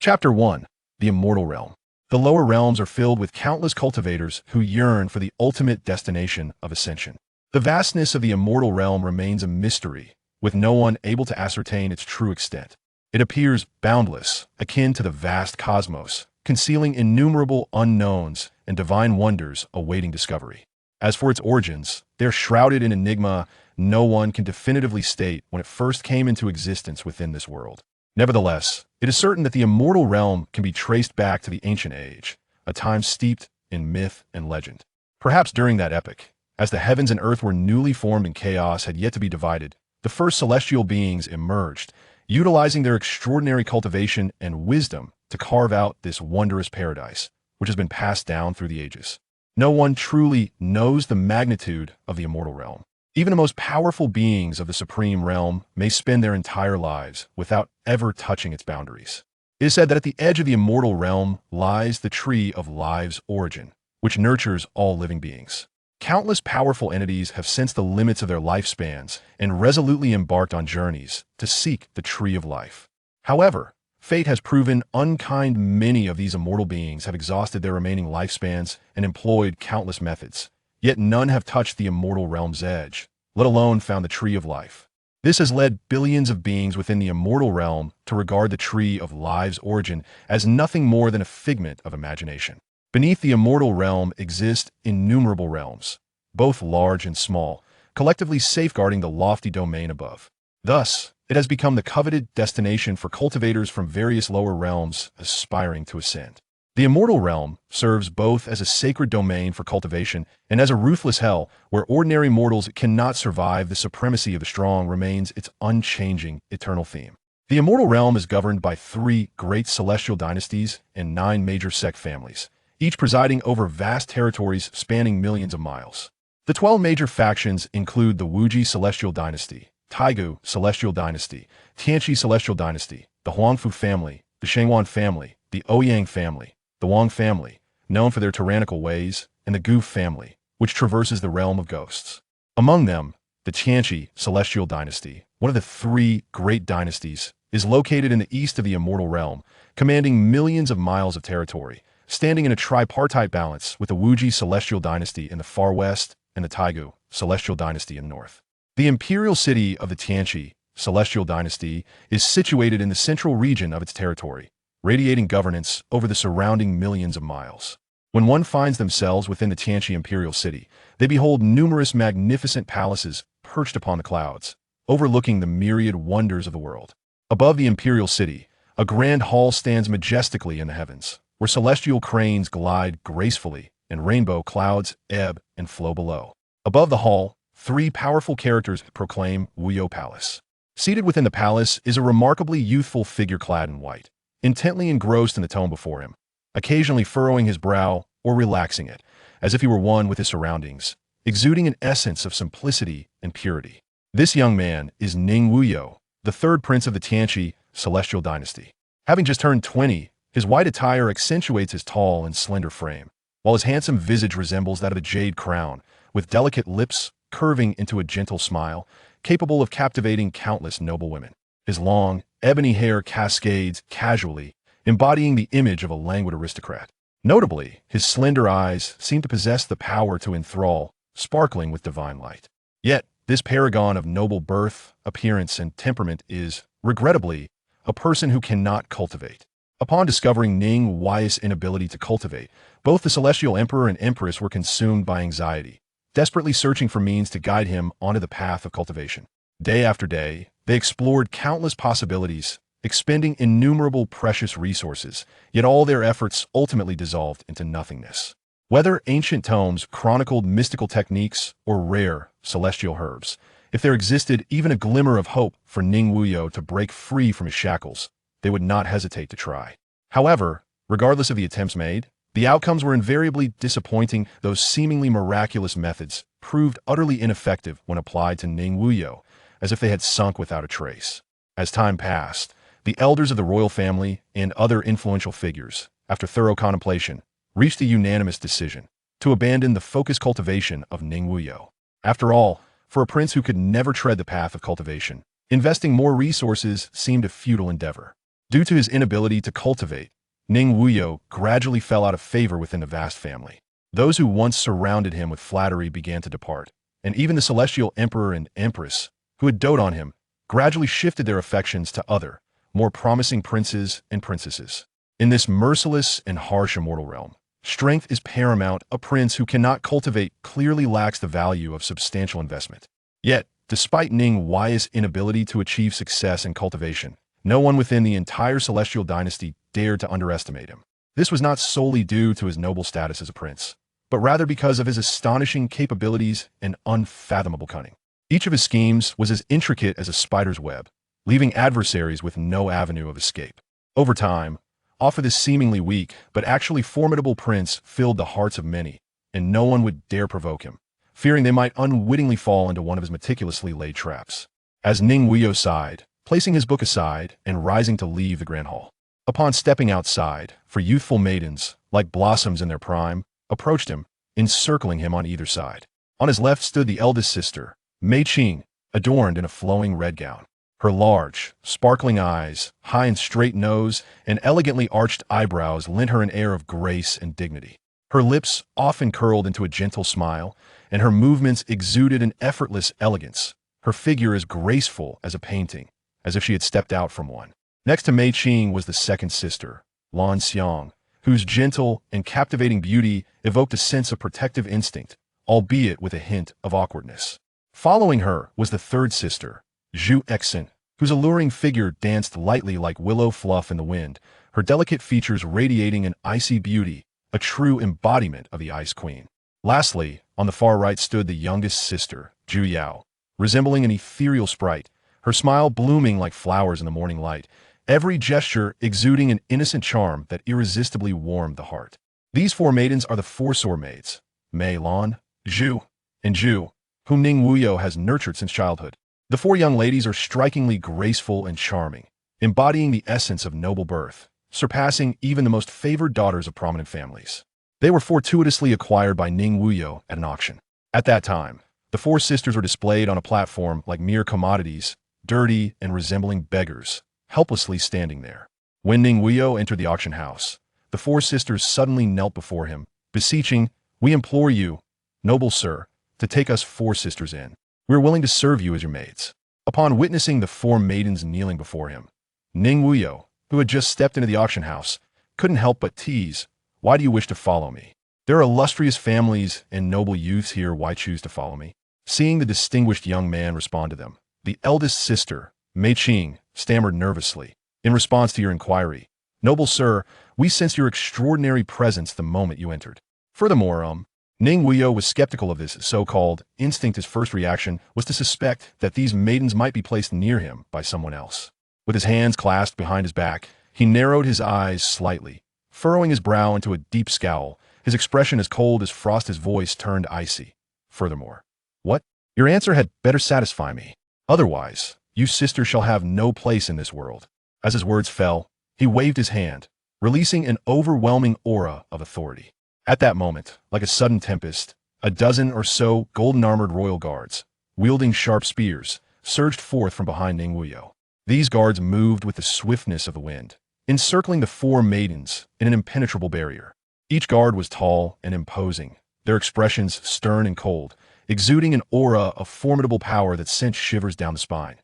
Chapter 1. The Immortal Realm. The lower realms are filled with countless cultivators who yearn for the ultimate destination of ascension. The vastness of the immortal realm remains a mystery, with no one able to ascertain its true extent. It appears boundless, akin to the vast cosmos, concealing innumerable unknowns and divine wonders awaiting discovery. As for its origins, they are shrouded in enigma. No one can definitively state when it first came into existence within this world. Nevertheless, it is certain that the immortal realm can be traced back to the ancient age, a time steeped in myth and legend. Perhaps during that epoch, as the heavens and earth were newly formed and chaos had yet to be divided, the first celestial beings emerged, utilizing their extraordinary cultivation and wisdom to carve out this wondrous paradise, which has been passed down through the ages. No one truly knows the magnitude of the immortal realm. Even the most powerful beings of the supreme realm may spend their entire lives without ever touching its boundaries. It is said that at the edge of the immortal realm lies the tree of life's origin, which nurtures all living beings. Countless powerful entities have sensed the limits of their lifespans and resolutely embarked on journeys to seek the tree of life. However, fate has proven unkind. Many of these immortal beings have exhausted their remaining lifespans and employed countless methods. Yet none have touched the immortal realm's edge, let alone found the tree of life. This has led billions of beings within the immortal realm to regard the tree of life's origin as nothing more than a figment of imagination. Beneath the immortal realm exist innumerable realms, both large and small, collectively safeguarding the lofty domain above. Thus, it has become the coveted destination for cultivators from various lower realms aspiring to ascend. The immortal realm serves both as a sacred domain for cultivation and as a ruthless hell where ordinary mortals cannot survive. The supremacy of the strong remains its unchanging, eternal theme. The immortal realm is governed by 3 great celestial dynasties and 9 major sect families, each presiding over vast territories spanning millions of miles. The 12 major factions include the Wuyou Celestial Dynasty, Taigu Celestial Dynasty, Tianqi Celestial Dynasty, the Huangfu family, the Shangwan family, the Ouyang family, the Wang family, known for their tyrannical ways, and the Gu family, which traverses the realm of ghosts. Among them, the Tianqi Celestial Dynasty, one of the 3 great dynasties, is located in the east of the immortal realm, commanding millions of miles of territory, standing in a tripartite balance with the Wuyou Celestial Dynasty in the far west and the Taigu Celestial Dynasty in the north. The imperial city of the Tianqi Celestial Dynasty is situated in the central region of its territory, radiating governance over the surrounding millions of miles. When one finds themselves within the Tianqi imperial city, they behold numerous magnificent palaces perched upon the clouds, overlooking the myriad wonders of the world. Above the imperial city, a grand hall stands majestically in the heavens, where celestial cranes glide gracefully and rainbow clouds ebb and flow below. Above the hall, 3 powerful characters proclaim Wuyou Palace. Seated within the palace is a remarkably youthful figure clad in white, intently engrossed in the tome before him, occasionally furrowing his brow or relaxing it, as if he were one with his surroundings, exuding an essence of simplicity and purity. This young man is Ning Wuyou, the 3rd prince of the Tianqi Celestial Dynasty. Having just turned 20, his white attire accentuates his tall and slender frame, while his handsome visage resembles that of a jade crown, with delicate lips curving into a gentle smile, capable of captivating countless noble women. His long, ebony hair cascades casually, embodying the image of a languid aristocrat. Notably, his slender eyes seem to possess the power to enthrall, sparkling with divine light. Yet, this paragon of noble birth, appearance, and temperament is, regrettably, a person who cannot cultivate. Upon discovering Ning Wuyou's inability to cultivate, both the Celestial Emperor and Empress were consumed by anxiety, desperately searching for means to guide him onto the path of cultivation. Day after day, they explored countless possibilities, expending innumerable precious resources, yet all their efforts ultimately dissolved into nothingness. Whether ancient tomes chronicled mystical techniques or rare celestial herbs, if there existed even a glimmer of hope for Ning Wuyou to break free from his shackles, they would not hesitate to try. However, regardless of the attempts made, the outcomes were invariably disappointing. Those seemingly miraculous methods proved utterly ineffective when applied to Ning Wuyou, as if they had sunk without a trace. As time passed, the elders of the royal family and other influential figures, after thorough contemplation, reached a unanimous decision to abandon the focused cultivation of Ning Wuyou. After all, for a prince who could never tread the path of cultivation, investing more resources seemed a futile endeavor. Due to his inability to cultivate, Ning Wuyou gradually fell out of favor within the vast family. Those who once surrounded him with flattery began to depart, and even the celestial emperor and empress, who had doted on him, gradually shifted their affections to other, more promising princes and princesses. In this merciless and harsh immortal realm, strength is paramount. A prince who cannot cultivate clearly lacks the value of substantial investment. Yet, despite Ning Wuyou's inability to achieve success in cultivation, no one within the entire celestial dynasty dared to underestimate him. This was not solely due to his noble status as a prince, but rather because of his astonishing capabilities and unfathomable cunning. Each of his schemes was as intricate as a spider's web, leaving adversaries with no avenue of escape. Over time, often this seemingly weak but actually formidable prince filled the hearts of many, and no one would dare provoke him, fearing they might unwittingly fall into one of his meticulously laid traps. As Ning Wuyou sighed, placing his book aside and rising to leave the grand hall. Upon stepping outside, for youthful maidens, like blossoms in their prime, approached him, encircling him on either side. On his left stood the eldest sister, Mei Qing, adorned in a flowing red gown. Her large, sparkling eyes, high and straight nose, and elegantly arched eyebrows lent her an air of grace and dignity. Her lips often curled into a gentle smile, and her movements exuded an effortless elegance. Her figure as graceful as a painting, as if she had stepped out from one. Next to Mei Qing was the second sister, Lan Xiang, whose gentle and captivating beauty evoked a sense of protective instinct, albeit with a hint of awkwardness. Following her was the third sister, Zhu Exin, whose alluring figure danced lightly like willow fluff in the wind, her delicate features radiating an icy beauty, a true embodiment of the Ice Queen. Lastly, on the far right stood the youngest sister, Zhu Yao, resembling an ethereal sprite, her smile blooming like flowers in the morning light, every gesture exuding an innocent charm that irresistibly warmed the heart. These four maidens are the four sore maids, Mei Lan, Zhu, and Zhu, whom Ning Wuyou has nurtured since childhood. The four young ladies are strikingly graceful and charming, embodying the essence of noble birth, surpassing even the most favored daughters of prominent families. They were fortuitously acquired by Ning Wuyou at an auction. At that time, the four sisters were displayed on a platform like mere commodities, dirty and resembling beggars, helplessly standing there. When Ning Wuyou entered the auction house, the four sisters suddenly knelt before him, beseeching, "We implore you, noble sir, to take us four sisters in. We are willing to serve you as your maids." Upon witnessing the four maidens kneeling before him, Ning Wuyou, who had just stepped into the auction house, couldn't help but tease, "Why do you wish to follow me? There are illustrious families and noble youths here. Why choose to follow me?" Seeing the distinguished young man respond to them, the eldest sister, Mei Qing, stammered nervously. "In response to your inquiry, noble sir, we sensed your extraordinary presence the moment you entered." Furthermore, Ning Wuyou was skeptical of this so-called instinct. His first reaction was to suspect that these maidens might be placed near him by someone else. With his hands clasped behind his back, he narrowed his eyes slightly, furrowing his brow into a deep scowl, his expression as cold as frost, his voice turned icy. "Furthermore, what? Your answer had better satisfy me. Otherwise, you sisters shall have no place in this world." As his words fell, he waved his hand, releasing an overwhelming aura of authority. At that moment, like a sudden tempest, a dozen or so golden-armored royal guards, wielding sharp spears, surged forth from behind Ning Wuyou. These guards moved with the swiftness of the wind, encircling the four maidens in an impenetrable barrier. Each guard was tall and imposing, their expressions stern and cold, exuding an aura of formidable power that sent shivers down the spine.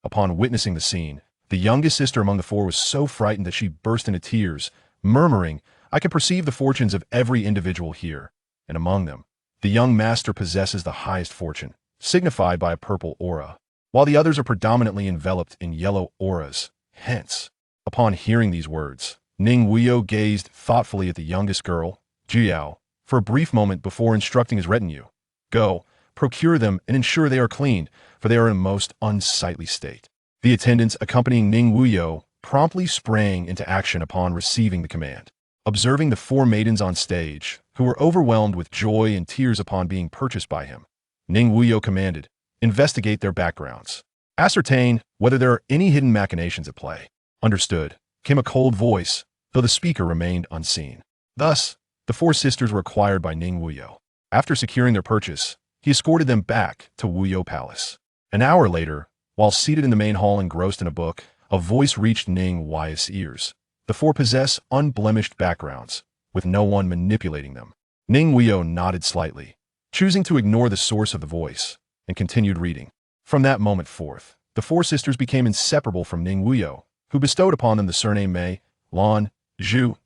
Upon witnessing the scene, the youngest sister among the four was so frightened that she burst into tears, murmuring, "I can perceive the fortunes of every individual here, and among them, the young master possesses the highest fortune, signified by a purple aura, while the others are predominantly enveloped in yellow auras. Hence." Upon hearing these words, Ning Wuyou gazed thoughtfully at the youngest girl, Zhu Yao, for a brief moment before instructing his retinue, "Go, procure them and ensure they are cleaned, for they are in a most unsightly state." The attendants accompanying Ning Wuyou promptly sprang into action upon receiving the command. Observing the four maidens on stage, who were overwhelmed with joy and tears upon being purchased by him, Ning Wuyou commanded, "Investigate their backgrounds. Ascertain whether there are any hidden machinations at play." "Understood," came a cold voice, though the speaker remained unseen. Thus, the four sisters were acquired by Ning Wuyou. After securing their purchase, he escorted them back to Wuyou Palace. An hour later, while seated in the main hall engrossed in a book, A voice reached Ning Wuyou's ears. The four possess unblemished backgrounds, with no one manipulating them. Ning Wuyou nodded slightly, choosing to ignore the source of the voice, and continued reading. From that moment forth, the four sisters became inseparable from Ning Wuyou, who bestowed upon them the surname Mei, Lan, Zhu,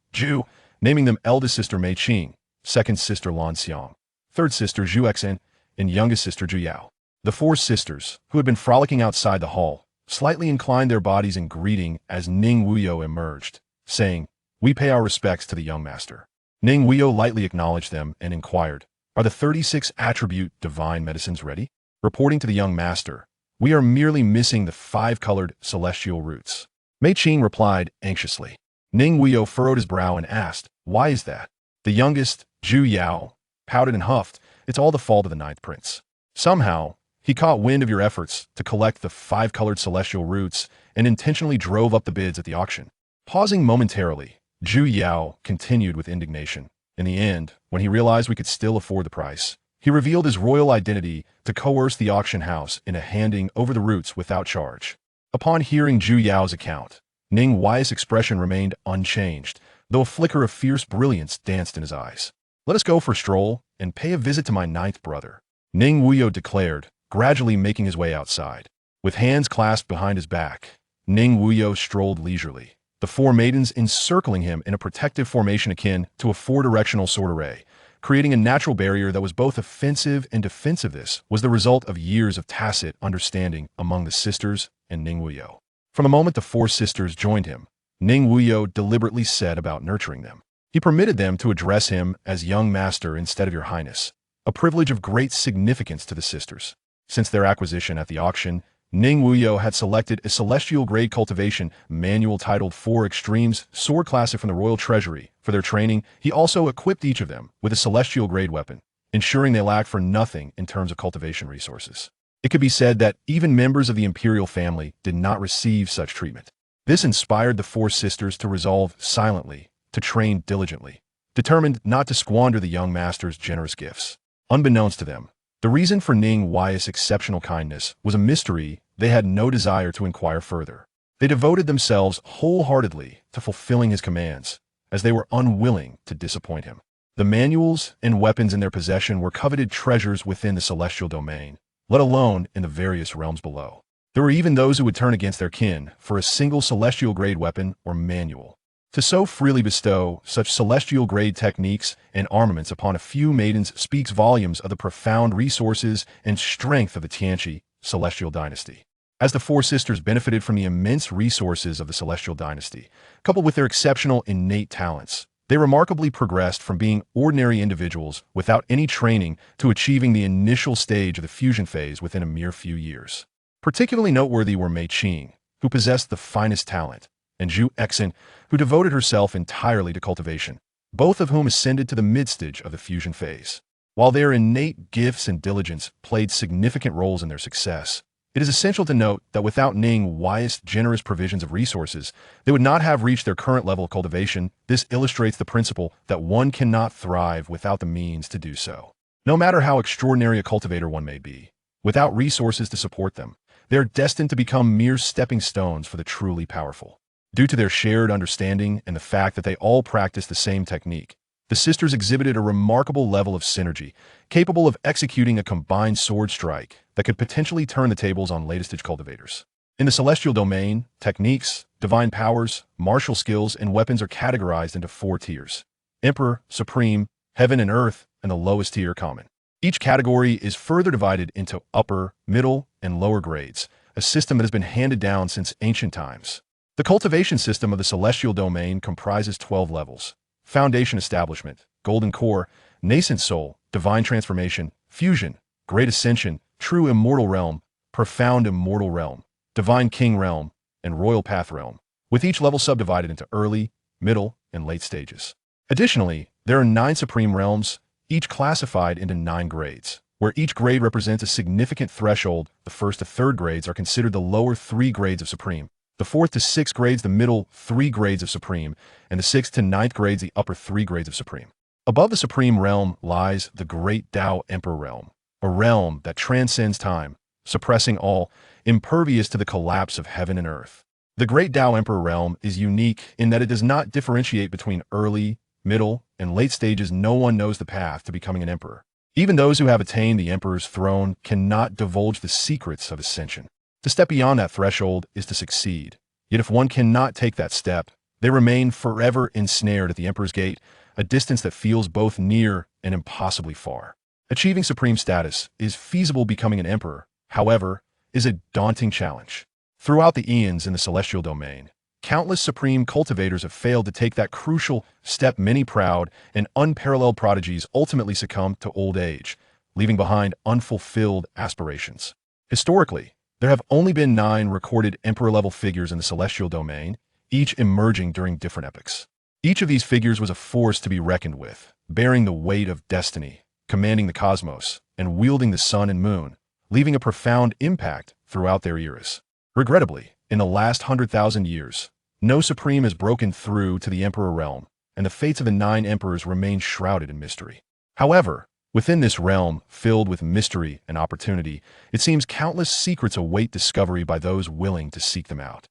naming them eldest sister Mei Qing, second sister Lan Xiang, third sister Zhu Exen, and youngest sister Zhu Yao. The four sisters, who had been frolicking outside the hall, slightly inclined their bodies in greeting as Ning Wuyou emerged, saying, "We pay our respects to the young master." Ning Wuyou lightly acknowledged them and inquired, "Are the 36 attribute divine medicines ready?" Reporting to the young master, "We are merely missing the 5-colored celestial roots." Mei Qing replied anxiously. Ning Wuyou furrowed his brow and asked, "Why is that?" The youngest, Zhu Yao, pouted and huffed, "It's all the fault of the ninth prince. Somehow, he caught wind of your efforts to collect the 5-colored celestial roots and intentionally drove up the bids at the auction." Pausing momentarily, Zhu Yao continued with indignation. In the end, when he realized we could still afford the price, he revealed his royal identity to coerce the auction house into handing over the roots without charge. Upon hearing Zhu Yao's account, Ning Wuyou's expression remained unchanged, though a flicker of fierce brilliance danced in his eyes. "Let us go for a stroll and pay a visit to my ninth brother," Ning Wuyou declared, gradually making his way outside. With hands clasped behind his back, Ning Wuyou strolled leisurely, the four maidens encircling him in a protective formation akin to a four-directional sword array, creating a natural barrier that was both offensive and defensive. This was the result of years of tacit understanding among the sisters and Ning Wuyou. From the moment the four sisters joined him, Ning Wuyou deliberately set about nurturing them. He permitted them to address him as young master instead of your highness, a privilege of great significance to the sisters. Since their acquisition at the auction, Ning Wuyou had selected a celestial-grade cultivation manual titled 4 Extremes Sword Classic from the Royal Treasury. For their training, he also equipped each of them with a celestial-grade weapon, ensuring they lacked for nothing in terms of cultivation resources. It could be said that even members of the imperial family did not receive such treatment. This inspired the four sisters to resolve silently, to train diligently, determined not to squander the young master's generous gifts. Unbeknownst to them, the reason for Ning Wuyou's exceptional kindness was a mystery they had no desire to inquire further. They devoted themselves wholeheartedly to fulfilling his commands, as they were unwilling to disappoint him. The manuals and weapons in their possession were coveted treasures within the celestial domain, let alone in the various realms below. There were even those who would turn against their kin for a single celestial-grade weapon or manual. To so freely bestow such celestial-grade techniques and armaments upon a few maidens speaks volumes of the profound resources and strength of the Tianqi celestial dynasty. As the four sisters benefited from the immense resources of the celestial dynasty, coupled with their exceptional innate talents, they remarkably progressed from being ordinary individuals without any training to achieving the initial stage of the fusion phase within a mere few years. Particularly noteworthy were Mei Qing, who possessed the finest talent, and Zhu Exen, who devoted herself entirely to cultivation, both of whom ascended to the mid-stage of the fusion phase. While their innate gifts and diligence played significant roles in their success, it is essential to note that without Ning Wuyou's generous provisions of resources, they would not have reached their current level of cultivation. This illustrates the principle that one cannot thrive without the means to do so. No matter how extraordinary a cultivator one may be, without resources to support them, they are destined to become mere stepping stones for the truly powerful. Due to their shared understanding and the fact that they all practice the same technique, the sisters exhibited a remarkable level of synergy, capable of executing a combined sword strike that could potentially turn the tables on latest-stage cultivators. In the celestial domain, techniques, divine powers, martial skills, and weapons are categorized into 4 tiers: Emperor, Supreme, Heaven and Earth, and the lowest tier, Common. Each category is further divided into upper, middle, and lower grades, a system that has been handed down since ancient times. The cultivation system of the celestial domain comprises 12 levels: Foundation Establishment, Golden Core, Nascent Soul, Divine Transformation, Fusion, Great Ascension, True Immortal Realm, Profound Immortal Realm, Divine King Realm, and Royal Path Realm, with each level subdivided into early, middle, and late stages. Additionally, there are 9 Supreme Realms, each classified into 9 grades, where each grade represents a significant threshold. The 1st to 3rd grades are considered the lower 3 grades of Supreme, the 4th to 6th grades the middle 3 grades of Supreme, and the 6th to 9th grades the upper 3 grades of Supreme. Above the Supreme Realm lies the Great Tao Emperor Realm, a realm that transcends time, suppressing all, impervious to the collapse of heaven and earth. The Great Tao Emperor realm is unique in that it does not differentiate between early, middle, and late stages. No one knows the path to becoming an emperor. Even those who have attained the emperor's throne cannot divulge the secrets of ascension. To step beyond that threshold is to succeed. Yet if one cannot take that step, they remain forever ensnared at the emperor's gate, a distance that feels both near and impossibly far. Achieving supreme status is feasible. Becoming an emperor, however, is a daunting challenge. Throughout the eons in the celestial domain, countless supreme cultivators have failed to take that crucial step. Many proud and unparalleled prodigies ultimately succumb to old age, leaving behind unfulfilled aspirations. Historically, there have only been 9 recorded emperor-level figures in the celestial domain, each emerging during different epochs. Each of these figures was a force to be reckoned with, bearing the weight of destiny, commanding the cosmos, and wielding the sun and moon, leaving a profound impact throughout their eras. Regrettably, in the last 100,000 years, no supreme has broken through to the emperor realm, and the fates of the 9 emperors remain shrouded in mystery. However, within this realm, filled with mystery and opportunity, it seems countless secrets await discovery by those willing to seek them out.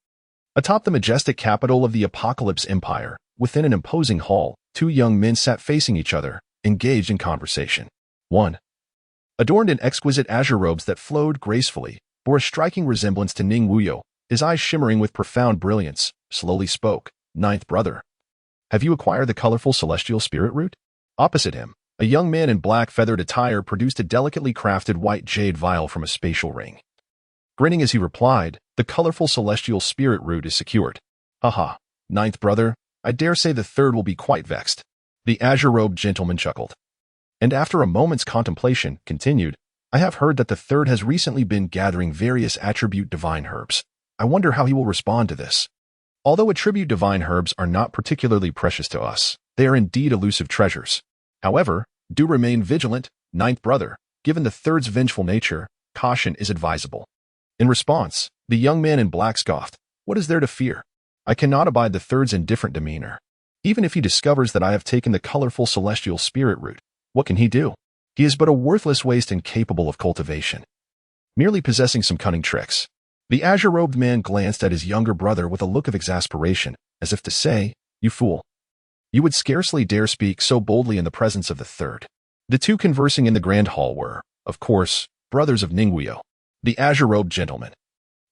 Atop the majestic capital of the Apocalypse Empire, within an imposing hall, 2 young men sat facing each other, engaged in conversation. One, adorned in exquisite azure robes that flowed gracefully, bore a striking resemblance to Ning Wuyou, his eyes shimmering with profound brilliance, slowly spoke, "Ninth brother, have you acquired the colorful celestial spirit root?" Opposite him, a young man in black feathered attire produced a delicately crafted white jade vial from a spatial ring. Grinning as he replied, "The colorful celestial spirit root is secured." "Haha, ninth brother, I dare say the third will be quite vexed." The azure-robed gentleman chuckled. And after a moment's contemplation, continued, "I have heard that the third has recently been gathering various attribute divine herbs. I wonder how he will respond to this. Although attribute divine herbs are not particularly precious to us, they are indeed elusive treasures. However, do remain vigilant, ninth brother. Given the third's vengeful nature, caution is advisable." In response, the young man in black scoffed, "What is there to fear? I cannot abide the third's indifferent demeanor. Even if he discovers that I have taken the colorful celestial spirit root, what can he do? He is but a worthless waste incapable of cultivation, merely possessing some cunning tricks." The azure-robed man glanced at his younger brother with a look of exasperation, as if to say, "You fool. You would scarcely dare speak so boldly in the presence of the third." The 2 conversing in the grand hall were, of course, brothers of Ning Wuyou, the azure-robed gentleman.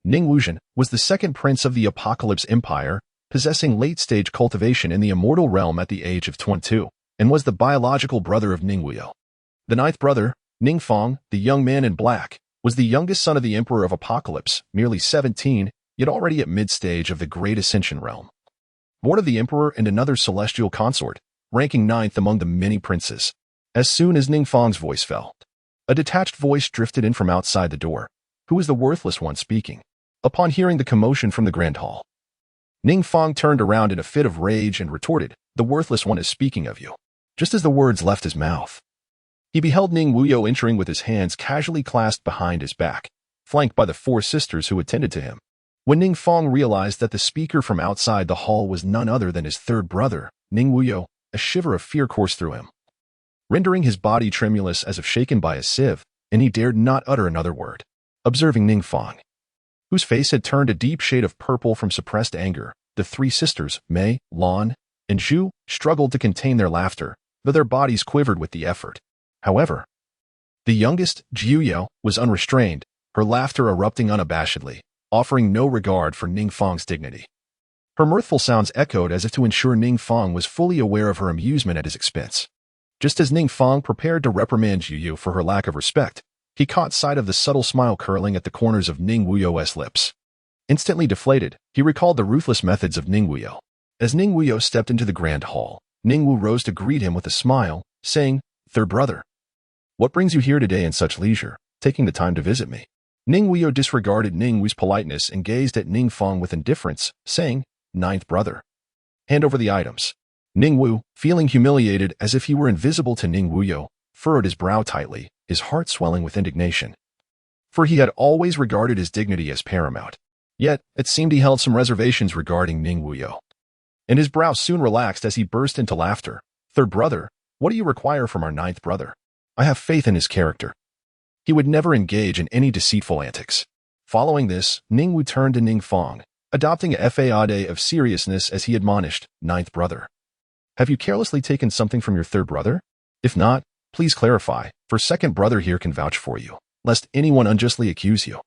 Ning Wuyou was the second prince of the Apocalypse Empire, possessing late-stage cultivation in the immortal realm at the age of 22, and was the biological brother of Ning Wuyou. The 9th brother, Ning Fong, the young man in black, was the youngest son of the Emperor of Apocalypse, merely 17, yet already at mid-stage of the Great Ascension realm. Born of the Emperor and another celestial consort, ranking 9th among the many princes. As soon as Ning Fong's voice fell, a detached voice drifted in from outside the door. Who is the worthless one speaking? Upon hearing the commotion from the grand hall, Ning Fong turned around in a fit of rage and retorted, "The worthless one is speaking of you." Just as the words left his mouth, he beheld Ning Wuyou entering with his hands casually clasped behind his back, flanked by the 4 sisters who attended to him. When Ning Fong realized that the speaker from outside the hall was none other than his 3rd brother, Ning Wuyou, a shiver of fear coursed through him, rendering his body tremulous as if shaken by a sieve, and he dared not utter another word. Observing Ning Fong, whose face had turned a deep shade of purple from suppressed anger, the 3 sisters, Mei, Lan, and Zhu, struggled to contain their laughter, though their bodies quivered with the effort. However, the youngest, Jiuyao, was unrestrained, her laughter erupting unabashedly, offering no regard for Ning Fong's dignity. Her mirthful sounds echoed as if to ensure Ning Fong was fully aware of her amusement at his expense. Just as Ning Fong prepared to reprimand Jiuyao for her lack of respect, he caught sight of the subtle smile curling at the corners of Ning Wuyou's lips. Instantly deflated, he recalled the ruthless methods of Ning Wuyou. As Ning Wuyou stepped into the grand hall, Ning Wu rose to greet him with a smile, saying, "Third brother, what brings you here today in such leisure, taking the time to visit me?" Ning Wuyou disregarded Ning Wu's politeness and gazed at Ning Fong with indifference, saying, "Ninth brother, hand over the items." Ning Wu, feeling humiliated as if he were invisible to Ning Wuyou, furrowed his brow tightly, his heart swelling with indignation. For he had always regarded his dignity as paramount. Yet, it seemed he held some reservations regarding Ning Wuyou. And his brow soon relaxed as he burst into laughter. "Third brother, what do you require from our 9th brother? I have faith in his character. He would never engage in any deceitful antics." Following this, Ning Wu turned to Ning Fong, adopting a facade of seriousness as he admonished, "Ninth brother. Have you carelessly taken something from your third brother? If not, please clarify, for second brother here can vouch for you, lest anyone unjustly accuse you."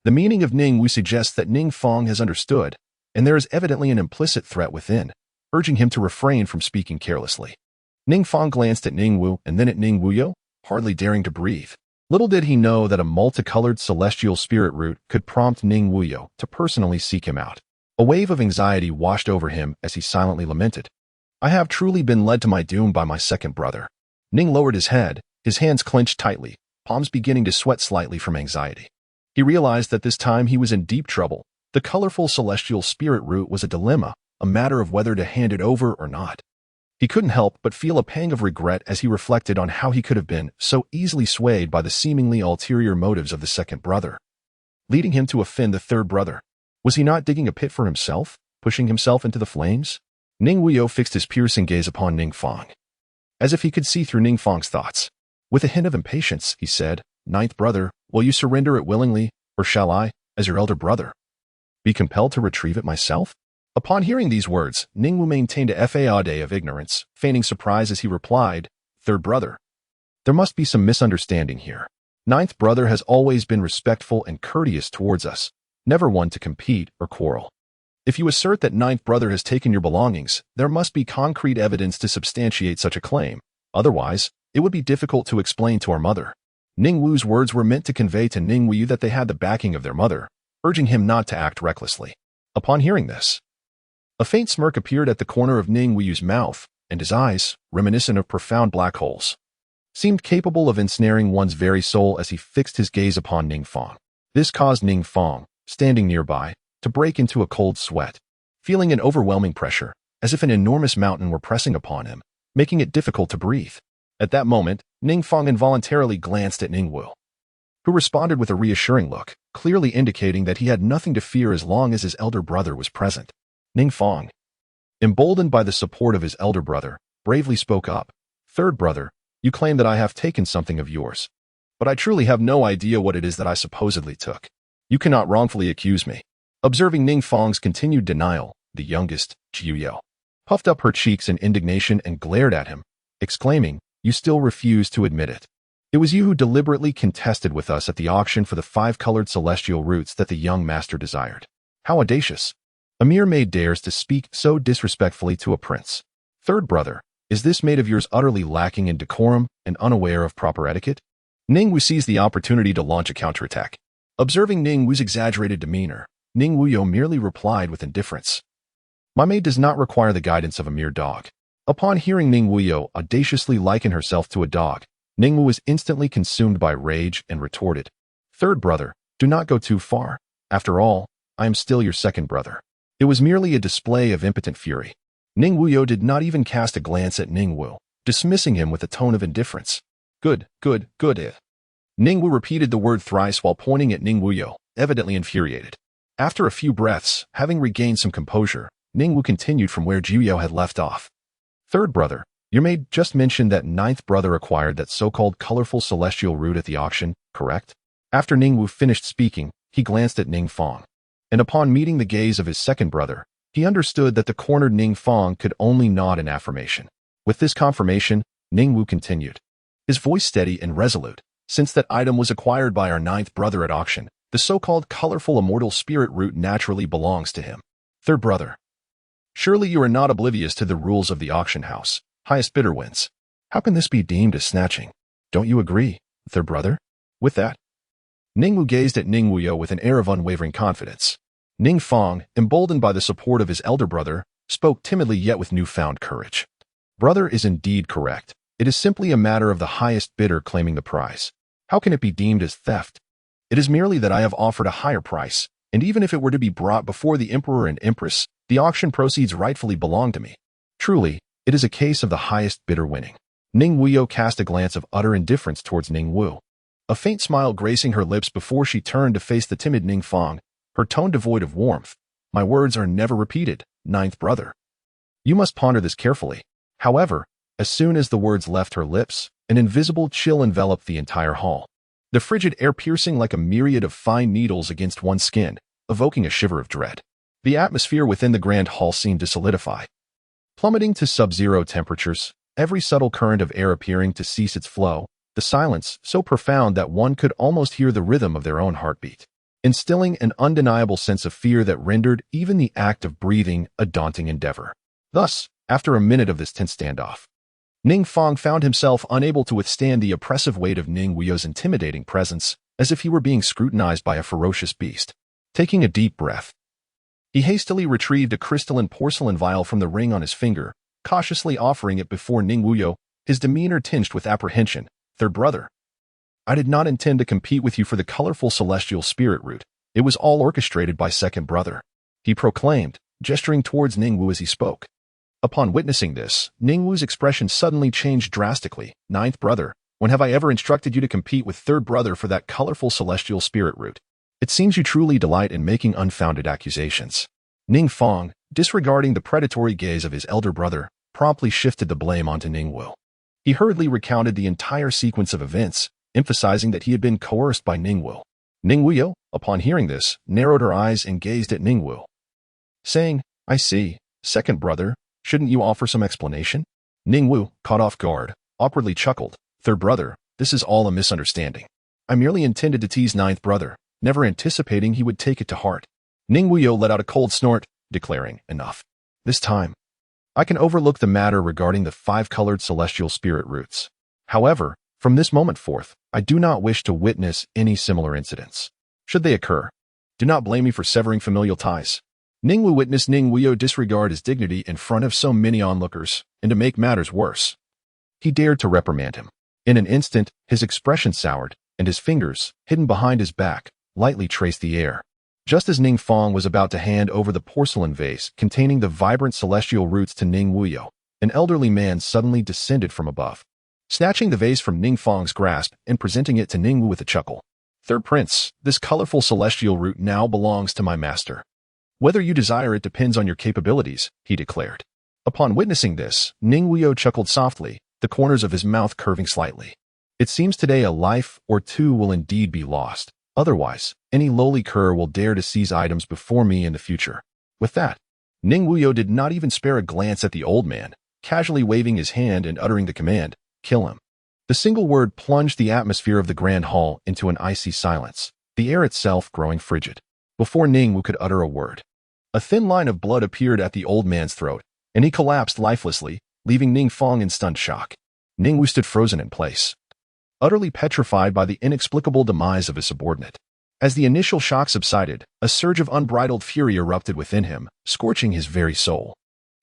The meaning of Ning Wu suggests that Ning Fong has understood, and there is evidently an implicit threat within, urging him to refrain from speaking carelessly. Ning Fong glanced at Ning Wu and then at Ning Wuyou, hardly daring to breathe. Little did he know that a multicolored celestial spirit root could prompt Ning Wuyou to personally seek him out. A wave of anxiety washed over him as he silently lamented, "I have truly been led to my doom by my second brother." Ning lowered his head, his hands clenched tightly, palms beginning to sweat slightly from anxiety. He realized that this time he was in deep trouble. The colorful celestial spirit root was a dilemma, a matter of whether to hand it over or not. He couldn't help but feel a pang of regret as he reflected on how he could have been so easily swayed by the seemingly ulterior motives of the second brother, leading him to offend the third brother. Was he not digging a pit for himself, pushing himself into the flames? Ning Wuyou fixed his piercing gaze upon Ning Fong, as if he could see through Ning Fong's thoughts. With a hint of impatience, he said, "Ninth brother, will you surrender it willingly, or shall I, as your elder brother, be compelled to retrieve it myself?" Upon hearing these words, Ning Wu maintained a facade of ignorance, feigning surprise as he replied, "Third brother. There must be some misunderstanding here. Ninth brother has always been respectful and courteous towards us, never one to compete or quarrel. If you assert that ninth brother has taken your belongings, there must be concrete evidence to substantiate such a claim. Otherwise, it would be difficult to explain to our mother." Ning Wu's words were meant to convey to Ning Wuyou that they had the backing of their mother, urging him not to act recklessly. Upon hearing this, a faint smirk appeared at the corner of Ning Wuyu's mouth, and his eyes, reminiscent of profound black holes, seemed capable of ensnaring one's very soul as he fixed his gaze upon Ning Fong. This caused Ning Fong, standing nearby, to break into a cold sweat, feeling an overwhelming pressure, as if an enormous mountain were pressing upon him, making it difficult to breathe. At that moment, Ning Fong involuntarily glanced at Ning Wu, who responded with a reassuring look, clearly indicating that he had nothing to fear as long as his elder brother was present. Ning Fong, emboldened by the support of his elder brother, bravely spoke up, "Third brother, you claim that I have taken something of yours, but I truly have no idea what it is that I supposedly took. You cannot wrongfully accuse me." Observing Ning Fong's continued denial, the youngest, Jiuyou, puffed up her cheeks in indignation and glared at him, exclaiming, "You still refuse to admit it. It was you who deliberately contested with us at the auction for the 5-colored celestial roots that the young master desired. How audacious! A mere maid dares to speak so disrespectfully to a prince. Third brother, is this maid of yours utterly lacking in decorum and unaware of proper etiquette?" Ning Wu seized the opportunity to launch a counterattack. Observing Ning Wu's exaggerated demeanor, Ning Wuyou merely replied with indifference, "My maid does not require the guidance of a mere dog." Upon hearing Ning Wuyou audaciously liken herself to a dog, Ning Wu was instantly consumed by rage and retorted, "Third brother, do not go too far. After all, I am still your second brother." It was merely a display of impotent fury. Ning Wuyou did not even cast a glance at Ning Wu, dismissing him with a tone of indifference. Good. Ning Wu repeated the word thrice while pointing at Ning Wuyou, evidently infuriated. After a few breaths, having regained some composure, Ning Wu continued from where Jiuyou had left off. "Third brother, your maid just mentioned that ninth brother acquired that so-called colorful celestial root at the auction, correct?" After Ning Wu finished speaking, he glanced at Ning Fong, and upon meeting the gaze of his second brother, he understood that the cornered Ning Fong could only nod in affirmation. With this confirmation, Ning Wu continued, his voice steady and resolute, "Since that item was acquired by our ninth brother at auction, the so-called colorful immortal spirit root naturally belongs to him. Third brother, surely you are not oblivious to the rules of the auction house. Highest bidder wins. How can this be deemed as snatching? Don't you agree, third brother?" With that, Ning Wu gazed at Ning Wuyou with an air of unwavering confidence. Ning Fong, emboldened by the support of his elder brother, spoke timidly yet with newfound courage. "Brother is indeed correct. It is simply a matter of the highest bidder claiming the prize. How can it be deemed as theft? It is merely that I have offered a higher price, and even if it were to be brought before the emperor and empress, the auction proceeds rightfully belong to me. Truly, it is a case of the highest bidder winning." Ning Wuyou cast a glance of utter indifference towards Ning Wu, a faint smile gracing her lips before she turned to face the timid Ning Fong, her tone devoid of warmth. "My words are never repeated, ninth brother. You must ponder this carefully." However, as soon as the words left her lips, an invisible chill enveloped the entire hall, the frigid air piercing like a myriad of fine needles against one's skin, evoking a shiver of dread. The atmosphere within the grand hall seemed to solidify, plummeting to sub-zero temperatures, every subtle current of air appearing to cease its flow, the silence so profound that one could almost hear the rhythm of their own heartbeat, instilling an undeniable sense of fear that rendered even the act of breathing a daunting endeavor. Thus, after a minute of this tense standoff, Ning Fong found himself unable to withstand the oppressive weight of Ning Wuyou's intimidating presence, as if he were being scrutinized by a ferocious beast. Taking a deep breath, he hastily retrieved a crystalline porcelain vial from the ring on his finger, cautiously offering it before Ning Wuyou, his demeanor tinged with apprehension. "Third brother, I did not intend to compete with you for the colorful celestial spirit root. It was all orchestrated by second brother," he proclaimed, gesturing towards Ning Wu as he spoke. Upon witnessing this, Ning Wu's expression suddenly changed drastically. "Ninth brother, when have I ever instructed you to compete with third brother for that colorful celestial spirit root? It seems you truly delight in making unfounded accusations." Ning Fong, disregarding the predatory gaze of his elder brother, promptly shifted the blame onto Ning Wu. He hurriedly recounted the entire sequence of events, emphasizing that he had been coerced by Ning Wu. Ning Wuyou, upon hearing this, narrowed her eyes and gazed at Ning Wu, saying, "I see, second brother, shouldn't you offer some explanation?" Ning Wu, caught off guard, awkwardly chuckled. "Third brother, this is all a misunderstanding. I merely intended to tease ninth brother, never anticipating he would take it to heart." Ning Wuyou let out a cold snort, declaring, "Enough. This time, I can overlook the matter regarding the five-colored celestial spirit roots. However, from this moment forth, I do not wish to witness any similar incidents. Should they occur, do not blame me for severing familial ties." Ning Wu witnessed Ning Wuyou disregard his dignity in front of so many onlookers, and to make matters worse, he dared to reprimand him. In an instant, his expression soured, and his fingers, hidden behind his back, lightly traced the air. Just as Ning Fong was about to hand over the porcelain vase containing the vibrant celestial roots to Ning Wuyou, an elderly man suddenly descended from above, snatching the vase from Ning Fong's grasp and presenting it to Ning Wu with a chuckle. "Third prince, this colorful celestial root now belongs to my master. Whether you desire it depends on your capabilities," he declared. Upon witnessing this, Ning Wuyou chuckled softly, the corners of his mouth curving slightly. "It seems today a life or two will indeed be lost. Otherwise, any lowly cur will dare to seize items before me in the future." With that, Ning Wuyou did not even spare a glance at the old man, casually waving his hand and uttering the command, "Kill him." The single word plunged the atmosphere of the grand hall into an icy silence, the air itself growing frigid. Before Ning Wu could utter a word, a thin line of blood appeared at the old man's throat, and he collapsed lifelessly, leaving Ning Fong in stunned shock. Ning Wu stood frozen in place, utterly petrified by the inexplicable demise of his subordinate. As the initial shock subsided, a surge of unbridled fury erupted within him, scorching his very soul.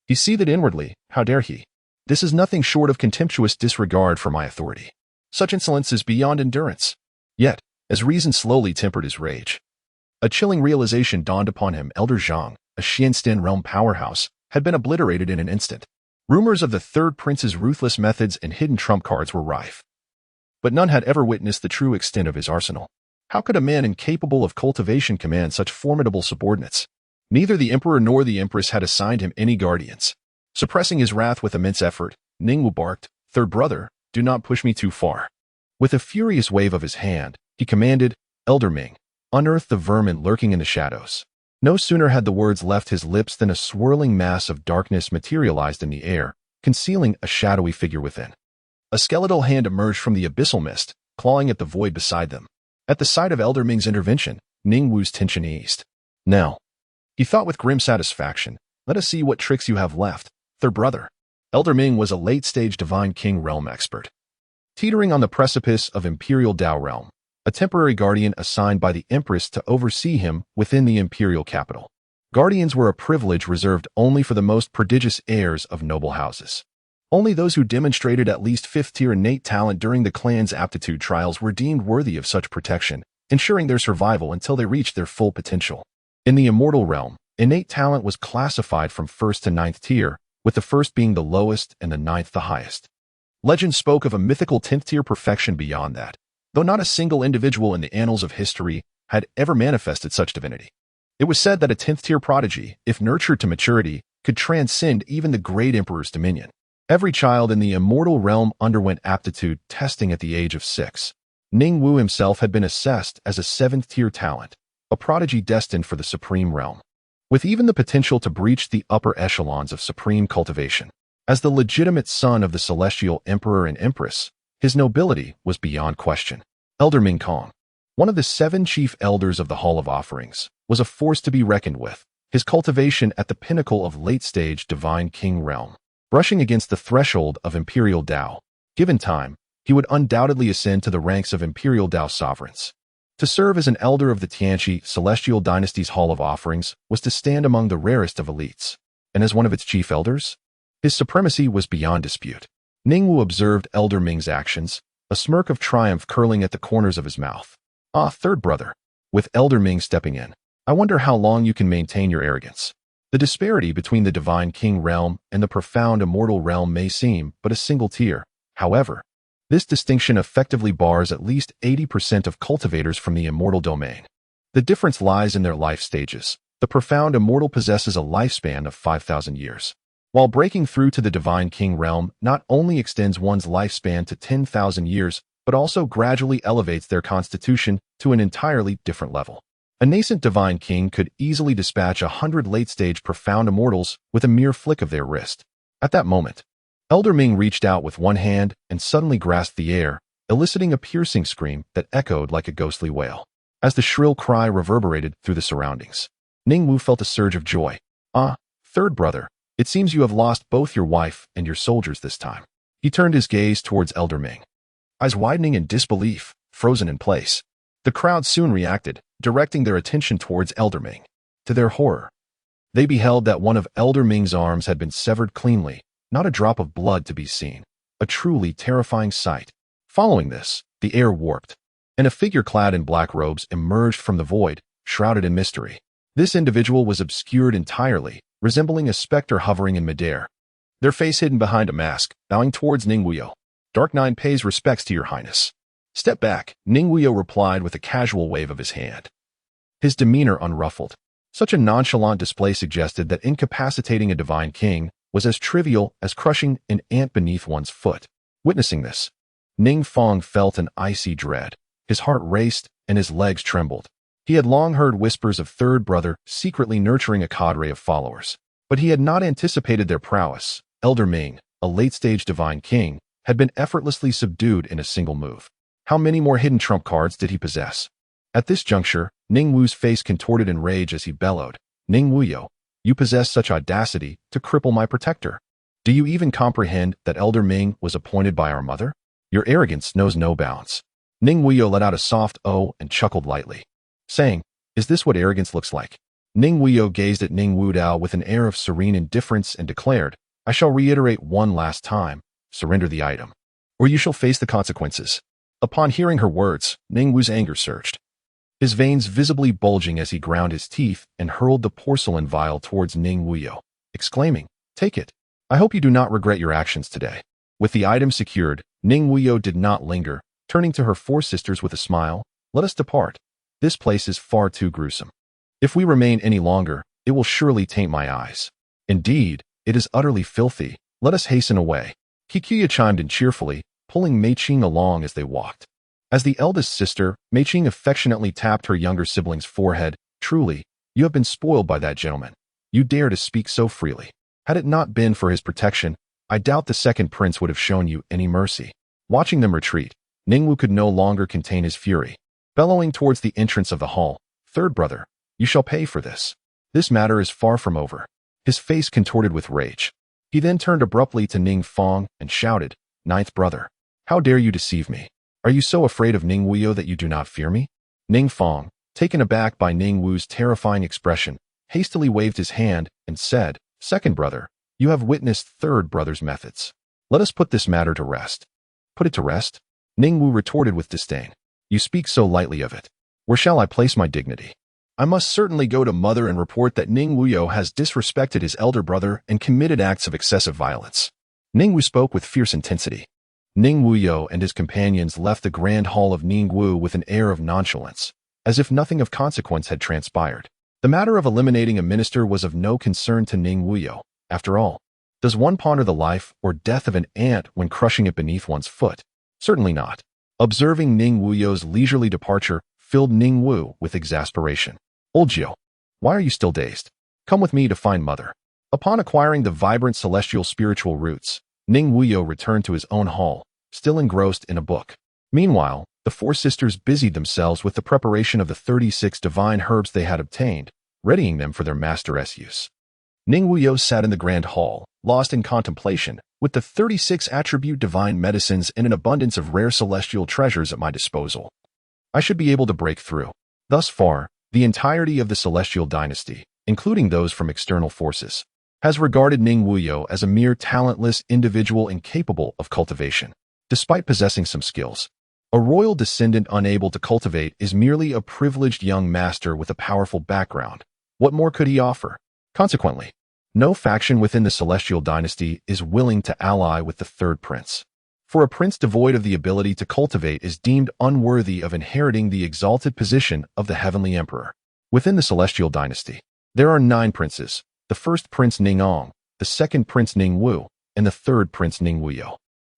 He seethed inwardly. How dare he? This is nothing short of contemptuous disregard for my authority. Such insolence is beyond endurance. Yet, as reason slowly tempered his rage, a chilling realization dawned upon him. Elder Zhang, a Xianstin realm powerhouse, had been obliterated in an instant. Rumors of the third prince's ruthless methods and hidden trump cards were rife, but none had ever witnessed the true extent of his arsenal. How could a man incapable of cultivation command such formidable subordinates? Neither the emperor nor the empress had assigned him any guardians. Suppressing his wrath with immense effort, Ning Wu barked, "Third brother, do not push me too far." With a furious wave of his hand, he commanded, "Elder Ming, unearth the vermin lurking in the shadows." No sooner had the words left his lips than a swirling mass of darkness materialized in the air, concealing a shadowy figure within. A skeletal hand emerged from the abyssal mist, clawing at the void beside them. At the sight of Elder Ming's intervention, Ning Wu's tension eased. "Now," he thought with grim satisfaction, "let us see what tricks you have left, third brother." Elder Ming was a late-stage Divine King realm expert, teetering on the precipice of Imperial Dao realm, a temporary guardian assigned by the Empress to oversee him within the imperial capital. Guardians were a privilege reserved only for the most prodigious heirs of noble houses. Only those who demonstrated at least fifth-tier innate talent during the clan's aptitude trials were deemed worthy of such protection, ensuring their survival until they reached their full potential. In the immortal realm, innate talent was classified from 1st to 9th tier, with the 1st being the lowest and the 9th the highest. Legend spoke of a mythical 10th-tier perfection beyond that, though not a single individual in the annals of history had ever manifested such divinity. It was said that a 10th-tier prodigy, if nurtured to maturity, could transcend even the great emperor's dominion. Every child in the immortal realm underwent aptitude testing at the age of 6. Ning Wu himself had been assessed as a 7th-tier talent, a prodigy destined for the supreme realm. with even the potential to breach the upper echelons of supreme cultivation. As the legitimate son of the celestial emperor and empress, his nobility was beyond question. Elder Ming Kong, one of the 7 chief elders of the Hall of Offerings, was a force to be reckoned with, his cultivation at the pinnacle of late-stage divine king realm, brushing against the threshold of imperial Dao. Given time, he would undoubtedly ascend to the ranks of imperial Dao sovereigns. To serve as an elder of the Tianqi celestial dynasty's Hall of Offerings was to stand among the rarest of elites, and as one of its chief elders, his supremacy was beyond dispute. Ning Wu observed Elder Ming's actions, a smirk of triumph curling at the corners of his mouth. "Ah, third brother," with Elder Ming stepping in, "I wonder how long you can maintain your arrogance." The disparity between the divine king realm and the profound immortal realm may seem but a single tier. However, this distinction effectively bars at least 80% of cultivators from the immortal domain. The difference lies in their life stages. The profound immortal possesses a lifespan of 5,000 years, while breaking through to the divine king realm not only extends one's lifespan to 10,000 years, but also gradually elevates their constitution to an entirely different level. A nascent divine king could easily dispatch 100 late-stage profound immortals with a mere flick of their wrist. At that moment, Elder Ming reached out with one hand and suddenly grasped the air, eliciting a piercing scream that echoed like a ghostly wail. As the shrill cry reverberated through the surroundings, Ning Wu felt a surge of joy. "Ah, third brother, it seems you have lost both your wife and your soldiers this time." He turned his gaze towards Elder Ming, eyes widening in disbelief, frozen in place. The crowd soon reacted, directing their attention towards Elder Ming. To their horror, they beheld that one of Elder Ming's arms had been severed cleanly, not a drop of blood to be seen. A truly terrifying sight. Following this, the air warped, and a figure clad in black robes emerged from the void, shrouded in mystery. This individual was obscured entirely, resembling a specter hovering in midair, their face hidden behind a mask, bowing towards Ning Wuyou. "Dark Nine pays respects to your highness." "Step back," Ning Wuyou replied with a casual wave of his hand, his demeanor unruffled. Such a nonchalant display suggested that incapacitating a divine king was as trivial as crushing an ant beneath one's foot. Witnessing this, Ning Fong felt an icy dread. His heart raced and his legs trembled. He had long heard whispers of third brother secretly nurturing a cadre of followers, but he had not anticipated their prowess. Elder Ming, a late-stage divine king, had been effortlessly subdued in a single move. How many more hidden trump cards did he possess? At this juncture, Ning Wu's face contorted in rage as he bellowed, "Ning Wuyou, you possess such audacity to cripple my protector. Do you even comprehend that Elder Ming was appointed by our mother? Your arrogance knows no bounds." Ning Wuyou let out a soft "oh" and chuckled lightly, saying, "Is this what arrogance looks like?" Ning Wuyou gazed at Ning Wudao with an air of serene indifference and declared, "I shall reiterate one last time, surrender the item, or you shall face the consequences." Upon hearing her words, Ning Wu's anger surged, his veins visibly bulging as he ground his teeth and hurled the porcelain vial towards Ning Wuyou, exclaiming, "Take it. I hope you do not regret your actions today." With the item secured, Ning Wuyou did not linger, turning to her 4 sisters with a smile, "Let us depart. This place is far too gruesome. If we remain any longer, it will surely taint my eyes. Indeed, it is utterly filthy. Let us hasten away." Kikuya chimed in cheerfully, pulling Mei Qing along as they walked. As the eldest sister, Mei Qing affectionately tapped her younger sibling's forehead. "Truly, you have been spoiled by that gentleman. You dare to speak so freely. Had it not been for his protection, I doubt the second prince would have shown you any mercy." Watching them retreat, Ning Wu could no longer contain his fury. Bellowing towards the entrance of the hall, "Third brother, you shall pay for this. This matter is far from over." His face contorted with rage. He then turned abruptly to Ning Fong and shouted, "Ninth brother, how dare you deceive me? Are you so afraid of Ning Wuyou that you do not fear me?" Ning Fong, taken aback by Ning Wu's terrifying expression, hastily waved his hand and said, "Second brother, you have witnessed third brother's methods. Let us put this matter to rest." "Put it to rest?" Ning Wu retorted with disdain. "You speak so lightly of it. Where shall I place my dignity? I must certainly go to mother and report that Ning Wuyou has disrespected his elder brother and committed acts of excessive violence." Ning Wu spoke with fierce intensity. Ning Wuyou and his companions left the grand hall of Ning Wu with an air of nonchalance, as if nothing of consequence had transpired. The matter of eliminating a minister was of no concern to Ning Wuyou. After all, does one ponder the life or death of an ant when crushing it beneath one's foot? Certainly not. Observing Ning Wuyou's leisurely departure filled Ning Wu with exasperation. "Old Jiu, why are you still dazed? Come with me to find Mother. Upon acquiring the vibrant celestial spiritual roots, Ning Wuyou returned to his own hall, still engrossed in a book. Meanwhile, the four sisters busied themselves with the preparation of the 36 divine herbs they had obtained, readying them for their master's use. Ning Wuyou sat in the grand hall, lost in contemplation, with the 36 attribute divine medicines and an abundance of rare celestial treasures at my disposal. I should be able to break through. Thus far, the entirety of the celestial dynasty, including those from external forces, has regarded Ning Wuyou as a mere talentless individual incapable of cultivation. Despite possessing some skills, a royal descendant unable to cultivate is merely a privileged young master with a powerful background. What more could he offer? Consequently, no faction within the celestial dynasty is willing to ally with the third prince. For a prince devoid of the ability to cultivate is deemed unworthy of inheriting the exalted position of the heavenly emperor. Within the celestial dynasty, there are 9 princes, the first prince Ning Ong, the second prince Ning Wu, and the third prince Ning Wuyou.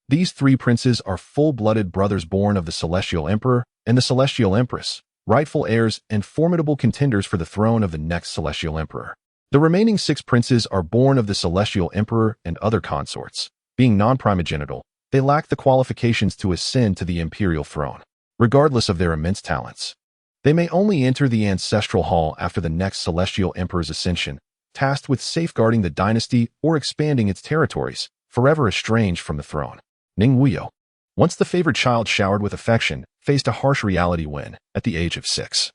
These 3 princes are full-blooded brothers born of the celestial emperor and the celestial empress, rightful heirs and formidable contenders for the throne of the next celestial emperor. The remaining 6 princes are born of the celestial emperor and other consorts. Being non-primogenital, they lack the qualifications to ascend to the imperial throne, regardless of their immense talents. They may only enter the ancestral hall after the next celestial emperor's ascension, tasked with safeguarding the dynasty or expanding its territories, forever estranged from the throne. Ning Wuyou, once the favored child showered with affection, faced a harsh reality when, at the age of 6,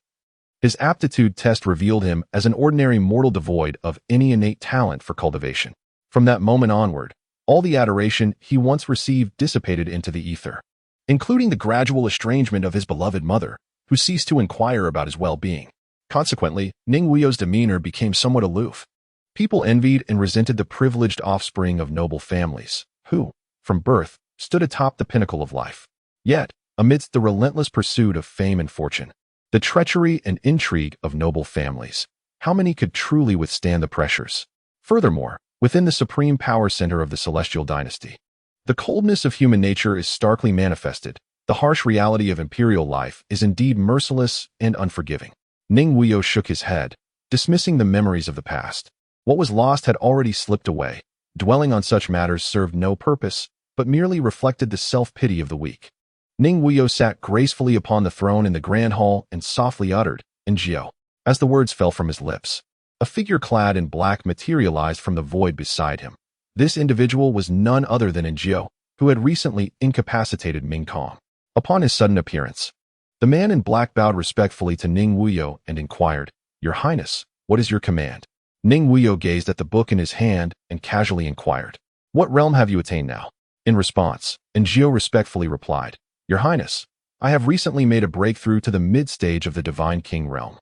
his aptitude test revealed him as an ordinary mortal devoid of any innate talent for cultivation. From that moment onward, all the adoration he once received dissipated into the ether, including the gradual estrangement of his beloved mother, who ceased to inquire about his well-being. Consequently, Ning Wuyou's demeanor became somewhat aloof. People envied and resented the privileged offspring of noble families, who, from birth, stood atop the pinnacle of life. Yet, amidst the relentless pursuit of fame and fortune, the treachery and intrigue of noble families, how many could truly withstand the pressures? Furthermore, within the supreme power center of the celestial dynasty, the coldness of human nature is starkly manifested. The harsh reality of imperial life is indeed merciless and unforgiving. Ning Wuyou shook his head, dismissing the memories of the past. What was lost had already slipped away. Dwelling on such matters served no purpose, but merely reflected the self-pity of the weak. Ning Wuyou sat gracefully upon the throne in the grand hall and softly uttered, "Ingio." As the words fell from his lips, a figure clad in black materialized from the void beside him. This individual was none other than Ingio, who had recently incapacitated Ming Kong. Upon his sudden appearance, the man in black bowed respectfully to Ning Wuyou and inquired, "Your Highness, what is your command?" Ning Wuyou gazed at the book in his hand and casually inquired, "What realm have you attained now?" In response, Ingio respectfully replied, "Your Highness, I have recently made a breakthrough to the mid-stage of the Divine King realm."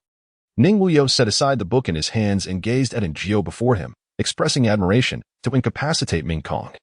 Ning Wuyou set aside the book in his hands and gazed at Ingio before him, expressing admiration to incapacitate Ming Kong,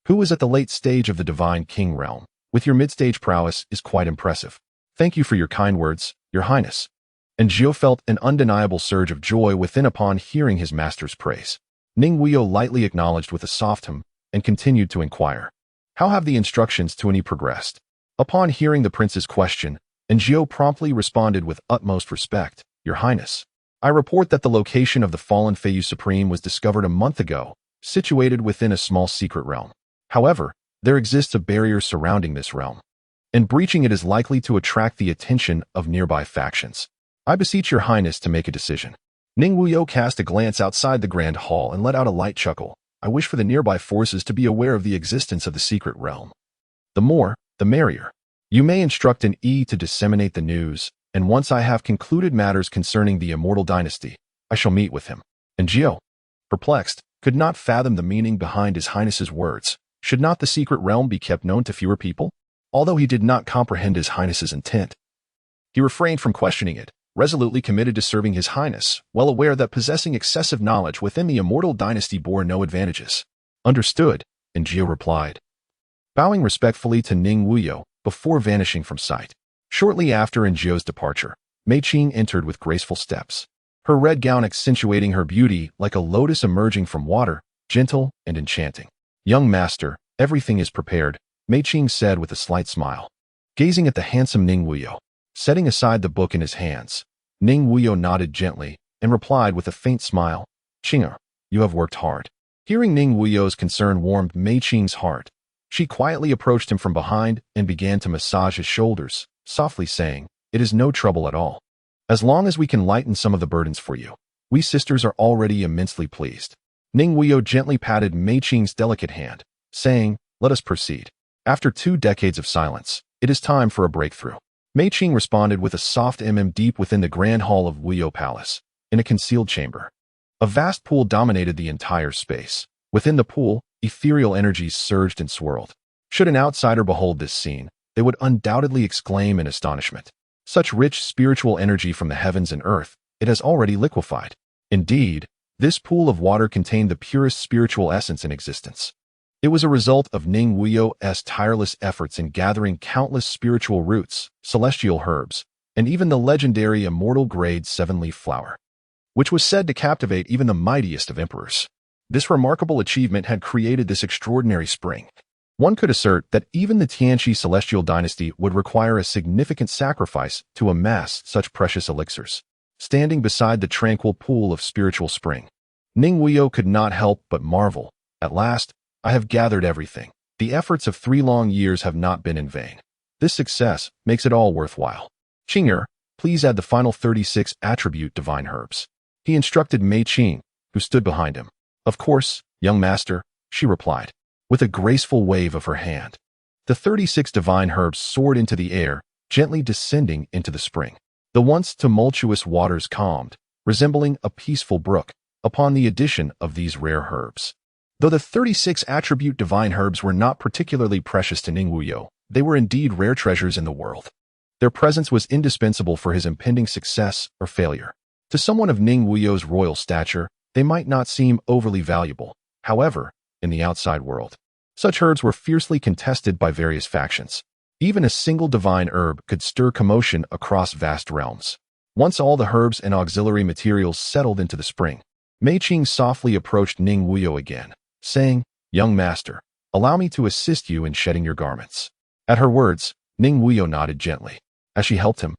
who is at the late stage of the Divine King realm. With your mid-stage prowess is quite impressive. Thank you for your kind words, Your Highness. Ingio felt an undeniable surge of joy within upon hearing his master's praise. Ning Wuyou lightly acknowledged with a soft hum and continued to inquire, "How have the instructions to any progressed?" Upon hearing the prince's question, Ingio promptly responded with utmost respect, "Your Highness, I report that the location of the fallen Feiyu Supreme was discovered a month ago, situated within a small secret realm. However, there exists a barrier surrounding this realm, and breaching it is likely to attract the attention of nearby factions. I beseech Your Highness to make a decision." Ning Wuyou cast a glance outside the grand hall and let out a light chuckle. "I wish for the nearby forces to be aware of the existence of the secret realm. The more, the merrier. You may instruct an E to disseminate the news, and once I have concluded matters concerning the immortal dynasty, I shall meet with him." Ingio, perplexed, could not fathom the meaning behind His Highness's words. Should not the secret realm be kept known to fewer people? Although he did not comprehend His Highness's intent, he refrained from questioning it, resolutely committed to serving His Highness, well aware that possessing excessive knowledge within the immortal dynasty bore no advantages. "Understood," Ingio replied, bowing respectfully to Ning Wuyou before vanishing from sight. Shortly after Ingio's departure, Mei Qing entered with graceful steps, her red gown accentuating her beauty like a lotus emerging from water, gentle and enchanting. "Young master, everything is prepared," Mei Qing said with a slight smile. Gazing at the handsome Ning Wuyou, setting aside the book in his hands, Ning Wuyou nodded gently and replied with a faint smile, Qing'er, you have worked hard. Hearing Ning Wuyou's concern warmed Mei Qing's heart. She quietly approached him from behind and began to massage his shoulders, softly saying, "It is no trouble at all. As long as we can lighten some of the burdens for you, we sisters are already immensely pleased." Ning Wuyou gently patted Mei Qing's delicate hand, saying, "Let us proceed. After 2 decades of silence, it is time for a breakthrough." Mei Qing responded with a soft deep within the grand hall of Wuyou Palace, in a concealed chamber. A vast pool dominated the entire space. Within the pool, ethereal energies surged and swirled. Should an outsider behold this scene, they would undoubtedly exclaim in astonishment. Such rich spiritual energy from the heavens and earth, it has already liquefied. Indeed, this pool of water contained the purest spiritual essence in existence. It was a result of Ning Wuyou's tireless efforts in gathering countless spiritual roots, celestial herbs, and even the legendary immortal grade 7-leaf flower, which was said to captivate even the mightiest of emperors. This remarkable achievement had created this extraordinary spring. One could assert that even the Tianqi celestial dynasty would require a significant sacrifice to amass such precious elixirs. Standing beside the tranquil pool of spiritual spring, Ning Wuyou could not help but marvel. At last, I have gathered everything. The efforts of 3 long years have not been in vain. This success makes it all worthwhile. Qing'er, please add the final 36 attribute divine herbs. He instructed Mei Qing, who stood behind him. Of course, young master, she replied, with a graceful wave of her hand. The 36 divine herbs soared into the air, gently descending into the spring. The once tumultuous waters calmed, resembling a peaceful brook, upon the addition of these rare herbs. Though the 36 attribute divine herbs were not particularly precious to Ning Wuyou, they were indeed rare treasures in the world. Their presence was indispensable for his impending success or failure. To someone of Ning Wuyou's royal stature, they might not seem overly valuable. However, in the outside world, such herbs were fiercely contested by various factions. Even a single divine herb could stir commotion across vast realms. Once all the herbs and auxiliary materials settled into the spring, Mei Qing softly approached Ning Wuyou again, saying, "Young master, allow me to assist you in shedding your garments." At her words, Ning Wuyou nodded gently. As she helped him,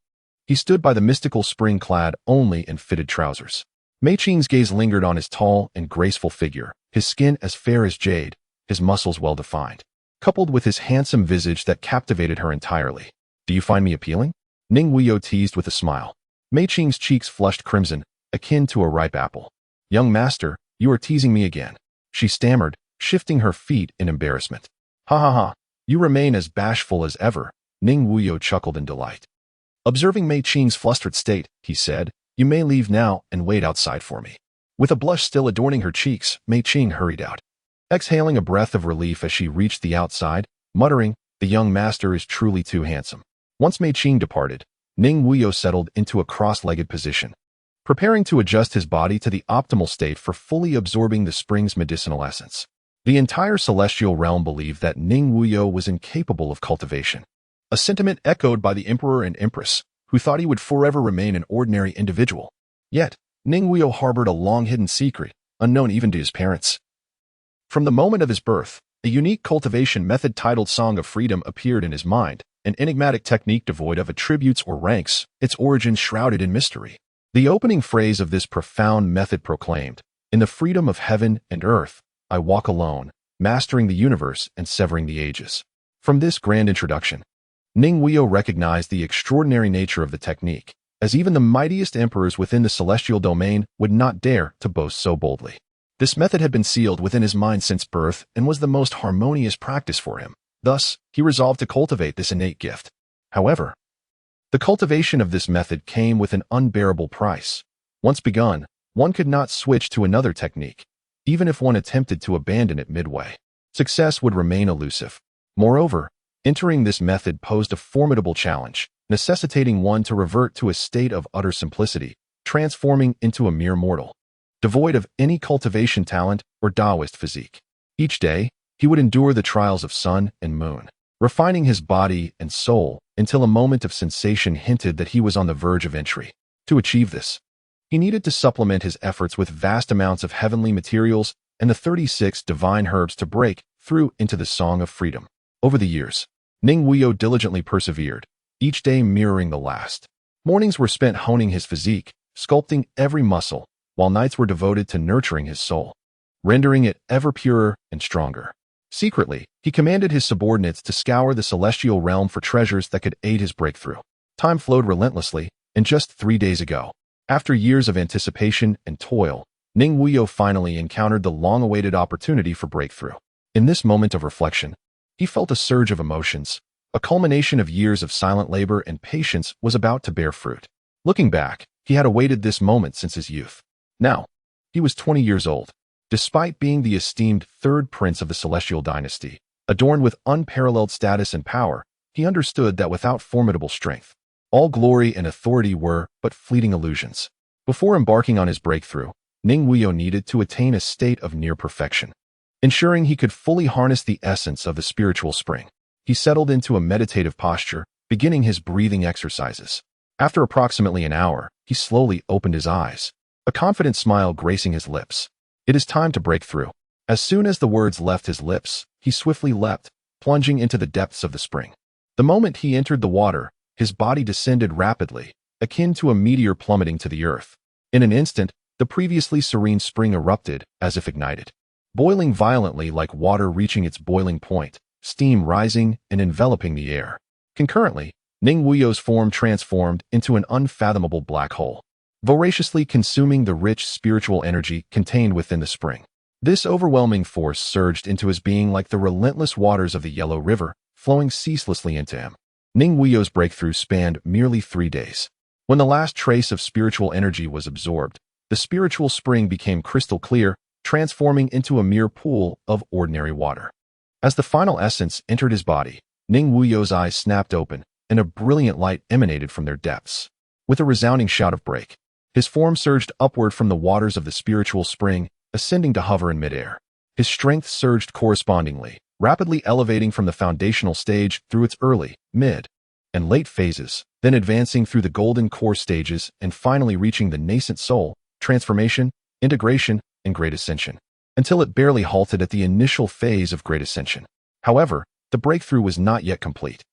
he stood by the mystical spring clad only in fitted trousers. Mei Qing's gaze lingered on his tall and graceful figure, his skin as fair as jade, his muscles well-defined, coupled with his handsome visage that captivated her entirely. "Do you find me appealing?" Ning Wuyou teased with a smile. Mei Qing's cheeks flushed crimson, akin to a ripe apple. "Young master, you are teasing me again," she stammered, shifting her feet in embarrassment. "Ha ha ha, you remain as bashful as ever," Ning Wuyou chuckled in delight. Observing Mei Qing's flustered state, he said, "You may leave now and wait outside for me." With a blush still adorning her cheeks, Mei Qing hurried out, exhaling a breath of relief as she reached the outside, muttering, "The young master is truly too handsome." Once Mei Qing departed, Ning Wuyou settled into a cross-legged position, preparing to adjust his body to the optimal state for fully absorbing the spring's medicinal essence. The entire celestial realm believed that Ning Wuyou was incapable of cultivation, a sentiment echoed by the emperor and empress, who thought he would forever remain an ordinary individual. Yet, Ning Wuyou harbored a long-hidden secret, unknown even to his parents. From the moment of his birth, a unique cultivation method titled Song of Freedom appeared in his mind, an enigmatic technique devoid of attributes or ranks, its origins shrouded in mystery. The opening phrase of this profound method proclaimed, "In the freedom of heaven and earth, I walk alone, mastering the universe and severing the ages." From this grand introduction, Ning Wuyou recognized the extraordinary nature of the technique, as even the mightiest emperors within the celestial domain would not dare to boast so boldly. This method had been sealed within his mind since birth and was the most harmonious practice for him. Thus, he resolved to cultivate this innate gift. However, the cultivation of this method came with an unbearable price. Once begun, one could not switch to another technique, even if one attempted to abandon it midway. Success would remain elusive. Moreover, entering this method posed a formidable challenge, necessitating one to revert to a state of utter simplicity, transforming into a mere mortal, devoid of any cultivation talent or Taoist physique. Each day, he would endure the trials of sun and moon, refining his body and soul until a moment of sensation hinted that he was on the verge of entry. To achieve this, he needed to supplement his efforts with vast amounts of heavenly materials and the 36 divine herbs to break through into the Song of Freedom. Over the years, Ning Wuyou diligently persevered, each day mirroring the last. Mornings were spent honing his physique, sculpting every muscle, while nights were devoted to nurturing his soul, rendering it ever purer and stronger. Secretly, he commanded his subordinates to scour the celestial realm for treasures that could aid his breakthrough. Time flowed relentlessly, and just 3 days ago, after years of anticipation and toil, Ning Wuyou finally encountered the long-awaited opportunity for breakthrough. In this moment of reflection, he felt a surge of emotions. A culmination of years of silent labor and patience was about to bear fruit. Looking back, he had awaited this moment since his youth. Now, he was 20 years old. Despite being the esteemed third prince of the celestial dynasty, adorned with unparalleled status and power, he understood that without formidable strength, all glory and authority were but fleeting illusions. Before embarking on his breakthrough, Ning Wuyou needed to attain a state of near perfection. Ensuring he could fully harness the essence of the spiritual spring, he settled into a meditative posture, beginning his breathing exercises. After approximately an hour, he slowly opened his eyes, a confident smile gracing his lips. It is time to break through. As soon as the words left his lips, he swiftly leapt, plunging into the depths of the spring. The moment he entered the water, his body descended rapidly, akin to a meteor plummeting to the earth. In an instant, the previously serene spring erupted, as if ignited. Boiling violently like water reaching its boiling point, steam rising and enveloping the air. Concurrently, Ning Wuyou's form transformed into an unfathomable black hole, voraciously consuming the rich spiritual energy contained within the spring. This overwhelming force surged into his being like the relentless waters of the Yellow River, flowing ceaselessly into him. Ning Wuyou's breakthrough spanned merely 3 days. When the last trace of spiritual energy was absorbed, the spiritual spring became crystal clear, transforming into a mere pool of ordinary water. As the final essence entered his body, Ning Wuyou's eyes snapped open, and a brilliant light emanated from their depths. With a resounding shout of break, his form surged upward from the waters of the spiritual spring, ascending to hover in midair. His strength surged correspondingly, rapidly elevating from the foundational stage through its early, mid, and late phases, then advancing through the golden core stages and finally reaching the nascent soul, transformation, integration, and great ascension, until it barely halted at the initial phase of great ascension. However, the breakthrough was not yet complete.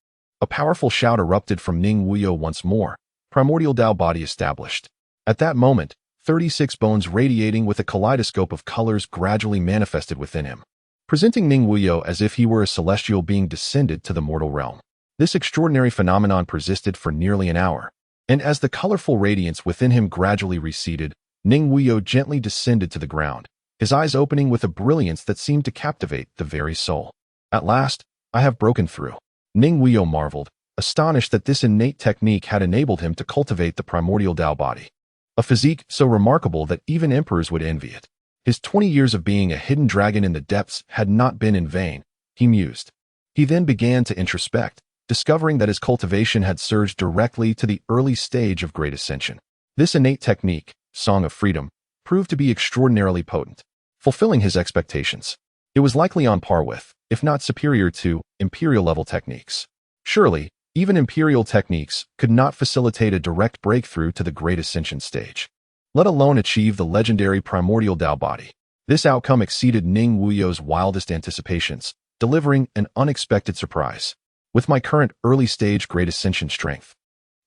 A powerful shout erupted from Ning Wuyou once more, primordial Tao body established. At that moment, 36 bones radiating with a kaleidoscope of colors gradually manifested within him, presenting Ning Wuyou as if he were a celestial being descended to the mortal realm. This extraordinary phenomenon persisted for nearly an hour, and as the colorful radiance within him gradually receded, Ning Wuyou gently descended to the ground, his eyes opening with a brilliance that seemed to captivate the very soul. At last, I have broken through. Ning Wuyou marveled, astonished that this innate technique had enabled him to cultivate the primordial Tao body, a physique so remarkable that even emperors would envy it. His 20 years of being a hidden dragon in the depths had not been in vain, he mused. He then began to introspect, discovering that his cultivation had surged directly to the early stage of great ascension. This innate technique, Song of Freedom, proved to be extraordinarily potent, fulfilling his expectations. It was likely on par with, if not superior to, imperial-level techniques. Surely, even imperial techniques could not facilitate a direct breakthrough to the great ascension stage, let alone achieve the legendary primordial Tao body. This outcome exceeded Ning Wuyou's wildest anticipations, delivering an unexpected surprise. With my current early-stage great ascension strength,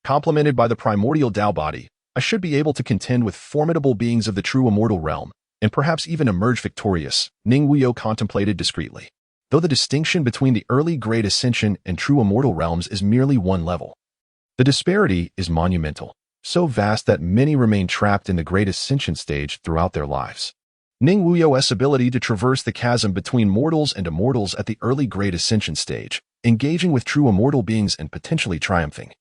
complemented by the primordial Tao body, I should be able to contend with formidable beings of the true immortal realm, and perhaps even emerge victorious, Ning Wuyou contemplated discreetly. Though the distinction between the early great ascension and true immortal realms is merely one level, the disparity is monumental, so vast that many remain trapped in the great ascension stage throughout their lives. Ning Wuyou's ability to traverse the chasm between mortals and immortals at the early great ascension stage, engaging with true immortal beings and potentially triumphing,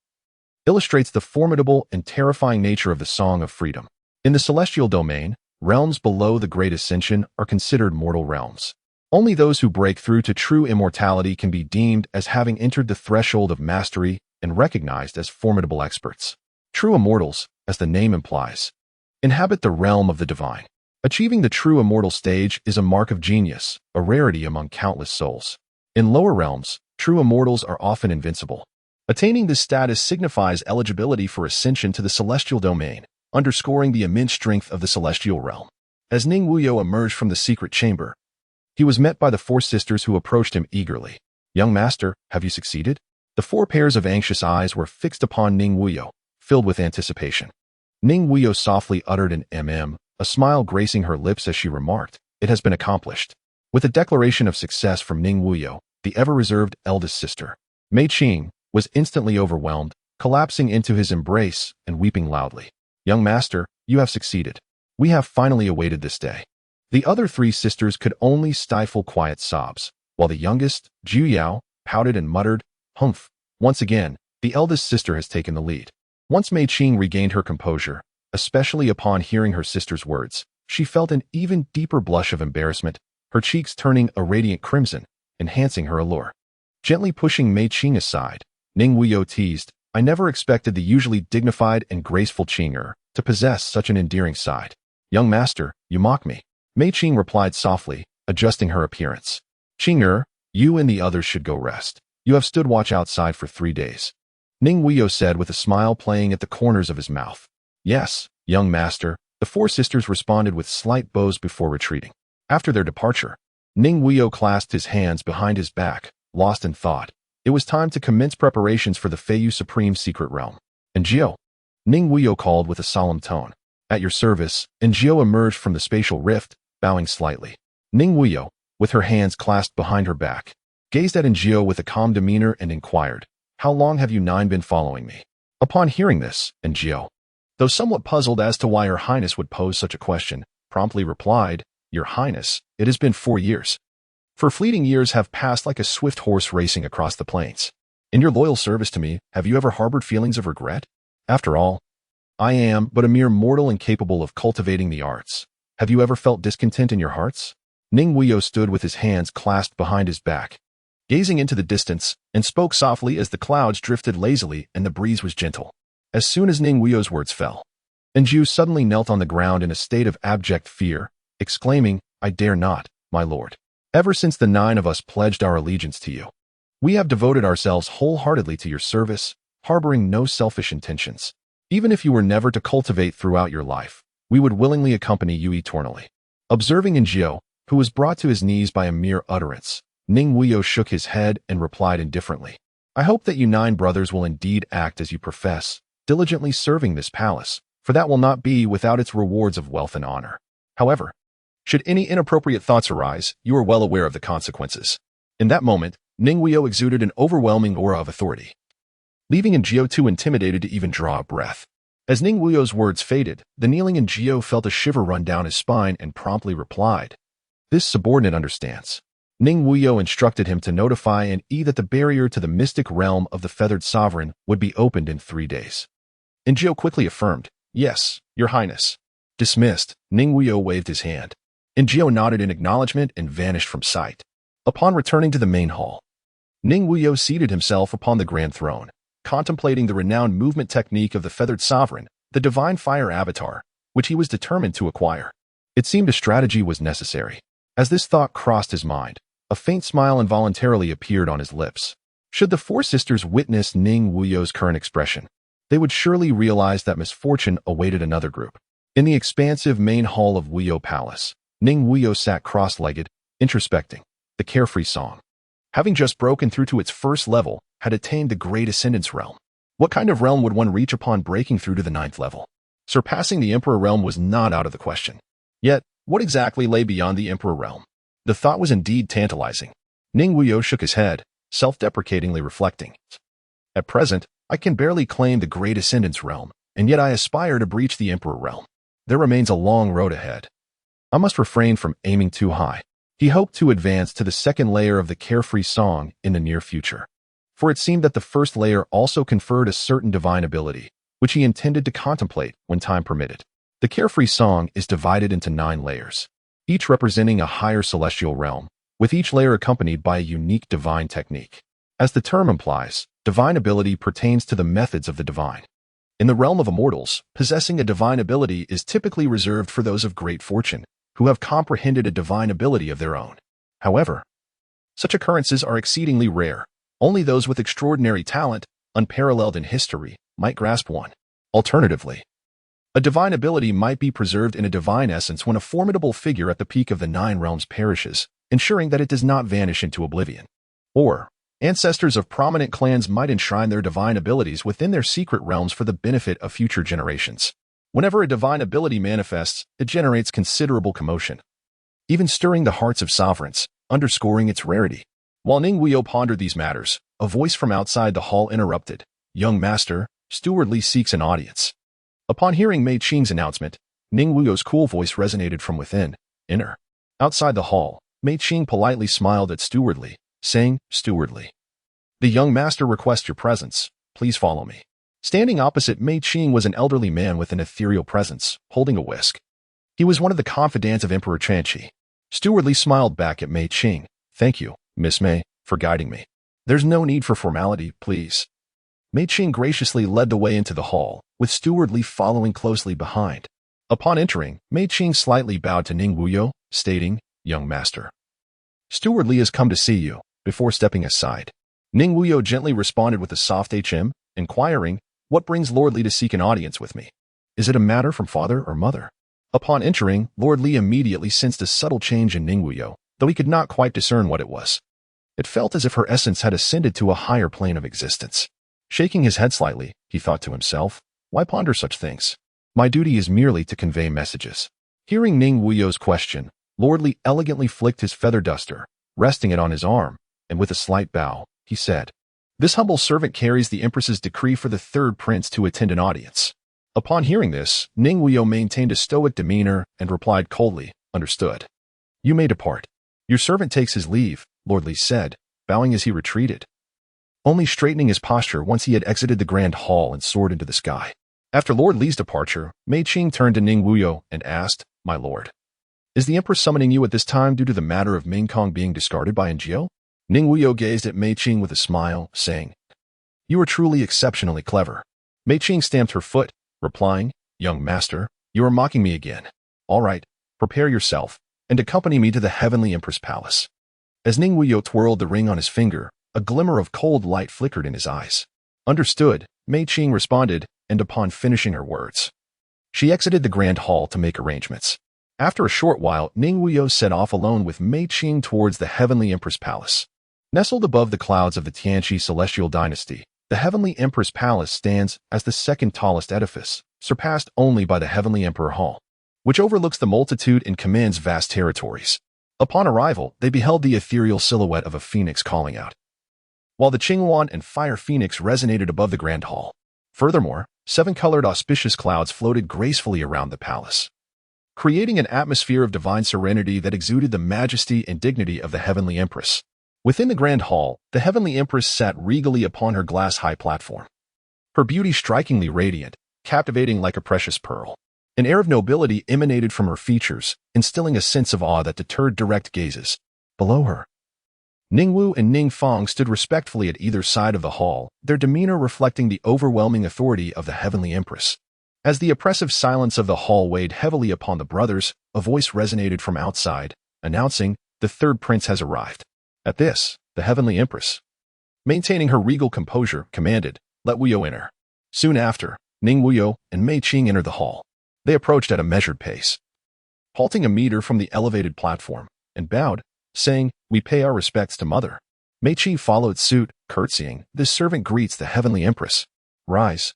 illustrates the formidable and terrifying nature of the Song of Freedom. In the celestial domain, realms below the great ascension are considered mortal realms. Only those who break through to true immortality can be deemed as having entered the threshold of mastery and recognized as formidable experts. True immortals, as the name implies, inhabit the realm of the divine. Achieving the true immortal stage is a mark of genius, a rarity among countless souls. In lower realms, true immortals are often invincible. Attaining this status signifies eligibility for ascension to the celestial domain, underscoring the immense strength of the celestial realm. As Ning Wuyou emerged from the secret chamber, he was met by the 4 sisters who approached him eagerly. "Young master, have you succeeded?" The 4 pairs of anxious eyes were fixed upon Ning Wuyou, filled with anticipation. Ning Wuyou softly uttered an a smile gracing her lips as she remarked, "It has been accomplished." With a declaration of success from Ning Wuyou, the ever-reserved eldest sister, Mei Qing was instantly overwhelmed, collapsing into his embrace and weeping loudly. "Young master, you have succeeded. We have finally awaited this day." The other three sisters could only stifle quiet sobs, while the youngest, Ju Yao, pouted and muttered, "Humph." Once again, the eldest sister has taken the lead. Once Mei Qing regained her composure, especially upon hearing her sister's words, she felt an even deeper blush of embarrassment, her cheeks turning a radiant crimson, enhancing her allure. Gently pushing Mei Qing aside, Ning Wuyou teased, "I never expected the usually dignified and graceful Qing'er to possess such an endearing side." "Young master, you mock me." Mei Qing replied softly, adjusting her appearance. "Qing'er, you and the others should go rest. You have stood watch outside for 3 days." Ning Wuyou said with a smile playing at the corners of his mouth. "Yes, young master," the four sisters responded with slight bows before retreating. After their departure, Ning Wuyou clasped his hands behind his back, lost in thought. It was time to commence preparations for the Feiyu Supreme Secret Realm. "Njio," Ning Wuyou called with a solemn tone. "At your service," Njio emerged from the spatial rift, bowing slightly. Ning Wuyou, with her hands clasped behind her back, gazed at Njio with a calm demeanor and inquired, "How long have you nine been following me?" Upon hearing this, Njio, though somewhat puzzled as to why Her Highness would pose such a question, promptly replied, "Your Highness, it has been 4 years. For fleeting years have passed like a swift horse racing across the plains. In your loyal service to me, have you ever harbored feelings of regret? After all, I am but a mere mortal incapable of cultivating the arts. Have you ever felt discontent in your hearts?" Ning Wuyou stood with his hands clasped behind his back, gazing into the distance, and spoke softly as the clouds drifted lazily and the breeze was gentle. As soon as Ning Wuyou's words fell, Njio suddenly knelt on the ground in a state of abject fear, exclaiming, "I dare not, my lord. Ever since the 9 of us pledged our allegiance to you, we have devoted ourselves wholeheartedly to your service, harboring no selfish intentions. Even if you were never to cultivate throughout your life, we would willingly accompany you eternally." Observing Njio, who was brought to his knees by a mere utterance, Ning Wuyou shook his head and replied indifferently, "I hope that you 9 brothers will indeed act as you profess, diligently serving this palace, for that will not be without its rewards of wealth and honor. However, should any inappropriate thoughts arise, you are well aware of the consequences." In that moment, Ning Wuyou exuded an overwhelming aura of authority, leaving Njio too intimidated to even draw a breath. As Ning Wuyou's words faded, the kneeling Njio felt a shiver run down his spine and promptly replied, "This subordinate understands." Ning Wuyou instructed him to notify An Yi that the barrier to the mystic realm of the Feathered Sovereign would be opened in 3 days. Njio quickly affirmed, "Yes, your highness." Dismissed, Ning Wuyou waved his hand. Njio nodded in acknowledgement and vanished from sight. Upon returning to the main hall, Ning Wuyou seated himself upon the grand throne, contemplating the renowned movement technique of the Feathered Sovereign, the Divine Fire Avatar, which he was determined to acquire. It seemed a strategy was necessary. As this thought crossed his mind, a faint smile involuntarily appeared on his lips. Should the 4 sisters witness Ning Wuyou's current expression, they would surely realize that misfortune awaited another group. In the expansive main hall of Wuyou Palace, Ning Wuyou sat cross-legged, introspecting. The carefree song, having just broken through to its first level, had attained the Great Ascendance realm. What kind of realm would one reach upon breaking through to the 9th level? Surpassing the Emperor realm was not out of the question. Yet, what exactly lay beyond the Emperor realm? The thought was indeed tantalizing. Ning Wuyou shook his head, self-deprecatingly reflecting. "At present, I can barely claim the Great Ascendance realm, and yet I aspire to breach the Emperor realm. There remains a long road ahead. I must refrain from aiming too high." He hoped to advance to the 2nd layer of the carefree song in the near future, for it seemed that the 1st layer also conferred a certain divine ability, which he intended to contemplate when time permitted. The carefree song is divided into 9 layers, each representing a higher celestial realm, with each layer accompanied by a unique divine technique. As the term implies, divine ability pertains to the methods of the divine. In the realm of immortals, possessing a divine ability is typically reserved for those of great fortune, who have comprehended a divine ability of their own. However, such occurrences are exceedingly rare. Only those with extraordinary talent, unparalleled in history, might grasp one. Alternatively, a divine ability might be preserved in a divine essence when a formidable figure at the peak of the 9 realms perishes, ensuring that it does not vanish into oblivion. Or, ancestors of prominent clans might enshrine their divine abilities within their secret realms for the benefit of future generations. Whenever a divine ability manifests, it generates considerable commotion, even stirring the hearts of sovereigns, underscoring its rarity. While Ning Wuyou pondered these matters, a voice from outside the hall interrupted. "Young master, Steward Li seeks an audience." Upon hearing Mei Qing's announcement, Ning Wuyou's cool voice resonated from within. Inner. Outside the hall, Mei Qing politely smiled at Steward Li, saying, "Steward Li, the young master requests your presence. Please follow me." Standing opposite Mei Qing was an elderly man with an ethereal presence, holding a whisk. He was one of the confidants of Emperor Chanqi. Steward Li smiled back at Mei Qing. "Thank you, Miss Mei, for guiding me. There's no need for formality, please." Mei Qing graciously led the way into the hall, with Steward Li following closely behind. Upon entering, Mei Qing slightly bowed to Ning Wuyou, stating, "Young master, Steward Li has come to see you," before stepping aside. Ning Wuyou gently responded with a soft "hm," inquiring, "What brings Lord Li to seek an audience with me? Is it a matter from father or mother?" Upon entering, Lord Li immediately sensed a subtle change in Ning Wuyou, though he could not quite discern what it was. It felt as if her essence had ascended to a higher plane of existence. Shaking his head slightly, he thought to himself, "Why ponder such things? My duty is merely to convey messages." Hearing Ning Wuyou's question, Lord Li elegantly flicked his feather duster, resting it on his arm, and with a slight bow, he said, "This humble servant carries the Empress's decree for the third prince to attend an audience." Upon hearing this, Ning Wuyou maintained a stoic demeanor and replied coldly, "Understood. You may depart." "Your servant takes his leave," Lord Li said, bowing as he retreated, only straightening his posture once he had exited the grand hall and soared into the sky. After Lord Li's departure, Mei Qing turned to Ning Wuyou and asked, "My lord, is the Empress summoning you at this time due to the matter of Ming Kong being discarded by Anjiu?" Ning Wuyou gazed at Mei Qing with a smile, saying, "You are truly exceptionally clever." Mei Qing stamped her foot, replying, "Young master, you are mocking me again. All right, prepare yourself, and accompany me to the Heavenly Empress Palace." As Ning Wuyou twirled the ring on his finger, a glimmer of cold light flickered in his eyes. "Understood," Mei Qing responded, and upon finishing her words, she exited the grand hall to make arrangements. After a short while, Ning Wuyou set off alone with Mei Qing towards the Heavenly Empress Palace. Nestled above the clouds of the Tianqi celestial dynasty, the Heavenly Empress Palace stands as the second tallest edifice, surpassed only by the Heavenly Emperor Hall, which overlooks the multitude and commands vast territories. Upon arrival, they beheld the ethereal silhouette of a phoenix calling out, while the Qinghuan and Fire Phoenix resonated above the grand hall. Furthermore, 7-colored auspicious clouds floated gracefully around the palace, creating an atmosphere of divine serenity that exuded the majesty and dignity of the Heavenly Empress. Within the grand hall, the Heavenly Empress sat regally upon her glass-high platform, her beauty strikingly radiant, captivating like a precious pearl. An air of nobility emanated from her features, instilling a sense of awe that deterred direct gazes. Below her, Ning Wu and Ning Fong stood respectfully at either side of the hall, their demeanor reflecting the overwhelming authority of the Heavenly Empress. As the oppressive silence of the hall weighed heavily upon the brothers, a voice resonated from outside, announcing, "The third prince has arrived." At this, the Heavenly Empress, maintaining her regal composure, commanded, "Let Wuyou enter." Soon after, Ning Wuyou and Mei Qing entered the hall. They approached at a measured pace, halting a meter from the elevated platform, and bowed, saying, "We pay our respects to Mother." Mei Qing followed suit, curtsying, "This servant greets the Heavenly Empress. Rise."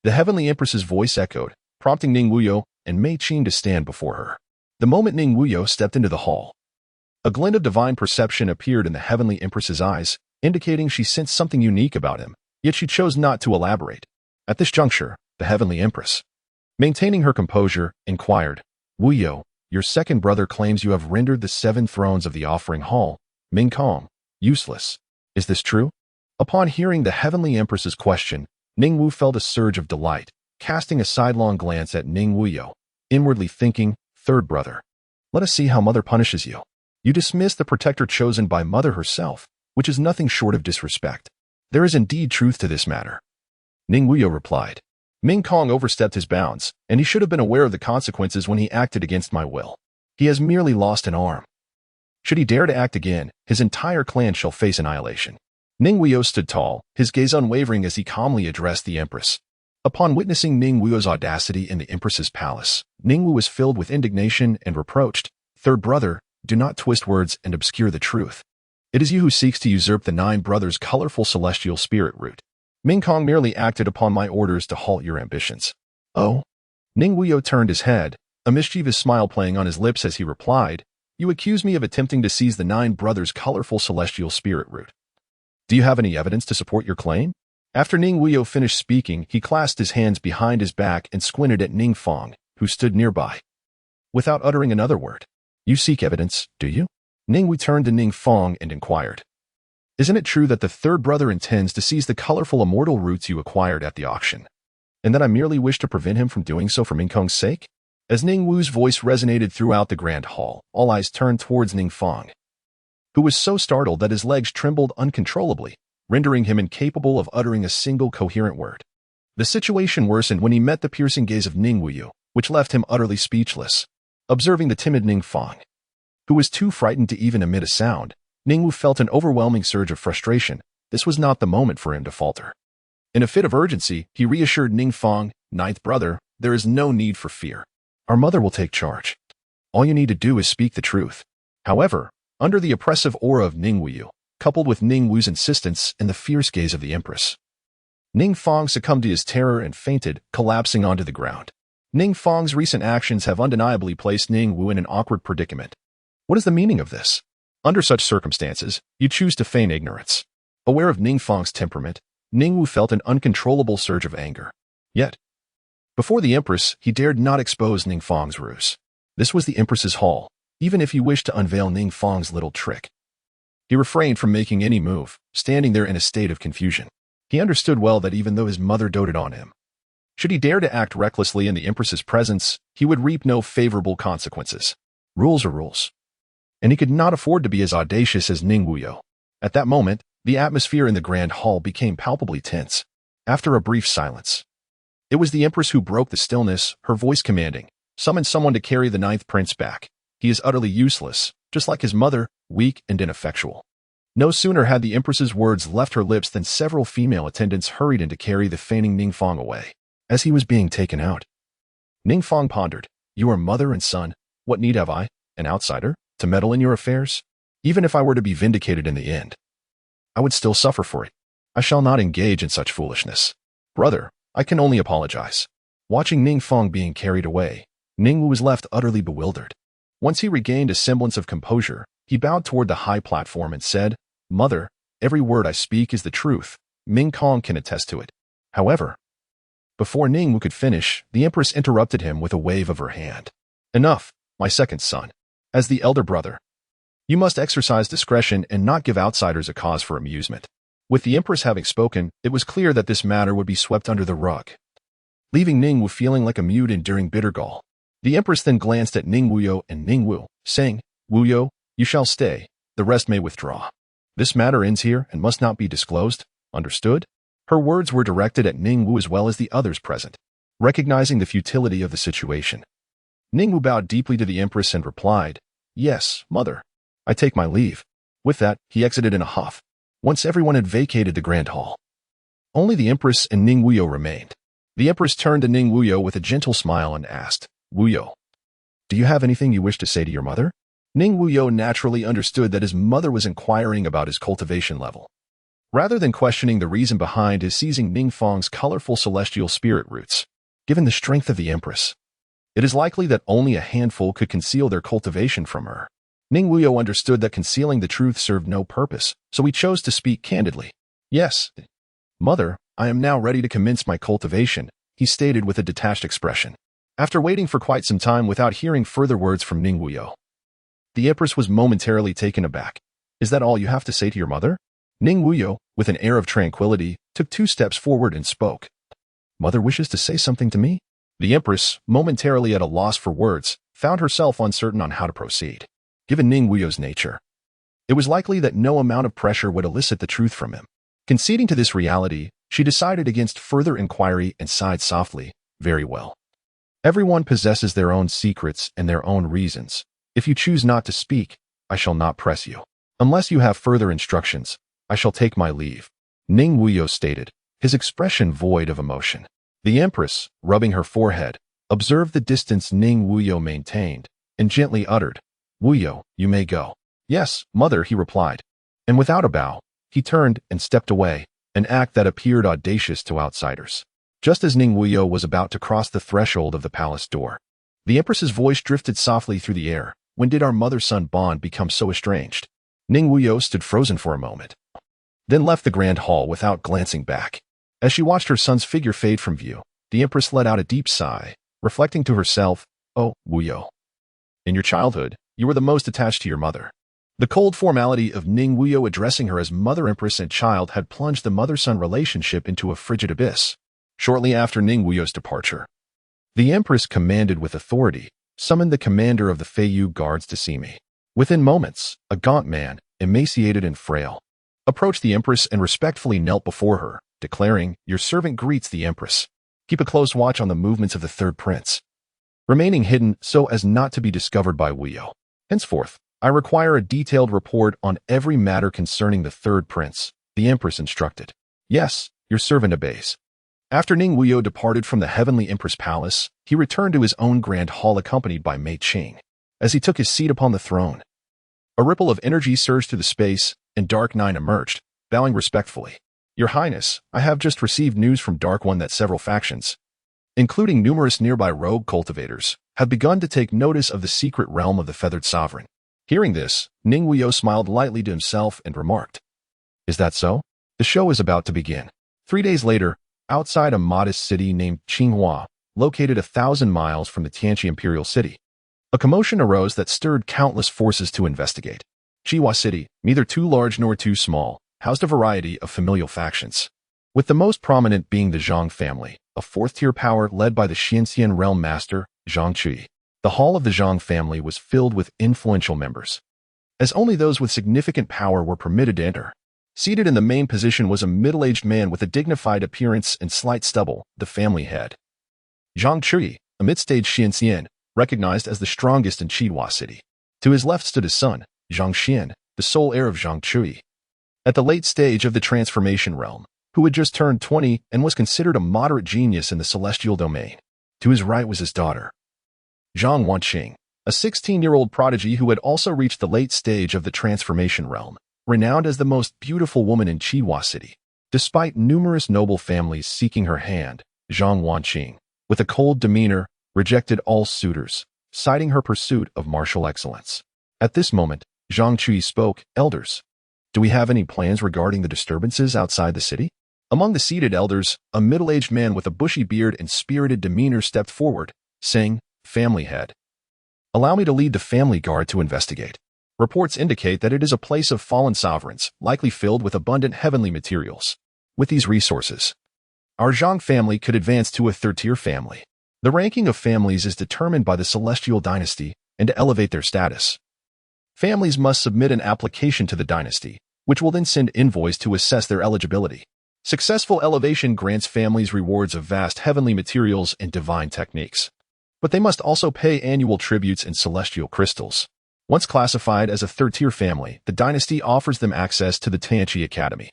The Heavenly Empress's voice echoed, prompting Ning Wuyou and Mei Qing to stand before her. The moment Ning Wuyou stepped into the hall, a glint of divine perception appeared in the Heavenly Empress's eyes, indicating she sensed something unique about him, yet she chose not to elaborate. At this juncture, the Heavenly Empress, maintaining her composure, inquired, "Wuyou, your second brother claims you have rendered the 7 thrones of the offering hall, Ming Kong, useless. Is this true?" Upon hearing the Heavenly Empress's question, Ning Wu felt a surge of delight, casting a sidelong glance at Ning Wuyou, inwardly thinking, "Third brother, let us see how Mother punishes you. You dismiss the protector chosen by Mother herself, which is nothing short of disrespect. There is indeed truth to this matter." Ning Wuyou replied, "Ming Kong overstepped his bounds, and he should have been aware of the consequences when he acted against my will. He has merely lost an arm. Should he dare to act again, his entire clan shall face annihilation." Ning Wuyou stood tall, his gaze unwavering as he calmly addressed the Empress. Upon witnessing Ning Wuyou's audacity in the Empress's palace, Ning Wu was filled with indignation and reproached, "Third brother, do not twist words and obscure the truth. It is you who seeks to usurp the 9 brothers' colorful celestial spirit root. Ming Kong merely acted upon my orders to halt your ambitions." "Oh, Ning Wuyou turned his head, a mischievous smile playing on his lips as he replied, "You accuse me of attempting to seize the 9 brothers' colorful celestial spirit root. Do you have any evidence to support your claim?" After Ning Wuyou finished speaking, he clasped his hands behind his back and squinted at Ning Fong, who stood nearby. Without uttering another word, "You seek evidence, do you?" Ning Wu turned to Ning Fong and inquired, "Isn't it true that the 3rd brother intends to seize the colorful immortal roots you acquired at the auction, and that I merely wish to prevent him from doing so for Ming Kong's sake?" As Ning Wu's voice resonated throughout the grand hall, all eyes turned towards Ning Fong, who was so startled that his legs trembled uncontrollably, rendering him incapable of uttering a single coherent word. The situation worsened when he met the piercing gaze of Ning Wuyou, which left him utterly speechless. Observing the timid Ning Fong, who was too frightened to even emit a sound, Ning Wu felt an overwhelming surge of frustration. This was not the moment for him to falter. In a fit of urgency, he reassured Ning Fong, "9th brother, there is no need for fear. Our mother will take charge. All you need to do is speak the truth." However, under the oppressive aura of Ning Wuyou, coupled with Ning Wu's insistence and the fierce gaze of the Empress, Ning Fong succumbed to his terror and fainted, collapsing onto the ground. Ning Fong's recent actions have undeniably placed Ning Wu in an awkward predicament. What is the meaning of this? Under such circumstances, you choose to feign ignorance. Aware of Ning Fong's temperament, Ning Wu felt an uncontrollable surge of anger. Yet, before the Empress, he dared not expose Ning Fong's ruse. This was the Empress's hall, even if he wished to unveil Ning Fong's little trick. He refrained from making any move, standing there in a state of confusion. He understood well that even though his mother doted on him, should he dare to act recklessly in the Empress's presence, he would reap no favorable consequences. Rules are rules. And he could not afford to be as audacious as Ning Wuyou. At that moment, the atmosphere in the grand hall became palpably tense. After a brief silence, it was the Empress who broke the stillness, her voice commanding, "Summon someone to carry the 9th prince back. He is utterly useless, just like his mother, weak and ineffectual." No sooner had the Empress's words left her lips than several female attendants hurried in to carry the feigning Ning Fong away. As he was being taken out, Ning Fong pondered, "You are mother and son. What need have I, an outsider, to meddle in your affairs? Even if I were to be vindicated in the end, I would still suffer for it. I shall not engage in such foolishness. Brother, I can only apologize." Watching Ning Fong being carried away, Ning Wu was left utterly bewildered. Once he regained a semblance of composure, he bowed toward the high platform and said, "Mother, every word I speak is the truth. Ming Kong can attest to it." However, before Ning Wu could finish, the Empress interrupted him with a wave of her hand. "Enough, my second son. As the elder brother, you must exercise discretion and not give outsiders a cause for amusement." With the Empress having spoken, it was clear that this matter would be swept under the rug, leaving Ning Wu feeling like a mute enduring bitter gall. The Empress then glanced at Ning Wuyou and Ning Wu, saying, "Wuyou, you shall stay. The rest may withdraw. This matter ends here and must not be disclosed. Understood?" Her words were directed at Ning Wu as well as the others present. Recognizing the futility of the situation, Ning Wu bowed deeply to the Empress and replied, "Yes, mother. I take my leave." With that, he exited in a huff. Once everyone had vacated the grand hall, only the Empress and Ning Wuyou remained. The Empress turned to Ning Wuyou with a gentle smile and asked, "Wuyou, do you have anything you wish to say to your mother?" Ning Wuyou naturally understood that his mother was inquiring about his cultivation level, rather than questioning the reason behind his seizing Ning Fong's colorful celestial spirit roots. Given the strength of the Empress, it is likely that only a handful could conceal their cultivation from her. Ning Wuyou understood that concealing the truth served no purpose, so he chose to speak candidly. "Yes, mother, I am now ready to commence my cultivation," he stated with a detached expression. After waiting for quite some time without hearing further words from Ning Wuyou, the Empress was momentarily taken aback. "Is that all you have to say to your mother?" Ning Wuyou, with an air of tranquility, took 2 steps forward and spoke. "Mother wishes to say something to me?" The Empress, momentarily at a loss for words, found herself uncertain on how to proceed. Given Ning Wuyou's nature, it was likely that no amount of pressure would elicit the truth from him. Conceding to this reality, she decided against further inquiry and sighed softly, "Very well. Everyone possesses their own secrets and their own reasons. If you choose not to speak, I shall not press you. Unless you have further instructions, I shall take my leave," Ning Wuyou stated, his expression void of emotion. The Empress, rubbing her forehead, observed the distance Ning Wuyou maintained, and gently uttered, "Wuyou, you may go." "Yes, mother," he replied. And without a bow, he turned and stepped away, an act that appeared audacious to outsiders. Just as Ning Wuyou was about to cross the threshold of the palace door, the Empress's voice drifted softly through the air. When did our mother-son bond become so estranged? Ning Wuyou stood frozen for a moment, then left the grand hall without glancing back. As she watched her son's figure fade from view, the Empress let out a deep sigh, reflecting to herself, "Oh, Wuyou. In your childhood, you were the most attached to your mother." The cold formality of Ning Wuyou addressing her as Mother Empress and child had plunged the mother-son relationship into a frigid abyss. Shortly after Ning Wuyou's departure, the Empress commanded with authority, "Summoned the commander of the Feiyu guards to see me." Within moments, a gaunt man, emaciated and frail, approached the Empress and respectfully knelt before her, declaring, "Your servant greets the Empress. Keep a close watch on the movements of the third prince, remaining hidden so as not to be discovered by Wuyou. Henceforth, I require a detailed report on every matter concerning the third prince," the Empress instructed. "Yes, your servant obeys." After Ning Wuyou departed from the Heavenly Empress Palace, he returned to his own grand hall accompanied by Mei Qing. As he took his seat upon the throne, a ripple of energy surged through the space, and Dark Nine emerged, bowing respectfully. "Your Highness, I have just received news from Dark One that several factions, including numerous nearby rogue cultivators, have begun to take notice of the secret realm of the Feathered Sovereign." Hearing this, Ning Wuyou smiled lightly to himself and remarked, "Is that so? The show is about to begin." 3 days later, outside a modest city named Qinghua, located 1,000 miles from the Tianqi Imperial City, a commotion arose that stirred countless forces to investigate. Qinghua City, neither too large nor too small, housed a variety of familial factions, with the most prominent being the Zhang family, a fourth-tier power led by the Xianxian realm master, Zhang Qi. The hall of the Zhang family was filled with influential members, as only those with significant power were permitted to enter. Seated in the main position was a middle-aged man with a dignified appearance and slight stubble, the family head. Zhang Qi, a mid-stage Xianxian, recognized as the strongest in Qinghua City. To his left stood his son, Zhang Xian, the sole heir of Zhang Qi, at the late stage of the transformation realm, who had just turned 20 and was considered a moderate genius in the celestial domain. To his right was his daughter, Zhang Wanqing, a 16-year-old prodigy who had also reached the late stage of the transformation realm, renowned as the most beautiful woman in Qinghua City. Despite numerous noble families seeking her hand, Zhang Wanqing, with a cold demeanor, rejected all suitors, citing her pursuit of martial excellence. At this moment, Zhang Qi spoke, "Elders, do we have any plans regarding the disturbances outside the city?" Among the seated elders, a middle-aged man with a bushy beard and spirited demeanor stepped forward, saying, "Family head, allow me to lead the family guard to investigate. Reports indicate that it is a place of fallen sovereigns, likely filled with abundant heavenly materials. With these resources, our Zhang family could advance to a third-tier family. The ranking of families is determined by the celestial dynasty, and to elevate their status, families must submit an application to the dynasty, which will then send invoice to assess their eligibility. Successful elevation grants families rewards of vast heavenly materials and divine techniques. But they must also pay annual tributes in celestial crystals. Once classified as a third-tier family, the dynasty offers them access to the Tianqi Academy,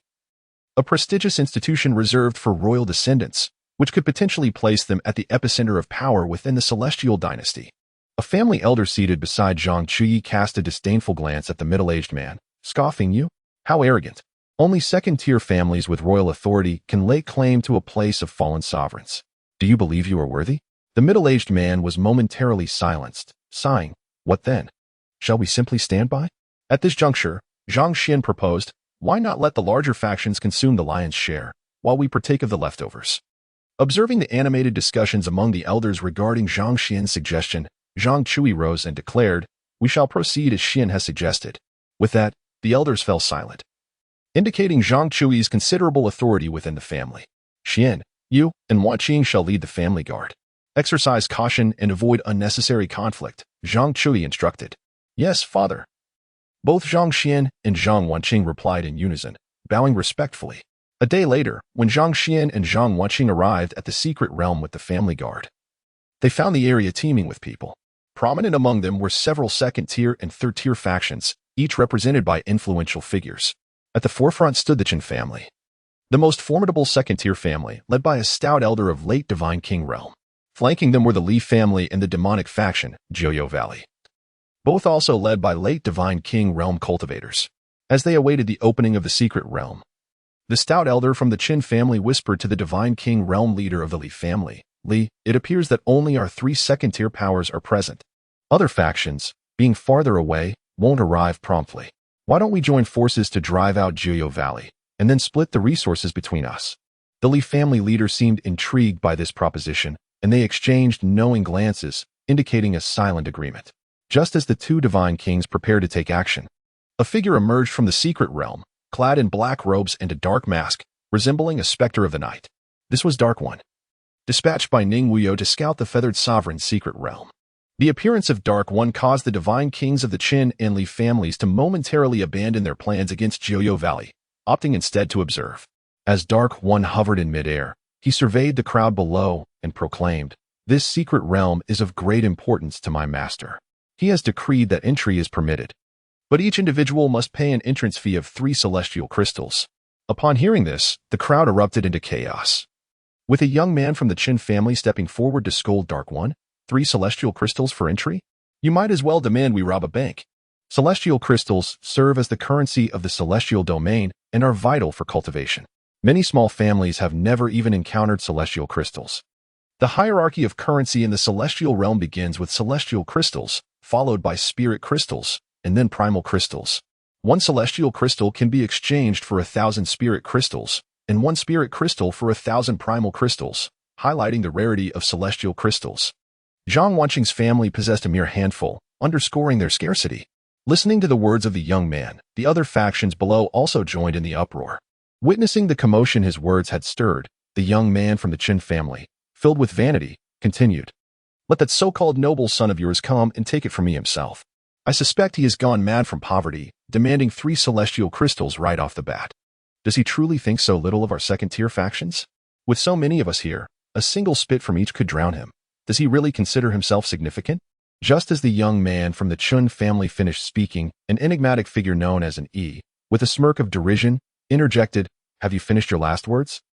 a prestigious institution reserved for royal descendants, which could potentially place them at the epicenter of power within the celestial dynasty. A family elder seated beside Zhang Qi cast a disdainful glance at the middle-aged man, scoffing, "You? How arrogant. Only second-tier families with royal authority can lay claim to a place of fallen sovereigns. Do you believe you are worthy?" The middle-aged man was momentarily silenced, sighing, "What then? Shall we simply stand by?" At this juncture, Zhang Xian proposed, "Why not let the larger factions consume the lion's share, while we partake of the leftovers?" Observing the animated discussions among the elders regarding Zhang Xian's suggestion, Zhang Qi rose and declared, "We shall proceed as Xian has suggested." With that, the elders fell silent, indicating Zhang Qi's considerable authority within the family. "Xian, you and Wanqing shall lead the family guard. Exercise caution and avoid unnecessary conflict," Zhang Qi instructed. "Yes, father." Both Zhang Xian and Zhang Wanqing replied in unison, bowing respectfully. A day later, when Zhang Xian and Zhang Wanqing arrived at the secret realm with the family guard, they found the area teeming with people. Prominent among them were several second-tier and third-tier factions, each represented by influential figures. At the forefront stood the Chen family, the most formidable second-tier family, led by a stout elder of late Divine King realm. Flanking them were the Li family and the demonic faction, Jiuyou Valley, both also led by late Divine King realm cultivators. As they awaited the opening of the secret realm, The stout elder from the Qin family whispered to the divine king realm leader of the Li family. Li, it appears that only our 3 second-tier powers are present. Other factions, being farther away, won't arrive promptly. Why don't we join forces to drive out Jiuyou Valley, and then split the resources between us? The Li family leader seemed intrigued by this proposition, and they exchanged knowing glances, indicating a silent agreement. Just as the 2 divine kings prepared to take action, a figure emerged from the secret realm, clad in black robes and a dark mask, resembling a specter of the night. This was Dark One, dispatched by Ning Wuyou to scout the feathered sovereign's secret realm. The appearance of Dark One caused the divine kings of the Qin and Li families to momentarily abandon their plans against Jiuyou Valley, opting instead to observe. As Dark One hovered in midair, he surveyed the crowd below and proclaimed, "This secret realm is of great importance to my master. He has decreed that entry is permitted, but each individual must pay an entrance fee of 3 celestial crystals." Upon hearing this, the crowd erupted into chaos, with a young man from the Qin family stepping forward to scold Dark One. 3 celestial crystals for entry? You might as well demand we rob a bank. Celestial crystals serve as the currency of the celestial domain and are vital for cultivation. Many small families have never even encountered celestial crystals. The hierarchy of currency in the celestial realm begins with celestial crystals, followed by spirit crystals, and then primal crystals. 1 celestial crystal can be exchanged for 1,000 spirit crystals, and 1 spirit crystal for 1,000 primal crystals, highlighting the rarity of celestial crystals. Zhang Wanqing's family possessed a mere handful, underscoring their scarcity. Listening to the words of the young man, the other factions below also joined in the uproar. Witnessing the commotion his words had stirred, the young man from the Qin family, filled with vanity, continued, "Let that so-called noble son of yours come and take it from me himself. I suspect he has gone mad from poverty, demanding 3 celestial crystals right off the bat. Does he truly think so little of our second-tier factions? With so many of us here, a single spit from each could drown him. Does he really consider himself significant?" Just as the young man from the Chun family finished speaking, an enigmatic figure known as an E, with a smirk of derision, interjected, "Have you finished your last words?"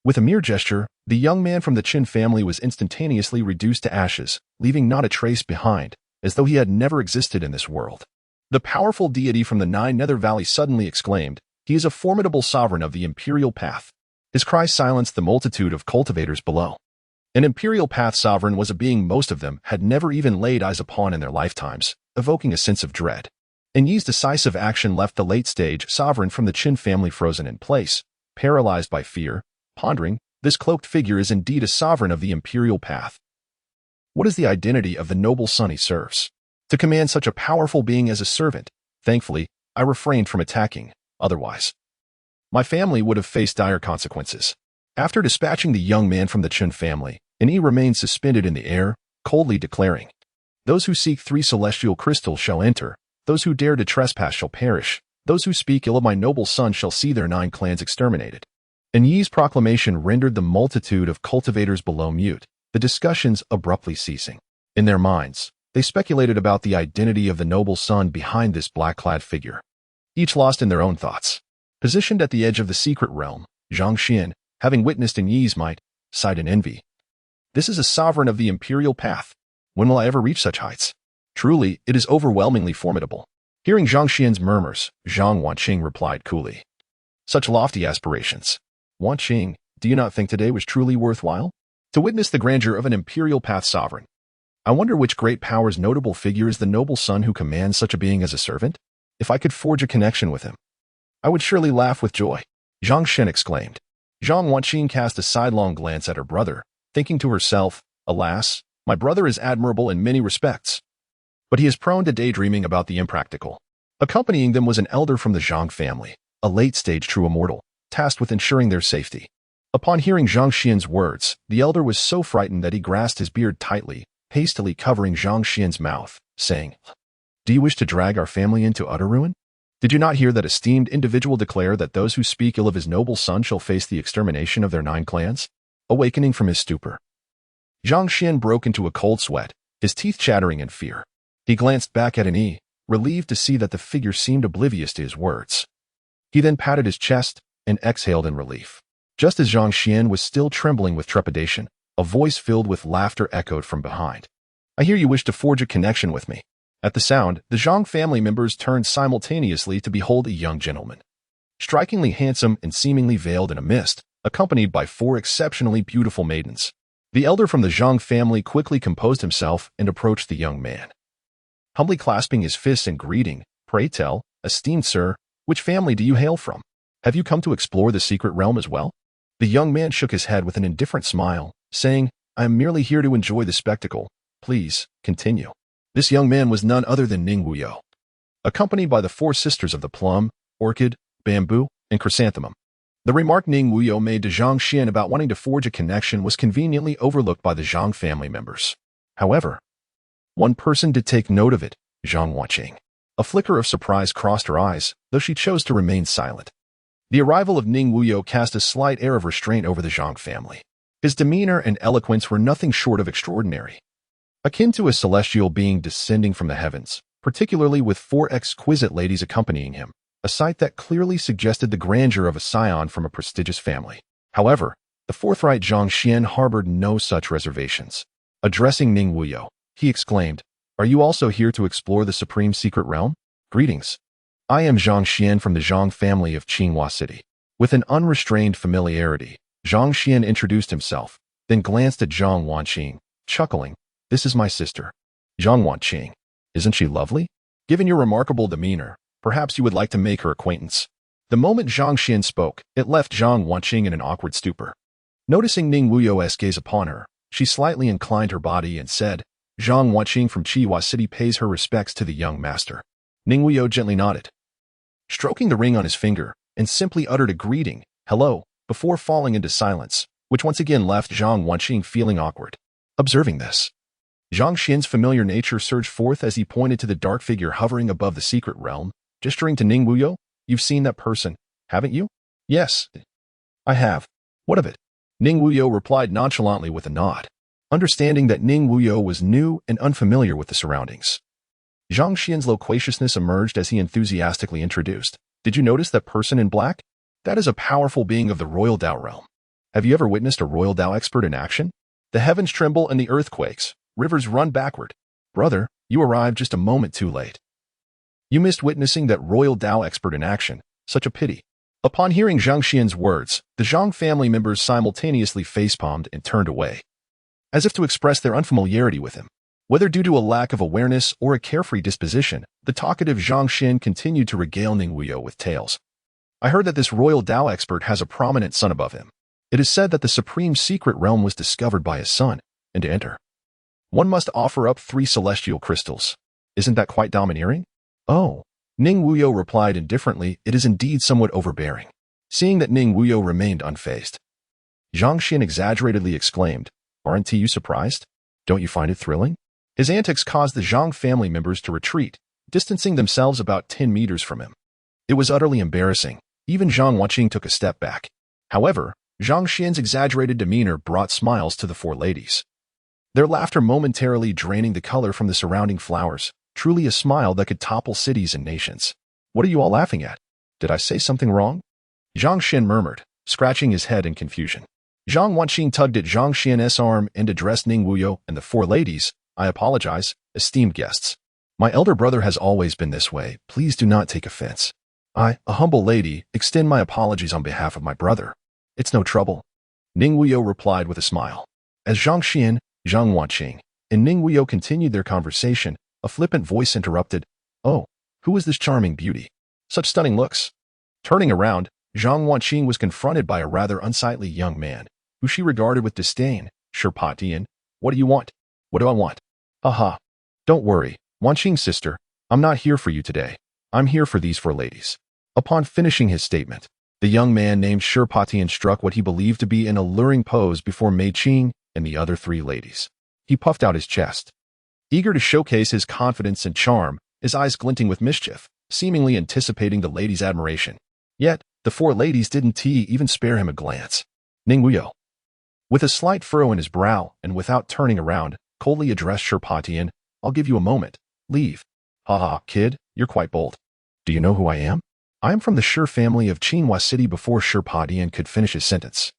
With a mere gesture, the young man from the Qin family was instantaneously reduced to ashes, leaving not a trace behind, as though he had never existed in this world. The powerful deity from the 9 Nether Valley suddenly exclaimed, "He is a formidable sovereign of the imperial path." His cry silenced the multitude of cultivators below. An imperial path sovereign was a being most of them had never even laid eyes upon in their lifetimes, evoking a sense of dread. And Yi's decisive action left the late-stage sovereign from the Qin family frozen in place, paralyzed by fear, pondering, this cloaked figure is indeed a sovereign of the imperial path. What is the identity of the noble son he serves? To command such a powerful being as a servant, thankfully, I refrained from attacking, otherwise my family would have faced dire consequences. After dispatching the young man from the Qin family, an E remained suspended in the air, coldly declaring, "Those who seek 3 celestial crystals shall enter, those who dare to trespass shall perish, those who speak ill of my noble son shall see their 9 clans exterminated." And Yi's proclamation rendered the multitude of cultivators below mute, the discussions abruptly ceasing. In their minds, they speculated about the identity of the noble son behind this black-clad figure, each lost in their own thoughts. Positioned at the edge of the secret realm, Zhang Xian, having witnessed in Yi's might, sighed in envy. "This is a sovereign of the imperial path. When will I ever reach such heights? Truly, it is overwhelmingly formidable." Hearing Zhang Xian's murmurs, Zhang Wanqing replied coolly, "Such lofty aspirations. Wanqing, do you not think today was truly worthwhile? To witness the grandeur of an imperial path sovereign. I wonder which great power's notable figure is the noble son who commands such a being as a servant? If I could forge a connection with him, I would surely laugh with joy." Zhang Xian exclaimed. Zhang Wanqing cast a sidelong glance at her brother, thinking to herself, "Alas, my brother is admirable in many respects, but he is prone to daydreaming about the impractical." Accompanying them was an elder from the Zhang family, a late-stage true immortal, tasked with ensuring their safety. Upon hearing Zhang Xian's words, the elder was so frightened that he grasped his beard tightly, hastily covering Zhang Xian's mouth, saying, "Do you wish to drag our family into utter ruin? Did you not hear that esteemed individual declare that those who speak ill of his noble son shall face the extermination of their 9 clans?" Awakening from his stupor, Zhang Xian broke into a cold sweat, his teeth chattering in fear. He glanced back at an E, relieved to see that the figure seemed oblivious to his words. He then patted his chest and exhaled in relief. Just as Zhang Xian was still trembling with trepidation, a voice filled with laughter echoed from behind. "I hear you wish to forge a connection with me." At the sound, the Zhang family members turned simultaneously to behold a young gentleman. strikingly handsome and seemingly veiled in a mist, accompanied by 4 exceptionally beautiful maidens. The elder from the Zhang family quickly composed himself and approached the young man. Humbly clasping his fists in greeting, "Pray tell, esteemed sir, which family do you hail from? Have you come to explore the secret realm as well?" The young man shook his head with an indifferent smile, saying, "I am merely here to enjoy the spectacle. Please, continue." This young man was none other than Ning Wuyou, accompanied by the 4 sisters of the plum, orchid, bamboo, and chrysanthemum. The remark Ning Wuyou made to Zhang Xian about wanting to forge a connection was conveniently overlooked by the Zhang family members. However, one person did take note of it, Zhang Wangqing. A flicker of surprise crossed her eyes, though she chose to remain silent. The arrival of Ning Wuyou cast a slight air of restraint over the Zhang family. His demeanor and eloquence were nothing short of extraordinary, akin to a celestial being descending from the heavens, particularly with 4 exquisite ladies accompanying him, a sight that clearly suggested the grandeur of a scion from a prestigious family. However, the forthright Zhang Xian harbored no such reservations. Addressing Ning Wuyou, he exclaimed, "Are you also here to explore the supreme secret realm? Greetings. I am Zhang Xian from the Zhang family of Qinghua City." With an unrestrained familiarity, Zhang Xian introduced himself, then glanced at Zhang Wangqing, chuckling, "This is my sister, Zhang Wangqing. Isn't she lovely? Given your remarkable demeanor, perhaps you would like to make her acquaintance." The moment Zhang Xian spoke, it left Zhang Wangqing in an awkward stupor. Noticing Ning Wuyou's gaze upon her, she slightly inclined her body and said, "Zhang Wangqing from Qinghua City pays her respects to the young master." Ning Wuyou gently nodded, stroking the ring on his finger, and simply uttered a greeting, "Hello," before falling into silence, which once again left Zhang Wangqing feeling awkward. Observing this, Zhang Xian's familiar nature surged forth as he pointed to the dark figure hovering above the secret realm, gesturing to Ning Wuyou. "You've seen that person, haven't you?" "Yes, I have. What of it?" Ning Wuyou replied nonchalantly with a nod, understanding that Ning Wuyou was new and unfamiliar with the surroundings. Zhang Xian's loquaciousness emerged as he enthusiastically introduced, "Did you notice that person in black? That is a powerful being of the royal Dao realm. Have you ever witnessed a royal Dao expert in action? The heavens tremble and the earth quakes, rivers run backward. Brother, you arrived just a moment too late. You missed witnessing that royal Dao expert in action. Such a pity." Upon hearing Zhang Xian's words, the Zhang family members simultaneously facepalmed and turned away, as if to express their unfamiliarity with him. Whether due to a lack of awareness or a carefree disposition, the talkative Zhang Xian continued to regale Ning Wuyou with tales. "I heard that this royal Dao expert has a prominent son above him. It is said that the supreme secret realm was discovered by his son, and to enter, one must offer up 3 celestial crystals. Isn't that quite domineering?" "Oh," Ning Wuyou replied indifferently, "it is indeed somewhat overbearing." Seeing that Ning Wuyou remained unfazed, Zhang Xian exaggeratedly exclaimed, "Aren't you surprised? Don't you find it thrilling?" His antics caused the Zhang family members to retreat, distancing themselves about 10 meters from him. It was utterly embarrassing. Even Zhang Wangqing took a step back. However, Zhang Xian's exaggerated demeanor brought smiles to the 4 ladies, their laughter momentarily draining the color from the surrounding flowers, truly a smile that could topple cities and nations. "What are you all laughing at? Did I say something wrong?" Zhang Xian murmured, scratching his head in confusion. Zhang Wangqing tugged at Zhang Xian's arm and addressed Ning Wuyou and the 4 ladies, "I apologize, esteemed guests. My elder brother has always been this way. Please do not take offense. I, a humble lady, extend my apologies on behalf of my brother. It's no trouble." Ning Wuyou replied with a smile. As Zhang Xian, Zhang Wangqing, and Ning Wuyou continued their conversation, a flippant voice interrupted, "Oh, who is this charming beauty? Such stunning looks." Turning around, Zhang Wangqing was confronted by a rather unsightly young man, who she regarded with disdain. "Sherpatian, what do you want?" "What do I want? Haha. Don't worry, Wangqing's sister, I'm not here for you today. I'm here for these 4 ladies." Upon finishing his statement, the young man named Sherpatian struck what he believed to be an alluring pose before Mei Qing and the other 3 ladies. He puffed out his chest, eager to showcase his confidence and charm, his eyes glinting with mischief, seemingly anticipating the ladies' admiration. Yet, the 4 ladies didn't even spare him a glance. Ning Wuyou, with a slight furrow in his brow and without turning around, coldly addressed Sherpatian, "I'll give you a moment. Leave." "Haha, kid, you're quite bold. Do you know who I am? I am from the Shi family of Qinghua City." Before Sherpatian could finish his sentence,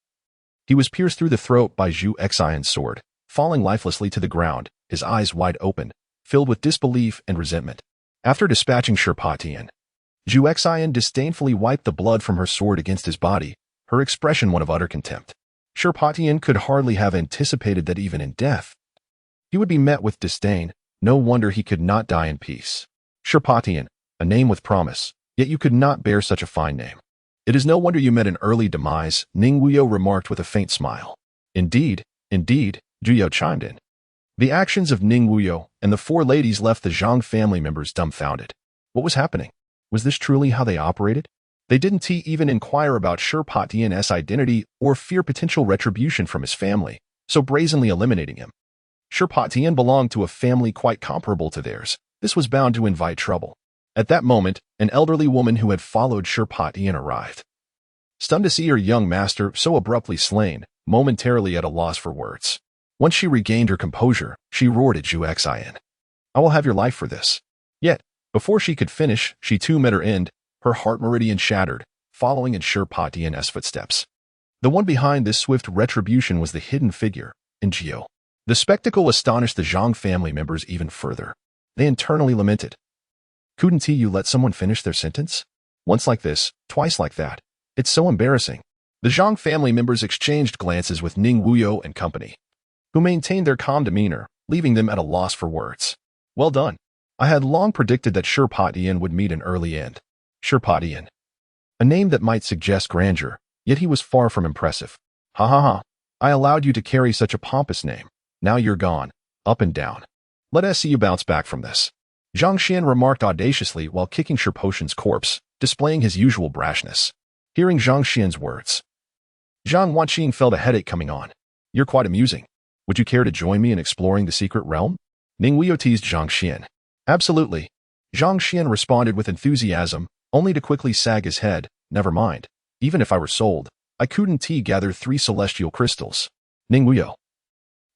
he was pierced through the throat by Zhu Xion's sword, falling lifelessly to the ground, his eyes wide open, filled with disbelief and resentment. After dispatching Sherpatian, Zhu Xian disdainfully wiped the blood from her sword against his body, her expression one of utter contempt. Shirpatian could hardly have anticipated that even in death, he would be met with disdain. No wonder he could not die in peace. Shirpatian, a name with promise, yet you could not bear such a fine name. It is no wonder you met an early demise, Ning Wuyou remarked with a faint smile. Indeed, Zhu chimed in. The actions of Ning Wuyou and the four ladies left the Zhang family members dumbfounded. What was happening? Was this truly how they operated? They didn't even inquire about Shirpatian's identity or fear potential retribution from his family, so brazenly eliminating him. Shirpatian belonged to a family quite comparable to theirs. This was bound to invite trouble. At that moment, an elderly woman who had followed Shirpatian arrived. Stunned to see her young master so abruptly slain, momentarily at a loss for words. Once she regained her composure, she roared at Zhu Xian. I will have your life for this. Yet, before she could finish, she too met her end, her heart meridian shattered, following in Shirpatian's footsteps. The one behind this swift retribution was the hidden figure, Ingio. The spectacle astonished the Zhang family members even further. They internally lamented. Couldn't you let someone finish their sentence? Once like this, twice like that. It's so embarrassing. The Zhang family members exchanged glances with Ning Wuyou and company, who maintained their calm demeanor, leaving them at a loss for words. Well done. I had long predicted that Shirpatian would meet an early end. Shirpatian. A name that might suggest grandeur, yet he was far from impressive. Ha ha ha. I allowed you to carry such a pompous name. Now you're gone, up and down. Let us see you bounce back from this. Zhang Xian remarked audaciously while kicking Shirpotian's corpse, displaying his usual brashness. Hearing Zhang Xian's words, Zhang Wanqing felt a headache coming on. You're quite amusing. Would you care to join me in exploring the secret realm? Ning Wuyou teased Zhang Xian. Absolutely. Zhang Xian responded with enthusiasm, only to quickly sag his head. Never mind. Even if I were sold, I couldn't gather 3 celestial crystals. Ning Wuyou,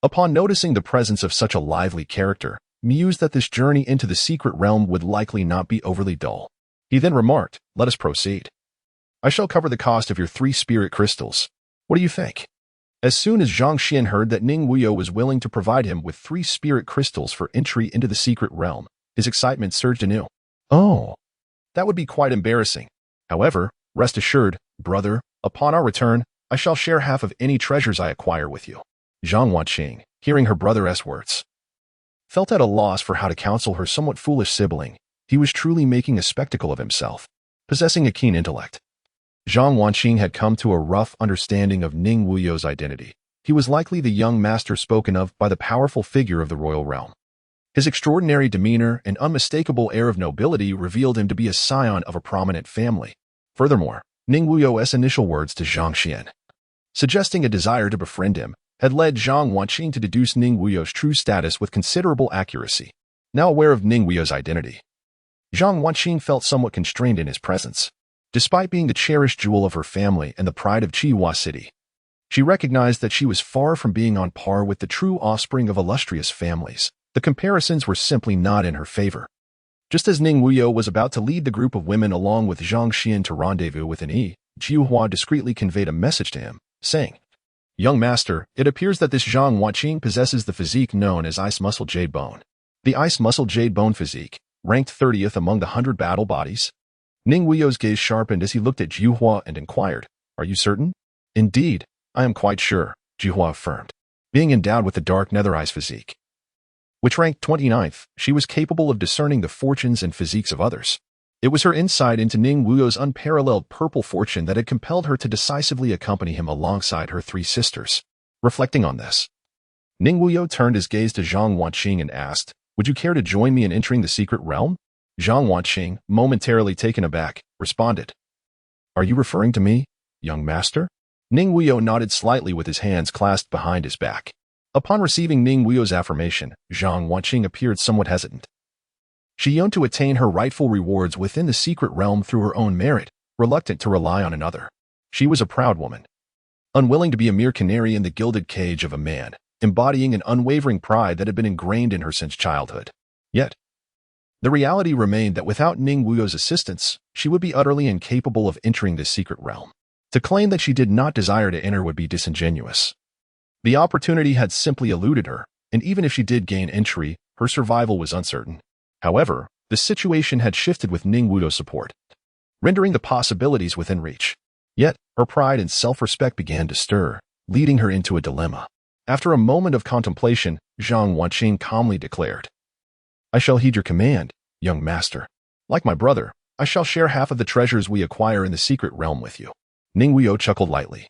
upon noticing the presence of such a lively character, mused that this journey into the secret realm would likely not be overly dull. He then remarked, let us proceed. I shall cover the cost of your 3 spirit crystals. What do you think? As soon as Zhang Xian heard that Ning Wuyou was willing to provide him with 3 spirit crystals for entry into the secret realm, his excitement surged anew. Oh, that would be quite embarrassing. However, rest assured, brother, upon our return, I shall share half of any treasures I acquire with you. Zhang Wanqing, hearing her brother's words, felt at a loss for how to counsel her somewhat foolish sibling. He was truly making a spectacle of himself, possessing a keen intellect. Zhang Wanqing had come to a rough understanding of Ning Wuyou's identity. He was likely the young master spoken of by the powerful figure of the royal realm. His extraordinary demeanor and unmistakable air of nobility revealed him to be a scion of a prominent family. Furthermore, Ning Wuyou's initial words to Zhang Xian, suggesting a desire to befriend him, had led Zhang Wanqing to deduce Ning Wuyou's true status with considerable accuracy. Now aware of Ning Wuyou's identity, Zhang Wanqing felt somewhat constrained in his presence. Despite being the cherished jewel of her family and the pride of Qihua City, she recognized that she was far from being on par with the true offspring of illustrious families. The comparisons were simply not in her favor. Just as Ning Wuyou was about to lead the group of women along with Zhang Xian to rendezvous with Qihua discreetly conveyed a message to him, saying, Young master, it appears that this Zhang Wanqing possesses the physique known as Ice Muscle Jade Bone. The Ice Muscle Jade Bone physique, ranked 30th among the 100 battle bodies. Ning Wuyou's gaze sharpened as he looked at Qihua and inquired, Are you certain? Indeed, I am quite sure, Qihua affirmed. Being endowed with the dark nether ice physique, which ranked 29th, she was capable of discerning the fortunes and physiques of others. It was her insight into Ning Wuyou's unparalleled purple fortune that had compelled her to decisively accompany him alongside her 3 sisters. Reflecting on this, Ning Wuyou turned his gaze to Zhang Wanqing and asked, Would you care to join me in entering the secret realm? Zhang Wanqing, momentarily taken aback, responded, Are you referring to me, young master? Ning Wuyou nodded slightly with his hands clasped behind his back. Upon receiving Ning Wuyou's affirmation, Zhang Wanqing appeared somewhat hesitant. She yearned to attain her rightful rewards within the secret realm through her own merit, reluctant to rely on another. She was a proud woman, unwilling to be a mere canary in the gilded cage of a man, embodying an unwavering pride that had been ingrained in her since childhood. Yet, the reality remained that without Ning Wuyou's assistance, she would be utterly incapable of entering this secret realm. To claim that she did not desire to enter would be disingenuous. The opportunity had simply eluded her, and even if she did gain entry, her survival was uncertain. However, the situation had shifted with Ning Wuyou's support. rendering the possibilities within reach. Yet, her pride and self-respect began to stir, leading her into a dilemma. After a moment of contemplation, Zhang Wanqing calmly declared, "I shall heed your command, young master. Like my brother, I shall share half of the treasures we acquire in the secret realm with you." Ning Wuyou chuckled lightly.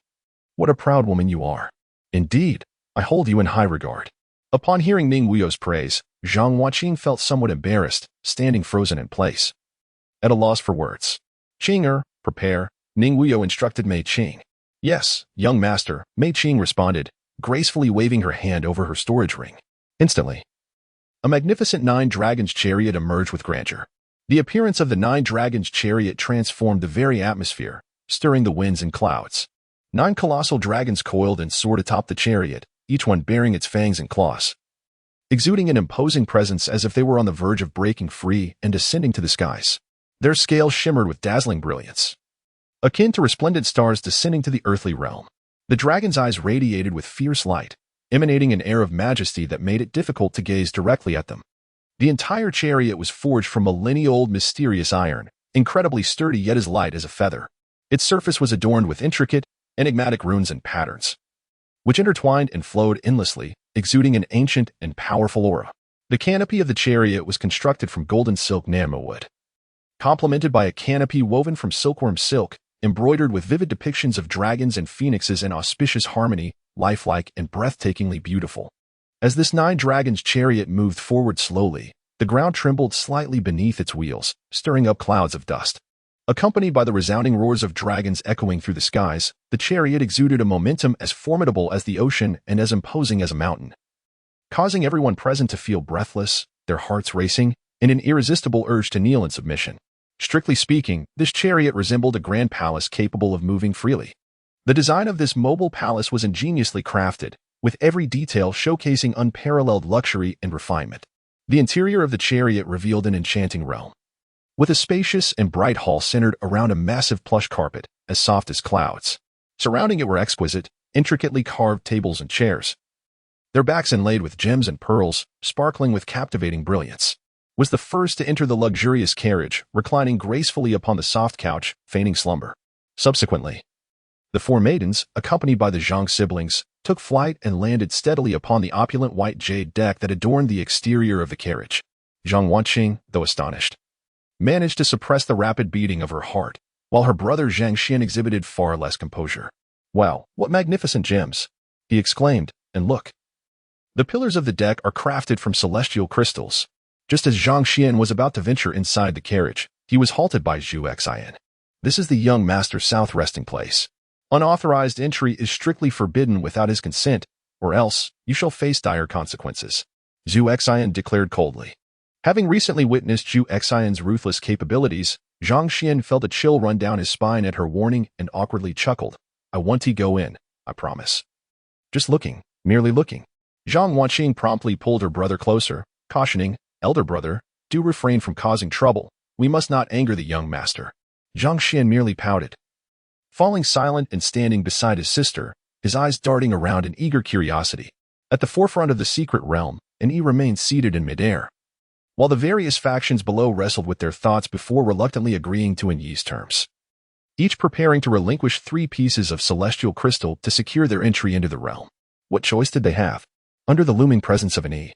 "What a proud woman you are. Indeed, I hold you in high regard." Upon hearing Ning Wuyou's praise, Zhang Wanqing felt somewhat embarrassed, standing frozen in place. At a loss for words. "Qing'er, prepare," Ning Wuyou instructed Mei Qing. "Yes, young master," Mei Qing responded, gracefully waving her hand over her storage ring. Instantly, a magnificent 9 dragons chariot emerged with grandeur. The appearance of the 9 dragons chariot transformed the very atmosphere, stirring the winds and clouds. 9 colossal dragons coiled and soared atop the chariot, each one bearing its fangs and claws, exuding an imposing presence as if they were on the verge of breaking free and ascending to the skies. Their scales shimmered with dazzling brilliance, akin to resplendent stars descending to the earthly realm. The dragon's eyes radiated with fierce light, emanating an air of majesty that made it difficult to gaze directly at them. The entire chariot was forged from millennia-old mysterious iron, incredibly sturdy yet as light as a feather. Its surface was adorned with intricate, enigmatic runes and patterns, which intertwined and flowed endlessly, exuding an ancient and powerful aura. The canopy of the chariot was constructed from golden silk wood, complemented by a canopy woven from silkworm silk, embroidered with vivid depictions of dragons and phoenixes in auspicious harmony, lifelike and breathtakingly beautiful. As this 9 dragons chariot moved forward slowly, the ground trembled slightly beneath its wheels, stirring up clouds of dust. Accompanied by the resounding roars of dragons echoing through the skies, the chariot exuded a momentum as formidable as the ocean and as imposing as a mountain, causing everyone present to feel breathless, their hearts racing, and an irresistible urge to kneel in submission. Strictly speaking, this chariot resembled a grand palace capable of moving freely. The design of this mobile palace was ingeniously crafted, with every detail showcasing unparalleled luxury and refinement. The interior of the chariot revealed an enchanting realm, with a spacious and bright hall centered around a massive plush carpet, as soft as clouds. Surrounding it were exquisite, intricately carved tables and chairs, their backs inlaid with gems and pearls, sparkling with captivating brilliance. Was the first to enter the luxurious carriage, reclining gracefully upon the soft couch, feigning slumber. Subsequently, the 4 maidens, accompanied by the Zhang siblings, took flight and landed steadily upon the opulent white jade deck that adorned the exterior of the carriage. Zhang Wanqing, though astonished, managed to suppress the rapid beating of her heart, while her brother Zhang Xian exhibited far less composure. "Wow, what magnificent gems!" he exclaimed, "and look. The pillars of the deck are crafted from celestial crystals." Just as Zhang Xian was about to venture inside the carriage, he was halted by Zhu Xian. "This is the young master's south resting place. Unauthorized entry is strictly forbidden without his consent, or else you shall face dire consequences," Zhu Xian declared coldly. Having recently witnessed Zhu Xian's ruthless capabilities, Zhang Xian felt a chill run down his spine at her warning and awkwardly chuckled. "I want to go in, I promise." "Just looking, merely looking." Zhang Wanqing promptly pulled her brother closer, cautioning, "Elder brother, do refrain from causing trouble. We must not anger the young master." Zhang Xian merely pouted, falling silent and standing beside his sister, his eyes darting around in eager curiosity. At the forefront of the secret realm, An Yi remained seated in midair, while the various factions below wrestled with their thoughts before reluctantly agreeing to An Yi's terms, each preparing to relinquish 3 pieces of celestial crystal to secure their entry into the realm. What choice did they have? Under the looming presence of An Yi,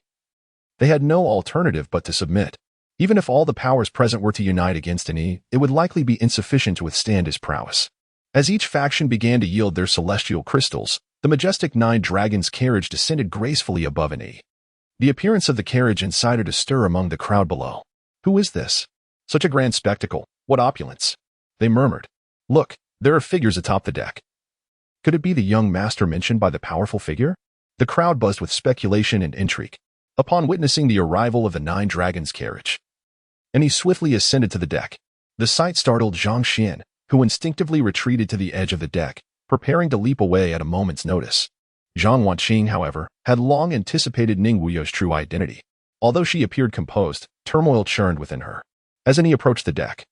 they had no alternative but to submit. Even if all the powers present were to unite against An Yi, it would likely be insufficient to withstand his prowess. As each faction began to yield their celestial crystals, the majestic 9 dragons carriage descended gracefully above An Yi. The appearance of the carriage incited a stir among the crowd below. "Who is this? Such a grand spectacle, what opulence!" they murmured. "Look, there are figures atop the deck. Could it be the young master mentioned by the powerful figure?" The crowd buzzed with speculation and intrigue. Upon witnessing the arrival of the 9 dragons carriage, An Yi swiftly ascended to the deck. The sight startled Zhang Xian, who instinctively retreated to the edge of the deck, preparing to leap away at a moment's notice. Zhang Wanqing, however, had long anticipated Ning Wuyou's true identity. Although she appeared composed, turmoil churned within her. As An Yi approached the deck,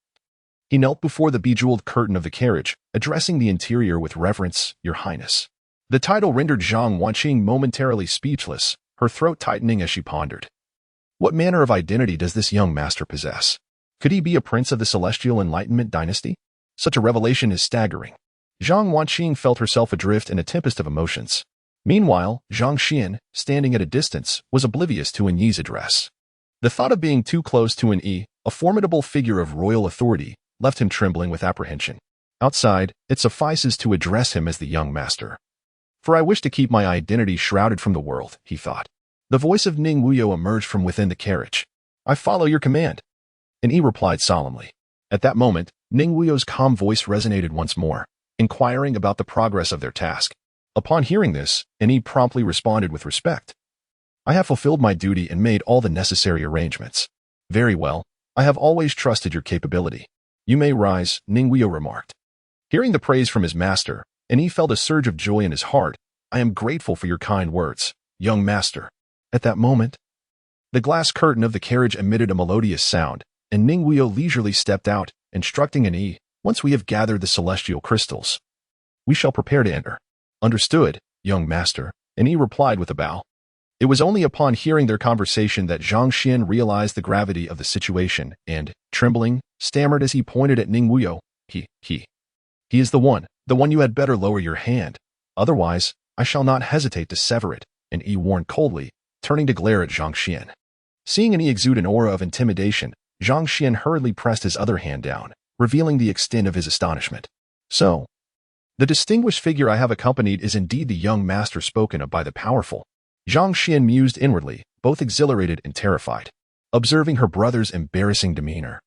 he knelt before the bejeweled curtain of the carriage, addressing the interior with reverence, "Your Highness." The title rendered Zhang Wanqing momentarily speechless, her throat tightening as she pondered. What manner of identity does this young master possess? Could he be a prince of the Celestial Enlightenment dynasty? Such a revelation is staggering. Zhang Wanqing felt herself adrift in a tempest of emotions. Meanwhile, Zhang Xian, standing at a distance, was oblivious to An Yi's address. The thought of being too close to An Yi, a formidable figure of royal authority, left him trembling with apprehension. Outside, it suffices to address him as the young master. For I wish to keep my identity shrouded from the world, he thought. The voice of Ning Wuyou emerged from within the carriage. I follow your command. An Yi replied solemnly. At that moment, Ning Wuyou's calm voice resonated once more, inquiring about the progress of their task. Upon hearing this, An Yi promptly responded with respect. I have fulfilled my duty and made all the necessary arrangements. Very well. I have always trusted your capability. You may rise, Ning Wuyou remarked. Hearing the praise from his master, An Yi felt a surge of joy in his heart. I am grateful for your kind words, young master. At that moment, the glass curtain of the carriage emitted a melodious sound, and Ning Wuyou leisurely stepped out, instructing An Yi, once we have gathered the celestial crystals, we shall prepare to enter. Understood, young master, An Yi replied with a bow. It was only upon hearing their conversation that Zhang Xian realized the gravity of the situation and, trembling, stammered as he pointed at Ning Wuyou. He is the one you had better lower your hand. Otherwise, I shall not hesitate to sever it, An Yi warned coldly, turning to glare at Zhang Xian. Seeing An Yi exude an aura of intimidation, Zhang Xian hurriedly pressed his other hand down, revealing the extent of his astonishment. So, the distinguished figure I have accompanied is indeed the young master spoken of by the powerful. Zhang Xian mused inwardly, both exhilarated and terrified, observing her brother's embarrassing demeanor.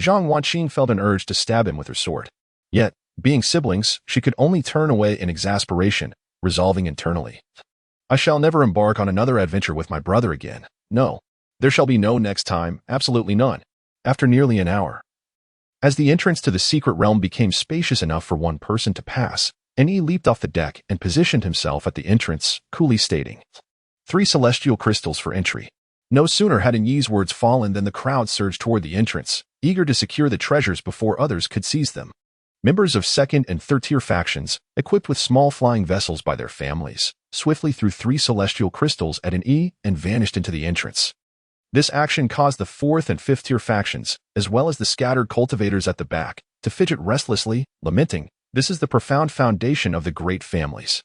Zhang Wanqing felt an urge to stab him with her sword. Yet, being siblings, she could only turn away in exasperation, resolving internally. I shall never embark on another adventure with my brother again. No. There shall be no next time, absolutely none. After nearly an hour, as the entrance to the secret realm became spacious enough for one person to pass, An Yi leaped off the deck and positioned himself at the entrance, coolly stating, 3 celestial crystals for entry. No sooner had An Yi's words fallen than the crowd surged toward the entrance, eager to secure the treasures before others could seize them. Members of second and third-tier factions, equipped with small flying vessels by their families, swiftly threw 3 celestial crystals at An Yi and vanished into the entrance. This action caused the 4th and 5th-tier factions, as well as the scattered cultivators at the back, to fidget restlessly, lamenting, this is the profound foundation of the great families.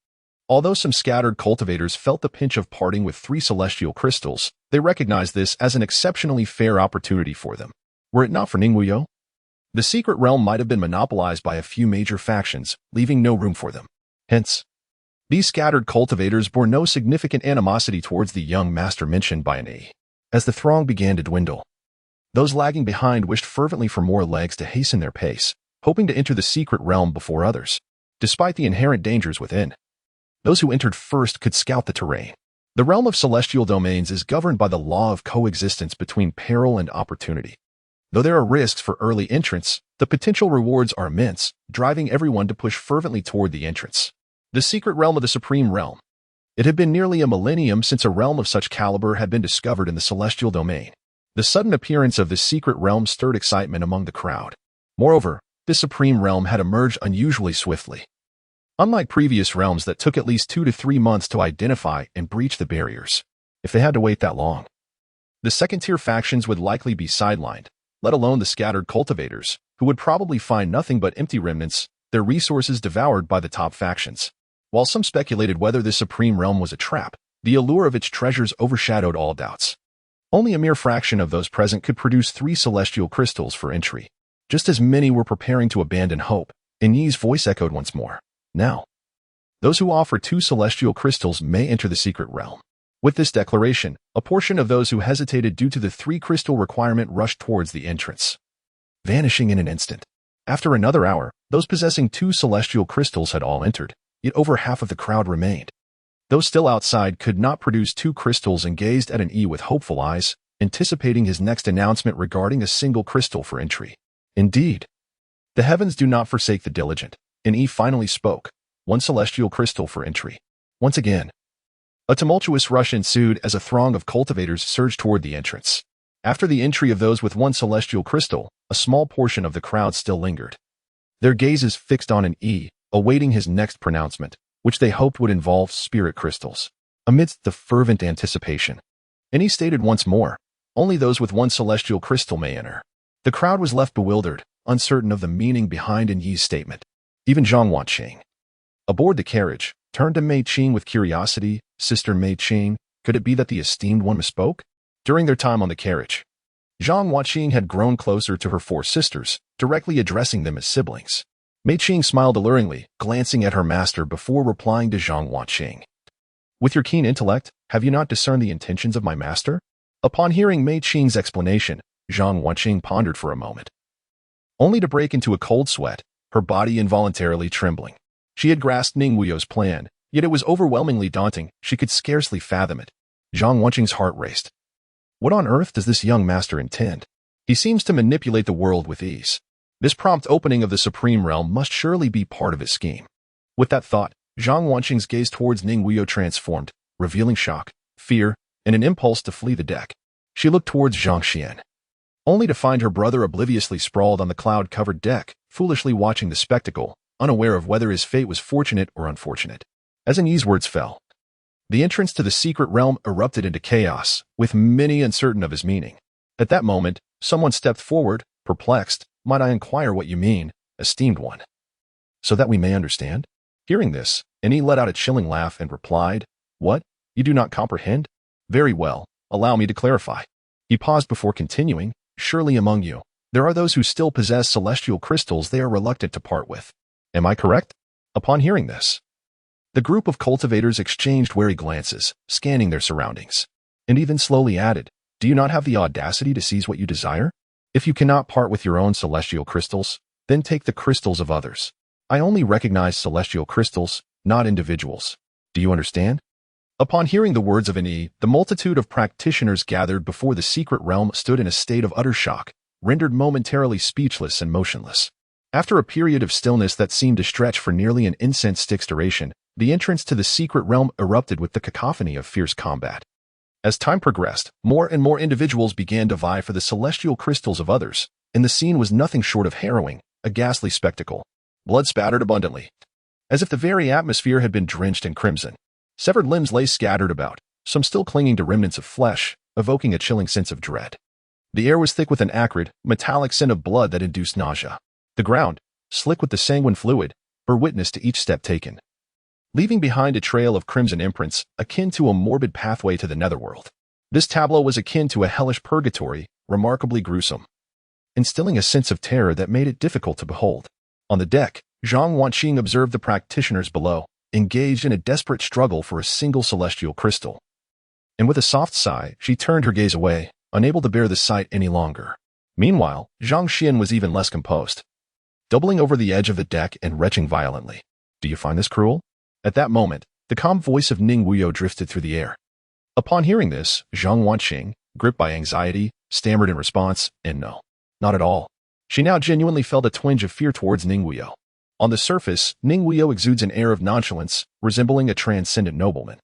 Although some scattered cultivators felt the pinch of parting with 3 celestial crystals, they recognized this as an exceptionally fair opportunity for them. Were it not for Ning Wuyou, the secret realm might have been monopolized by a few major factions, leaving no room for them. Hence, these scattered cultivators bore no significant animosity towards the young master mentioned by An Yi. As the throng began to dwindle, those lagging behind wished fervently for more legs to hasten their pace, hoping to enter the secret realm before others. Despite the inherent dangers within, those who entered first could scout the terrain. The realm of celestial domains is governed by the law of coexistence between peril and opportunity. Though there are risks for early entrance, the potential rewards are immense, driving everyone to push fervently toward the entrance. The secret realm of the Supreme Realm. It had been nearly a millennium since a realm of such caliber had been discovered in the celestial domain. The sudden appearance of this secret realm stirred excitement among the crowd. Moreover, this supreme realm had emerged unusually swiftly. Unlike previous realms that took at least 2 to 3 months to identify and breach the barriers, if they had to wait that long, the second-tier factions would likely be sidelined, let alone the scattered cultivators, who would probably find nothing but empty remnants, their resources devoured by the top factions. While some speculated whether this supreme realm was a trap, the allure of its treasures overshadowed all doubts. Only a mere fraction of those present could produce 3 celestial crystals for entry. Just as many were preparing to abandon hope, An Yi's voice echoed once more. Now, those who offer 2 celestial crystals may enter the secret realm. With this declaration, a portion of those who hesitated due to the 3 crystal requirement rushed towards the entrance, vanishing in an instant. After another hour, those possessing 2 celestial crystals had all entered, yet over half of the crowd remained. Those still outside could not produce 2 crystals and gazed at An Yi with hopeful eyes, anticipating his next announcement regarding a single crystal for entry. Indeed, the heavens do not forsake the diligent. An Yi finally spoke. 1 celestial crystal for entry. Once again, a tumultuous rush ensued as a throng of cultivators surged toward the entrance. After the entry of those with 1 celestial crystal, a small portion of the crowd still lingered, their gazes fixed on An Yi, awaiting his next pronouncement, which they hoped would involve spirit crystals. Amidst the fervent anticipation, An Yi stated once more, only those with 1 celestial crystal may enter. The crowd was left bewildered, uncertain of the meaning behind Ning Yi's statement. Even Zhang Wanqing, aboard the carriage, turned to Mei Qing with curiosity. Sister Mei Qing, could it be that the esteemed one misspoke? During their time on the carriage, Zhang Wanqing had grown closer to her 4 sisters, directly addressing them as siblings. Mei Qing smiled alluringly, glancing at her master before replying to Zhang Wanqing. With your keen intellect, have you not discerned the intentions of my master? Upon hearing Mei Qing's explanation, Zhang Wanqing pondered for a moment, only to break into a cold sweat, her body involuntarily trembling. She had grasped Ning Wuyou's plan, yet it was overwhelmingly daunting. She could scarcely fathom it. Zhang Wanqing's heart raced. What on earth does this young master intend? He seems to manipulate the world with ease. This prompt opening of the Supreme Realm must surely be part of his scheme. With that thought, Zhang Wanqing's gaze towards Ning Wuyou transformed, revealing shock, fear, and an impulse to flee the deck. She looked towards Zhang Xian, only to find her brother obliviously sprawled on the cloud-covered deck, foolishly watching the spectacle, unaware of whether his fate was fortunate or unfortunate. As Ning Yi's words fell, the entrance to the secret realm erupted into chaos, with many uncertain of his meaning. At that moment, someone stepped forward, perplexed. Might I inquire what you mean, esteemed one? So that we may understand? Hearing this, Ning Yi let out a chilling laugh and replied, What? You do not comprehend? Very well, allow me to clarify. He paused before continuing, Surely among you, there are those who still possess celestial crystals they are reluctant to part with. Am I correct? Upon hearing this, the group of cultivators exchanged wary glances, scanning their surroundings, and even slowly added, Do you not have the audacity to seize what you desire? If you cannot part with your own celestial crystals, then take the crystals of others. I only recognize celestial crystals, not individuals. Do you understand? Upon hearing the words of Ning Yi, the multitude of practitioners gathered before the secret realm stood in a state of utter shock, rendered momentarily speechless and motionless. After a period of stillness that seemed to stretch for nearly an incense stick's duration, the entrance to the secret realm erupted with the cacophony of fierce combat. As time progressed, more and more individuals began to vie for the celestial crystals of others, and the scene was nothing short of harrowing, a ghastly spectacle. Blood spattered abundantly, as if the very atmosphere had been drenched in crimson. Severed limbs lay scattered about, some still clinging to remnants of flesh, evoking a chilling sense of dread. The air was thick with an acrid, metallic scent of blood that induced nausea. The ground, slick with the sanguine fluid, bore witness to each step taken, leaving behind a trail of crimson imprints akin to a morbid pathway to the netherworld. This tableau was akin to a hellish purgatory, remarkably gruesome, instilling a sense of terror that made it difficult to behold. On the deck, Zhang Wanqing observed the practitioners below, engaged in a desperate struggle for a single celestial crystal. And with a soft sigh, she turned her gaze away, unable to bear the sight any longer. Meanwhile, Zhang Xian was even less composed, doubling over the edge of the deck and retching violently. Do you find this cruel? At that moment, the calm voice of Ning Wuyou drifted through the air. Upon hearing this, Zhang Wanqing, gripped by anxiety, stammered in response, and no, not at all. She now genuinely felt a twinge of fear towards Ning Wuyou. On the surface, Ning Wuyou exudes an air of nonchalance, resembling a transcendent nobleman.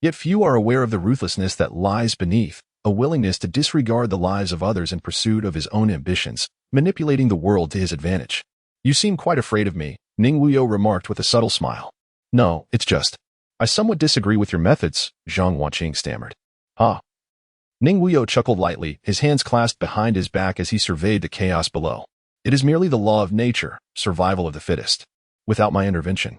Yet few are aware of the ruthlessness that lies beneath, a willingness to disregard the lives of others in pursuit of his own ambitions, manipulating the world to his advantage. You seem quite afraid of me, Ning Wuyou remarked with a subtle smile. No, it's just, I somewhat disagree with your methods, Zhang Wanqing stammered. Ah. Ning Wuyou chuckled lightly, his hands clasped behind his back as he surveyed the chaos below. It is merely the law of nature, survival of the fittest. Without my intervention,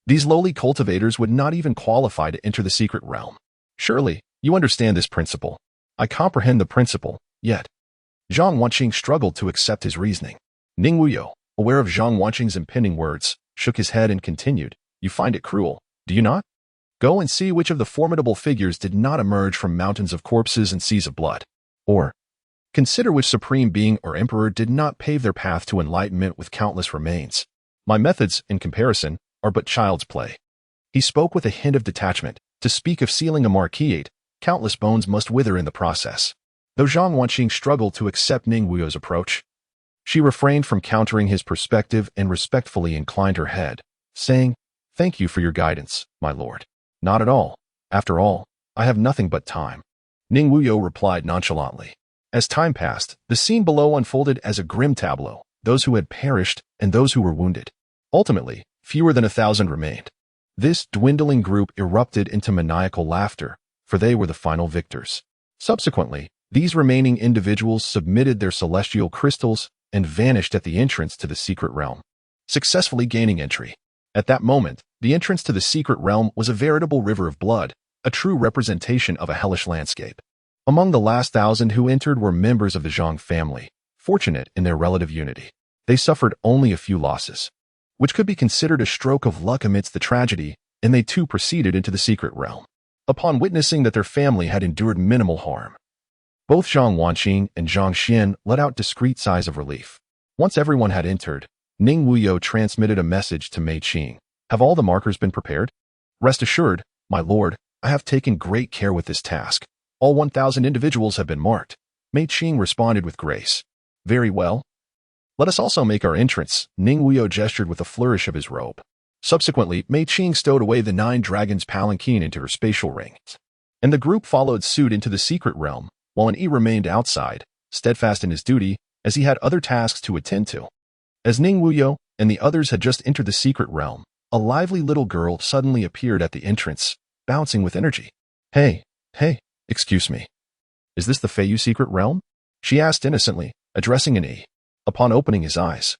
these lowly cultivators would not even qualify to enter the secret realm. Surely, you understand this principle. I comprehend the principle, yet. Zhang Wanqing struggled to accept his reasoning. Ning Wuyou, aware of Zhang Wanqing's impending words, shook his head and continued, You find it cruel, do you not? Go and see which of the formidable figures did not emerge from mountains of corpses and seas of blood. Or, consider which supreme being or emperor did not pave their path to enlightenment with countless remains. My methods, in comparison, are but child's play. He spoke with a hint of detachment. To speak of sealing a marquise, countless bones must wither in the process. Though Zhang Wanqing struggled to accept Ning Wuyou's approach, she refrained from countering his perspective and respectfully inclined her head, saying, Thank you for your guidance, my lord. Not at all. After all, I have nothing but time. Ning Wuyou replied nonchalantly. As time passed, the scene below unfolded as a grim tableau, those who had perished and those who were wounded. Ultimately, fewer than 1,000 remained. This dwindling group erupted into maniacal laughter, for they were the final victors. Subsequently, These remaining individuals submitted their celestial crystals and vanished at the entrance to the secret realm, successfully gaining entry. At that moment, the entrance to the secret realm was a veritable river of blood, a true representation of a hellish landscape. Among the last 1,000 who entered were members of the Zhang family, fortunate in their relative unity. They suffered only a few losses, which could be considered a stroke of luck amidst the tragedy, and they too proceeded into the secret realm. Upon witnessing that their family had endured minimal harm, both Zhang Wanqing and Zhang Xian let out discreet sighs of relief. Once everyone had entered, Ning Wuyou transmitted a message to Mei Qing. Have all the markers been prepared? Rest assured, my lord, I have taken great care with this task. All 1,000 individuals have been marked. Mei Qing responded with grace. Very well. Let us also make our entrance. Ning Wuyou gestured with a flourish of his robe. Subsequently, Mei Qing stowed away the 9 dragons' palanquin into her spatial rings, and the group followed suit into the secret realm, while an E remained outside, steadfast in his duty, as he had other tasks to attend to. As Ning Wuyou and the others had just entered the secret realm, a lively little girl suddenly appeared at the entrance, bouncing with energy. Hey, excuse me. Is this the Feiyu secret realm? She asked innocently, addressing an E. Upon opening his eyes,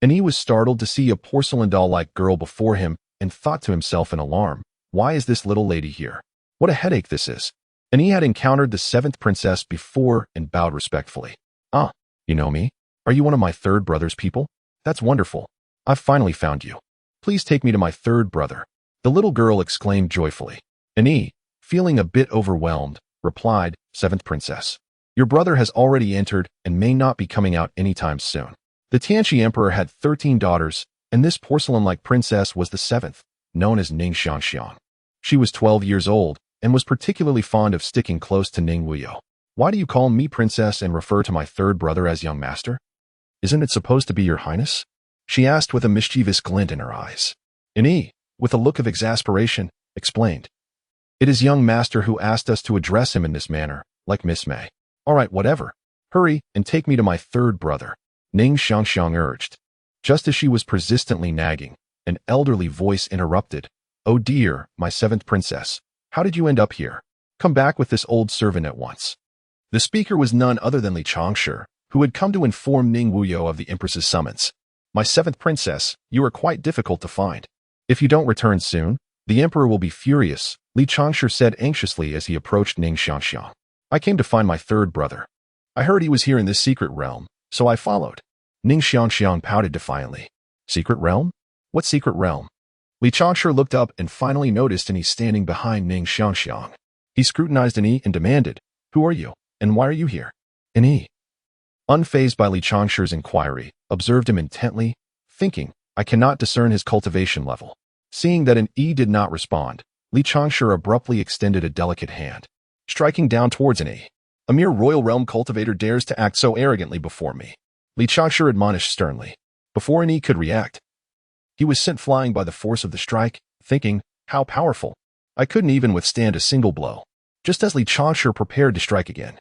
an E was startled to see a porcelain doll-like girl before him and thought to himself in alarm, why is this little lady here? What a headache this is. And he had encountered the 7th princess before and bowed respectfully. Ah, you know me? Are you one of my third brother's people? That's wonderful. I've finally found you. Please take me to my third brother. The little girl exclaimed joyfully. And he, feeling a bit overwhelmed, replied, 7th princess. Your brother has already entered and may not be coming out anytime soon. The Tianqi emperor had 13 daughters, and this porcelain-like princess was the 7th, known as Ning Xiangxiang. She was 12 years old and was particularly fond of sticking close to Ning Wuyou. Why do you call me princess and refer to my third brother as young master? Isn't it supposed to be your highness? She asked with a mischievous glint in her eyes. And he, with a look of exasperation, explained. It is young master who asked us to address him in this manner, like Miss May. All right, whatever. Hurry and take me to my third brother, Ning Xiangxiang urged. Just as she was persistently nagging, an elderly voice interrupted. Oh dear, my 7th princess. How did you end up here? Come back with this old servant at once. The speaker was none other than Li Changshi, who had come to inform Ning Wuyou of the empress's summons. My 7th princess, you are quite difficult to find. If you don't return soon, the emperor will be furious, Li Changshi said anxiously as he approached Ning Xiangxiang. I came to find my third brother. I heard he was here in this secret realm, so I followed. Ning Xiangxiang pouted defiantly. Secret realm? What secret realm? Li Changshi looked up and finally noticed Ani standing behind Ning Xiangxiang. He scrutinized Ani and demanded, Who are you, and why are you here? Ani, unfazed by Li Changshi's inquiry, observed him intently, thinking, I cannot discern his cultivation level. Seeing that an E did not respond, Li Changshi abruptly extended a delicate hand, striking down towards an E. A mere royal realm cultivator dares to act so arrogantly before me. Li Changshi admonished sternly. Before an E could react, he was sent flying by the force of the strike, thinking, how powerful. I couldn't even withstand a single blow. Just as Li Changshi prepared to strike again,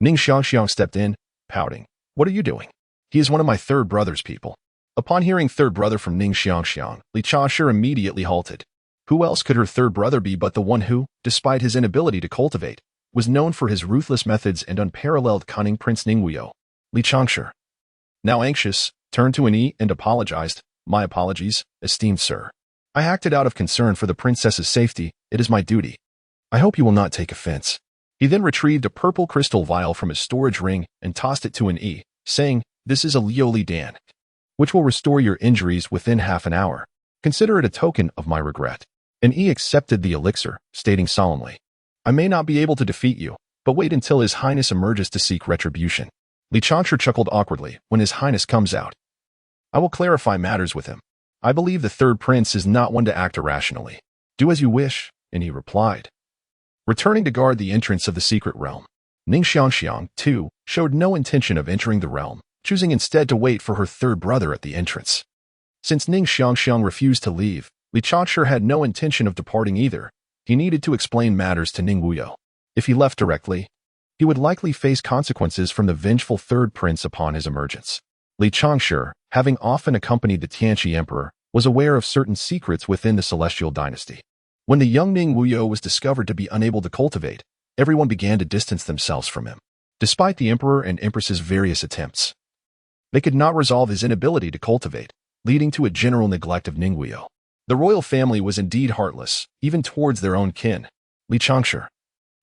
Ning Xiangxiang stepped in, pouting. What are you doing? He is one of my third brother's people. Upon hearing third brother from Ning Xiangxiang, Li Changshi immediately halted. Who else could her third brother be but the one who, despite his inability to cultivate, was known for his ruthless methods and unparalleled cunning Prince Ning Wuyou? Li Changshi, now anxious, turned to an E and apologized. My apologies, esteemed sir. I acted out of concern for the princess's safety. It is my duty. I hope you will not take offense. He then retrieved a purple crystal vial from his storage ring and tossed it to an E, saying, This is a Lioli Dan, which will restore your injuries within half an hour. Consider it a token of my regret. An E accepted the elixir, stating solemnly, I may not be able to defeat you, but wait until His Highness emerges to seek retribution. Li Changshi chuckled awkwardly. When His Highness comes out, I will clarify matters with him. I believe the third prince is not one to act irrationally. Do as you wish, and he replied. Returning to guard the entrance of the secret realm, Ning Xiangxiang, too, showed no intention of entering the realm, choosing instead to wait for her third brother at the entrance. Since Ning Xiangxiang refused to leave, Li Changshi had no intention of departing either. He needed to explain matters to Ning Wuyou. If he left directly, he would likely face consequences from the vengeful third prince upon his emergence. Li Changshi, having often accompanied the Tianqi emperor, was aware of certain secrets within the celestial dynasty. When the young Ning Wuyou was discovered to be unable to cultivate, everyone began to distance themselves from him. Despite the emperor and empress's various attempts, they could not resolve his inability to cultivate, leading to a general neglect of Ning Wuyou. The royal family was indeed heartless, even towards their own kin. Li Changshe,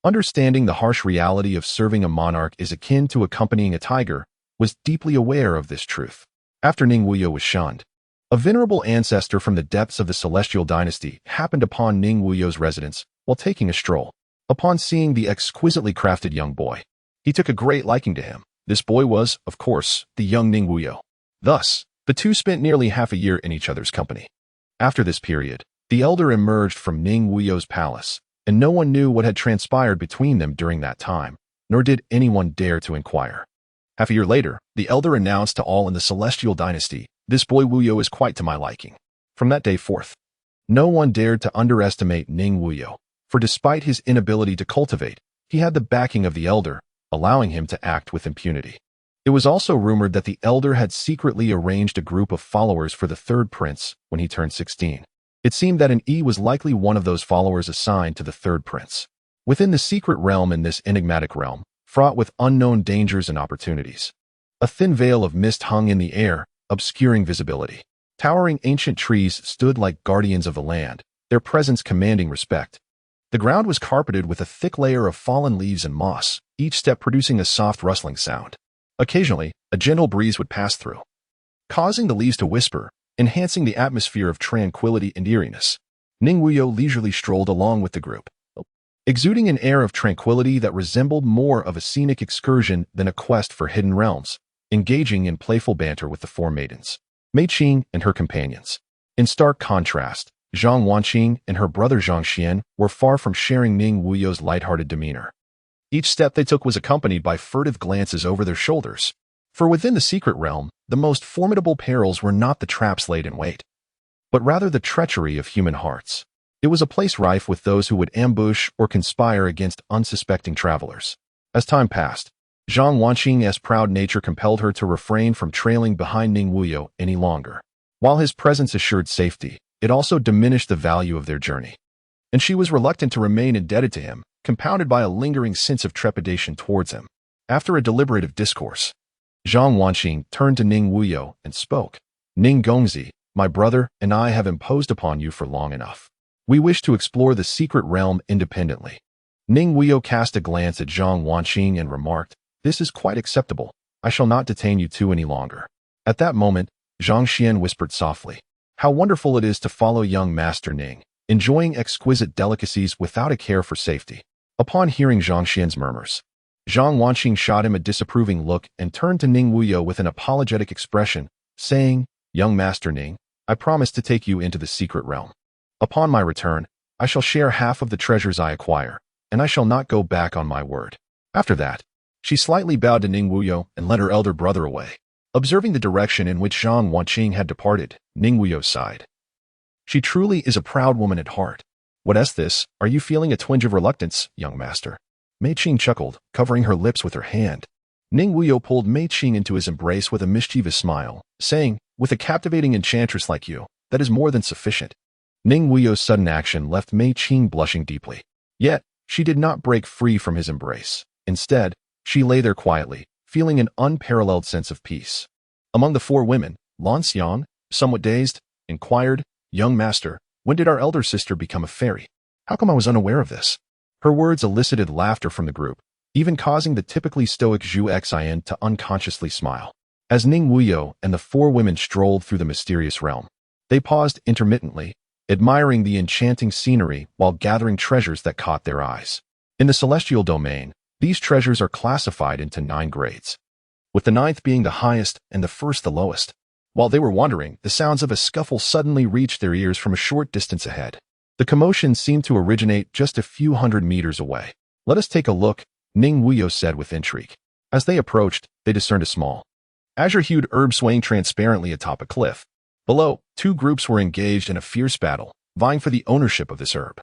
understanding the harsh reality of serving a monarch is akin to accompanying a tiger, was deeply aware of this truth. After Ning Wuyou was shunned, a venerable ancestor from the depths of the celestial dynasty happened upon Ning Wuyou's residence while taking a stroll. Upon seeing the exquisitely crafted young boy, he took a great liking to him. This boy was, of course, the young Ning Wuyou. Thus, the two spent nearly half a year in each other's company. After this period, the elder emerged from Ning Wuyou's palace, and no one knew what had transpired between them during that time, nor did anyone dare to inquire. Half a year later, the elder announced to all in the celestial dynasty, "This boy Wuyou is quite to my liking." From that day forth, no one dared to underestimate Ning Wuyou, for despite his inability to cultivate, he had the backing of the elder, allowing him to act with impunity. It was also rumored that the elder had secretly arranged a group of followers for the third prince when he turned 16. It seemed that an E was likely one of those followers assigned to the third prince. Within the secret realm in this enigmatic realm, fraught with unknown dangers and opportunities, a thin veil of mist hung in the air, obscuring visibility. Towering ancient trees stood like guardians of the land, their presence commanding respect. The ground was carpeted with a thick layer of fallen leaves and moss, each step producing a soft rustling sound. Occasionally, a gentle breeze would pass through, causing the leaves to whisper, enhancing the atmosphere of tranquility and eeriness. Ning Wuyou leisurely strolled along with the group, exuding an air of tranquility that resembled more of a scenic excursion than a quest for hidden realms, engaging in playful banter with the four maidens, Mei Qing and her companions. In stark contrast, Zhang Wanqing and her brother Zhang Xian were far from sharing Ning Wuyou's lighthearted demeanor. Each step they took was accompanied by furtive glances over their shoulders, for within the secret realm, the most formidable perils were not the traps laid in wait, but rather the treachery of human hearts. It was a place rife with those who would ambush or conspire against unsuspecting travelers. As time passed, Zhang Wanqing's proud nature compelled her to refrain from trailing behind Ning Wuyou any longer. While his presence assured safety, it also diminished the value of their journey, and she was reluctant to remain indebted to him, compounded by a lingering sense of trepidation towards him. After a deliberative discourse, Zhang Wanqing turned to Ning Wuyou and spoke. "Ning Gongzi, my brother and I have imposed upon you for long enough. We wish to explore the secret realm independently." Ning Wuyou cast a glance at Zhang Wanqing and remarked, "This is quite acceptable. I shall not detain you two any longer." At that moment, Zhang Xian whispered softly, "How wonderful it is to follow young Master Ning, enjoying exquisite delicacies without a care for safety." Upon hearing Zhang Xian's murmurs, Zhang Wanqing shot him a disapproving look and turned to Ning Wuyou with an apologetic expression, saying, "Young Master Ning, I promise to take you into the secret realm. Upon my return, I shall share half of the treasures I acquire, and I shall not go back on my word." After that, she slightly bowed to Ning Wuyou and led her elder brother away. Observing the direction in which Zhang Wanqing had departed, Ning Wuyou sighed. "She truly is a proud woman at heart. What is this? Are you feeling a twinge of reluctance, young master?" Mei Qing chuckled, covering her lips with her hand. Ning Wuyou pulled Mei Qing into his embrace with a mischievous smile, saying, "With a captivating enchantress like you, that is more than sufficient." Ning Wuyou's sudden action left Mei Qing blushing deeply. Yet, she did not break free from his embrace. Instead, she lay there quietly, feeling an unparalleled sense of peace. Among the four women, Lan Xiang, somewhat dazed, inquired, "Young master, when did our elder sister become a fairy? How come I was unaware of this?" Her words elicited laughter from the group, even causing the typically stoic Zhu Xian to unconsciously smile. As Ning Wuyou and the four women strolled through the mysterious realm, they paused intermittently, admiring the enchanting scenery while gathering treasures that caught their eyes. In the celestial domain, these treasures are classified into 9 grades, with the 9th being the highest and the 1st the lowest. While they were wandering, the sounds of a scuffle suddenly reached their ears from a short distance ahead. The commotion seemed to originate just a few hundred meters away. "Let us take a look," Ning Wuyou said with intrigue. As they approached, they discerned a small, azure-hued herb swaying transparently atop a cliff. Below, 2 groups were engaged in a fierce battle, vying for the ownership of this herb.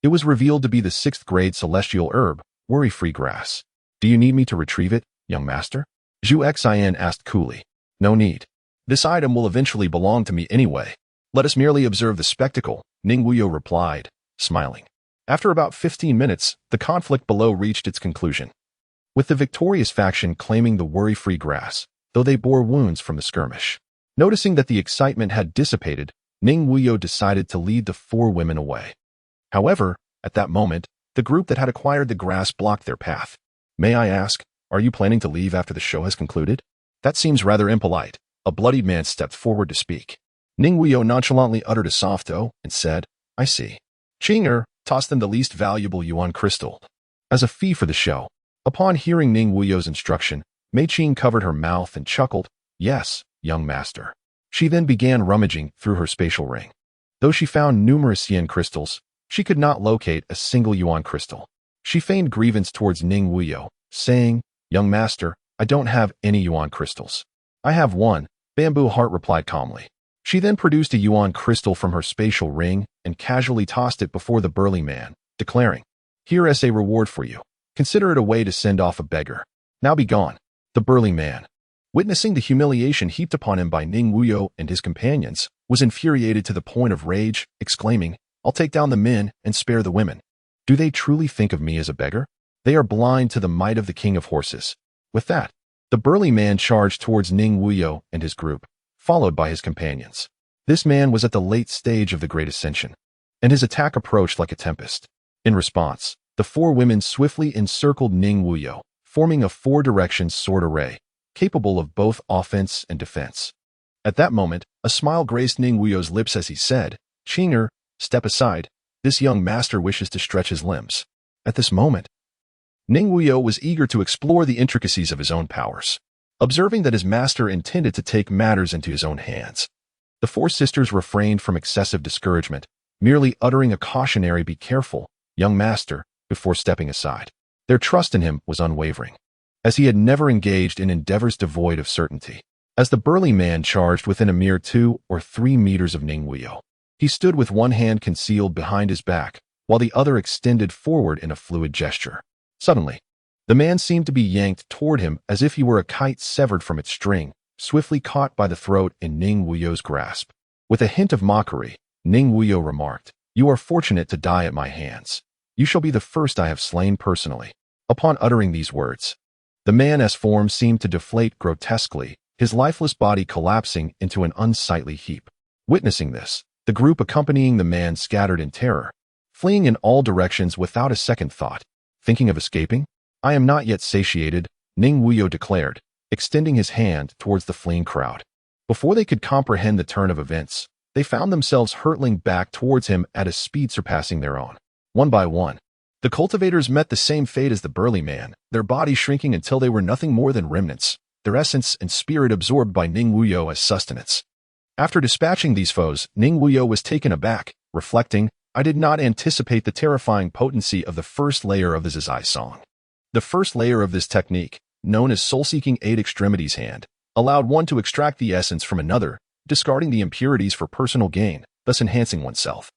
It was revealed to be the 6th grade celestial herb, worry-free grass. "Do you need me to retrieve it, young master?" Zhu Xian asked coolly. "No need. This item will eventually belong to me anyway. Let us merely observe the spectacle," Ning Wuyou replied, smiling. After about 15 minutes, the conflict below reached its conclusion, with the victorious faction claiming the worry-free grass, though they bore wounds from the skirmish. Noticing that the excitement had dissipated, Ning Wuyou decided to lead the four women away. However, at that moment, the group that had acquired the grass blocked their path. "May I ask, are you planning to leave after the show has concluded?" "That seems rather impolite." A bloodied man stepped forward to speak. Ning Wuyou nonchalantly uttered a soft "oh" and said, "I see." Qinger tossed them the least valuable yuan crystal as a fee for the show. Upon hearing Ning Wuyou's instruction, Mei Qing covered her mouth and chuckled, "Yes, young master." She then began rummaging through her spatial ring. Though she found numerous yen crystals, she could not locate a single yuan crystal. She feigned grievance towards Ning Wuyou, saying, "Young master, I don't have any yuan crystals." "I have one," Bamboo Heart replied calmly. She then produced a yuan crystal from her spatial ring and casually tossed it before the burly man, declaring, "Here is a reward for you. Consider it a way to send off a beggar. Now be gone." The burly man, witnessing the humiliation heaped upon him by Ning Wuyou and his companions, was infuriated to the point of rage, exclaiming, "I'll take down the men and spare the women. Do they truly think of me as a beggar? They are blind to the might of the king of horses." With that, the burly man charged towards Ning Wuyou and his group, followed by his companions. This man was at the late stage of the Great Ascension, and his attack approached like a tempest. In response, the four women swiftly encircled Ning Wuyou, forming a four-direction sword array, capable of both offense and defense. At that moment, a smile graced Ning Wuyou's lips as he said, "Qinger, step aside. This young master wishes to stretch his limbs." At this moment, Ning Wuyou was eager to explore the intricacies of his own powers. Observing that his master intended to take matters into his own hands, the four sisters refrained from excessive discouragement, merely uttering a cautionary "be careful, young master," before stepping aside. Their trust in him was unwavering, as he had never engaged in endeavors devoid of certainty. As the burly man charged within a mere 2 or 3 meters of Ning Wuyou, he stood with one hand concealed behind his back, while the other extended forward in a fluid gesture. Suddenly, the man seemed to be yanked toward him as if he were a kite severed from its string, swiftly caught by the throat in Ning Wuyou's grasp. With a hint of mockery, Ning Wuyou remarked, "You are fortunate to die at my hands. You shall be the first I have slain personally." Upon uttering these words, the man's form seemed to deflate grotesquely, his lifeless body collapsing into an unsightly heap. Witnessing this, the group accompanying the man scattered in terror, fleeing in all directions without a second thought. Thinking of escaping? "I am not yet satiated," Ning Wuyou declared, extending his hand towards the fleeing crowd. Before they could comprehend the turn of events, they found themselves hurtling back towards him at a speed surpassing their own. One by one, the cultivators met the same fate as the burly man, their bodies shrinking until they were nothing more than remnants, their essence and spirit absorbed by Ning Wuyou as sustenance. After dispatching these foes, Ning Wuyou was taken aback, reflecting, "I did not anticipate the terrifying potency of the first layer of the Zizai song." The first layer of this technique, known as soul-seeking 8 extremities hand, allowed one to extract the essence from another, discarding the impurities for personal gain, thus enhancing oneself.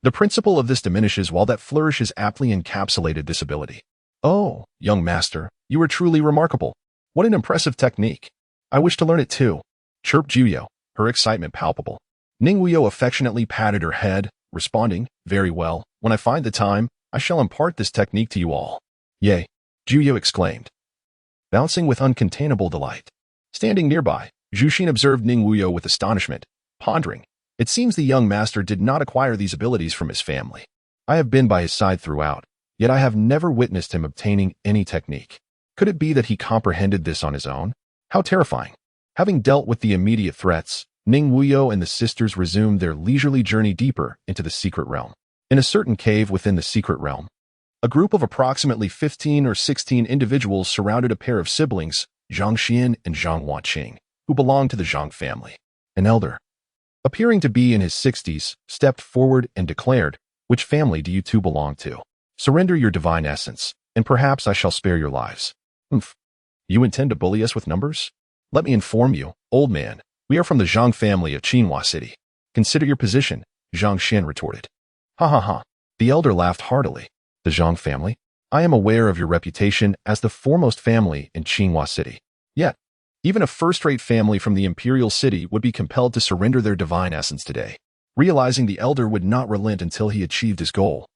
The principle of this diminishes while that flourishes aptly encapsulated this ability. "Oh, young master, you are truly remarkable. What an impressive technique. I wish to learn it too," chirped Juyo, her excitement palpable. Ning Wuyou affectionately patted her head, responding, "Very well, when I find the time, I shall impart this technique to you all." "Yay!" Juyo exclaimed, bouncing with uncontainable delight. Standing nearby, Zhuxin observed Ning Wuyou with astonishment, pondering, "It seems the young master did not acquire these abilities from his family. I have been by his side throughout, yet I have never witnessed him obtaining any technique. Could it be that he comprehended this on his own? How terrifying." Having dealt with the immediate threats, Ning Wuyou and the sisters resumed their leisurely journey deeper into the secret realm. In a certain cave within the secret realm, a group of approximately 15 or 16 individuals surrounded a pair of siblings, Zhang Xian and Zhang Huaqing, who belonged to the Zhang family. An elder, appearing to be in his 60s, stepped forward and declared, "Which family do you two belong to? Surrender your divine essence, and perhaps I shall spare your lives." "Humph. You intend to bully us with numbers? Let me inform you, old man, we are from the Zhang family of Qinhua City. Consider your position," Zhang Xian retorted. "Ha ha ha." The elder laughed heartily. "The Zhang family? I am aware of your reputation as the foremost family in Qinhua City. Yet, even a first-rate family from the imperial city would be compelled to surrender their divine essence today." Realizing the elder would not relent until he achieved his goal,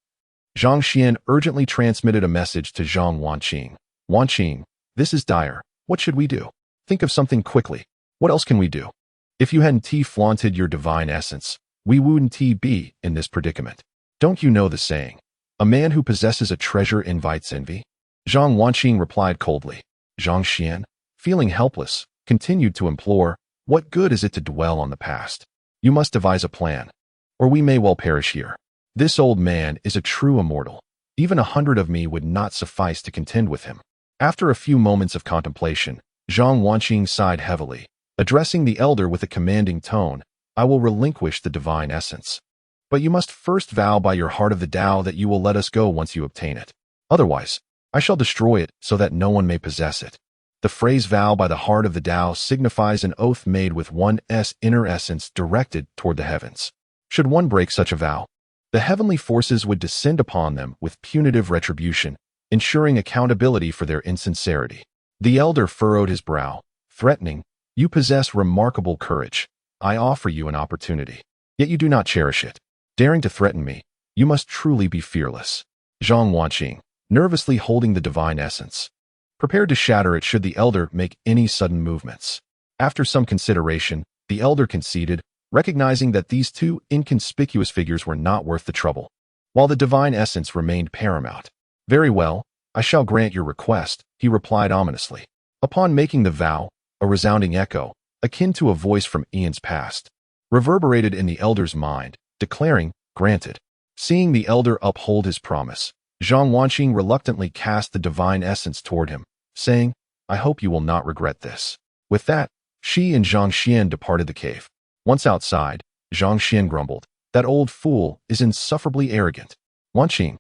Zhang Xian urgently transmitted a message to Zhang Wanqing. Wanqing, this is dire. What should we do? Think of something quickly. What else can we do? If you hadn't flaunted your divine essence, we wouldn't be in this predicament. Don't you know the saying? A man who possesses a treasure invites envy? Zhang Wanqing replied coldly. Zhang Xian, feeling helpless, continued to implore, what good is it to dwell on the past? You must devise a plan, or we may well perish here. This old man is a true immortal. Even 100 of me would not suffice to contend with him. After a few moments of contemplation, Zhang Wanqing sighed heavily, addressing the elder with a commanding tone, I will relinquish the divine essence. But you must first vow by your heart of the Tao that you will let us go once you obtain it. Otherwise, I shall destroy it so that no one may possess it. The phrase vow by the heart of the Tao signifies an oath made with one's inner essence directed toward the heavens. Should one break such a vow, the heavenly forces would descend upon them with punitive retribution, ensuring accountability for their insincerity. The elder furrowed his brow, threatening, you possess remarkable courage. I offer you an opportunity. Yet you do not cherish it. Daring to threaten me, you must truly be fearless. Zhang Wanqing, nervously holding the divine essence, prepared to shatter it should the elder make any sudden movements. After some consideration, the elder conceded, recognizing that these two inconspicuous figures were not worth the trouble, while the divine essence remained paramount. Very well, I shall grant your request, he replied ominously. Upon making the vow, a resounding echo, akin to a voice from eons past, reverberated in the elder's mind, declaring, granted. Seeing the elder uphold his promise, Zhang Wanqing reluctantly cast the divine essence toward him, saying, I hope you will not regret this. With that, she and Zhang Xian departed the cave. Once outside, Zhang Xian grumbled, that old fool is insufferably arrogant. Wanqing,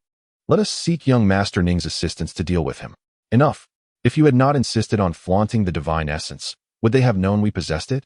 let us seek young Master Ning's assistance to deal with him. Enough. If you had not insisted on flaunting the divine essence, would they have known we possessed it?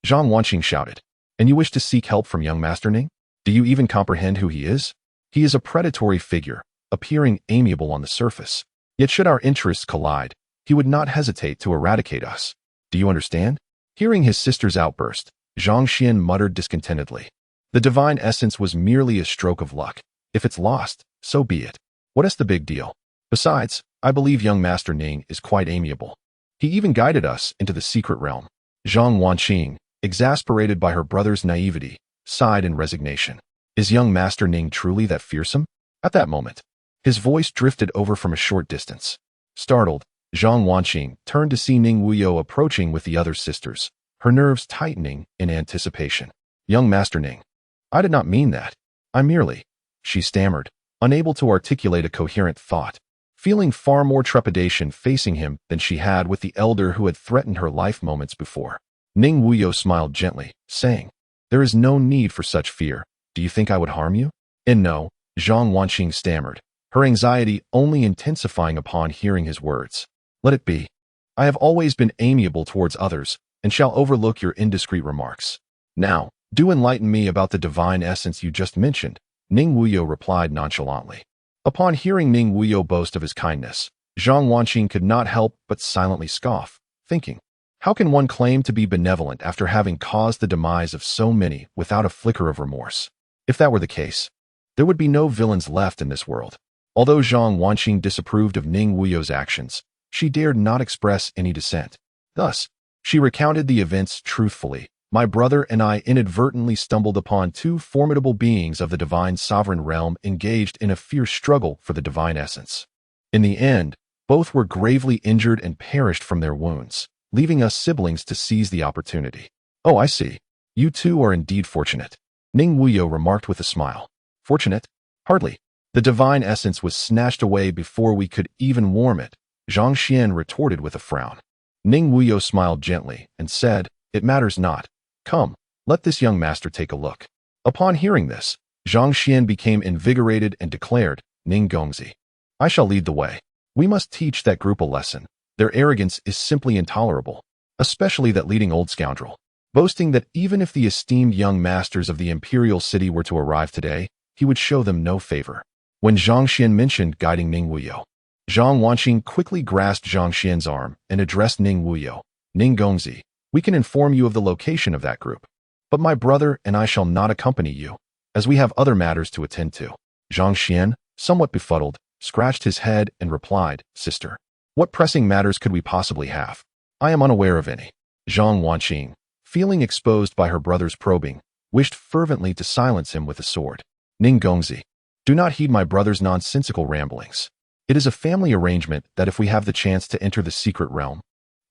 Zhang Wanqing shouted. And you wish to seek help from young Master Ning? Do you even comprehend who he is? He is a predatory figure, appearing amiable on the surface. Yet should our interests collide, he would not hesitate to eradicate us. Do you understand? Hearing his sister's outburst, Zhang Xian muttered discontentedly. The divine essence was merely a stroke of luck. If it's lost, so be it. What is the big deal? Besides, I believe young Master Ning is quite amiable. He even guided us into the secret realm. Zhang Wanqing, exasperated by her brother's naivety, sighed in resignation. Is young Master Ning truly that fearsome? At that moment, his voice drifted over from a short distance. Startled, Zhang Wanqing turned to see Ning Wuyou approaching with the other sisters, her nerves tightening in anticipation. Young Master Ning, I did not mean that. I merely, she stammered, unable to articulate a coherent thought, feeling far more trepidation facing him than she had with the elder who had threatened her life moments before. Ning Wuyou smiled gently, saying, there is no need for such fear. Do you think I would harm you? And no, Zhang Wanqing stammered, her anxiety only intensifying upon hearing his words. Let it be. I have always been amiable towards others, and shall overlook your indiscreet remarks. Now, do enlighten me about the divine essence you just mentioned, Ning Wuyou replied nonchalantly. Upon hearing Ning Wuyou boast of his kindness, Zhang Wanqing could not help but silently scoff, thinking, how can one claim to be benevolent after having caused the demise of so many without a flicker of remorse? If that were the case, there would be no villains left in this world. Although Zhang Wanqing disapproved of Ning Wuyou's actions, she dared not express any dissent. Thus, she recounted the events truthfully. My brother and I inadvertently stumbled upon two formidable beings of the divine sovereign realm engaged in a fierce struggle for the divine essence. In the end, both were gravely injured and perished from their wounds, leaving us siblings to seize the opportunity. Oh, I see. You two are indeed fortunate, Ning Wuyou remarked with a smile. Fortunate? Hardly. The divine essence was snatched away before we could even warm it, Zhang Xian retorted with a frown. Ning Wuyou smiled gently and said, it matters not. Come, let this young master take a look. Upon hearing this, Zhang Xian became invigorated and declared, Ning Gongzi, I shall lead the way. We must teach that group a lesson. Their arrogance is simply intolerable, especially that leading old scoundrel, boasting that even if the esteemed young masters of the imperial city were to arrive today, he would show them no favor. When Zhang Xian mentioned guiding Ning Wuyou, Zhang Wanqing quickly grasped Zhang Xian's arm and addressed Ning Wuyou. Ning Gongzi, we can inform you of the location of that group, but my brother and I shall not accompany you, as we have other matters to attend to. Zhang Xian, somewhat befuddled, scratched his head and replied, "Sister, what pressing matters could we possibly have? I am unaware of any." Zhang Wanqing, feeling exposed by her brother's probing, wished fervently to silence him with a sword. "Ning Gongzi, do not heed my brother's nonsensical ramblings. It is a family arrangement that if we have the chance to enter the secret realm,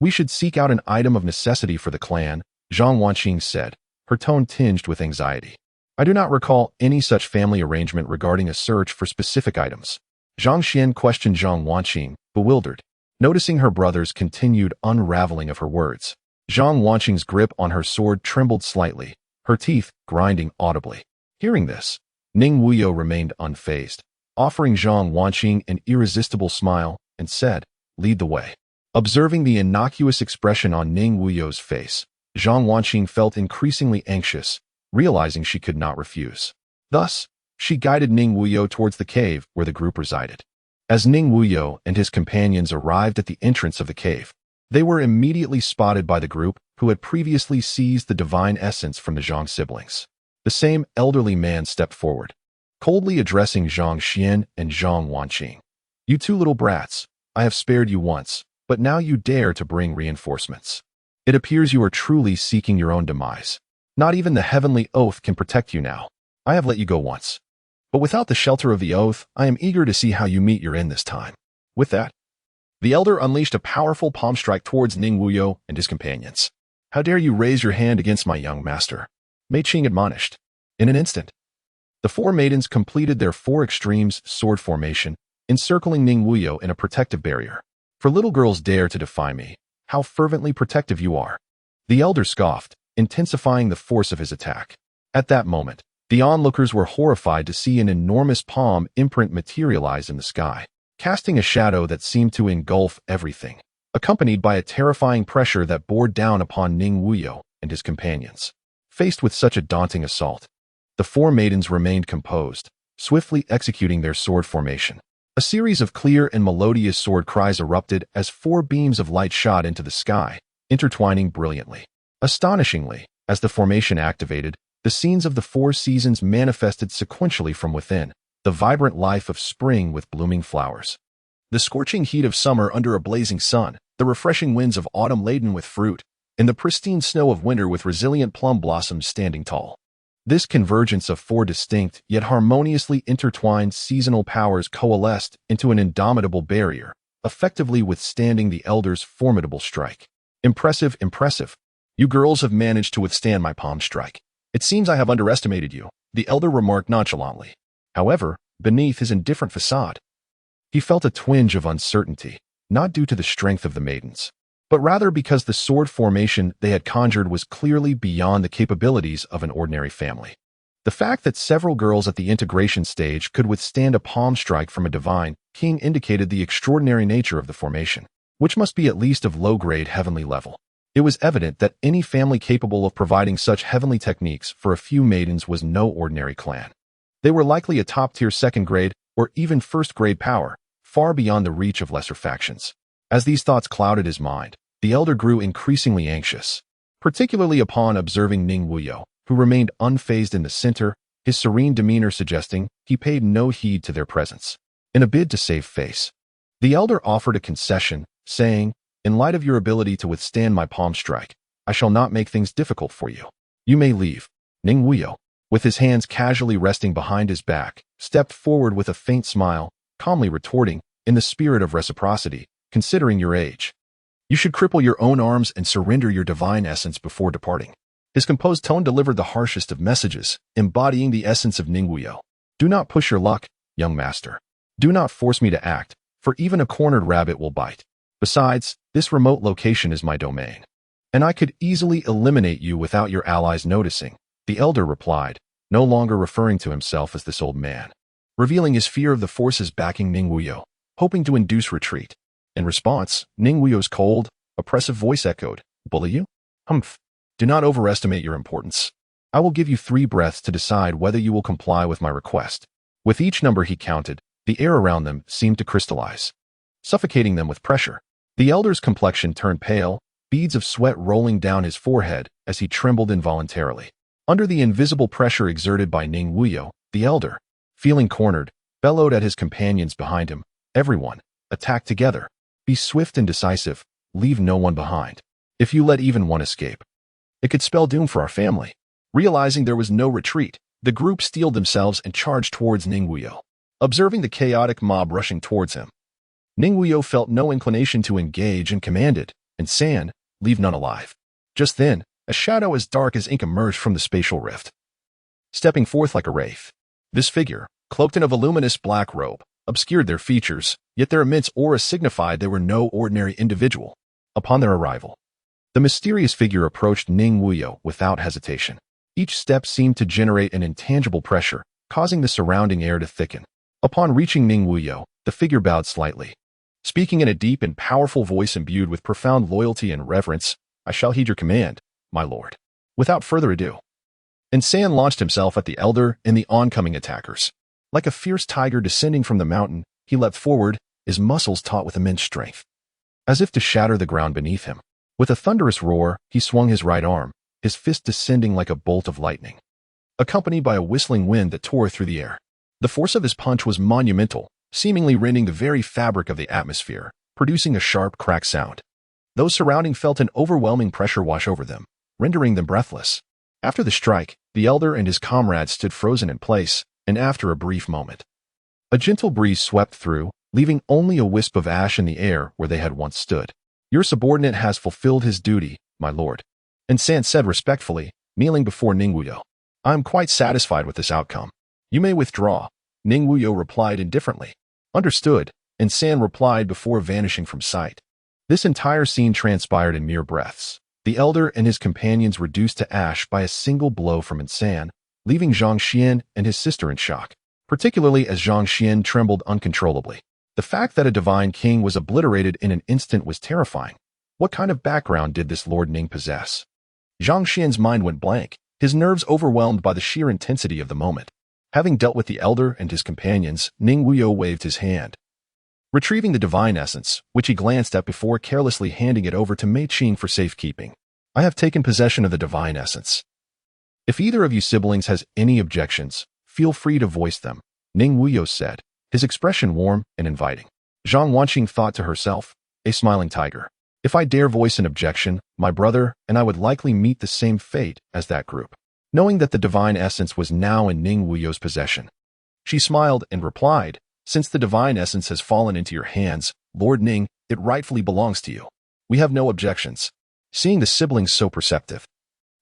we should seek out an item of necessity for the clan," Zhang Wanqing said, her tone tinged with anxiety. "I do not recall any such family arrangement regarding a search for specific items." Zhang Xian questioned Zhang Wanqing, bewildered, noticing her brother's continued unraveling of her words. Zhang Wanqing's grip on her sword trembled slightly, her teeth grinding audibly. Hearing this, Ning Wuyou remained unfazed, offering Zhang Wanqing an irresistible smile, and said, "Lead the way." Observing the innocuous expression on Ning Wuyou's face, Zhang Wanqing felt increasingly anxious, realizing she could not refuse. Thus, she guided Ning Wuyou towards the cave where the group resided. As Ning Wuyou and his companions arrived at the entrance of the cave, they were immediately spotted by the group who had previously seized the divine essence from the Zhang siblings. The same elderly man stepped forward, coldly addressing Zhang Xian and Zhang Wanqing. "You two little brats, I have spared you once, but now you dare to bring reinforcements. It appears you are truly seeking your own demise. Not even the heavenly oath can protect you now. I have let you go once, but without the shelter of the oath, I am eager to see how you meet your end this time." With that, the elder unleashed a powerful palm strike towards Ning Wuyou and his companions. "How dare you raise your hand against my young master?" Mei Qing admonished. In an instant, the four maidens completed their four extremes sword formation, encircling Ning Wuyou in a protective barrier. "For little girls dare to defy me, how fervently protective you are." The elder scoffed, intensifying the force of his attack. At that moment, the onlookers were horrified to see an enormous palm imprint materialize in the sky, casting a shadow that seemed to engulf everything, accompanied by a terrifying pressure that bore down upon Ning Wuyou and his companions. Faced with such a daunting assault, the four maidens remained composed, swiftly executing their sword formation. A series of clear and melodious sword cries erupted as four beams of light shot into the sky, intertwining brilliantly. Astonishingly, as the formation activated, the scenes of the four seasons manifested sequentially from within, the vibrant life of spring with blooming flowers, the scorching heat of summer under a blazing sun, the refreshing winds of autumn laden with fruit, and the pristine snow of winter with resilient plum blossoms standing tall. This convergence of four distinct yet harmoniously intertwined seasonal powers coalesced into an indomitable barrier, effectively withstanding the elder's formidable strike. "Impressive, impressive. You girls have managed to withstand my palm strike. It seems I have underestimated you," the elder remarked nonchalantly. However, beneath his indifferent facade, he felt a twinge of uncertainty, not due to the strength of the maidens, but rather because the sword formation they had conjured was clearly beyond the capabilities of an ordinary family. The fact that several girls at the integration stage could withstand a palm strike from a divine king indicated the extraordinary nature of the formation, which must be at least of low-grade heavenly level. It was evident that any family capable of providing such heavenly techniques for a few maidens was no ordinary clan. They were likely a top-tier second-grade or even first-grade power, far beyond the reach of lesser factions. As these thoughts clouded his mind, the elder grew increasingly anxious, particularly upon observing Ning Wuyou, who remained unfazed in the center, his serene demeanor suggesting he paid no heed to their presence. In a bid to save face, the elder offered a concession, saying, "In light of your ability to withstand my palm strike, I shall not make things difficult for you. You may leave." Ning Wuyou, with his hands casually resting behind his back, stepped forward with a faint smile, calmly retorting, in the spirit of reciprocity, "Considering your age, you should cripple your own arms and surrender your divine essence before departing." His composed tone delivered the harshest of messages, embodying the essence of Ning Wuyou. "Do not push your luck, young master. Do not force me to act, for even a cornered rabbit will bite. Besides, this remote location is my domain, and I could easily eliminate you without your allies noticing," the elder replied, no longer referring to himself as this old man, revealing his fear of the forces backing Ning Wuyou, hoping to induce retreat. In response, Ning Wuyou's cold, oppressive voice echoed, "Bully you? Humph. Do not overestimate your importance. I will give you 3 breaths to decide whether you will comply with my request." With each number he counted, the air around them seemed to crystallize, suffocating them with pressure. The elder's complexion turned pale, beads of sweat rolling down his forehead as he trembled involuntarily. Under the invisible pressure exerted by Ning Wuyou, the elder, feeling cornered, bellowed at his companions behind him. Everyone, attack together. Be swift and decisive. Leave no one behind. If you let even one escape, it could spell doom for our family. Realizing there was no retreat, the group steeled themselves and charged towards Ning Wuyou. Observing the chaotic mob rushing towards him, Ning Wuyou felt no inclination to engage and commanded, "And San, leave none alive." Just then, a shadow as dark as ink emerged from the spatial rift, stepping forth like a wraith. This figure, cloaked in a voluminous black robe, obscured their features, yet their immense aura signified they were no ordinary individual. Upon their arrival, the mysterious figure approached Ning Wuyou without hesitation. Each step seemed to generate an intangible pressure, causing the surrounding air to thicken. Upon reaching Ning Wuyou, the figure bowed slightly, speaking in a deep and powerful voice imbued with profound loyalty and reverence. "I shall heed your command, my lord." Without further ado, San launched himself at the elder and the oncoming attackers. Like a fierce tiger descending from the mountain, he leapt forward, his muscles taut with immense strength, as if to shatter the ground beneath him. With a thunderous roar, he swung his right arm, his fist descending like a bolt of lightning, accompanied by a whistling wind that tore through the air. The force of his punch was monumental, seemingly rending the very fabric of the atmosphere, producing a sharp crack sound. Those surrounding felt an overwhelming pressure wash over them, rendering them breathless. After the strike, the elder and his comrades stood frozen in place, and after a brief moment, a gentle breeze swept through, leaving only a wisp of ash in the air where they had once stood. "Your subordinate has fulfilled his duty, my lord," San said respectfully, kneeling before Ning Wuyou. "I am quite satisfied with this outcome. You may withdraw," Ning Wuyou replied indifferently. "Understood," San replied before vanishing from sight. This entire scene transpired in mere breaths. The elder and his companions reduced to ash by a single blow from San, leaving Zhang Xian and his sister in shock, particularly as Zhang Xian trembled uncontrollably. The fact that a divine king was obliterated in an instant was terrifying. What kind of background did this Lord Ning possess? Zhang Xian's mind went blank, his nerves overwhelmed by the sheer intensity of the moment. Having dealt with the elder and his companions, Ning Wuyou waved his hand, retrieving the divine essence, which he glanced at before carelessly handing it over to Mei Qing for safekeeping. "I have taken possession of the divine essence. If either of you siblings has any objections, feel free to voice them," Ning Wuyou said, his expression warm and inviting. Zhang Wanqing thought to herself, "A smiling tiger. If I dare voice an objection, my brother and I would likely meet the same fate as that group." Knowing that the divine essence was now in Ning Wuyou's possession, she smiled and replied, "Since the divine essence has fallen into your hands, Lord Ning, it rightfully belongs to you. We have no objections." Seeing the siblings so perceptive,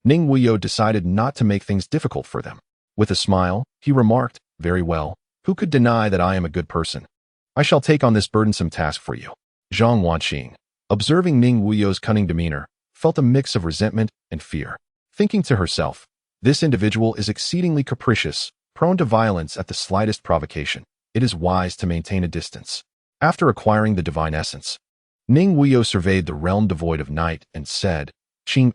Ning Wuyou decided not to make things difficult for them. With a smile, he remarked, "Very well. Who could deny that I am a good person? I shall take on this burdensome task for you." Zhang Wanqing, observing Ning Wuyou's cunning demeanor, felt a mix of resentment and fear. Thinking to herself, "This individual is exceedingly capricious, prone to violence at the slightest provocation. It is wise to maintain a distance." After acquiring the divine essence, Ning Wuyou surveyed the realm devoid of night and said, "Qing,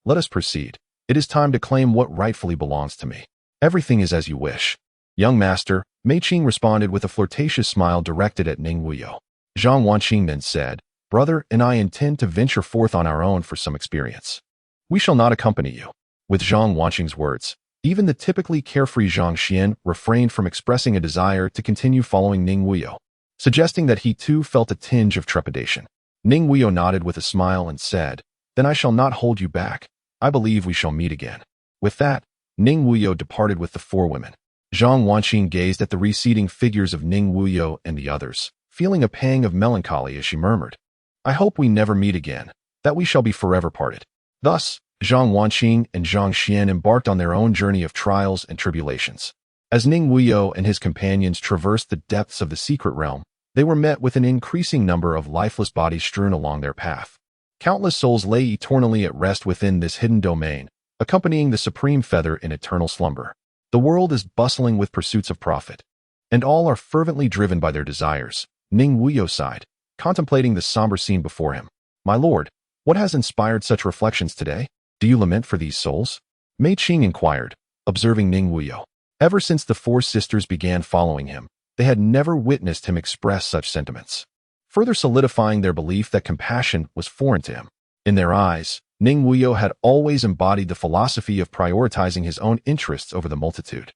let us proceed. It is time to claim what rightfully belongs to me." "Everything is as you wish, young master," Mei Qing responded with a flirtatious smile directed at Ning Wuyou. Zhang Wanqing then said, "Brother and I intend to venture forth on our own for some experience. We shall not accompany you." With Zhang Wanqing's words, even the typically carefree Zhang Xian refrained from expressing a desire to continue following Ning Wuyou, suggesting that he too felt a tinge of trepidation. Ning Wuyou nodded with a smile and said, "Then I shall not hold you back. I believe we shall meet again." With that, Ning Wuyou departed with the four women. Zhang Wanqing gazed at the receding figures of Ning Wuyou and the others, feeling a pang of melancholy as she murmured, "I hope we never meet again, that we shall be forever parted." Thus, Zhang Wanqing and Zhang Xian embarked on their own journey of trials and tribulations. As Ning Wuyou and his companions traversed the depths of the secret realm, they were met with an increasing number of lifeless bodies strewn along their path. Countless souls lay eternally at rest within this hidden domain, accompanying the supreme feather in eternal slumber. The world is bustling with pursuits of profit, and all are fervently driven by their desires. Ning Wuyou sighed, contemplating the somber scene before him. "My lord, what has inspired such reflections today? Do you lament for these souls?" Mei Qing inquired, observing Ning Wuyou. Ever since the four sisters began following him, they had never witnessed him express such sentiments, further solidifying their belief that compassion was foreign to him. In their eyes, Ning Wuyou had always embodied the philosophy of prioritizing his own interests over the multitude.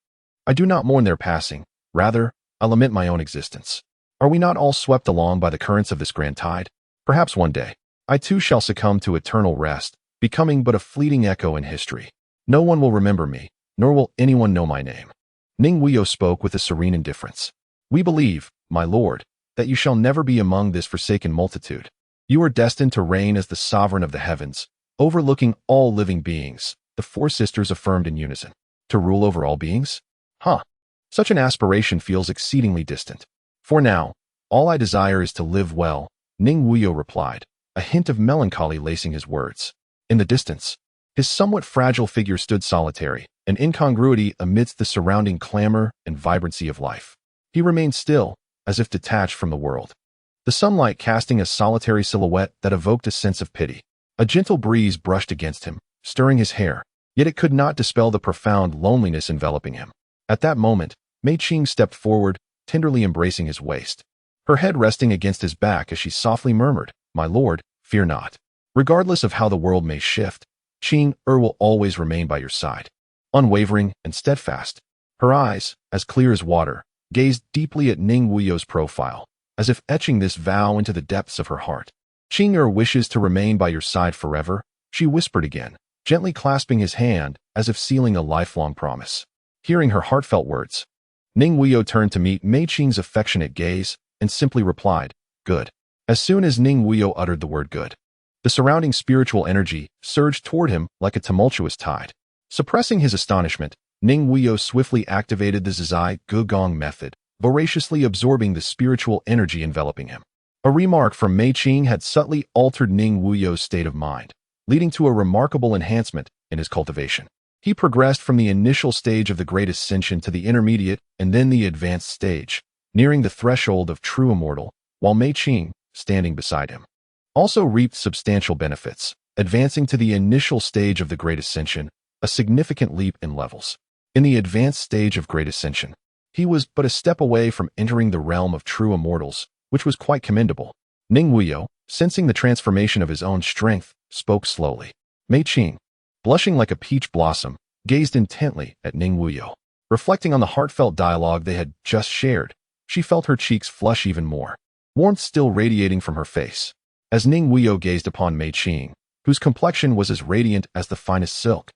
"I do not mourn their passing. Rather, I lament my own existence. Are we not all swept along by the currents of this grand tide? Perhaps one day, I too shall succumb to eternal rest, becoming but a fleeting echo in history. No one will remember me, nor will anyone know my name. Ning Wuyou spoke with a serene indifference. We believe, my lord, that you shall never be among this forsaken multitude. You are destined to reign as the sovereign of the heavens, overlooking all living beings, the four sisters affirmed in unison. To rule over all beings? Huh. Such an aspiration feels exceedingly distant. For now, all I desire is to live well, Ning Wuyou replied, a hint of melancholy lacing his words. In the distance, his somewhat fragile figure stood solitary, an incongruity amidst the surrounding clamor and vibrancy of life. He remained still, as if detached from the world. The sunlight casting a solitary silhouette that evoked a sense of pity. A gentle breeze brushed against him, stirring his hair, yet it could not dispel the profound loneliness enveloping him. At that moment, Mei Qing stepped forward, tenderly embracing his waist. Her head resting against his back as she softly murmured, "My lord, fear not. Regardless of how the world may shift, Qing will always remain by your side." Unwavering and steadfast, her eyes, as clear as water, gazed deeply at Ning Wuyou's profile, as if etching this vow into the depths of her heart. "Qing wishes to remain by your side forever," she whispered again, gently clasping his hand as if sealing a lifelong promise. Hearing her heartfelt words, Ning Wuyou turned to meet Mei Qing's affectionate gaze and simply replied, "Good." As soon as Ning Wuyou uttered the word good, the surrounding spiritual energy surged toward him like a tumultuous tide. Suppressing his astonishment, Ning Wuyou swiftly activated the Zizai Gugong method, voraciously absorbing the spiritual energy enveloping him. A remark from Mei Qing had subtly altered Ning Wuyou's state of mind, leading to a remarkable enhancement in his cultivation. He progressed from the initial stage of the Great Ascension to the intermediate and then the advanced stage, nearing the threshold of true immortal, while Mei Qing, standing beside him, also reaped substantial benefits, advancing to the initial stage of the Great Ascension, a significant leap in levels. In the advanced stage of Great Ascension, he was but a step away from entering the realm of true immortals, which was quite commendable. Ning Wuyou, sensing the transformation of his own strength, spoke slowly. Mei Qing, blushing like a peach blossom, gazed intently at Ning Wuyou. Reflecting on the heartfelt dialogue they had just shared, she felt her cheeks flush even more, warmth still radiating from her face. As Ning Wuyou gazed upon Mei Qing, whose complexion was as radiant as the finest silk,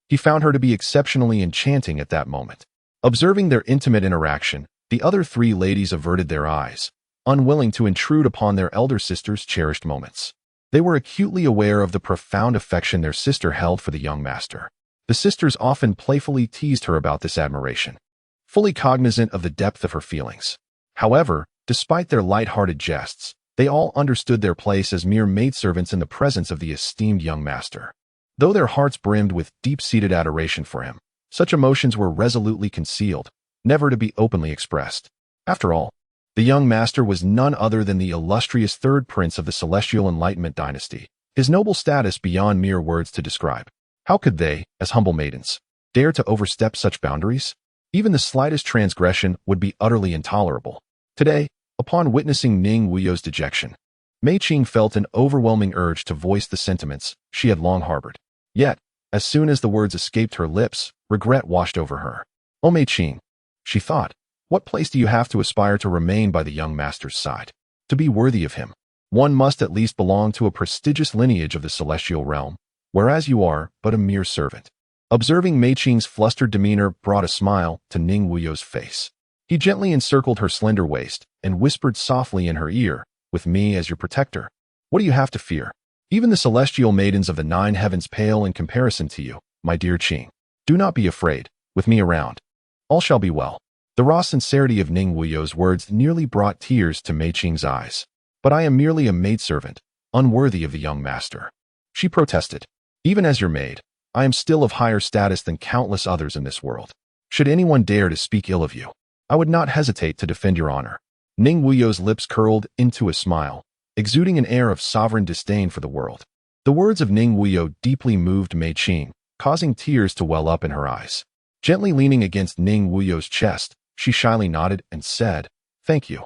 he found her to be exceptionally enchanting at that moment. Observing their intimate interaction, the other three ladies averted their eyes, unwilling to intrude upon their elder sister's cherished moments. They were acutely aware of the profound affection their sister held for the young master. The sisters often playfully teased her about this admiration, fully cognizant of the depth of her feelings. However, despite their light-hearted jests, they all understood their place as mere maidservants in the presence of the esteemed young master. Though their hearts brimmed with deep-seated adoration for him, such emotions were resolutely concealed, never to be openly expressed. After all, the young master was none other than the illustrious third prince of the Celestial Enlightenment dynasty, his noble status beyond mere words to describe. How could they, as humble maidens, dare to overstep such boundaries? Even the slightest transgression would be utterly intolerable. Today, upon witnessing Ning Wuyou's dejection, Mei Qing felt an overwhelming urge to voice the sentiments she had long harbored. Yet, as soon as the words escaped her lips, regret washed over her. "Oh, Mei Qing," she thought, "what place do you have to aspire to remain by the young master's side? To be worthy of him, one must at least belong to a prestigious lineage of the celestial realm, whereas you are but a mere servant." Observing Mei Qing's flustered demeanor brought a smile to Ning Wuyou's face. He gently encircled her slender waist and whispered softly in her ear, "With me as your protector, what do you have to fear? Even the celestial maidens of the 9 heavens pale in comparison to you, my dear Qing. Do not be afraid, with me around, all shall be well." The raw sincerity of Ning Wuyou's words nearly brought tears to Mei Qing's eyes. "But I am merely a maidservant, unworthy of the young master," she protested. "Even as your maid, I am still of higher status than countless others in this world. Should anyone dare to speak ill of you, I would not hesitate to defend your honor." Ning Wuyou's lips curled into a smile, exuding an air of sovereign disdain for the world. The words of Ning Wuyou deeply moved Mei Qing, causing tears to well up in her eyes. Gently leaning against Ning Wuyou's chest, she shyly nodded and said, "Thank you,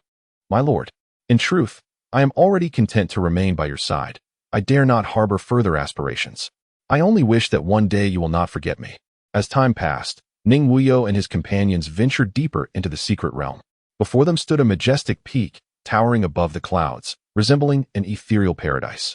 my lord. In truth, I am already content to remain by your side. I dare not harbor further aspirations. I only wish that one day you will not forget me." As time passed, Ning Wuyou and his companions ventured deeper into the secret realm. Before them stood a majestic peak, towering above the clouds, resembling an ethereal paradise.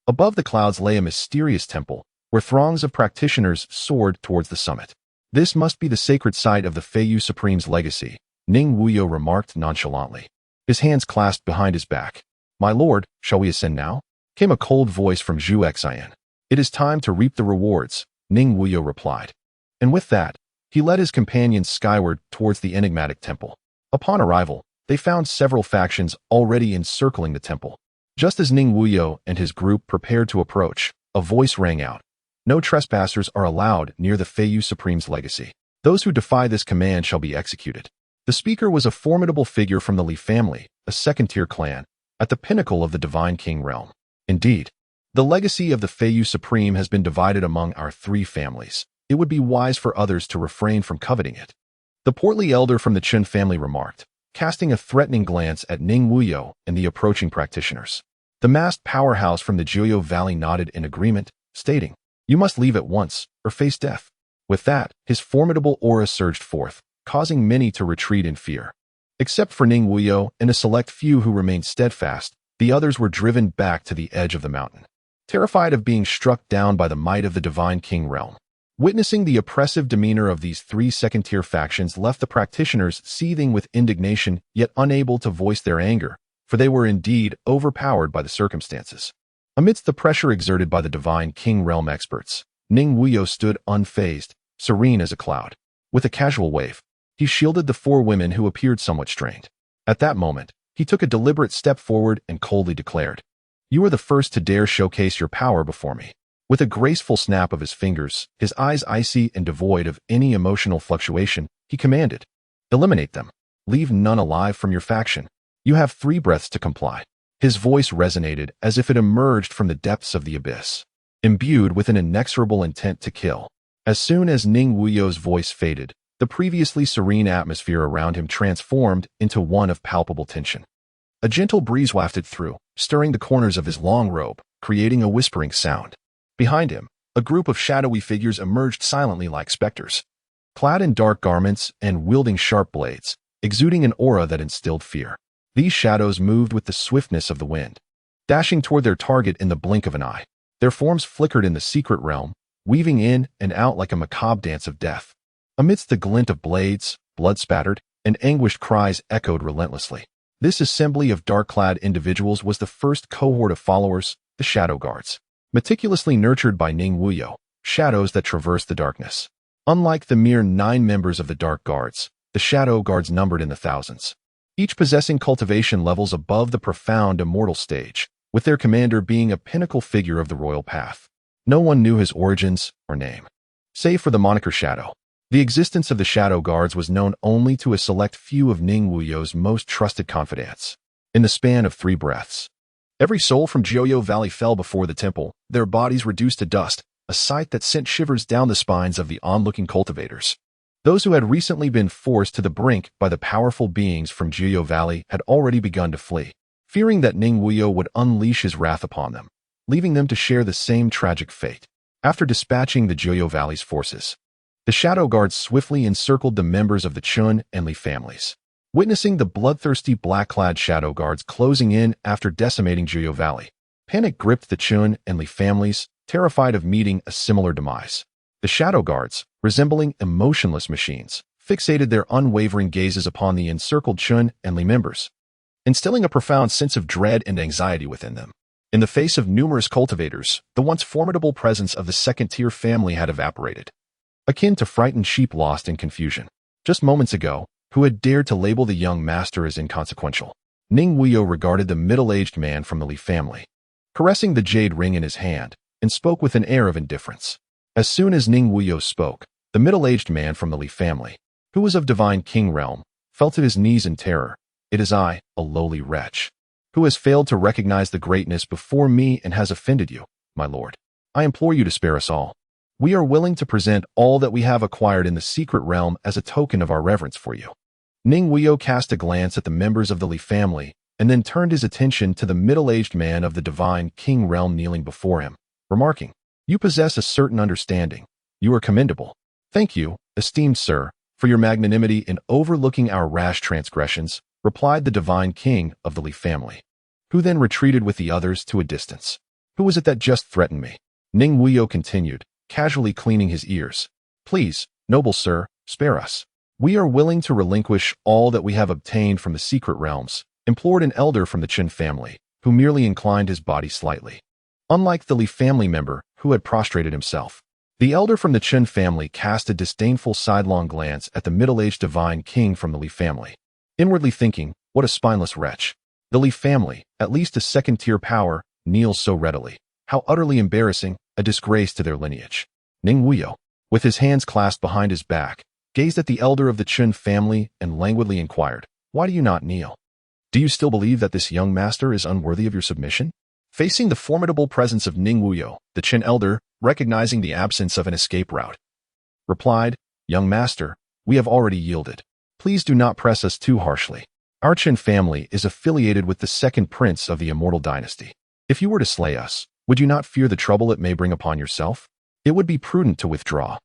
Above the clouds lay a mysterious temple, where throngs of practitioners soared towards the summit. This must be the sacred site of the Feiyu Supreme's legacy, Ning Wuyou remarked nonchalantly, his hands clasped behind his back. My lord, shall we ascend now? Came a cold voice from Zhu Xian. It is time to reap the rewards, Ning Wuyou replied. And with that, he led his companions skyward towards the enigmatic temple. Upon arrival, they found several factions already encircling the temple. Just as Ning Wuyou and his group prepared to approach, a voice rang out. No trespassers are allowed near the Feiyu Supreme's legacy. Those who defy this command shall be executed. The speaker was a formidable figure from the Li family, a second-tier clan, at the pinnacle of the Divine King realm. Indeed, the legacy of the Feiyu Supreme has been divided among our three families. It would be wise for others to refrain from coveting it. The portly elder from the Chun family remarked, casting a threatening glance at Ning Wuyou and the approaching practitioners. The masked powerhouse from the Jiuyou Valley nodded in agreement, stating, You must leave at once, or face death. With that, his formidable aura surged forth, causing many to retreat in fear. Except for Ning Wuyou and a select few who remained steadfast, the others were driven back to the edge of the mountain, terrified of being struck down by the might of the Divine King realm. Witnessing the oppressive demeanor of these three second-tier factions left the practitioners seething with indignation, yet unable to voice their anger, for they were indeed overpowered by the circumstances. Amidst the pressure exerted by the Divine King realm experts, Ning Wuyou stood unfazed, serene as a cloud. With a casual wave, he shielded the four women who appeared somewhat strained. At that moment, he took a deliberate step forward and coldly declared, You are the first to dare showcase your power before me. With a graceful snap of his fingers, his eyes icy and devoid of any emotional fluctuation, he commanded, Eliminate them. Leave none alive from your faction. You have 3 breaths to comply. His voice resonated as if it emerged from the depths of the abyss, imbued with an inexorable intent to kill. As soon as Ning Wuyou's voice faded, the previously serene atmosphere around him transformed into one of palpable tension. A gentle breeze wafted through, stirring the corners of his long robe, creating a whispering sound. Behind him, a group of shadowy figures emerged silently like specters, clad in dark garments and wielding sharp blades, exuding an aura that instilled fear. These shadows moved with the swiftness of the wind, dashing toward their target in the blink of an eye. Their forms flickered in the secret realm, weaving in and out like a macabre dance of death. Amidst the glint of blades, blood spattered, and anguished cries echoed relentlessly. This assembly of dark-clad individuals was the first cohort of followers, the Shadow Guards. Meticulously nurtured by Ning Wuyou, shadows that traverse the darkness. Unlike the mere 9 members of the Dark Guards, the Shadow Guards numbered in the thousands, each possessing cultivation levels above the profound immortal stage, with their commander being a pinnacle figure of the royal path. No one knew his origins or name, save for the moniker Shadow. The existence of the Shadow Guards was known only to a select few of Ning Wuyou's most trusted confidants. In the span of 3 breaths, every soul from Jiuyou Valley fell before the temple, their bodies reduced to dust, a sight that sent shivers down the spines of the onlooking cultivators. Those who had recently been forced to the brink by the powerful beings from Jiuyou Valley had already begun to flee, fearing that Ning Wuyou would unleash his wrath upon them, leaving them to share the same tragic fate. After dispatching the Jiuyou Valley's forces, the Shadow Guards swiftly encircled the members of the Chun and Li families. Witnessing the bloodthirsty black-clad Shadow Guards closing in after decimating Jiuyou Valley, panic gripped the Chun and Li families, terrified of meeting a similar demise. The Shadow Guards, resembling emotionless machines, fixated their unwavering gazes upon the encircled Chun and Li members, instilling a profound sense of dread and anxiety within them. In the face of numerous cultivators, the once formidable presence of the second-tier family had evaporated, akin to frightened sheep lost in confusion. Just moments ago, who had dared to label the young master as inconsequential? Ning Wuyou regarded the middle-aged man from the Li family, caressing the jade ring in his hand, and spoke with an air of indifference. As soon as Ning Wuyou spoke, the middle-aged man from the Li family, who was of Divine King realm, fell to his knees in terror. It is I, a lowly wretch, who has failed to recognize the greatness before me and has offended you, my lord. I implore you to spare us all. We are willing to present all that we have acquired in the secret realm as a token of our reverence for you. Ning Wuyou cast a glance at the members of the Li family and then turned his attention to the middle-aged man of the Divine King realm kneeling before him, remarking, You possess a certain understanding. You are commendable. Thank you, esteemed sir, for your magnanimity in overlooking our rash transgressions, replied the divine king of the Li family, who then retreated with the others to a distance. Who was it that just threatened me? Ning Wuyou continued, casually cleaning his ears. Please, noble sir, spare us. We are willing to relinquish all that we have obtained from the secret realms, implored an elder from the Qin family, who merely inclined his body slightly. Unlike the Li family member, who had prostrated himself, the elder from the Qin family cast a disdainful sidelong glance at the middle-aged divine king from the Li family, inwardly thinking, what a spineless wretch. The Li family, at least a second-tier power, kneels so readily. How utterly embarrassing, a disgrace to their lineage. Ning Wuyou, with his hands clasped behind his back, gazed at the elder of the Qin family and languidly inquired, why do you not kneel? Do you still believe that this young master is unworthy of your submission? Facing the formidable presence of Ning Wuyou, the Qin elder, recognizing the absence of an escape route, replied, young master, we have already yielded. Please do not press us too harshly. Our Qin family is affiliated with the second prince of the immortal dynasty. If you were to slay us, would you not fear the trouble it may bring upon yourself? It would be prudent to withdraw.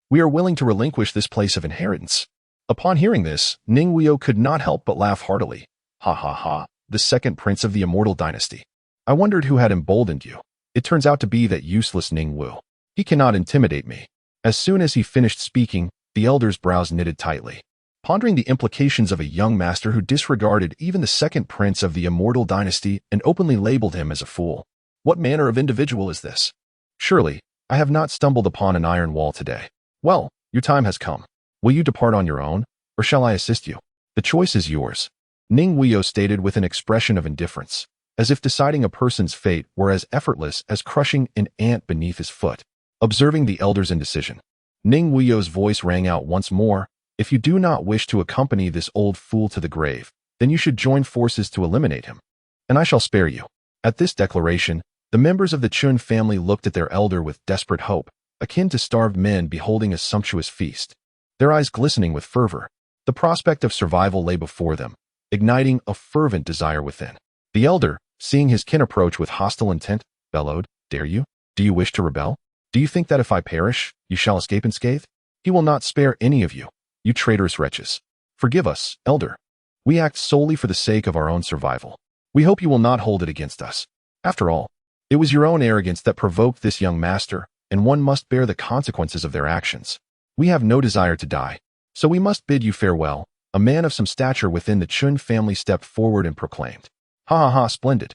We are willing to relinquish this place of inheritance. Upon hearing this, Ning Wuyou could not help but laugh heartily. Ha ha ha, the second prince of the immortal dynasty. I wondered who had emboldened you. It turns out to be that useless Ning Wu. He cannot intimidate me. As soon as he finished speaking, the elder's brows knitted tightly, pondering the implications of a young master who disregarded even the second prince of the immortal dynasty and openly labeled him as a fool. What manner of individual is this? Surely, I have not stumbled upon an iron wall today. Well, your time has come. Will you depart on your own, or shall I assist you? The choice is yours. Ning Wuyou stated with an expression of indifference, as if deciding a person's fate were as effortless as crushing an ant beneath his foot. Observing the elder's indecision, Ning Wuyou's voice rang out once more, if you do not wish to accompany this old fool to the grave, then you should join forces to eliminate him, and I shall spare you. At this declaration, the members of the Qin family looked at their elder with desperate hope, akin to starved men beholding a sumptuous feast, their eyes glistening with fervor. The prospect of survival lay before them, igniting a fervent desire within. The elder, seeing his kin approach with hostile intent, bellowed, dare you? Do you wish to rebel? Do you think that if I perish, you shall escape unscathed? He will not spare any of you, you traitorous wretches. Forgive us, elder. We act solely for the sake of our own survival. We hope you will not hold it against us. After all, it was your own arrogance that provoked this young master, and one must bear the consequences of their actions. We have no desire to die, so we must bid you farewell. A man of some stature within the Qin family stepped forward and proclaimed, ha ha ha, splendid.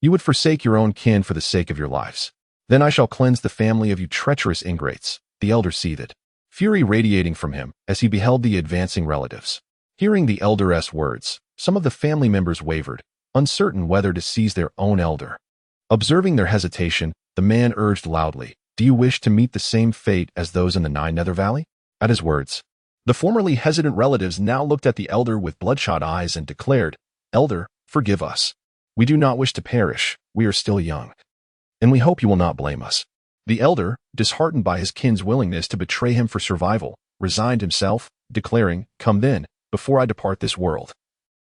You would forsake your own kin for the sake of your lives. Then I shall cleanse the family of you treacherous ingrates. The elder seethed, fury radiating from him as he beheld the advancing relatives. Hearing the elder's words, some of the family members wavered, uncertain whether to seize their own elder. Observing their hesitation, the man urged loudly, do you wish to meet the same fate as those in the Nine Nether Valley? At his words, the formerly hesitant relatives now looked at the elder with bloodshot eyes and declared, Elder, forgive us. We do not wish to perish, we are still young. And we hope you will not blame us. The elder, disheartened by his kin's willingness to betray him for survival, resigned himself, declaring, come then, before I depart this world.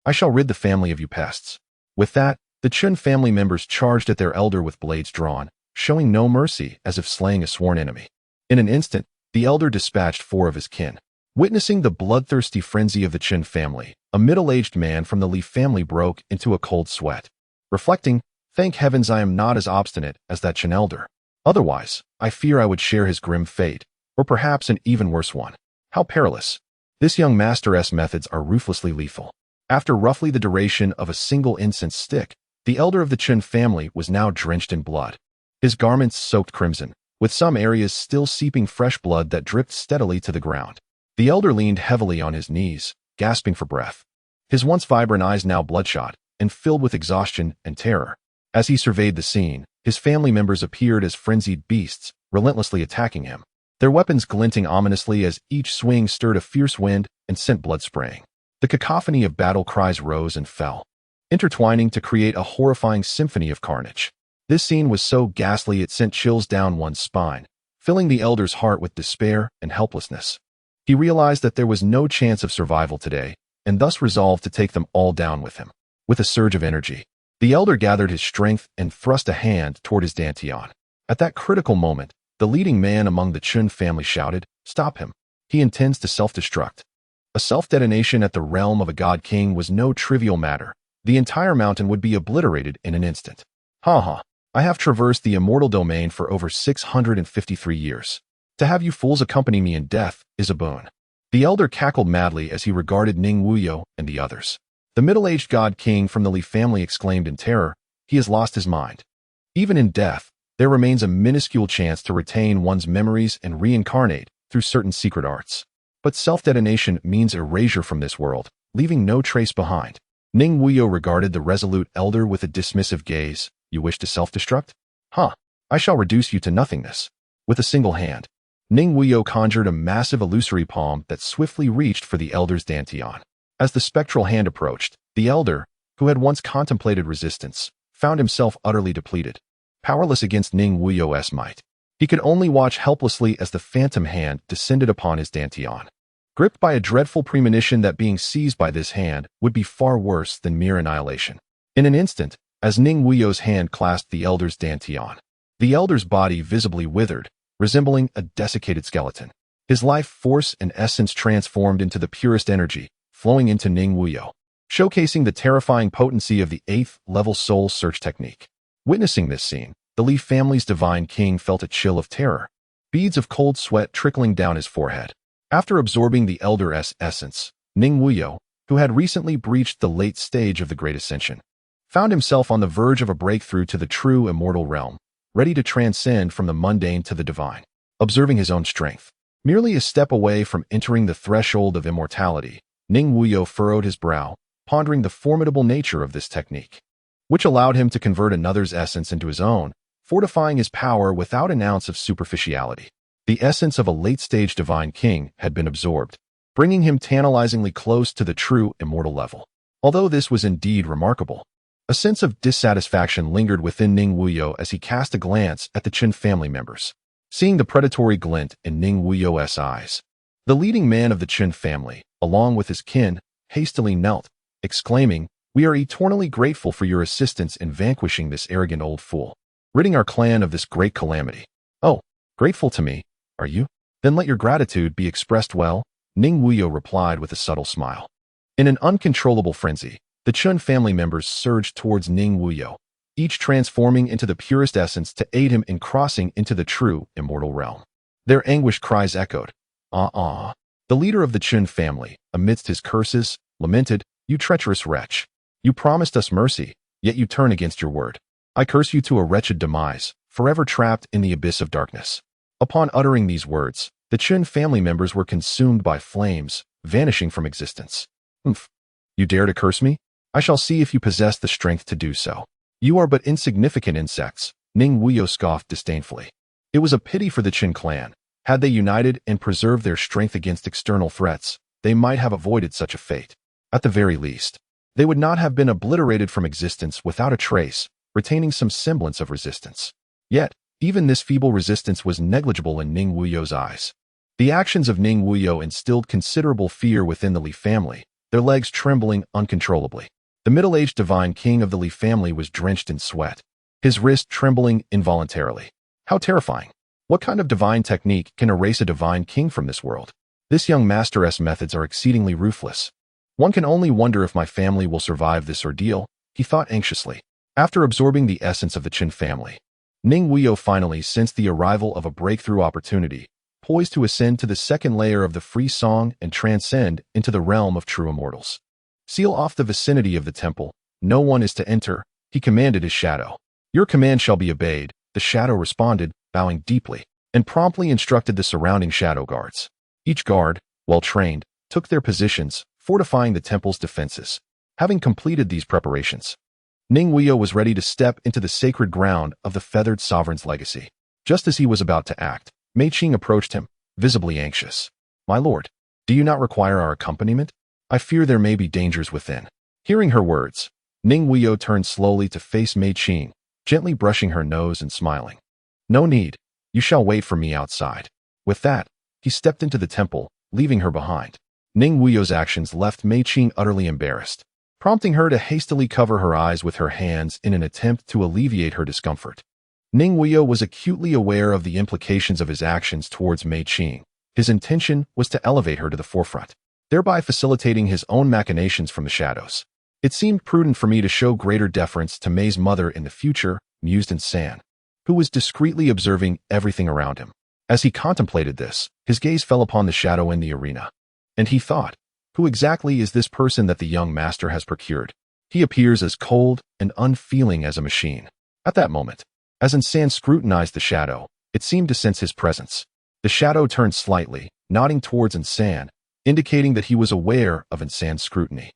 I shall rid the family of you pests. With that, the Qin family members charged at their elder with blades drawn, showing no mercy as if slaying a sworn enemy. In an instant, the elder dispatched 4 of his kin. Witnessing the bloodthirsty frenzy of the Qin family, a middle-aged man from the Li family broke into a cold sweat. Reflecting, thank heavens I am not as obstinate as that Qin elder. Otherwise, I fear I would share his grim fate, or perhaps an even worse one. How perilous. This young master's methods are ruthlessly lethal. After roughly the duration of a single incense stick, the elder of the Qin family was now drenched in blood. His garments soaked crimson, with some areas still seeping fresh blood that dripped steadily to the ground. The elder leaned heavily on his knees, gasping for breath. His once vibrant eyes now bloodshot, and filled with exhaustion and terror. As he surveyed the scene, his family members appeared as frenzied beasts, relentlessly attacking him, their weapons glinting ominously as each swing stirred a fierce wind and sent blood spraying. The cacophony of battle cries rose and fell, intertwining to create a horrifying symphony of carnage. This scene was so ghastly it sent chills down one's spine, filling the elder's heart with despair and helplessness. He realized that there was no chance of survival today, and thus resolved to take them all down with him. With a surge of energy, the elder gathered his strength and thrust a hand toward his dantian. At that critical moment, the leading man among the Qin family shouted, stop him. He intends to self-destruct. A self-detonation at the realm of a god-king was no trivial matter. The entire mountain would be obliterated in an instant. Ha! I have traversed the immortal domain for over 653 years. To have you fools accompany me in death is a boon. The elder cackled madly as he regarded Ning Wuyou and the others. The middle-aged god-king from the Li family exclaimed in terror, he has lost his mind. Even in death, there remains a minuscule chance to retain one's memories and reincarnate through certain secret arts. But self-detonation means erasure from this world, leaving no trace behind. Ning Wuyou regarded the resolute elder with a dismissive gaze. You wish to self-destruct? I shall reduce you to nothingness. With a single hand, Ning Wuyou conjured a massive illusory palm that swiftly reached for the elder's dantian. As the spectral hand approached, the elder, who had once contemplated resistance, found himself utterly depleted, powerless against Ning Wuyou's might. He could only watch helplessly as the phantom hand descended upon his dantian. Gripped by a dreadful premonition that being seized by this hand would be far worse than mere annihilation. In an instant, as Ning Wuyou's hand clasped the elder's dantian, the elder's body visibly withered, resembling a desiccated skeleton. His life force and essence transformed into the purest energy, flowing into Ning Wuyou, showcasing the terrifying potency of the 8th level soul search technique. Witnessing this scene, the Li family's divine king felt a chill of terror, beads of cold sweat trickling down his forehead. After absorbing the elder's essence, Ning Wuyou, who had recently breached the late stage of the Great Ascension, found himself on the verge of a breakthrough to the true immortal realm, ready to transcend from the mundane to the divine. Observing his own strength, merely a step away from entering the threshold of immortality, Ning Wuyou furrowed his brow, pondering the formidable nature of this technique, which allowed him to convert another's essence into his own, fortifying his power without an ounce of superficiality. The essence of a late-stage divine king had been absorbed, bringing him tantalizingly close to the true immortal level. Although this was indeed remarkable, a sense of dissatisfaction lingered within Ning Wuyou as he cast a glance at the Chen family members. Seeing the predatory glint in Ning Wuyou's eyes, the leading man of the Chen family, along with his kin, hastily knelt, exclaiming, "We are eternally grateful for your assistance in vanquishing this arrogant old fool, ridding our clan of this great calamity." "Oh, grateful to me, are you? Then let your gratitude be expressed well," Ning Wuyou replied with a subtle smile. In an uncontrollable frenzy, the Chen family members surged towards Ning Wuyou, each transforming into the purest essence to aid him in crossing into the true immortal realm. Their anguished cries echoed. The leader of the Chen family, amidst his curses, lamented, "You treacherous wretch! You promised us mercy, yet you turn against your word. I curse you to a wretched demise, forever trapped in the abyss of darkness." Upon uttering these words, the Chen family members were consumed by flames, vanishing from existence. You dare to curse me? I shall see if you possess the strength to do so. You are but insignificant insects, Ning Wuyou scoffed disdainfully. It was a pity for the Chen clan. Had they united and preserved their strength against external threats, they might have avoided such a fate. At the very least, they would not have been obliterated from existence without a trace, retaining some semblance of resistance. Yet, even this feeble resistance was negligible in Ning Wuyou's eyes. The actions of Ning Wuyou instilled considerable fear within the Li family, their legs trembling uncontrollably. The middle-aged divine king of the Li family was drenched in sweat, his wrist trembling involuntarily. How terrifying! What kind of divine technique can erase a divine king from this world? This young master's methods are exceedingly ruthless. One can only wonder if my family will survive this ordeal, he thought anxiously. After absorbing the essence of the Chen family, Ning Wuyou finally sensed the arrival of a breakthrough opportunity, poised to ascend to the second layer of the free song and transcend into the realm of true immortals. Seal off the vicinity of the temple. No one is to enter, he commanded his shadow. Your command shall be obeyed, the shadow responded, bowing deeply, and promptly instructed the surrounding shadow guards. Each guard, well trained, took their positions, fortifying the temple's defenses. Having completed these preparations, Ning Wuyou was ready to step into the sacred ground of the feathered sovereign's legacy. Just as he was about to act, Mei Qing approached him, visibly anxious. "My lord, do you not require our accompaniment? I fear there may be dangers within." Hearing her words, Ning Wuyou turned slowly to face Mei Qing, gently brushing her nose and smiling. "No need. You shall wait for me outside." With that, he stepped into the temple, leaving her behind. Ning Wuyou's actions left Mei Qing utterly embarrassed, prompting her to hastily cover her eyes with her hands in an attempt to alleviate her discomfort. Ning Wuyou was acutely aware of the implications of his actions towards Mei Qing. His intention was to elevate her to the forefront. thereby facilitating his own machinations from the shadows. It seemed prudent for me to show greater deference to Mei's mother in the future, mused San, who was discreetly observing everything around him. As he contemplated this, his gaze fell upon the shadow in the arena. And he thought, who exactly is this person that the young master has procured? He appears as cold and unfeeling as a machine. At that moment, as San scrutinized the shadow, it seemed to sense his presence. The shadow turned slightly, nodding towards San, indicating that he was aware of San's scrutiny.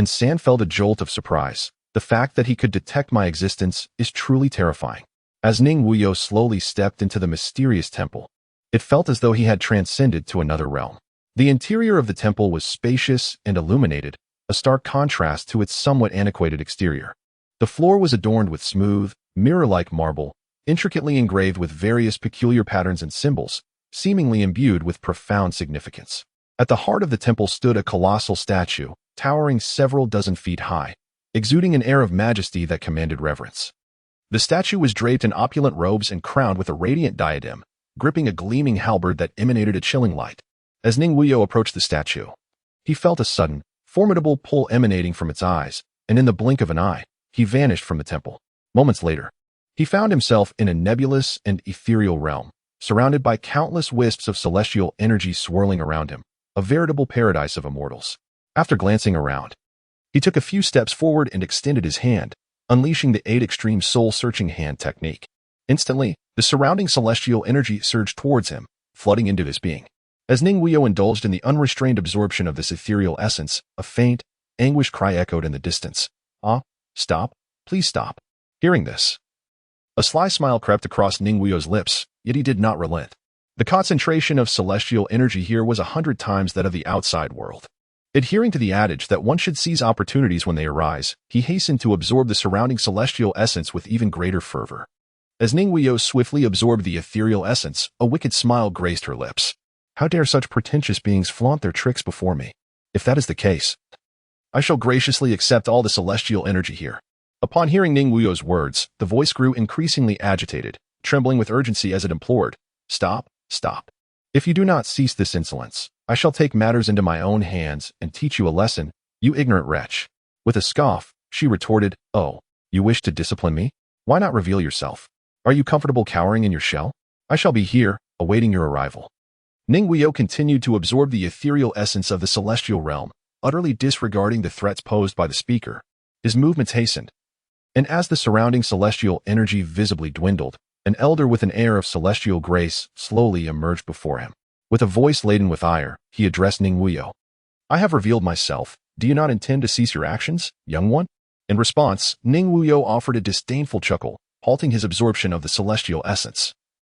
San felt a jolt of surprise. The fact that he could detect my existence is truly terrifying. As Ning Wuyou slowly stepped into the mysterious temple, it felt as though he had transcended to another realm. The interior of the temple was spacious and illuminated, a stark contrast to its somewhat antiquated exterior. The floor was adorned with smooth, mirror-like marble, intricately engraved with various peculiar patterns and symbols, seemingly imbued with profound significance. At the heart of the temple stood a colossal statue, towering several dozen feet high, exuding an air of majesty that commanded reverence. The statue was draped in opulent robes and crowned with a radiant diadem, gripping a gleaming halberd that emanated a chilling light. As Ning Wuyou approached the statue, he felt a sudden, formidable pull emanating from its eyes, and in the blink of an eye, he vanished from the temple. Moments later, he found himself in a nebulous and ethereal realm, surrounded by countless wisps of celestial energy swirling around him, a veritable paradise of immortals. After glancing around, he took a few steps forward and extended his hand, unleashing the 8 extreme soul-searching hand technique. Instantly, the surrounding celestial energy surged towards him, flooding into his being. As Ning Wuyou indulged in the unrestrained absorption of this ethereal essence, a faint, anguished cry echoed in the distance. "Ah, stop, please stop." Hearing this, a sly smile crept across Ning Wuyou's lips, yet he did not relent. The concentration of celestial energy here was 100 times that of the outside world. Adhering to the adage that one should seize opportunities when they arise, he hastened to absorb the surrounding celestial essence with even greater fervor. As Ning Wuyou swiftly absorbed the ethereal essence, a wicked smile graced her lips. How dare such pretentious beings flaunt their tricks before me? If that is the case, I shall graciously accept all the celestial energy here. Upon hearing Ning Wuyou's words, the voice grew increasingly agitated, trembling with urgency as it implored, "Stop, stop. If you do not cease this insolence, I shall take matters into my own hands and teach you a lesson, you ignorant wretch." With a scoff, she retorted, "Oh, you wish to discipline me? Why not reveal yourself? Are you comfortable cowering in your shell? I shall be here, awaiting your arrival." Ning Wuyou continued to absorb the ethereal essence of the celestial realm, utterly disregarding the threats posed by the speaker. His movements hastened, and as the surrounding celestial energy visibly dwindled, an elder with an air of celestial grace slowly emerged before him. With a voice laden with ire, he addressed Ning Wuyou. "I have revealed myself. Do you not intend to cease your actions, young one?" In response, Ning Wuyou offered a disdainful chuckle, halting his absorption of the celestial essence,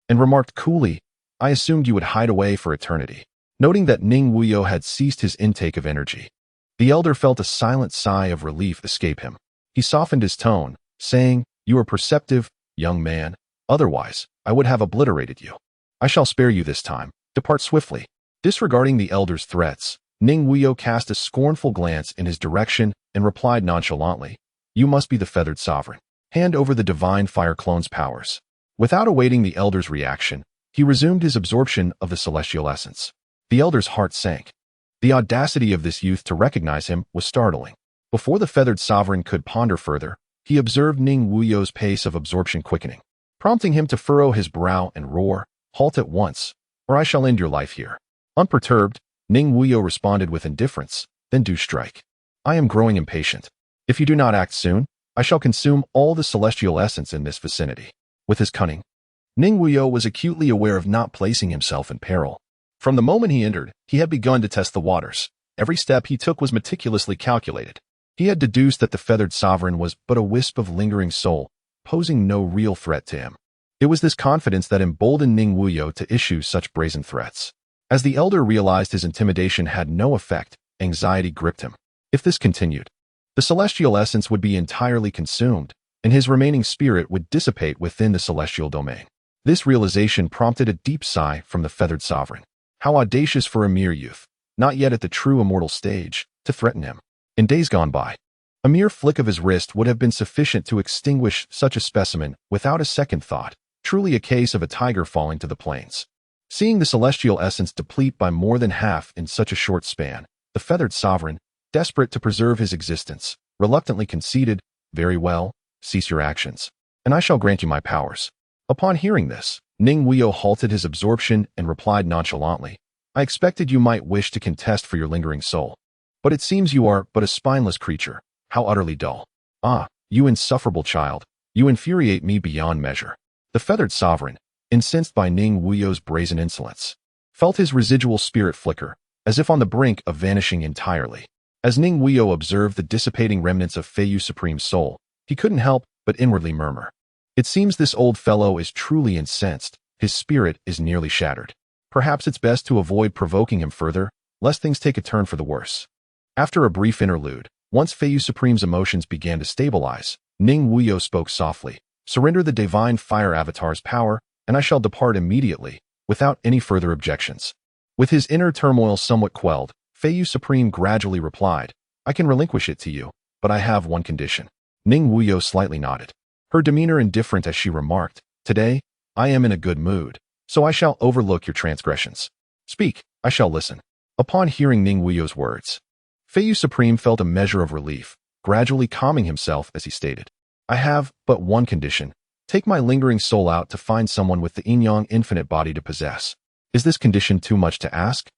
and remarked coolly, "I assumed you would hide away for eternity." Noting that Ning Wuyou had ceased his intake of energy, the elder felt a silent sigh of relief escape him. He softened his tone, saying, "You are perceptive, young man. Otherwise, I would have obliterated you. I shall spare you this time. Depart swiftly." Disregarding the elder's threats, Ning Wuyou cast a scornful glance in his direction and replied nonchalantly, "You must be the feathered sovereign. Hand over the divine fire clone's powers." Without awaiting the elder's reaction, he resumed his absorption of the celestial essence. The elder's heart sank. The audacity of this youth to recognize him was startling. Before the feathered sovereign could ponder further, he observed Ning Wuyou's pace of absorption quickening, prompting him to furrow his brow and roar, "Halt at once, or I shall end your life here." Unperturbed, Ning Wuyou responded with indifference, "Then do strike. I am growing impatient. If you do not act soon, I shall consume all the celestial essence in this vicinity." With his cunning, Ning Wuyou was acutely aware of not placing himself in peril. From the moment he entered, he had begun to test the waters. Every step he took was meticulously calculated. He had deduced that the feathered sovereign was but a wisp of lingering soul, posing no real threat to him. It was this confidence that emboldened Ning Wuyou to issue such brazen threats. As the elder realized his intimidation had no effect, anxiety gripped him. If this continued, the celestial essence would be entirely consumed, and his remaining spirit would dissipate within the celestial domain. This realization prompted a deep sigh from the feathered sovereign. How audacious for a mere youth, not yet at the true immortal stage, to threaten him. In days gone by, a mere flick of his wrist would have been sufficient to extinguish such a specimen without a second thought, truly a case of a tiger falling to the plains. Seeing the celestial essence deplete by more than half in such a short span, The feathered sovereign, desperate to preserve his existence, reluctantly conceded, "Very well, cease your actions, and I shall grant you my powers." Upon hearing this, Ning Wuyou halted his absorption and replied nonchalantly, "I expected you might wish to contest for your lingering soul. But it seems you are but a spineless creature. How utterly dull. Ah, you insufferable child, you infuriate me beyond measure." The feathered sovereign, incensed by Ning Wuyou's brazen insolence, felt his residual spirit flicker, as if on the brink of vanishing entirely. As Ning Wuyou observed the dissipating remnants of Feiyu Supreme's soul, he couldn't help but inwardly murmur, "It seems this old fellow is truly incensed. His spirit is nearly shattered. Perhaps it's best to avoid provoking him further, lest things take a turn for the worse." After a brief interlude, once Feiyu Supreme's emotions began to stabilize, Ning Wuyou spoke softly, "Surrender the divine fire avatar's power, and I shall depart immediately, without any further objections." With his inner turmoil somewhat quelled, Feiyu Supreme gradually replied, "I can relinquish it to you, but I have one condition." Ning Wuyou slightly nodded, her demeanor indifferent as she remarked, "Today, I am in a good mood, so I shall overlook your transgressions. Speak, I shall listen." Upon hearing Ning Wuyou's words, Feiyu Supreme felt a measure of relief, gradually calming himself as he stated, "I have but one condition. Take my lingering soul out to find someone with the yin-yang infinite body to possess. Is this condition too much to ask?"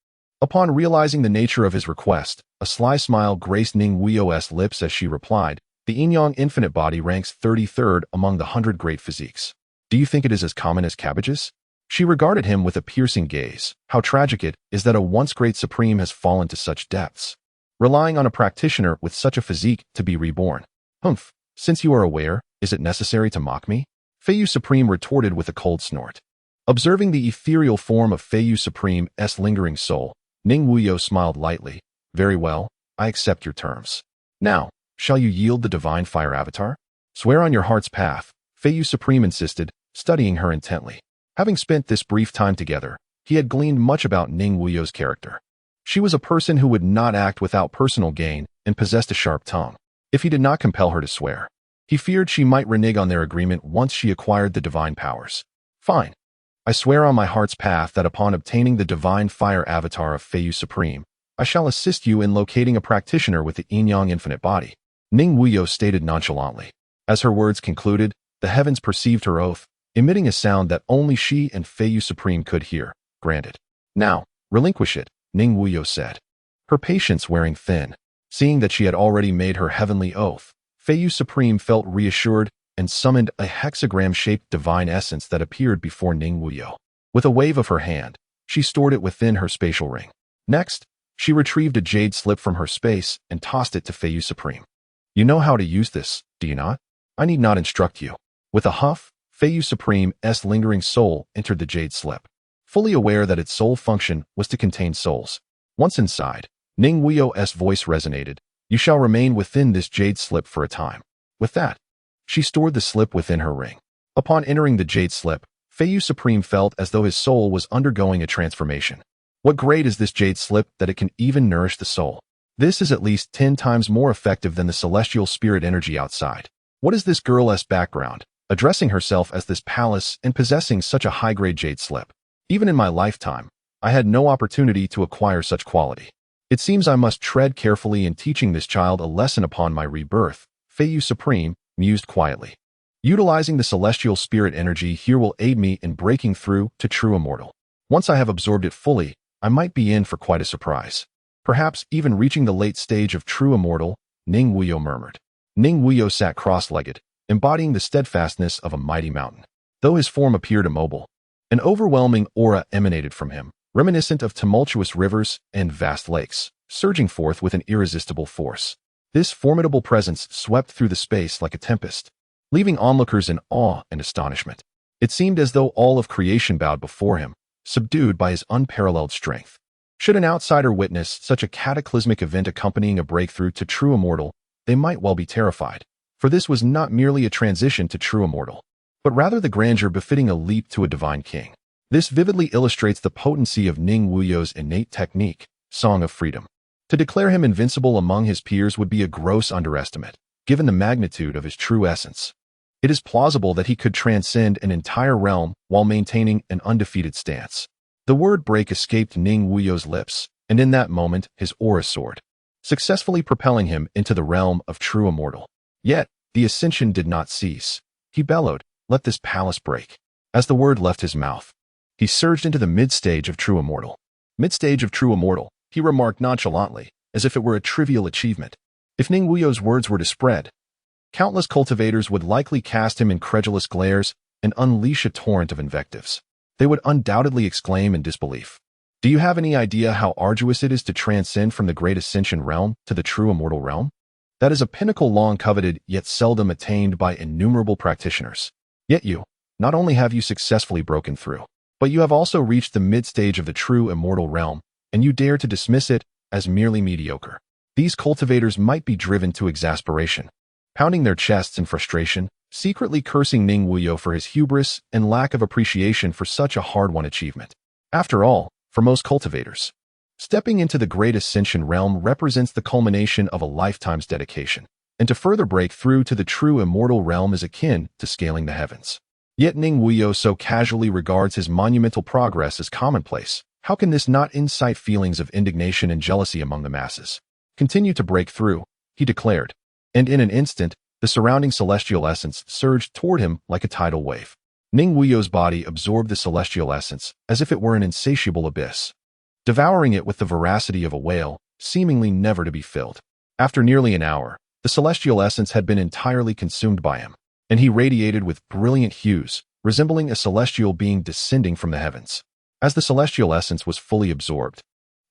Upon realizing the nature of his request, a sly smile graced Ning Wuyou's lips as she replied, "The yin-yang infinite body ranks 33rd among the 100 great physiques. Do you think it is as common as cabbages?" She regarded him with a piercing gaze. How tragic it is that a once great supreme has fallen to such depths, relying on a practitioner with such a physique to be reborn. "Humph, since you are aware, is it necessary to mock me?" Feiyu Supreme retorted with a cold snort. Observing the ethereal form of Feiyu Supreme's lingering soul, Ning Wuyou smiled lightly. "Very well, I accept your terms. Now, shall you yield the divine fire avatar? Swear on your heart's path," Feiyu Supreme insisted, studying her intently. Having spent this brief time together, he had gleaned much about Ning Wuyou's character. She was a person who would not act without personal gain and possessed a sharp tongue. If he did not compel her to swear, he feared she might renege on their agreement once she acquired the divine powers. "Fine. I swear on my heart's path that upon obtaining the divine fire avatar of Feiyu Supreme, I shall assist you in locating a practitioner with the yin-yang infinite body," Ning Wuyou stated nonchalantly. As her words concluded, the heavens perceived her oath, emitting a sound that only she and Feiyu Supreme could hear. "Granted. Now, relinquish it," Ning Wuyou said, her patience wearing thin. Seeing that she had already made her heavenly oath, Feiyu Supreme felt reassured and summoned a hexagram-shaped divine essence that appeared before Ning Wuyou. With a wave of her hand, she stored it within her spatial ring. Next, she retrieved a jade slip from her space and tossed it to Feiyu Supreme. "You know how to use this, do you not? I need not instruct you." With a huff, Feiyu Supreme's lingering soul entered the jade slip, fully aware that its sole function was to contain souls. Once inside, Ning Wuyou's voice resonated, "You shall remain within this jade slip for a time." With that, she stored the slip within her ring. Upon entering the jade slip, Feiyu Supreme felt as though his soul was undergoing a transformation. What great is this jade slip that it can even nourish the soul? This is at least 10 times more effective than the celestial spirit energy outside. What is this girl's background, addressing herself as this palace and possessing such a high-grade jade slip? Even in my lifetime, I had no opportunity to acquire such quality. It seems I must tread carefully in teaching this child a lesson upon my rebirth, Feiyu Supreme mused quietly. Utilizing the celestial spirit energy here will aid me in breaking through to true immortal. Once I have absorbed it fully, I might be in for quite a surprise. Perhaps even reaching the late stage of true immortal, Ning Wuyou murmured. Ning Wuyou sat cross-legged, embodying the steadfastness of a mighty mountain. Though his form appeared immobile, an overwhelming aura emanated from him, reminiscent of tumultuous rivers and vast lakes, surging forth with an irresistible force. This formidable presence swept through the space like a tempest, leaving onlookers in awe and astonishment. It seemed as though all of creation bowed before him, subdued by his unparalleled strength. Should an outsider witness such a cataclysmic event accompanying a breakthrough to true immortal, they might well be terrified, for this was not merely a transition to true immortal, but rather the grandeur befitting a leap to a divine king. This vividly illustrates the potency of Ning Wuyou's innate technique, Song of Freedom. To declare him invincible among his peers would be a gross underestimate, given the magnitude of his true essence. It is plausible that he could transcend an entire realm while maintaining an undefeated stance. The word break escaped Ning Wuyou's lips, and in that moment his aura soared, successfully propelling him into the realm of true immortal. Yet, the ascension did not cease. He bellowed, "Let this palace break." As the word left his mouth, he surged into the mid-stage of true immortal. Mid-stage of true immortal, he remarked nonchalantly, as if it were a trivial achievement. If Ning Wuyou's words were to spread, countless cultivators would likely cast him incredulous glares and unleash a torrent of invectives. They would undoubtedly exclaim in disbelief. Do you have any idea how arduous it is to transcend from the great ascension realm to the true immortal realm? That is a pinnacle long coveted yet seldom attained by innumerable practitioners. Yet you, not only have you successfully broken through, but you have also reached the mid-stage of the true immortal realm, and you dare to dismiss it as merely mediocre. These cultivators might be driven to exasperation, pounding their chests in frustration, secretly cursing Ning Wuyou for his hubris and lack of appreciation for such a hard-won achievement. After all, for most cultivators, stepping into the great ascension realm represents the culmination of a lifetime's dedication, and to further break through to the true immortal realm is akin to scaling the heavens. Yet Ning Wuyou so casually regards his monumental progress as commonplace. How can this not incite feelings of indignation and jealousy among the masses? Continue to break through, he declared, and in an instant, the surrounding celestial essence surged toward him like a tidal wave. Ning Wuyou's body absorbed the celestial essence as if it were an insatiable abyss, devouring it with the voracity of a whale, seemingly never to be filled. After nearly an hour, the celestial essence had been entirely consumed by him, and he radiated with brilliant hues, resembling a celestial being descending from the heavens. As the celestial essence was fully absorbed,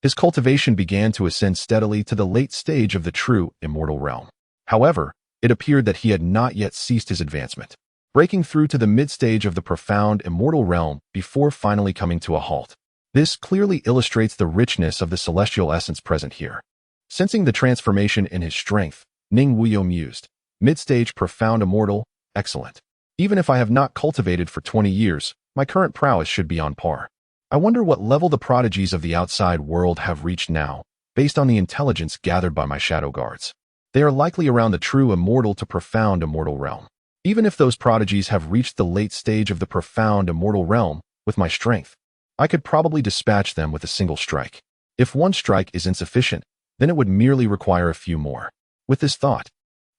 his cultivation began to ascend steadily to the late stage of the true immortal realm. However, it appeared that he had not yet ceased his advancement, breaking through to the mid-stage of the profound immortal realm before finally coming to a halt. This clearly illustrates the richness of the celestial essence present here. Sensing the transformation in his strength, Ning Wuyou mused, "Mid-stage profound immortal, excellent. Even if I have not cultivated for 20 years, my current prowess should be on par. I wonder what level the prodigies of the outside world have reached now, based on the intelligence gathered by my shadow guards. They are likely around the true immortal to profound immortal realm. Even if those prodigies have reached the late stage of the profound immortal realm, with my strength, I could probably dispatch them with a single strike. If one strike is insufficient, then it would merely require a few more." With this thought,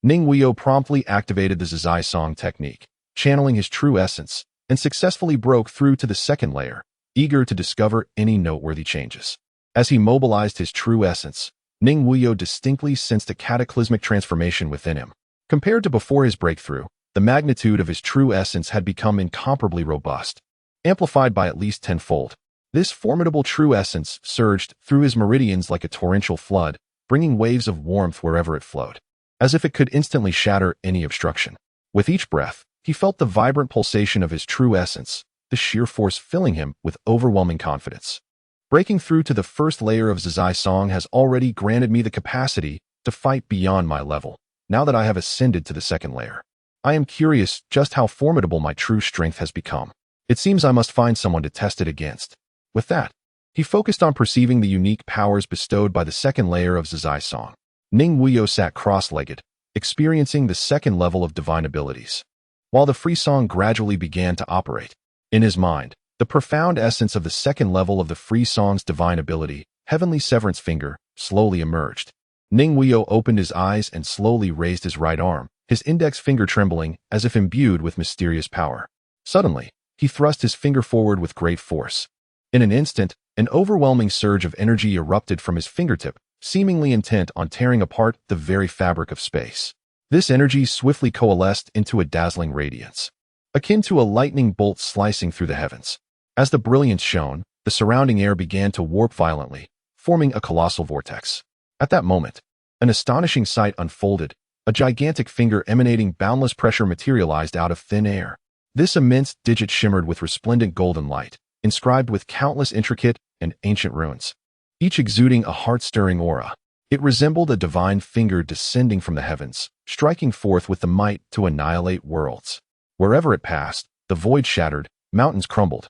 Ning Wuyou promptly activated the Zizai Song technique, channeling his true essence, and successfully broke through to the second layer, eager to discover any noteworthy changes. As he mobilized his true essence, Ning Wuyou distinctly sensed a cataclysmic transformation within him. Compared to before his breakthrough, the magnitude of his true essence had become incomparably robust, amplified by at least tenfold. This formidable true essence surged through his meridians like a torrential flood, bringing waves of warmth wherever it flowed, as if it could instantly shatter any obstruction. With each breath, he felt the vibrant pulsation of his true essence, the sheer force filling him with overwhelming confidence. Breaking through to the first layer of Zizai Song has already granted me the capacity to fight beyond my level. Now that I have ascended to the second layer, I am curious just how formidable my true strength has become. It seems I must find someone to test it against. With that, he focused on perceiving the unique powers bestowed by the second layer of Zizai Song. Ning Wuyou sat cross-legged, experiencing the second level of divine abilities, while the free song gradually began to operate. In his mind, the profound essence of the second level of the free song's divine ability, Heavenly Severance Finger, slowly emerged. Ning Wuyou opened his eyes and slowly raised his right arm, his index finger trembling as if imbued with mysterious power. Suddenly, he thrust his finger forward with great force. In an instant, an overwhelming surge of energy erupted from his fingertip, seemingly intent on tearing apart the very fabric of space. This energy swiftly coalesced into a dazzling radiance, akin to a lightning bolt slicing through the heavens. As the brilliance shone, the surrounding air began to warp violently, forming a colossal vortex. At that moment, an astonishing sight unfolded. A gigantic finger emanating boundless pressure materialized out of thin air. This immense digit shimmered with resplendent golden light, inscribed with countless intricate and ancient runes, each exuding a heart-stirring aura. It resembled a divine finger descending from the heavens, striking forth with the might to annihilate worlds. Wherever it passed, the void shattered, mountains crumbled,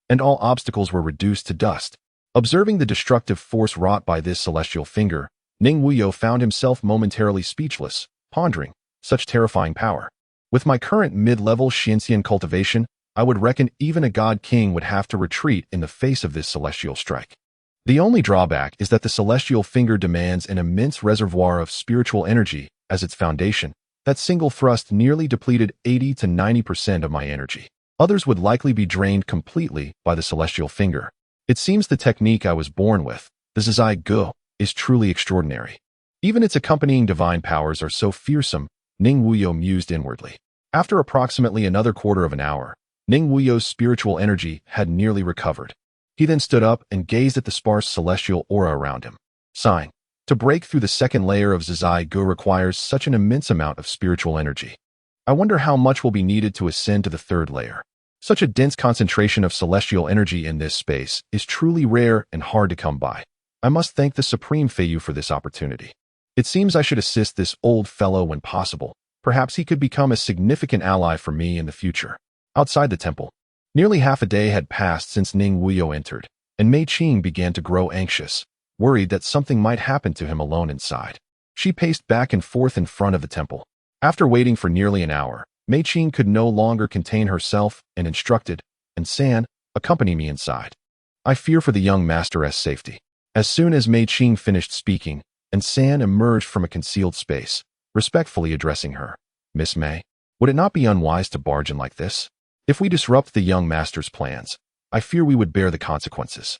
and all obstacles were reduced to dust. Observing the destructive force wrought by this celestial finger, Ning Wuyou found himself momentarily speechless, pondering such terrifying power. With my current mid-level Xianxian cultivation, I would reckon even a god king would have to retreat in the face of this celestial strike. The only drawback is that the celestial finger demands an immense reservoir of spiritual energy as its foundation. That single thrust nearly depleted 80 to 90% of my energy. Others would likely be drained completely by the celestial finger. It seems the technique I was born with, the Zizai Gu, is truly extraordinary. Even its accompanying divine powers are so fearsome, Ning Wuyou mused inwardly. After approximately another quarter of an hour, Ning Wuyou's spiritual energy had nearly recovered. He then stood up and gazed at the sparse celestial aura around him. Sighing. To break through the second layer of Zizai Gu requires such an immense amount of spiritual energy. I wonder how much will be needed to ascend to the third layer. Such a dense concentration of celestial energy in this space is truly rare and hard to come by. I must thank the Supreme Feiyu for this opportunity. It seems I should assist this old fellow when possible. Perhaps he could become a significant ally for me in the future. Outside the temple, nearly half a day had passed since Ning Wuyou entered, and Mei Qing began to grow anxious, worried that something might happen to him alone inside. She paced back and forth in front of the temple. After waiting for nearly an hour, Mei Qing could no longer contain herself and instructed, "And San, accompany me inside. I fear for the young master's safety." As soon as Mei Qing finished speaking, and San emerged from a concealed space, respectfully addressing her, "Miss Mei, would it not be unwise to barge in like this? If we disrupt the young master's plans, I fear we would bear the consequences."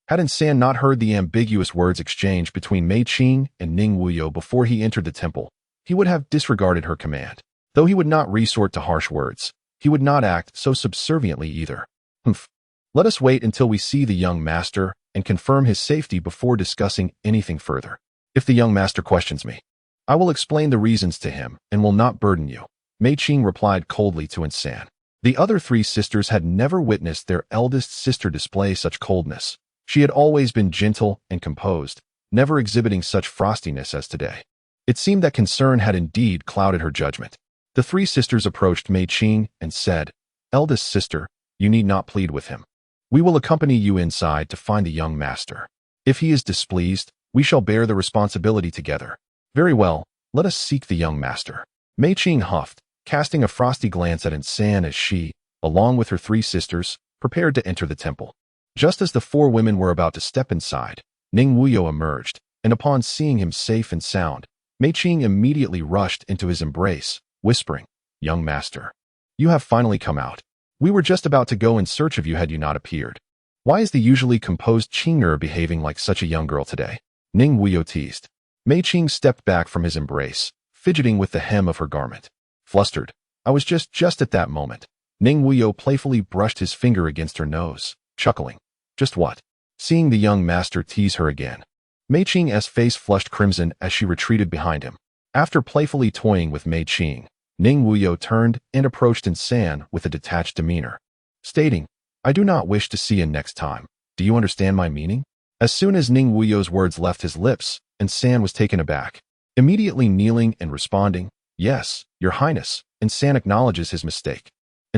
Hadn't San not heard the ambiguous words exchanged between Mei Qing and Ning Wuyou before he entered the temple, he would have disregarded her command. Though he would not resort to harsh words, he would not act so subserviently either. Humph. Let us wait until we see the young master and confirm his safety before discussing anything further. If the young master questions me, I will explain the reasons to him and will not burden you, Mei Qing replied coldly to San. The other three sisters had never witnessed their eldest sister display such coldness. She had always been gentle and composed, never exhibiting such frostiness as today. It seemed that concern had indeed clouded her judgment. The three sisters approached Mei Qing and said, "Eldest sister, you need not plead with him. We will accompany you inside to find the young master. If he is displeased, we shall bear the responsibility together." "Very well, let us seek the young master." Mei Qing huffed, casting a frosty glance at San as she, along with her three sisters, prepared to enter the temple. Just as the four women were about to step inside, Ning Wuyou emerged, and upon seeing him safe and sound, Mei Qing immediately rushed into his embrace, whispering, "Young master, you have finally come out. We were just about to go in search of you had you not appeared. Why is the usually composed Qing'er behaving like such a young girl today?" Ning Wuyou teased. Mei Qing stepped back from his embrace, fidgeting with the hem of her garment. Flustered, "I was just at that moment." Ning Wuyou playfully brushed his finger against her nose, chuckling. "Just what?" Seeing the young master tease her again, Mei Qing's face flushed crimson as she retreated behind him. After playfully toying with Mei Qing, Ning Wuyou turned and approached San with a detached demeanor, stating, "I do not wish to see you next time. Do you understand my meaning?" As soon as Ning Wuyou's words left his lips, San was taken aback, immediately kneeling and responding, "Yes, your highness," San acknowledges his mistake.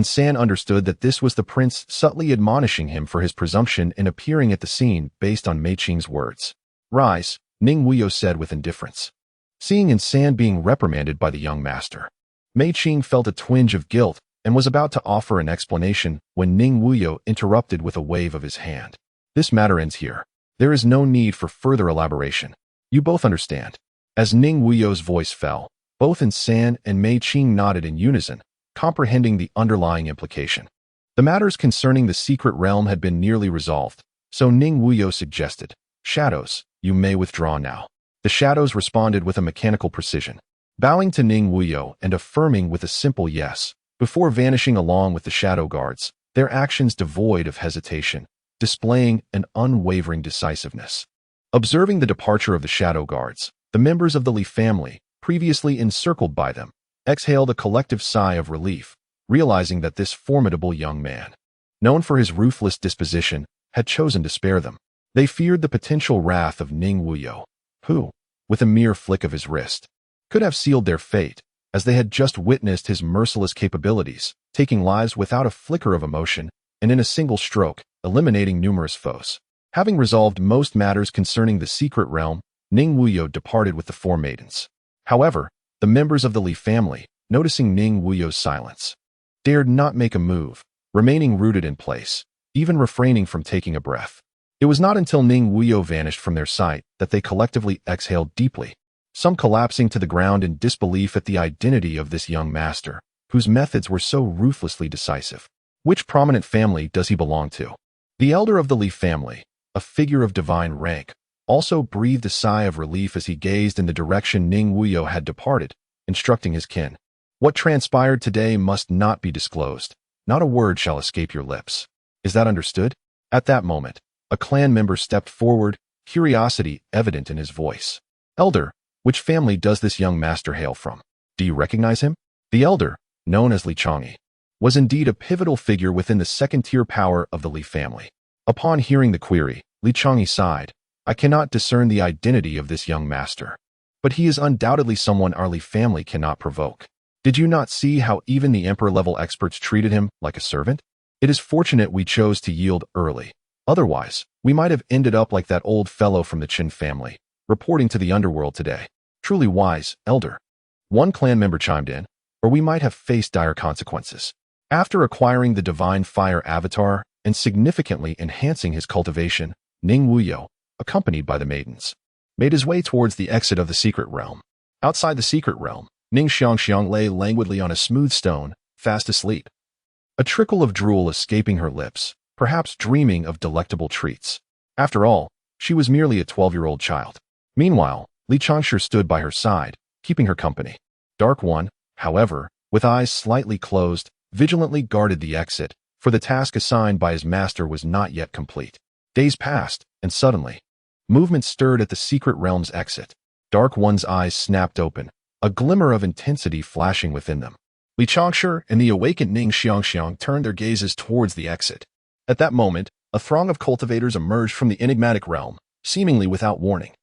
San understood that this was the prince subtly admonishing him for his presumption in appearing at the scene based on Mei Qing's words. "Rise," Ning Wuyou said with indifference. Seeing San being reprimanded by the young master, Mei Qing felt a twinge of guilt and was about to offer an explanation when Ning Wuyou interrupted with a wave of his hand. "This matter ends here. There is no need for further elaboration. You both understand." As Ning Wuyou's voice fell, both San and Mei Qing nodded in unison, comprehending the underlying implication. The matters concerning the secret realm had been nearly resolved, so Ning Wuyou suggested, "Shadows, you may withdraw now." The shadows responded with a mechanical precision, bowing to Ning Wuyou and affirming with a simple yes, before vanishing along with the shadow guards, their actions devoid of hesitation, displaying an unwavering decisiveness. Observing the departure of the shadow guards, the members of the Li family, previously encircled by them, exhaled a collective sigh of relief, realizing that this formidable young man, known for his ruthless disposition, had chosen to spare them. They feared the potential wrath of Ning Wuyou, who, with a mere flick of his wrist, could have sealed their fate, as they had just witnessed his merciless capabilities, taking lives without a flicker of emotion, and in a single stroke, eliminating numerous foes. Having resolved most matters concerning the secret realm, Ning Wuyou departed with the four maidens. However, the members of the Li family, noticing Ning Wuyou's silence, dared not make a move, remaining rooted in place, even refraining from taking a breath. It was not until Ning Wuyou vanished from their sight that they collectively exhaled deeply, some collapsing to the ground in disbelief at the identity of this young master, whose methods were so ruthlessly decisive. Which prominent family does he belong to? The elder of the Li family, a figure of divine rank, also breathed a sigh of relief as he gazed in the direction Ning Wuyou had departed, instructing his kin. What transpired today must not be disclosed. Not a word shall escape your lips. Is that understood? At that moment, a clan member stepped forward, curiosity evident in his voice. Elder, which family does this young master hail from? Do you recognize him? The elder, known as Li Changyi, was indeed a pivotal figure within the second-tier power of the Li family. Upon hearing the query, Li Changyi sighed. I cannot discern the identity of this young master, but he is undoubtedly someone our Li family cannot provoke. Did you not see how even the emperor-level experts treated him like a servant? It is fortunate we chose to yield early. Otherwise, we might have ended up like that old fellow from the Qin family, reporting to the underworld today. Truly wise, elder. One clan member chimed in, or we might have faced dire consequences. After acquiring the divine fire avatar and significantly enhancing his cultivation, Ning Wuyou, accompanied by the maidens, made his way towards the exit of the secret realm. Outside the secret realm, Ning Xiangxiang lay languidly on a smooth stone, fast asleep, a trickle of drool escaping her lips, perhaps dreaming of delectable treats. After all, she was merely a 12-year-old child. Meanwhile, Li Changshi stood by her side, keeping her company. Dark One, however, with eyes slightly closed, vigilantly guarded the exit, for the task assigned by his master was not yet complete. Days passed, and suddenly, movement stirred at the secret realm's exit. Dark One's eyes snapped open, a glimmer of intensity flashing within them. Li Changshi and the awakened Ning Xiangxiang turned their gazes towards the exit. At that moment, a throng of cultivators emerged from the enigmatic realm, seemingly without warning.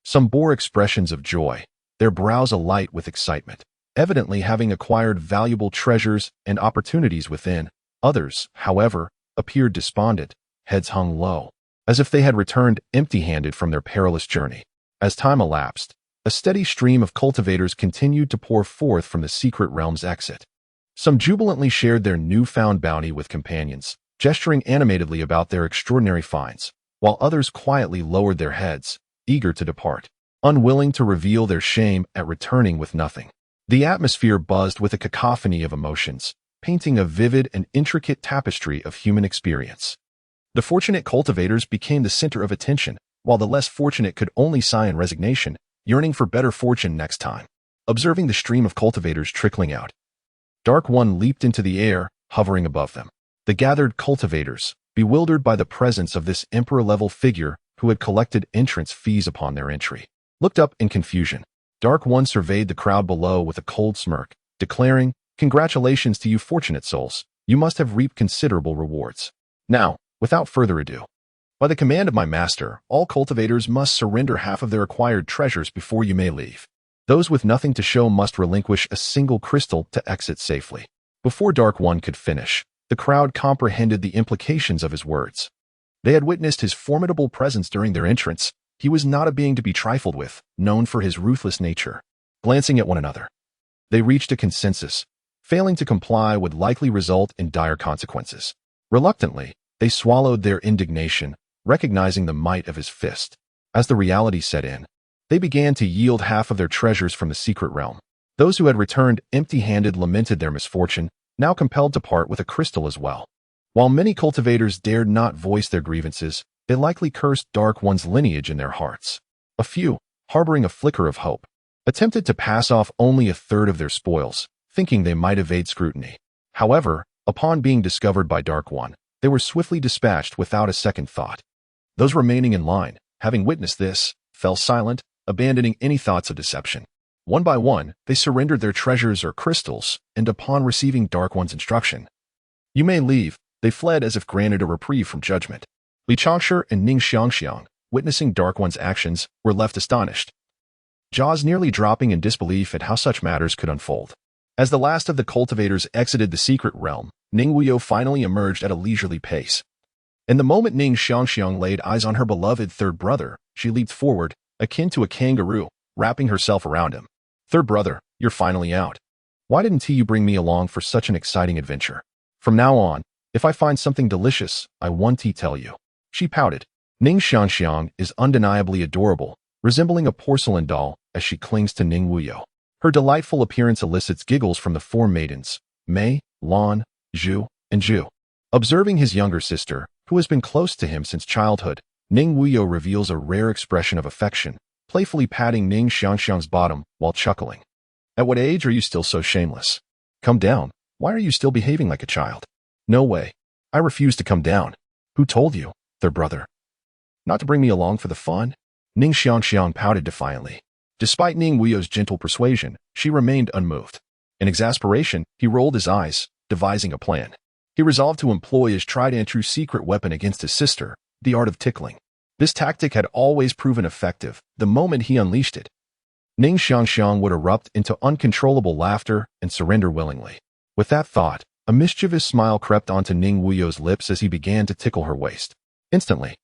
Some bore expressions of joy, their brows alight with excitement, evidently having acquired valuable treasures and opportunities within. Others, however, appeared despondent, heads hung low, as if they had returned empty-handed from their perilous journey. As time elapsed, a steady stream of cultivators continued to pour forth from the secret realm's exit. Some jubilantly shared their newfound bounty with companions, gesturing animatedly about their extraordinary finds, while others quietly lowered their heads, eager to depart, unwilling to reveal their shame at returning with nothing. The atmosphere buzzed with a cacophony of emotions, painting a vivid and intricate tapestry of human experience. The fortunate cultivators became the center of attention, while the less fortunate could only sigh in resignation, yearning for better fortune next time. Observing the stream of cultivators trickling out, Dark One leaped into the air, hovering above them. The gathered cultivators, bewildered by the presence of this emperor-level figure who had collected entrance fees upon their entry, looked up in confusion. Dark One surveyed the crowd below with a cold smirk, declaring, "Congratulations to you fortunate souls. You must have reaped considerable rewards. Now, without further ado, by the command of my master, all cultivators must surrender half of their acquired treasures before you may leave. Those with nothing to show must relinquish a single crystal to exit safely." Before Dark One could finish, the crowd comprehended the implications of his words. They had witnessed his formidable presence during their entrance. He was not a being to be trifled with, known for his ruthless nature. Glancing at one another, they reached a consensus. Failing to comply would likely result in dire consequences. Reluctantly, they swallowed their indignation, recognizing the might of his fist. As the reality set in, they began to yield half of their treasures from the secret realm. Those who had returned empty-handed lamented their misfortune, now compelled to part with a crystal as well. While many cultivators dared not voice their grievances, they likely cursed Dark One's lineage in their hearts. A few, harboring a flicker of hope, attempted to pass off only a third of their spoils, thinking they might evade scrutiny. However, upon being discovered by Dark One, they were swiftly dispatched without a second thought. Those remaining in line, having witnessed this, fell silent, abandoning any thoughts of deception. One by one, they surrendered their treasures or crystals, and upon receiving Dark One's instruction, "You may leave," they fled as if granted a reprieve from judgment. Li Changshi and Ning Xiangxiang, witnessing Dark One's actions, were left astonished, jaws nearly dropping in disbelief at how such matters could unfold. As the last of the cultivators exited the secret realm, Ning Wuyou finally emerged at a leisurely pace. In the moment Ning Xiangxiang laid eyes on her beloved third brother, she leaped forward, akin to a kangaroo, wrapping herself around him. "Third brother, you're finally out. Why didn't you bring me along for such an exciting adventure? From now on, if I find something delicious, I want to tell you." She pouted, Ning Xiangxiang is undeniably adorable, resembling a porcelain doll as she clings to Ning Wuyou. Her delightful appearance elicits giggles from the four maidens, Mei, Lan, Zhu, and Zhu. Observing his younger sister, who has been close to him since childhood, Ning Wuyou reveals a rare expression of affection, playfully patting Ning Xiangxiang's bottom while chuckling. At what age are you still so shameless? Come down. Why are you still behaving like a child? No way. I refuse to come down. Who told you? Their brother. Not to bring me along for the fun? Ning Xiangxiang pouted defiantly. Despite Ning Wuyou's gentle persuasion, she remained unmoved. In exasperation, he rolled his eyes, devising a plan. He resolved to employ his tried-and-true secret weapon against his sister, the art of tickling. This tactic had always proven effective the moment he unleashed it. Ning Xiangxiang would erupt into uncontrollable laughter and surrender willingly. With that thought, a mischievous smile crept onto Ning Wuyou's lips as he began to tickle her waist. Instantly,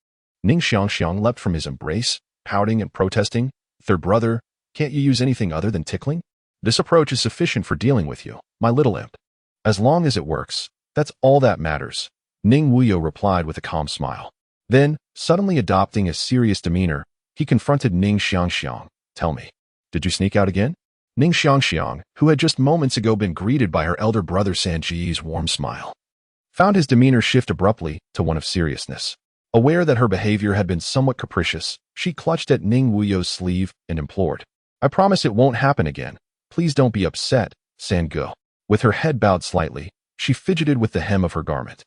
Ning Xiangxiang leapt from his embrace, pouting and protesting, "Their brother, can't you use anything other than tickling? This approach is sufficient for dealing with you, my little imp. As long as it works, that's all that matters," Ning Wuyou replied with a calm smile. Then, suddenly adopting a serious demeanor, he confronted Ning Xiangxiang. "Tell me, did you sneak out again?" Ning Xiangxiang, who had just moments ago been greeted by her elder brother Sanji's warm smile, found his demeanor shift abruptly to one of seriousness. Aware that her behavior had been somewhat capricious, she clutched at Ning Wuyou's sleeve and implored, "I promise it won't happen again. Please don't be upset, Sangu." With her head bowed slightly, she fidgeted with the hem of her garment,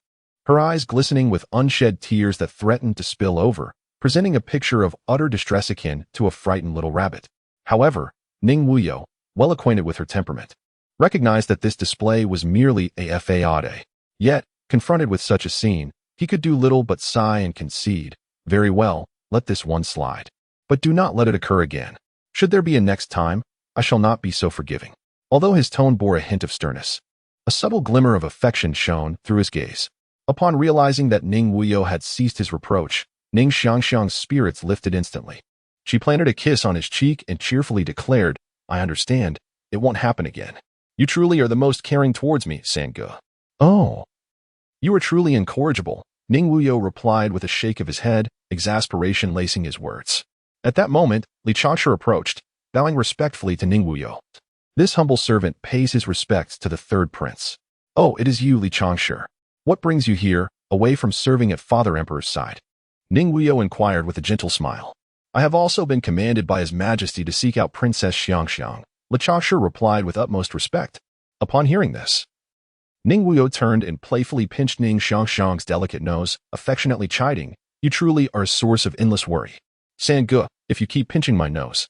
her eyes glistening with unshed tears that threatened to spill over, presenting a picture of utter distress akin to a frightened little rabbit. However, Ning Wuyou, well acquainted with her temperament, recognized that this display was merely a fade. Yet, confronted with such a scene, he could do little but sigh and concede, "Very well, let this one slide. But do not let it occur again. Should there be a next time, I shall not be so forgiving." Although his tone bore a hint of sternness, a subtle glimmer of affection shone through his gaze. Upon realizing that Ning Wuyou had ceased his reproach, Ning Xiangxiang's spirits lifted instantly. She planted a kiss on his cheek and cheerfully declared, "I understand. It won't happen again. You truly are the most caring towards me, Sangu." "Oh. You are truly incorrigible," Ning Wuyou replied with a shake of his head, exasperation lacing his words. At that moment, Li Changsha approached, bowing respectfully to Ning Wuyou. "This humble servant pays his respects to the third prince." "Oh, it is you, Li Changsha. What brings you here, away from serving at Father Emperor's side?" Ning Wuyou inquired with a gentle smile. "I have also been commanded by His Majesty to seek out Princess Xiangxiang," Li Changsha replied with utmost respect. Upon hearing this, Ning Wuyou turned and playfully pinched Ning Xiangxiang's delicate nose, affectionately chiding, "You truly are a source of endless worry. Sangu, if you keep pinching my nose,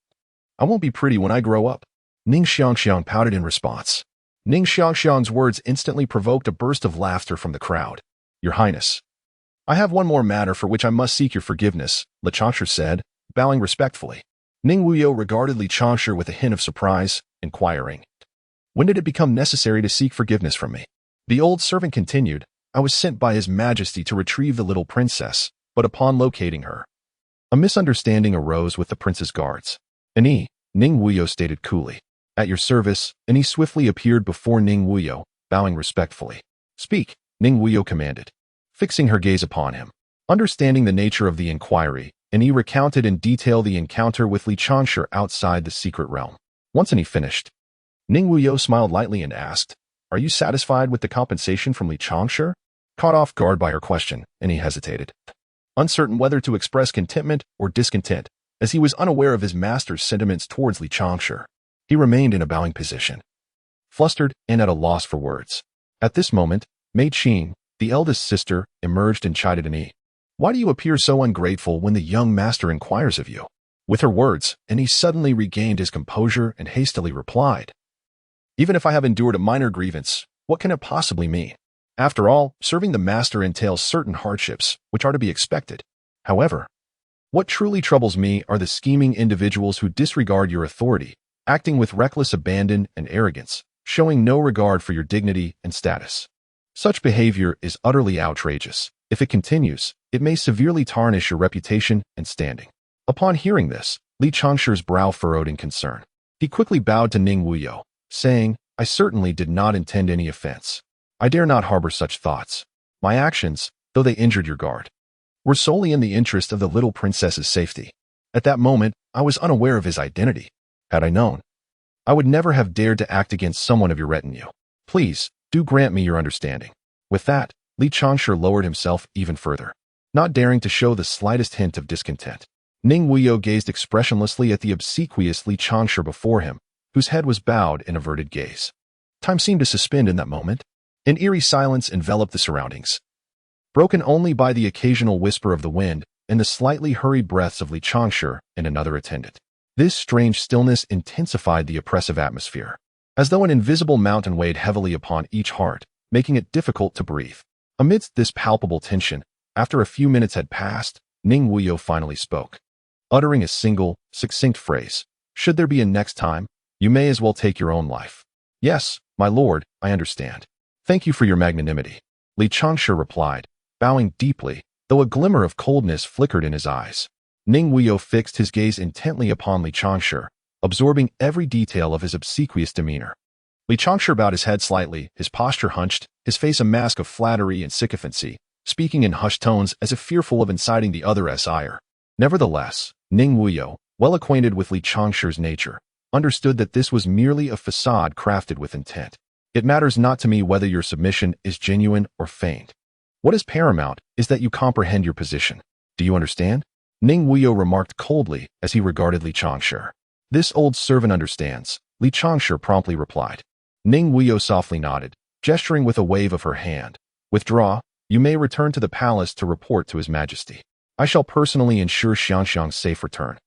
I won't be pretty when I grow up." Ning Xiangxiang pouted in response. Ning Xiangxiang's words instantly provoked a burst of laughter from the crowd. "Your Highness, I have one more matter for which I must seek your forgiveness," Li Changsha said, bowing respectfully. Ning Wuyou regarded Li Changsha with a hint of surprise, inquiring, "When did it become necessary to seek forgiveness from me?" The old servant continued, "I was sent by His Majesty to retrieve the little princess, but upon locating her, a misunderstanding arose with the prince's guards." "Ning Wuyou stated coolly. "At your service," and he swiftly appeared before Ning Wuyou, bowing respectfully. "Speak," Ning Wuyou commanded, fixing her gaze upon him. Understanding the nature of the inquiry, and he recounted in detail the encounter with Li Changsha outside the secret realm. Once he finished, Ning Wuyou smiled lightly and asked, "Are you satisfied with the compensation from Li Changsha?" Caught off guard by her question, and he hesitated, uncertain whether to express contentment or discontent, as he was unaware of his master's sentiments towards Li Changsha. He remained in a bowing position, flustered and at a loss for words. At this moment, Mei Qing, the eldest sister, emerged and chided Ning. "Why do you appear so ungrateful when the young master inquires of you?" With her words, he suddenly regained his composure and hastily replied, "Even if I have endured a minor grievance, what can it possibly mean? After all, serving the master entails certain hardships, which are to be expected. However, what truly troubles me are the scheming individuals who disregard your authority, acting with reckless abandon and arrogance, showing no regard for your dignity and status. Such behavior is utterly outrageous. If it continues, it may severely tarnish your reputation and standing." Upon hearing this, Li Changsha's brow furrowed in concern. He quickly bowed to Ning Wuyou, saying, "I certainly did not intend any offense. I dare not harbor such thoughts. My actions, though they injured your guard, were solely in the interest of the little princess's safety. At that moment, I was unaware of his identity. Had I known, I would never have dared to act against someone of your retinue. Please, do grant me your understanding." With that, Li Changshe lowered himself even further, not daring to show the slightest hint of discontent. Ning Wuyou gazed expressionlessly at the obsequious Li Changshe before him, whose head was bowed in averted gaze. Time seemed to suspend in that moment. An eerie silence enveloped the surroundings, broken only by the occasional whisper of the wind and the slightly hurried breaths of Li Changshe and another attendant. This strange stillness intensified the oppressive atmosphere, as though an invisible mountain weighed heavily upon each heart, making it difficult to breathe. Amidst this palpable tension, after a few minutes had passed, Ning Wuyou finally spoke, uttering a single, succinct phrase. "Should there be a next time, you may as well take your own life." "Yes, my lord, I understand. Thank you for your magnanimity," Li Changshe replied, bowing deeply, though a glimmer of coldness flickered in his eyes. Ning Wuyou fixed his gaze intently upon Li Changshe, absorbing every detail of his obsequious demeanor. Li Changshe bowed his head slightly, his posture hunched, his face a mask of flattery and sycophancy, speaking in hushed tones as if fearful of inciting the other's ire. Nevertheless, Ning Wuyou, well acquainted with Li Changshe's nature, understood that this was merely a facade crafted with intent. "It matters not to me whether your submission is genuine or feigned. What is paramount is that you comprehend your position. Do you understand?" Ning Wuyou remarked coldly as he regarded Li Changshe. "This old servant understands," Li Changshe promptly replied. Ning Wuyou softly nodded, gesturing with a wave of her hand. "Withdraw. You may return to the palace to report to His Majesty. I shall personally ensure Xiangxiang's safe return."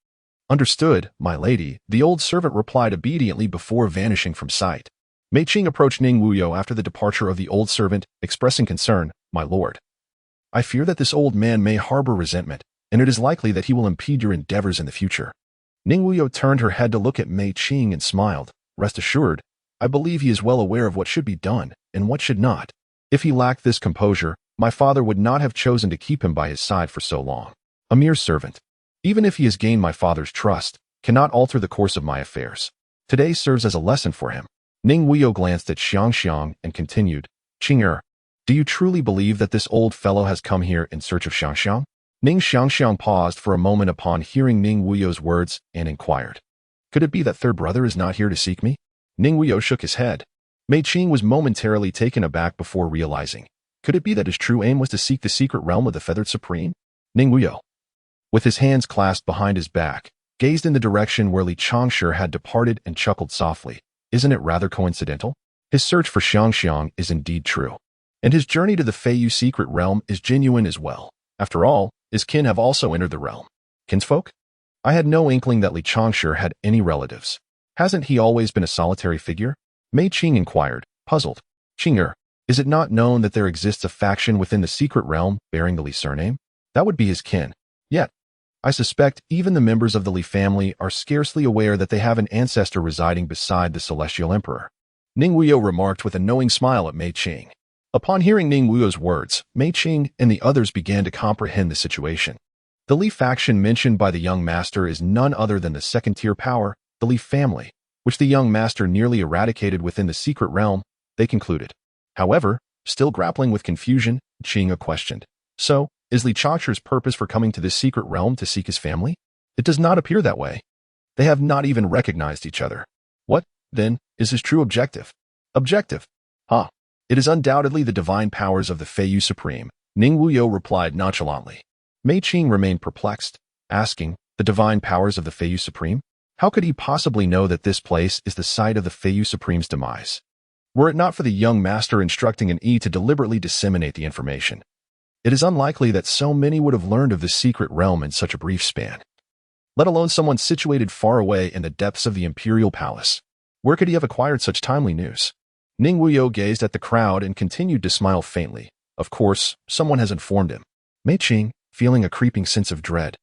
"Understood, my lady," the old servant replied obediently before vanishing from sight. Mei Qing approached Ning Wuyou after the departure of the old servant, expressing concern. "My lord, I fear that this old man may harbor resentment, and it is likely that he will impede your endeavors in the future." Ning Wuyou turned her head to look at Mei Qing and smiled. "Rest assured, I believe he is well aware of what should be done and what should not. If he lacked this composure, my father would not have chosen to keep him by his side for so long. A mere servant, even if he has gained my father's trust, cannot alter the course of my affairs. Today serves as a lesson for him." Ning Wuyou glanced at Xiangxiang and continued, "Qing'er, do you truly believe that this old fellow has come here in search of Xiangxiang?" Xiangxiang paused for a moment upon hearing Ning Wuyou's words and inquired, "Could it be that third brother is not here to seek me?" Ning Wuyou shook his head. Mei Qing was momentarily taken aback before realizing, could it be that his true aim was to seek the secret realm of the Feathered Supreme? Ning Wuyou, with his hands clasped behind his back, gazed in the direction where Li Changshe had departed and chuckled softly. Isn't it rather coincidental? His search for Xiangxiang is indeed true, and his journey to the Feiyu secret realm is genuine as well. After all, his kin have also entered the realm. Kinsfolk? I had no inkling that Li Changshe had any relatives. Hasn't he always been a solitary figure? Mei Qing inquired, puzzled. Qing'er, is it not known that there exists a faction within the secret realm bearing the Li surname? That would be his kin. Yet, I suspect even the members of the Li family are scarcely aware that they have an ancestor residing beside the Celestial Emperor. Ning Wuyou remarked with a knowing smile at Mei Qing. Upon hearing Ning Wuyou's words, Mei Qing and the others began to comprehend the situation. The Li faction mentioned by the young master is none other than the second-tier power, the Li family, which the young master nearly eradicated within the secret realm, they concluded. However, still grappling with confusion, Qing questioned, "So, is Li Changshe's purpose for coming to this secret realm to seek his family? It does not appear that way. They have not even recognized each other. What, then, is his true objective?" "Objective? It is undoubtedly the divine powers of the Feiyu Supreme," Ning Wuyou replied nonchalantly. Mei Qing remained perplexed, asking, "The divine powers of the Feiyu Supreme? How could he possibly know that this place is the site of the Feiyu Supreme's demise? Were it not for the young master instructing an to deliberately disseminate the information, it is unlikely that so many would have learned of this secret realm in such a brief span. Let alone someone situated far away in the depths of the imperial palace. Where could he have acquired such timely news?" Ning Wuyou gazed at the crowd and continued to smile faintly. Of course, someone has informed him. Mei Qing, feeling a creeping sense of dread,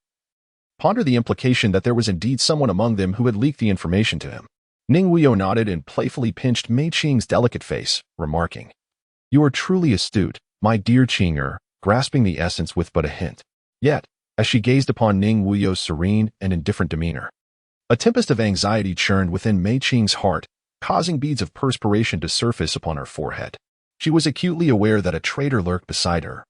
pondered the implication that there was indeed someone among them who had leaked the information to him. Ning Wuyou nodded and playfully pinched Mei Qing's delicate face, remarking, "You are truly astute, my dear Qing'er," grasping the essence with but a hint. Yet, as she gazed upon Ning Wuyou's serene and indifferent demeanor, a tempest of anxiety churned within Mei Qing's heart, causing beads of perspiration to surface upon her forehead. She was acutely aware that a traitor lurked beside her,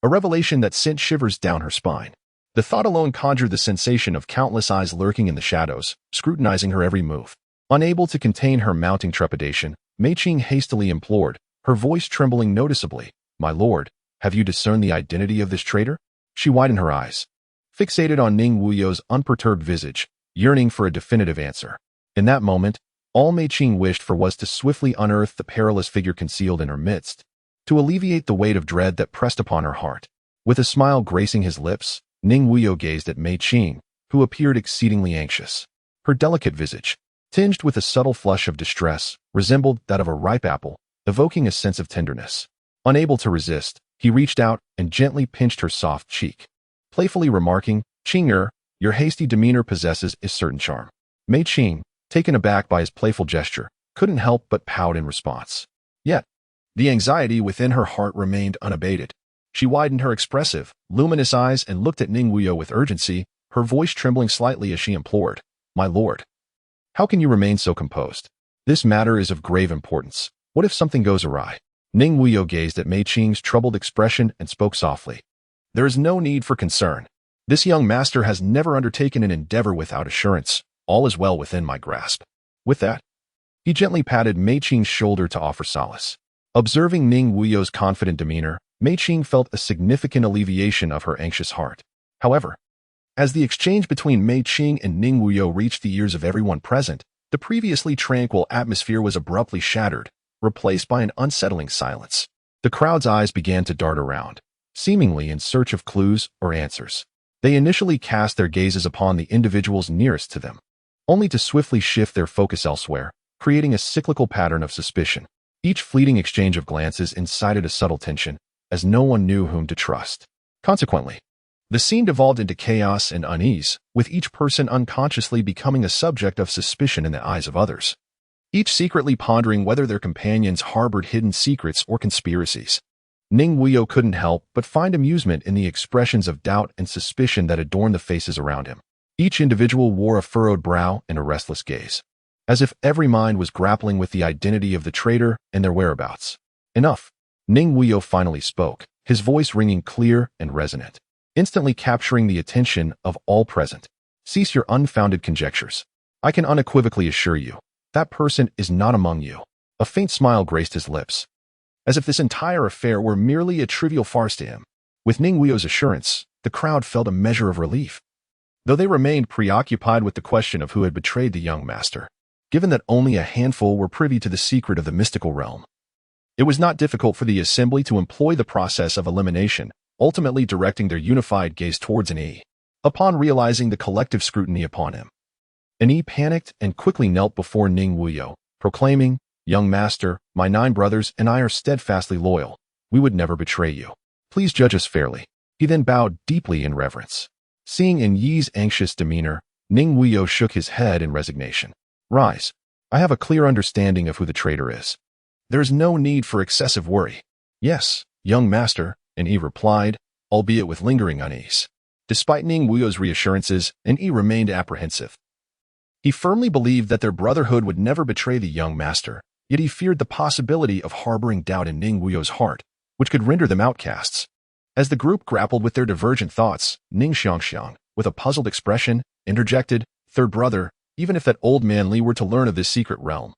a revelation that sent shivers down her spine. The thought alone conjured the sensation of countless eyes lurking in the shadows, scrutinizing her every move. Unable to contain her mounting trepidation, Mei Qing hastily implored, her voice trembling noticeably, "My lord, have you discerned the identity of this traitor?" She widened her eyes, fixated on Ning Wuyou's unperturbed visage, yearning for a definitive answer. In that moment, all Mei Qing wished for was to swiftly unearth the perilous figure concealed in her midst, to alleviate the weight of dread that pressed upon her heart. With a smile gracing his lips, Ning Wuyou gazed at Mei Qing, who appeared exceedingly anxious. Her delicate visage, tinged with a subtle flush of distress, resembled that of a ripe apple, evoking a sense of tenderness. Unable to resist, he reached out and gently pinched her soft cheek, playfully remarking, "Qing'er, your hasty demeanor possesses a certain charm." Mei Qing, taken aback by his playful gesture, couldn't help but pout in response. Yet, the anxiety within her heart remained unabated. She widened her expressive, luminous eyes and looked at Ning Wuyou with urgency, her voice trembling slightly as she implored, "My lord, how can you remain so composed? This matter is of grave importance. What if something goes awry?" Ning Wuyou gazed at Mei Qing's troubled expression and spoke softly. "There is no need for concern. This young master has never undertaken an endeavor without assurance. All is well within my grasp." With that, he gently patted Mei Qing's shoulder to offer solace. Observing Ning Wuyou's confident demeanor, Mei Qing felt a significant alleviation of her anxious heart. However, as the exchange between Mei Qing and Ning Wuyou reached the ears of everyone present, the previously tranquil atmosphere was abruptly shattered, replaced by an unsettling silence. The crowd's eyes began to dart around, seemingly in search of clues or answers. They initially cast their gazes upon the individuals nearest to them, only to swiftly shift their focus elsewhere, creating a cyclical pattern of suspicion. Each fleeting exchange of glances incited a subtle tension, as no one knew whom to trust. Consequently, the scene devolved into chaos and unease, with each person unconsciously becoming a subject of suspicion in the eyes of others, each secretly pondering whether their companions harbored hidden secrets or conspiracies. Ning Wuyou couldn't help but find amusement in the expressions of doubt and suspicion that adorned the faces around him. Each individual wore a furrowed brow and a restless gaze, as if every mind was grappling with the identity of the traitor and their whereabouts. "Enough." Ning Wuyou finally spoke, his voice ringing clear and resonant, instantly capturing the attention of all present. "Cease your unfounded conjectures. I can unequivocally assure you, that person is not among you." A faint smile graced his lips, as if this entire affair were merely a trivial farce to him. With Ning Wuyou's assurance, the crowd felt a measure of relief, though they remained preoccupied with the question of who had betrayed the young master. Given that only a handful were privy to the secret of the mystical realm, it was not difficult for the assembly to employ the process of elimination, ultimately directing their unified gaze towards an E. Upon realizing the collective scrutiny upon him, an E panicked and quickly knelt before Ning Wuyou, proclaiming, "Young master, my 9 brothers and I are steadfastly loyal. We would never betray you. Please judge us fairly." He then bowed deeply in reverence. Seeing in Yi's anxious demeanor, Ning Wuyou shook his head in resignation. "Rise. I have a clear understanding of who the traitor is. There is no need for excessive worry." "Yes, young master," an E replied, albeit with lingering unease. Despite Ning Wuyou's reassurances, an E remained apprehensive. He firmly believed that their brotherhood would never betray the young master, yet he feared the possibility of harboring doubt in Ning Wuyou's heart, which could render them outcasts. As the group grappled with their divergent thoughts, Ning Xiangxiang, with a puzzled expression, interjected, "Third brother, even if that old man Li were to learn of this secret realm,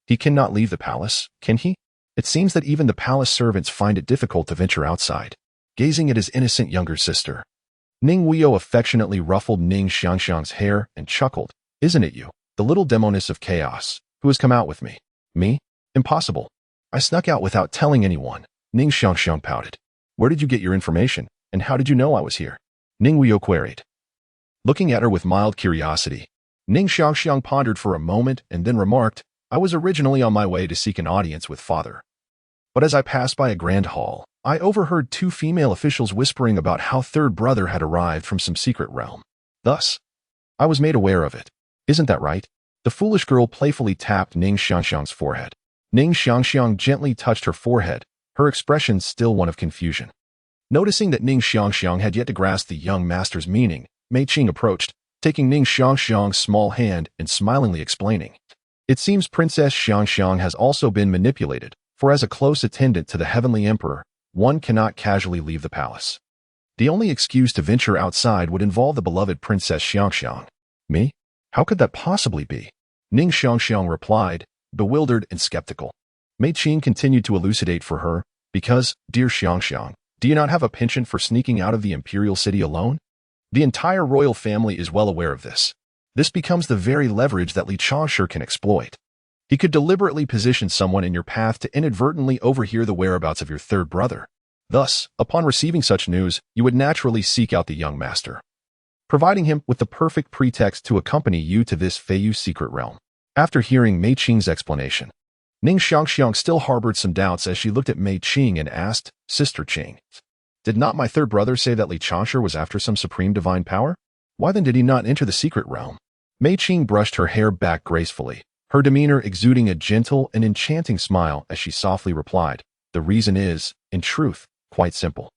he cannot leave the palace, can he? It seems that even the palace servants find it difficult to venture outside." Gazing at his innocent younger sister, Ning Wuyou affectionately ruffled Ning Xiangxiang's hair and chuckled, "Isn't it you, the little demoness of chaos, who has come out with me?" "Me? Impossible. I snuck out without telling anyone." Ning Xiangxiang pouted. "Where did you get your information, and how did you know I was here?" Ning Wuyou queried. Looking at her with mild curiosity, Ning Xiangxiang pondered for a moment and then remarked, "I was originally on my way to seek an audience with father. But as I passed by a grand hall, I overheard 2 female officials whispering about how third brother had arrived from some secret realm. Thus, I was made aware of it. Isn't that right?" The foolish girl playfully tapped Ning Xiangxiang's forehead. Ning Xiangxiang gently touched her forehead, her expression still one of confusion. Noticing that Ning Xiangxiang had yet to grasp the young master's meaning, Mei Qing approached, taking Ning Xiangxiang's small hand and smilingly explaining, "It seems Princess Xiangxiang has also been manipulated, for as a close attendant to the Heavenly Emperor, one cannot casually leave the palace. The only excuse to venture outside would involve the beloved Princess Xiangxiang. Me? How could that possibly be? Ning Xiangxiang replied, bewildered and skeptical. Mei Qing continued to elucidate for her, because, dear Xiangxiang, do you not have a penchant for sneaking out of the imperial city alone? The entire royal family is well aware of this. This becomes the very leverage that Li Changshe can exploit. He could deliberately position someone in your path to inadvertently overhear the whereabouts of your third brother. Thus, upon receiving such news, you would naturally seek out the young master, providing him with the perfect pretext to accompany you to this Feiyu secret realm. After hearing Mei Qing's explanation, Ning Xiangxiang still harbored some doubts as she looked at Mei Qing and asked, Sister Qing, did not my third brother say that Li Changshe was after some supreme divine power? Why then did he not enter the secret realm? Mei Qing brushed her hair back gracefully, her demeanor exuding a gentle and enchanting smile as she softly replied, the reason is, in truth, quite simple.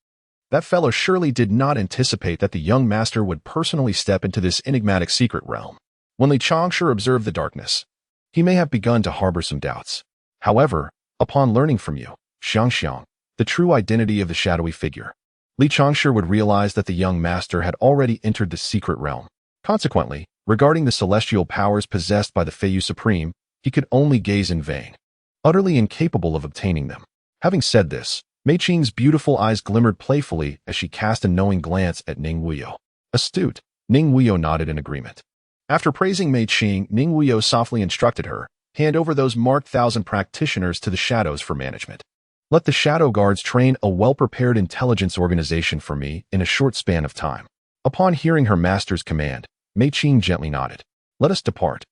That fellow surely did not anticipate that the young master would personally step into this enigmatic secret realm. When Li Changshe observed the darkness, he may have begun to harbor some doubts. However, upon learning from you, Xiangxiang, the true identity of the shadowy figure, Li Changshe would realize that the young master had already entered the secret realm. Consequently, regarding the celestial powers possessed by the Feiyu Supreme, he could only gaze in vain, utterly incapable of obtaining them. Having said this, Mei Qing's beautiful eyes glimmered playfully as she cast a knowing glance at Ning Wuyou. Astute, Ning Wuyou nodded in agreement. After praising Mei Qing, Ning Wuyou softly instructed her, hand over those marked 1,000 practitioners to the shadows for management. Let the shadow guards train a well-prepared intelligence organization for me in a short span of time. Upon hearing her master's command, Mei Qing gently nodded. Let us depart.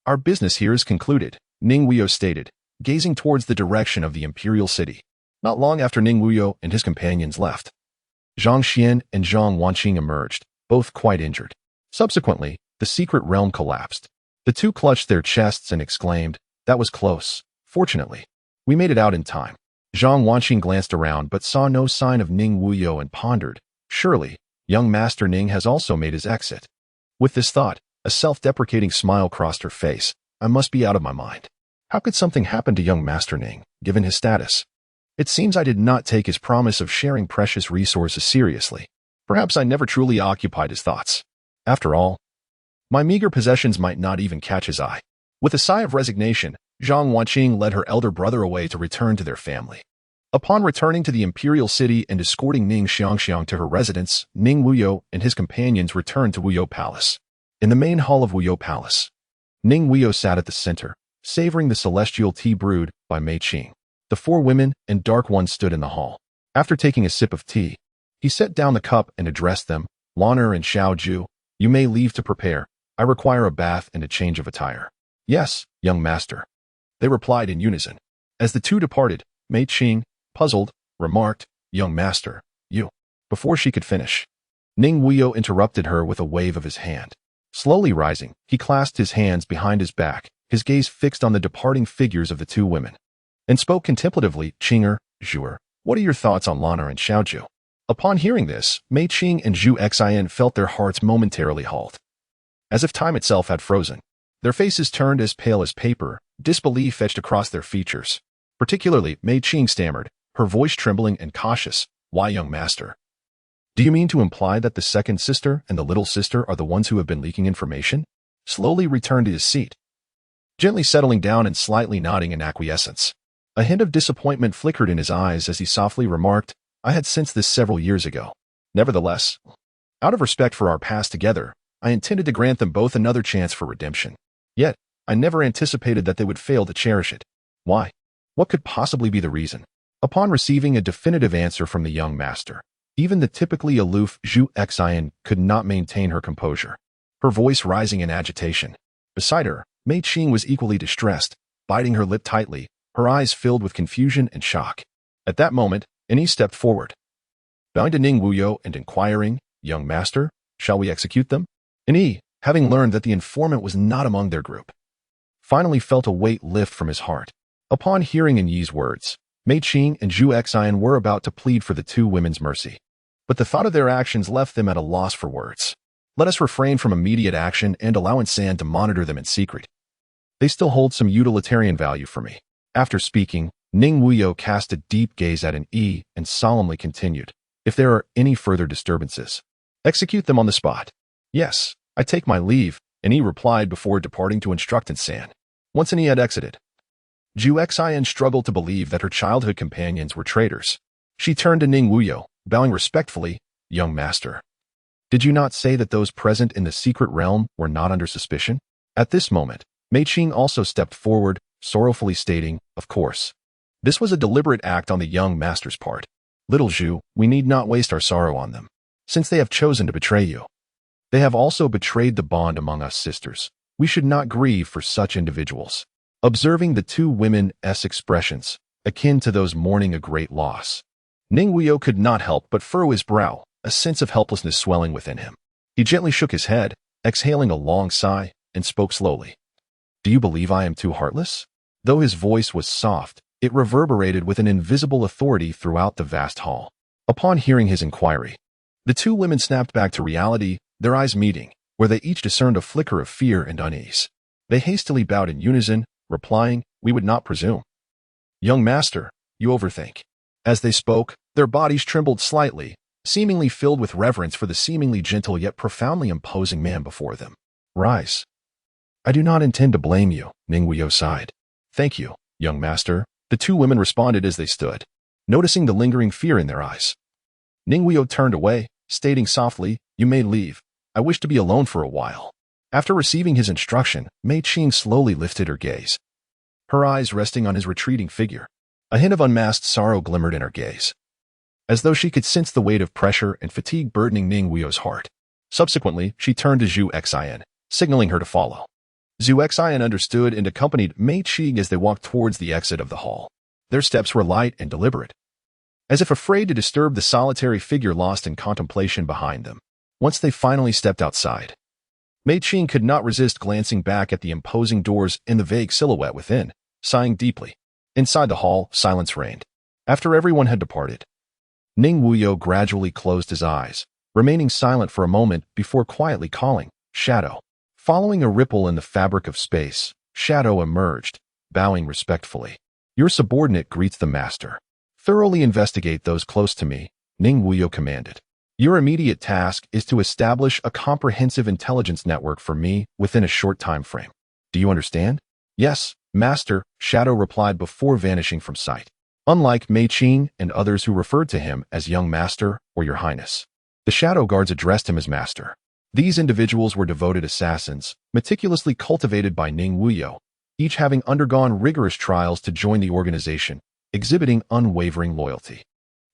Our business here is concluded, Ning Wuyou stated, gazing towards the direction of the imperial city. Not long after Ning Wuyou and his companions left, Zhang Xian and Zhang Wanqing emerged, both quite injured. Subsequently, the secret realm collapsed. The two clutched their chests and exclaimed, that was close. Fortunately, we made it out in time. Zhang Wanqing glanced around but saw no sign of Ning Wuyou and pondered, surely, young Master Ning has also made his exit. With this thought, a self-deprecating smile crossed her face. I must be out of my mind. How could something happen to young Master Ning, given his status? It seems I did not take his promise of sharing precious resources seriously. Perhaps I never truly occupied his thoughts. After all, my meager possessions might not even catch his eye. With a sigh of resignation, Zhang Wanqing led her elder brother away to return to their family. Upon returning to the imperial city and escorting Ning Xiangxiang to her residence, Ning Wuyou and his companions returned to Wuyou Palace. In the main hall of Wuyou Palace, Ning Wuyou sat at the center, savoring the celestial tea brewed by Mei Qing. The four women and Dark One stood in the hall. After taking a sip of tea, he set down the cup and addressed them. Lan'er and Xiao Ju, you may leave to prepare. I require a bath and a change of attire. Yes, young master. They replied in unison. As the two departed, Mei Qing, puzzled, remarked, young master, you. Before she could finish, Ning Wuyou interrupted her with a wave of his hand. Slowly rising, he clasped his hands behind his back, his gaze fixed on the departing figures of the two women, and spoke contemplatively, Qinger, Zhuer, what are your thoughts on Lan'er and Xiaozhu? Upon hearing this, Mei Qing and Zhu Xian felt their hearts momentarily halt. As if time itself had frozen. Their faces turned as pale as paper, disbelief etched across their features. Particularly, Mei Qing stammered, her voice trembling and cautious, why, young master? Do you mean to imply that the second sister and the little sister are the ones who have been leaking information? Slowly returned to his seat, gently settling down and slightly nodding in acquiescence. A hint of disappointment flickered in his eyes as he softly remarked, I had sensed this several years ago. Nevertheless, out of respect for our past together, I intended to grant them both another chance for redemption. Yet, I never anticipated that they would fail to cherish it. Why? What could possibly be the reason? Upon receiving a definitive answer from the young master, even the typically aloof Zhu Xian could not maintain her composure, her voice rising in agitation. Beside her, Mei Qing was equally distressed, biting her lip tightly, her eyes filled with confusion and shock. At that moment, Annie stepped forward, bowing to Ning Wuyou and inquiring, young master, shall we execute them? Annie, having learned that the informant was not among their group, finally felt a weight lift from his heart. Upon hearing Yi's words, Mei Qing and Zhu Xian were about to plead for the two women's mercy. But the thought of their actions left them at a loss for words. Let us refrain from immediate action and allow San to monitor them in secret. They still hold some utilitarian value for me. After speaking, Ning Wuyou cast a deep gaze at an E and solemnly continued, "If there are any further disturbances, execute them on the spot." "Yes, I take my leave," an E replied before departing to instruct San. Once an E had exited, Zhu Xian struggled to believe that her childhood companions were traitors. She turned to Ning Wuyou, bowing respectfully, "Young master, did you not say that those present in the secret realm were not under suspicion?" At this moment, Mei Qing also stepped forward, sorrowfully stating, "Of course. This was a deliberate act on the young master's part. Little Zhu, we need not waste our sorrow on them, since they have chosen to betray you. They have also betrayed the bond among us sisters. We should not grieve for such individuals." Observing the two women's expressions, akin to those mourning a great loss, Ning Wuyou could not help but furrow his brow, a sense of helplessness swelling within him. He gently shook his head, exhaling a long sigh, and spoke slowly. "Do you believe I am too heartless?" Though his voice was soft, it reverberated with an invisible authority throughout the vast hall. Upon hearing his inquiry, the two women snapped back to reality, their eyes meeting, where they each discerned a flicker of fear and unease. They hastily bowed in unison, replying, "We would not presume." "Young master, you overthink." As they spoke, their bodies trembled slightly, seemingly filled with reverence for the seemingly gentle yet profoundly imposing man before them. "Rise." "I do not intend to blame you," Ning Wuyou sighed. "Thank you, young master," the two women responded as they stood, noticing the lingering fear in their eyes. Ning Wuyou turned away, stating softly, "You may leave. I wish to be alone for a while." After receiving his instruction, Mei Qing slowly lifted her gaze, her eyes resting on his retreating figure. A hint of unmasked sorrow glimmered in her gaze, as though she could sense the weight of pressure and fatigue burdening Ning Wuyou's heart. Subsequently, she turned to Zhu Xian, signaling her to follow. Zhu Xian understood and accompanied Mei Qing as they walked towards the exit of the hall. Their steps were light and deliberate, as if afraid to disturb the solitary figure lost in contemplation behind them. Once they finally stepped outside, Mei Qing could not resist glancing back at the imposing doors and the vague silhouette within, sighing deeply. Inside the hall, silence reigned. After everyone had departed, Ning Wuyou gradually closed his eyes, remaining silent for a moment before quietly calling, "Shadow." Following a ripple in the fabric of space, Shadow emerged, bowing respectfully. "Your subordinate greets the master. Thoroughly investigate those close to me," Ning Wuyou commanded. "Your immediate task is to establish a comprehensive intelligence network for me within a short time frame. Do you understand?" "Yes, master," Shadow replied before vanishing from sight. Unlike Mei Qing and others who referred to him as young master or your highness, the Shadow Guards addressed him as master. These individuals were devoted assassins, meticulously cultivated by Ning Wuyou, each having undergone rigorous trials to join the organization, exhibiting unwavering loyalty.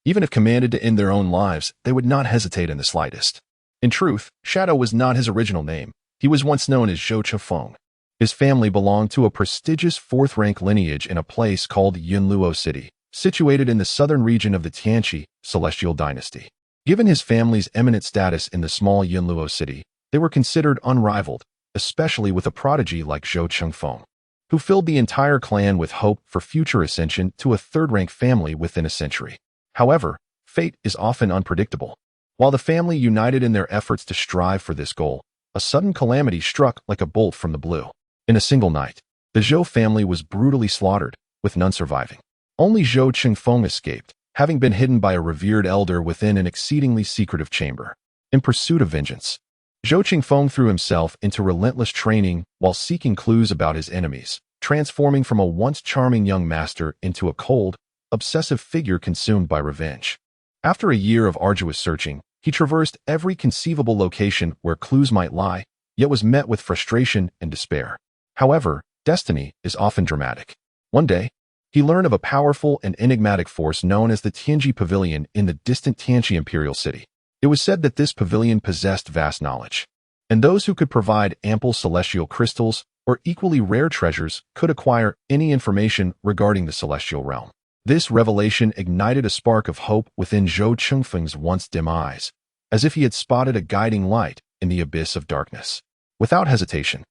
Even if commanded to end their own lives, they would not hesitate in the slightest. In truth, Shadow was not his original name. He was once known as Zhou Chifeng. His family belonged to a prestigious fourth-rank lineage in a place called Yunluo City, situated in the southern region of the Tianqi celestial dynasty. Given his family's eminent status in the small Yunluo city, they were considered unrivaled, especially with a prodigy like Zhou Chengfeng, who filled the entire clan with hope for future ascension to a third-rank family within a century. However, fate is often unpredictable. While the family united in their efforts to strive for this goal, a sudden calamity struck like a bolt from the blue. In a single night, the Zhou family was brutally slaughtered, with none surviving. Only Zhou Chengfeng escaped, having been hidden by a revered elder within an exceedingly secretive chamber. In pursuit of vengeance, Zhou Chengfeng threw himself into relentless training while seeking clues about his enemies, transforming from a once charming young master into a cold, obsessive figure consumed by revenge. After a year of arduous searching, he traversed every conceivable location where clues might lie, yet was met with frustration and despair. However, destiny is often dramatic. One day, he learned of a powerful and enigmatic force known as the Tianji Pavilion in the distant Tianqi Imperial City. It was said that this pavilion possessed vast knowledge, and those who could provide ample celestial crystals or equally rare treasures could acquire any information regarding the celestial realm. This revelation ignited a spark of hope within Zhou Chengfeng's once dim eyes, as if he had spotted a guiding light in the abyss of darkness. Without hesitation,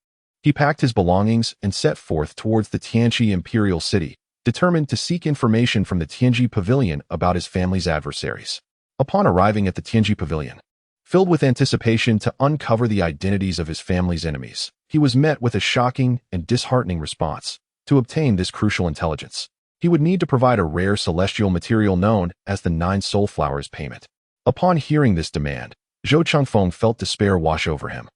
he packed his belongings and set forth towards the Tianqi Imperial City, determined to seek information from the Tianji Pavilion about his family's adversaries. Upon arriving at the Tianji Pavilion, filled with anticipation to uncover the identities of his family's enemies, he was met with a shocking and disheartening response. To obtain this crucial intelligence, He would need to provide a rare celestial material known as the 9 soul flowers payment. Upon hearing this demand, Zhou Chengfeng felt despair wash over him,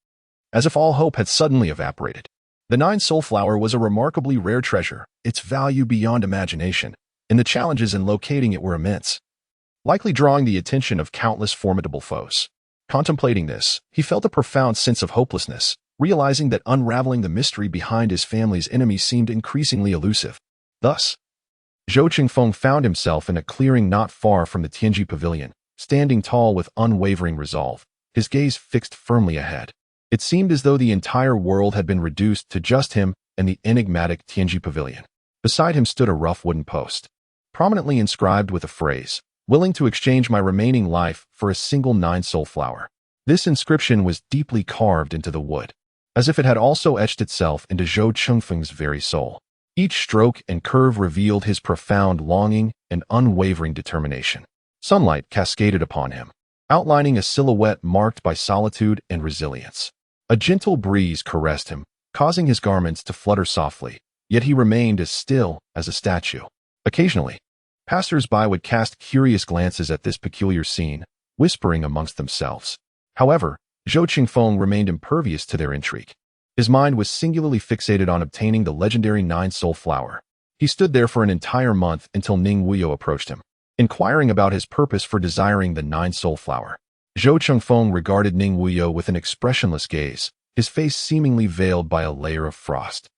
as if all hope had suddenly evaporated. The 9 soul flower was a remarkably rare treasure, its value beyond imagination, and the challenges in locating it were immense, likely drawing the attention of countless formidable foes. Contemplating this, he felt a profound sense of hopelessness, realizing that unraveling the mystery behind his family's enemies seemed increasingly elusive. Thus, Zhou Chengfeng found himself in a clearing not far from the Tianji Pavilion, standing tall with unwavering resolve, his gaze fixed firmly ahead. It seemed as though the entire world had been reduced to just him and the enigmatic Tianji Pavilion. Beside him stood a rough wooden post, prominently inscribed with a phrase, "Willing to exchange my remaining life for a single 9 soul flower." This inscription was deeply carved into the wood, as if it had also etched itself into Zhou Chengfeng's very soul. Each stroke and curve revealed his profound longing and unwavering determination. Sunlight cascaded upon him, outlining a silhouette marked by solitude and resilience. A gentle breeze caressed him, causing his garments to flutter softly, yet he remained as still as a statue. Occasionally, passers-by would cast curious glances at this peculiar scene, whispering amongst themselves. However, Zhou Chengfeng remained impervious to their intrigue. His mind was singularly fixated on obtaining the legendary 9 soul flower. He stood there for an entire month until Ning Wuyou approached him, inquiring about his purpose for desiring the 9 soul flower. Zhou Chengfeng regarded Ning Wuyou with an expressionless gaze, his face seemingly veiled by a layer of frost.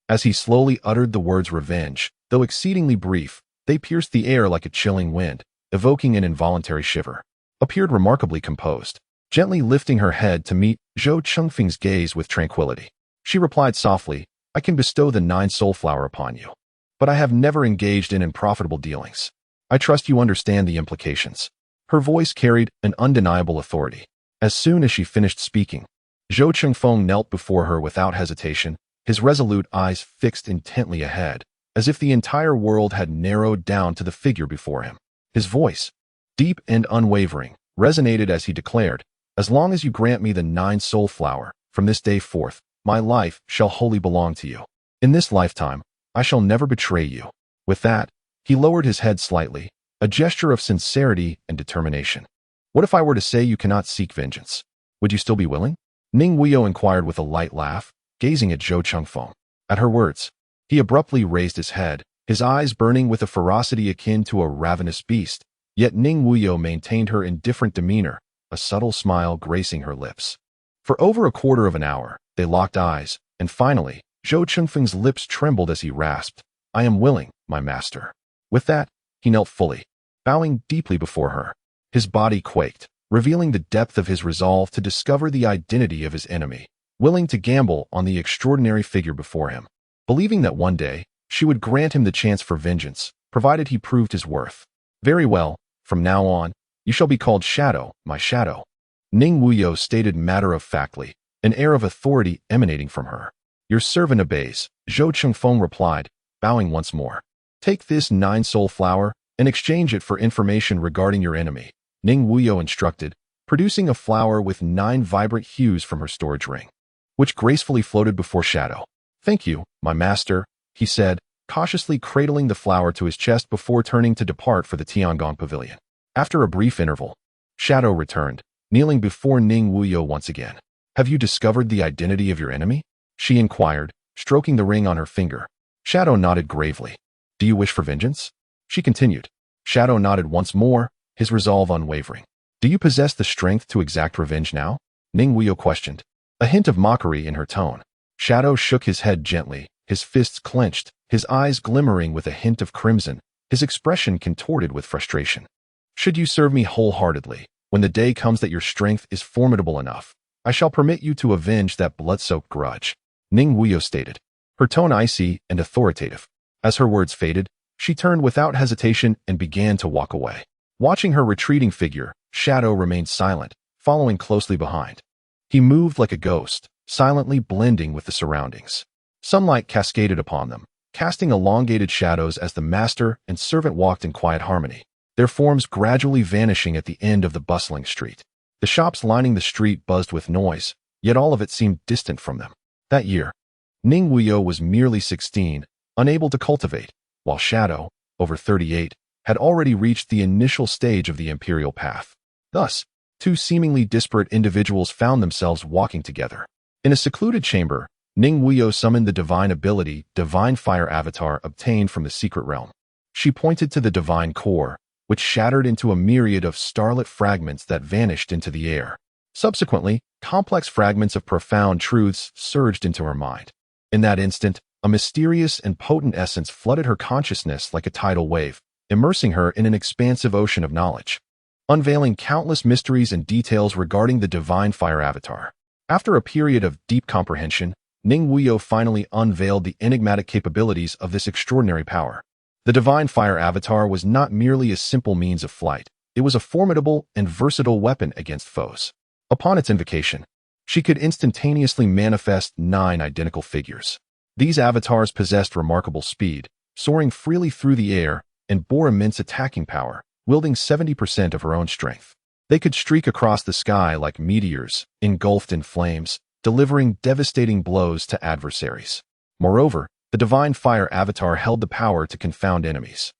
As he slowly uttered the words revenge, though exceedingly brief, they pierced the air like a chilling wind, evoking an involuntary shiver. Appeared remarkably composed, gently lifting her head to meet Zhou Chengfeng's gaze with tranquility. She replied softly, "I can bestow the 9 soul flower upon you, but I have never engaged in unprofitable dealings. I trust you understand the implications." Her voice carried an undeniable authority. As soon as she finished speaking, Zhou Chengfeng knelt before her without hesitation, his resolute eyes fixed intently ahead, as if the entire world had narrowed down to the figure before him. His voice, deep and unwavering, resonated as he declared, "As long as you grant me the 9 soul flower, from this day forth, my life shall wholly belong to you. In this lifetime, I shall never betray you." With that, he lowered his head slightly, a gesture of sincerity and determination. "What if I were to say you cannot seek vengeance? Would you still be willing?" Ning Wuyou inquired with a light laugh, gazing at Zhou Chengfeng. At her words, he abruptly raised his head, his eyes burning with a ferocity akin to a ravenous beast, yet Ning Wuyou maintained her indifferent demeanor, a subtle smile gracing her lips. For over a quarter of an hour, they locked eyes, and finally, Zhou Chengfeng's lips trembled as he rasped, "I am willing, my master." With that, he knelt fully, bowing deeply before her. His body quaked, revealing the depth of his resolve to discover the identity of his enemy, willing to gamble on the extraordinary figure before him, believing that one day, she would grant him the chance for vengeance, provided he proved his worth. "Very well, from now on, you shall be called Shadow, my shadow," Ning Wuyou stated matter-of-factly, an air of authority emanating from her. "Your servant obeys," Zhou Chengfeng replied, bowing once more. "Take this 9 soul flower and exchange it for information regarding your enemy," Ning Wuyou instructed, producing a flower with 9 vibrant hues from her storage ring, which gracefully floated before Shadow. "Thank you, my master," he said, cautiously cradling the flower to his chest before turning to depart for the Tiangong Pavilion. After a brief interval, Shadow returned, kneeling before Ning Wuyou once again. "Have you discovered the identity of your enemy?" she inquired, stroking the ring on her finger. Shadow nodded gravely. "Do you wish for vengeance?" she continued. Shadow nodded once more, his resolve unwavering. "Do you possess the strength to exact revenge now?" Ning Wuyou questioned, a hint of mockery in her tone. Shadow shook his head gently, his fists clenched, his eyes glimmering with a hint of crimson, his expression contorted with frustration. "Should you serve me wholeheartedly, when the day comes that your strength is formidable enough, I shall permit you to avenge that blood-soaked grudge," Ning Wuyou stated, her tone icy and authoritative. As her words faded, she turned without hesitation and began to walk away. Watching her retreating figure, Shadow remained silent, following closely behind. He moved like a ghost, silently blending with the surroundings. Sunlight cascaded upon them, casting elongated shadows as the master and servant walked in quiet harmony, their forms gradually vanishing at the end of the bustling street. The shops lining the street buzzed with noise, yet all of it seemed distant from them. That year, Ning Wuyou was merely 16, unable to cultivate, while Shadow, over 38, had already reached the initial stage of the imperial path. Thus, two seemingly disparate individuals found themselves walking together. In a secluded chamber, Ning Wuyou summoned the divine ability, Divine Fire Avatar, obtained from the secret realm. She pointed to the divine core, which shattered into a myriad of starlit fragments that vanished into the air. Subsequently, complex fragments of profound truths surged into her mind. In that instant, a mysterious and potent essence flooded her consciousness like a tidal wave, immersing her in an expansive ocean of knowledge, unveiling countless mysteries and details regarding the Divine Fire Avatar. After a period of deep comprehension, Ning Wuyou finally unveiled the enigmatic capabilities of this extraordinary power. The Divine Fire Avatar was not merely a simple means of flight, it was a formidable and versatile weapon against foes. Upon its invocation, she could instantaneously manifest 9 identical figures. These avatars possessed remarkable speed, soaring freely through the air, and bore immense attacking power, wielding 70% of her own strength. They could streak across the sky like meteors, engulfed in flames, delivering devastating blows to adversaries. Moreover, the Divine Fire Avatar held the power to confound enemies.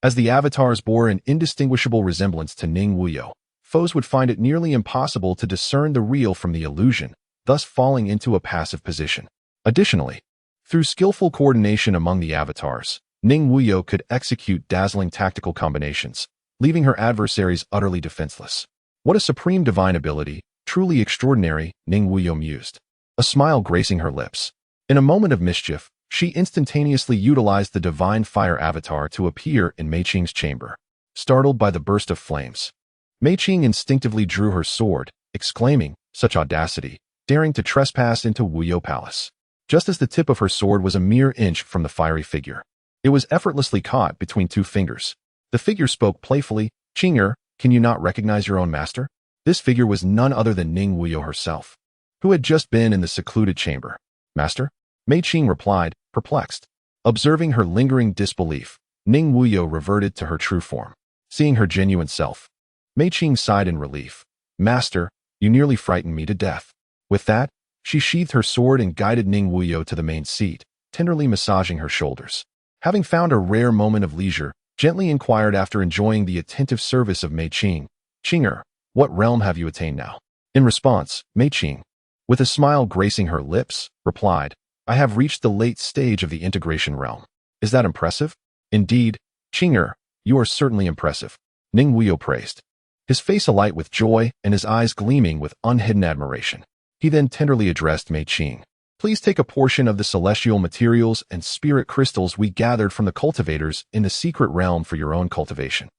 As the avatars bore an indistinguishable resemblance to Ning Wuyou, foes would find it nearly impossible to discern the real from the illusion, thus falling into a passive position. Additionally, through skillful coordination among the avatars, Ning Wuyou could execute dazzling tactical combinations, leaving her adversaries utterly defenseless. What a supreme divine ability, truly extraordinary, Ning Wuyou mused, a smile gracing her lips. In a moment of mischief, she instantaneously utilized the Divine Fire Avatar to appear in Mei Qing's chamber. Startled by the burst of flames, Mei Qing instinctively drew her sword, exclaiming, "Such audacity, daring to trespass into Wuyou Palace." Just as the tip of her sword was a mere inch from the fiery figure, it was effortlessly caught between 2 fingers. The figure spoke playfully, "Qing'er, can you not recognize your own master?" This figure was none other than Ning Wuyou herself, who had just been in the secluded chamber. "Master?" Mei Qing replied, perplexed. Observing her lingering disbelief, Ning Wuyou reverted to her true form. Seeing her genuine self, Mei Qing sighed in relief. "Master, you nearly frightened me to death." With that, she sheathed her sword and guided Ning Wuyou to the main seat, tenderly massaging her shoulders. Having found a rare moment of leisure, gently inquired after enjoying the attentive service of Mei Qing, "Qing'er, what realm have you attained now?" In response, Mei Qing, with a smile gracing her lips, replied, "I have reached the late stage of the integration realm." "Is that impressive?" "Indeed, Qing'er, you are certainly impressive," Ning Wuyou praised, his face alight with joy and his eyes gleaming with unhidden admiration. He then tenderly addressed Mei Qing. "Please take a portion of the celestial materials and spirit crystals we gathered from the cultivators in the secret realm for your own cultivation.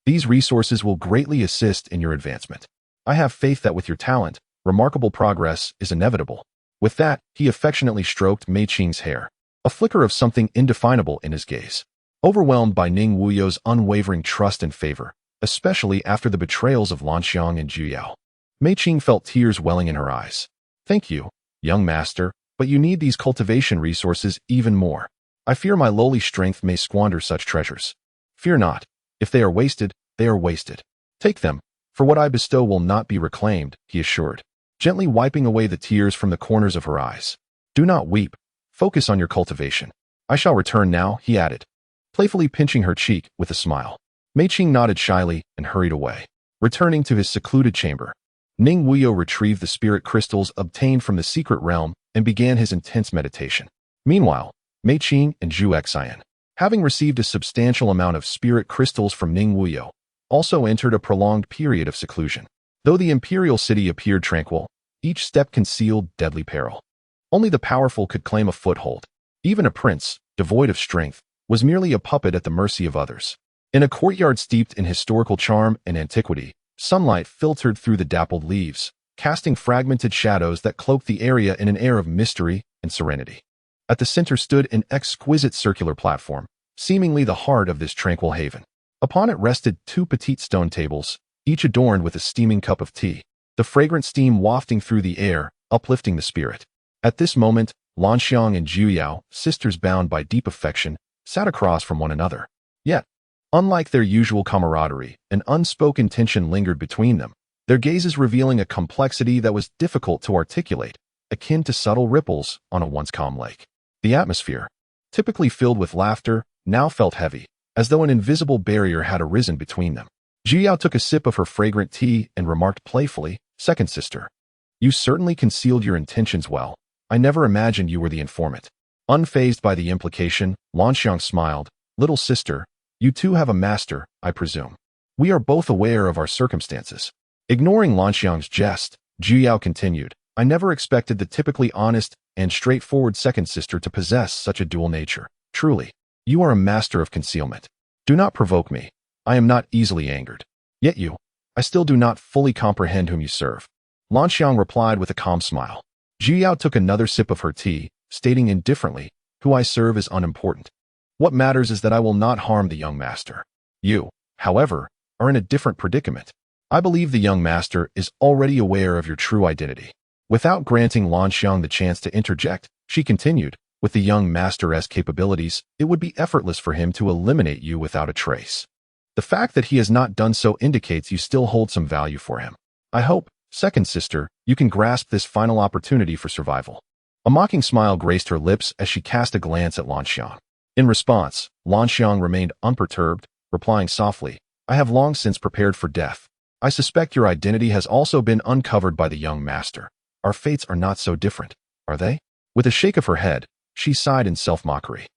These resources will greatly assist in your advancement. I have faith that with your talent, remarkable progress is inevitable." With that, he affectionately stroked Mei Qing's hair, a flicker of something indefinable in his gaze. Overwhelmed by Ning Wuyou's unwavering trust and favor, especially after the betrayals of Lanxiang and Juyao, Mei Qing felt tears welling in her eyes. "Thank you, young master, but you need these cultivation resources even more. I fear my lowly strength may squander such treasures." "Fear not. If they are wasted, they are wasted. Take them, for what I bestow will not be reclaimed," he assured, gently wiping away the tears from the corners of her eyes. "Do not weep. Focus on your cultivation. I shall return now," he added, playfully pinching her cheek with a smile. Mei Qing nodded shyly and hurried away. Returning to his secluded chamber, Ning Wuyou retrieved the spirit crystals obtained from the secret realm and began his intense meditation. Meanwhile, Mei Qing and Zhu Xian, having received a substantial amount of spirit crystals from Ning Wuyou, also entered a prolonged period of seclusion. Though the imperial city appeared tranquil, each step concealed deadly peril. Only the powerful could claim a foothold. Even a prince, devoid of strength, was merely a puppet at the mercy of others. In a courtyard steeped in historical charm and antiquity, sunlight filtered through the dappled leaves, casting fragmented shadows that cloaked the area in an air of mystery and serenity. At the center stood an exquisite circular platform, seemingly the heart of this tranquil haven. Upon it rested 2 petite stone tables, each adorned with a steaming cup of tea, the fragrant steam wafting through the air, uplifting the spirit. At this moment, Lanxiang and Juyao, sisters bound by deep affection, sat across from one another. Yet, unlike their usual camaraderie, an unspoken tension lingered between them, their gazes revealing a complexity that was difficult to articulate, akin to subtle ripples on a once calm lake. The atmosphere, typically filled with laughter, now felt heavy, as though an invisible barrier had arisen between them. Jiao took a sip of her fragrant tea and remarked playfully, "Second sister, you certainly concealed your intentions well. I never imagined you were the informant." Unfazed by the implication, Lanxiang smiled. "Little sister, you too have a master, I presume. We are both aware of our circumstances." Ignoring Lanxiang's jest, Jiao continued, "I never expected the typically honest and straightforward second sister to possess such a dual nature. Truly, you are a master of concealment. Do not provoke me. I am not easily angered. Yet I still do not fully comprehend whom you serve." Lanxiang replied with a calm smile. Jiao took another sip of her tea, stating indifferently, "Who I serve is unimportant. What matters is that I will not harm the young master. You, however, are in a different predicament. I believe the young master is already aware of your true identity." Without granting Lanxiang the chance to interject, she continued, "With the young master's capabilities, it would be effortless for him to eliminate you without a trace. The fact that he has not done so indicates you still hold some value for him. I hope, second sister, you can grasp this final opportunity for survival." A mocking smile graced her lips as she cast a glance at Lanxiang. In response, Lanxiang remained unperturbed, replying softly, "I have long since prepared for death. I suspect your identity has also been uncovered by the young master. Our fates are not so different, are they?" With a shake of her head, she sighed in self-mockery.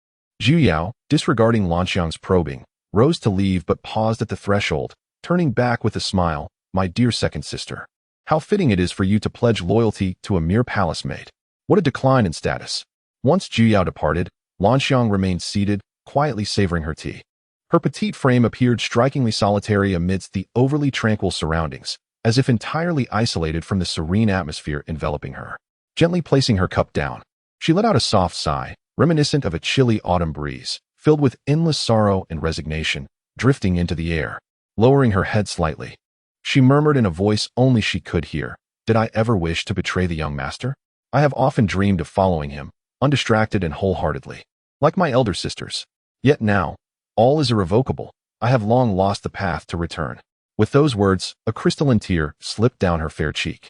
Jiao, disregarding Lanxiang's probing, rose to leave but paused at the threshold, turning back with a smile. "My dear second sister, how fitting it is for you to pledge loyalty to a mere palace maid. What a decline in status." Once Jiao departed, Lanxiang remained seated, quietly savoring her tea. Her petite frame appeared strikingly solitary amidst the overly tranquil surroundings, as if entirely isolated from the serene atmosphere enveloping her. Gently placing her cup down, she let out a soft sigh, reminiscent of a chilly autumn breeze, filled with endless sorrow and resignation, drifting into the air. Lowering her head slightly, she murmured in a voice only she could hear, "Did I ever wish to betray the young master? I have often dreamed of following him, undistracted and wholeheartedly, like my elder sisters. Yet now, all is irrevocable. I have long lost the path to return." With those words, a crystalline tear slipped down her fair cheek,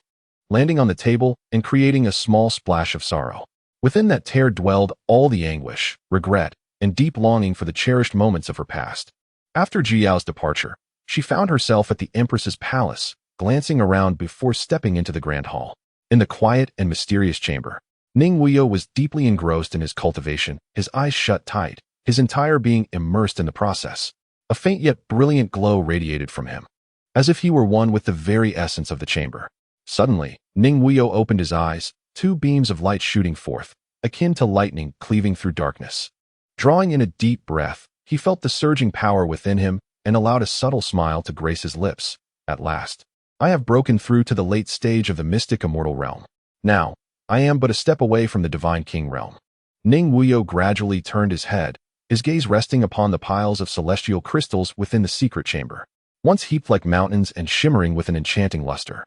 landing on the table and creating a small splash of sorrow. Within that tear dwelled all the anguish, regret, and deep longing for the cherished moments of her past. After Jiao's departure, she found herself at the Empress's palace, glancing around before stepping into the grand hall. In the quiet and mysterious chamber, Ning Wuyou was deeply engrossed in his cultivation, his eyes shut tight, his entire being immersed in the process. A faint yet brilliant glow radiated from him, as if he were one with the very essence of the chamber. Suddenly, Ning Wuyou opened his eyes, two beams of light shooting forth, akin to lightning cleaving through darkness. Drawing in a deep breath, he felt the surging power within him and allowed a subtle smile to grace his lips. "At last, I have broken through to the late stage of the mystic immortal realm. Now, I am but a step away from the divine king realm." Ning Wuyou gradually turned his head, his gaze resting upon the piles of celestial crystals within the secret chamber, once heaped like mountains and shimmering with an enchanting luster.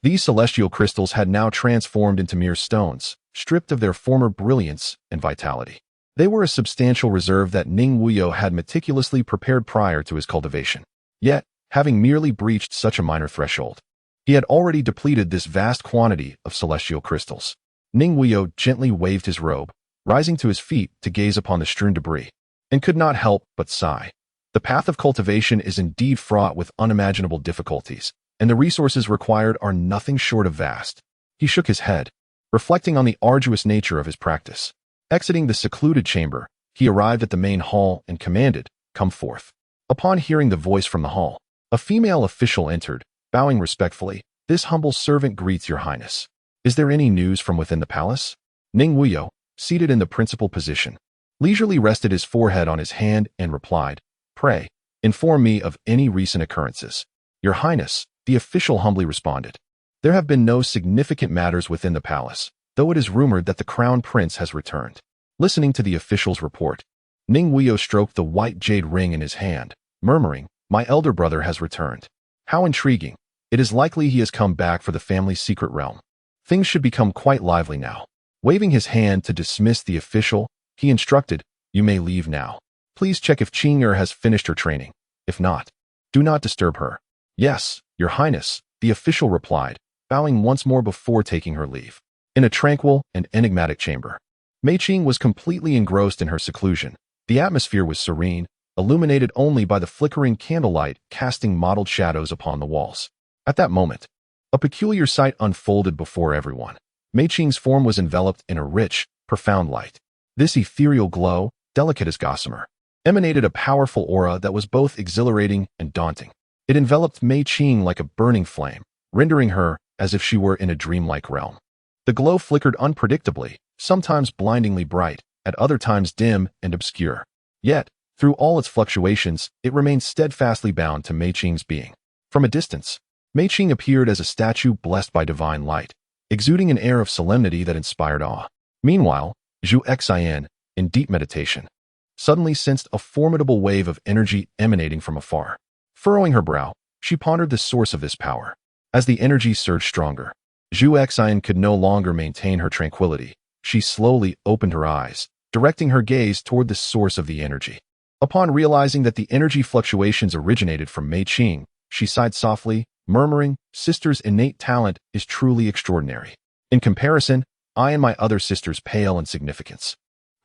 These celestial crystals had now transformed into mere stones, stripped of their former brilliance and vitality. They were a substantial reserve that Ning Wuyou had meticulously prepared prior to his cultivation. Yet, having merely breached such a minor threshold, he had already depleted this vast quantity of celestial crystals. Ning Wuyou gently waved his robe, rising to his feet to gaze upon the strewn debris, and could not help but sigh. The path of cultivation is indeed fraught with unimaginable difficulties, and the resources required are nothing short of vast. He shook his head, reflecting on the arduous nature of his practice. Exiting the secluded chamber, he arrived at the main hall and commanded, "Come forth." Upon hearing the voice from the hall, a female official entered, bowing respectfully. "This humble servant greets your highness. Is there any news from within the palace?" Ning Wuyou, seated in the principal position, leisurely rested his forehead on his hand and replied, "Pray, inform me of any recent occurrences." "Your highness," the official humbly responded, "there have been no significant matters within the palace, though it is rumored that the crown prince has returned." Listening to the official's report, Ning Wuyou stroked the white jade ring in his hand, murmuring, "My elder brother has returned. How intriguing. It is likely he has come back for the family's secret realm. Things should become quite lively now." Waving his hand to dismiss the official, he instructed, "You may leave now. Please check if Qing'er has finished her training. If not, do not disturb her." "Yes, your highness," the official replied, bowing once more before taking her leave. In a tranquil and enigmatic chamber, Mei Qing was completely engrossed in her seclusion. The atmosphere was serene, illuminated only by the flickering candlelight casting mottled shadows upon the walls. At that moment, a peculiar sight unfolded before everyone. Mei Qing's form was enveloped in a rich, profound light. This ethereal glow, delicate as gossamer, emanated a powerful aura that was both exhilarating and daunting. It enveloped Mei Qing like a burning flame, rendering her as if she were in a dreamlike realm. The glow flickered unpredictably, sometimes blindingly bright, at other times dim and obscure. Yet, through all its fluctuations, it remained steadfastly bound to Mei Qing's being. From a distance, Mei Qing appeared as a statue blessed by divine light, exuding an air of solemnity that inspired awe. Meanwhile, Zhu Xian, in deep meditation, suddenly sensed a formidable wave of energy emanating from afar. Furrowing her brow, she pondered the source of this power. As the energy surged stronger, Zhu Xian could no longer maintain her tranquility. She slowly opened her eyes, directing her gaze toward the source of the energy. Upon realizing that the energy fluctuations originated from Mei Qing, she sighed softly, murmuring, "Sister's innate talent is truly extraordinary. In comparison, I and my other sisters pale in significance."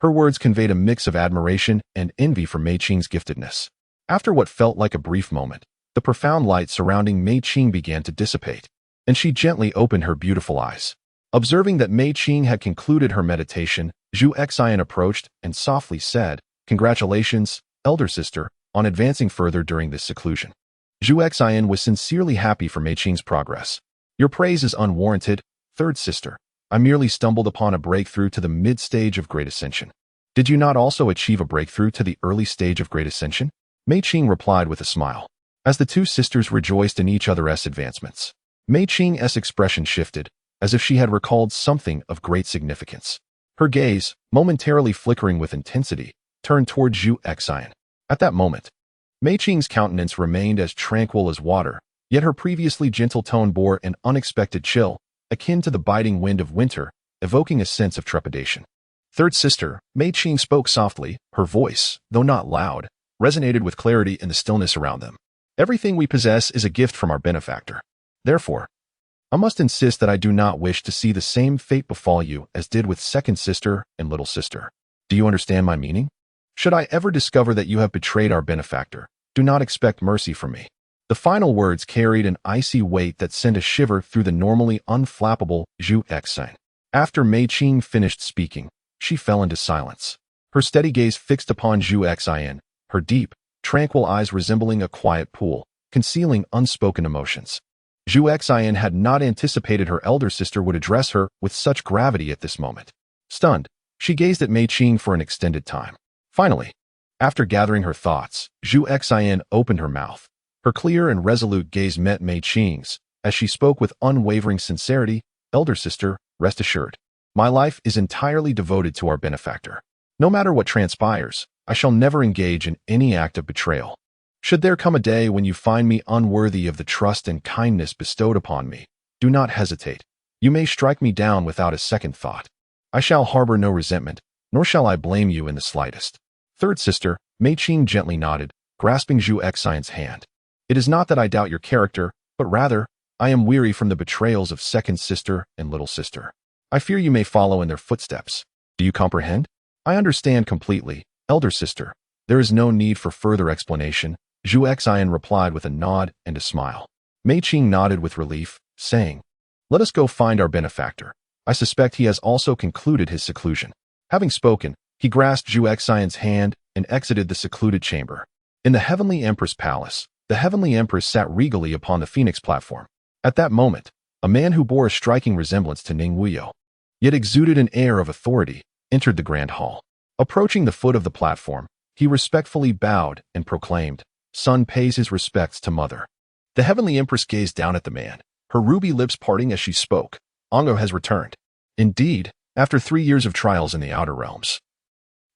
Her words conveyed a mix of admiration and envy for Mei Qing's giftedness. After what felt like a brief moment, the profound light surrounding Mei Qing began to dissipate, and she gently opened her beautiful eyes. Observing that Mei Qing had concluded her meditation, Zhu Xian approached and softly said, "Congratulations, elder sister, on advancing further during this seclusion." Zhu Xian was sincerely happy for Mei Qing's progress. "Your praise is unwarranted, third sister. I merely stumbled upon a breakthrough to the mid-stage of Great Ascension." "Did you not also achieve a breakthrough to the early stage of Great Ascension?" Mei Qing replied with a smile. As the two sisters rejoiced in each other's advancements, Mei Qing's expression shifted, as if she had recalled something of great significance. Her gaze, momentarily flickering with intensity, turned toward Zhu Xian. At that moment, Mei Qing's countenance remained as tranquil as water, yet her previously gentle tone bore an unexpected chill, akin to the biting wind of winter, evoking a sense of trepidation. "Third sister," Mei Qing spoke softly, her voice, though not loud, resonated with clarity in the stillness around them. "Everything we possess is a gift from our benefactor. Therefore, I must insist that I do not wish to see the same fate befall you as did with second sister and little sister. Do you understand my meaning? Should I ever discover that you have betrayed our benefactor, do not expect mercy from me." The final words carried an icy weight that sent a shiver through the normally unflappable Zhu Xian. After Mei Qing finished speaking, she fell into silence, her steady gaze fixed upon Zhu Xian, her deep, tranquil eyes resembling a quiet pool, concealing unspoken emotions. Zhu Xian had not anticipated her elder sister would address her with such gravity at this moment. Stunned, she gazed at Mei Qing for an extended time. Finally, after gathering her thoughts, Zhu Xian opened her mouth. Her clear and resolute gaze met Mei Qing's, as she spoke with unwavering sincerity, "Elder sister, rest assured. My life is entirely devoted to our benefactor. No matter what transpires, I shall never engage in any act of betrayal. Should there come a day when you find me unworthy of the trust and kindness bestowed upon me, do not hesitate. You may strike me down without a second thought. I shall harbor no resentment, nor shall I blame you in the slightest." "Third sister," Mei Qing gently nodded, grasping Zhu Xian's hand. "It is not that I doubt your character, but rather, I am weary from the betrayals of second sister and little sister. I fear you may follow in their footsteps. Do you comprehend?" "I understand completely, elder sister. There is no need for further explanation," Zhu Xian replied with a nod and a smile. Mei Qing nodded with relief, saying, "Let us go find our benefactor. I suspect he has also concluded his seclusion." Having spoken, he grasped Zhu Xian's hand and exited the secluded chamber. In the Heavenly Empress Palace, the Heavenly Empress sat regally upon the Phoenix platform. At that moment, a man who bore a striking resemblance to Ning Wuyou, yet exuded an air of authority, entered the grand hall. Approaching the foot of the platform, he respectfully bowed and proclaimed, "Son pays his respects to mother." The Heavenly Empress gazed down at the man, her ruby lips parting as she spoke. "Ongo has returned. Indeed, after 3 years of trials in the outer realms.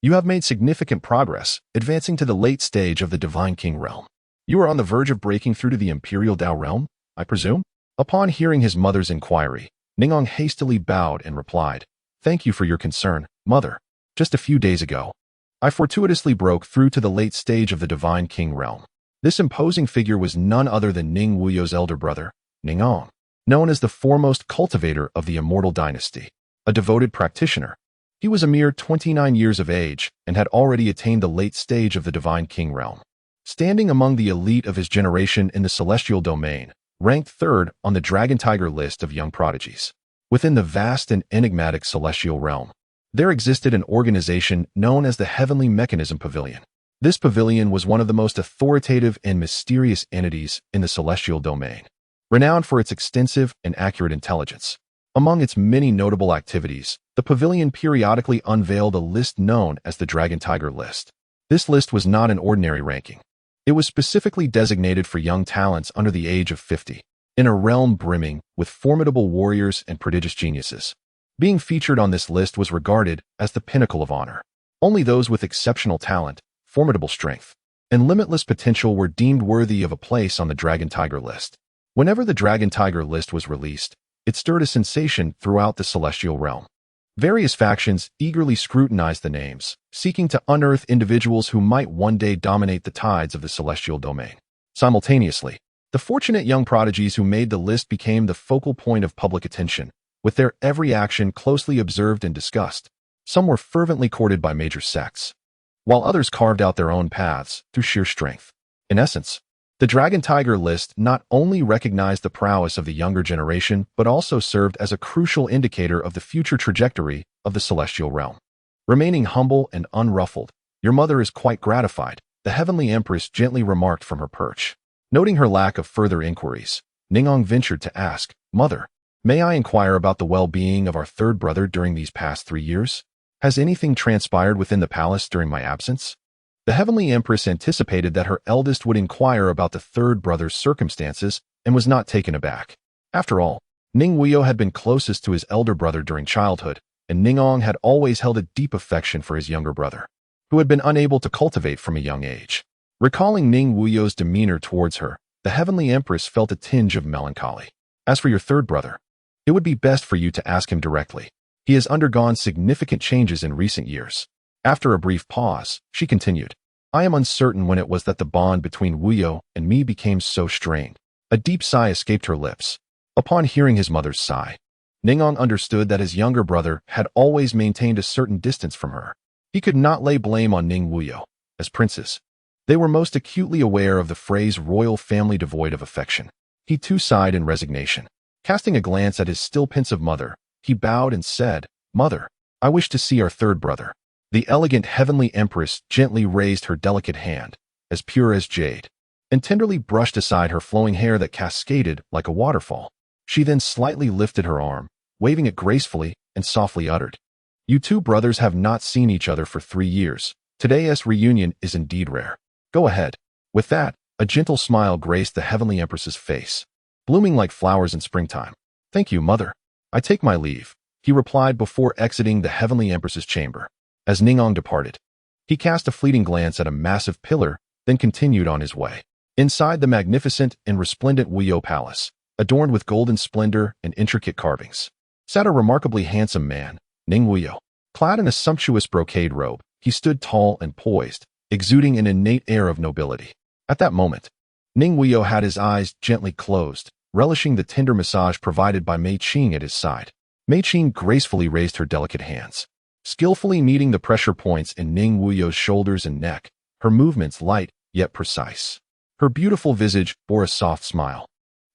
You have made significant progress, advancing to the late stage of the Divine King realm. You are on the verge of breaking through to the Imperial Dao realm, I presume?" Upon hearing his mother's inquiry, Ningong hastily bowed and replied, "Thank you for your concern, mother. Just a few days ago, I fortuitously broke through to the late stage of the Divine King realm. This imposing figure was none other than Ning Wuyou's elder brother, Ningong, known as the foremost cultivator of the immortal dynasty, a devoted practitioner, He was a mere 29 years of age and had already attained the late stage of the Divine King realm. Standing among the elite of his generation in the celestial domain, ranked third on the Dragon Tiger list of young prodigies. Within the vast and enigmatic celestial realm, there existed an organization known as the Heavenly Mechanism Pavilion. This pavilion was one of the most authoritative and mysterious entities in the celestial domain, renowned for its extensive and accurate intelligence. Among its many notable activities, the pavilion periodically unveiled a list known as the Dragon Tiger list. This list was not an ordinary ranking. It was specifically designated for young talents under the age of 50, in a realm brimming with formidable warriors and prodigious geniuses. Being featured on this list was regarded as the pinnacle of honor. Only those with exceptional talent, formidable strength, and limitless potential were deemed worthy of a place on the Dragon Tiger list. Whenever the Dragon Tiger list was released, it stirred a sensation throughout the celestial realm. Various factions eagerly scrutinized the names, seeking to unearth individuals who might one day dominate the tides of the celestial domain. Simultaneously, the fortunate young prodigies who made the list became the focal point of public attention, with their every action closely observed and discussed. Some were fervently courted by major sects, while others carved out their own paths through sheer strength. In essence, the Dragon Tiger list not only recognized the prowess of the younger generation, but also served as a crucial indicator of the future trajectory of the celestial realm. Remaining humble and unruffled, "Your mother is quite gratified," the Heavenly Empress gently remarked from her perch. Noting her lack of further inquiries, Ning ventured to ask, "Mother, may I inquire about the well-being of our third brother during these past 3 years? Has anything transpired within the palace during my absence?" The Heavenly Empress anticipated that her eldest would inquire about the third brother's circumstances and was not taken aback. After all, Ning Wuyou had been closest to his elder brother during childhood, and Ning had always held a deep affection for his younger brother, who had been unable to cultivate from a young age. Recalling Ning Wuyou's demeanor towards her, the Heavenly Empress felt a tinge of melancholy. "As for your third brother, it would be best for you to ask him directly. He has undergone significant changes in recent years." After a brief pause, she continued, "I am uncertain when it was that the bond between Wuyou and me became so strained." A deep sigh escaped her lips. Upon hearing his mother's sigh, Ning understood that his younger brother had always maintained a certain distance from her. He could not lay blame on Ning Wuyou. As princes, they were most acutely aware of the phrase royal family devoid of affection. He too sighed in resignation. Casting a glance at his still pensive mother, he bowed and said, "Mother, I wish to see our third brother." The elegant Heavenly Empress gently raised her delicate hand, as pure as jade, and tenderly brushed aside her flowing hair that cascaded like a waterfall. She then slightly lifted her arm, waving it gracefully, and softly uttered, "You two brothers have not seen each other for 3 years. Today's reunion is indeed rare. Go ahead." With that, a gentle smile graced the Heavenly Empress's face, blooming like flowers in springtime. "Thank you, Mother. I take my leave," he replied before exiting the Heavenly Empress's chamber. As Ning departed, he cast a fleeting glance at a massive pillar, then continued on his way. Inside the magnificent and resplendent Wuyou Palace, adorned with golden splendor and intricate carvings, sat a remarkably handsome man, Ning Wuyou. Clad in a sumptuous brocade robe, he stood tall and poised, exuding an innate air of nobility. At that moment, Ning Wuyou had his eyes gently closed, relishing the tender massage provided by Mei Qing at his side. Mei Qing gracefully raised her delicate hands, skillfully meeting the pressure points in Ning Wuyou's shoulders and neck, her movements light yet precise. Her beautiful visage bore a soft smile,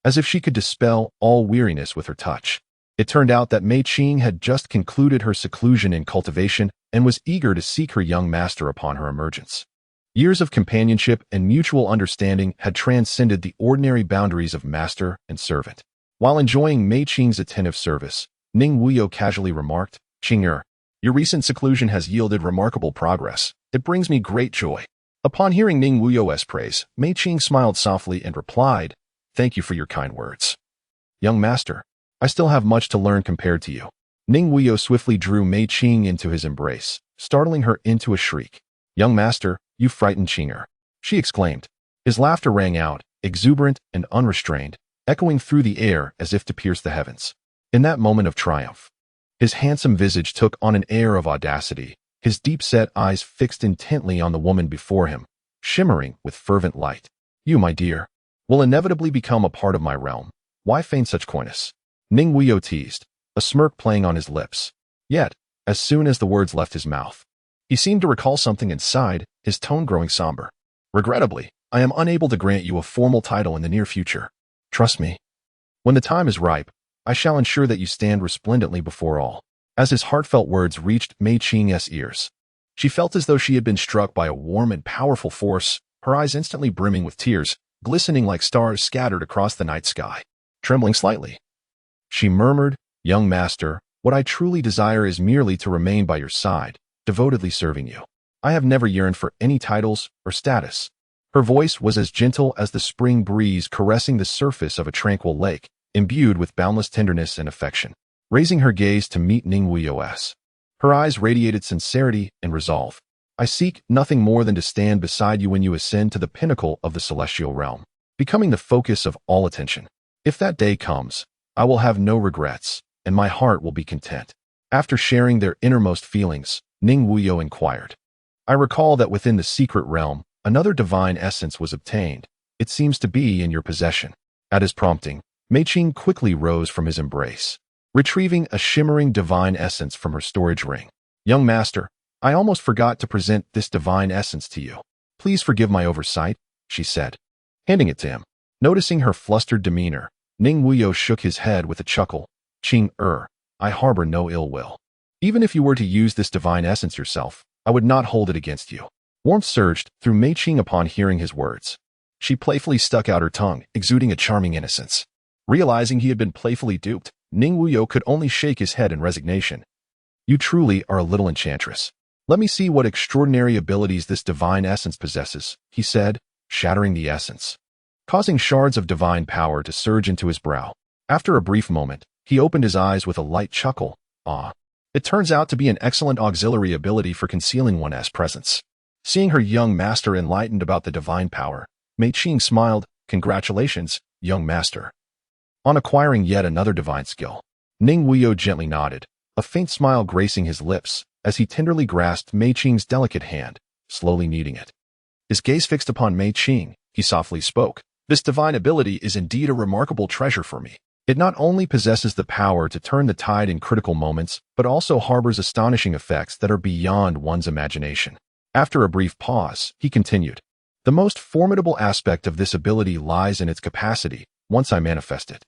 as if she could dispel all weariness with her touch. It turned out that Mei Qing had just concluded her seclusion in cultivation and was eager to seek her young master upon her emergence. Years of companionship and mutual understanding had transcended the ordinary boundaries of master and servant. While enjoying Mei Qing's attentive service, Ning Wuyou casually remarked, "Qing'er, your recent seclusion has yielded remarkable progress. It brings me great joy." Upon hearing Ning Wuyou's praise, Mei Qing smiled softly and replied, "Thank you for your kind words. Young master, I still have much to learn compared to you." Ning Wuyou swiftly drew Mei Qing into his embrace, startling her into a shriek. "Young master, you frightened Qing'er," she exclaimed. His laughter rang out, exuberant and unrestrained, echoing through the air as if to pierce the heavens. In that moment of triumph, his handsome visage took on an air of audacity, his deep-set eyes fixed intently on the woman before him, shimmering with fervent light. "You, my dear, will inevitably become a part of my realm. Why feign such coyness?" Ning Wuyou teased, a smirk playing on his lips. Yet, as soon as the words left his mouth. He seemed to recall something inside, his tone growing somber. Regrettably, I am unable to grant you a formal title in the near future. Trust me. When the time is ripe, I shall ensure that you stand resplendently before all. As his heartfelt words reached Mei Qing's ears, she felt as though she had been struck by a warm and powerful force, her eyes instantly brimming with tears, glistening like stars scattered across the night sky. Trembling slightly, she murmured, "Young master, what I truly desire is merely to remain by your side, devotedly serving you. I have never yearned for any titles or status." Her voice was as gentle as the spring breeze caressing the surface of a tranquil lake, imbued with boundless tenderness and affection. Raising her gaze to meet Ning Wuyou's, her eyes radiated sincerity and resolve. "I seek nothing more than to stand beside you when you ascend to the pinnacle of the celestial realm, becoming the focus of all attention. If that day comes, I will have no regrets, and my heart will be content." After sharing their innermost feelings, Ning Wuyou inquired, "I recall that within the secret realm, another divine essence was obtained. It seems to be in your possession." At his prompting, Mei Qing quickly rose from his embrace, retrieving a shimmering divine essence from her storage ring. "Young master, I almost forgot to present this divine essence to you. Please forgive my oversight," she said, handing it to him. Noticing her flustered demeanor, Ning Wuyou shook his head with a chuckle. "Qing, I harbor no ill will. Even if you were to use this divine essence yourself, I would not hold it against you." Warmth surged through Mei Qing upon hearing his words. She playfully stuck out her tongue, exuding a charming innocence. Realizing he had been playfully duped, Ning Wuyou could only shake his head in resignation. "You truly are a little enchantress. Let me see what extraordinary abilities this divine essence possesses," he said, shattering the essence, causing shards of divine power to surge into his brow. After a brief moment, he opened his eyes with a light chuckle. "Ah, it turns out to be an excellent auxiliary ability for concealing one's presence." Seeing her young master enlightened about the divine power, Mei Qing smiled. "Congratulations, young master, on acquiring yet another divine skill." Ning Wuyou gently nodded, a faint smile gracing his lips, as he tenderly grasped Mei Qing's delicate hand, slowly kneading it. His gaze fixed upon Mei Qing, he softly spoke, "This divine ability is indeed a remarkable treasure for me. It not only possesses the power to turn the tide in critical moments, but also harbors astonishing effects that are beyond one's imagination." After a brief pause, he continued, "The most formidable aspect of this ability lies in its capacity, once I manifest it.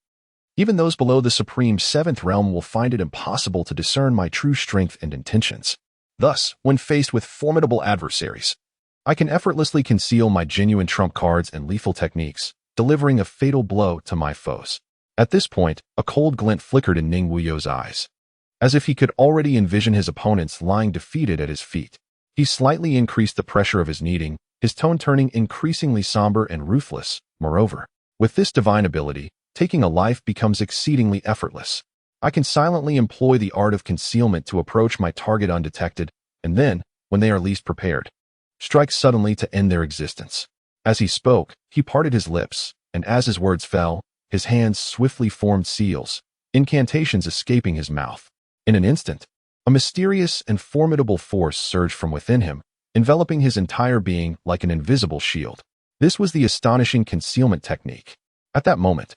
Even those below the supreme seventh realm will find it impossible to discern my true strength and intentions. Thus, when faced with formidable adversaries, I can effortlessly conceal my genuine trump cards and lethal techniques, delivering a fatal blow to my foes." At this point, a cold glint flickered in Ning Wuyou's eyes, as if he could already envision his opponents lying defeated at his feet. He slightly increased the pressure of his kneading, his tone turning increasingly somber and ruthless. "Moreover, with this divine ability, taking a life becomes exceedingly effortless. I can silently employ the art of concealment to approach my target undetected, and then, when they are least prepared, strike suddenly to end their existence." As he spoke, he parted his lips, and as his words fell, his hands swiftly formed seals, incantations escaping his mouth. In an instant, a mysterious and formidable force surged from within him, enveloping his entire being like an invisible shield. This was the astonishing concealment technique. At that moment,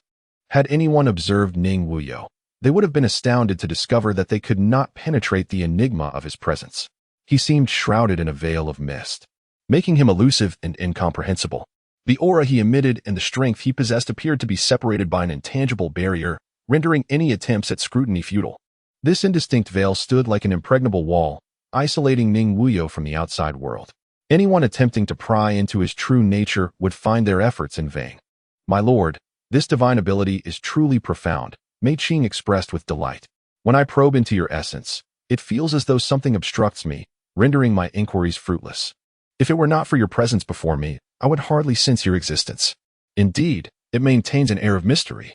had anyone observed Ning Wuyou, they would have been astounded to discover that they could not penetrate the enigma of his presence. He seemed shrouded in a veil of mist, making him elusive and incomprehensible. The aura he emitted and the strength he possessed appeared to be separated by an intangible barrier, rendering any attempts at scrutiny futile. This indistinct veil stood like an impregnable wall, isolating Ning Wuyou from the outside world. Anyone attempting to pry into his true nature would find their efforts in vain. "My lord, this divine ability is truly profound," Mei Qing expressed with delight. "When I probe into your essence, it feels as though something obstructs me, rendering my inquiries fruitless. If it were not for your presence before me, I would hardly sense your existence. Indeed, it maintains an air of mystery,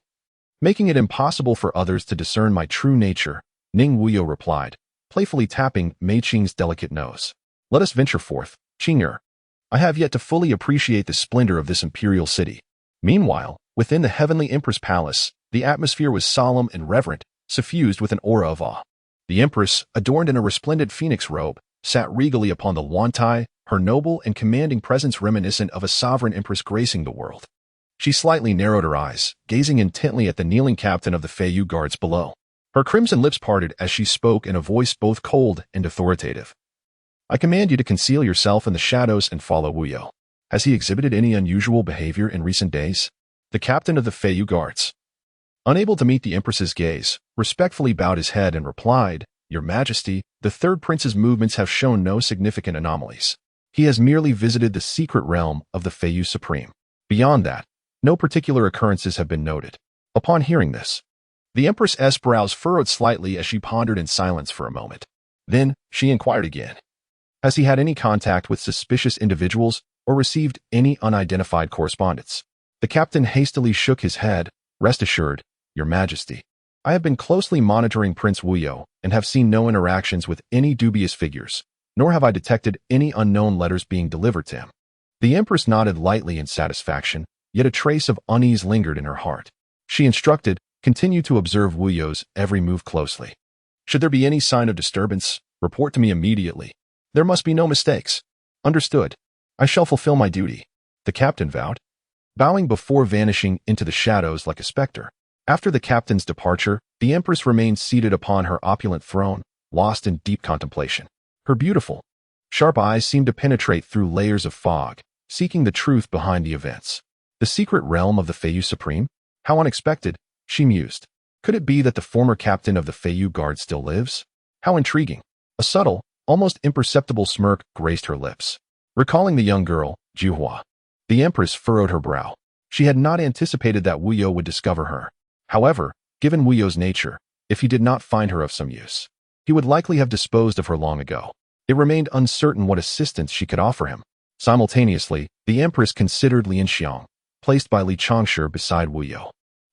making it impossible for others to discern my true nature," Ning Wuyou replied, playfully tapping Mei Qing's delicate nose. "Let us venture forth, Qing'er. I have yet to fully appreciate the splendor of this imperial city." Meanwhile, within the heavenly Empress Palace, the atmosphere was solemn and reverent, suffused with an aura of awe. The Empress, adorned in a resplendent phoenix robe, sat regally upon the wantai, her noble and commanding presence reminiscent of a sovereign empress gracing the world. She slightly narrowed her eyes, gazing intently at the kneeling captain of the Feiyu guards below. Her crimson lips parted as she spoke in a voice both cold and authoritative. I command you to conceal yourself in the shadows and follow Wuyou. Has he exhibited any unusual behavior in recent days? The captain of the Feiyu guards, unable to meet the Empress's gaze, respectfully bowed his head and replied, Your Majesty, the third prince's movements have shown no significant anomalies. He has merely visited the secret realm of the Feiyu Supreme. Beyond that, no particular occurrences have been noted. Upon hearing this, the Empress's brows furrowed slightly as she pondered in silence for a moment. Then, she inquired again. Has he had any contact with suspicious individuals or received any unidentified correspondence? The captain hastily shook his head. Rest assured, Your Majesty, I have been closely monitoring Prince Wuyou and have seen no interactions with any dubious figures, nor have I detected any unknown letters being delivered to him. The Empress nodded lightly in satisfaction, yet a trace of unease lingered in her heart. She instructed, Continue to observe Wuyou's every move closely. Should there be any sign of disturbance, report to me immediately. There must be no mistakes. Understood. I shall fulfill my duty, the captain vowed, bowing before vanishing into the shadows like a specter. After the captain's departure, the Empress remained seated upon her opulent throne, lost in deep contemplation. Her beautiful, sharp eyes seemed to penetrate through layers of fog, seeking the truth behind the events. The secret realm of the Feiyu Supreme? How unexpected, she mused. Could it be that the former captain of the Feiyu Guard still lives? How intriguing. A subtle, almost imperceptible smirk graced her lips. Recalling the young girl, Juhua, the Empress furrowed her brow. She had not anticipated that Wuyou would discover her. However, given Wuyou's nature, if he did not find her of some use, he would likely have disposed of her long ago. It remained uncertain what assistance she could offer him. Simultaneously, the Empress considered Lian Xiang, placed by Li Changshi beside Wuyou.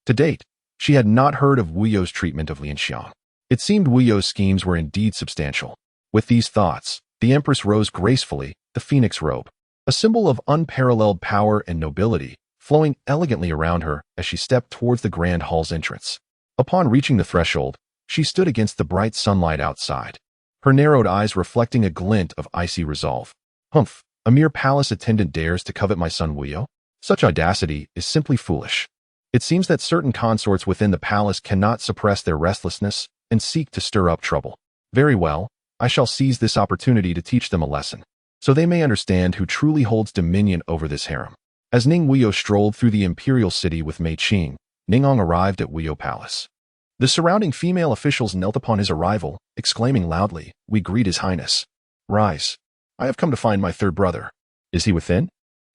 To date, she had not heard of Wuyou's treatment of Lian Xiang. It seemed Wuyou's schemes were indeed substantial. With these thoughts, the Empress rose gracefully, the phoenix robe, a symbol of unparalleled power and nobility, flowing elegantly around her as she stepped towards the grand hall's entrance. Upon reaching the threshold, she stood against the bright sunlight outside, her narrowed eyes reflecting a glint of icy resolve. Humph, a mere palace attendant dares to covet my son Wuyou? Such audacity is simply foolish. It seems that certain consorts within the palace cannot suppress their restlessness and seek to stir up trouble. Very well, I shall seize this opportunity to teach them a lesson, so they may understand who truly holds dominion over this harem. As Ning Wuyou strolled through the imperial city with Mei Qing, Ningong arrived at Wuyou Palace. The surrounding female officials knelt upon his arrival, exclaiming loudly, We greet His Highness. Rise. I have come to find my third brother. Is he within?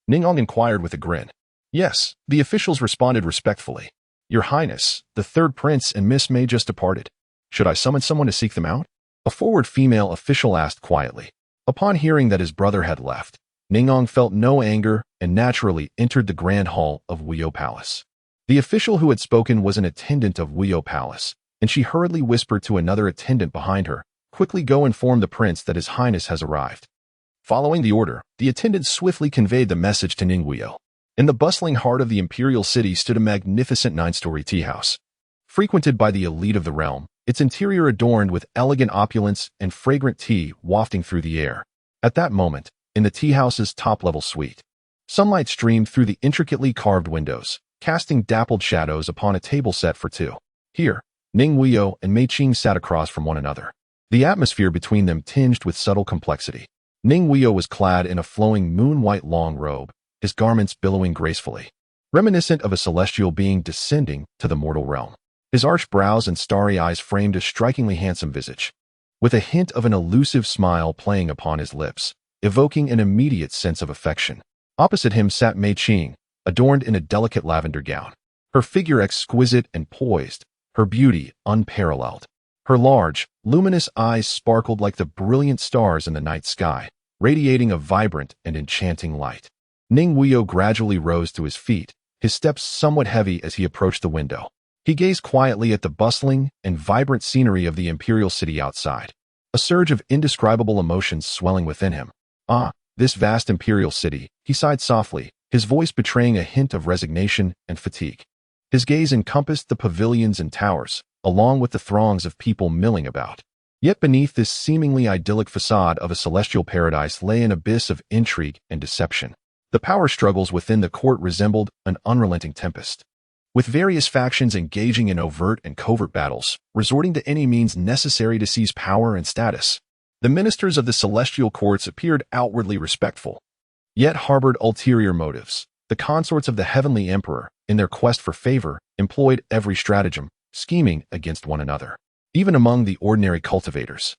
Ningong inquired with a grin. Yes, the officials responded respectfully. Your Highness, the third prince and Miss Mei just departed. Should I summon someone to seek them out? A forward female official asked quietly. Upon hearing that his brother had left, Ningong felt no anger and naturally entered the grand hall of Wuyou Palace. The official who had spoken was an attendant of Wuyou Palace, and she hurriedly whispered to another attendant behind her, Quickly go inform the prince that His Highness has arrived. Following the order, the attendant swiftly conveyed the message to Ning Wuyou. In the bustling heart of the imperial city stood a magnificent 9-story tea house. Frequented by the elite of the realm, its interior adorned with elegant opulence and fragrant tea wafting through the air. At that moment, in the tea house's top-level suite, sunlight streamed through the intricately carved windows, casting dappled shadows upon a table set for two. Here, Ning Wuyou and Mei Qing sat across from one another, the atmosphere between them tinged with subtle complexity. Ning Wuyou was clad in a flowing moon-white long robe, his garments billowing gracefully, reminiscent of a celestial being descending to the mortal realm. His arched brows and starry eyes framed a strikingly handsome visage, with a hint of an elusive smile playing upon his lips, evoking an immediate sense of affection. Opposite him sat Mei Qing, adorned in a delicate lavender gown, her figure exquisite and poised, her beauty unparalleled. Her large, luminous eyes sparkled like the brilliant stars in the night sky, radiating a vibrant and enchanting light. Ning Wuyou gradually rose to his feet, his steps somewhat heavy as he approached the window. He gazed quietly at the bustling and vibrant scenery of the imperial city outside, a surge of indescribable emotions swelling within him. Ah, this vast imperial city, he sighed softly, his voice betraying a hint of resignation and fatigue. His gaze encompassed the pavilions and towers, along with the throngs of people milling about. Yet beneath this seemingly idyllic facade of a celestial paradise lay an abyss of intrigue and deception. The power struggles within the court resembled an unrelenting tempest. with various factions engaging in overt and covert battles, resorting to any means necessary to seize power and status. The ministers of the celestial courts appeared outwardly respectful, yet harbored ulterior motives. The consorts of the heavenly emperor, in their quest for favor, employed every stratagem, scheming against one another. Even among the ordinary cultivators,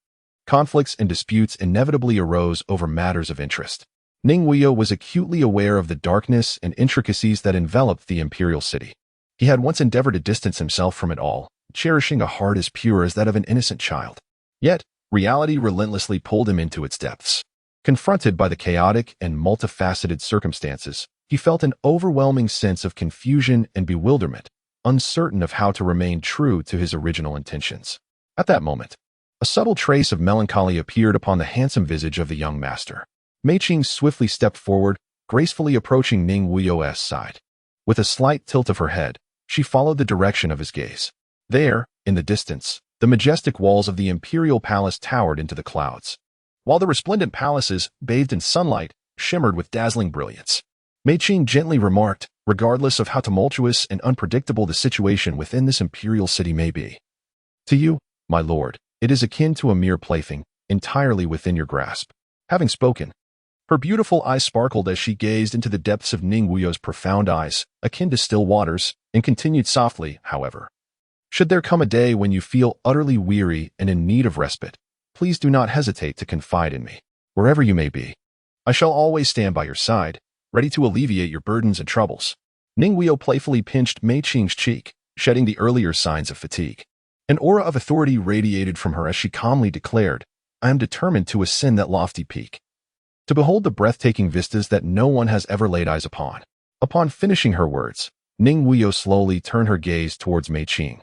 conflicts and disputes inevitably arose over matters of interest. Ning Wuyou was acutely aware of the darkness and intricacies that enveloped the imperial city. He had once endeavored to distance himself from it all, cherishing a heart as pure as that of an innocent child. Yet, reality relentlessly pulled him into its depths. Confronted by the chaotic and multifaceted circumstances, he felt an overwhelming sense of confusion and bewilderment, uncertain of how to remain true to his original intentions. At that moment, a subtle trace of melancholy appeared upon the handsome visage of the young master. Mei Qing swiftly stepped forward, gracefully approaching Ning Wuyou's side. With a slight tilt of her head, she followed the direction of his gaze. There, in the distance, the majestic walls of the imperial palace towered into the clouds, while the resplendent palaces, bathed in sunlight, shimmered with dazzling brilliance. Mei Qing gently remarked, regardless of how tumultuous and unpredictable the situation within this imperial city may be. To you, my lord, it is akin to a mere plaything, entirely within your grasp. Having spoken, her beautiful eyes sparkled as she gazed into the depths of Ning Wuyou's profound eyes, akin to still waters, and continued softly, however. Should there come a day when you feel utterly weary and in need of respite, please do not hesitate to confide in me. Wherever you may be, I shall always stand by your side, ready to alleviate your burdens and troubles. Ning Wuyou playfully pinched Mei Qing's cheek, shedding the earlier signs of fatigue. An aura of authority radiated from her as she calmly declared, I am determined to ascend that lofty peak, to behold the breathtaking vistas that no one has ever laid eyes upon. Upon finishing her words, Ning Wuyou slowly turned her gaze towards Mei Qing,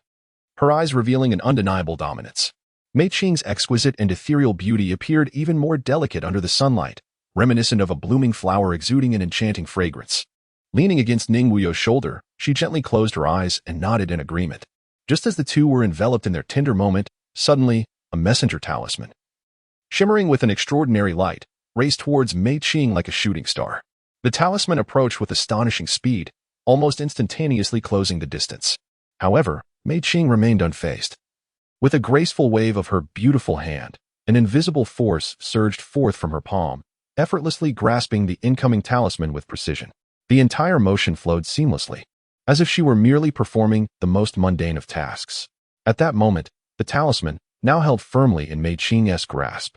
her eyes revealing an undeniable dominance. Mei Qing's exquisite and ethereal beauty appeared even more delicate under the sunlight, reminiscent of a blooming flower exuding an enchanting fragrance. Leaning against Ning Wuyou's shoulder, she gently closed her eyes and nodded in agreement. Just as the two were enveloped in their tender moment, suddenly, a messenger talisman, shimmering with an extraordinary light, raced towards Mei Qing like a shooting star. The talisman approached with astonishing speed, almost instantaneously closing the distance. However, Mei Qing remained unfazed. With a graceful wave of her beautiful hand, an invisible force surged forth from her palm, effortlessly grasping the incoming talisman with precision. The entire motion flowed seamlessly, as if she were merely performing the most mundane of tasks. At that moment, the talisman, now held firmly in Mei Qing's grasp,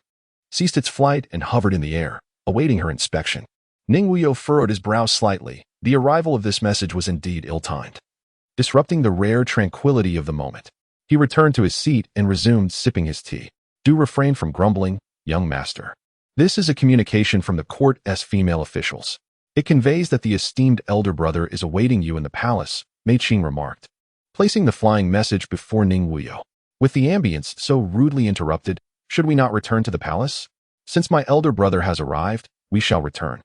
ceased its flight and hovered in the air, awaiting her inspection. Ning Wuyou furrowed his brow slightly. The arrival of this message was indeed ill-timed, disrupting the rare tranquility of the moment. He returned to his seat and resumed sipping his tea. Do refrain from grumbling, young master. This is a communication from the court's female officials. It conveys that the esteemed elder brother is awaiting you in the palace, Mei Qing remarked, placing the flying message before Ning Wuyou. With the ambience so rudely interrupted, should we not return to the palace? Since my elder brother has arrived, we shall return.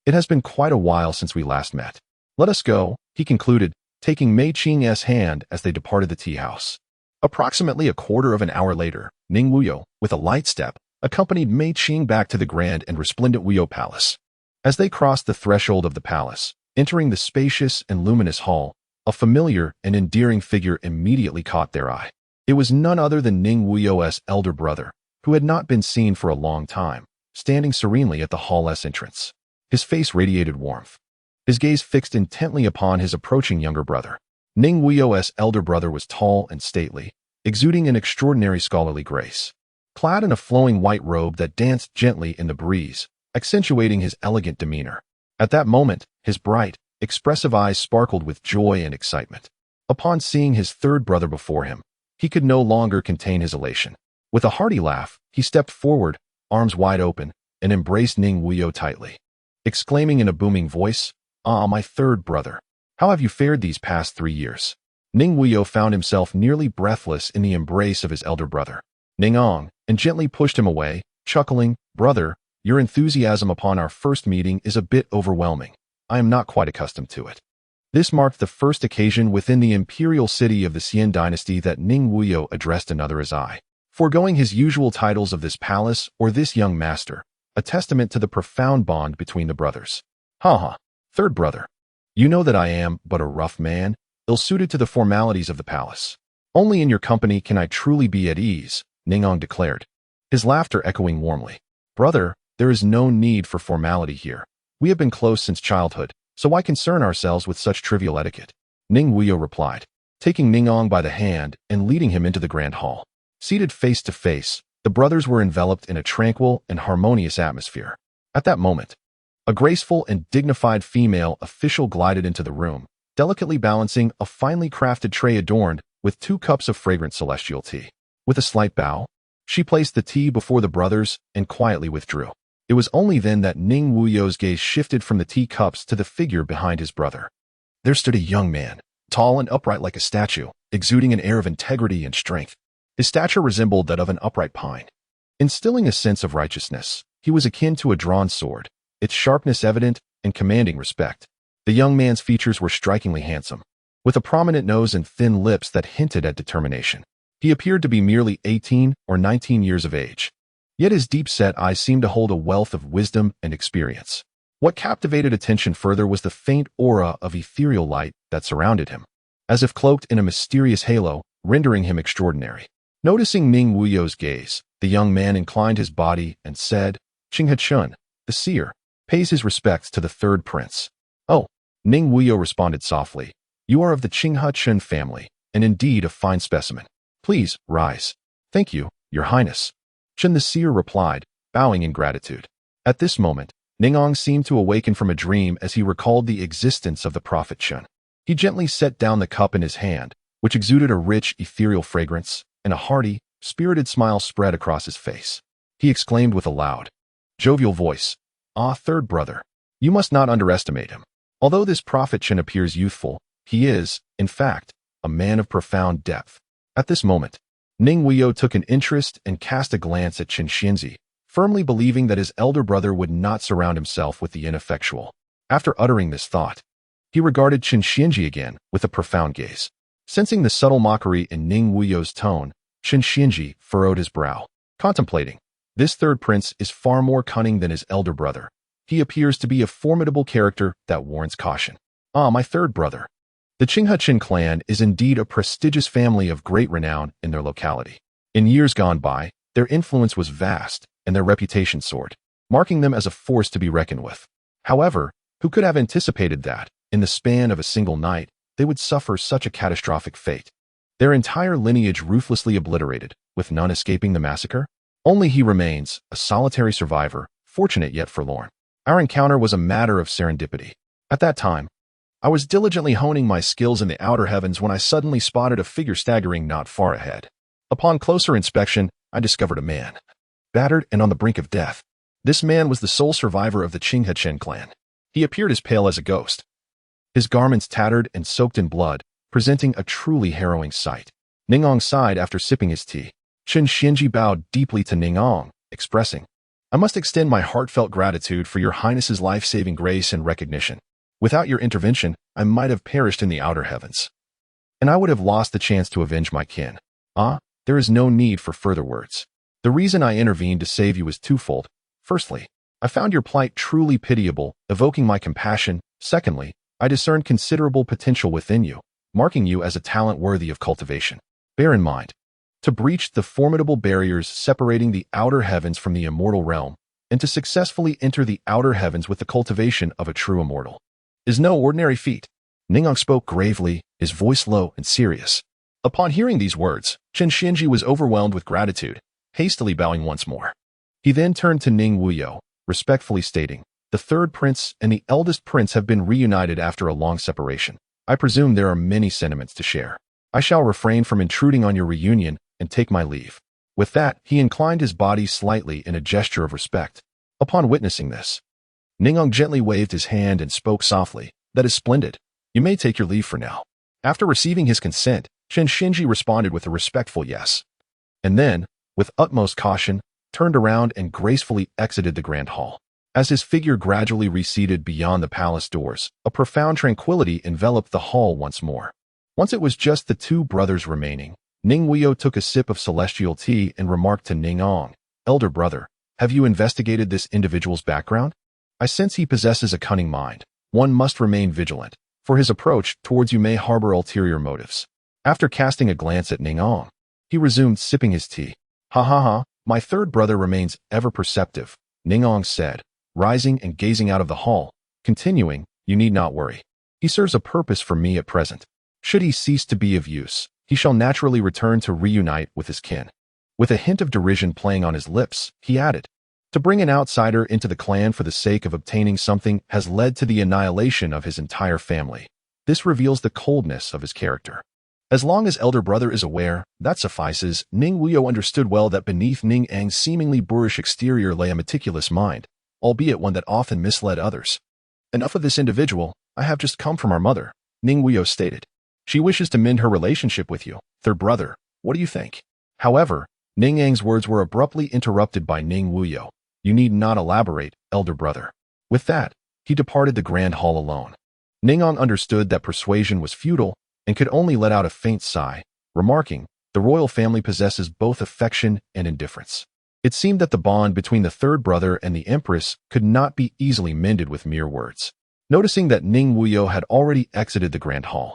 It has been quite a while since we last met. Let us go, he concluded, taking Mei Qing's hand as they departed the tea house. Approximately a quarter of an hour later, Ning Wuyou, with a light step, accompanied Mei Qing back to the grand and resplendent Wuyou Palace. As they crossed the threshold of the palace, entering the spacious and luminous hall, a familiar and endearing figure immediately caught their eye. It was none other than Ning Wuyou's elder brother, who had not been seen for a long time, standing serenely at the hall's entrance. His face radiated warmth, his gaze fixed intently upon his approaching younger brother. Ning Wuyou's elder brother was tall and stately, exuding an extraordinary scholarly grace. Clad in a flowing white robe that danced gently in the breeze, accentuating his elegant demeanor. At that moment, his bright, expressive eyes sparkled with joy and excitement. Upon seeing his third brother before him, he could no longer contain his elation. With a hearty laugh, he stepped forward, arms wide open, and embraced Ning Wuyou tightly, exclaiming in a booming voice, "Ah, my third brother, how have you fared these past 3 years?" Ning Wuyou found himself nearly breathless in the embrace of his elder brother, Ning Ong, and gently pushed him away, chuckling, "Brother, your enthusiasm upon our first meeting is a bit overwhelming. I am not quite accustomed to it." This marked the first occasion within the imperial city of the Scion dynasty that Ning Wuyou addressed another as I, foregoing his usual titles of this palace or this young master, a testament to the profound bond between the brothers. "Ha ha, third brother. You know that I am but a rough man, ill-suited to the formalities of the palace. Only in your company can I truly be at ease, Ning declared, his laughter echoing warmly. Brother, there is no need for formality here. We have been close since childhood, so why concern ourselves with such trivial etiquette? Ning Wuyou replied, taking Ning by the hand and leading him into the grand hall. Seated face to face, the brothers were enveloped in a tranquil and harmonious atmosphere. At that moment, a graceful and dignified female official glided into the room, delicately balancing a finely crafted tray adorned with 2 cups of fragrant celestial tea. With a slight bow, she placed the tea before the brothers and quietly withdrew. It was only then that Ning Wuyou's gaze shifted from the teacups to the figure behind his brother. There stood a young man, tall and upright like a statue, exuding an air of integrity and strength. His stature resembled that of an upright pine. Instilling a sense of righteousness, he was akin to a drawn sword, its sharpness evident and commanding respect. The young man's features were strikingly handsome, with a prominent nose and thin lips that hinted at determination. He appeared to be merely 18 or 19 years of age. Yet his deep-set eyes seemed to hold a wealth of wisdom and experience. What captivated attention further was the faint aura of ethereal light that surrounded him, as if cloaked in a mysterious halo, rendering him extraordinary. Noticing Ning Wuyou's gaze, the young man inclined his body and said, Qinghe Chun, the seer, pays his respects to the 3rd prince. Oh, Ning Wuyou responded softly, you are of the Qinghe Chun family, and indeed a fine specimen. Please, rise. Thank you, your highness. Chen the seer replied, bowing in gratitude. At this moment, Ning seemed to awaken from a dream as he recalled the existence of the prophet Chen. He gently set down the cup in his hand, which exuded a rich, ethereal fragrance, and a hearty, spirited smile spread across his face. He exclaimed with a loud, jovial voice, Ah, 3rd brother, you must not underestimate him. Although this prophet Chen appears youthful, he is, in fact, a man of profound depth. At this moment, Ning Wuyou took an interest and cast a glance at Chen Xianzi, firmly believing that his elder brother would not surround himself with the ineffectual. After uttering this thought, he regarded Chen Xianzi again with a profound gaze. Sensing the subtle mockery in Ning Wuyou's tone, Chen Xianzi furrowed his brow, contemplating. This 3rd prince is far more cunning than his elder brother. He appears to be a formidable character that warrants caution. Ah, my 3rd brother. The Qinghe Chen clan is indeed a prestigious family of great renown in their locality. In years gone by, their influence was vast and their reputation soared, marking them as a force to be reckoned with. However, who could have anticipated that, in the span of a single night, they would suffer such a catastrophic fate? Their entire lineage ruthlessly obliterated, with none escaping the massacre? Only he remains, a solitary survivor, fortunate yet forlorn. Our encounter was a matter of serendipity. At that time, I was diligently honing my skills in the outer heavens when I suddenly spotted a figure staggering not far ahead. Upon closer inspection, I discovered a man, battered and on the brink of death. This man was the sole survivor of the Qinghe Chen clan. He appeared as pale as a ghost, his garments tattered and soaked in blood, presenting a truly harrowing sight. Ning sighed after sipping his tea. Chen Xianji bowed deeply to Ning, expressing, I must extend my heartfelt gratitude for your highness's life-saving grace and recognition. Without your intervention, I might have perished in the outer heavens, and I would have lost the chance to avenge my kin. Ah, there is no need for further words. The reason I intervened to save you is twofold. Firstly, I found your plight truly pitiable, evoking my compassion. Secondly, I discerned considerable potential within you, marking you as a talent worthy of cultivation. Bear in mind, to breach the formidable barriers separating the outer heavens from the immortal realm, and to successfully enter the outer heavens with the cultivation of a true immortal, is no ordinary feat. Ning spoke gravely, his voice low and serious. Upon hearing these words, Chen Xianji was overwhelmed with gratitude, hastily bowing once more. He then turned to Ning Wuyou, respectfully stating, the 3rd prince and the eldest prince have been reunited after a long separation. I presume there are many sentiments to share. I shall refrain from intruding on your reunion and take my leave. With that, he inclined his body slightly in a gesture of respect. Upon witnessing this, Ning gently waved his hand and spoke softly, that is splendid. You may take your leave for now. After receiving his consent, Chen Xianji responded with a respectful yes, and then, with utmost caution, turned around and gracefully exited the grand hall. As his figure gradually receded beyond the palace doors, a profound tranquility enveloped the hall once more. Once it was just the 2 brothers remaining, Ning Wuyou took a sip of celestial tea and remarked to Ning, elder brother, have you investigated this individual's background? I sense he possesses a cunning mind. One must remain vigilant, for his approach towards you may harbor ulterior motives. After casting a glance at Ning Wuyou, he resumed sipping his tea. Ha ha ha, my third brother remains ever perceptive, Ning Wuyou said, rising and gazing out of the hall, continuing, you need not worry. He serves a purpose for me at present. Should he cease to be of use, he shall naturally return to reunite with his kin. With a hint of derision playing on his lips, he added, to bring an outsider into the clan for the sake of obtaining something has led to the annihilation of his entire family. This reveals the coldness of his character. As long as elder brother is aware, that suffices. Ning Wuyou understood well that beneath Ning Ang's seemingly boorish exterior lay a meticulous mind, albeit one that often misled others. Enough of this individual, I have just come from our mother, Ning Wuyou stated. She wishes to mend her relationship with you, third brother. What do you think? However, Ning Ang's words were abruptly interrupted by Ning Wuyou. You need not elaborate, elder brother. With that, he departed the grand hall alone. Ning Wuyou understood that persuasion was futile and could only let out a faint sigh, remarking, the royal family possesses both affection and indifference. It seemed that the bond between the third brother and the empress could not be easily mended with mere words. Noticing that Ning Wuyou had already exited the grand hall,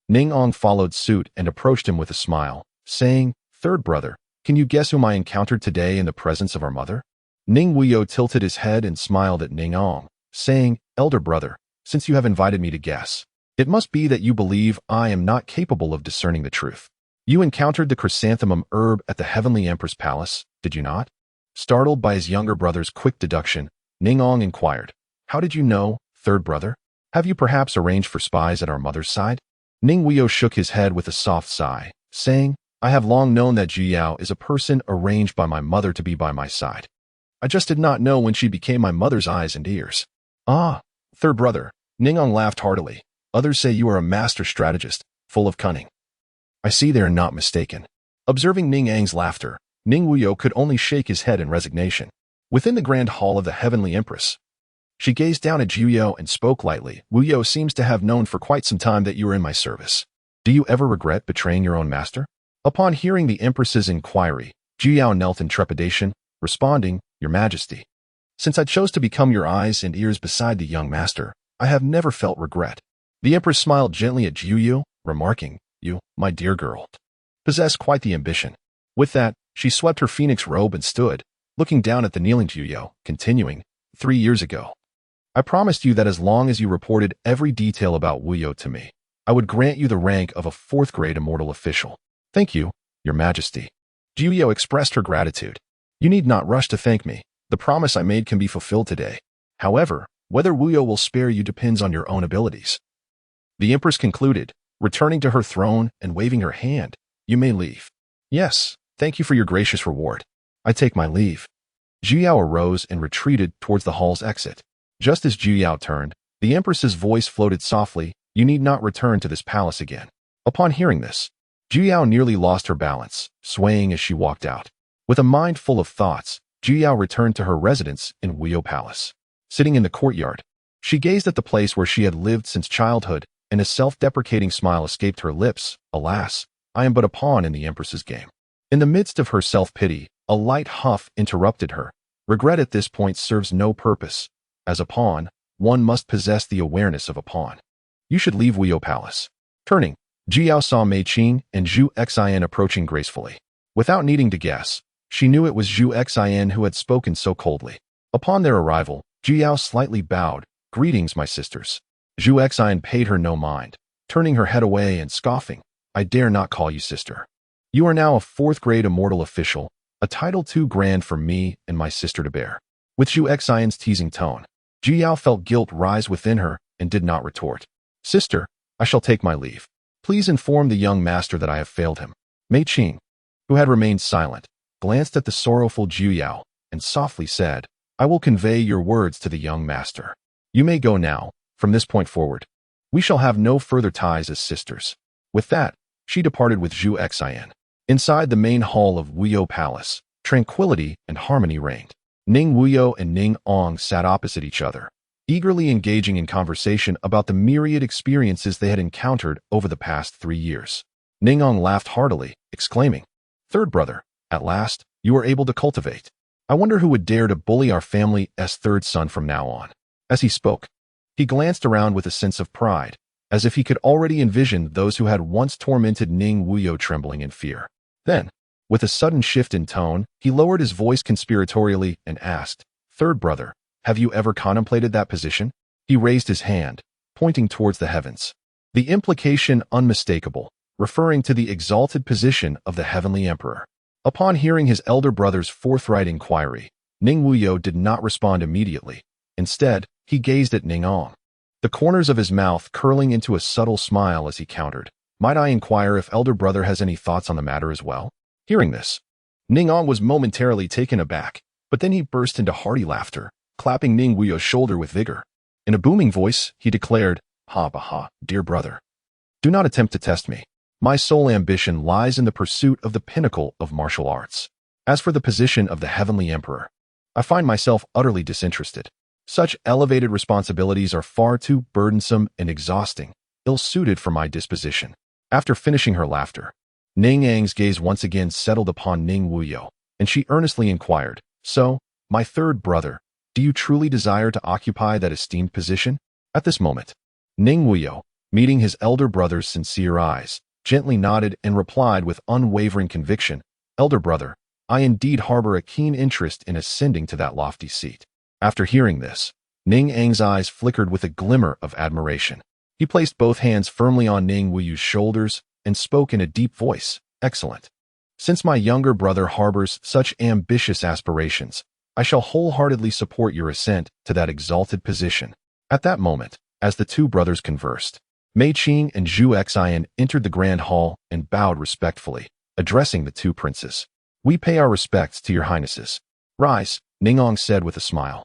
Ning Wuyou followed suit and approached him with a smile, saying, third brother, can you guess whom I encountered today in the presence of our mother? Ning Wuyou tilted his head and smiled at Ning Wuyou, saying, elder brother, since you have invited me to guess, it must be that you believe I am not capable of discerning the truth. You encountered the chrysanthemum herb at the Heavenly Empress Palace, did you not? Startled by his younger brother's quick deduction, Ning Wuyou inquired, how did you know, third brother? Have you perhaps arranged for spies at our mother's side? Ning Wuyou shook his head with a soft sigh, saying, I have long known that Jiao is a person arranged by my mother to be by my side. I just did not know when she became my mother's eyes and ears. Ah, third brother, Ning Wuyou laughed heartily. Others say you are a master strategist, full of cunning. I see they are not mistaken. Observing Ning Wuyou's laughter, Ning Wuyou could only shake his head in resignation. Within the grand hall of the Heavenly Empress, she gazed down at Wuyou and spoke lightly. Wuyou seems to have known for quite some time that you are in my service. Do you ever regret betraying your own master? Upon hearing the Empress's inquiry, Wuyou knelt in trepidation, responding, Your Majesty. Since I chose to become your eyes and ears beside the young master, I have never felt regret. The Empress smiled gently at Wuyou, remarking, You, my dear girl, possess quite the ambition. With that, she swept her phoenix robe and stood, looking down at the kneeling Wuyou, continuing, 3 years ago, I promised you that as long as you reported every detail about Wuyou to me, I would grant you the rank of a 4th-grade immortal official. Thank you, Your Majesty. Wuyou expressed her gratitude. You need not rush to thank me. The promise I made can be fulfilled today. However, whether Wuyou will spare you depends on your own abilities. The Empress concluded, returning to her throne and waving her hand. You may leave. Yes, thank you for your gracious reward. I take my leave. Wuyou arose and retreated towards the hall's exit. Just as Wuyou turned, the Empress's voice floated softly, You need not return to this palace again. Upon hearing this, Wuyou nearly lost her balance, swaying as she walked out. With a mind full of thoughts, Wuyou returned to her residence in Wuyou Palace. Sitting in the courtyard, she gazed at the place where she had lived since childhood, and a self-deprecating smile escaped her lips. Alas, I am but a pawn in the Empress's game. In the midst of her self-pity, a light huff interrupted her. Regret at this point serves no purpose. As a pawn, one must possess the awareness of a pawn. You should leave Wuyou Palace. Turning, Wuyou saw Mei Qing and Zhu Xian approaching gracefully. Without needing to guess, she knew it was Zhu Xian who had spoken so coldly. Upon their arrival, Wuyou slightly bowed. Greetings, my sisters. Zhu Xian paid her no mind, turning her head away and scoffing. I dare not call you sister. You are now a 4th-grade immortal official, a title too grand for me and my sister to bear. With Zhu Xian's teasing tone, Wuyou felt guilt rise within her and did not retort. Sister, I shall take my leave. Please inform the young master that I have failed him. Mei Qing, who had remained silent, glanced at the sorrowful Wuyou and softly said, I will convey your words to the young master. You may go now. From this point forward, we shall have no further ties as sisters. With that, she departed with Zhu Xian. Inside the main hall of Wuyou Palace, tranquility and harmony reigned. Ning Wuyou and Ning Wuyou sat opposite each other, eagerly engaging in conversation about the myriad experiences they had encountered over the past 3 years. Ning Wuyou laughed heartily, exclaiming, Third brother, at last, you are able to cultivate. I wonder who would dare to bully our family's third son from now on. As he spoke, he glanced around with a sense of pride, as if he could already envision those who had once tormented Ning Wuyou trembling in fear. Then, with a sudden shift in tone, he lowered his voice conspiratorially and asked, "Third brother, have you ever contemplated that position?" He raised his hand, pointing towards the heavens. The implication unmistakable, referring to the exalted position of the heavenly emperor. Upon hearing his elder brother's forthright inquiry, Ning Wuyou did not respond immediately. Instead, he gazed at Ning Ong, the corners of his mouth curling into a subtle smile as he countered, "Might I inquire if elder brother has any thoughts on the matter as well?" Hearing this, Ning Ong was momentarily taken aback, but then he burst into hearty laughter, clapping Ning Wuyou's shoulder with vigor. In a booming voice, he declared, "Ha ha, dear brother. Do not attempt to test me. My sole ambition lies in the pursuit of the pinnacle of martial arts. As for the position of the heavenly emperor, I find myself utterly disinterested. Such elevated responsibilities are far too burdensome and exhausting, ill-suited for my disposition." After finishing her laughter, Ning Ang's gaze once again settled upon Ning Wuyou, and she earnestly inquired, "So, my third brother, do you truly desire to occupy that esteemed position?" At this moment, Ning Wuyou, meeting his elder brother's sincere eyes, gently nodded and replied with unwavering conviction, "Elder brother, I indeed harbor a keen interest in ascending to that lofty seat." After hearing this, Ning Ang's eyes flickered with a glimmer of admiration. He placed both hands firmly on Ning Wuyou's shoulders and spoke in a deep voice, "Excellent. Since my younger brother harbors such ambitious aspirations, I shall wholeheartedly support your ascent to that exalted position." At that moment, as the two brothers conversed, Mei Qing and Zhu Xian entered the grand hall and bowed respectfully, addressing the two princes. "We pay our respects to your highnesses." "Rise," Ning Ong said with a smile.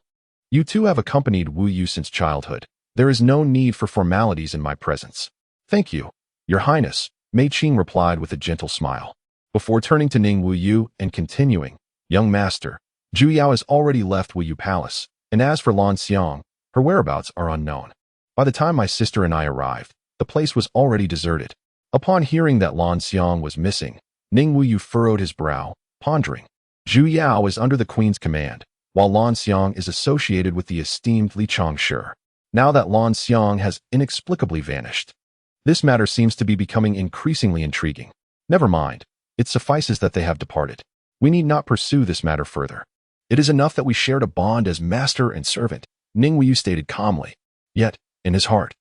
"You two have accompanied Wuyou since childhood. There is no need for formalities in my presence." "Thank you, Your Highness," Mei Qing replied with a gentle smile. Before turning to Ning Wuyou and continuing, "Young master, Zhu Yao has already left Wuyou Palace, and as for Lan Xiang, her whereabouts are unknown. By the time my sister and I arrived, the place was already deserted." Upon hearing that Lan Xiang was missing, Ning Wuyou furrowed his brow, pondering. Zhu Yao is under the queen's command, while Lan Xiang is associated with the esteemed Li Changshi. Now that Lan Xiang has inexplicably vanished, this matter seems to be becoming increasingly intriguing. Never mind, it suffices that they have departed. We need not pursue this matter further. It is enough that we shared a bond as master and servant, Ning Wuyou stated calmly. Yet, in his heart,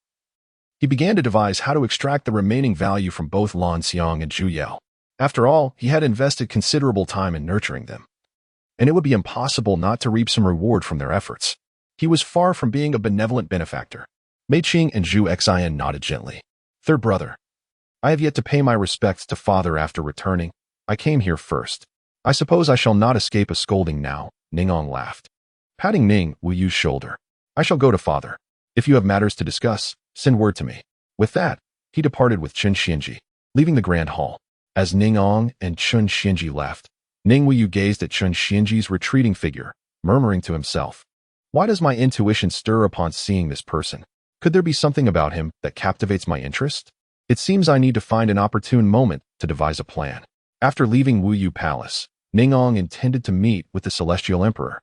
he began to devise how to extract the remaining value from both Lan Xiang and Zhu Yao. After all, he had invested considerable time in nurturing them, and it would be impossible not to reap some reward from their efforts. He was far from being a benevolent benefactor. Mei Qing and Zhu Xian nodded gently. "Third brother, I have yet to pay my respects to father after returning. I came here first. I suppose I shall not escape a scolding now," Ning Ong laughed, patting Ning Wuyou's shoulder. "I shall go to father. If you have matters to discuss, send word to me." With that, he departed with Chen Xianji, leaving the grand hall. As Ning Ong and Chen Xianji left, Ning Wuyou gazed at Chen Xianji's retreating figure, murmuring to himself, "Why does my intuition stir upon seeing this person? Could there be something about him that captivates my interest? It seems I need to find an opportune moment to devise a plan." After leaving Wuyou Palace, Ning Ong intended to meet with the Celestial Emperor,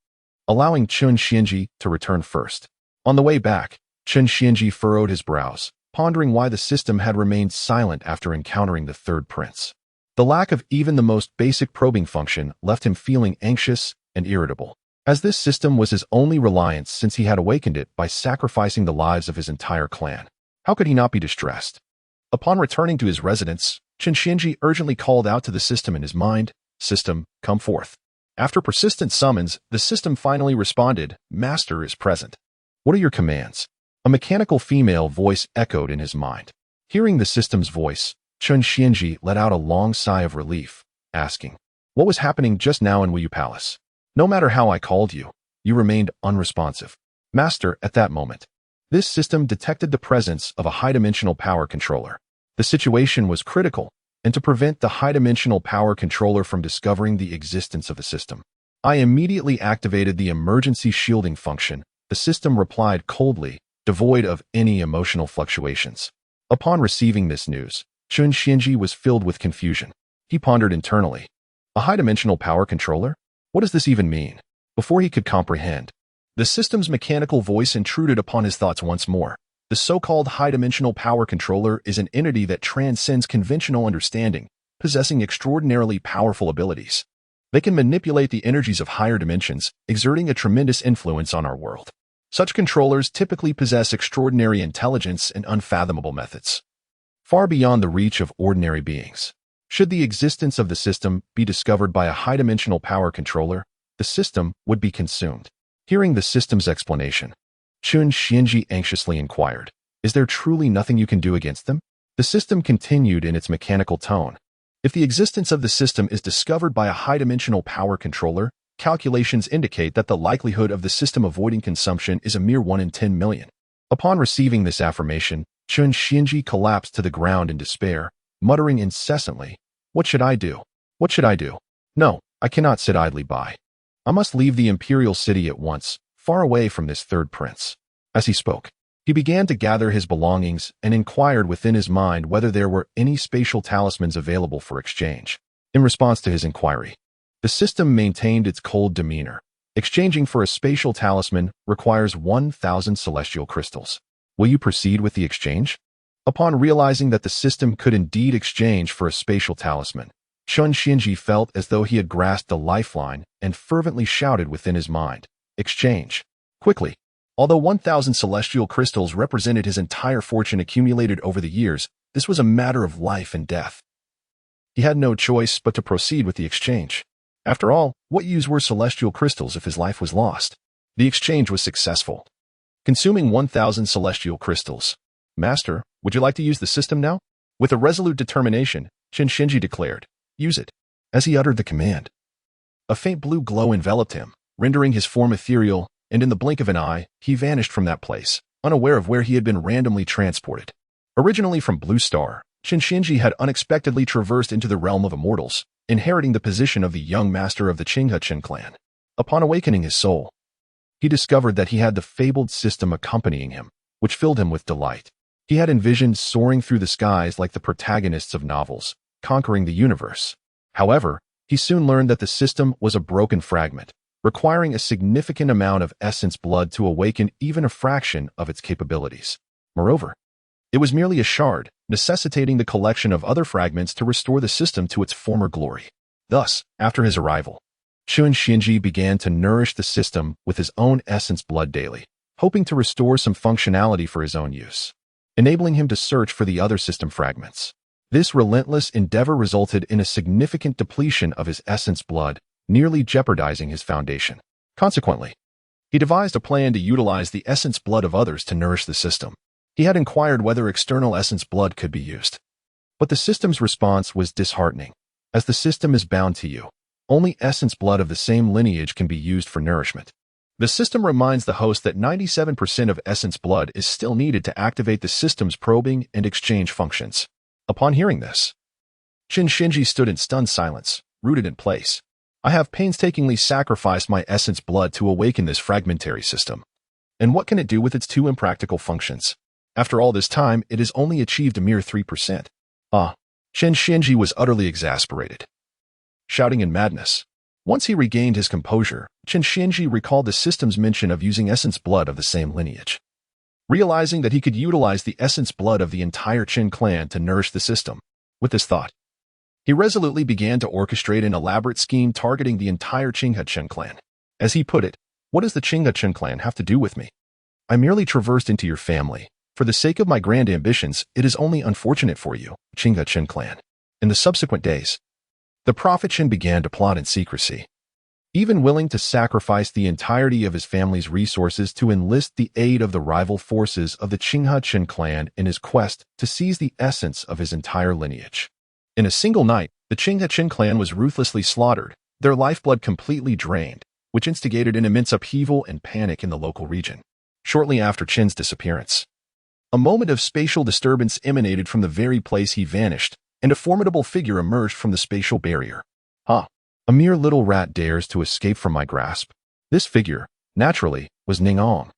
allowing Chen Xianji to return first. On the way back, Chen Xianji furrowed his brows, pondering why the system had remained silent after encountering the third prince. The lack of even the most basic probing function left him feeling anxious and irritable, as this system was his only reliance since he had awakened it by sacrificing the lives of his entire clan. How could he not be distressed? Upon returning to his residence, Chen Xianji urgently called out to the system in his mind, "System, come forth." After persistent summons, the system finally responded, "Master is present." "What are your commands?" A mechanical female voice echoed in his mind. Hearing the system's voice, Chen Xianji let out a long sigh of relief, asking, "What was happening just now in Wuyou Palace? No matter how I called you, you remained unresponsive." "Master," at that moment, this system detected the presence of a high-dimensional power controller. The situation was critical, and to prevent the high-dimensional power controller from discovering the existence of the system, I immediately activated the emergency shielding function. The system replied coldly, devoid of any emotional fluctuations. Upon receiving this news, Chen Xianji was filled with confusion. He pondered internally. A high-dimensional power controller? What does this even mean? Before he could comprehend, the system's mechanical voice intruded upon his thoughts once more. The so-called high-dimensional power controller is an entity that transcends conventional understanding, possessing extraordinarily powerful abilities. They can manipulate the energies of higher dimensions, exerting a tremendous influence on our world. Such controllers typically possess extraordinary intelligence and unfathomable methods, far beyond the reach of ordinary beings. Should the existence of the system be discovered by a high-dimensional power controller, the system would be consumed. Hearing the system's explanation, Chun Xianji anxiously inquired, "Is there truly nothing you can do against them?" The system continued in its mechanical tone. If the existence of the system is discovered by a high-dimensional power controller, calculations indicate that the likelihood of the system avoiding consumption is a mere 1 in 10 million. Upon receiving this affirmation, Chun Xianji collapsed to the ground in despair, muttering incessantly, "What should I do? What should I do? No, I cannot sit idly by. I must leave the imperial city at once, far away from this third prince." As he spoke, he began to gather his belongings and inquired within his mind whether there were any spatial talismans available for exchange. In response to his inquiry, the system maintained its cold demeanor. Exchanging for a spatial talisman requires 1,000 celestial crystals. Will you proceed with the exchange? Upon realizing that the system could indeed exchange for a spatial talisman, Chun Xianji felt as though he had grasped a lifeline and fervently shouted within his mind, "Exchange! Quickly!" Although 1,000 celestial crystals represented his entire fortune accumulated over the years, this was a matter of life and death. He had no choice but to proceed with the exchange. After all, what use were celestial crystals if his life was lost? The exchange was successful. Consuming 1,000 celestial crystals. "Master, would you like to use the system now?" With a resolute determination, Chun Xianji declared, "Use it." As he uttered the command, a faint blue glow enveloped him, rendering his form ethereal, and in the blink of an eye, he vanished from that place, unaware of where he had been randomly transported. Originally from Blue Star, Chun Xianji had unexpectedly traversed into the realm of immortals, inheriting the position of the young master of the Qinghe Qin clan. Upon awakening his soul, he discovered that he had the fabled system accompanying him, which filled him with delight. He had envisioned soaring through the skies like the protagonists of novels, conquering the universe. However, he soon learned that the system was a broken fragment, requiring a significant amount of essence blood to awaken even a fraction of its capabilities. Moreover, it was merely a shard, necessitating the collection of other fragments to restore the system to its former glory. Thus, after his arrival, Chun Xianji began to nourish the system with his own essence blood daily, hoping to restore some functionality for his own use, enabling him to search for the other system fragments. This relentless endeavor resulted in a significant depletion of his essence blood, nearly jeopardizing his foundation. Consequently, he devised a plan to utilize the essence blood of others to nourish the system. He had inquired whether external essence blood could be used, but the system's response was disheartening. As the system is bound to you, only essence blood of the same lineage can be used for nourishment. The system reminds the host that 97% of essence blood is still needed to activate the system's probing and exchange functions. Upon hearing this, Chun Xianji stood in stunned silence, rooted in place. "I have painstakingly sacrificed my essence blood to awaken this fragmentary system. And what can it do with its two impractical functions? After all this time, it has only achieved a mere 3%. Chun Xianji was utterly exasperated, shouting in madness. Once he regained his composure, Chun Xianji recalled the system's mention of using essence blood of the same lineage. Realizing that he could utilize the essence blood of the entire Qin clan to nourish the system, with this thought, he resolutely began to orchestrate an elaborate scheme targeting the entire Qinghe Qin clan. As he put it, "What does the Qinghe Qin clan have to do with me? I merely traversed into your family. For the sake of my grand ambitions, it is only unfortunate for you, Qinghe Qin clan." In the subsequent days, the Prophet Qin began to plot in secrecy, even willing to sacrifice the entirety of his family's resources to enlist the aid of the rival forces of the Qinghe Qin clan in his quest to seize the essence of his entire lineage. In a single night, the Qinghe Qin clan was ruthlessly slaughtered, their lifeblood completely drained, which instigated an immense upheaval and panic in the local region. Shortly after Qin's disappearance, a moment of spatial disturbance emanated from the very place he vanished, and a formidable figure emerged from the spatial barrier. A mere little rat dares to escape from my grasp. This figure, naturally, was Ning Wuyou,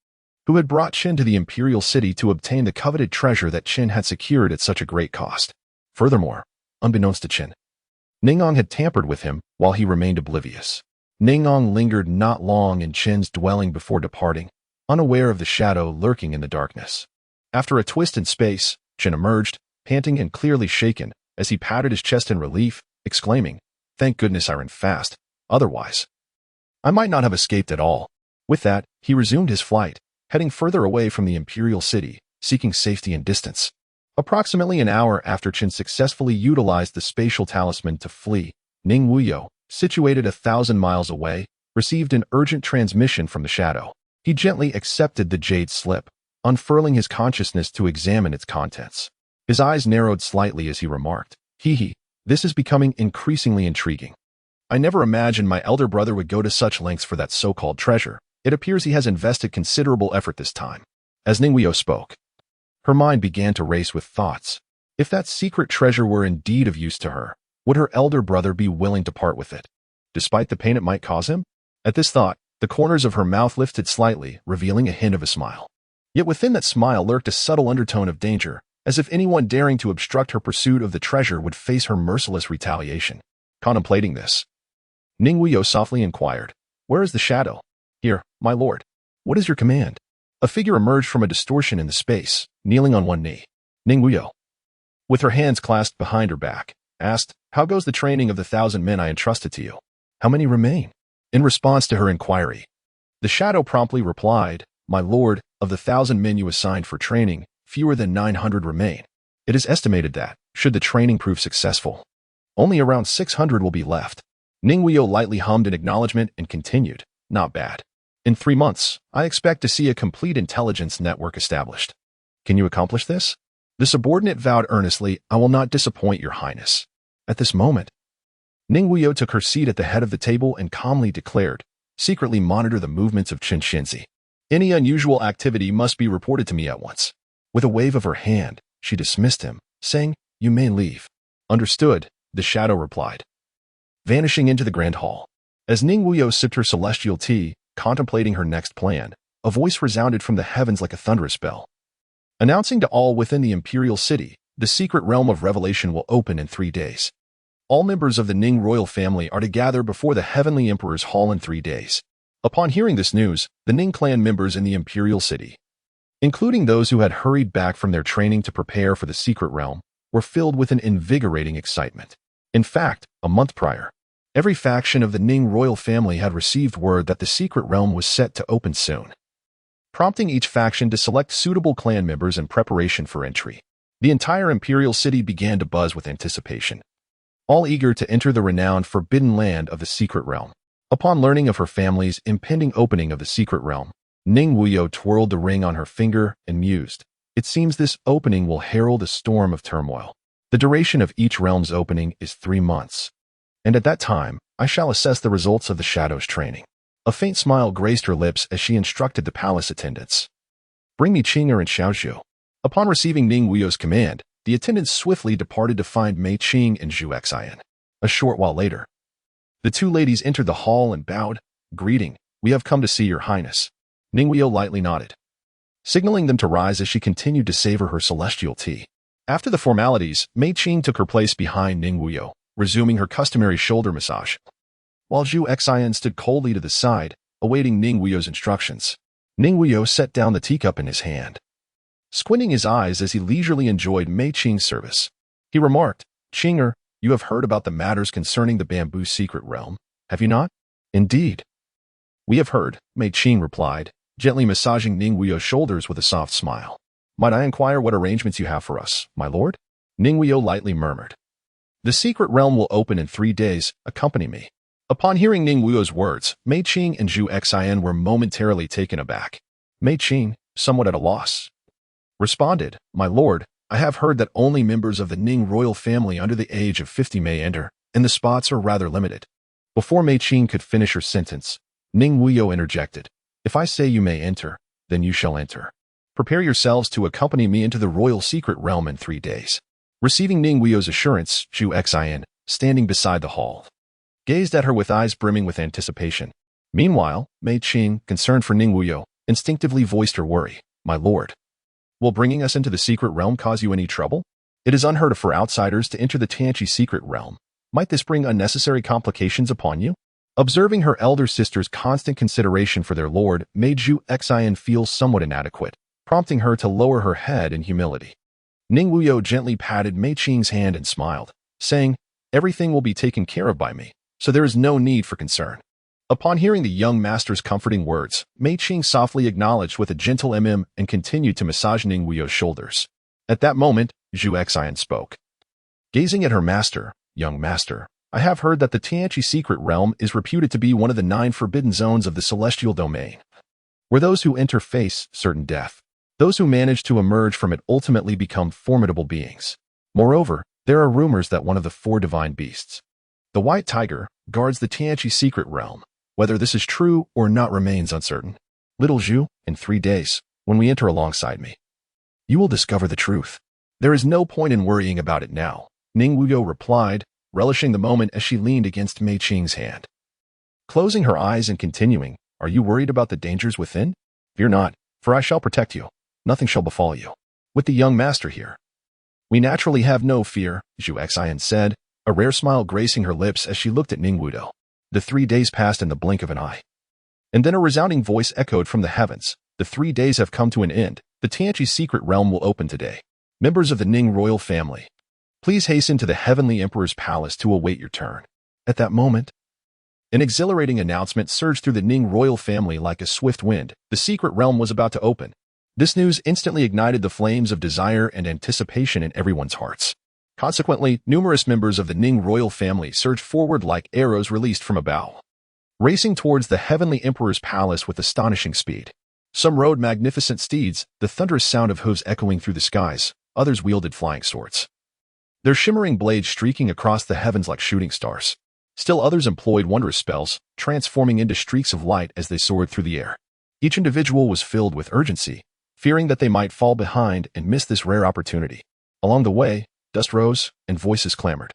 who had brought Qin to the imperial city to obtain the coveted treasure that Qin had secured at such a great cost. Furthermore, unbeknownst to Qin, Ning Wuyou had tampered with him while he remained oblivious. Ning Wuyou lingered not long in Qin's dwelling before departing, unaware of the shadow lurking in the darkness. After a twist in space, Qin emerged, panting and clearly shaken, as he patted his chest in relief, exclaiming, "Thank goodness I ran fast. Otherwise, I might not have escaped at all." With that, he resumed his flight, heading further away from the imperial city, seeking safety and distance. Approximately an hour after Qin successfully utilized the spatial talisman to flee, Ning Wuyou, situated 1,000 miles away, received an urgent transmission from the shadow. He gently accepted the jade slip, unfurling his consciousness to examine its contents. His eyes narrowed slightly as he remarked, "Hee, this is becoming increasingly intriguing. I never imagined my elder brother would go to such lengths for that so-called treasure. It appears he has invested considerable effort this time." As Ning Wuyou spoke, her mind began to race with thoughts. If that secret treasure were indeed of use to her, would her elder brother be willing to part with it, despite the pain it might cause him? At this thought, the corners of her mouth lifted slightly, revealing a hint of a smile. Yet within that smile lurked a subtle undertone of danger, as if anyone daring to obstruct her pursuit of the treasure would face her merciless retaliation. Contemplating this, Ning Wuyou softly inquired, "Where is the shadow?" "Here, my lord. What is your command?" A figure emerged from a distortion in the space, kneeling on one knee. Ning Wuyou, with her hands clasped behind her back, asked, "How goes the training of the 1,000 men I entrusted to you? How many remain?" In response to her inquiry, the shadow promptly replied, "My lord, of the 1,000 men you assigned for training, fewer than 900 remain. It is estimated that, should the training prove successful, only around 600 will be left." Ning Wuyou lightly hummed in acknowledgement and continued, "Not bad. In 3 months, I expect to see a complete intelligence network established. Can you accomplish this?" The subordinate vowed earnestly, "I will not disappoint your highness." At this moment, Ning Wuyou took her seat at the head of the table and calmly declared, "Secretly monitor the movements of Qin Shinzi. Any unusual activity must be reported to me at once." With a wave of her hand, she dismissed him, saying, "You may leave." "Understood," the shadow replied, vanishing into the grand hall. As Ning Wuyou sipped her celestial tea, contemplating her next plan, a voice resounded from the heavens like a thunderous bell, announcing to all within the imperial city, the secret realm of revelation will open in 3 days. All members of the Ning royal family are to gather before the heavenly emperor's hall in 3 days. Upon hearing this news, the Ning clan members in the imperial city, including those who had hurried back from their training to prepare for the secret realm, were filled with an invigorating excitement. In fact, a month prior, every faction of the Ning royal family had received word that the secret realm was set to open soon, prompting each faction to select suitable clan members in preparation for entry. The entire imperial city began to buzz with anticipation, all eager to enter the renowned forbidden land of the secret realm. Upon learning of her family's impending opening of the secret realm, Ning Wuyou twirled the ring on her finger and mused, "It seems this opening will herald a storm of turmoil. The duration of each realm's opening is 3 months, and at that time, I shall assess the results of the shadow's training." A faint smile graced her lips as she instructed the palace attendants, "Bring me Qing'er and Xiaoxiu." Upon receiving Ning Wuyou's command, the attendants swiftly departed to find Mei Qing and Zhu Xian. A short while later, the two ladies entered the hall and bowed, "Greeting, we have come to see your highness." Ning Wuyou lightly nodded, signaling them to rise as she continued to savor her celestial tea. After the formalities, Mei Qing took her place behind Ning Wuyou, resuming her customary shoulder massage, while Zhu Xian stood coldly to the side, awaiting Ning Wuyou's instructions. Ning Wuyou set down the teacup in his hand, squinting his eyes as he leisurely enjoyed Mei Qing's service. He remarked, "Qing'er, you have heard about the matters concerning the bamboo secret realm, have you not?" "Indeed. We have heard," Mei Qing replied, gently massaging Ning Wuyou's shoulders with a soft smile. "Might I inquire what arrangements you have for us, my lord?" Ning Wuyou lightly murmured, "The secret realm will open in 3 days, accompany me." Upon hearing Ning Wuyou's words, Mei Qing and Zhu Xian were momentarily taken aback. Mei Qing, somewhat at a loss, responded, "My lord, I have heard that only members of the Ning royal family under the age of 50 may enter, and the spots are rather limited." Before Mei Qing could finish her sentence, Ning Wuyou interjected, "If I say you may enter, then you shall enter. Prepare yourselves to accompany me into the royal secret realm in 3 days." Receiving Ning Wuyou's assurance, Zhu Xian, standing beside the hall, gazed at her with eyes brimming with anticipation. Meanwhile, Mei Qing, concerned for Ning Wuyou, instinctively voiced her worry, "My lord, will bringing us into the secret realm cause you any trouble? It is unheard of for outsiders to enter the Tanchi secret realm. Might this bring unnecessary complications upon you?" Observing her elder sister's constant consideration for their lord made Zhu Xian feel somewhat inadequate, prompting her to lower her head in humility. Ning Wuyou gently patted Mei Qing's hand and smiled, saying, "Everything will be taken care of by me, so there is no need for concern." Upon hearing the young master's comforting words, Mei Qing softly acknowledged with a gentle and continued to massage Ning Wuyou's shoulders. At that moment, Zhu Xian spoke. Gazing at her master, "Young master, I have heard that the Tianqi secret realm is reputed to be one of the 9 forbidden zones of the celestial domain, where those who enter face certain death. Those who manage to emerge from it ultimately become formidable beings. Moreover, there are rumors that one of the 4 divine beasts, the white tiger, guards the Tianqi secret realm. Whether this is true or not remains uncertain. Little Zhu, in 3 days, when we enter alongside me, you will discover the truth. There is no point in worrying about it now," Ning Wuyou replied, relishing the moment as she leaned against Mei Qing's hand. Closing her eyes and continuing, "Are you worried about the dangers within? Fear not, for I shall protect you. Nothing shall befall you. With the young master here, we naturally have no fear," Zhu Xian said, a rare smile gracing her lips as she looked at Ning Wuyou. The 3 days passed in the blink of an eye. And then a resounding voice echoed from the heavens. "The 3 days have come to an end. The Tianqi secret realm will open today. Members of the Ning royal family, please hasten to the Heavenly Emperor's palace to await your turn." At that moment, an exhilarating announcement surged through the Ning royal family like a swift wind. The secret realm was about to open. This news instantly ignited the flames of desire and anticipation in everyone's hearts. Consequently, numerous members of the Ning royal family surged forward like arrows released from a bow, racing towards the Heavenly Emperor's palace with astonishing speed. Some rode magnificent steeds, the thunderous sound of hooves echoing through the skies. Others wielded flying swords, their shimmering blades streaking across the heavens like shooting stars. Still others employed wondrous spells, transforming into streaks of light as they soared through the air. Each individual was filled with urgency, fearing that they might fall behind and miss this rare opportunity. Along the way, dust rose and voices clamored,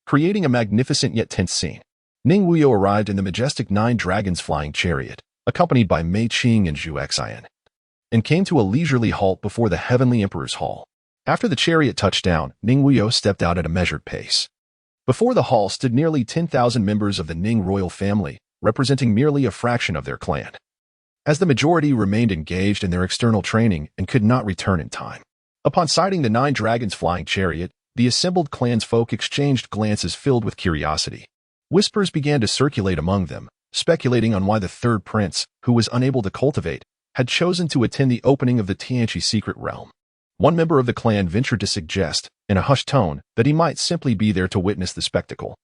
creating a magnificent yet tense scene. Ning Wuyou arrived in the majestic 9 dragons flying chariot, accompanied by Mei Qing and Zhu Xian, and came to a leisurely halt before the Heavenly Emperor's hall. After the chariot touched down, Ning Wuyou stepped out at a measured pace. Before the hall stood nearly 10,000 members of the Ning royal family, representing merely a fraction of their clan, as the majority remained engaged in their external training and could not return in time. Upon sighting the 9 dragons flying chariot, the assembled clansfolk exchanged glances filled with curiosity. Whispers began to circulate among them, speculating on why the 3rd prince, who was unable to cultivate, had chosen to attend the opening of the Tianqi secret realm. One member of the clan ventured to suggest, in a hushed tone, that he might simply be there to witness the spectacle.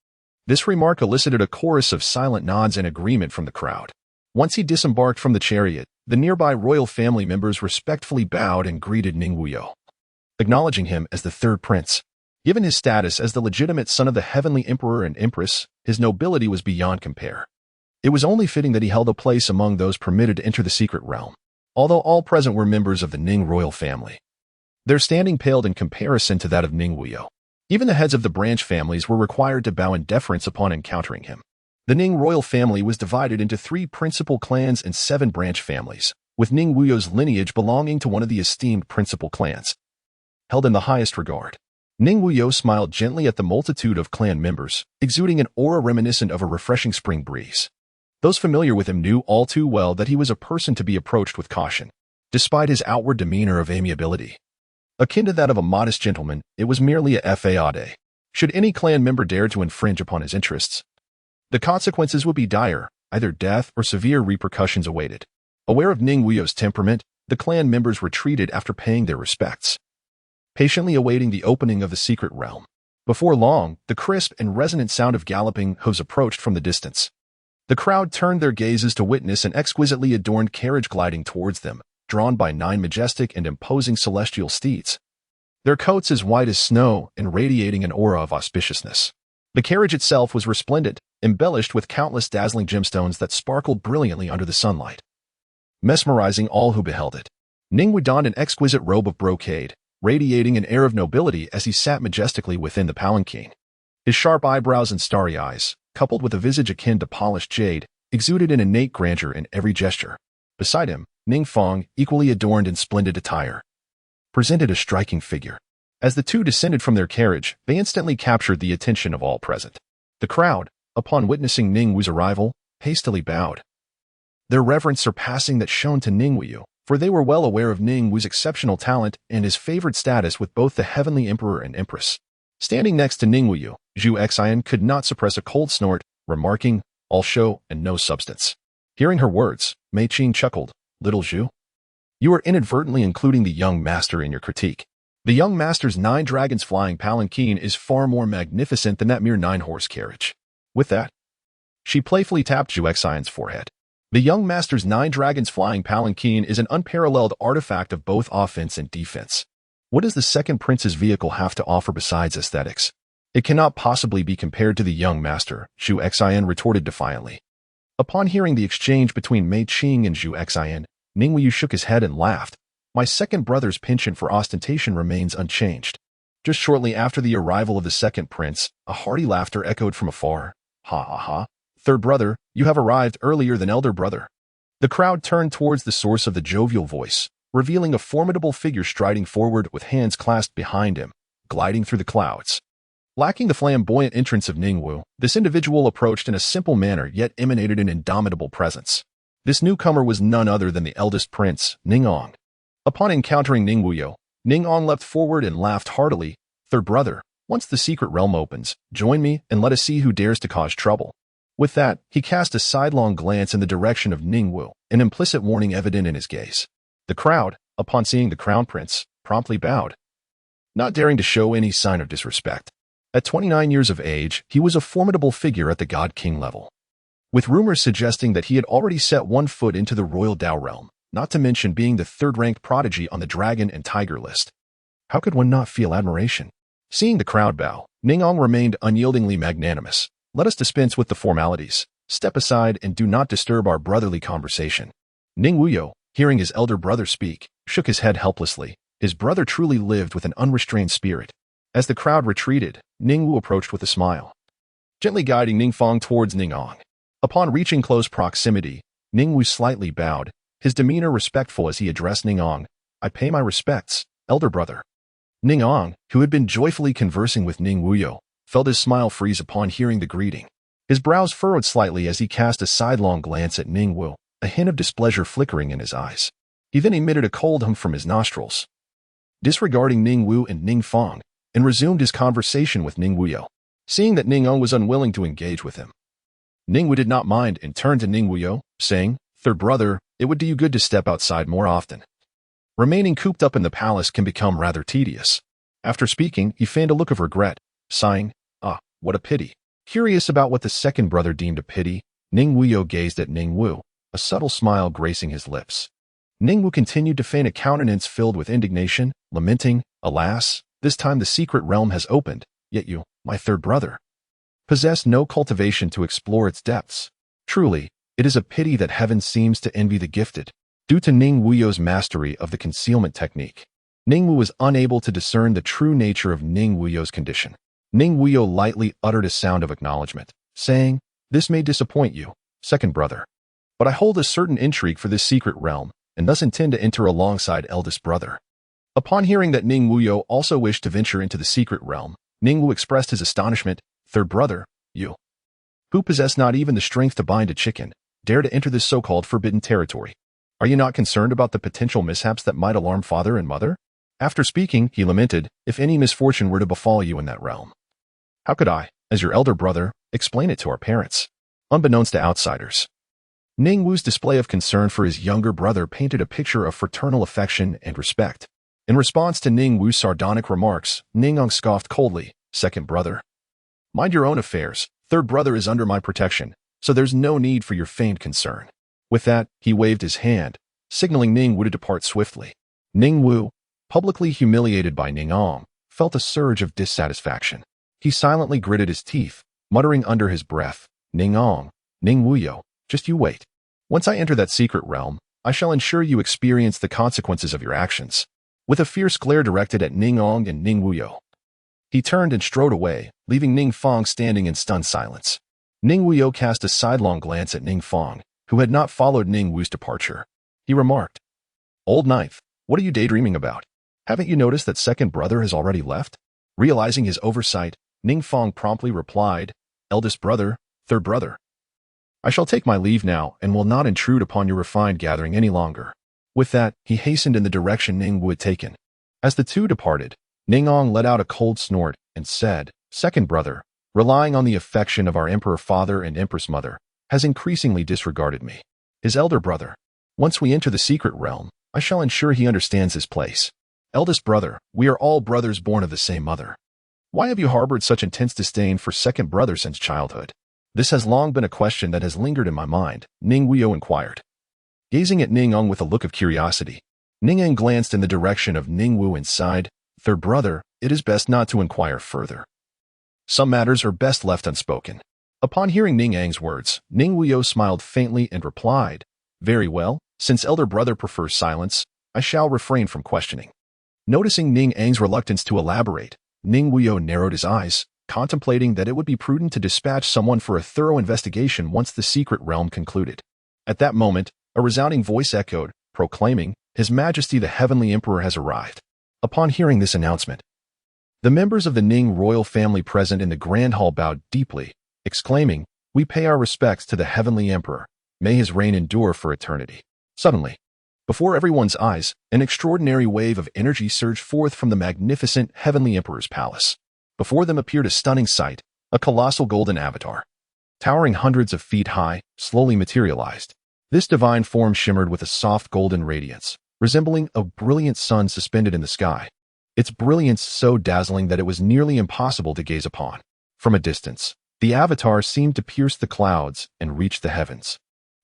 This remark elicited a chorus of silent nods and agreement from the crowd. Once he disembarked from the chariot, the nearby royal family members respectfully bowed and greeted Ning Wuyou, acknowledging him as the 3rd prince. Given his status as the legitimate son of the Heavenly Emperor and Empress, his nobility was beyond compare. It was only fitting that he held a place among those permitted to enter the secret realm. Although all present were members of the Ning royal family, their standing paled in comparison to that of Ning Wuyou. Even the heads of the branch families were required to bow in deference upon encountering him. The Ning royal family was divided into 3 principal clans and 7 branch families, with Ning Wuyou's lineage belonging to one of the esteemed principal clans, held in the highest regard. Ning Wuyou smiled gently at the multitude of clan members, exuding an aura reminiscent of a refreshing spring breeze. Those familiar with him knew all too well that he was a person to be approached with caution. Despite his outward demeanor of amiability, akin to that of a modest gentleman, it was merely a fade. Should any clan member dare to infringe upon his interests, the consequences would be dire, either death or severe repercussions awaited. Aware of Ning Wuyou's temperament, the clan members retreated after paying their respects, patiently awaiting the opening of the secret realm. Before long, the crisp and resonant sound of galloping hooves approached from the distance. The crowd turned their gazes to witness an exquisitely adorned carriage gliding towards them, drawn by 9 majestic and imposing celestial steeds, their coats as white as snow and radiating an aura of auspiciousness. The carriage itself was resplendent, embellished with countless dazzling gemstones that sparkled brilliantly under the sunlight, mesmerizing all who beheld it. Ning Wuyou donned an exquisite robe of brocade, radiating an air of nobility as he sat majestically within the palanquin. His sharp eyebrows and starry eyes, coupled with a visage akin to polished jade, exuded an innate grandeur in every gesture. Beside him, Ning Fong, equally adorned in splendid attire, presented a striking figure. As the two descended from their carriage, they instantly captured the attention of all present. The crowd, upon witnessing Ning Wuyou's arrival, hastily bowed, their reverence surpassing that shown to Ning Wuyou, for they were well aware of Ning Wuyou's exceptional talent and his favored status with both the Heavenly Emperor and Empress. Standing next to Ning Wuyou, Zhu Xian could not suppress a cold snort, remarking, "All show and no substance." Hearing her words, Mei Qing chuckled, "Little Zhu, you are inadvertently including the young master in your critique. The young master's 9 dragons flying palanquin is far more magnificent than that mere 9-horse carriage." With that, she playfully tapped Zhu Xian's forehead. The young master's 9 dragons flying palanquin is an unparalleled artifact of both offense and defense. What does the second prince's vehicle have to offer besides aesthetics? It cannot possibly be compared to the young master, Zhu Xian retorted defiantly. Upon hearing the exchange between Mei Qing and Zhu Xian, Ning Wuyou shook his head and laughed. "My second brother's penchant for ostentation remains unchanged." Just shortly after the arrival of the second prince, a hearty laughter echoed from afar. "Ha ha ha. Third brother, you have arrived earlier than elder brother." The crowd turned towards the source of the jovial voice, revealing a formidable figure striding forward with hands clasped behind him, gliding through the clouds. Lacking the flamboyant entrance of Ning Wuyou, this individual approached in a simple manner yet emanated an indomitable presence. This newcomer was none other than the eldest prince, Ning Ong. Upon encountering Ning Wuyou, Ning Ong leapt forward and laughed heartily. "Third brother, once the secret realm opens, join me and let us see who dares to cause trouble." With that, he cast a sidelong glance in the direction of Ning Wuyou, an implicit warning evident in his gaze. The crowd, upon seeing the crown prince, promptly bowed, not daring to show any sign of disrespect. At 29 years of age, he was a formidable figure at the God-King level, with rumors suggesting that he had already set one foot into the royal Dao realm, not to mention being the third-ranked prodigy on the dragon and tiger list. How could one not feel admiration? Seeing the crowd bow, Ning Ong remained unyieldingly magnanimous. "Let us dispense with the formalities. Step aside and do not disturb our brotherly conversation." Ning Wuyou, hearing his elder brother speak, shook his head helplessly. His brother truly lived with an unrestrained spirit. As the crowd retreated, Ning Wuyou approached with a smile, gently guiding Ning Fong towards Ning Ong. Upon reaching close proximity, Ning Wuyou slightly bowed, his demeanor respectful as he addressed Ning Ong. "I pay my respects, elder brother." Ning Ong, who had been joyfully conversing with Ning Wuyou, felt his smile freeze upon hearing the greeting. His brows furrowed slightly as he cast a sidelong glance at Ning Wuyou, a hint of displeasure flickering in his eyes. He then emitted a cold hum from his nostrils, disregarding Ning Wuyou and Ning Fong, and resumed his conversation with Ning Wuyou. Seeing that Ning Ong was unwilling to engage with him, Ning Wuyou did not mind and turned to Ning Wuyou, saying, "Third brother, it would do you good to step outside more often. Remaining cooped up in the palace can become rather tedious." After speaking, he feigned a look of regret, sighing, "Ah, what a pity." Curious about what the second brother deemed a pity, Ning Wuyou gazed at Ning Wuyou, a subtle smile gracing his lips. Ning Wuyou continued to feign a countenance filled with indignation, lamenting, "Alas, this time the secret realm has opened, yet you, my third brother, possess no cultivation to explore its depths. Truly, it is a pity that heaven seems to envy the gifted." Due to Ning Wuyou's mastery of the concealment technique, Ning Wuyou was unable to discern the true nature of Ning Wuyou's condition. Ning Wuyou lightly uttered a sound of acknowledgement, saying, "This may disappoint you, second brother, but I hold a certain intrigue for this secret realm, and thus intend to enter alongside eldest brother." Upon hearing that Ning Wuyou also wished to venture into the secret realm, Ning Wuyou expressed his astonishment. "Third brother, you, who possess not even the strength to bind a chicken, dare to enter this so-called forbidden territory. Are you not concerned about the potential mishaps that might alarm father and mother?" After speaking, he lamented, "If any misfortune were to befall you in that realm, how could I, as your elder brother, explain it to our parents?" Unbeknownst to outsiders, Ning Wuyou's display of concern for his younger brother painted a picture of fraternal affection and respect. In response to Ning Wuyou's sardonic remarks, Ning Ong scoffed coldly, "Second brother, mind your own affairs. Third brother is under my protection, so there's no need for your feigned concern." With that, he waved his hand, signaling Ning Wuyou to depart swiftly. Ning Wuyou, publicly humiliated by Ning Ong, felt a surge of dissatisfaction. He silently gritted his teeth, muttering under his breath, "Ning Ong, Ning Wuyou, just you wait. Once I enter that secret realm, I shall ensure you experience the consequences of your actions." With a fierce glare directed at Ning Ong and Ning Wuyou, he turned and strode away, leaving Ning Fong standing in stunned silence. Ning Wuyou cast a sidelong glance at Ning Fong, who had not followed Ning Wuyou's departure. He remarked, "Old Ninth, what are you daydreaming about? Haven't you noticed that second brother has already left?" Realizing his oversight, Ning Fong promptly replied, "Eldest brother, third brother, I shall take my leave now and will not intrude upon your refined gathering any longer." With that, he hastened in the direction Ning Wu had taken. As the two departed, Ning Ong let out a cold snort and said, "Second brother, relying on the affection of our emperor father and empress mother, has increasingly disregarded me. His elder brother. Once we enter the secret realm, I shall ensure he understands his place. Eldest brother, we are all brothers born of the same mother. Why have you harbored such intense disdain for second brother since childhood?" "This has long been a question that has lingered in my mind," Ning Wuyou inquired. Gazing at Ning Ong with a look of curiosity, Ning Eng glanced in the direction of Ning Wu and sighed, "Third brother, it is best not to inquire further. Some matters are best left unspoken." Upon hearing Ning Eng's words, Ning Wuyou smiled faintly and replied, "Very well, since elder brother prefers silence, I shall refrain from questioning." Noticing Ning Eng's reluctance to elaborate, Ning Wuyou narrowed his eyes, contemplating that it would be prudent to dispatch someone for a thorough investigation once the secret realm concluded. At that moment, a resounding voice echoed, proclaiming, "His Majesty the Heavenly Emperor has arrived." Upon hearing this announcement, the members of the Ning royal family present in the Grand Hall bowed deeply, exclaiming, "We pay our respects to the Heavenly Emperor. May his reign endure for eternity." Suddenly, before everyone's eyes, an extraordinary wave of energy surged forth from the magnificent Heavenly Emperor's palace. Before them appeared a stunning sight, a colossal golden avatar. Towering hundreds of feet high, slowly materialized. This divine form shimmered with a soft golden radiance, resembling a brilliant sun suspended in the sky. Its brilliance so dazzling that it was nearly impossible to gaze upon. From a distance, the avatar seemed to pierce the clouds and reach the heavens.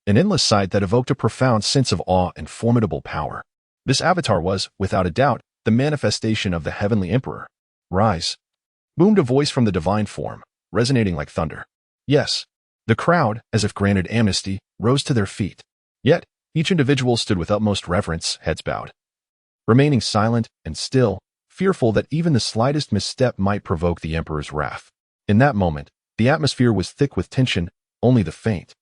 An endless sight that evoked a profound sense of awe and formidable power. This avatar was, without a doubt, the manifestation of the Heavenly Emperor. "Rise!" boomed a voice from the divine form, resonating like thunder. Yes, the crowd, as if granted amnesty, rose to their feet. Yet, each individual stood with utmost reverence, heads bowed, remaining silent and still, fearful that even the slightest misstep might provoke the Emperor's wrath. In that moment, the atmosphere was thick with tension, only the faint,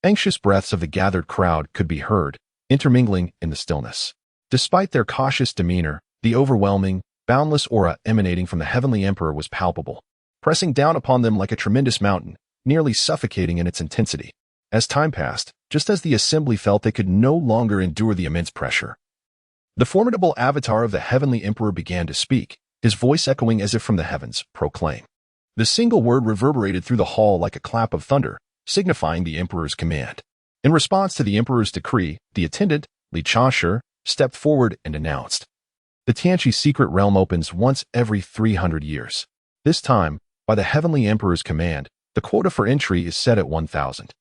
anxious breaths of the gathered crowd could be heard, intermingling in the stillness. Despite their cautious demeanor, the overwhelming, boundless aura emanating from the Heavenly Emperor was palpable, pressing down upon them like a tremendous mountain, nearly suffocating in its intensity. As time passed, just as the assembly felt they could no longer endure the immense pressure, the formidable avatar of the Heavenly Emperor began to speak, his voice echoing as if from the heavens, proclaim. The single word reverberated through the hall like a clap of thunder, signifying the Emperor's command. In response to the Emperor's decree, the attendant, Li Chanshe, stepped forward and announced, "The Tianqi secret realm opens once every 300 years. This time, by the Heavenly Emperor's command, the quota for entry is set at 1,000.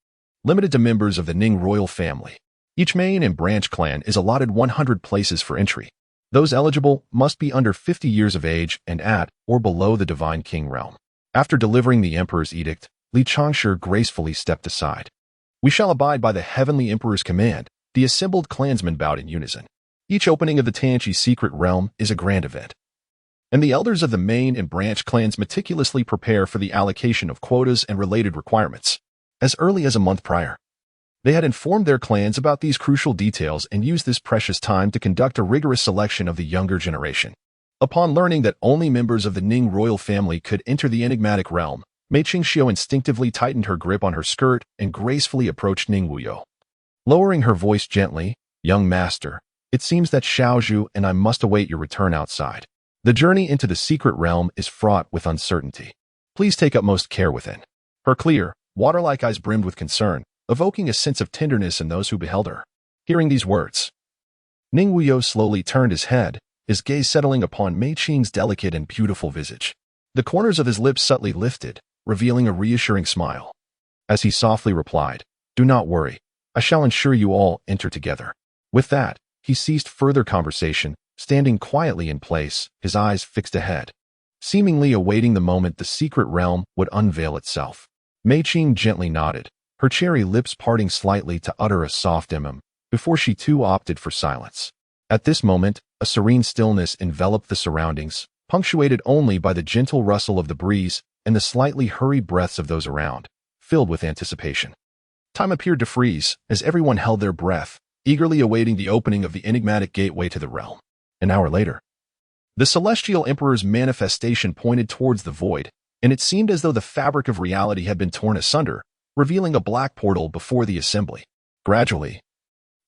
Limited to members of the Ning royal family. Each main and branch clan is allotted 100 places for entry. Those eligible must be under 50 years of age and at or below the Divine King realm." After delivering the Emperor's edict, Li Chanshe gracefully stepped aside. "We shall abide by the Heavenly Emperor's command." The assembled clansmen bowed in unison. Each opening of the Tianqi secret realm is a grand event, and the elders of the main and branch clans meticulously prepare for the allocation of quotas and related requirements. As early as a month prior, they had informed their clans about these crucial details and used this precious time to conduct a rigorous selection of the younger generation. Upon learning that only members of the Ning royal family could enter the enigmatic realm, Mei Qingxiu instinctively tightened her grip on her skirt and gracefully approached Ning Wuyou. Lowering her voice gently, "Young master, it seems that Xiaozhu and I must await your return outside. The journey into the secret realm is fraught with uncertainty. Please take utmost care within." Her clear, water-like eyes brimmed with concern, evoking a sense of tenderness in those who beheld her. Hearing these words, Ning Wuyou slowly turned his head, his gaze settling upon Mei Qing's delicate and beautiful visage. The corners of his lips subtly lifted, revealing a reassuring smile. As he softly replied, "Do not worry, I shall ensure you all enter together." With that, he ceased further conversation, standing quietly in place, his eyes fixed ahead, seemingly awaiting the moment the secret realm would unveil itself. Mei Qing gently nodded, her cherry lips parting slightly to utter a soft before she too opted for silence. At this moment, a serene stillness enveloped the surroundings, punctuated only by the gentle rustle of the breeze and the slightly hurried breaths of those around, filled with anticipation. Time appeared to freeze as everyone held their breath, eagerly awaiting the opening of the enigmatic gateway to the realm. An hour later, the Celestial Emperor's manifestation pointed towards the void, and it seemed as though the fabric of reality had been torn asunder, revealing a black portal before the assembly. Gradually,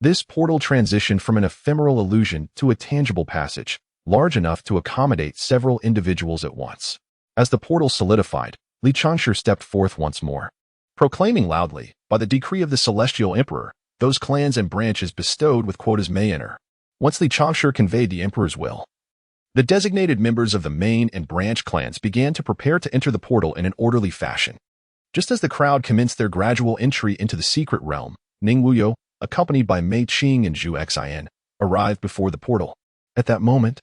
This portal transitioned from an ephemeral illusion to a tangible passage, large enough to accommodate several individuals at once. As the portal solidified, Li Changshu stepped forth once more, proclaiming loudly, by the decree of the Celestial Emperor, those clans and branches bestowed with quotas may enter. Once Li Changshu conveyed the Emperor's will, the designated members of the main and branch clans began to prepare to enter the portal in an orderly fashion. Just as the crowd commenced their gradual entry into the secret realm, Ning Wuyou, accompanied by Mei Qing and Zhu Xian, arrived before the portal. At that moment,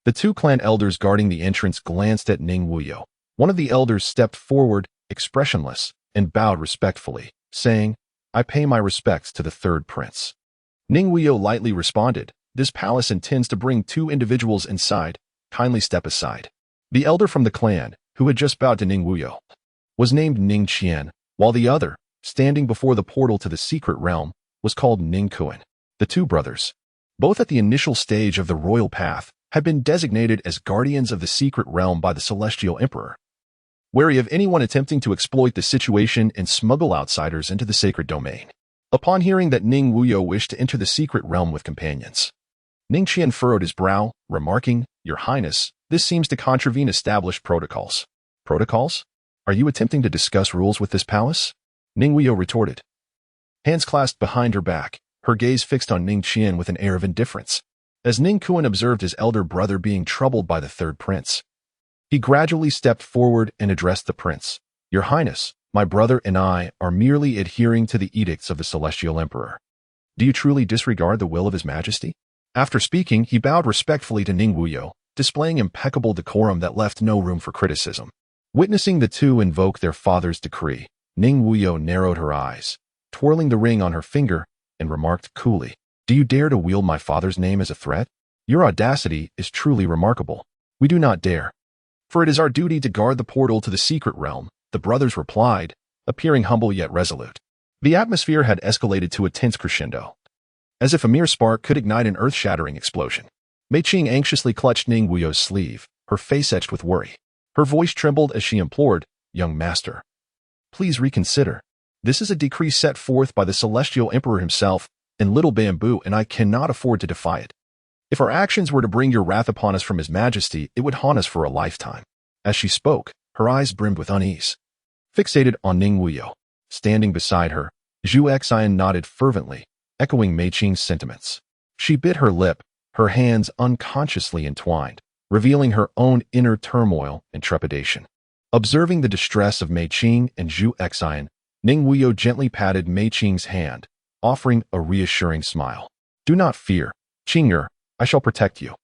the two clan elders guarding the entrance glanced at Ning Wuyou. One of the elders stepped forward, expressionless, and bowed respectfully, saying, "I pay my respects to the third prince." Ning Wuyou lightly responded, "This palace intends to bring two individuals inside. Kindly step aside." The elder from the clan, who had just bowed to Ning Wuyou, was named Ning Qian, while the other, standing before the portal to the secret realm, was called Ning Kuan. The two brothers, both at the initial stage of the royal path, had been designated as guardians of the secret realm by the Celestial Emperor, wary of anyone attempting to exploit the situation and smuggle outsiders into the sacred domain. Upon hearing that Ning Wuyou wished to enter the secret realm with companions, Ning Qian furrowed his brow, remarking, "Your Highness, this seems to contravene established protocols." "Protocols? Are you attempting to discuss rules with this palace?" Ning Wuyou retorted, hands clasped behind her back, her gaze fixed on Ning Qian with an air of indifference. As Ning Kuan observed his elder brother being troubled by the third prince, he gradually stepped forward and addressed the prince. "Your Highness, my brother and I are merely adhering to the edicts of the Celestial Emperor. Do you truly disregard the will of His Majesty?" After speaking, he bowed respectfully to Ning Wuyou, displaying impeccable decorum that left no room for criticism. Witnessing the two invoke their father's decree, Ning Wuyou narrowed her eyes, twirling the ring on her finger, and remarked coolly, "Do you dare to wield my father's name as a threat? Your audacity is truly remarkable." "We do not dare, for it is our duty to guard the portal to the secret realm," the brothers replied, appearing humble yet resolute. The atmosphere had escalated to a tense crescendo, as if a mere spark could ignite an earth-shattering explosion. Mei Qing anxiously clutched Ning Wuyou's sleeve, her face etched with worry. Her voice trembled as she implored, "Young master, please reconsider. This is a decree set forth by the Celestial Emperor himself, and Little Bamboo and I cannot afford to defy it. If our actions were to bring your wrath upon us from His Majesty, it would haunt us for a lifetime." As she spoke, her eyes brimmed with unease. Fixated on Ning Wuyou, standing beside her, Zhu Xian nodded fervently, echoing Mei Qing's sentiments. She bit her lip, her hands unconsciously entwined, revealing her own inner turmoil and trepidation. Observing the distress of Mei Qing and Zhu Xian, Ning Wuyou gently patted Mei Qing's hand, offering a reassuring smile. "Do not fear, Qing'er, I shall protect you."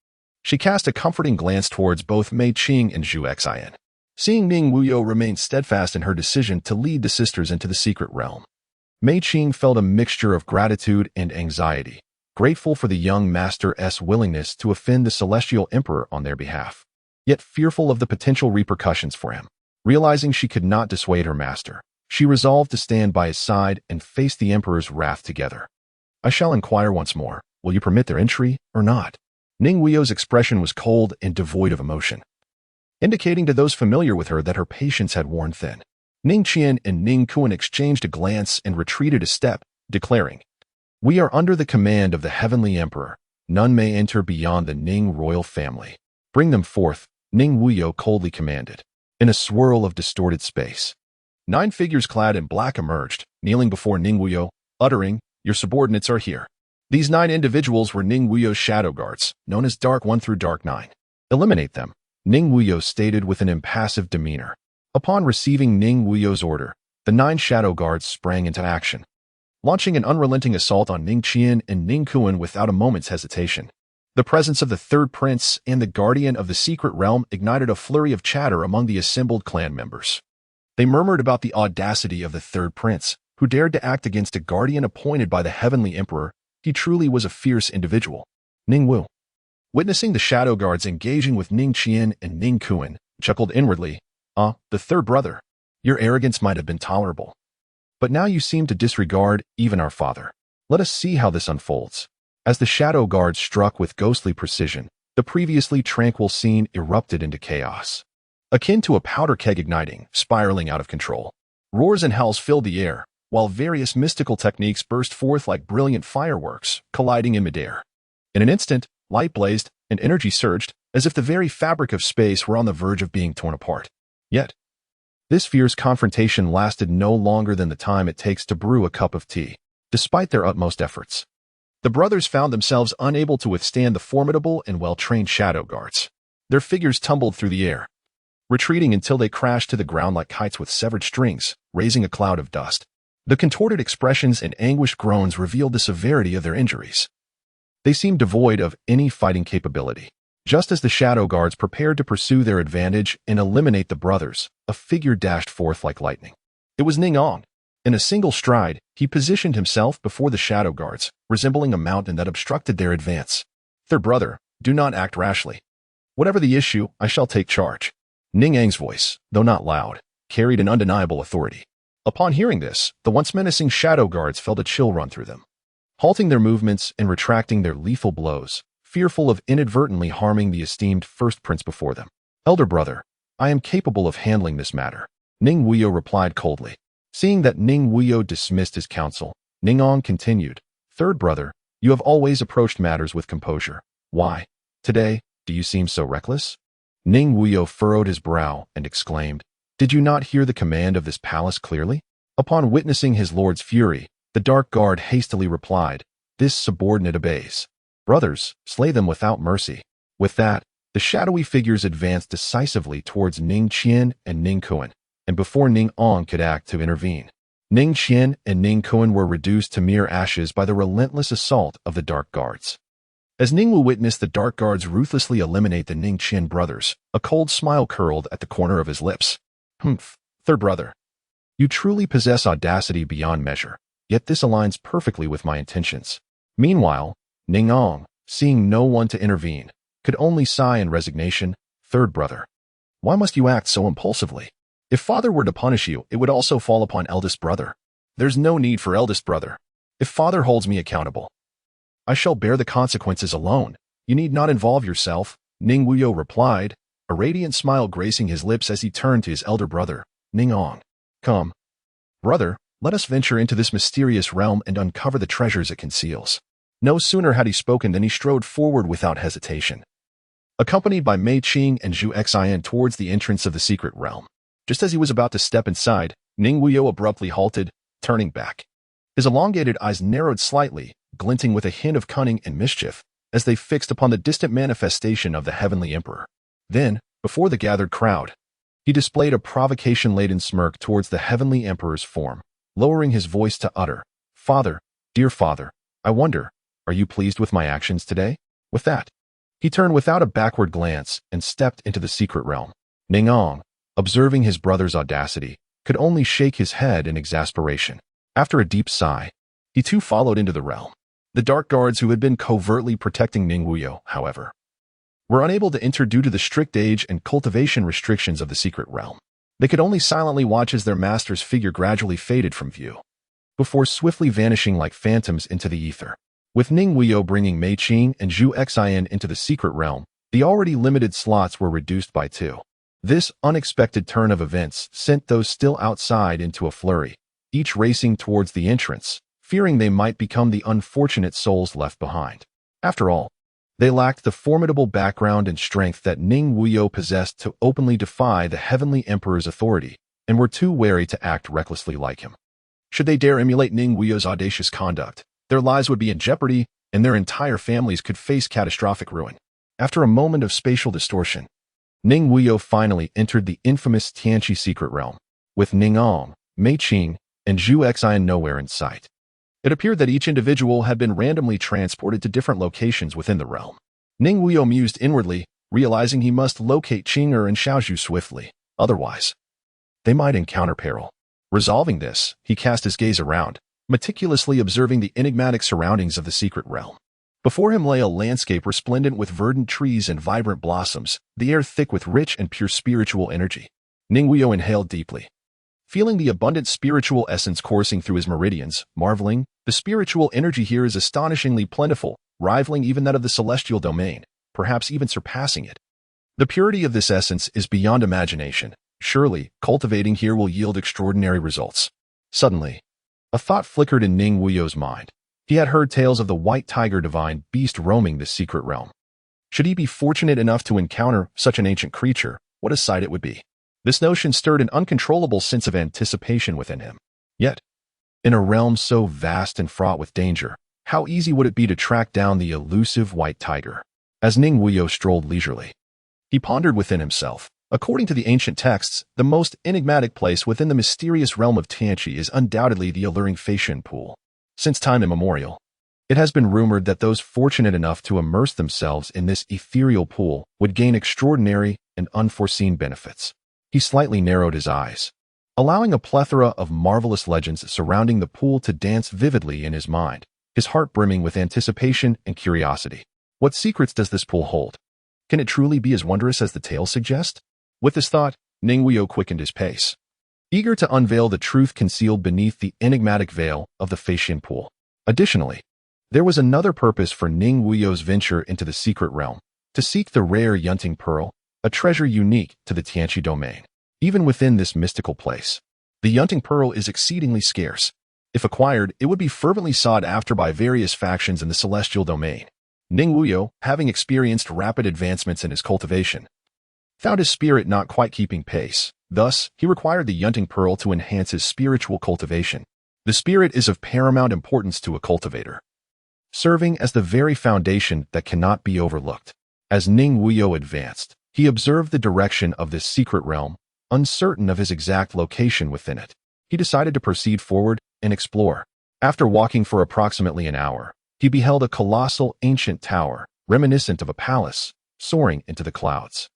She cast a comforting glance towards both Mei Qing and Zhu Xian, seeing Ning Wuyou remain steadfast in her decision to lead the sisters into the secret realm. Mei Qing felt a mixture of gratitude and anxiety, grateful for the young master's willingness to offend the Celestial Emperor on their behalf, yet fearful of the potential repercussions for him. Realizing she could not dissuade her master, she resolved to stand by his side and face the Emperor's wrath together. "I shall inquire once more. Will you permit their entry or not?" Ning Wuyou's expression was cold and devoid of emotion, indicating to those familiar with her that her patience had worn thin. Ning Qian and Ning Kuan exchanged a glance and retreated a step, declaring, "We are under the command of the Heavenly Emperor. None may enter beyond the Ning royal family." "Bring them forth," Ning Wuyou coldly commanded. In a swirl of distorted space, 9 figures clad in black emerged, kneeling before Ning Wuyou, uttering, "Your subordinates are here." These 9 individuals were Ning Wuyou's shadow guards, known as Dark 1 through Dark 9. "Eliminate them," Ning Wuyou stated with an impassive demeanor. Upon receiving Ning Wuyou's order, the 9 shadow guards sprang into action, launching an unrelenting assault on Ning Qian and Ning Kuan without a moment's hesitation. The presence of the third prince and the guardian of the secret realm ignited a flurry of chatter among the assembled clan members. They murmured about the audacity of the third prince, who dared to act against a guardian appointed by the Heavenly Emperor. He truly was a fierce individual. Ning Wu, witnessing the shadow guards engaging with Ning Qian and Ning Kuan, chuckled inwardly, "The third brother. Your arrogance might have been tolerable, but now you seem to disregard even our father. Let us see how this unfolds." As the shadow guards struck with ghostly precision, the previously tranquil scene erupted into chaos, akin to a powder keg igniting, spiraling out of control. Roars and howls filled the air, while various mystical techniques burst forth like brilliant fireworks, colliding in midair. In an instant, light blazed, and energy surged, as if the very fabric of space were on the verge of being torn apart. Yet, this fierce confrontation lasted no longer than the time it takes to brew a cup of tea. Despite their utmost efforts, the brothers found themselves unable to withstand the formidable and well-trained shadow guards. Their figures tumbled through the air, retreating until they crashed to the ground like kites with severed strings, raising a cloud of dust. The contorted expressions and anguished groans revealed the severity of their injuries. They seemed devoid of any fighting capability. Just as the shadow guards prepared to pursue their advantage and eliminate the brothers, a figure dashed forth like lightning. It was Ning Wuyou. In a single stride, he positioned himself before the shadow guards, resembling a mountain that obstructed their advance. "Third brother, do not act rashly. Whatever the issue, I shall take charge." Ning Wuyou's voice, though not loud, carried an undeniable authority. Upon hearing this, the once menacing shadow guards felt a chill run through them, halting their movements and retracting their lethal blows, fearful of inadvertently harming the esteemed first prince before them. "Elder brother, I am capable of handling this matter," Ning Wuyou replied coldly. Seeing that Ning Wuyou dismissed his counsel, Ning Wuyou continued, "Third brother, you have always approached matters with composure. Why, today, do you seem so reckless?" Ning Wuyou furrowed his brow and exclaimed, "Did you not hear the command of this palace clearly?" Upon witnessing his lord's fury, the dark guard hastily replied, "This subordinate obeys. Brothers, slay them without mercy." With that, the shadowy figures advanced decisively towards Ning Qian and Ning Kuan, and before Ning Wuyou could act to intervene, Ning Qian and Ning Kuan were reduced to mere ashes by the relentless assault of the dark guards. As Ning Wuyou witnessed the dark guards ruthlessly eliminate the Ning Qian brothers, a cold smile curled at the corner of his lips. "Humph, third brother. You truly possess audacity beyond measure, yet this aligns perfectly with my intentions." Meanwhile, Ning Wuyou, seeing no one to intervene, could only sigh in resignation. "Third brother, why must you act so impulsively? If father were to punish you, it would also fall upon eldest brother. There's no need for eldest brother. If father holds me accountable, I shall bear the consequences alone. You need not involve yourself," Ning Wuyou replied, a radiant smile gracing his lips as he turned to his elder brother, Ning Wuyou. "Come, brother, let us venture into this mysterious realm and uncover the treasures it conceals." No sooner had he spoken than he strode forward without hesitation, accompanied by Mei Qing and Zhu Xian towards the entrance of the secret realm. Just as he was about to step inside, Ning Wuyou abruptly halted, turning back. His elongated eyes narrowed slightly, glinting with a hint of cunning and mischief, as they fixed upon the distant manifestation of the heavenly emperor. Then, before the gathered crowd, he displayed a provocation-laden smirk towards the heavenly emperor's form, lowering his voice to utter, "Father, dear father, I wonder, are you pleased with my actions today?" With that, he turned without a backward glance and stepped into the secret realm. Ning Wuyou, observing his brother's audacity, could only shake his head in exasperation. After a deep sigh, he too followed into the realm. The dark guards who had been covertly protecting Ning Wuyou, however, were unable to enter due to the strict age and cultivation restrictions of the secret realm. They could only silently watch as their master's figure gradually faded from view, before swiftly vanishing like phantoms into the ether. With Ning Wuyou bringing Mei Qing and Zhu Xian into the secret realm, the already limited slots were reduced by 2. This unexpected turn of events sent those still outside into a flurry, each racing towards the entrance, fearing they might become the unfortunate souls left behind. After all, they lacked the formidable background and strength that Ning Wuyou possessed to openly defy the heavenly emperor's authority, and were too wary to act recklessly like him. Should they dare emulate Ning Wuyou's audacious conduct, their lives would be in jeopardy, and their entire families could face catastrophic ruin. After a moment of spatial distortion, Ning Wuyou finally entered the infamous Tianqi secret realm, with Ning Wuyou, Mei Qing, and Zhu Xian nowhere in sight. It appeared that each individual had been randomly transported to different locations within the realm. Ning Wuyou mused inwardly, realizing he must locate Qing'er and Xiaozhu swiftly, otherwise they might encounter peril. Resolving this, he cast his gaze around, meticulously observing the enigmatic surroundings of the secret realm. Before him lay a landscape resplendent with verdant trees and vibrant blossoms, the air thick with rich and pure spiritual energy. Ning Wuyou inhaled deeply, feeling the abundant spiritual essence coursing through his meridians, marveling, the spiritual energy here is astonishingly plentiful, rivaling even that of the celestial domain, perhaps even surpassing it. The purity of this essence is beyond imagination. Surely, cultivating here will yield extraordinary results. Suddenly, A thought flickered in Ning Wuyou's mind. He had heard tales of the white tiger divine beast roaming this secret realm. Should he be fortunate enough to encounter such an ancient creature, what a sight it would be. This notion stirred an uncontrollable sense of anticipation within him. Yet, in a realm so vast and fraught with danger, how easy would it be to track down the elusive white tiger? As Ning Wuyou strolled leisurely, he pondered within himself. According to the ancient texts, the most enigmatic place within the mysterious realm of Tianqi is undoubtedly the alluring Feishan pool. Since time immemorial, it has been rumored that those fortunate enough to immerse themselves in this ethereal pool would gain extraordinary and unforeseen benefits. He slightly narrowed his eyes, allowing a plethora of marvelous legends surrounding the pool to dance vividly in his mind, his heart brimming with anticipation and curiosity. What secrets does this pool hold? Can it truly be as wondrous as the tales suggest? With this thought, Ning Wuyou quickened his pace, eager to unveil the truth concealed beneath the enigmatic veil of the Feishan pool. Additionally, there was another purpose for Ning Wuyou's venture into the secret realm, to seek the rare Yunting pearl, a treasure unique to the Tianqi domain. Even within this mystical place, the Yunting pearl is exceedingly scarce. If acquired, it would be fervently sought after by various factions in the celestial domain. Ning Wuyou, having experienced rapid advancements in his cultivation, found his spirit not quite keeping pace. Thus, he required the Yunting pearl to enhance his spiritual cultivation. The spirit is of paramount importance to a cultivator, serving as the very foundation that cannot be overlooked. As Ning Wuyou advanced, he observed the direction of this secret realm, uncertain of his exact location within it. He decided to proceed forward and explore. After walking for approximately an hour, he beheld a colossal ancient tower, reminiscent of a palace, soaring into the clouds.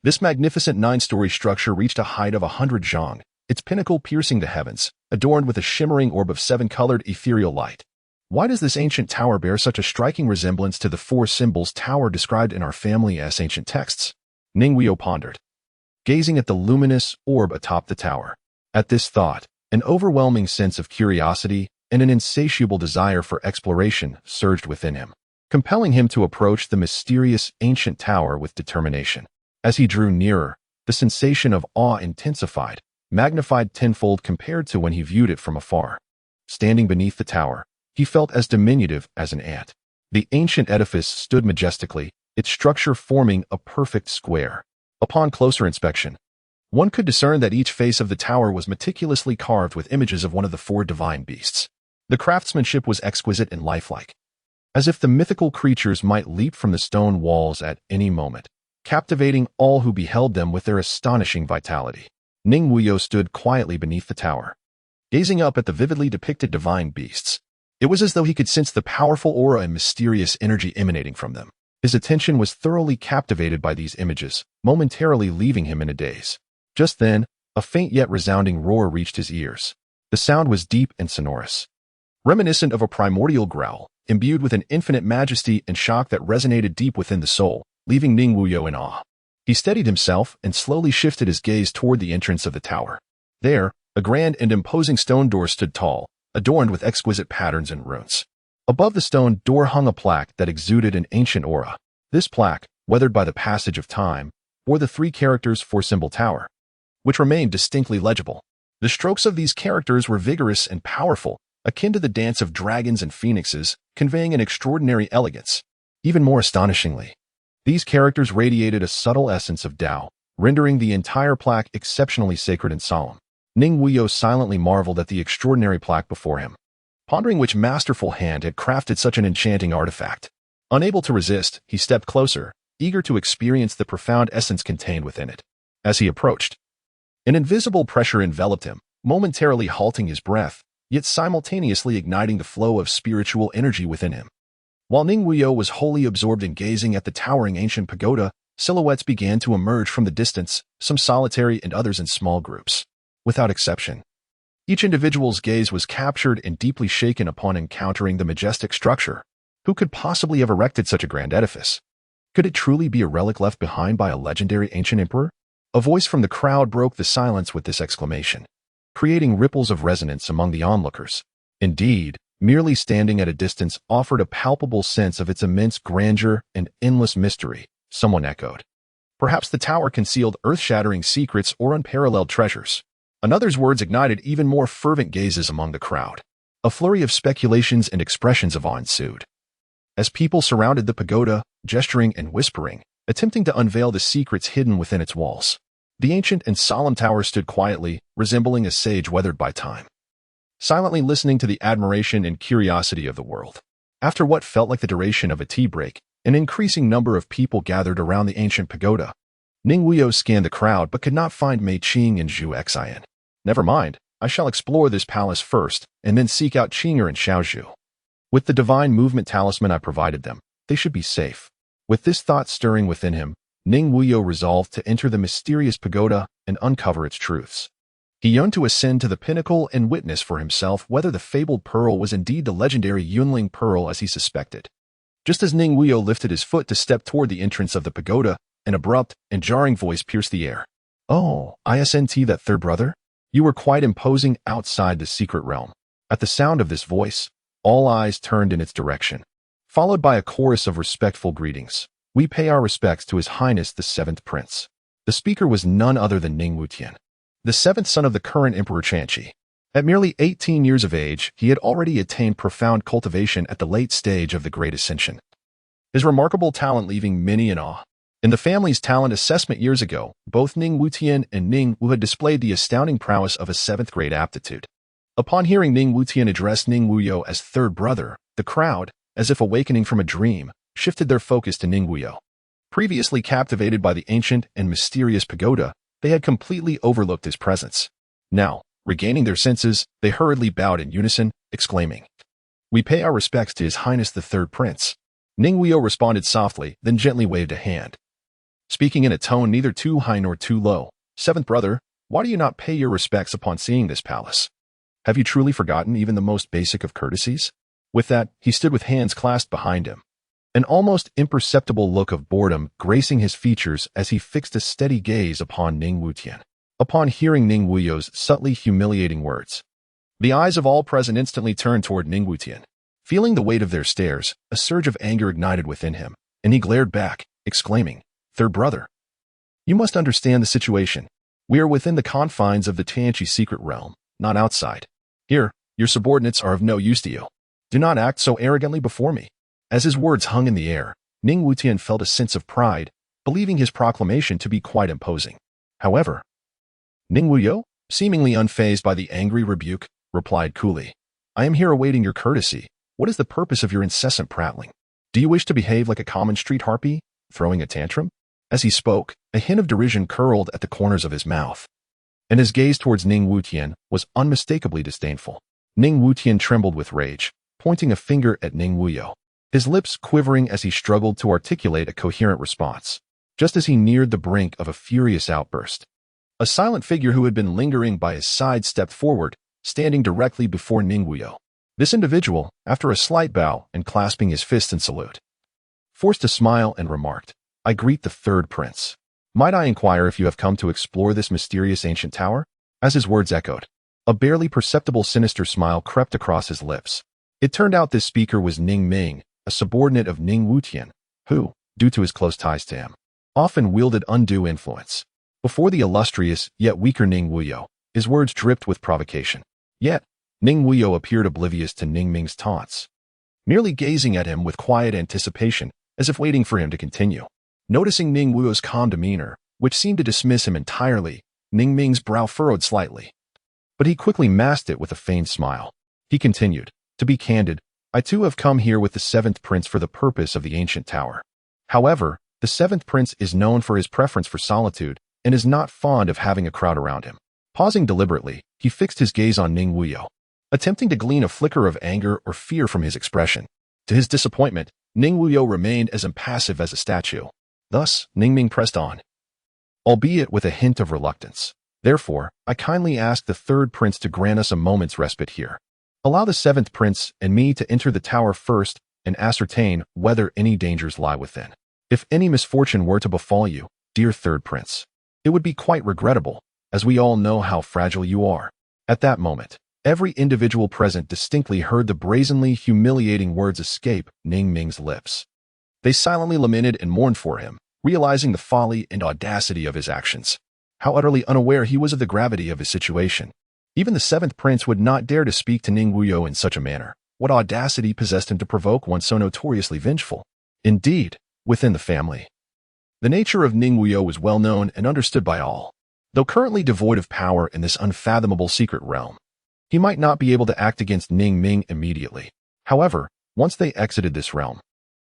This magnificent 9-story structure reached a height of 100 zhang, its pinnacle piercing the heavens, adorned with a shimmering orb of 7-colored ethereal light. Why does this ancient tower bear such a striking resemblance to the 4 symbols tower described in our family's ancient texts? Ning Wuyou pondered, gazing at the luminous orb atop the tower. At this thought, an overwhelming sense of curiosity and an insatiable desire for exploration surged within him, compelling him to approach the mysterious ancient tower with determination. As he drew nearer, the sensation of awe intensified, magnified tenfold compared to when he viewed it from afar. Standing beneath the tower, he felt as diminutive as an ant. The ancient edifice stood majestically, its structure forming a perfect square. Upon closer inspection, one could discern that each face of the tower was meticulously carved with images of one of the 4 divine beasts. The craftsmanship was exquisite and lifelike, as if the mythical creatures might leap from the stone walls at any moment, captivating all who beheld them with their astonishing vitality. Ning Wuyou stood quietly beneath the tower, gazing up at the vividly depicted divine beasts. It was as though he could sense the powerful aura and mysterious energy emanating from them. His attention was thoroughly captivated by these images, momentarily leaving him in a daze. Just then, a faint yet resounding roar reached his ears. The sound was deep and sonorous, reminiscent of a primordial growl, imbued with an infinite majesty and shock that resonated deep within the soul, leaving Ning Wuyou in awe. He steadied himself and slowly shifted his gaze toward the entrance of the tower. There, a grand and imposing stone door stood tall, adorned with exquisite patterns and runes. Above the stone door hung a plaque that exuded an ancient aura. This plaque, weathered by the passage of time, bore the 3 characters for symbol tower, which remained distinctly legible. The strokes of these characters were vigorous and powerful, akin to the dance of dragons and phoenixes, conveying an extraordinary elegance. Even more astonishingly, these characters radiated a subtle essence of Tao, rendering the entire plaque exceptionally sacred and solemn. Ning Wuyou silently marveled at the extraordinary plaque before him, pondering which masterful hand had crafted such an enchanting artifact. Unable to resist, he stepped closer, eager to experience the profound essence contained within it. As he approached, an invisible pressure enveloped him, momentarily halting his breath, yet simultaneously igniting the flow of spiritual energy within him. While Ning Wuyou was wholly absorbed in gazing at the towering ancient pagoda, silhouettes began to emerge from the distance, some solitary and others in small groups. Without exception, each individual's gaze was captured and deeply shaken upon encountering the majestic structure. Who could possibly have erected such a grand edifice? Could it truly be a relic left behind by a legendary ancient emperor? A voice from the crowd broke the silence with this exclamation, creating ripples of resonance among the onlookers. Indeed, merely standing at a distance offered a palpable sense of its immense grandeur and endless mystery, someone echoed. Perhaps the tower concealed earth-shattering secrets or unparalleled treasures. Another's words ignited even more fervent gazes among the crowd. A flurry of speculations and expressions of awe ensued. As people surrounded the pagoda, gesturing and whispering, attempting to unveil the secrets hidden within its walls. The ancient and solemn tower stood quietly, resembling a sage weathered by time, silently listening to the admiration and curiosity of the world. After what felt like the duration of a tea break, an increasing number of people gathered around the ancient pagoda. Ning Wuyou scanned the crowd but could not find Mei Qing and Zhu Xian. Never mind, I shall explore this palace first, and then seek out Qing'er and Xiaozhu. With the divine movement talisman I provided them, they should be safe. With this thought stirring within him, Ning Wuyou resolved to enter the mysterious pagoda and uncover its truths. He yearned to ascend to the pinnacle and witness for himself whether the fabled pearl was indeed the legendary Yunling pearl as he suspected. Just as Ning Wuyou lifted his foot to step toward the entrance of the pagoda, an abrupt and jarring voice pierced the air. "Oh, isn't that third brother? You were quite imposing outside the secret realm." At the sound of this voice, all eyes turned in its direction, followed by a chorus of respectful greetings. "We pay our respects to His Highness the Seventh Prince." The speaker was none other than Ning Wutian, the seventh son of the current Emperor Chanqi. At merely 18 years of age, he had already attained profound cultivation at the late stage of the Great Ascension. His remarkable talent leaving many in awe. In the family's talent assessment years ago, both Ning Wutian and Ning Wu had displayed the astounding prowess of a seventh-grade aptitude. Upon hearing Ning Wutian address Ning Wuyou as third brother, the crowd, as if awakening from a dream, shifted their focus to Ning Wuyou. Previously captivated by the ancient and mysterious pagoda, they had completely overlooked his presence. Now, regaining their senses, they hurriedly bowed in unison, exclaiming, "We pay our respects to His Highness the Third Prince." Ning Wuyou responded softly, then gently waved a hand, speaking in a tone neither too high nor too low. "Seventh brother, why do you not pay your respects upon seeing this palace? Have you truly forgotten even the most basic of courtesies?" With that, he stood with hands clasped behind him, an almost imperceptible look of boredom gracing his features as he fixed a steady gaze upon Ning Wutian. Upon hearing Ning Wuyou's subtly humiliating words, the eyes of all present instantly turned toward Ning Wutian. Feeling the weight of their stares, a surge of anger ignited within him, and he glared back, exclaiming, "Third brother, you must understand the situation. We are within the confines of the Tianqi secret realm, not outside. Here, your subordinates are of no use to you. Do not act so arrogantly before me." As his words hung in the air, Ning Wutian felt a sense of pride, believing his proclamation to be quite imposing. However, Ning Wuyou, seemingly unfazed by the angry rebuke, replied coolly, "I am here awaiting your courtesy. What is the purpose of your incessant prattling? Do you wish to behave like a common street harpy, throwing a tantrum?" As he spoke, a hint of derision curled at the corners of his mouth, and his gaze towards Ning Wutian was unmistakably disdainful. Ning Wutian trembled with rage, pointing a finger at Ning Wuyou, his lips quivering as he struggled to articulate a coherent response. Just as he neared the brink of a furious outburst, a silent figure who had been lingering by his side stepped forward, standing directly before Ning Wuyou. This individual, after a slight bow and clasping his fist in salute, forced a smile and remarked, "I greet the third prince. Might I inquire if you have come to explore this mysterious ancient tower?" As his words echoed, a barely perceptible sinister smile crept across his lips. It turned out this speaker was Ning Ming, a subordinate of Ning Wutian, who, due to his close ties to him, often wielded undue influence. Before the illustrious yet weaker Ning Wuyou, his words dripped with provocation. Yet, Ning Wuyou appeared oblivious to Ning Ming's taunts, merely gazing at him with quiet anticipation, as if waiting for him to continue. Noticing Ning Wuyou's calm demeanor, which seemed to dismiss him entirely, Ning Ming's brow furrowed slightly. But he quickly masked it with a feigned smile. He continued, "To be candid, I too have come here with the seventh prince for the purpose of the ancient tower. However, the seventh prince is known for his preference for solitude and is not fond of having a crowd around him." Pausing deliberately, he fixed his gaze on Ning Wuyou, attempting to glean a flicker of anger or fear from his expression. To his disappointment, Ning Wuyou remained as impassive as a statue. Thus, Ning Ming pressed on, albeit with a hint of reluctance. "Therefore, I kindly ask the third prince to grant us a moment's respite here. Allow the seventh prince and me to enter the tower first and ascertain whether any dangers lie within. If any misfortune were to befall you, dear third prince, it would be quite regrettable, as we all know how fragile you are." At that moment, every individual present distinctly heard the brazenly humiliating words escape Ning Ming's lips. They silently lamented and mourned for him, realizing the folly and audacity of his actions. How utterly unaware he was of the gravity of his situation. Even the seventh prince would not dare to speak to Ning Wuyou in such a manner. What audacity possessed him to provoke one so notoriously vengeful? Indeed, within the family, the nature of Ning Wuyou was well known and understood by all. Though currently devoid of power in this unfathomable secret realm, he might not be able to act against Ning Ming immediately. However, once they exited this realm,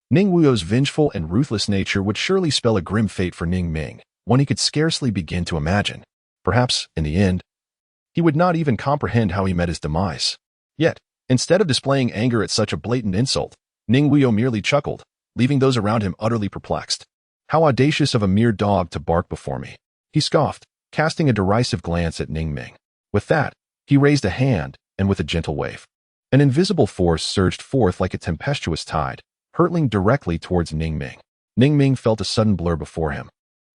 Ning Wuyou's vengeful and ruthless nature would surely spell a grim fate for Ning Ming, one he could scarcely begin to imagine. Perhaps, in the end, he would not even comprehend how he met his demise. Yet, instead of displaying anger at such a blatant insult, Ning Wuyou merely chuckled, leaving those around him utterly perplexed. How audacious of a mere dog to bark before me, he scoffed, casting a derisive glance at Ning Ming. With that, he raised a hand, and with a gentle wave, an invisible force surged forth like a tempestuous tide, hurtling directly towards Ning Ming. Ning Ming felt a sudden blur before him,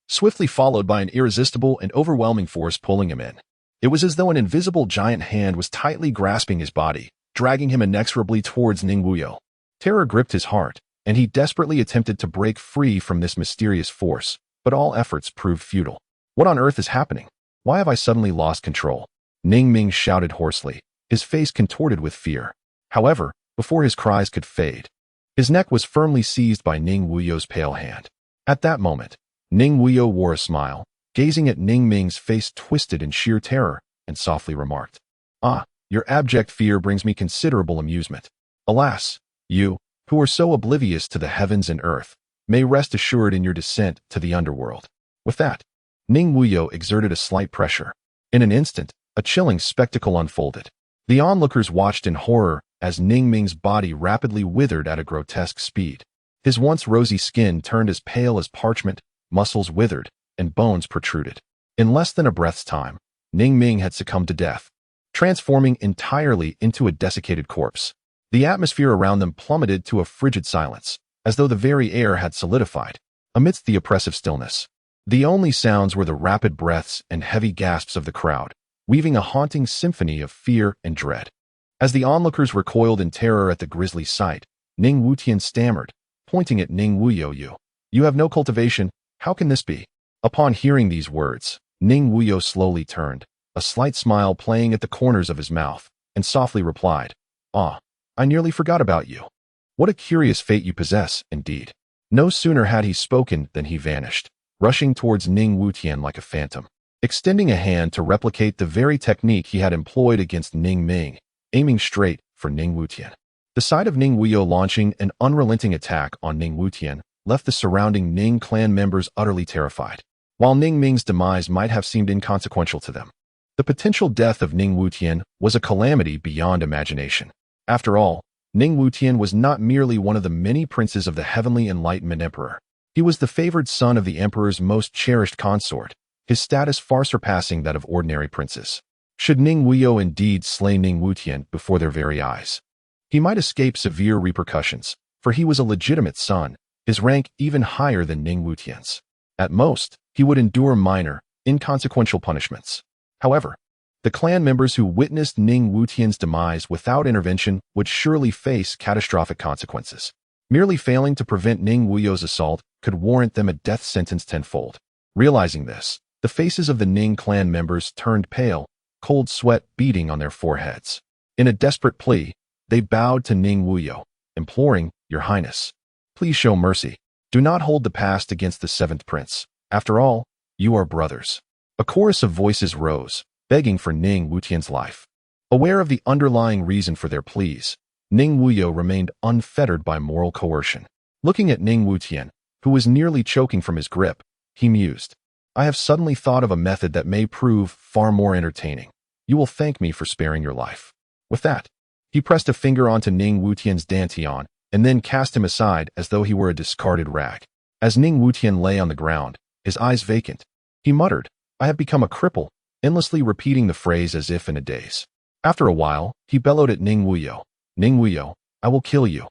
swiftly followed by an irresistible and overwhelming force pulling him in. It was as though an invisible giant hand was tightly grasping his body, dragging him inexorably towards Ning Wuyou. Terror gripped his heart, and he desperately attempted to break free from this mysterious force, but all efforts proved futile. What on earth is happening? Why have I suddenly lost control? Ning Ming shouted hoarsely, his face contorted with fear. However, before his cries could fade, his neck was firmly seized by Ning Wuyou's pale hand. At that moment, Ning Wuyou wore a smile, gazing at Ning Ming's face twisted in sheer terror, and softly remarked, "Ah, your abject fear brings me considerable amusement. Alas, you, who are so oblivious to the heavens and earth, may rest assured in your descent to the underworld." With that, Ning Wuyou exerted a slight pressure. In an instant, a chilling spectacle unfolded. The onlookers watched in horror as Ning Ming's body rapidly withered at a grotesque speed. His once rosy skin turned as pale as parchment, muscles withered, and bones protruded. In less than a breath's time, Ning Ming had succumbed to death, transforming entirely into a desiccated corpse. The atmosphere around them plummeted to a frigid silence, as though the very air had solidified. Amidst the oppressive stillness, the only sounds were the rapid breaths and heavy gasps of the crowd, weaving a haunting symphony of fear and dread. As the onlookers recoiled in terror at the grisly sight, Ning Wutian stammered, pointing at Ning Wuyou. "You have no cultivation, how can this be?" Upon hearing these words, Ning Wuyou slowly turned, a slight smile playing at the corners of his mouth, and softly replied, "Ah, I nearly forgot about you. What a curious fate you possess, indeed." No sooner had he spoken than he vanished, rushing towards Ning Wutian like a phantom, extending a hand to replicate the very technique he had employed against Ning Ming, aiming straight for Ning Wutian. The sight of Ning Wuyou launching an unrelenting attack on Ning Wutian left the surrounding Ning clan members utterly terrified. While Ning Ming's demise might have seemed inconsequential to them, the potential death of Ning Wutian was a calamity beyond imagination. After all, Ning Wutian was not merely one of the many princes of the heavenly Enlightenment Emperor. He was the favored son of the Emperor's most cherished consort, his status far surpassing that of ordinary princes. Should Ning Wuyou indeed slay Ning Wutian before their very eyes, he might escape severe repercussions, for he was a legitimate son, his rank even higher than Ning Wutian's. At most, he would endure minor, inconsequential punishments. However, the clan members who witnessed Ning Wutian's demise without intervention would surely face catastrophic consequences. Merely failing to prevent Ning Wuyou's assault could warrant them a death sentence tenfold. Realizing this, the faces of the Ning clan members turned pale, cold sweat beading on their foreheads. In a desperate plea, they bowed to Ning Wuyou, imploring, "Your Highness, please show mercy. Do not hold the past against the seventh prince. After all, you are brothers." A chorus of voices rose, begging for Ning Wutian's life. Aware of the underlying reason for their pleas, Ning Wuyou remained unfettered by moral coercion. Looking at Ning Wutian, who was nearly choking from his grip, he mused, "I have suddenly thought of a method that may prove far more entertaining. You will thank me for sparing your life." With that, he pressed a finger onto Ning Wutian's dantian, and then cast him aside as though he were a discarded rag. As Ning Wutian lay on the ground, his eyes vacant, he muttered, "I have become a cripple," endlessly repeating the phrase as if in a daze. After a while, he bellowed at Ning Wuyou, "Ning Wuyou, I will kill you.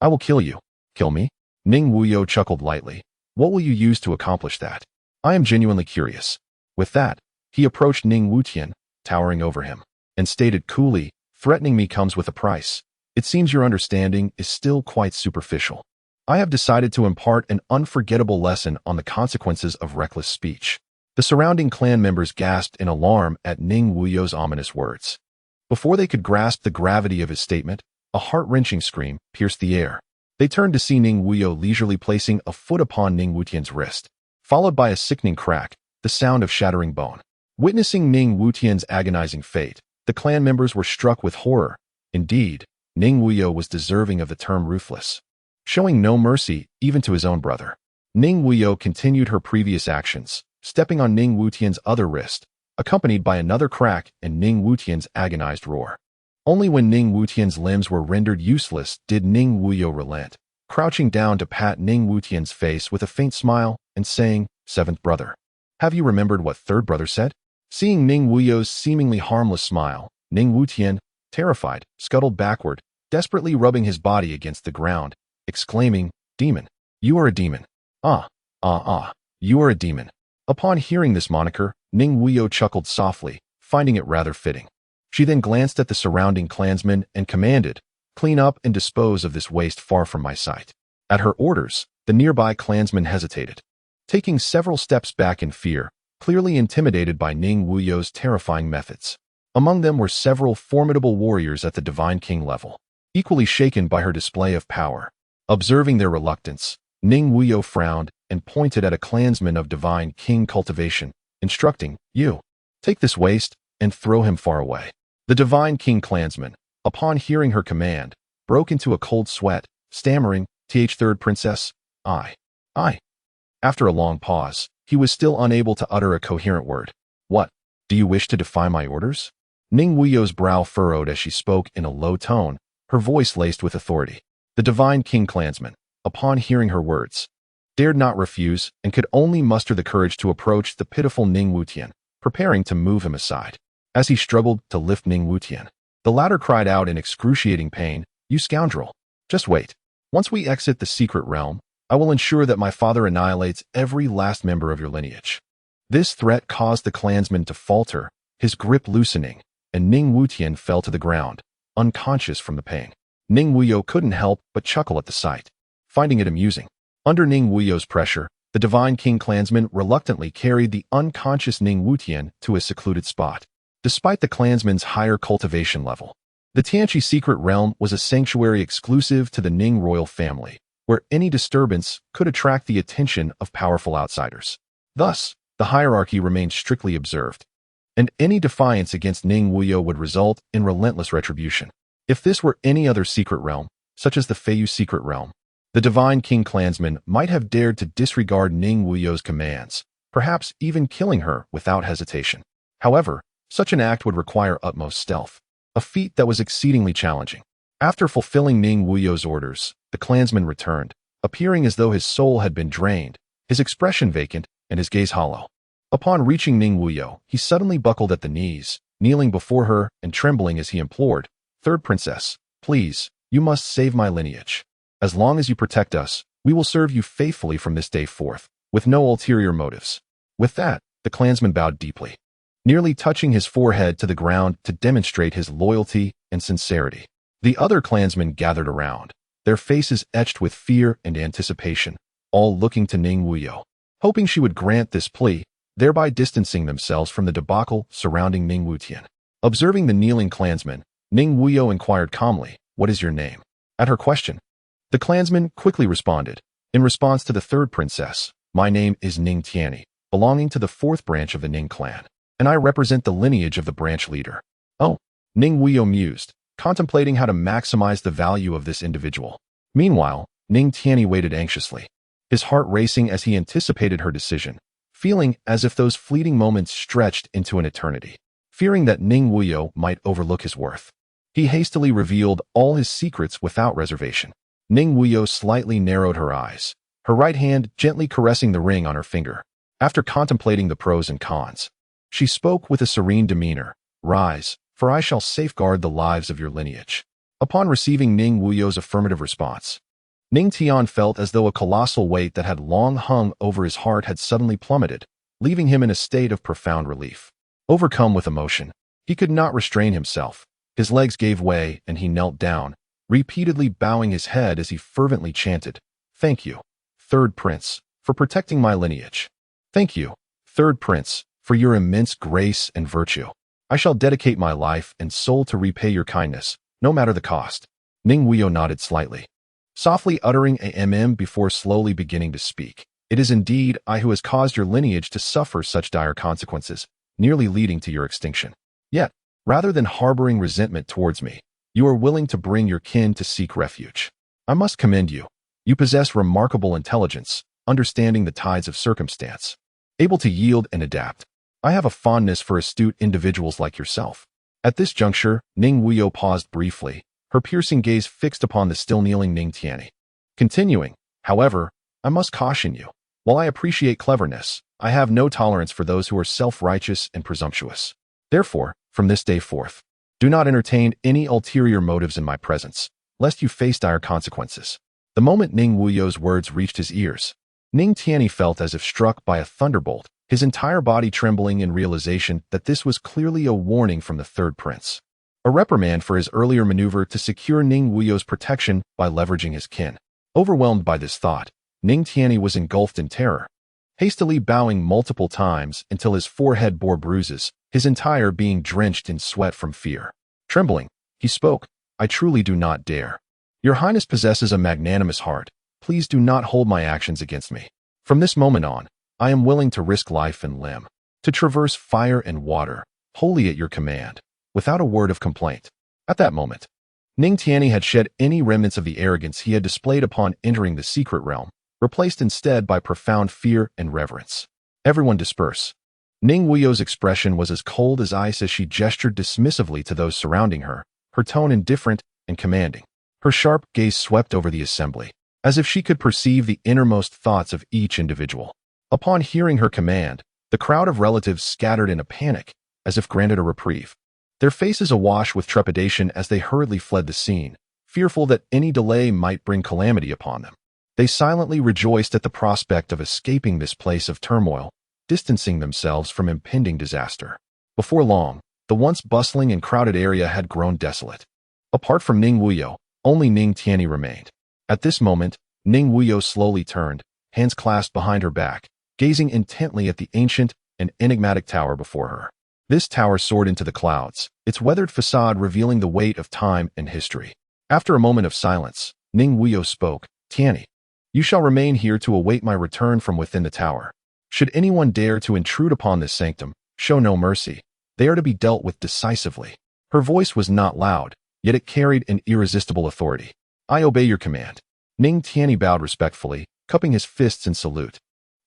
I will kill you." "Kill me?" Ning Wuyou chuckled lightly. "What will you use to accomplish that? I am genuinely curious." With that, he approached Ning Wutian, towering over him, and stated coolly, "Threatening me comes with a price. It seems your understanding is still quite superficial. I have decided to impart an unforgettable lesson on the consequences of reckless speech. The surrounding clan members gasped in alarm at Ning Wuyou's ominous words. Before they could grasp the gravity of his statement, a heart-wrenching scream pierced the air. They turned to see Ning Wuyou leisurely placing a foot upon Ning Wutian's wrist, followed by a sickening crack, the sound of shattering bone. Witnessing Ning Wutian's agonizing fate, the clan members were struck with horror. Indeed, Ning Wuyou was deserving of the term ruthless, showing no mercy even to his own brother. Ning Wuyou continued her previous actions, stepping on Ning Wutian's other wrist, accompanied by another crack and Ning Wutian's agonized roar. Only when Ning Wutian's limbs were rendered useless did Ning Wuyou relent, crouching down to pat Ning Wutian's face with a faint smile and saying, "Seventh brother. Have you remembered what third brother said?" Seeing Ning Wuyou's seemingly harmless smile, Ning Wutian, terrified, scuttled backward, desperately rubbing his body against the ground, exclaiming, "Demon! You are a demon! You are a demon!" Upon hearing this moniker, Ning Wuyou chuckled softly, finding it rather fitting. She then glanced at the surrounding clansmen and commanded, "Clean up and dispose of this waste far from my sight." At her orders, the nearby clansmen hesitated, taking several steps back in fear, clearly intimidated by Ning Wuyou's terrifying methods. Among them were several formidable warriors at the Divine King level, equally shaken by her display of power. Observing their reluctance, Ning Wuyou frowned and pointed at a clansman of Divine King cultivation, instructing, "You, take this waste and throw him far away." The Divine King clansman, upon hearing her command, broke into a cold sweat, stammering, "Third princess, I. After a long pause, he was still unable to utter a coherent word. "What? Do you wish to defy my orders?" Ning Wuyou's brow furrowed as she spoke in a low tone, her voice laced with authority. The Divine King clansman, upon hearing her words, dared not refuse and could only muster the courage to approach the pitiful Ning Wutian, preparing to move him aside. As he struggled to lift Ning Wutian, the latter cried out in excruciating pain, "You scoundrel! Just wait. Once we exit the secret realm, I will ensure that my father annihilates every last member of your lineage." This threat caused the clansman to falter, his grip loosening, and Ning Wutian fell to the ground, unconscious from the pain. Ning Wuyou couldn't help but chuckle at the sight, finding it amusing. Under Ning Wuyou's pressure, the Divine King clansman reluctantly carried the unconscious Ning Wutian to a secluded spot. Despite the clansman's higher cultivation level, the Tianqi secret realm was a sanctuary exclusive to the Ning royal family, where any disturbance could attract the attention of powerful outsiders. Thus, the hierarchy remained strictly observed, and any defiance against Ning Wuyou would result in relentless retribution. If this were any other secret realm, such as the Feiyu secret realm, the Divine King clansman might have dared to disregard Ning Wuyou's commands, perhaps even killing her without hesitation. However, such an act would require utmost stealth, a feat that was exceedingly challenging. After fulfilling Ning Wuyou's orders, the clansman returned, appearing as though his soul had been drained, his expression vacant and his gaze hollow. Upon reaching Ning Wuyou, he suddenly buckled at the knees, kneeling before her and trembling as he implored, "Third princess, please, you must save my lineage. As long as you protect us, we will serve you faithfully from this day forth, with no ulterior motives." With that, the clansman bowed deeply, nearly touching his forehead to the ground to demonstrate his loyalty and sincerity. The other clansmen gathered around, their faces etched with fear and anticipation, all looking to Ning Wuyou, hoping she would grant this plea, thereby distancing themselves from the debacle surrounding Ning Wutian. Observing the kneeling clansman, Ning Wuyou inquired calmly, "What is your name?" At her question, the clansman quickly responded, "In response to the third princess, my name is Ning Tianyi, belonging to the fourth branch of the Ning clan, and I represent the lineage of the branch leader." "Oh," Ning Wuyou mused, contemplating how to maximize the value of this individual. Meanwhile, Ning Tianyi waited anxiously, his heart racing as he anticipated her decision, feeling as if those fleeting moments stretched into an eternity. Fearing that Ning Wuyou might overlook his worth, he hastily revealed all his secrets without reservation. Ning Wuyou slightly narrowed her eyes, her right hand gently caressing the ring on her finger. After contemplating the pros and cons, she spoke with a serene demeanor, "Rise, for I shall safeguard the lives of your lineage." Upon receiving Ning Wuyou's affirmative response, Ning Tian felt as though a colossal weight that had long hung over his heart had suddenly plummeted, leaving him in a state of profound relief. Overcome with emotion, he could not restrain himself. His legs gave way and he knelt down, repeatedly bowing his head as he fervently chanted, "Thank you, third prince, for protecting my lineage. Thank you, Third prince, for your immense grace and virtue, I shall dedicate my life and soul to repay your kindness, no matter the cost. Ning Wuyou nodded slightly, softly uttering a before slowly beginning to speak. It is indeed I who has caused your lineage to suffer such dire consequences, nearly leading to your extinction. Yet, rather than harboring resentment towards me, you are willing to bring your kin to seek refuge. I must commend you. You possess remarkable intelligence, understanding the tides of circumstance, able to yield and adapt. I have a fondness for astute individuals like yourself. At this juncture, Ning Wuyou paused briefly, her piercing gaze fixed upon the still kneeling Ning Tianyi. Continuing, however, I must caution you. While I appreciate cleverness, I have no tolerance for those who are self-righteous and presumptuous. Therefore, from this day forth, do not entertain any ulterior motives in my presence, lest you face dire consequences. The moment Ning Wuyou's words reached his ears, Ning Tianyi felt as if struck by a thunderbolt, his entire body trembling in realization that this was clearly a warning from the third prince. A reprimand for his earlier maneuver to secure Ning Wuyou's protection by leveraging his kin. Overwhelmed by this thought, Ning Tianyi was engulfed in terror, hastily bowing multiple times until his forehead bore bruises, his entire being drenched in sweat from fear. Trembling, he spoke, I truly do not dare. Your Highness possesses a magnanimous heart. Please do not hold my actions against me. From this moment on, I am willing to risk life and limb, to traverse fire and water, wholly at your command, without a word of complaint. At that moment, Ning Tianyi had shed any remnants of the arrogance he had displayed upon entering the secret realm, replaced instead by profound fear and reverence. Everyone disperse. Ning Wuyou's expression was as cold as ice as she gestured dismissively to those surrounding her, her tone indifferent and commanding. Her sharp gaze swept over the assembly, as if she could perceive the innermost thoughts of each individual. Upon hearing her command, the crowd of relatives scattered in a panic, as if granted a reprieve, their faces awash with trepidation as they hurriedly fled the scene, fearful that any delay might bring calamity upon them. They silently rejoiced at the prospect of escaping this place of turmoil, distancing themselves from impending disaster. Before long, the once bustling and crowded area had grown desolate. Apart from Ning Wuyou, only Ning Tianyi remained. At this moment, Ning Wuyou slowly turned, hands clasped behind her back, gazing intently at the ancient and enigmatic tower before her. This tower soared into the clouds, its weathered facade revealing the weight of time and history. After a moment of silence, Ning Wuyou spoke, Tianyi, you shall remain here to await my return from within the tower. Should anyone dare to intrude upon this sanctum, show no mercy. They are to be dealt with decisively. Her voice was not loud, yet it carried an irresistible authority. I obey your command. Ning Tianyi bowed respectfully, cupping his fists in salute,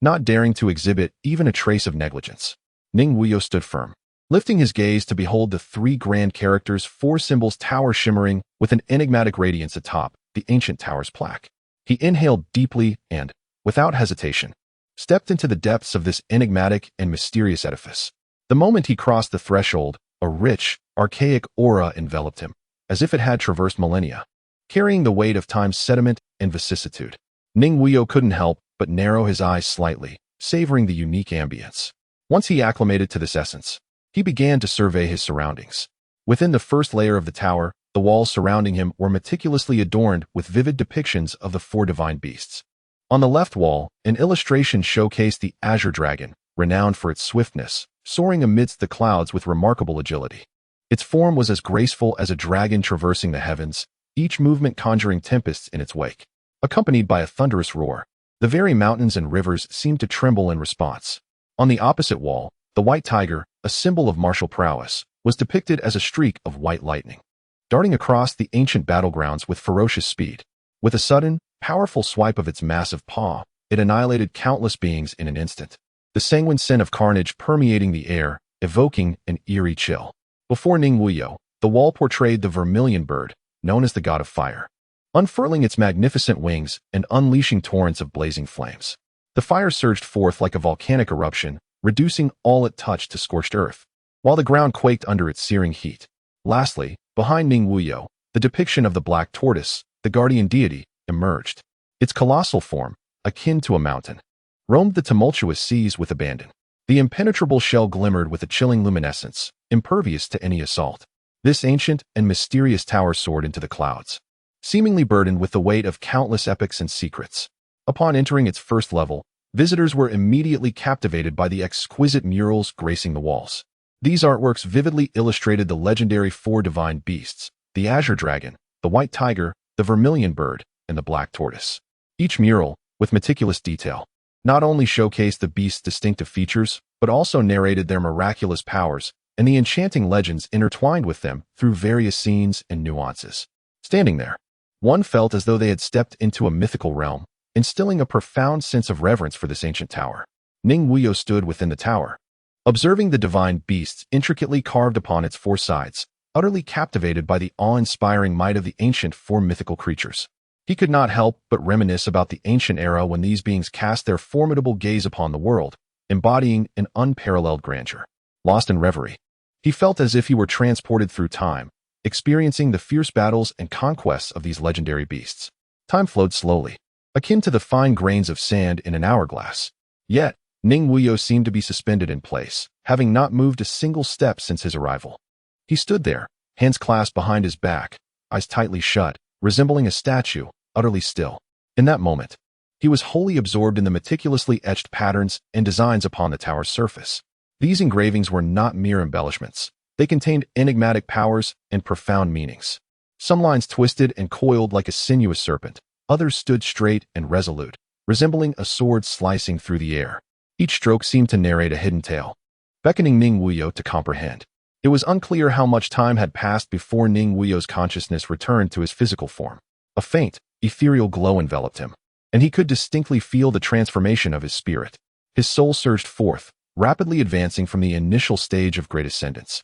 not daring to exhibit even a trace of negligence. Ning Wuyou stood firm, lifting his gaze to behold the three grand characters, four symbols tower shimmering with an enigmatic radiance atop the ancient tower's plaque. He inhaled deeply and, without hesitation, stepped into the depths of this enigmatic and mysterious edifice. The moment he crossed the threshold, a rich, archaic aura enveloped him, as if it had traversed millennia, carrying the weight of time's sediment and vicissitude. Ning Wuyou couldn't help but narrow his eyes slightly, savoring the unique ambience. Once he acclimated to this essence, he began to survey his surroundings. Within the first layer of the tower, the walls surrounding him were meticulously adorned with vivid depictions of the four divine beasts. On the left wall, an illustration showcased the azure dragon, renowned for its swiftness, soaring amidst the clouds with remarkable agility. Its form was as graceful as a dragon traversing the heavens, each movement conjuring tempests in its wake. Accompanied by a thunderous roar, the very mountains and rivers seemed to tremble in response. On the opposite wall, the white tiger, a symbol of martial prowess, was depicted as a streak of white lightning, darting across the ancient battlegrounds with ferocious speed. With a sudden, powerful swipe of its massive paw, it annihilated countless beings in an instant, the sanguine scent of carnage permeating the air, evoking an eerie chill. Before Ning Wuyou, the wall portrayed the vermilion bird, known as the god of fire, unfurling its magnificent wings and unleashing torrents of blazing flames. The fire surged forth like a volcanic eruption, reducing all it touched to scorched earth, while the ground quaked under its searing heat. Lastly, behind Ning Wuyou, the depiction of the black tortoise, the guardian deity, emerged. Its colossal form, akin to a mountain, roamed the tumultuous seas with abandon. The impenetrable shell glimmered with a chilling luminescence, impervious to any assault. This ancient and mysterious tower soared into the clouds, seemingly burdened with the weight of countless epics and secrets. Upon entering its first level, Visitors were immediately captivated by the exquisite murals gracing the walls. These artworks vividly illustrated the legendary four divine beasts: the azure dragon, the white tiger, the vermilion bird, and the black tortoise. Each mural, with meticulous detail, not only showcased the beasts' distinctive features, but also narrated their miraculous powers and the enchanting legends intertwined with them through various scenes and nuances. Standing there, one felt as though they had stepped into a mythical realm, instilling a profound sense of reverence for this ancient tower. Ning Wuyou stood within the tower, observing the divine beasts intricately carved upon its four sides, utterly captivated by the awe-inspiring might of the ancient four mythical creatures. He could not help but reminisce about the ancient era when these beings cast their formidable gaze upon the world, embodying an unparalleled grandeur. Lost in reverie, he felt as if he were transported through time, experiencing the fierce battles and conquests of these legendary beasts. Time flowed slowly, akin to the fine grains of sand in an hourglass. Yet, Ning Wuyou seemed to be suspended in place, having not moved a single step since his arrival. He stood there, hands clasped behind his back, eyes tightly shut, resembling a statue, utterly still. In that moment, he was wholly absorbed in the meticulously etched patterns and designs upon the tower's surface. These engravings were not mere embellishments. They contained enigmatic powers and profound meanings. Some lines twisted and coiled like a sinuous serpent. Others stood straight and resolute, resembling a sword slicing through the air. Each stroke seemed to narrate a hidden tale, beckoning Ning Wuyou to comprehend. It was unclear how much time had passed before Ning Wuyou's consciousness returned to his physical form. A faint, ethereal glow enveloped him, and he could distinctly feel the transformation of his spirit. His soul surged forth, rapidly advancing from the initial stage of great ascendance,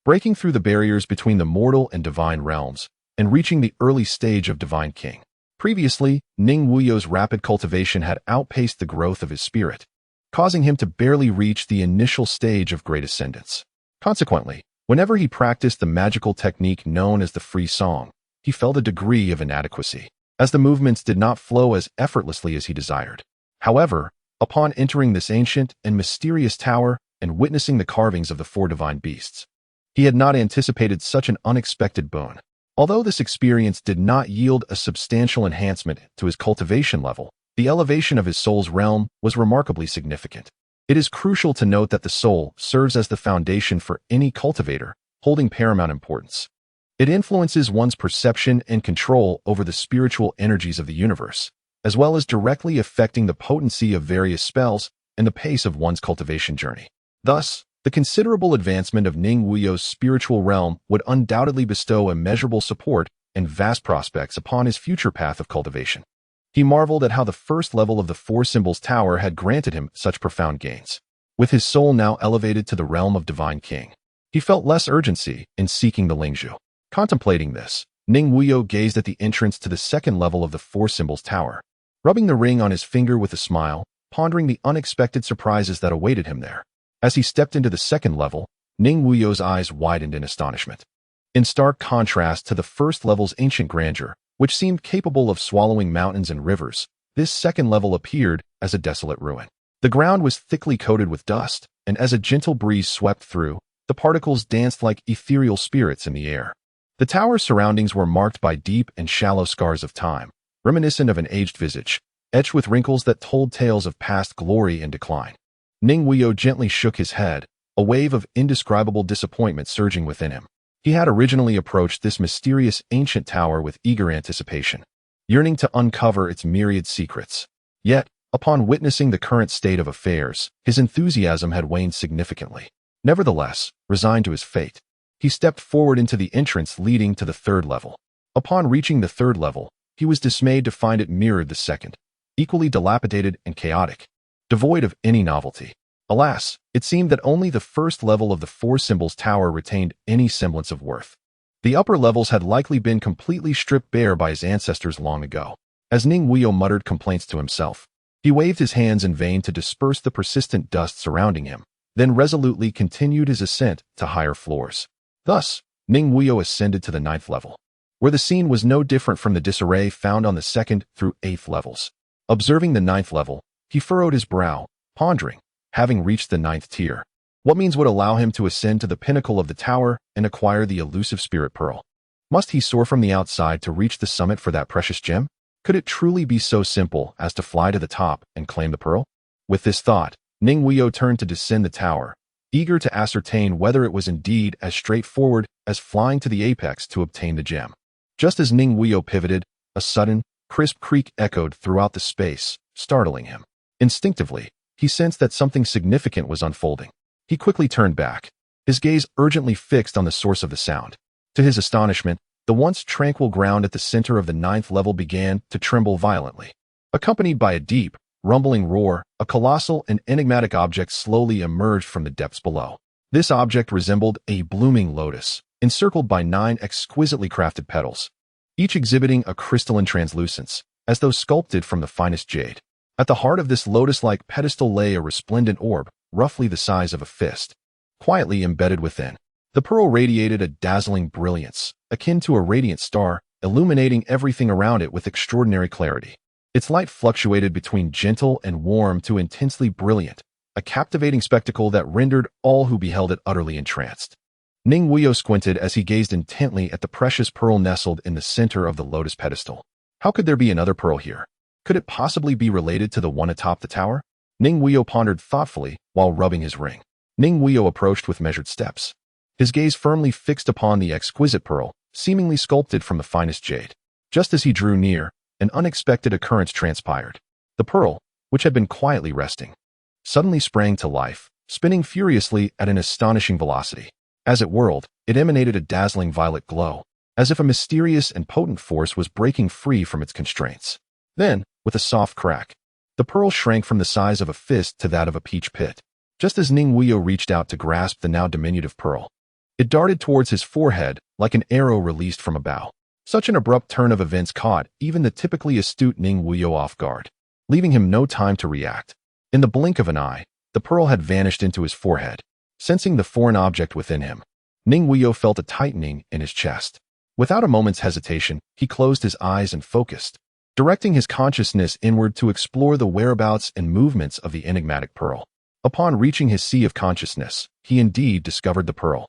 breaking through the barriers between the mortal and divine realms, and reaching the early stage of divine king. Previously, Ning Wuyou's rapid cultivation had outpaced the growth of his spirit, causing him to barely reach the initial stage of great ascendance. Consequently, whenever he practiced the magical technique known as the free song, he felt a degree of inadequacy, as the movements did not flow as effortlessly as he desired. However, upon entering this ancient and mysterious tower and witnessing the carvings of the four divine beasts, he had not anticipated such an unexpected boon. Although this experience did not yield a substantial enhancement to his cultivation level, the elevation of his soul's realm was remarkably significant. It is crucial to note that the soul serves as the foundation for any cultivator, holding paramount importance. It influences one's perception and control over the spiritual energies of the universe, as well as directly affecting the potency of various spells and the pace of one's cultivation journey. Thus, the considerable advancement of Ning Wuyou's spiritual realm would undoubtedly bestow immeasurable support and vast prospects upon his future path of cultivation. He marveled at how the first level of the Four Symbols Tower had granted him such profound gains. With his soul now elevated to the realm of Divine King, he felt less urgency in seeking the Lingzhu. Contemplating this, Ning Wuyou gazed at the entrance to the second level of the Four Symbols Tower, rubbing the ring on his finger with a smile, pondering the unexpected surprises that awaited him there. As he stepped into the second level, Ning Wuyou's eyes widened in astonishment. In stark contrast to the first level's ancient grandeur, which seemed capable of swallowing mountains and rivers, this second level appeared as a desolate ruin. The ground was thickly coated with dust, and as a gentle breeze swept through, the particles danced like ethereal spirits in the air. The tower's surroundings were marked by deep and shallow scars of time, reminiscent of an aged visage, etched with wrinkles that told tales of past glory and decline. Ning Wuyou gently shook his head, a wave of indescribable disappointment surging within him. He had originally approached this mysterious ancient tower with eager anticipation, yearning to uncover its myriad secrets. Yet, upon witnessing the current state of affairs, his enthusiasm had waned significantly. Nevertheless, resigned to his fate, he stepped forward into the entrance leading to the third level. Upon reaching the third level, he was dismayed to find it mirrored the second, equally dilapidated and chaotic, devoid of any novelty. Alas, it seemed that only the first level of the Four Symbols Tower retained any semblance of worth. The upper levels had likely been completely stripped bare by his ancestors long ago. As Ning Wuyou muttered complaints to himself, he waved his hands in vain to disperse the persistent dust surrounding him, then resolutely continued his ascent to higher floors. Thus, Ning Wuyou ascended to the 9th level, where the scene was no different from the disarray found on the 2nd through 8th levels. Observing the 9th level, he furrowed his brow, pondering, having reached the 9th tier, what means would allow him to ascend to the pinnacle of the tower and acquire the elusive spirit pearl? Must he soar from the outside to reach the summit for that precious gem? Could it truly be so simple as to fly to the top and claim the pearl? With this thought, Ning Wuyou turned to descend the tower, eager to ascertain whether it was indeed as straightforward as flying to the apex to obtain the gem. Just as Ning Wuyou pivoted, a sudden, crisp creak echoed throughout the space, startling him. Instinctively, he sensed that something significant was unfolding. He quickly turned back, his gaze urgently fixed on the source of the sound. To his astonishment, the once tranquil ground at the center of the 9th level began to tremble violently. Accompanied by a deep, rumbling roar, a colossal and enigmatic object slowly emerged from the depths below. This object resembled a blooming lotus, encircled by 9 exquisitely crafted petals, each exhibiting a crystalline translucence, as though sculpted from the finest jade. At the heart of this lotus-like pedestal lay a resplendent orb, roughly the size of a fist, quietly embedded within. The pearl radiated a dazzling brilliance, akin to a radiant star, illuminating everything around it with extraordinary clarity. Its light fluctuated between gentle and warm to intensely brilliant, a captivating spectacle that rendered all who beheld it utterly entranced. Ning Wuyou squinted as he gazed intently at the precious pearl nestled in the center of the lotus pedestal. How could there be another pearl here? Could it possibly be related to the one atop the tower? Ning Wuyou pondered thoughtfully while rubbing his ring. Ning Wuyou approached with measured steps, his gaze firmly fixed upon the exquisite pearl, seemingly sculpted from the finest jade. Just as he drew near, an unexpected occurrence transpired. The pearl, which had been quietly resting, suddenly sprang to life, spinning furiously at an astonishing velocity. As it whirled, it emanated a dazzling violet glow, as if a mysterious and potent force was breaking free from its constraints. Then, with a soft crack, the pearl shrank from the size of a fist to that of a peach pit. Just as Ning Wuyou reached out to grasp the now diminutive pearl, it darted towards his forehead like an arrow released from a bow. Such an abrupt turn of events caught even the typically astute Ning Wuyou off guard, leaving him no time to react. In the blink of an eye, the pearl had vanished into his forehead. Sensing the foreign object within him, Ning Wuyou felt a tightening in his chest. Without a moment's hesitation, he closed his eyes and focused, directing his consciousness inward to explore the whereabouts and movements of the enigmatic pearl. Upon reaching his sea of consciousness, he indeed discovered the pearl,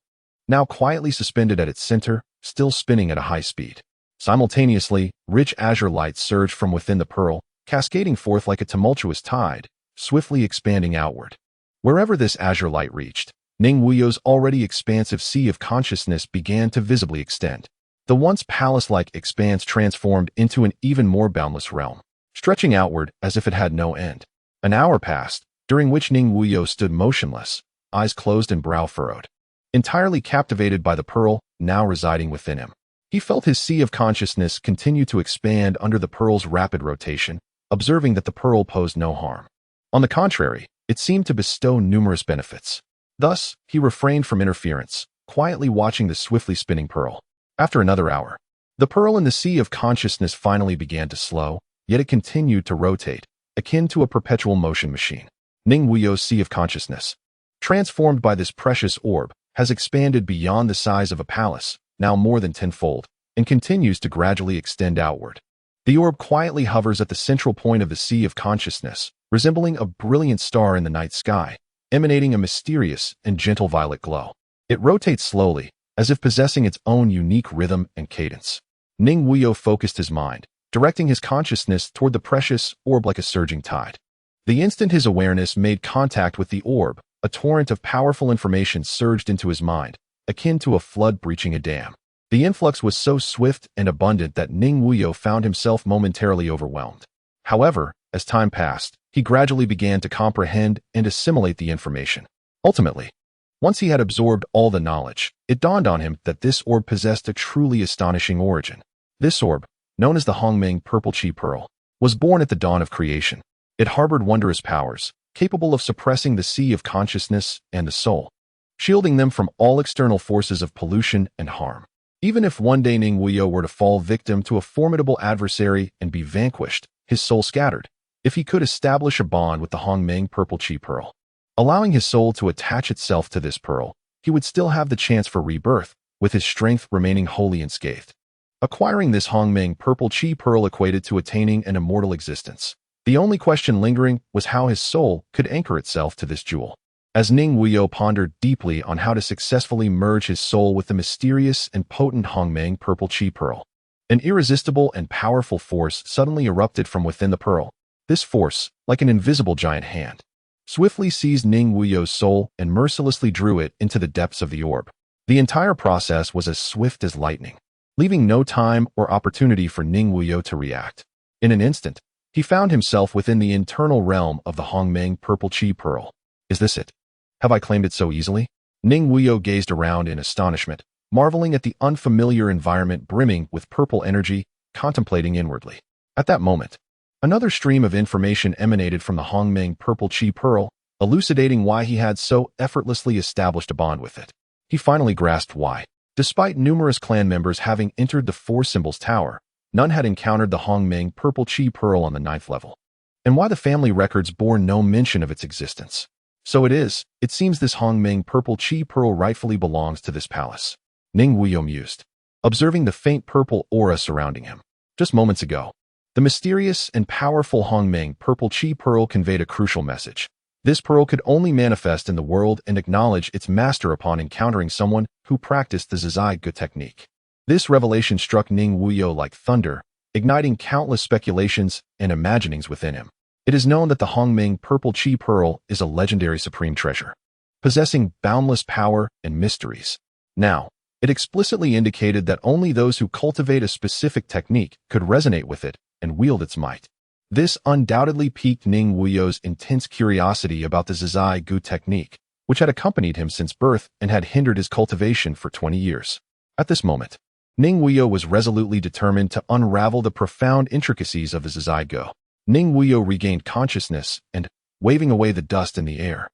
now quietly suspended at its center, still spinning at a high speed. Simultaneously, rich azure light surged from within the pearl, cascading forth like a tumultuous tide, swiftly expanding outward. Wherever this azure light reached, Ning Wuyou's already expansive sea of consciousness began to visibly extend. The once palace-like expanse transformed into an even more boundless realm, stretching outward as if it had no end. An hour passed, during which Ning Wuyou stood motionless, eyes closed and brow furrowed, entirely captivated by the pearl now residing within him. He felt his sea of consciousness continue to expand under the pearl's rapid rotation, observing that the pearl posed no harm. On the contrary, it seemed to bestow numerous benefits. Thus, he refrained from interference, quietly watching the swiftly spinning pearl. After another hour, the pearl in the sea of consciousness finally began to slow, yet it continued to rotate, akin to a perpetual motion machine. Ning Wuyou's sea of consciousness, transformed by this precious orb, has expanded beyond the size of a palace, now more than tenfold, and continues to gradually extend outward. The orb quietly hovers at the central point of the sea of consciousness, resembling a brilliant star in the night sky, emanating a mysterious and gentle violet glow. It rotates slowly, as if possessing its own unique rhythm and cadence. Ning Wuyou focused his mind, directing his consciousness toward the precious orb like a surging tide. The instant his awareness made contact with the orb, a torrent of powerful information surged into his mind, akin to a flood breaching a dam. The influx was so swift and abundant that Ning Wuyou found himself momentarily overwhelmed. However, as time passed, he gradually began to comprehend and assimilate the information. Ultimately, once he had absorbed all the knowledge, it dawned on him that this orb possessed a truly astonishing origin. This orb, known as the Hongmeng Purple Chi Pearl, was born at the dawn of creation. It harbored wondrous powers, capable of suppressing the sea of consciousness and the soul, shielding them from all external forces of pollution and harm. Even if one day Ning Wuyou were to fall victim to a formidable adversary and be vanquished, his soul scattered, if he could establish a bond with the Hongmeng Purple Chi Pearl, allowing his soul to attach itself to this pearl, he would still have the chance for rebirth, with his strength remaining wholly unscathed. Acquiring this Hongmeng Purple Chi Pearl equated to attaining an immortal existence. The only question lingering was how his soul could anchor itself to this jewel. As Ning Wuyou pondered deeply on how to successfully merge his soul with the mysterious and potent Hongmeng Purple Chi Pearl, an irresistible and powerful force suddenly erupted from within the pearl. This force, like an invisible giant hand, swiftly seized Ning Wuyou's soul and mercilessly drew it into the depths of the orb. The entire process was as swift as lightning, leaving no time or opportunity for Ning Wuyou to react. In an instant, he found himself within the internal realm of the Hongmeng Purple Chi Pearl. Is this it? Have I claimed it so easily? Ning Wuyou gazed around in astonishment, marveling at the unfamiliar environment brimming with purple energy, contemplating inwardly. At that moment, another stream of information emanated from the Hongmeng Purple Chi Pearl, elucidating why he had so effortlessly established a bond with it. He finally grasped why. Despite numerous clan members having entered the Four Symbols Tower, none had encountered the Hongmeng Purple Chi Pearl on the 9th level, and why the family records bore no mention of its existence. So it seems this Hongmeng Purple Chi Pearl rightfully belongs to this palace. Ning Wuyou mused, observing the faint purple aura surrounding him. Just moments ago, the mysterious and powerful Hongmeng Purple Chi Pearl conveyed a crucial message. This pearl could only manifest in the world and acknowledge its master upon encountering someone who practiced the Zizai Gu technique. This revelation struck Ning Wuyou like thunder, igniting countless speculations and imaginings within him. It is known that the Hongmeng Purple Chi Pearl is a legendary supreme treasure, possessing boundless power and mysteries. Now, it explicitly indicated that only those who cultivate a specific technique could resonate with it and wield its might. This undoubtedly piqued Ning Wuyou's intense curiosity about the Zizai Gu technique, which had accompanied him since birth and had hindered his cultivation for 20 years. At this moment, Ning Wuyou was resolutely determined to unravel the profound intricacies of the Zizai Gu. Ning Wuyou regained consciousness and, waving away the dust in the air,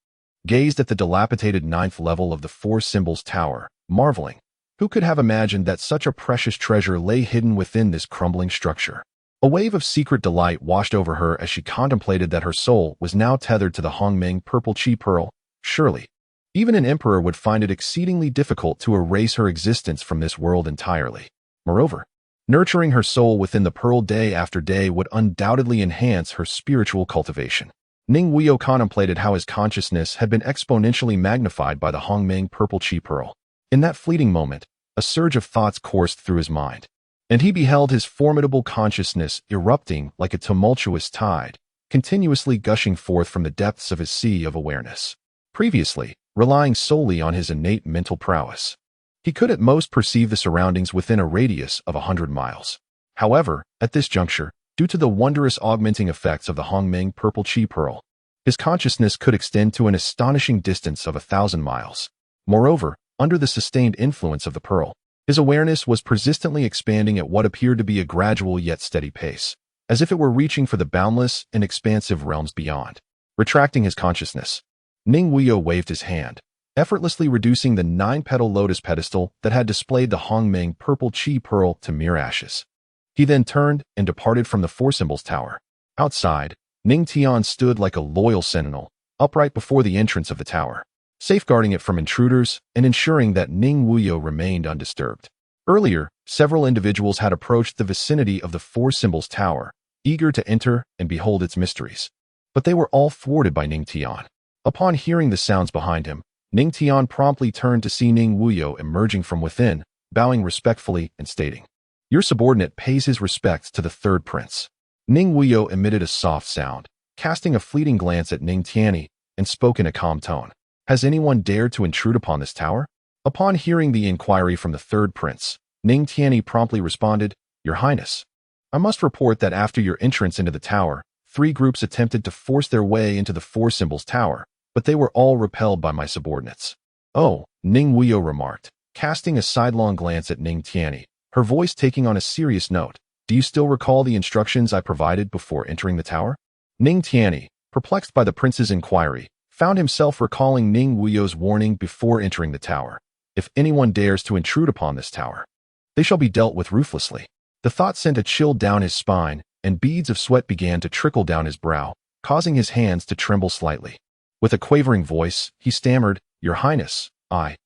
gazed at the dilapidated 9th level of the Four Symbols Tower, marveling. Who could have imagined that such a precious treasure lay hidden within this crumbling structure? A wave of secret delight washed over her as she contemplated that her soul was now tethered to the Hongmeng Purple Chi Pearl. Surely, even an emperor would find it exceedingly difficult to erase her existence from this world entirely. Moreover, nurturing her soul within the pearl day after day would undoubtedly enhance her spiritual cultivation. Ning Wuyou contemplated how his consciousness had been exponentially magnified by the Hongmeng Purple Chi Pearl. In that fleeting moment, a surge of thoughts coursed through his mind, and he beheld his formidable consciousness erupting like a tumultuous tide, continuously gushing forth from the depths of his sea of awareness. Previously, relying solely on his innate mental prowess, he could at most perceive the surroundings within a radius of 100 miles. However, at this juncture, due to the wondrous augmenting effects of the Hongmeng Purple Chi Pearl, his consciousness could extend to an astonishing distance of 1,000 miles. Moreover, under the sustained influence of the pearl, his awareness was persistently expanding at what appeared to be a gradual yet steady pace, as if it were reaching for the boundless and expansive realms beyond. Retracting his consciousness, Ning Wuyou waved his hand, effortlessly reducing the 9-petal lotus pedestal that had displayed the Hongmeng Purple Chi Pearl to mere ashes. He then turned and departed from the Four Symbols Tower. Outside, Ning Tian stood like a loyal sentinel, upright before the entrance of the tower, safeguarding it from intruders and ensuring that Ning Wuyou remained undisturbed. Earlier, several individuals had approached the vicinity of the Four Symbols Tower, eager to enter and behold its mysteries. But they were all thwarted by Ning Tian. Upon hearing the sounds behind him, Ning Tian promptly turned to see Ning Wuyou emerging from within, bowing respectfully and stating, "Your subordinate pays his respects to the third prince." Ning Wuyou emitted a soft sound, casting a fleeting glance at Ning Tian, and spoke in a calm tone. "Has anyone dared to intrude upon this tower?" Upon hearing the inquiry from the third prince, Ning Tian promptly responded, "Your Highness, I must report that after your entrance into the tower, 3 groups attempted to force their way into the Four Symbols Tower, but they were all repelled by my subordinates." "Oh," Ning Wuyou remarked, casting a sidelong glance at Ning Tian, her voice taking on a serious note. "Do you still recall the instructions I provided before entering the tower?" Ning Tian, perplexed by the prince's inquiry, found himself recalling Ning Wuyou's warning before entering the tower. If anyone dares to intrude upon this tower, they shall be dealt with ruthlessly. The thought sent a chill down his spine, and beads of sweat began to trickle down his brow, causing his hands to tremble slightly. With a quavering voice, he stammered, "Your Highness, I.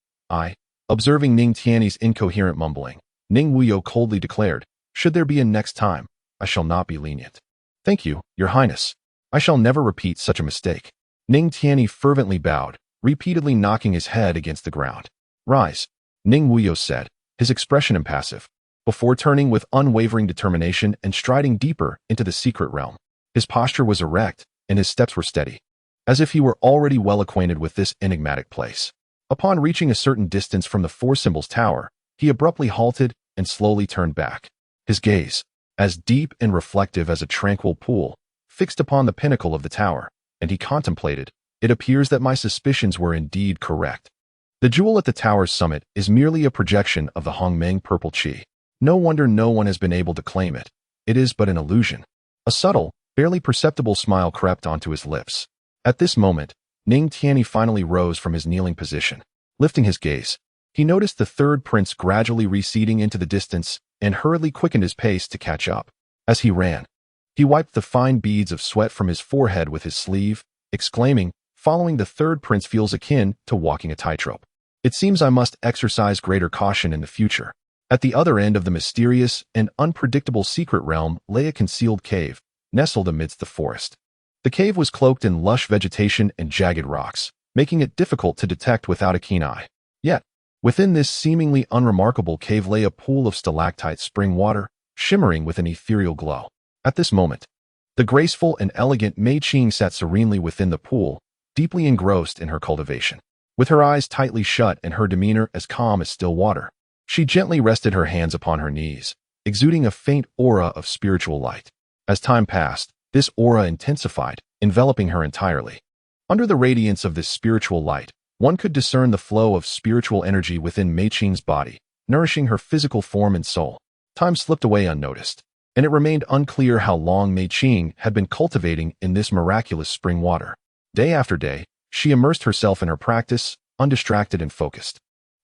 Observing Ning Tian's incoherent mumbling, Ning Wuyou coldly declared, "Should there be a next time, I shall not be lenient." "Thank you, Your Highness. I shall never repeat such a mistake." Ning Tian fervently bowed, repeatedly knocking his head against the ground. "Rise," Ning Wuyou said, his expression impassive, before turning with unwavering determination and striding deeper into the secret realm. His posture was erect, and his steps were steady, as if he were already well acquainted with this enigmatic place. Upon reaching a certain distance from the Four Symbols Tower, he abruptly halted and slowly turned back. His gaze, as deep and reflective as a tranquil pool, fixed upon the pinnacle of the tower, and he contemplated, "It appears that my suspicions were indeed correct. The jewel at the tower's summit is merely a projection of the Hongmeng purple qi. No wonder no one has been able to claim it. It is but an illusion." A subtle, barely perceptible smile crept onto his lips. At this moment, Ning Tianyi finally rose from his kneeling position. Lifting his gaze, he noticed the third prince gradually receding into the distance and hurriedly quickened his pace to catch up. As he ran, he wiped the fine beads of sweat from his forehead with his sleeve, exclaiming, "Following the third prince feels akin to walking a tightrope. It seems I must exercise greater caution in the future." At the other end of the mysterious and unpredictable secret realm lay a concealed cave, nestled amidst the forest. The cave was cloaked in lush vegetation and jagged rocks, making it difficult to detect without a keen eye. Yet, within this seemingly unremarkable cave lay a pool of stalactite spring water, shimmering with an ethereal glow. At this moment, the graceful and elegant Mei Qing sat serenely within the pool, deeply engrossed in her cultivation. With her eyes tightly shut and her demeanor as calm as still water, she gently rested her hands upon her knees, exuding a faint aura of spiritual light. As time passed, this aura intensified, enveloping her entirely. Under the radiance of this spiritual light, one could discern the flow of spiritual energy within Mei Qing's body, nourishing her physical form and soul. Time slipped away unnoticed, and it remained unclear how long Mei Qing had been cultivating in this miraculous spring water. Day after day, she immersed herself in her practice, undistracted and focused.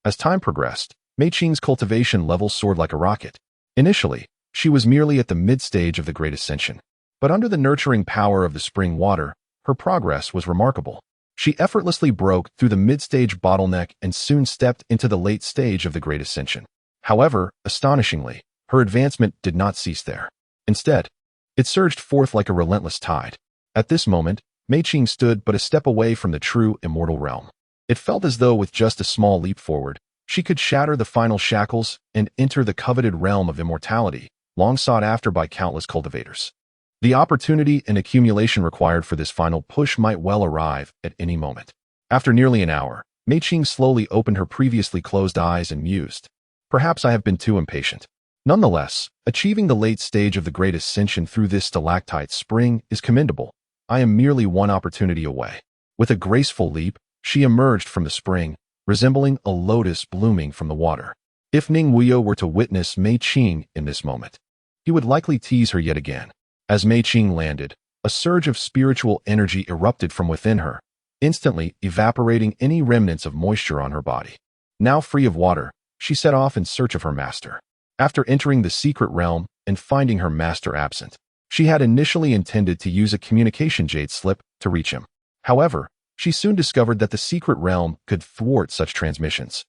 As time progressed, Mei Qing's cultivation level soared like a rocket. Initially, she was merely at the mid-stage of the Great Ascension. But under the nurturing power of the spring water, her progress was remarkable. She effortlessly broke through the mid-stage bottleneck and soon stepped into the late stage of the Great Ascension. However, astonishingly, her advancement did not cease there. Instead, it surged forth like a relentless tide. At this moment, Mei Qing stood but a step away from the true immortal realm. It felt as though with just a small leap forward, she could shatter the final shackles and enter the coveted realm of immortality, long sought after by countless cultivators. The opportunity and accumulation required for this final push might well arrive at any moment. After nearly an hour, Mei Qing slowly opened her previously closed eyes and mused, "Perhaps I have been too impatient." Nonetheless, achieving the late stage of the Great Ascension through this stalactite spring is commendable. I am merely one opportunity away. With a graceful leap, she emerged from the spring, resembling a lotus blooming from the water. If Ning Wuyou were to witness Mei Qing in this moment, he would likely tease her yet again. As Mei Qing landed, a surge of spiritual energy erupted from within her, instantly evaporating any remnants of moisture on her body. Now free of water, she set off in search of her master. After entering the secret realm and finding her master absent, she had initially intended to use a communication jade slip to reach him. However, she soon discovered that the secret realm could thwart such transmissions,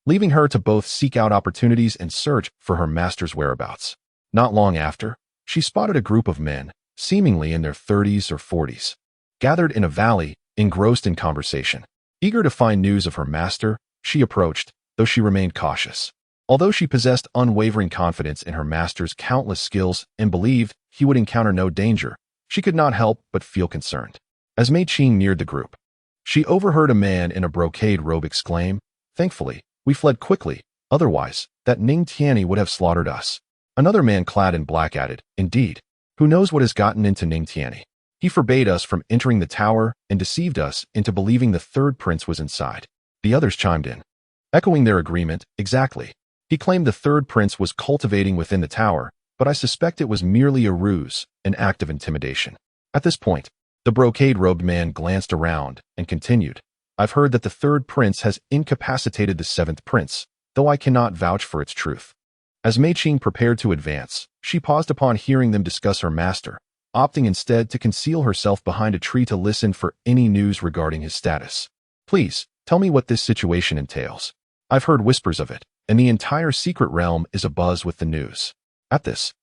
leaving her to both seek out opportunities and search for her master's whereabouts. Not long after, she spotted a group of men, seemingly in their 30s or 40s, gathered in a valley, engrossed in conversation. Eager to find news of her master, she approached, though she remained cautious. Although she possessed unwavering confidence in her master's countless skills and believed he would encounter no danger, she could not help but feel concerned. As Mei Qing neared the group, she overheard a man in a brocade robe exclaim, "Thankfully, we fled quickly, otherwise, that Ning Tianyi would have slaughtered us." Another man clad in black added, "Indeed, who knows what has gotten into Ning Tianyi? He forbade us from entering the tower and deceived us into believing the third prince was inside." The others chimed in, echoing their agreement, "Exactly. He claimed the third prince was cultivating within the tower, but I suspect it was merely a ruse, an act of intimidation." At this point, the brocade-robed man glanced around and continued, "I've heard that the third prince has incapacitated the seventh prince, though I cannot vouch for its truth." As Mei Qing prepared to advance, she paused upon hearing them discuss her master, opting instead to conceal herself behind a tree to listen for any news regarding his status. "Please, tell me what this situation entails. I've heard whispers of it, and the entire secret realm is abuzz with the news." At this,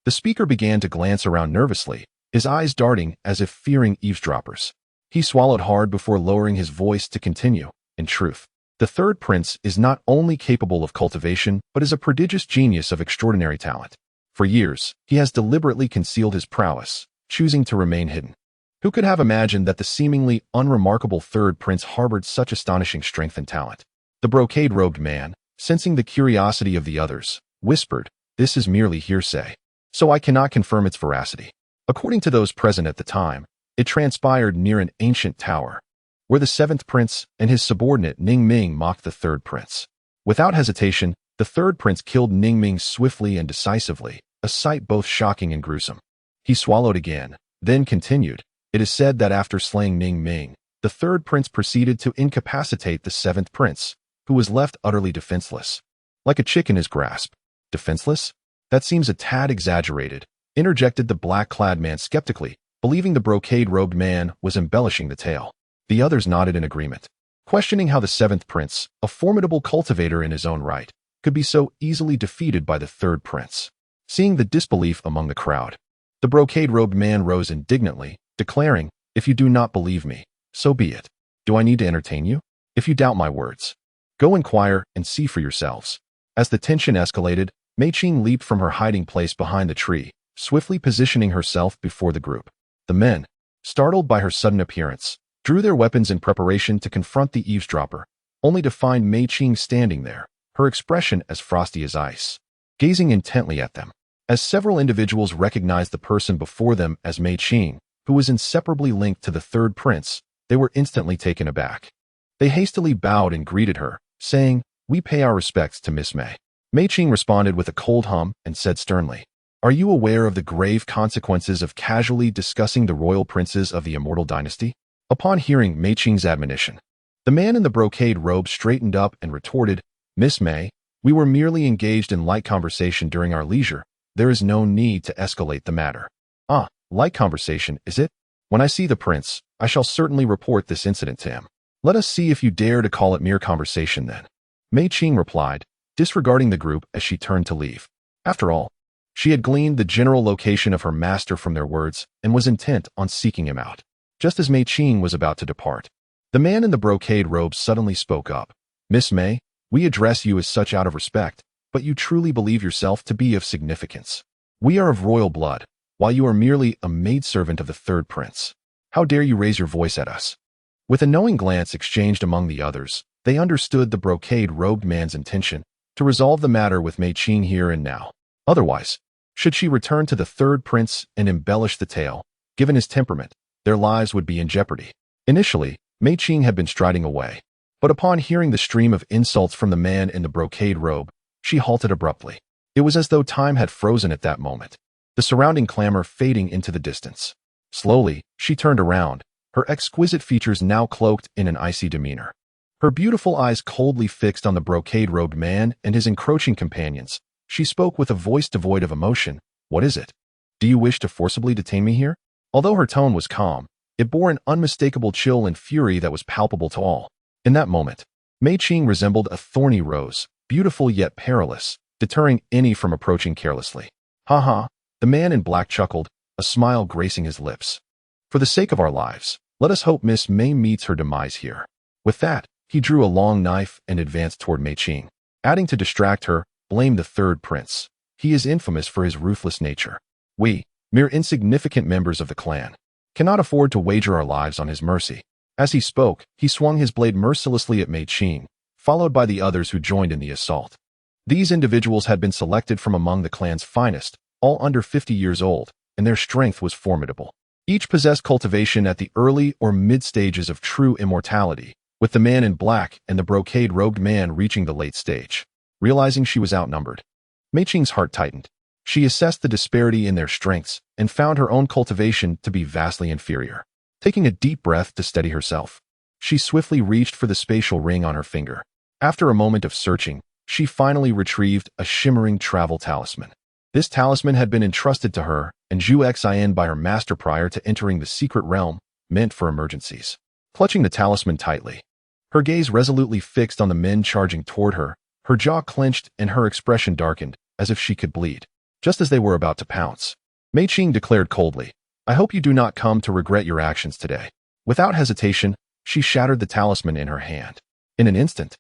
the speaker began to glance around nervously, his eyes darting as if fearing eavesdroppers. He swallowed hard before lowering his voice to continue, "In truth, the third prince is not only capable of cultivation, but is a prodigious genius of extraordinary talent. For years, he has deliberately concealed his prowess, choosing to remain hidden. Who could have imagined that the seemingly unremarkable third prince harbored such astonishing strength and talent? The brocade-robed man, sensing the curiosity of the others, whispered, "This is merely hearsay, so I cannot confirm its veracity." According to those present at the time, it transpired near an ancient tower, where the seventh prince and his subordinate Ning Ming mocked the third prince. Without hesitation, the third prince killed Ning Ming swiftly and decisively, a sight both shocking and gruesome. He swallowed again, then continued, "It is said that after slaying Ning Ming, the third prince proceeded to incapacitate the seventh prince, who was left utterly defenseless. Like a chick in his grasp." "Defenseless? That seems a tad exaggerated," interjected the black-clad man skeptically, believing the brocade-robed man was embellishing the tale. The others nodded in agreement, questioning how the seventh prince, a formidable cultivator in his own right, could be so easily defeated by the third prince. Seeing the disbelief among the crowd, the brocade-robed man rose indignantly, declaring, "If you do not believe me, so be it. Do I need to entertain you? If you doubt my words, go inquire and see for yourselves." As the tension escalated, Mei Qing leaped from her hiding place behind the tree, swiftly positioning herself before the group. The men, startled by her sudden appearance, drew their weapons in preparation to confront the eavesdropper, only to find Mei Qing standing there, her expression as frosty as ice, gazing intently at them. As several individuals recognized the person before them as Mei Qing, who was inseparably linked to the third prince, they were instantly taken aback. They hastily bowed and greeted her, saying, "We pay our respects to Miss Mei." Mei Qing responded with a cold hum and said sternly, "Are you aware of the grave consequences of casually discussing the royal princes of the immortal dynasty?" Upon hearing Mei Qing's admonition, the man in the brocade robe straightened up and retorted, "Miss Mei, we were merely engaged in light conversation during our leisure. There is no need to escalate the matter." "Ah, light conversation, is it? When I see the prince, I shall certainly report this incident to him." "Let us see if you dare to call it mere conversation then," Mei Qing replied, disregarding the group as she turned to leave. After all, she had gleaned the general location of her master from their words and was intent on seeking him out. Just as Mei Qing was about to depart, the man in the brocade robe suddenly spoke up. "Miss Mei, we address you as such out of respect, but you truly believe yourself to be of significance. We are of royal blood, while you are merely a maidservant of the third prince. How dare you raise your voice at us?" With a knowing glance exchanged among the others, they understood the brocade-robed man's intention to resolve the matter with Mei Qing here and now. Otherwise, should she return to the third prince and embellish the tale, given his temperament, their lives would be in jeopardy. Initially, Mei Qing had been striding away, but upon hearing the stream of insults from the man in the brocade robe, she halted abruptly. It was as though time had frozen at that moment, the surrounding clamor fading into the distance. Slowly, she turned around, her exquisite features now cloaked in an icy demeanor. Her beautiful eyes coldly fixed on the brocade-robed man and his encroaching companions, she spoke with a voice devoid of emotion. "What is it? Do you wish to forcibly detain me here?" Although her tone was calm, it bore an unmistakable chill and fury that was palpable to all. In that moment, Mei Qing resembled a thorny rose, beautiful yet perilous, deterring any from approaching carelessly. "Ha ha," the man in black chuckled, a smile gracing his lips. "For the sake of our lives, let us hope Miss Mei meets her demise here." With that, he drew a long knife and advanced toward Mei Qing, adding to distract her, "Blame the third prince. He is infamous for his ruthless nature. We, mere insignificant members of the clan, cannot afford to wager our lives on his mercy." As he spoke, he swung his blade mercilessly at Mei Qing, followed by the others who joined in the assault. These individuals had been selected from among the clan's finest, all under 50 years old, and their strength was formidable. Each possessed cultivation at the early or mid stages of true immortality, with the man in black and the brocade-robed man reaching the late stage. Realizing she was outnumbered, Mei Qing's heart tightened. She assessed the disparity in their strengths and found her own cultivation to be vastly inferior. Taking a deep breath to steady herself, she swiftly reached for the spatial ring on her finger. After a moment of searching, she finally retrieved a shimmering travel talisman. This talisman had been entrusted to her and Zhu Xian by her master prior to entering the secret realm, meant for emergencies. Clutching the talisman tightly, her gaze resolutely fixed on the men charging toward her, her jaw clenched and her expression darkened, as if she could bleed. Just as they were about to pounce, Mei Qing declared coldly, "I hope you do not come to regret your actions today." Without hesitation, she shattered the talisman in her hand. In an instant,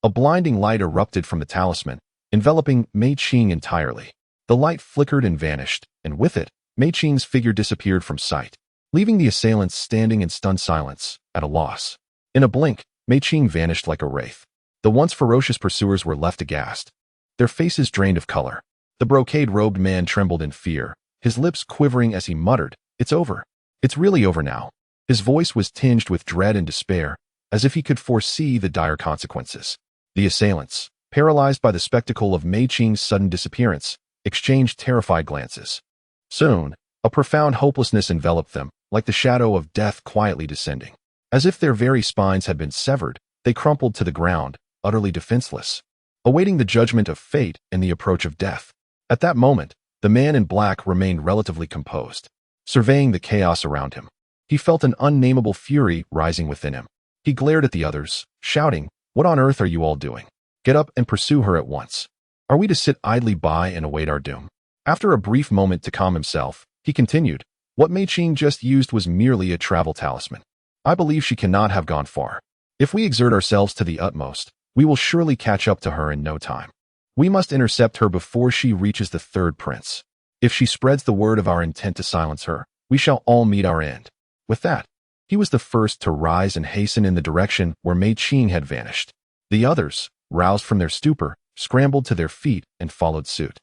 a blinding light erupted from the talisman, enveloping Mei Qing entirely. The light flickered and vanished, and with it, Mei Qing's figure disappeared from sight, leaving the assailants standing in stunned silence, at a loss. In a blink, Mei Qing vanished like a wraith. The once ferocious pursuers were left aghast, their faces drained of color. The brocade-robed man trembled in fear, his lips quivering as he muttered, "It's over. It's really over now." His voice was tinged with dread and despair, as if he could foresee the dire consequences. The assailants, paralyzed by the spectacle of Mei Qing's sudden disappearance, exchanged terrified glances. Soon, a profound hopelessness enveloped them, like the shadow of death quietly descending. As if their very spines had been severed, they crumpled to the ground, utterly defenseless, awaiting the judgment of fate and the approach of death. At that moment, the man in black remained relatively composed, surveying the chaos around him. He felt an unnameable fury rising within him. He glared at the others, shouting, "What on earth are you all doing? Get up and pursue her at once. Are we to sit idly by and await our doom?" After a brief moment to calm himself, he continued, "What Mei Qing just used was merely a travel talisman. I believe she cannot have gone far. If we exert ourselves to the utmost, we will surely catch up to her in no time. We must intercept her before she reaches the third prince. If she spreads the word of our intent to silence her, we shall all meet our end." With that, he was the first to rise and hasten in the direction where Mei Qing had vanished. The others, roused from their stupor, scrambled to their feet and followed suit,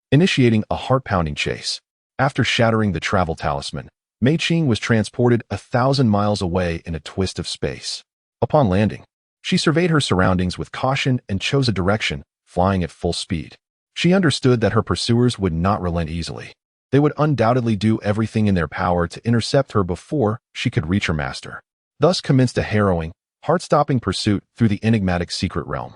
initiating a heart-pounding chase. After shattering the travel talisman, Mei Qing was transported 1,000 miles away in a twist of space. Upon landing, she surveyed her surroundings with caution and chose a direction, flying at full speed. She understood that her pursuers would not relent easily. They would undoubtedly do everything in their power to intercept her before she could reach her master. Thus commenced a harrowing, heart-stopping pursuit through the enigmatic secret realm.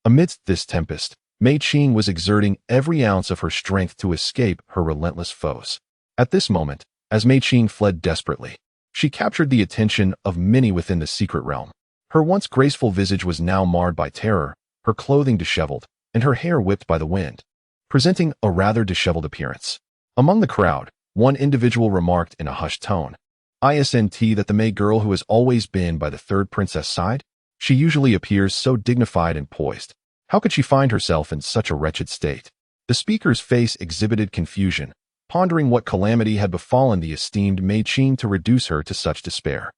Amidst this tempest, Mei Qing was exerting every ounce of her strength to escape her relentless foes. At this moment, as Mei Qing fled desperately, she captured the attention of many within the secret realm. Her once graceful visage was now marred by terror, her clothing disheveled, and her hair whipped by the wind, presenting a rather disheveled appearance. Among the crowd, one individual remarked in a hushed tone, "Isn't that the Mei girl who has always been by the third princess' side? She usually appears so dignified and poised. How could she find herself in such a wretched state?" The speaker's face exhibited confusion, pondering what calamity had befallen the esteemed Mei Qing to reduce her to such despair.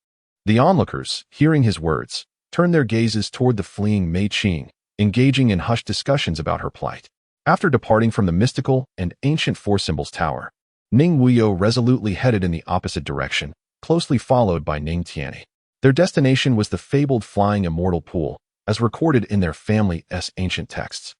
The onlookers, hearing his words, turned their gazes toward the fleeing Mei Qing, engaging in hushed discussions about her plight. After departing from the mystical and ancient Four Symbols Tower, Ning Wuyou resolutely headed in the opposite direction, closely followed by Ning Tianyi. Their destination was the fabled Flying Immortal Pool, as recorded in their family's ancient texts.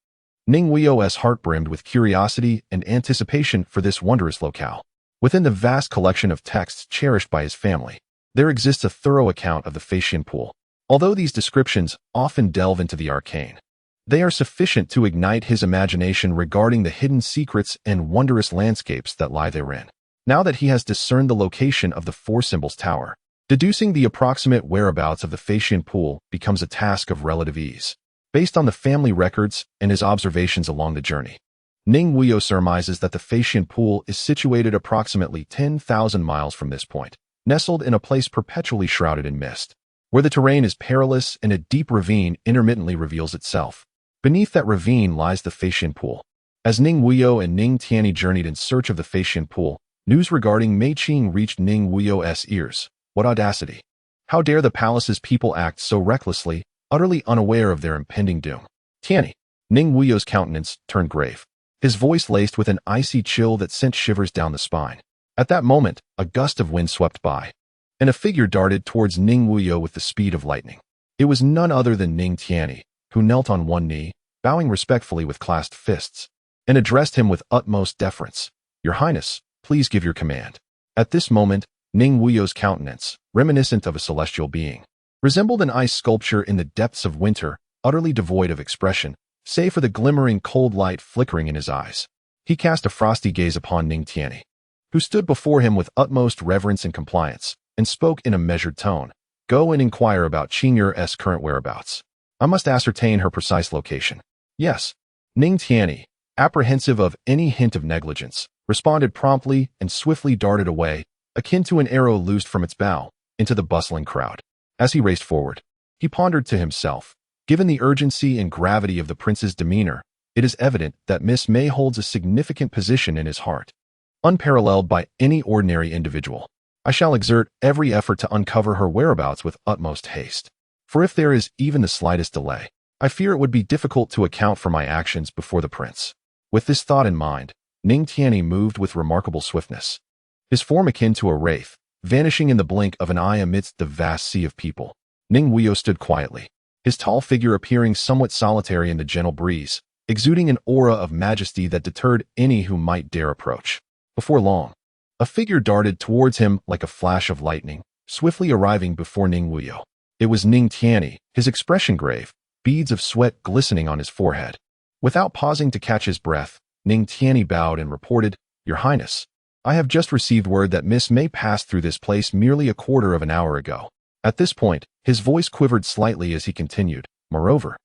Ning Wuyou's heart brimmed with curiosity and anticipation for this wondrous locale. Within the vast collection of texts cherished by his family, there exists a thorough account of the Facian Pool. Although these descriptions often delve into the arcane, they are sufficient to ignite his imagination regarding the hidden secrets and wondrous landscapes that lie therein. Now that he has discerned the location of the Four Symbols Tower, deducing the approximate whereabouts of the Facian Pool becomes a task of relative ease. Based on the family records and his observations along the journey, Ning Wuyou surmises that the Facian Pool is situated approximately 10,000 miles from this point, nestled in a place perpetually shrouded in mist, where the terrain is perilous and a deep ravine intermittently reveals itself. Beneath that ravine lies the Facian Pool. As Ning Wuyou and Ning Tianyi journeyed in search of the Facian Pool, news regarding Mei Qing reached Ning Wuyou's ears. What audacity! How dare the palace's people act so recklessly, utterly unaware of their impending doom? Tianyi. Ning Wuyou's countenance turned grave, his voice laced with an icy chill that sent shivers down the spine. At that moment, a gust of wind swept by, and a figure darted towards Ning Wuyou with the speed of lightning. It was none other than Ning Tianyi, who knelt on one knee, bowing respectfully with clasped fists, and addressed him with utmost deference. "Your Highness, please give your command." At this moment, Ning Wuyou's countenance, reminiscent of a celestial being, resembled an ice sculpture in the depths of winter, utterly devoid of expression, save for the glimmering cold light flickering in his eyes. He cast a frosty gaze upon Ning Tianyi, who stood before him with utmost reverence and compliance, and spoke in a measured tone. "Go and inquire about Qing'er's current whereabouts. I must ascertain her precise location." "Yes." Ning Tianyi, apprehensive of any hint of negligence, responded promptly and swiftly darted away, akin to an arrow loosed from its bow, into the bustling crowd. As he raced forward, he pondered to himself, given the urgency and gravity of the prince's demeanor, it is evident that Miss Mei holds a significant position in his heart. unparalleled by any ordinary individual. I shall exert every effort to uncover her whereabouts with utmost haste. For if there is even the slightest delay, I fear it would be difficult to account for my actions before the prince. With this thought in mind, Ning Tianyi moved with remarkable swiftness, his form akin to a wraith, vanishing in the blink of an eye amidst the vast sea of people. Ning Wuyou stood quietly, his tall figure appearing somewhat solitary in the gentle breeze, exuding an aura of majesty that deterred any who might dare approach. Before long, a figure darted towards him like a flash of lightning, swiftly arriving before Ning Wuyou. It was Ning Tianyi, his expression grave, beads of sweat glistening on his forehead. Without pausing to catch his breath, Ning Tianyi bowed and reported, "Your Highness, I have just received word that Miss May passed through this place merely a quarter of an hour ago." At this point, his voice quivered slightly as he continued, "Moreover,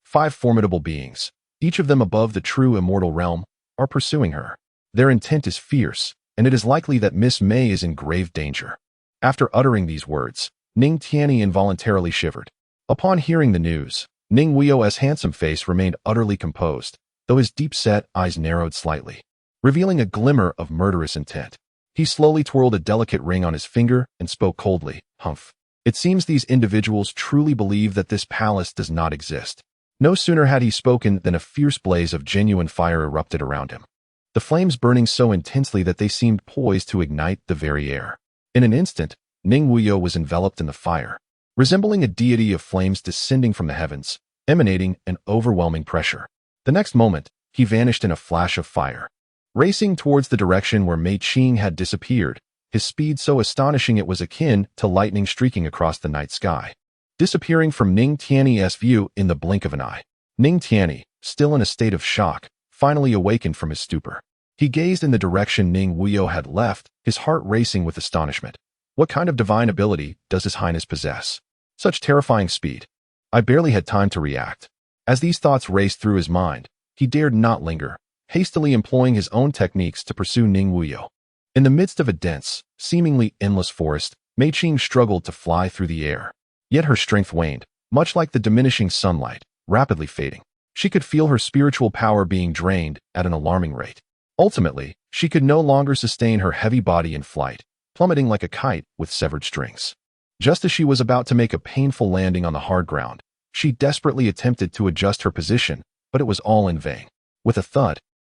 5 formidable beings, each of them above the true immortal realm, are pursuing her. Their intent is fierce, and it is likely that Miss May is in grave danger." After uttering these words, Ning Tianyi involuntarily shivered. Upon hearing the news, Ning Wuyou's handsome face remained utterly composed, though his deep-set eyes narrowed slightly, revealing a glimmer of murderous intent. He slowly twirled a delicate ring on his finger and spoke coldly, "Humph. It seems these individuals truly believe that this palace does not exist." No sooner had he spoken than a fierce blaze of genuine fire erupted around him, the flames burning so intensely that they seemed poised to ignite the very air. In an instant, Ning Wuyou was enveloped in the fire, resembling a deity of flames descending from the heavens, emanating an overwhelming pressure. The next moment, he vanished in a flash of fire, racing towards the direction where Mei Qing had disappeared, his speed so astonishing it was akin to lightning streaking across the night sky, disappearing from Ning Tianyi's view in the blink of an eye. Ning Tianyi, still in a state of shock, finally awakened from his stupor. He gazed in the direction Ning Wuyou had left, his heart racing with astonishment. What kind of divine ability does His Highness possess? Such terrifying speed. I barely had time to react. As these thoughts raced through his mind, he dared not linger, hastily employing his own techniques to pursue Ning Wuyou. In the midst of a dense, seemingly endless forest, Mei Qing struggled to fly through the air. Yet her strength waned, much like the diminishing sunlight, rapidly fading. She could feel her spiritual power being drained at an alarming rate. Ultimately, she could no longer sustain her heavy body in flight, plummeting like a kite with severed strings. Just as she was about to make a painful landing on the hard ground, she desperately attempted to adjust her position, but it was all in vain. With a thud,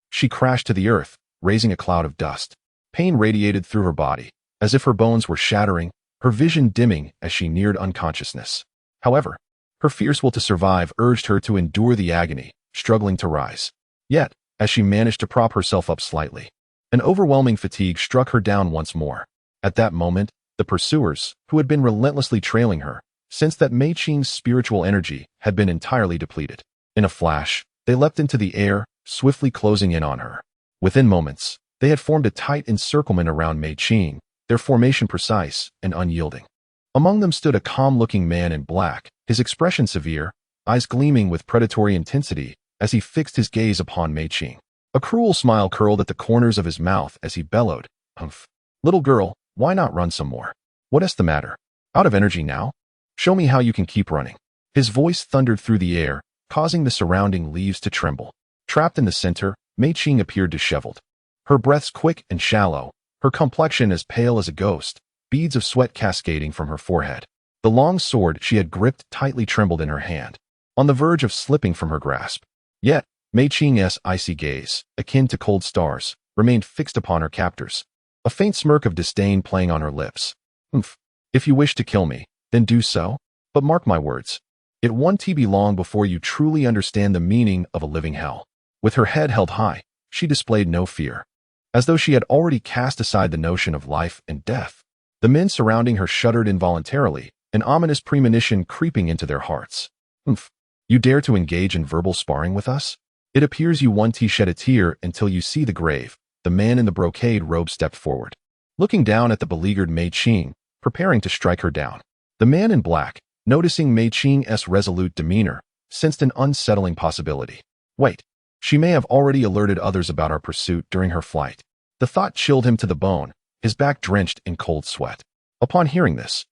she crashed to the earth, raising a cloud of dust. Pain radiated through her body, as if her bones were shattering, her vision dimming as she neared unconsciousness. However, her fierce will to survive urged her to endure the agony, struggling to rise. Yet, as she managed to prop herself up slightly, an overwhelming fatigue struck her down once more. At that moment, the pursuers, who had been relentlessly trailing her, sensed that Mei Qing's spiritual energy had been entirely depleted. In a flash, they leapt into the air, swiftly closing in on her. Within moments, they had formed a tight encirclement around Mei Qing, their formation precise and unyielding. Among them stood a calm-looking man in black, his expression severe, eyes gleaming with predatory intensity as he fixed his gaze upon Mei Qing. A cruel smile curled at the corners of his mouth as he bellowed, "Humph. Little girl, why not run some more? What's the matter? Out of energy now? Show me how you can keep running." His voice thundered through the air, causing the surrounding leaves to tremble. Trapped in the center, Mei Qing appeared disheveled. Her breaths quick and shallow, her complexion as pale as a ghost, beads of sweat cascading from her forehead. The long sword she had gripped tightly trembled in her hand, on the verge of slipping from her grasp. Yet, Mei Qing's icy gaze, akin to cold stars, remained fixed upon her captors, a faint smirk of disdain playing on her lips. "Humph. If you wish to kill me, then do so. But mark my words, it won't be long before you truly understand the meaning of a living hell." With her head held high, she displayed no fear, as though she had already cast aside the notion of life and death. The men surrounding her shuddered involuntarily, an ominous premonition creeping into their hearts. "Humph. You dare to engage in verbal sparring with us? It appears you won't shed a tear until you see the grave." The man in the brocade robe stepped forward, looking down at the beleaguered Mei Qing, preparing to strike her down. The man in black, noticing Mei Qing's resolute demeanor, sensed an unsettling possibility. Wait, she may have already alerted others about our pursuit during her flight. The thought chilled him to the bone, his back drenched in cold sweat. Upon hearing this,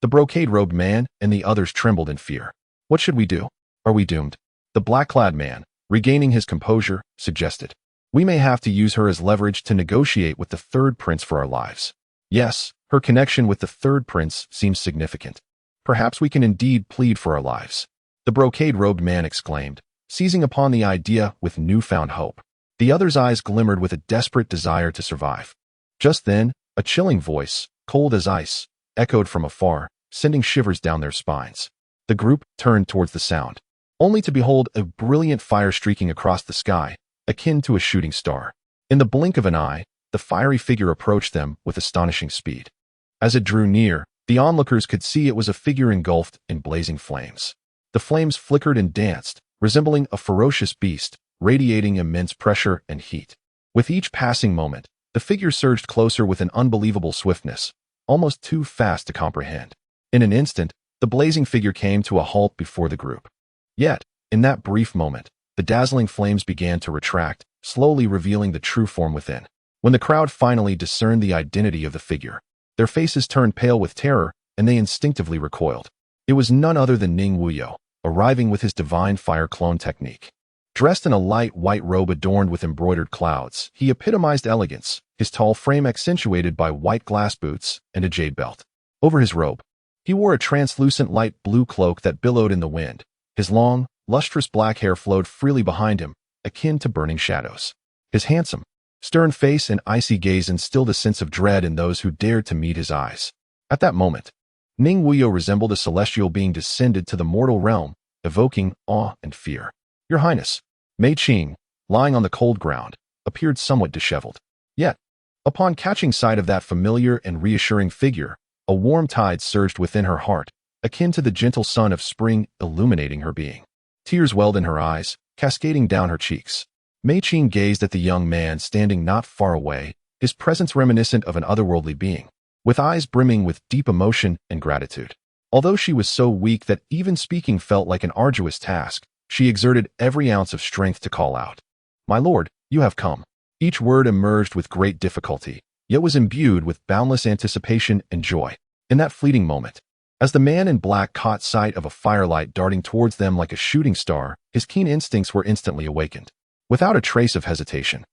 the brocade-robed man and the others trembled in fear. "What should we do? Are we doomed?" The black-clad man, regaining his composure, suggested. We may have to use her as leverage to negotiate with the third prince for our lives. Yes, her connection with the third prince seems significant. Perhaps we can indeed plead for our lives. The brocade-robed man exclaimed, seizing upon the idea with newfound hope. The other's eyes glimmered with a desperate desire to survive. Just then, a chilling voice, cold as ice, echoed from afar, sending shivers down their spines. The group turned towards the sound, only to behold a brilliant fire streaking across the sky, akin to a shooting star. In the blink of an eye, the fiery figure approached them with astonishing speed. As it drew near, the onlookers could see it was a figure engulfed in blazing flames. The flames flickered and danced, resembling a ferocious beast, radiating immense pressure and heat. With each passing moment, the figure surged closer with an unbelievable swiftness, almost too fast to comprehend. In an instant, the blazing figure came to a halt before the group. Yet, in that brief moment, the dazzling flames began to retract, slowly revealing the true form within. When the crowd finally discerned the identity of the figure, their faces turned pale with terror, and they instinctively recoiled. It was none other than Ning Wuyou, arriving with his divine fire clone technique. Dressed in a light white robe adorned with embroidered clouds, he epitomized elegance, his tall frame accentuated by white glass boots and a jade belt. Over his robe, he wore a translucent light blue cloak that billowed in the wind. His long, lustrous black hair flowed freely behind him, akin to burning shadows. His handsome, stern face and icy gaze instilled a sense of dread in those who dared to meet his eyes. At that moment, Ning Wuyou resembled a celestial being descended to the mortal realm, evoking awe and fear. Your Highness, Mei Qing, lying on the cold ground, appeared somewhat disheveled. Yet, upon catching sight of that familiar and reassuring figure, a warm tide surged within her heart, akin to the gentle sun of spring illuminating her being. Tears welled in her eyes, cascading down her cheeks. Mei Qing gazed at the young man standing not far away, his presence reminiscent of an otherworldly being, with eyes brimming with deep emotion and gratitude. Although she was so weak that even speaking felt like an arduous task, she exerted every ounce of strength to call out, "My lord, you have come." Each word emerged with great difficulty, yet was imbued with boundless anticipation and joy. In that fleeting moment, as the man in black caught sight of a firelight darting towards them like a shooting star, his keen instincts were instantly awakened. Without a trace of hesitation,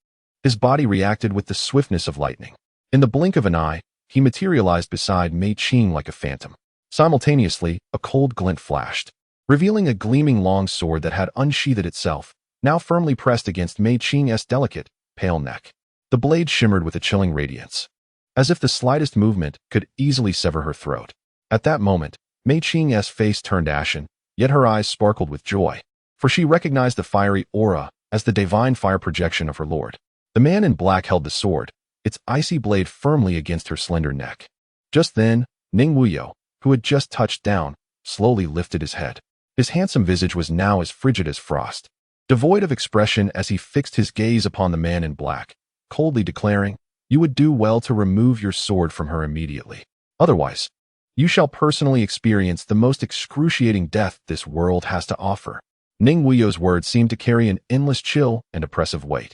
his body reacted with the swiftness of lightning. In the blink of an eye, he materialized beside Mei Qing like a phantom. Simultaneously, a cold glint flashed, revealing a gleaming long sword that had unsheathed itself, now firmly pressed against Mei Qing's delicate, pale neck. The blade shimmered with a chilling radiance, as if the slightest movement could easily sever her throat. At that moment, Mei Qing's face turned ashen, yet her eyes sparkled with joy, for she recognized the fiery aura as the divine fire projection of her lord. The man in black held the sword, its icy blade firmly against her slender neck. Just then, Ning Wuyou, who had just touched down, slowly lifted his head. His handsome visage was now as frigid as frost, devoid of expression as he fixed his gaze upon the man in black, coldly declaring, "You would do well to remove your sword from her immediately. Otherwise, you shall personally experience the most excruciating death this world has to offer." Ning Wuyou's words seemed to carry an endless chill and oppressive weight,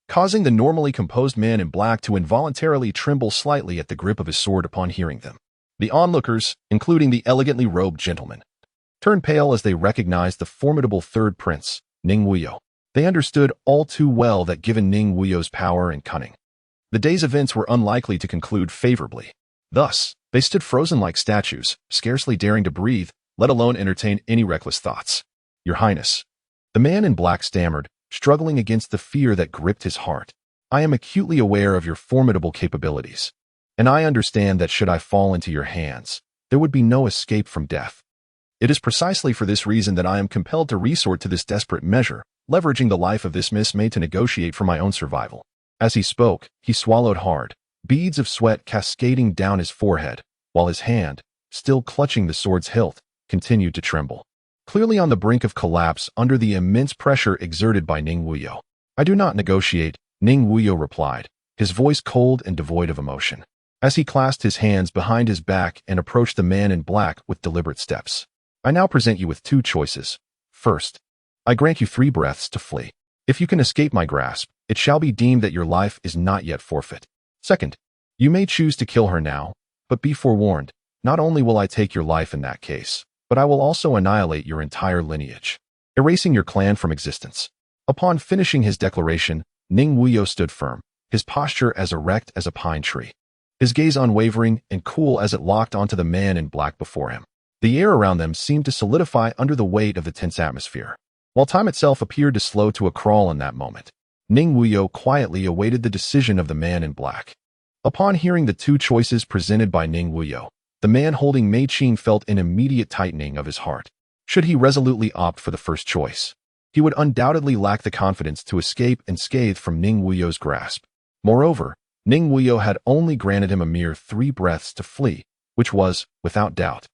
causing the normally composed man in black to involuntarily tremble slightly at the grip of his sword upon hearing them. The onlookers, including the elegantly robed gentleman, turned pale as they recognized the formidable third prince, Ning Wuyou. They understood all too well that given Ning Wuyou's power and cunning, the day's events were unlikely to conclude favorably. Thus, they stood frozen like statues, scarcely daring to breathe, let alone entertain any reckless thoughts. "Your Highness," the man in black stammered, struggling against the fear that gripped his heart, "I am acutely aware of your formidable capabilities, and I understand that should I fall into your hands, there would be no escape from death. It is precisely for this reason that I am compelled to resort to this desperate measure, leveraging the life of this Miss May to negotiate for my own survival." As he spoke, he swallowed hard, beads of sweat cascading down his forehead, while his hand, still clutching the sword's hilt, continued to tremble, clearly on the brink of collapse under the immense pressure exerted by Ning Wuyou. "I do not negotiate," Ning Wuyou replied, his voice cold and devoid of emotion, as he clasped his hands behind his back and approached the man in black with deliberate steps. "I now present you with two choices. First, I grant you 3 breaths to flee. If you can escape my grasp, it shall be deemed that your life is not yet forfeit. Second, you may choose to kill her now, but be forewarned, not only will I take your life in that case, but I will also annihilate your entire lineage, erasing your clan from existence." Upon finishing his declaration, Ning Wuyou stood firm, his posture as erect as a pine tree, his gaze unwavering and cool as it locked onto the man in black before him. The air around them seemed to solidify under the weight of the tense atmosphere, while time itself appeared to slow to a crawl in that moment. Ning Wuyou quietly awaited the decision of the man in black. Upon hearing the two choices presented by Ning Wuyou, the man holding Mei Qing felt an immediate tightening of his heart. Should he resolutely opt for the first choice, he would undoubtedly lack the confidence to escape unscathed from Ning Wuyou's grasp. Moreover, Ning Wuyou had only granted him a mere 3 breaths to flee, which was, without doubt,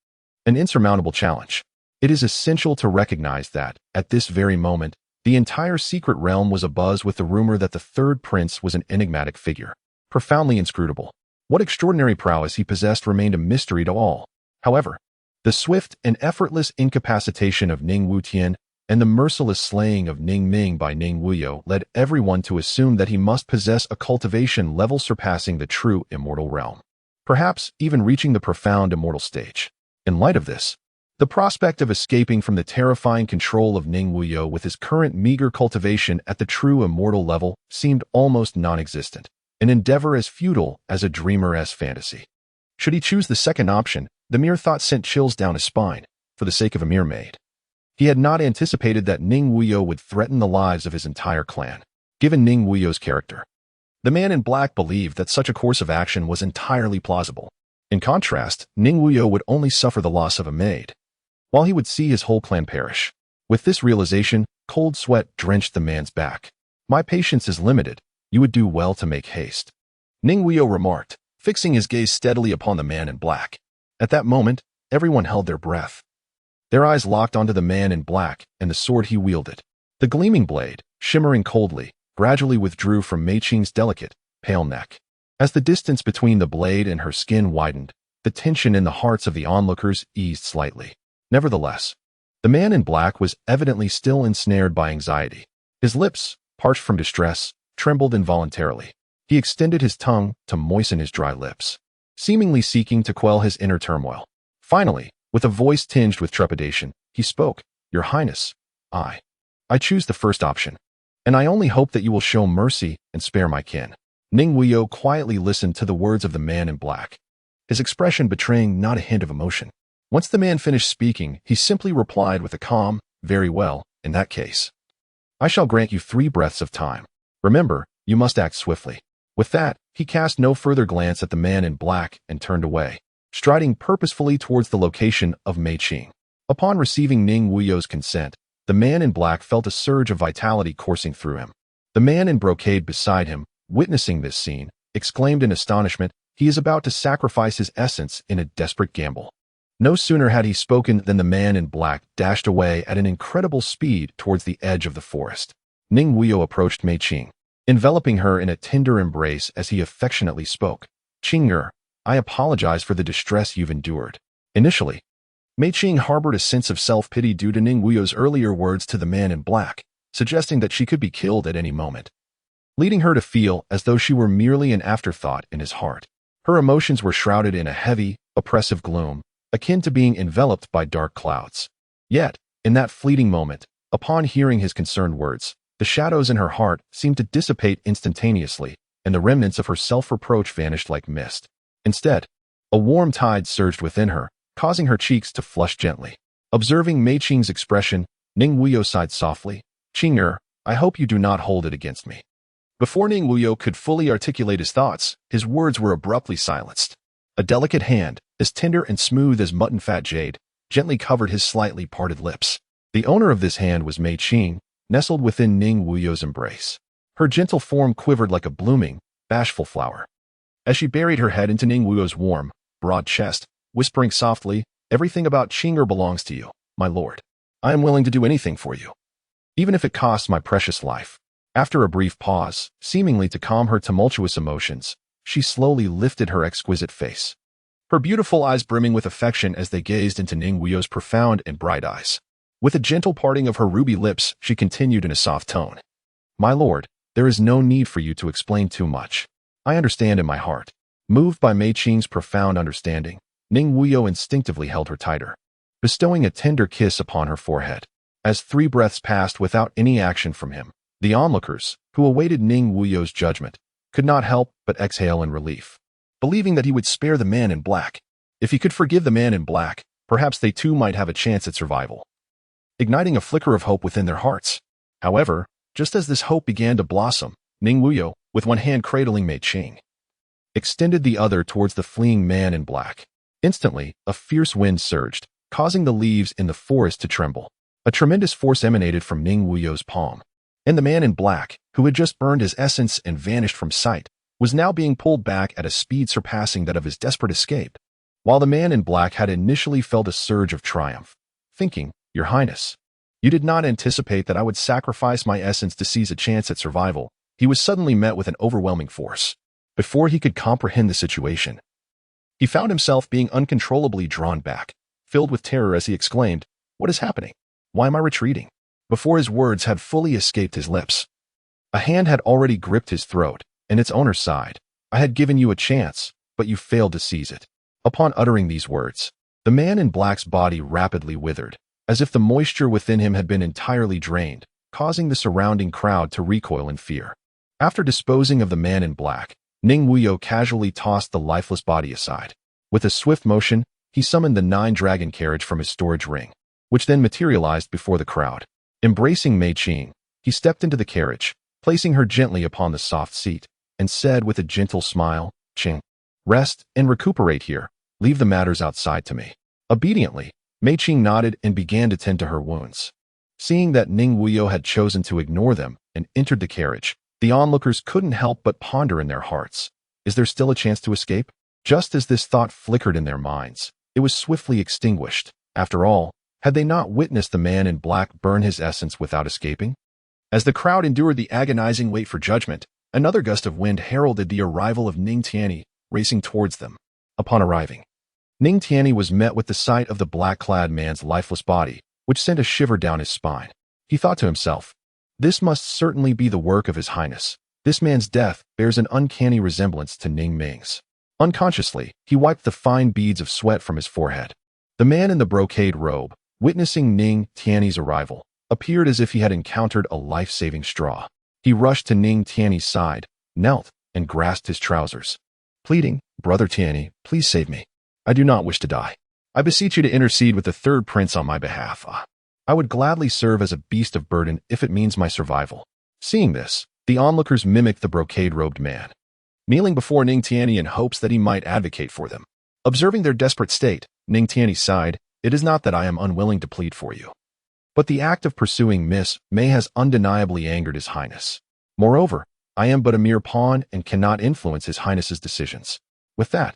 an insurmountable challenge. It is essential to recognize that, at this very moment, the entire secret realm was abuzz with the rumor that the third prince was an enigmatic figure, profoundly inscrutable. What extraordinary prowess he possessed remained a mystery to all. However, the swift and effortless incapacitation of Ning Wutian and the merciless slaying of Ning Ming by Ning Wuyou led everyone to assume that he must possess a cultivation level surpassing the true immortal realm, perhaps even reaching the profound immortal stage. In light of this, the prospect of escaping from the terrifying control of Ning Wuyou with his current meager cultivation at the true immortal level seemed almost non-existent, an endeavor as futile as a dreamer-esque fantasy. Should he choose the second option, the mere thought sent chills down his spine, for the sake of a mere maid. He had not anticipated that Ning Wuyou would threaten the lives of his entire clan, given Ning Wuyou's character. The man in black believed that such a course of action was entirely plausible. In contrast, Ning Wuyou would only suffer the loss of a maid, while he would see his whole clan perish. With this realization, cold sweat drenched the man's back. "My patience is limited. You would do well to make haste," Ning Wuyou remarked, fixing his gaze steadily upon the man in black. At that moment, everyone held their breath. Their eyes locked onto the man in black and the sword he wielded. The gleaming blade, shimmering coldly, gradually withdrew from Mei Qing's delicate, pale neck. As the distance between the blade and her skin widened, the tension in the hearts of the onlookers eased slightly. Nevertheless, the man in black was evidently still ensnared by anxiety. His lips, parched from distress, trembled involuntarily. He extended his tongue to moisten his dry lips, seemingly seeking to quell his inner turmoil. Finally, with a voice tinged with trepidation, he spoke, "Your Highness, I choose the first option, and I only hope that you will show mercy and spare my kin." Ning Wuyou quietly listened to the words of the man in black, his expression betraying not a hint of emotion. Once the man finished speaking, he simply replied with a calm, "Very well, in that case, I shall grant you 3 breaths of time. Remember, you must act swiftly." With that, he cast no further glance at the man in black and turned away, striding purposefully towards the location of Mei Qing. Upon receiving Ning Wuyou's consent, the man in black felt a surge of vitality coursing through him. The man in brocade beside him, witnessing this scene, exclaimed in astonishment, "He is about to sacrifice his essence in a desperate gamble." No sooner had he spoken than the man in black dashed away at an incredible speed towards the edge of the forest. Ning Wuyou approached Mei Qing, enveloping her in a tender embrace as he affectionately spoke. "Qing'er, I apologize for the distress you've endured." Initially, Mei Qing harbored a sense of self-pity due to Ning Wuyou's earlier words to the man in black, suggesting that she could be killed at any moment, leading her to feel as though she were merely an afterthought in his heart. Her emotions were shrouded in a heavy, oppressive gloom, akin to being enveloped by dark clouds. Yet, in that fleeting moment, upon hearing his concerned words, the shadows in her heart seemed to dissipate instantaneously, and the remnants of her self-reproach vanished like mist. Instead, a warm tide surged within her, causing her cheeks to flush gently. Observing Mei Qing's expression, Ning Wuyou sighed softly, "Qing'er, I hope you do not hold it against me." Before Ning Wuyou could fully articulate his thoughts, his words were abruptly silenced. A delicate hand, as tender and smooth as mutton-fat jade, gently covered his slightly parted lips. The owner of this hand was Mei Qing, nestled within Ning Wuyou's embrace. Her gentle form quivered like a blooming, bashful flower, as she buried her head into Ning Wuyou's warm, broad chest, whispering softly, "Everything about Qing'er belongs to you, my lord. I am willing to do anything for you, even if it costs my precious life." After a brief pause, seemingly to calm her tumultuous emotions, she slowly lifted her exquisite face, her beautiful eyes brimming with affection as they gazed into Ning Wuyou's profound and bright eyes. With a gentle parting of her ruby lips, she continued in a soft tone, "My lord, there is no need for you to explain too much. I understand in my heart." Moved by Mei Qing's profound understanding, Ning Wuyou instinctively held her tighter, bestowing a tender kiss upon her forehead. As 3 breaths passed without any action from him, The onlookers, who awaited Ning Wuyou's judgment, could not help but exhale in relief, believing that he would spare the man in black. If he could forgive the man in black, perhaps they too might have a chance at survival, igniting a flicker of hope within their hearts. However, just as this hope began to blossom, Ning Wuyou, with one hand cradling Mei Qing, extended the other towards the fleeing man in black. Instantly, a fierce wind surged, causing the leaves in the forest to tremble. A tremendous force emanated from Ning Wuyou's palm, and the man in black, who had just burned his essence and vanished from sight, was now being pulled back at a speed surpassing that of his desperate escape. While the man in black had initially felt a surge of triumph, thinking, "Your Highness, you did not anticipate that I would sacrifice my essence to seize a chance at survival," he was suddenly met with an overwhelming force. Before he could comprehend the situation, he found himself being uncontrollably drawn back, filled with terror as he exclaimed, "What is happening? Why am I retreating?" Before his words had fully escaped his lips, a hand had already gripped his throat, and its owner sighed, "I had given you a chance, but you failed to seize it." Upon uttering these words, the man in black's body rapidly withered, as if the moisture within him had been entirely drained, causing the surrounding crowd to recoil in fear. After disposing of the man in black, Ning Wuyou casually tossed the lifeless body aside. With a swift motion, he summoned the 9-dragon carriage from his storage ring, which then materialized before the crowd. Embracing Mei Qing, he stepped into the carriage, placing her gently upon the soft seat, and said with a gentle smile, "Qing, rest and recuperate here. Leave the matters outside to me." Obediently, Mei Qing nodded and began to tend to her wounds. Seeing that Ning Wuyou had chosen to ignore them and entered the carriage, the onlookers couldn't help but ponder in their hearts, is there still a chance to escape? Just as this thought flickered in their minds, it was swiftly extinguished. After all, had they not witnessed the man in black burn his essence without escaping? As the crowd endured the agonizing wait for judgment, another gust of wind heralded the arrival of Ning Tianyi, racing towards them. Upon arriving, Ning Tianyi was met with the sight of the black-clad man's lifeless body, which sent a shiver down his spine. He thought to himself, "This must certainly be the work of His Highness. This man's death bears an uncanny resemblance to Ning Ming's." Unconsciously, he wiped the fine beads of sweat from his forehead. The man in the brocade robe, witnessing Ning Tianyi's arrival, appeared as if he had encountered a life-saving straw. He rushed to Ning Tianyi's side, knelt, and grasped his trousers, pleading, "Brother Tianyi, please save me. I do not wish to die. I beseech you to intercede with the third prince on my behalf. I would gladly serve as a beast of burden if it means my survival." Seeing this, the onlookers mimicked the brocade-robed man, kneeling before Ning Tianyi in hopes that he might advocate for them. Observing their desperate state, Ning Tianyi sighed, "It is not that I am unwilling to plead for you, but the act of pursuing Miss Mei has undeniably angered His Highness. Moreover, I am but a mere pawn and cannot influence His Highness's decisions." With that,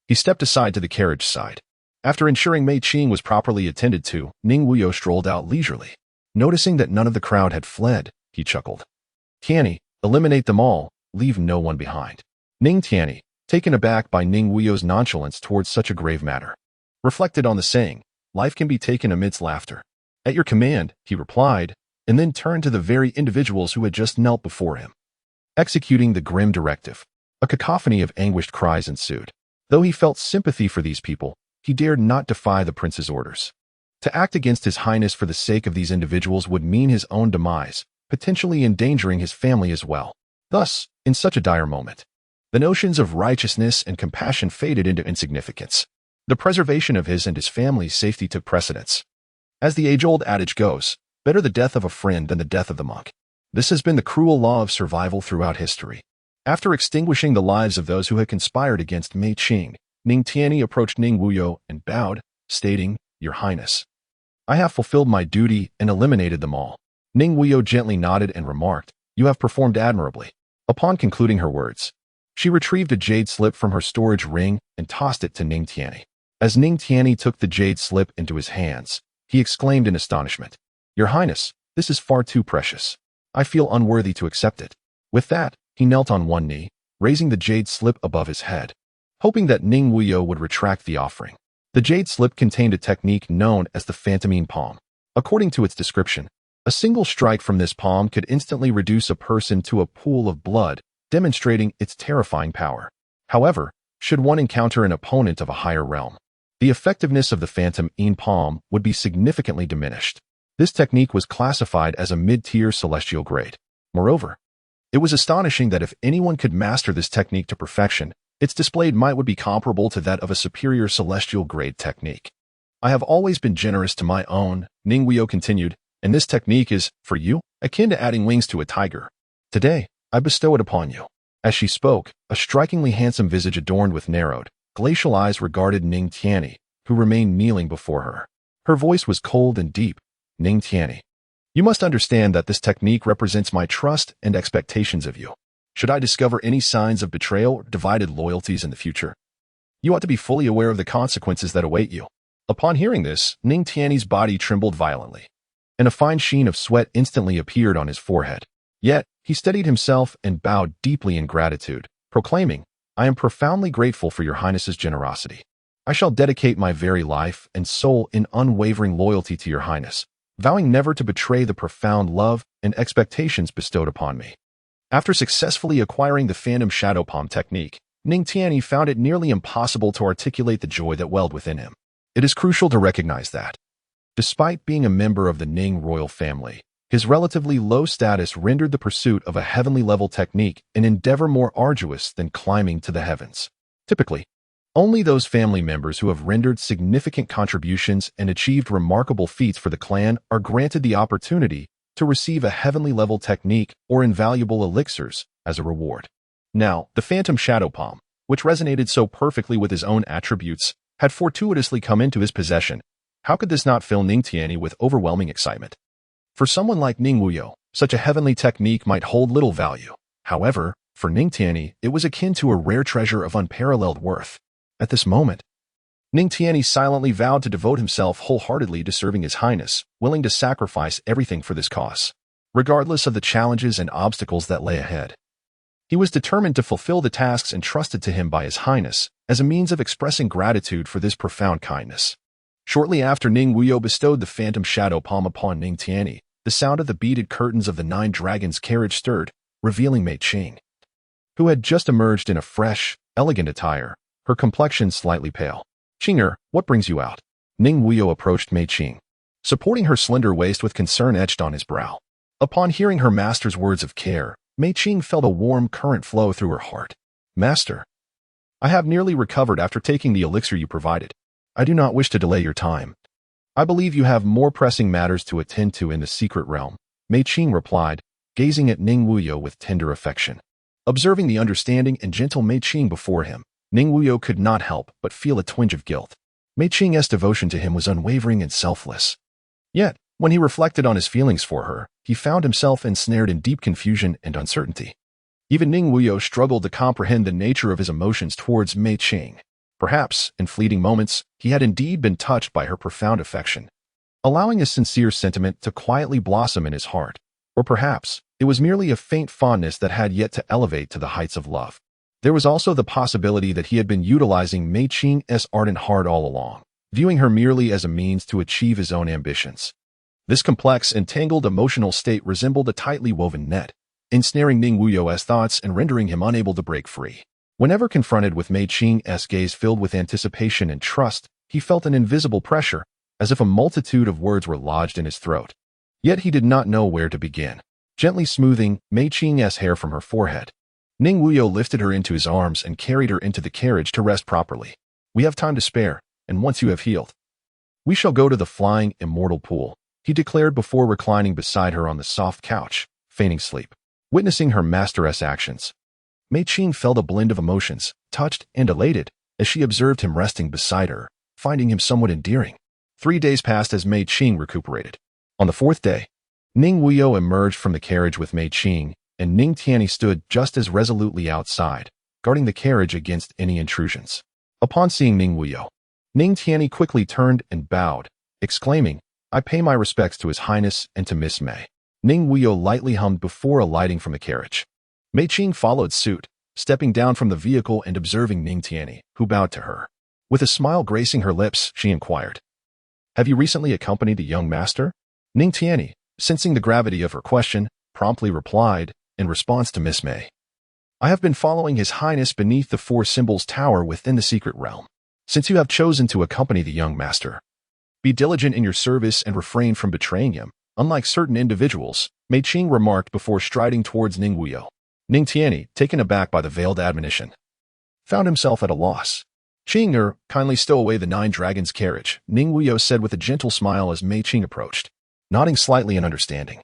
he stepped aside to the carriage side. After ensuring Mei Qing was properly attended to, Ning Wuyou strolled out leisurely. Noticing that none of the crowd had fled, he chuckled, "Tianyi, eliminate them all, leave no one behind." Ning Tianyi, taken aback by Ning Wuyou's nonchalance towards such a grave matter, reflected on the saying, "Life can be taken amidst laughter." "At your command," he replied, and then turned to the very individuals who had just knelt before him. Executing the grim directive, a cacophony of anguished cries ensued. Though he felt sympathy for these people, he dared not defy the prince's orders. To act against His Highness for the sake of these individuals would mean his own demise, potentially endangering his family as well. Thus, in such a dire moment, the notions of righteousness and compassion faded into insignificance. The preservation of his and his family's safety took precedence. As the age-old adage goes, better the death of a friend than the death of the monk. This has been the cruel law of survival throughout history. After extinguishing the lives of those who had conspired against Mei Qing, Ning Tianyi approached Ning Wuyou and bowed, stating, "Your Highness, I have fulfilled my duty and eliminated them all." Ning Wuyou gently nodded and remarked, "You have performed admirably." Upon concluding her words, she retrieved a jade slip from her storage ring and tossed it to Ning Tianyi. As Ning Tianyi took the jade slip into his hands, he exclaimed in astonishment, "Your Highness, this is far too precious. I feel unworthy to accept it." With that, he knelt on one knee, raising the jade slip above his head, hoping that Ning Wuyou would retract the offering. The jade slip contained a technique known as the phantomine palm. According to its description, a single strike from this palm could instantly reduce a person to a pool of blood, demonstrating its terrifying power. However, should one encounter an opponent of a higher realm, the effectiveness of the phantomine palm would be significantly diminished. This technique was classified as a mid-tier celestial grade. Moreover, it was astonishing that if anyone could master this technique to perfection, its displayed might would be comparable to that of a superior celestial-grade technique. I have always been generous to my own, Ning Wuyou continued, and this technique is, for you, akin to adding wings to a tiger. Today, I bestow it upon you. As she spoke, a strikingly handsome visage adorned with narrowed, glacial eyes regarded Ning Tianyi, who remained kneeling before her. Her voice was cold and deep. Ning Tianyi, you must understand that this technique represents my trust and expectations of you. Should I discover any signs of betrayal or divided loyalties in the future, you ought to be fully aware of the consequences that await you. Upon hearing this, Ning Tianyi's body trembled violently, and a fine sheen of sweat instantly appeared on his forehead. Yet, he steadied himself and bowed deeply in gratitude, proclaiming, I am profoundly grateful for your Highness's generosity. I shall dedicate my very life and soul in unwavering loyalty to your Highness, vowing never to betray the profound love and expectations bestowed upon me. After successfully acquiring the Phantom Shadow Palm technique, Ning Tianyi found it nearly impossible to articulate the joy that welled within him. It is crucial to recognize that, despite being a member of the Ning royal family, his relatively low status rendered the pursuit of a heavenly-level technique an endeavor more arduous than climbing to the heavens. Typically, only those family members who have rendered significant contributions and achieved remarkable feats for the clan are granted the opportunity to receive a heavenly-level technique or invaluable elixirs as a reward. Now, the Phantom Shadow Palm, which resonated so perfectly with his own attributes, had fortuitously come into his possession. How could this not fill Ning Tianyi with overwhelming excitement? For someone like Ning Wuyou, such a heavenly technique might hold little value. However, for Ning Tianyi, it was akin to a rare treasure of unparalleled worth. At this moment, Ning Tianyi silently vowed to devote himself wholeheartedly to serving His Highness, willing to sacrifice everything for this cause, regardless of the challenges and obstacles that lay ahead. He was determined to fulfill the tasks entrusted to him by His Highness as a means of expressing gratitude for this profound kindness. Shortly after Ning Wuyou bestowed the Phantom Shadow Palm upon Ning Tianyi, the sound of the beaded curtains of the Nine Dragons' carriage stirred, revealing Mei Qing, who had just emerged in a fresh, elegant attire, her complexion slightly pale. Qing'er, what brings you out? Ning Wuyou approached Mei Qing, supporting her slender waist with concern etched on his brow. Upon hearing her master's words of care, Mei Qing felt a warm current flow through her heart. Master, I have nearly recovered after taking the elixir you provided. I do not wish to delay your time. I believe you have more pressing matters to attend to in the secret realm, Mei Qing replied, gazing at Ning Wuyou with tender affection. Observing the understanding and gentle Mei Qing before him, Ning Wuyou could not help but feel a twinge of guilt. Mei Qing's devotion to him was unwavering and selfless. Yet, when he reflected on his feelings for her, he found himself ensnared in deep confusion and uncertainty. Even Ning Wuyou struggled to comprehend the nature of his emotions towards Mei Qing. Perhaps, in fleeting moments, he had indeed been touched by her profound affection, allowing a sincere sentiment to quietly blossom in his heart. Or perhaps, it was merely a faint fondness that had yet to elevate to the heights of love. There was also the possibility that he had been utilizing Mei Qing's ardent heart all along, viewing her merely as a means to achieve his own ambitions. This complex and tangled emotional state resembled a tightly woven net, ensnaring Ning Wuyou's thoughts and rendering him unable to break free. Whenever confronted with Mei Qing's gaze filled with anticipation and trust, he felt an invisible pressure, as if a multitude of words were lodged in his throat. Yet he did not know where to begin. Gently smoothing Mei Qing's hair from her forehead, Ning Wuyou lifted her into his arms and carried her into the carriage to rest properly. We have time to spare, and once you have healed, we shall go to the flying immortal pool, he declared before reclining beside her on the soft couch, feigning sleep. Witnessing her master's actions, Mei Qing felt a blend of emotions, touched and elated, as she observed him resting beside her, finding him somewhat endearing. 3 days passed as Mei Qing recuperated. On the 4th day, Ning Wuyou emerged from the carriage with Mei Qing, and Ning Tianyi stood just as resolutely outside, guarding the carriage against any intrusions. Upon seeing Ning Wuyou, Ning Tianyi quickly turned and bowed, exclaiming, I pay my respects to His Highness and to Miss Mei. Ning Wuyou lightly hummed before alighting from the carriage. Mei Qing followed suit, stepping down from the vehicle and observing Ning Tianyi, who bowed to her. With a smile gracing her lips, she inquired, Have you recently accompanied the young master? Ning Tianyi, sensing the gravity of her question, promptly replied, in response to Miss Mei, I have been following His Highness beneath the 4 Symbols Tower within the secret realm. Since you have chosen to accompany the young master, be diligent in your service and refrain from betraying him. unlike certain individuals, Mei Qing remarked before striding towards Ning Wuyou. Ning Tianyi, taken aback by the veiled admonition, found himself at a loss. Qing, kindly stow away the 9 dragons' carriage, Ning Wuyou said with a gentle smile as Mei Qing approached, nodding slightly in understanding.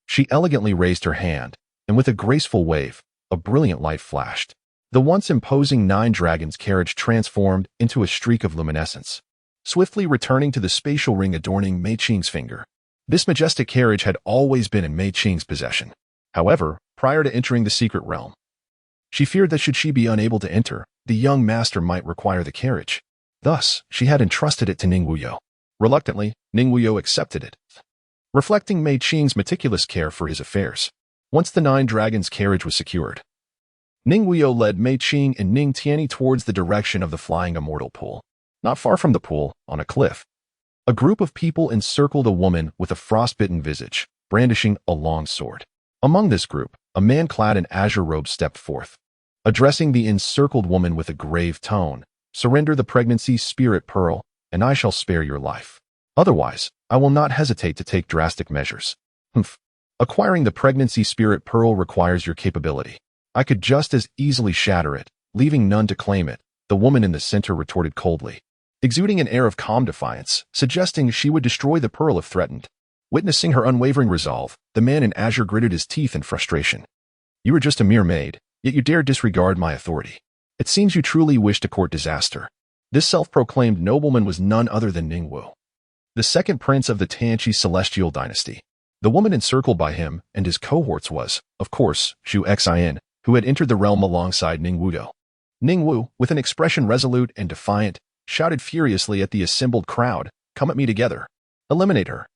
She elegantly raised her hand, and with a graceful wave, a brilliant light flashed. The once imposing 9 dragons' carriage transformed into a streak of luminescence, swiftly returning to the spatial ring adorning Mei Qing's finger. This majestic carriage had always been in Mei Qing's possession. However, prior to entering the secret realm, she feared that should she be unable to enter, the young master might require the carriage. Thus, she had entrusted it to Ning Wuyou. Reluctantly, Ning Wuyou accepted it, reflecting Mei Qing's meticulous care for his affairs. Once the 9 dragons' carriage was secured, Ning Wuyou led Mei Qing and Ning Tianyi towards the direction of the flying immortal pool. Not far from the pool, on a cliff, a group of people encircled a woman with a frostbitten visage, brandishing a long sword. Among this group, a man clad in azure robes stepped forth, addressing the encircled woman with a grave tone. Surrender the pregnancy spirit pearl, and I shall spare your life. Otherwise, I will not hesitate to take drastic measures. Acquiring the pregnancy spirit pearl requires your capability. I could just as easily shatter it, leaving none to claim it, the woman in the center retorted coldly, exuding an air of calm defiance, suggesting she would destroy the pearl if threatened. Witnessing her unwavering resolve, the man in azure gritted his teeth in frustration. You are just a mere maid, yet you dare disregard my authority. It seems you truly wish to court disaster. This self-proclaimed nobleman was none other than Ning Wu, the second prince of the Tanqi celestial dynasty. The woman encircled by him and his cohorts was, of course, scion, who had entered the realm alongside Ning Wuyou. Ning Wu, with an expression resolute and defiant, shouted furiously at the assembled crowd, "Come at me together. Eliminate her.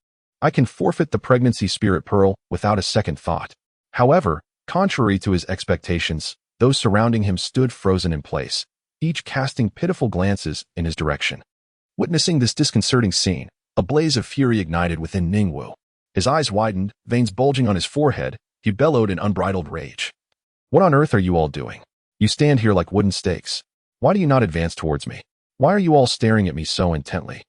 I can forfeit the pregnancy spirit pearl without a second thought." However, contrary to his expectations, those surrounding him stood frozen in place, each casting pitiful glances in his direction. Witnessing this disconcerting scene, a blaze of fury ignited within Ning Wu. His eyes widened, veins bulging on his forehead, he bellowed in unbridled rage. "What on earth are you all doing? You stand here like wooden stakes. Why do you not advance towards me? Why are you all staring at me so intently?"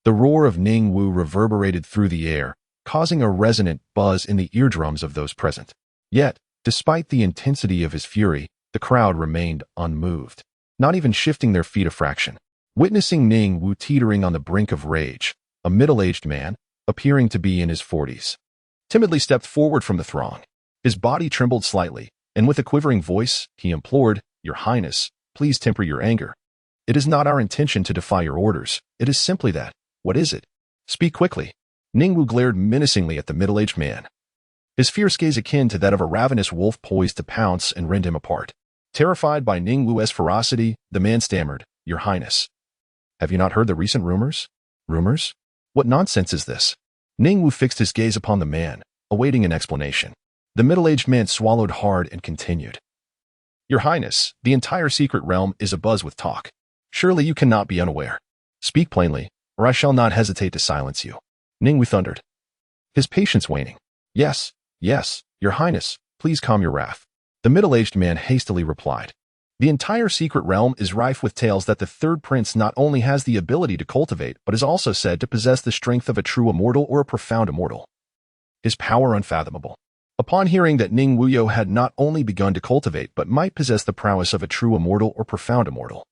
The roar of Ning Wu reverberated through the air, causing a resonant buzz in the eardrums of those present. Yet, despite the intensity of his fury, the crowd remained unmoved, not even shifting their feet a fraction. Witnessing Ning Wu teetering on the brink of rage, a middle-aged man, appearing to be in his 40s, timidly stepped forward from the throng. His body trembled slightly, and with a quivering voice, he implored, "Your Highness, please temper your anger. It is not our intention to defy your orders. It is simply that. What is it? Speak quickly." Ning Wu glared menacingly at the middle-aged man, his fierce gaze akin to that of a ravenous wolf poised to pounce and rend him apart. Terrified by Ning Wu's ferocity, the man stammered, "Your Highness, have you not heard the recent rumors?" "Rumors? What nonsense is this?" Ning Wu fixed his gaze upon the man, awaiting an explanation. The middle-aged man swallowed hard and continued, "Your Highness, the entire secret realm is abuzz with talk. Surely you cannot be unaware. Speak plainly, or I shall not hesitate to silence you." Ning Wu thundered, his patience waning. Yes, Your Highness, please calm your wrath." The middle-aged man hastily replied, "The entire secret realm is rife with tales that the third prince not only has the ability to cultivate, but is also said to possess the strength of a true immortal or a profound immortal. His power unfathomable." Upon hearing that Ning Wuyou had not only begun to cultivate, but might possess the prowess of a true immortal or profound immortal,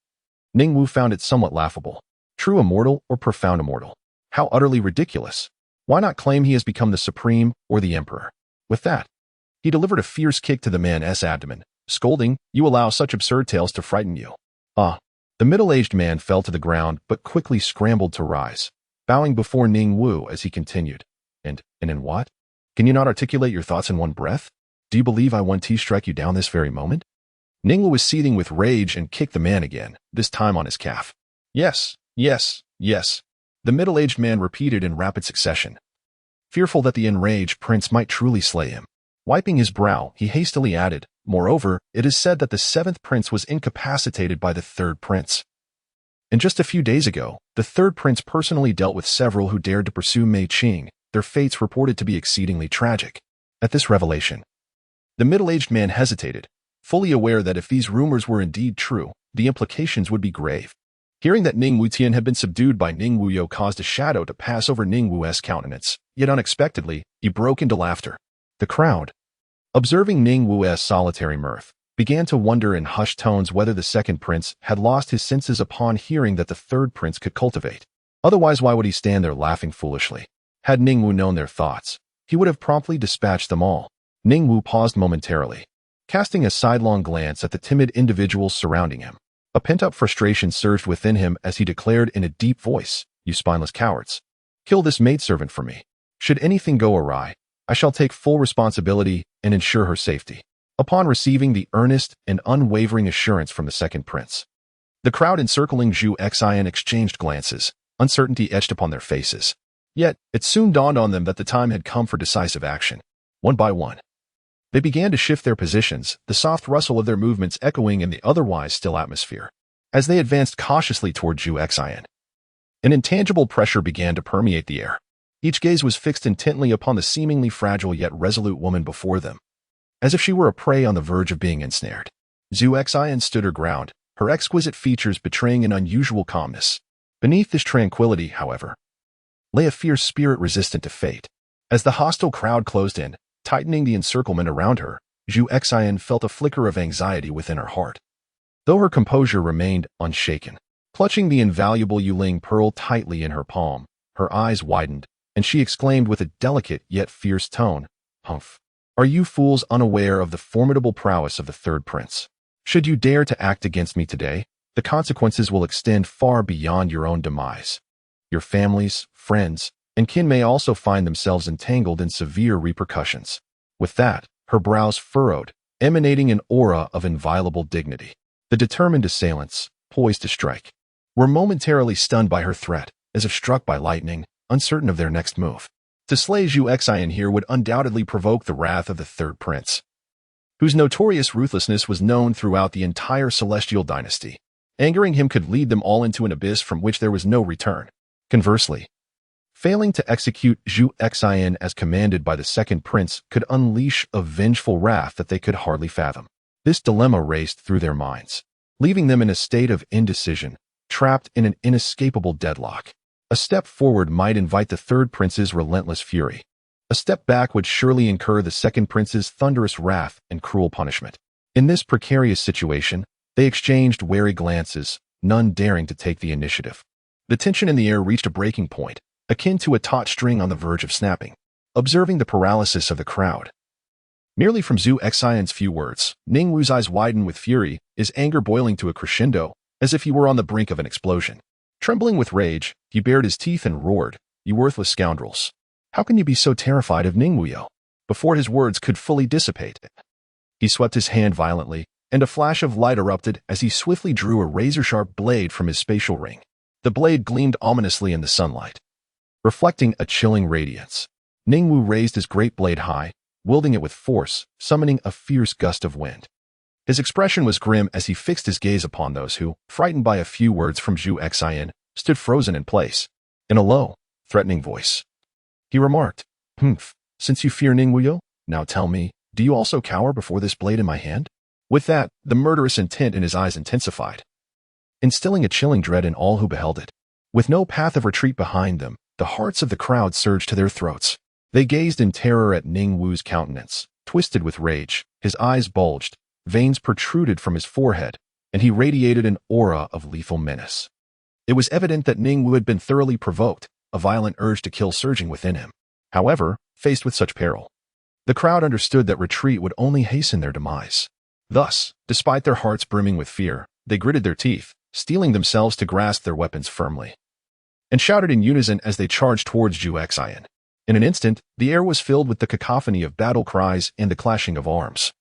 Ning Wu found it somewhat laughable. True immortal or profound immortal? How utterly ridiculous. Why not claim he has become the supreme or the emperor? With that, he delivered a fierce kick to the man's abdomen, scolding, "You allow such absurd tales to frighten you." The middle-aged man fell to the ground but quickly scrambled to rise, bowing before Ning Wu as he continued, And in what? Can you not articulate your thoughts in one breath? Do you believe I want to strike you down this very moment?" Ning Wu was seething with rage and kicked the man again, this time on his calf. Yes. The middle-aged man repeated in rapid succession, fearful that the enraged prince might truly slay him. Wiping his brow, he hastily added, "Moreover, it is said that the 7th prince was incapacitated by the 3rd prince. And just a few days ago, the 3rd prince personally dealt with several who dared to pursue Mei Qing, their fates reported to be exceedingly tragic." At this revelation, the middle-aged man hesitated, fully aware that if these rumors were indeed true, the implications would be grave. Hearing that Ning Wutian had been subdued by Ning Wuyou caused a shadow to pass over Ning Wu's countenance, yet unexpectedly, he broke into laughter. The crowd, observing Ning Wu's solitary mirth, began to wonder in hushed tones whether the second prince had lost his senses upon hearing that the third prince could cultivate. Otherwise, why would he stand there laughing foolishly? Had Ning Wu known their thoughts, he would have promptly dispatched them all. Ning Wu paused momentarily, casting a sidelong glance at the timid individuals surrounding him. A pent-up frustration surged within him as he declared in a deep voice, "You spineless cowards! Kill this maidservant for me. Should anything go awry, I shall take full responsibility and ensure her safety." Upon receiving the earnest and unwavering assurance from the second prince, the crowd encircling Zhu Xian exchanged glances, uncertainty etched upon their faces. Yet, it soon dawned on them that the time had come for decisive action. One by one, they began to shift their positions, the soft rustle of their movements echoing in the otherwise still atmosphere. As they advanced cautiously toward Zhu Xian, an intangible pressure began to permeate the air. Each gaze was fixed intently upon the seemingly fragile yet resolute woman before them, as if she were a prey on the verge of being ensnared. Zhu Xian stood her ground, her exquisite features betraying an unusual calmness. Beneath this tranquility, however, lay a fierce spirit resistant to fate. As the hostile crowd closed in, tightening the encirclement around her, Zhu Xian felt a flicker of anxiety within her heart. Though her composure remained unshaken, clutching the invaluable Yuling pearl tightly in her palm, her eyes widened, and she exclaimed with a delicate yet fierce tone, "Humph! Are you fools unaware of the formidable prowess of the third prince? Should you dare to act against me today, the consequences will extend far beyond your own demise. Your families, friends, and kin may also find themselves entangled in severe repercussions." With that, her brows furrowed, emanating an aura of inviolable dignity. The determined assailants, poised to strike, were momentarily stunned by her threat, as if struck by lightning, uncertain of their next move. To slay Zhu Xian here would undoubtedly provoke the wrath of the third prince, whose notorious ruthlessness was known throughout the entire celestial dynasty. Angering him could lead them all into an abyss from which there was no return. Conversely, failing to execute Zhu Xian as commanded by the second prince could unleash a vengeful wrath that they could hardly fathom. This dilemma raced through their minds, leaving them in a state of indecision, trapped in an inescapable deadlock. A step forward might invite the third prince's relentless fury. A step back would surely incur the second prince's thunderous wrath and cruel punishment. In this precarious situation, they exchanged wary glances, none daring to take the initiative. The tension in the air reached a breaking point, akin to a taut string on the verge of snapping. Observing the paralysis of the crowd, merely from Zhu Xian's few words, Ning Wu's eyes widened with fury, his anger boiling to a crescendo, as if he were on the brink of an explosion. Trembling with rage, he bared his teeth and roared, "You worthless scoundrels! How can you be so terrified of Ning Wuyou?" Before his words could fully dissipate, he swept his hand violently, and a flash of light erupted as he swiftly drew a razor-sharp blade from his spatial ring. The blade gleamed ominously in the sunlight, reflecting a chilling radiance. Ning Wu raised his great blade high, wielding it with force, summoning a fierce gust of wind. His expression was grim as he fixed his gaze upon those who, frightened by a few words from Zhu Xian, stood frozen in place. In a low, threatening voice, he remarked, "Humph, since you fear Ning Wuyou, now tell me, do you also cower before this blade in my hand?" With that, the murderous intent in his eyes intensified, instilling a chilling dread in all who beheld it. With no path of retreat behind them, the hearts of the crowd surged to their throats. They gazed in terror at Ning Wu's countenance, twisted with rage. His eyes bulged, veins protruded from his forehead, and he radiated an aura of lethal menace. It was evident that Ning Wu had been thoroughly provoked, a violent urge to kill surging within him. However, faced with such peril, the crowd understood that retreat would only hasten their demise. Thus, despite their hearts brimming with fear, they gritted their teeth, steeling themselves to grasp their weapons firmly, and shouted in unison as they charged towards Zhu Xian. In an instant, the air was filled with the cacophony of battle cries and the clashing of arms,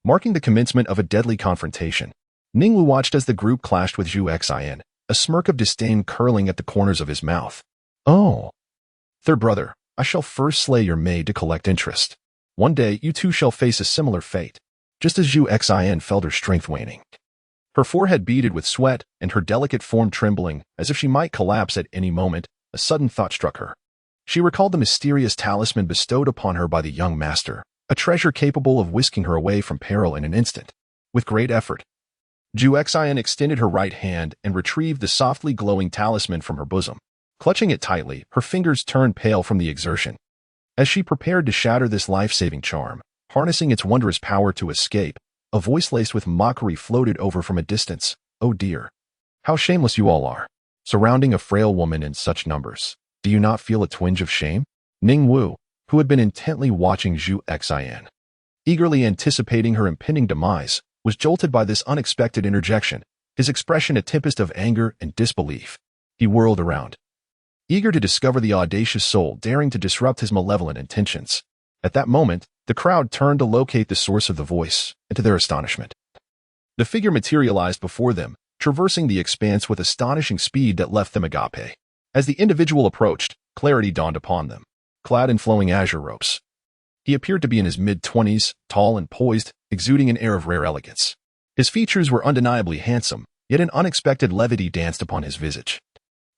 marking the commencement of a deadly confrontation. Ning Wu watched as the group clashed with Zhu Xian, a smirk of disdain curling at the corners of his mouth. "Oh, third brother, I shall first slay your maid to collect interest. One day you too shall face a similar fate." Just as Zhu Xian felt her strength waning, her forehead beaded with sweat and her delicate form trembling as if she might collapse at any moment, a sudden thought struck her. She recalled the mysterious talisman bestowed upon her by the young master, a treasure capable of whisking her away from peril in an instant. With great effort, Zhu Xian extended her right hand and retrieved the softly glowing talisman from her bosom. Clutching it tightly, her fingers turned pale from the exertion. As she prepared to shatter this life-saving charm, harnessing its wondrous power to escape, a voice laced with mockery floated over from a distance. "Oh dear. How shameless you all are. Surrounding a frail woman in such numbers. Do you not feel a twinge of shame?" Ning Wu, who had been intently watching Zhu Xian, eagerly anticipating her impending demise, was jolted by this unexpected interjection, his expression a tempest of anger and disbelief. He whirled around, eager to discover the audacious soul daring to disrupt his malevolent intentions. At that moment, the crowd turned to locate the source of the voice, and to their astonishment, the figure materialized before them, traversing the expanse with astonishing speed that left them agape. As the individual approached, clarity dawned upon them. Clad in flowing azure robes, he appeared to be in his mid-20s, tall and poised, exuding an air of rare elegance. His features were undeniably handsome, yet an unexpected levity danced upon his visage,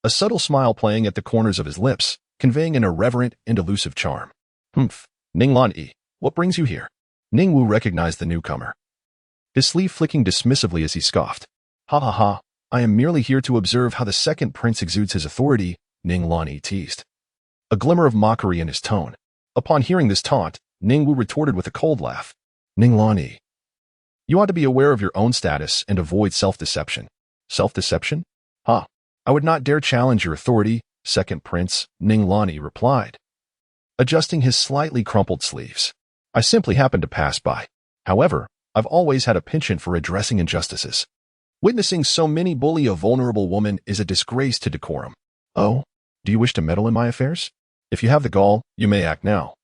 a subtle smile playing at the corners of his lips, conveying an irreverent and elusive charm. "Humph, Ning Lan, what brings you here?" Ning Wu recognized the newcomer, his sleeve flicking dismissively as he scoffed. "Ha ha ha, I am merely here to observe how the second prince exudes his authority," Ning Lan teased, a glimmer of mockery in his tone. Upon hearing this taunt, Ning Wu retorted with a cold laugh. "Ning Lan, you ought to be aware of your own status and avoid self-deception." "Self-deception? Ha! I would not dare challenge your authority, second prince," Ning Lan replied, adjusting his slightly crumpled sleeves. "I simply happened to pass by. However, I've always had a penchant for addressing injustices. Witnessing so many bully a vulnerable woman is a disgrace to decorum." "Oh, do you wish to meddle in my affairs? If you have the gall, you may act now."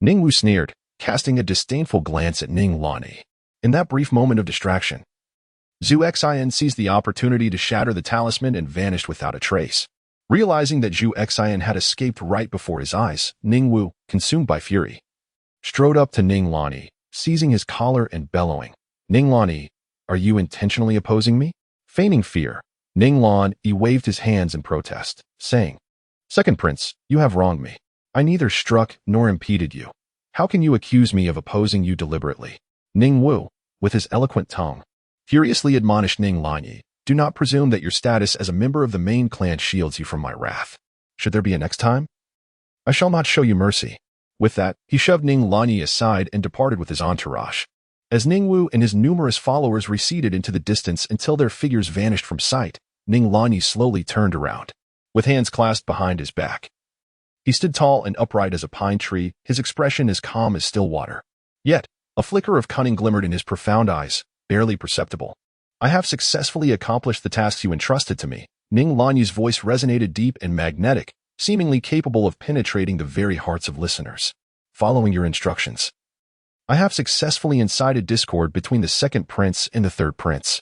Ning Wu sneered, casting a disdainful glance at Ning Lan. In that brief moment of distraction, Zhu Xian seized the opportunity to shatter the talisman and vanished without a trace. Realizing that Zhu Xian had escaped right before his eyes, Ning Wu, consumed by fury, strode up to Ning Lan, seizing his collar and bellowing, "Ning Lan, are you intentionally opposing me?" Feigning fear, Ning Lan waved his hands in protest, saying, "Second prince, you have wronged me. I neither struck nor impeded you. How can you accuse me of opposing you deliberately?" Ning Wu, with his eloquent tongue, furiously admonished Ning Lan, "Do not presume that your status as a member of the main clan shields you from my wrath. Should there be a next time, I shall not show you mercy." With that, he shoved Ning Lan aside and departed with his entourage. As Ning Wu and his numerous followers receded into the distance until their figures vanished from sight, Ning Lan slowly turned around, with hands clasped behind his back. He stood tall and upright as a pine tree, his expression as calm as still water. Yet, a flicker of cunning glimmered in his profound eyes, barely perceptible. "I have successfully accomplished the tasks you entrusted to me." Ning Lan's voice resonated deep and magnetic, seemingly capable of penetrating the very hearts of listeners. "Following your instructions, I have successfully incited discord between the second prince and the third prince,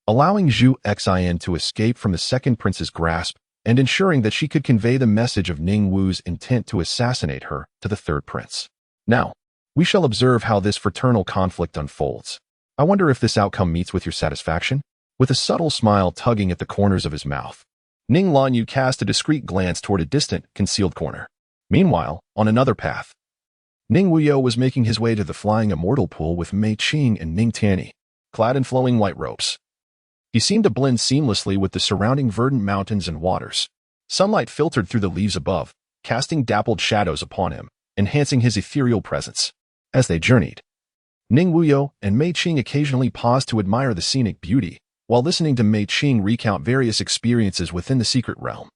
allowing Zhu Xian to escape from the second prince's grasp and ensuring that she could convey the message of Ning Wu's intent to assassinate her to the third prince. Now, we shall observe how this fraternal conflict unfolds. I wonder if this outcome meets with your satisfaction?" With a subtle smile tugging at the corners of his mouth, Ning Lanyu cast a discreet glance toward a distant, concealed corner. Meanwhile, on another path, Ning Wuyou was making his way to the flying immortal pool with Mei Qing and Ning Tianyi, clad in flowing white robes. He seemed to blend seamlessly with the surrounding verdant mountains and waters. Sunlight filtered through the leaves above, casting dappled shadows upon him, enhancing his ethereal presence. As they journeyed, Ning Wuyou and Mei Qing occasionally paused to admire the scenic beauty, while listening to Mei Qing recount various experiences within the secret realm.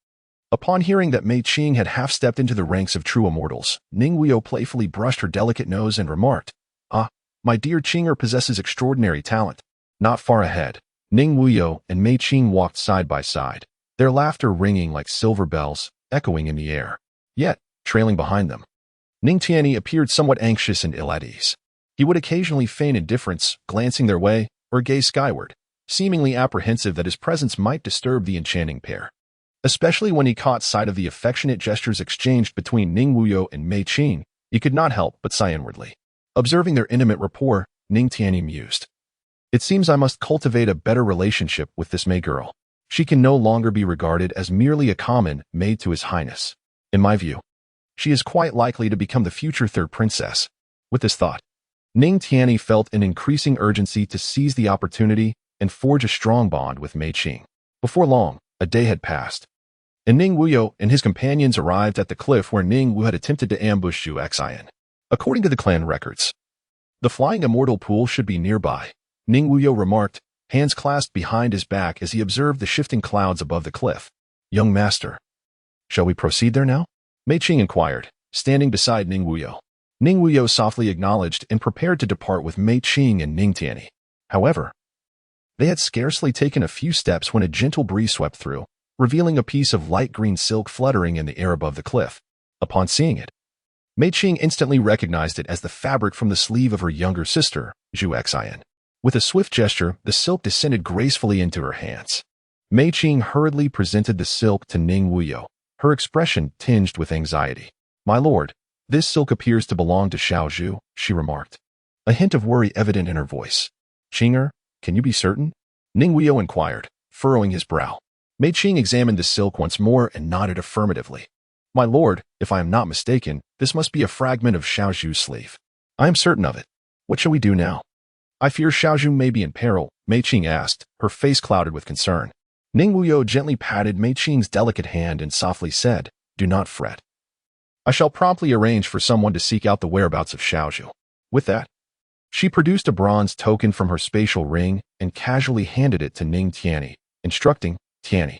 Upon hearing that Mei Qing had half-stepped into the ranks of true immortals, Ning Wuyou playfully brushed her delicate nose and remarked, "Ah, my dear Qinger possesses extraordinary talent." Not far ahead, Ning Wuyou and Mei Qing walked side by side, their laughter ringing like silver bells, echoing in the air. Yet, trailing behind them, Ning Tianyi appeared somewhat anxious and ill at ease. He would occasionally feign indifference, glancing their way, or gaze skyward, seemingly apprehensive that his presence might disturb the enchanting pair. Especially when he caught sight of the affectionate gestures exchanged between Ning Wuyou and Mei Qing, he could not help but sigh inwardly. Observing their intimate rapport, Ning Tianyi mused, "It seems I must cultivate a better relationship with this Mei girl. She can no longer be regarded as merely a common maid to His Highness. In my view, she is quite likely to become the future third princess." With this thought, Ning Tianyi felt an increasing urgency to seize the opportunity, and forge a strong bond with Mei Qing. Before long, a day had passed, and Ning Wuyou and his companions arrived at the cliff where Ning Wu had attempted to ambush Zhu Xian. According to the clan records, the flying immortal pool should be nearby, Ning Wuyou remarked, hands clasped behind his back as he observed the shifting clouds above the cliff. Young master, shall we proceed there now? Mei Qing inquired, standing beside Ning Wuyou. Ning Wuyou softly acknowledged and prepared to depart with Mei Qing and Ning Tianyi. However, they had scarcely taken a few steps when a gentle breeze swept through, revealing a piece of light green silk fluttering in the air above the cliff. Upon seeing it, Mei Qing instantly recognized it as the fabric from the sleeve of her younger sister, Zhu Xian. With a swift gesture, the silk descended gracefully into her hands. Mei Qing hurriedly presented the silk to Ning Wuyou, her expression tinged with anxiety. My lord, this silk appears to belong to Xiao Zhu, she remarked, a hint of worry evident in her voice. Qinger, can you be certain? Ning Wuyou inquired, furrowing his brow. Mei Qing examined the silk once more and nodded affirmatively. My lord, if I am not mistaken, this must be a fragment of Xiao Zhu's sleeve. I am certain of it. What shall we do now? I fear Xiao Zhu may be in peril, Mei Qing asked, her face clouded with concern. Ning Wuyou gently patted Mei Qing's delicate hand and softly said, do not fret. I shall promptly arrange for someone to seek out the whereabouts of Xiao Zhu. With that, she produced a bronze token from her spatial ring and casually handed it to Ning Tianyi, instructing, Tianyi,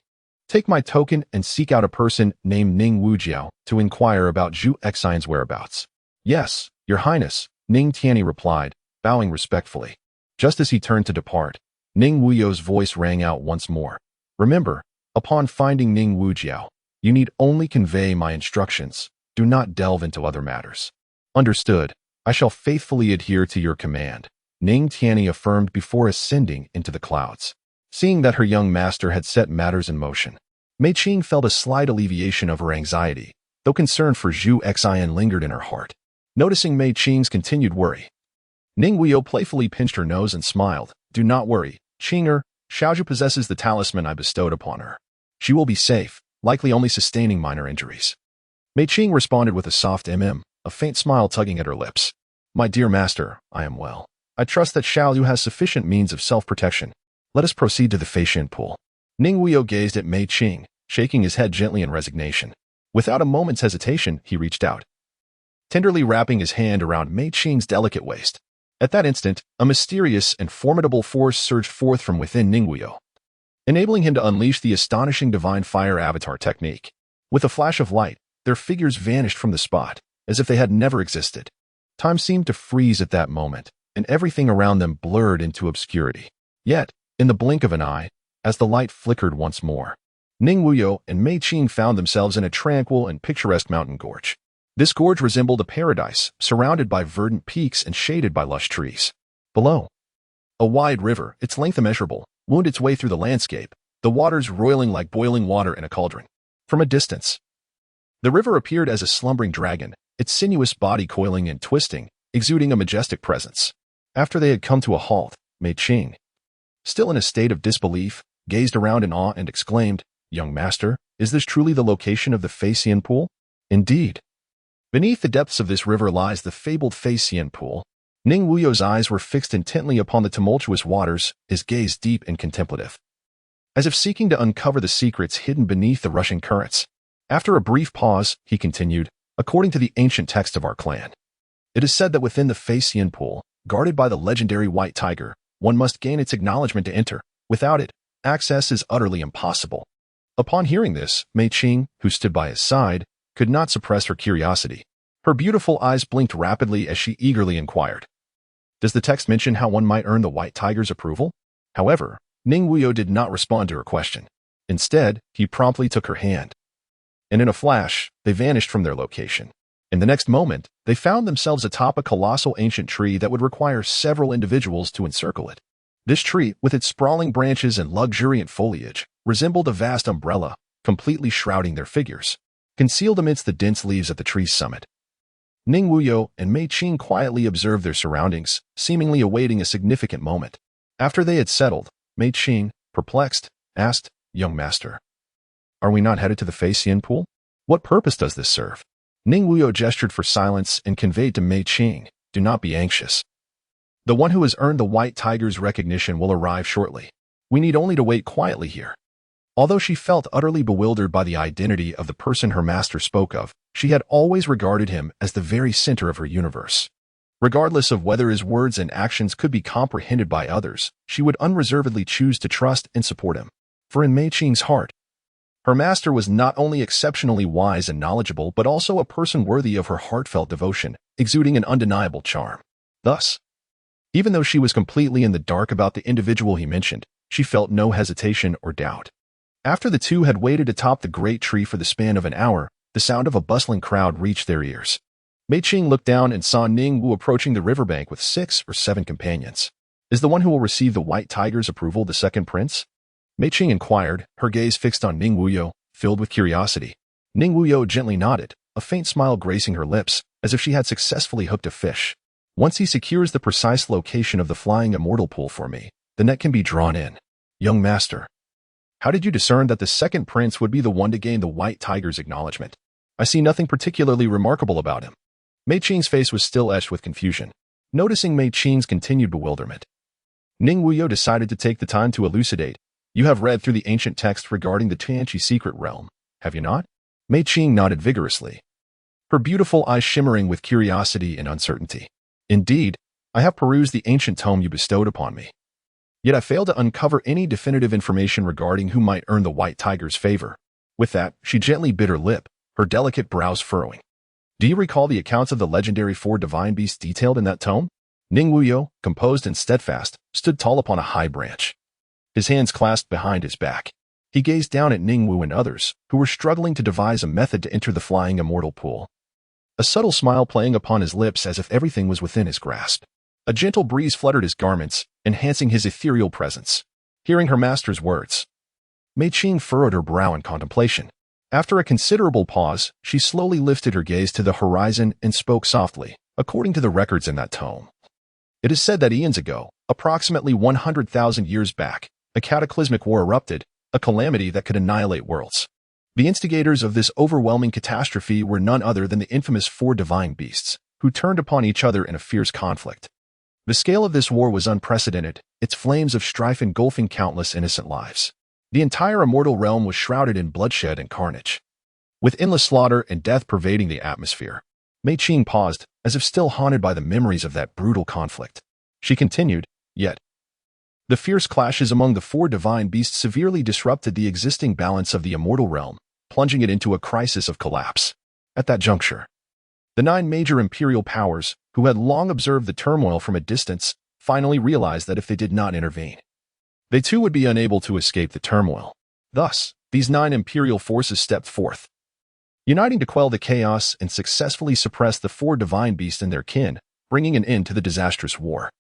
take my token and seek out a person named Ning Wuyou to inquire about Zhu Xian's whereabouts. Yes, your highness, Ning Tianyi replied, bowing respectfully. Just as he turned to depart, Ning Wuyou's voice rang out once more. Remember, upon finding Ning Wuyou, you need only convey my instructions. Do not delve into other matters. Understood. I shall faithfully adhere to your command, Ning Tianyi affirmed before ascending into the clouds. Seeing that her young master had set matters in motion, Mei Qing felt a slight alleviation of her anxiety, though concern for Zhu Xian lingered in her heart. Noticing Mei Qing's continued worry, Ning Wuyou playfully pinched her nose and smiled. Do not worry, Qinger, Xiao Zhu possesses the talisman I bestowed upon her. She will be safe, likely only sustaining minor injuries. Mei Qing responded with a soft a faint smile tugging at her lips. My dear master, I am well. I trust that Xiao Zhu has sufficient means of self-protection. Let us proceed to the Feixian pool. Ning Wuyou gazed at Mei Qing, shaking his head gently in resignation. Without a moment's hesitation, he reached out, tenderly wrapping his hand around Mei Qing's delicate waist. At that instant, a mysterious and formidable force surged forth from within Ning Wuyou, enabling him to unleash the astonishing divine fire avatar technique. With a flash of light, their figures vanished from the spot, as if they had never existed. Time seemed to freeze at that moment, and everything around them blurred into obscurity. Yet, in the blink of an eye, as the light flickered once more, Ning Wuyou and Mei Qing found themselves in a tranquil and picturesque mountain gorge. This gorge resembled a paradise, surrounded by verdant peaks and shaded by lush trees. Below, a wide river, its length immeasurable, wound its way through the landscape, the waters roiling like boiling water in a cauldron. From a distance, the river appeared as a slumbering dragon, its sinuous body coiling and twisting, exuding a majestic presence. After they had come to a halt, Mei Qing, still in a state of disbelief, gazed around in awe and exclaimed, Young master, is this truly the location of the Feixian pool? Indeed. Beneath the depths of this river lies the fabled Feixian pool. Ning Wuyou's eyes were fixed intently upon the tumultuous waters, his gaze deep and contemplative, as if seeking to uncover the secrets hidden beneath the rushing currents. After a brief pause, he continued, according to the ancient text of our clan, it is said that within the Feixian pool, guarded by the legendary white tiger, one must gain its acknowledgement to enter. Without it, access is utterly impossible. Upon hearing this, Mei Qing, who stood by his side, could not suppress her curiosity. Her beautiful eyes blinked rapidly as she eagerly inquired, does the text mention how one might earn the white tiger's approval? However, Ning Wuyou did not respond to her question. Instead, he promptly took her hand, and in a flash, they vanished from their location. In the next moment, they found themselves atop a colossal ancient tree that would require several individuals to encircle it. This tree, with its sprawling branches and luxuriant foliage, resembled a vast umbrella, completely shrouding their figures, concealed amidst the dense leaves at the tree's summit. Ning Wuyou and Mei Qing quietly observed their surroundings, seemingly awaiting a significant moment. After they had settled, Mei Qing, perplexed, asked, Young master, are we not headed to the Feixian pool? What purpose does this serve? Ning Wuyou gestured for silence and conveyed to Mei Qing, do not be anxious. The one who has earned the White Tiger's recognition will arrive shortly. We need only to wait quietly here. Although she felt utterly bewildered by the identity of the person her master spoke of, she had always regarded him as the very center of her universe. Regardless of whether his words and actions could be comprehended by others, she would unreservedly choose to trust and support him. For in Mei Qing's heart, her master was not only exceptionally wise and knowledgeable, but also a person worthy of her heartfelt devotion, exuding an undeniable charm. Thus, even though she was completely in the dark about the individual he mentioned, she felt no hesitation or doubt. After the two had waited atop the great tree for the span of an hour, the sound of a bustling crowd reached their ears. Mei Qing looked down and saw Ning Wu approaching the riverbank with 6 or 7 companions. Is the one who will receive the White Tiger's approval the second prince? Mei Qing inquired, her gaze fixed on Ning Wuyou, filled with curiosity. Ning Wuyou gently nodded, a faint smile gracing her lips, as if she had successfully hooked a fish. Once he secures the precise location of the flying immortal pool for me, the net can be drawn in. Young master, how did you discern that the second prince would be the one to gain the White Tiger's acknowledgement? I see nothing particularly remarkable about him. Mei Qing's face was still etched with confusion. Noticing Mei Qing's continued bewilderment, Ning Wuyou decided to take the time to elucidate. You have read through the ancient text regarding the Tianqi secret realm, have you not? Mei Qing nodded vigorously, her beautiful eyes shimmering with curiosity and uncertainty. Indeed, I have perused the ancient tome you bestowed upon me. Yet I failed to uncover any definitive information regarding who might earn the White Tiger's favor. With that, she gently bit her lip, her delicate brows furrowing. Do you recall the accounts of the legendary 4 divine beasts detailed in that tome? Ning Wuyou, composed and steadfast, stood tall upon a high branch, his hands clasped behind his back. He gazed down at Ning Wu and others, who were struggling to devise a method to enter the flying immortal pool. A subtle smile playing upon his lips as if everything was within his grasp. A gentle breeze fluttered his garments, enhancing his ethereal presence. Hearing her master's words, Mei Qing furrowed her brow in contemplation. After a considerable pause, she slowly lifted her gaze to the horizon and spoke softly. According to the records in that tome, it is said that eons ago, approximately 100,000 years back, a cataclysmic war erupted, a calamity that could annihilate worlds. The instigators of this overwhelming catastrophe were none other than the infamous 4 divine beasts, who turned upon each other in a fierce conflict. The scale of this war was unprecedented, its flames of strife engulfing countless innocent lives. The entire immortal realm was shrouded in bloodshed and carnage, with endless slaughter and death pervading the atmosphere. Mei Qing paused, as if still haunted by the memories of that brutal conflict. She continued, yet, the fierce clashes among the 4 divine beasts severely disrupted the existing balance of the immortal realm, plunging it into a crisis of collapse. At that juncture, the 9 major imperial powers, who had long observed the turmoil from a distance, finally realized that if they did not intervene, they too would be unable to escape the turmoil. Thus, these 9 imperial forces stepped forth, uniting to quell the chaos and successfully suppress the 4 divine beasts and their kin, bringing an end to the disastrous war.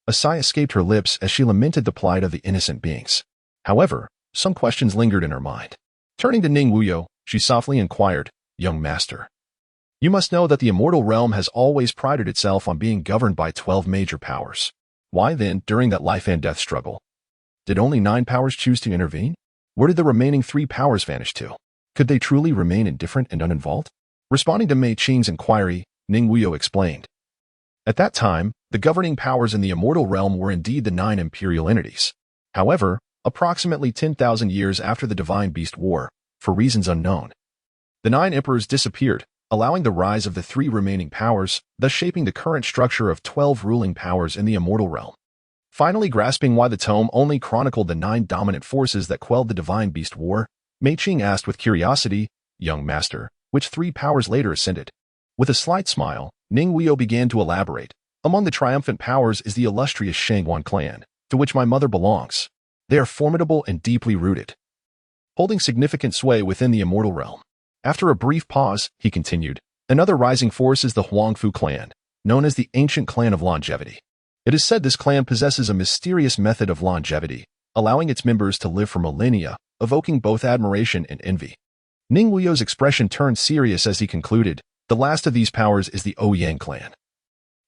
A sigh escaped her lips as she lamented the plight of the innocent beings. However, some questions lingered in her mind. Turning to Ning Wuyou, she softly inquired, Young master, you must know that the immortal realm has always prided itself on being governed by 12 major powers. Why then, during that life and death struggle, did only 9 powers choose to intervene? Where did the remaining 3 powers vanish to? Could they truly remain indifferent and uninvolved? Responding to Mei Qing's inquiry, Ning Wuyou explained. At that time, the governing powers in the immortal realm were indeed the 9 imperial entities. However, approximately 10,000 years after the Divine Beast War, for reasons unknown, the 9 emperors disappeared, allowing the rise of the 3 remaining powers, thus shaping the current structure of 12 ruling powers in the immortal realm. Finally grasping why the tome only chronicled the 9 dominant forces that quelled the Divine Beast War, Mei Qing asked with curiosity, Young master, which 3 powers later ascended? With a slight smile, Ning Wuyou began to elaborate. Among the triumphant powers is the illustrious Shangguan clan, to which my mother belongs. They are formidable and deeply rooted, holding significant sway within the immortal realm. After a brief pause, he continued, another rising force is the Huangfu clan, known as the ancient clan of longevity. It is said this clan possesses a mysterious method of longevity, allowing its members to live for millennia, evoking both admiration and envy. Ning Wuyou's expression turned serious as he concluded, the last of these powers is the Ouyang clan,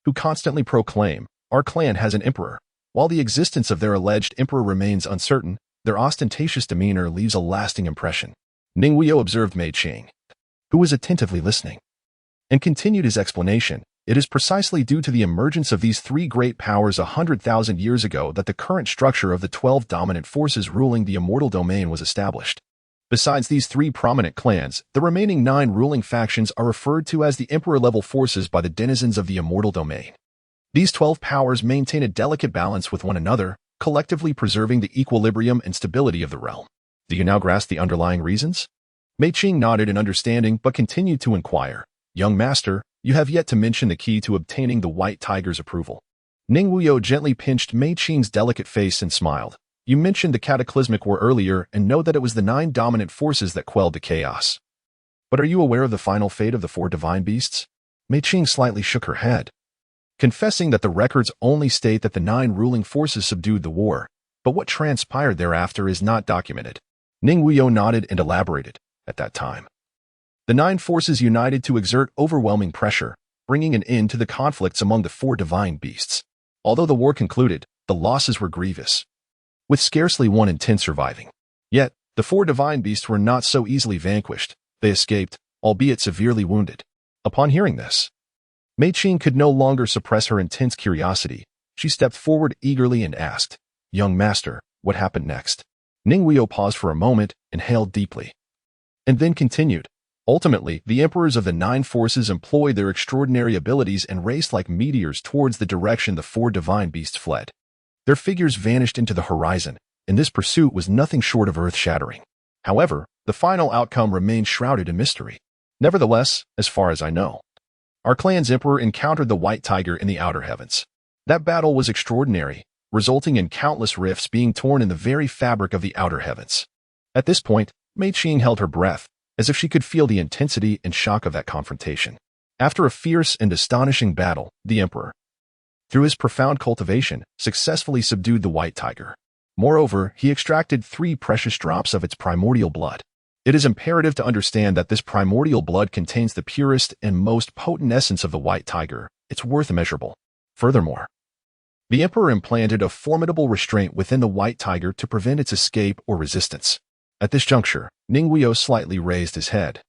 who constantly proclaim, our clan has an emperor. While the existence of their alleged emperor remains uncertain, their ostentatious demeanor leaves a lasting impression. Ning Wuyou observed Mei Qing, who was attentively listening, and continued his explanation. It is precisely due to the emergence of these three great powers 100,000 years ago that the current structure of the 12 dominant forces ruling the immortal domain was established. Besides these three prominent clans, the remaining 9 ruling factions are referred to as the Emperor-level forces by the denizens of the immortal domain. These 12 powers maintain a delicate balance with one another, collectively preserving the equilibrium and stability of the realm. Do you now grasp the underlying reasons? Mei Qing nodded in understanding but continued to inquire. Young master, you have yet to mention the key to obtaining the White Tiger's approval. Ning Wuyou gently pinched Mei Qing's delicate face and smiled. You mentioned the cataclysmic war earlier and know that it was the 9 dominant forces that quelled the chaos. But are you aware of the final fate of the 4 divine beasts? Mei Qing slightly shook her head, confessing that the records only state that the 9 ruling forces subdued the war, but what transpired thereafter is not documented. Ning Wuyou nodded and elaborated. At that time, the 9 forces united to exert overwhelming pressure, bringing an end to the conflicts among the 4 divine beasts. Although the war concluded, the losses were grievous, with scarcely one in 10 surviving. Yet, the 4 divine beasts were not so easily vanquished. They escaped, albeit severely wounded. Upon hearing this, Mei Qing could no longer suppress her intense curiosity. She stepped forward eagerly and asked, Young master, what happened next? Ning Wuyou paused for a moment, inhaled deeply, and then continued. Ultimately, the emperors of the 9 forces employed their extraordinary abilities and raced like meteors towards the direction the 4 divine beasts fled. Their figures vanished into the horizon, and this pursuit was nothing short of earth-shattering. However, the final outcome remained shrouded in mystery. Nevertheless, as far as I know, our clan's emperor encountered the White Tiger in the outer heavens. That battle was extraordinary, resulting in countless rifts being torn in the very fabric of the outer heavens. At this point, Mei Qing held her breath, as if she could feel the intensity and shock of that confrontation. After a fierce and astonishing battle, the emperor, through his profound cultivation, successfully subdued the White Tiger. Moreover, he extracted 3 precious drops of its primordial blood. It is imperative to understand that this primordial blood contains the purest and most potent essence of the White Tiger. It's worth immeasurable. Furthermore, the emperor implanted a formidable restraint within the White Tiger to prevent its escape or resistance. At this juncture, Ning Wuyou slightly raised his head,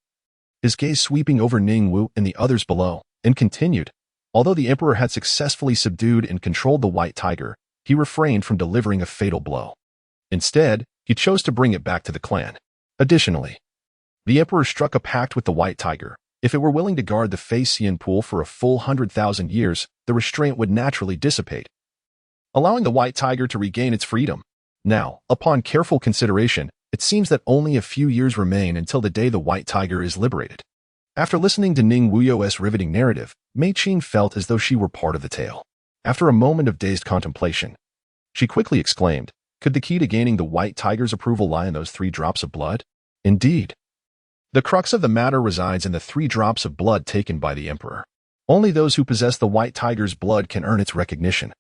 his gaze sweeping over Ning Wu and the others below, and continued. Although the emperor had successfully subdued and controlled the White Tiger, he refrained from delivering a fatal blow. Instead, he chose to bring it back to the clan. Additionally, the emperor struck a pact with the White Tiger. If it were willing to guard the scion pool for a full 100,000 years, the restraint would naturally dissipate, allowing the White Tiger to regain its freedom. Now, upon careful consideration, it seems that only a few years remain until the day the White Tiger is liberated. After listening to Ning Wuyou's riveting narrative, Mei Qing felt as though she were part of the tale. After a moment of dazed contemplation, she quickly exclaimed, could the key to gaining the White Tiger's approval lie in those 3 drops of blood? Indeed. The crux of the matter resides in the 3 drops of blood taken by the emperor. Only those who possess the White Tiger's blood can earn its recognition,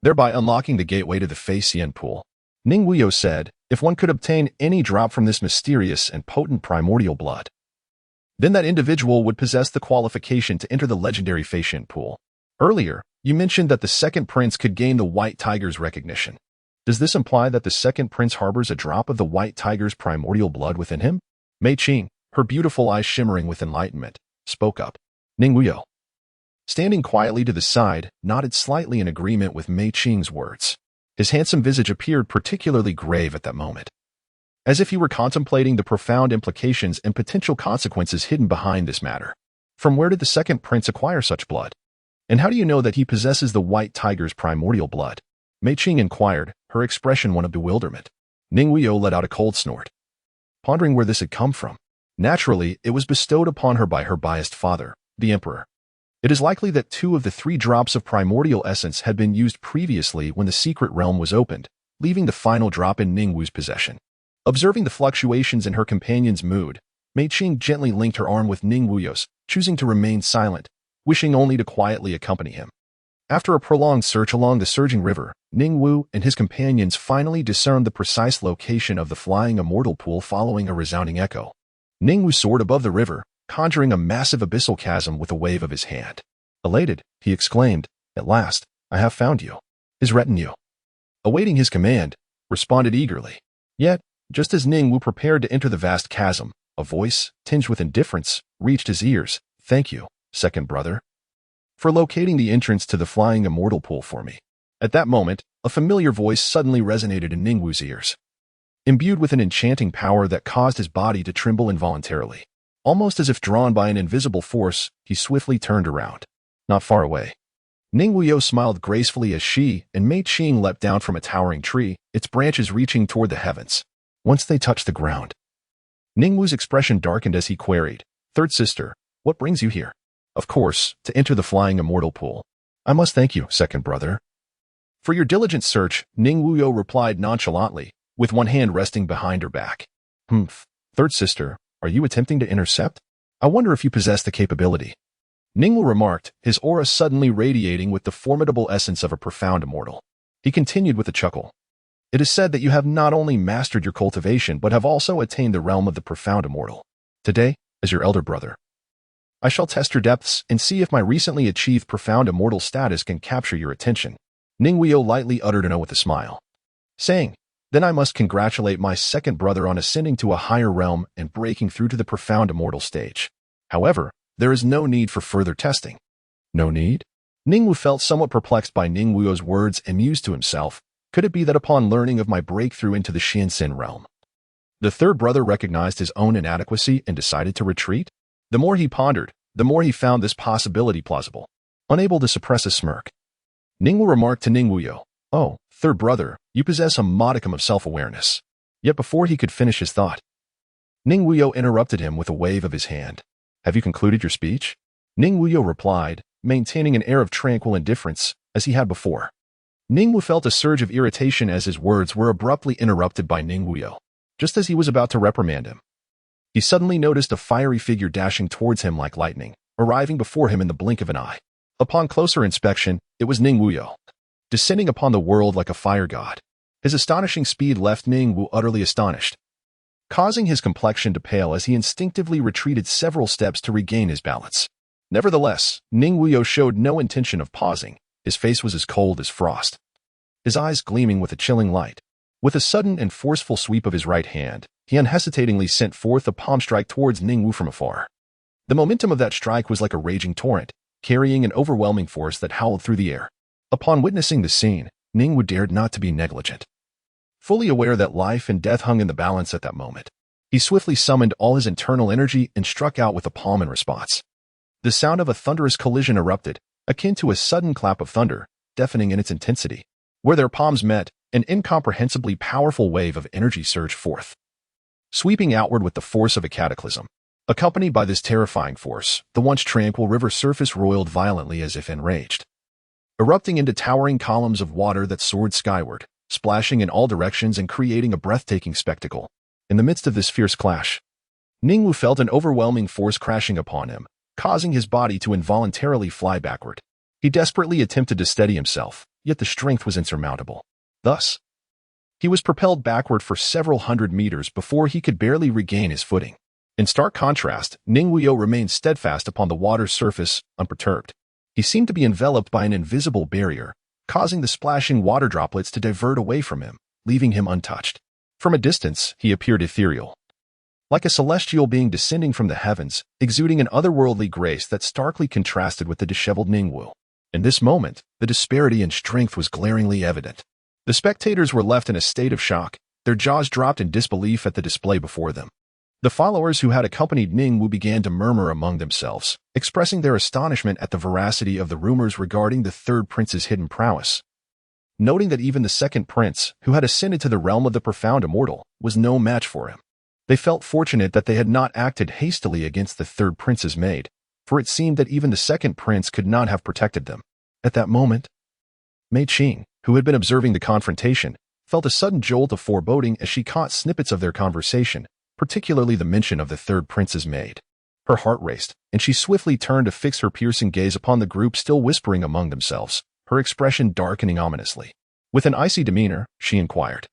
thereby unlocking the gateway to the scion pool. Ning Wuyou said, if one could obtain any drop from this mysterious and potent primordial blood, then that individual would possess the qualification to enter the legendary scion pool. Earlier, you mentioned that the second prince could gain the White Tiger's recognition. Does this imply that the second prince harbors a drop of the White Tiger's primordial blood within him? Mei Qing, her beautiful eyes shimmering with enlightenment, spoke up. Ning Wuyou, standing quietly to the side, nodded slightly in agreement with Mei Qing's words. His handsome visage appeared particularly grave at that moment, as if he were contemplating the profound implications and potential consequences hidden behind this matter. From where did the second prince acquire such blood? And how do you know that he possesses the White Tiger's primordial blood? Mei Qing inquired, her expression one of bewilderment. Ning Wuyou let out a cold snort, pondering where this had come from. Naturally, it was bestowed upon her by her biased father, the emperor. It is likely that 2 of the 3 drops of primordial essence had been used previously when the secret realm was opened, leaving the final drop in Ning Wu's possession. Observing the fluctuations in her companion's mood, Mei Qing gently linked her arm with Ning Wuyou's, choosing to remain silent, wishing only to quietly accompany him. After a prolonged search along the surging river, Ning Wu and his companions finally discerned the precise location of the flying immortal pool following a resounding echo. Ning Wu soared above the river, conjuring a massive abyssal chasm with a wave of his hand. Elated, he exclaimed, "At last, I have found you." His retinue, awaiting his command, responded eagerly. Yet, just as Ning Wu prepared to enter the vast chasm, a voice, tinged with indifference, reached his ears. "Thank you, second brother." for locating the entrance to the flying immortal pool for me." At that moment, a familiar voice suddenly resonated in Ning Wuyou's ears, imbued with an enchanting power that caused his body to tremble involuntarily. Almost as if drawn by an invisible force, he swiftly turned around. Not far away, Ning Wuyou smiled gracefully as she and Mei Qing leapt down from a towering tree, its branches reaching toward the heavens. Once they touched the ground, Ning Wu's expression darkened as he queried, "Third sister, what brings you here?" "Of course, to enter the flying immortal pool." "I must thank you, second brother, for your diligent search," Ning Wuyou replied nonchalantly, with one hand resting behind her back. Third sister, are you attempting to intercept? I wonder if you possess the capability." Ning Wu remarked, his aura suddenly radiating with the formidable essence of a profound immortal. He continued with a chuckle. "It is said that you have not only mastered your cultivation but have also attained the realm of the profound immortal. Today, as your elder brother, I shall test your depths and see if my recently achieved profound immortal status can capture your attention." Ning Wuyou lightly uttered an "oh" with a smile, saying, "Then I must congratulate my second brother on ascending to a higher realm and breaking through to the profound immortal stage. However, there is no need for further testing." "No need?" Ning Wu felt somewhat perplexed by Ning Wuyou's words and mused to himself, could it be that upon learning of my breakthrough into the Xianxin realm, the third brother recognized his own inadequacy and decided to retreat? The more he pondered, the more he found this possibility plausible. Unable to suppress a smirk, Ning Wu remarked to Ning Wuyou, "Oh, third brother, you possess a modicum of self-awareness." Yet before he could finish his thought, Ning Wuyou interrupted him with a wave of his hand. "Have you concluded your speech?" Ning Wuyou replied, maintaining an air of tranquil indifference, as he had before. Ning Wu felt a surge of irritation as his words were abruptly interrupted by Ning Wuyou. Just as he was about to reprimand him, he suddenly noticed a fiery figure dashing towards him like lightning, arriving before him in the blink of an eye. Upon closer inspection, it was Ning Wuyou, descending upon the world like a fire god. His astonishing speed left Ning Wu utterly astonished, causing his complexion to pale as he instinctively retreated several steps to regain his balance. Nevertheless, Ning Wuyou showed no intention of pausing. His face was as cold as frost, his eyes gleaming with a chilling light. With a sudden and forceful sweep of his right hand, he unhesitatingly sent forth a palm strike towards Ning Wu from afar. The momentum of that strike was like a raging torrent, carrying an overwhelming force that howled through the air. Upon witnessing the scene, Ning Wu dared not to be negligent. Fully aware that life and death hung in the balance at that moment, he swiftly summoned all his internal energy and struck out with a palm in response. The sound of a thunderous collision erupted, akin to a sudden clap of thunder, deafening in its intensity. Where their palms met, an incomprehensibly powerful wave of energy surged forth, sweeping outward with the force of a cataclysm. Accompanied by this terrifying force, the once tranquil river surface roiled violently as if enraged, erupting into towering columns of water that soared skyward, splashing in all directions and creating a breathtaking spectacle. In the midst of this fierce clash, Ning Wu felt an overwhelming force crashing upon him, causing his body to involuntarily fly backward. He desperately attempted to steady himself, yet the strength was insurmountable. Thus, he was propelled backward for several hundred meters before he could barely regain his footing. In stark contrast, Ning Wuyou remained steadfast upon the water's surface, unperturbed. He seemed to be enveloped by an invisible barrier, causing the splashing water droplets to divert away from him, leaving him untouched. From a distance, he appeared ethereal, like a celestial being descending from the heavens, exuding an otherworldly grace that starkly contrasted with the disheveled Ning Wu. In this moment, the disparity in strength was glaringly evident. The spectators were left in a state of shock, their jaws dropped in disbelief at the display before them. The followers who had accompanied Ning Wu began to murmur among themselves, expressing their astonishment at the veracity of the rumors regarding the third prince's hidden prowess, noting that even the second prince, who had ascended to the realm of the profound immortal, was no match for him. They felt fortunate that they had not acted hastily against the third prince's maid, for it seemed that even the second prince could not have protected them. At that moment, Mei Qing, who had been observing the confrontation, felt a sudden jolt of foreboding as she caught snippets of their conversation, particularly the mention of the third prince's maid. Her heart raced, and she swiftly turned to fix her piercing gaze upon the group still whispering among themselves, her expression darkening ominously. With an icy demeanor, she inquired,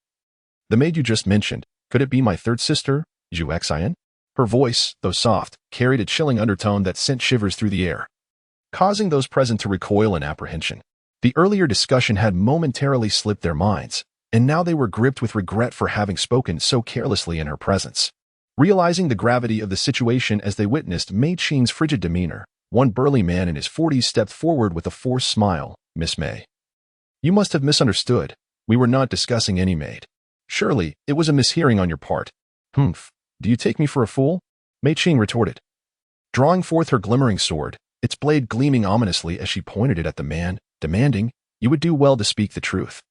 "The maid you just mentioned, could it be my third sister, Zhu Xian?" Her voice, though soft, carried a chilling undertone that sent shivers through the air, causing those present to recoil in apprehension. The earlier discussion had momentarily slipped their minds, and now they were gripped with regret for having spoken so carelessly in her presence. Realizing the gravity of the situation as they witnessed Mei Qing's frigid demeanor, One burly man in his 40s stepped forward with a forced smile. "Miss May, you must have misunderstood. We were not discussing any maid. Surely, it was a mishearing on your part." "Humph. Do you take me for a fool?" Mei Qing retorted, drawing forth her glimmering sword, its blade gleaming ominously as she pointed it at the man, demanding, "You would do well to speak the truth."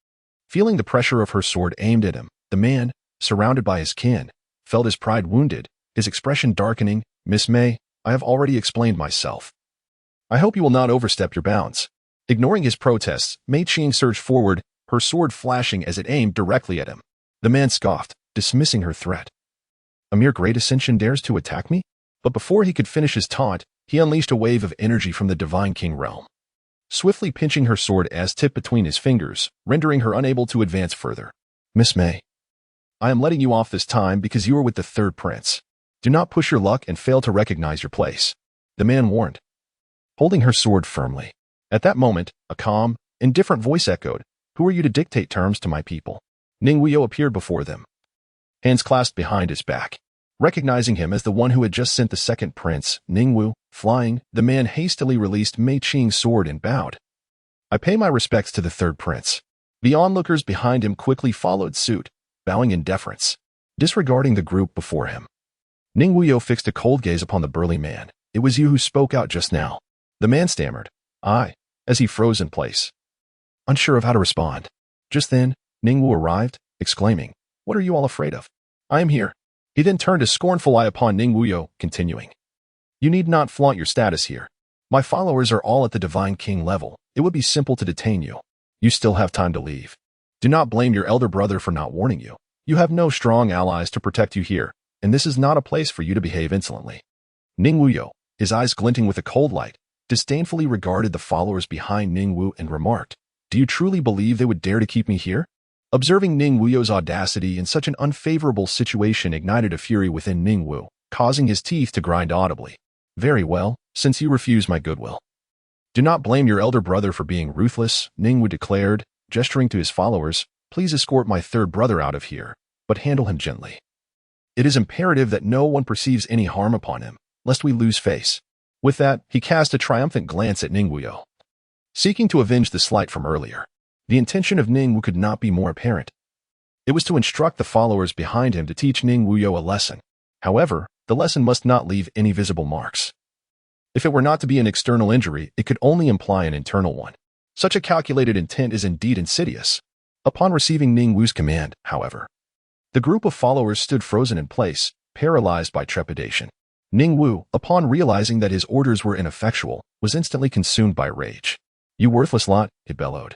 Feeling the pressure of her sword aimed at him, the man, surrounded by his kin, felt his pride wounded, his expression darkening. "Miss May, I have already explained myself. I hope you will not overstep your bounds." Ignoring his protests, Mei Qing surged forward, her sword flashing as it aimed directly at him. The man scoffed, dismissing her threat. "A mere great ascension dares to attack me?" But before he could finish his taunt, he unleashed a wave of energy from the Divine King realm, swiftly pinching her sword as tipped between his fingers, rendering her unable to advance further. "Miss May, I am letting you off this time because you are with the third prince. Do not push your luck and fail to recognize your place," the man warned, holding her sword firmly. At that moment, a calm, indifferent voice echoed, "Who are you to dictate terms to my people?" Ning Wuyou appeared before them, hands clasped behind his back. Recognizing him as the one who had just sent the second prince, Ning Wu, flying, the man hastily released Mei Qing's sword and bowed. "I pay my respects to the third prince." The onlookers behind him quickly followed suit, bowing in deference. Disregarding the group before him, Ning Wuyou fixed a cold gaze upon the burly man. "It was you who spoke out just now." The man stammered, "I," as he froze in place, unsure of how to respond. Just then, Ning Wu arrived, exclaiming, "What are you all afraid of? I am here." He then turned a scornful eye upon Ning Wuyou, continuing, "You need not flaunt your status here. My followers are all at the Divine King level. It would be simple to detain you. You still have time to leave. Do not blame your elder brother for not warning you. You have no strong allies to protect you here, and this is not a place for you to behave insolently." Ning Wuyou, his eyes glinting with a cold light, disdainfully regarded the followers behind Ning Wu and remarked, "Do you truly believe they would dare to keep me here?" Observing Ning Wuyou's audacity in such an unfavorable situation ignited a fury within Ning Wu, causing his teeth to grind audibly. "Very well, since you refuse my goodwill. Do not blame your elder brother for being ruthless," Ning Wu declared, gesturing to his followers. "Please escort my third brother out of here, but handle him gently. It is imperative that no one perceives any harm upon him, lest we lose face." With that, he cast a triumphant glance at Ning Wuyou, seeking to avenge the slight from earlier. The intention of Ning Wu could not be more apparent. It was to instruct the followers behind him to teach Ning Wuyou a lesson. However, the lesson must not leave any visible marks. If it were not to be an external injury, it could only imply an internal one. Such a calculated intent is indeed insidious. Upon receiving Ning Wu's command, however, the group of followers stood frozen in place, paralyzed by trepidation. Ning Wu, upon realizing that his orders were ineffectual, was instantly consumed by rage. "You worthless lot," he bellowed.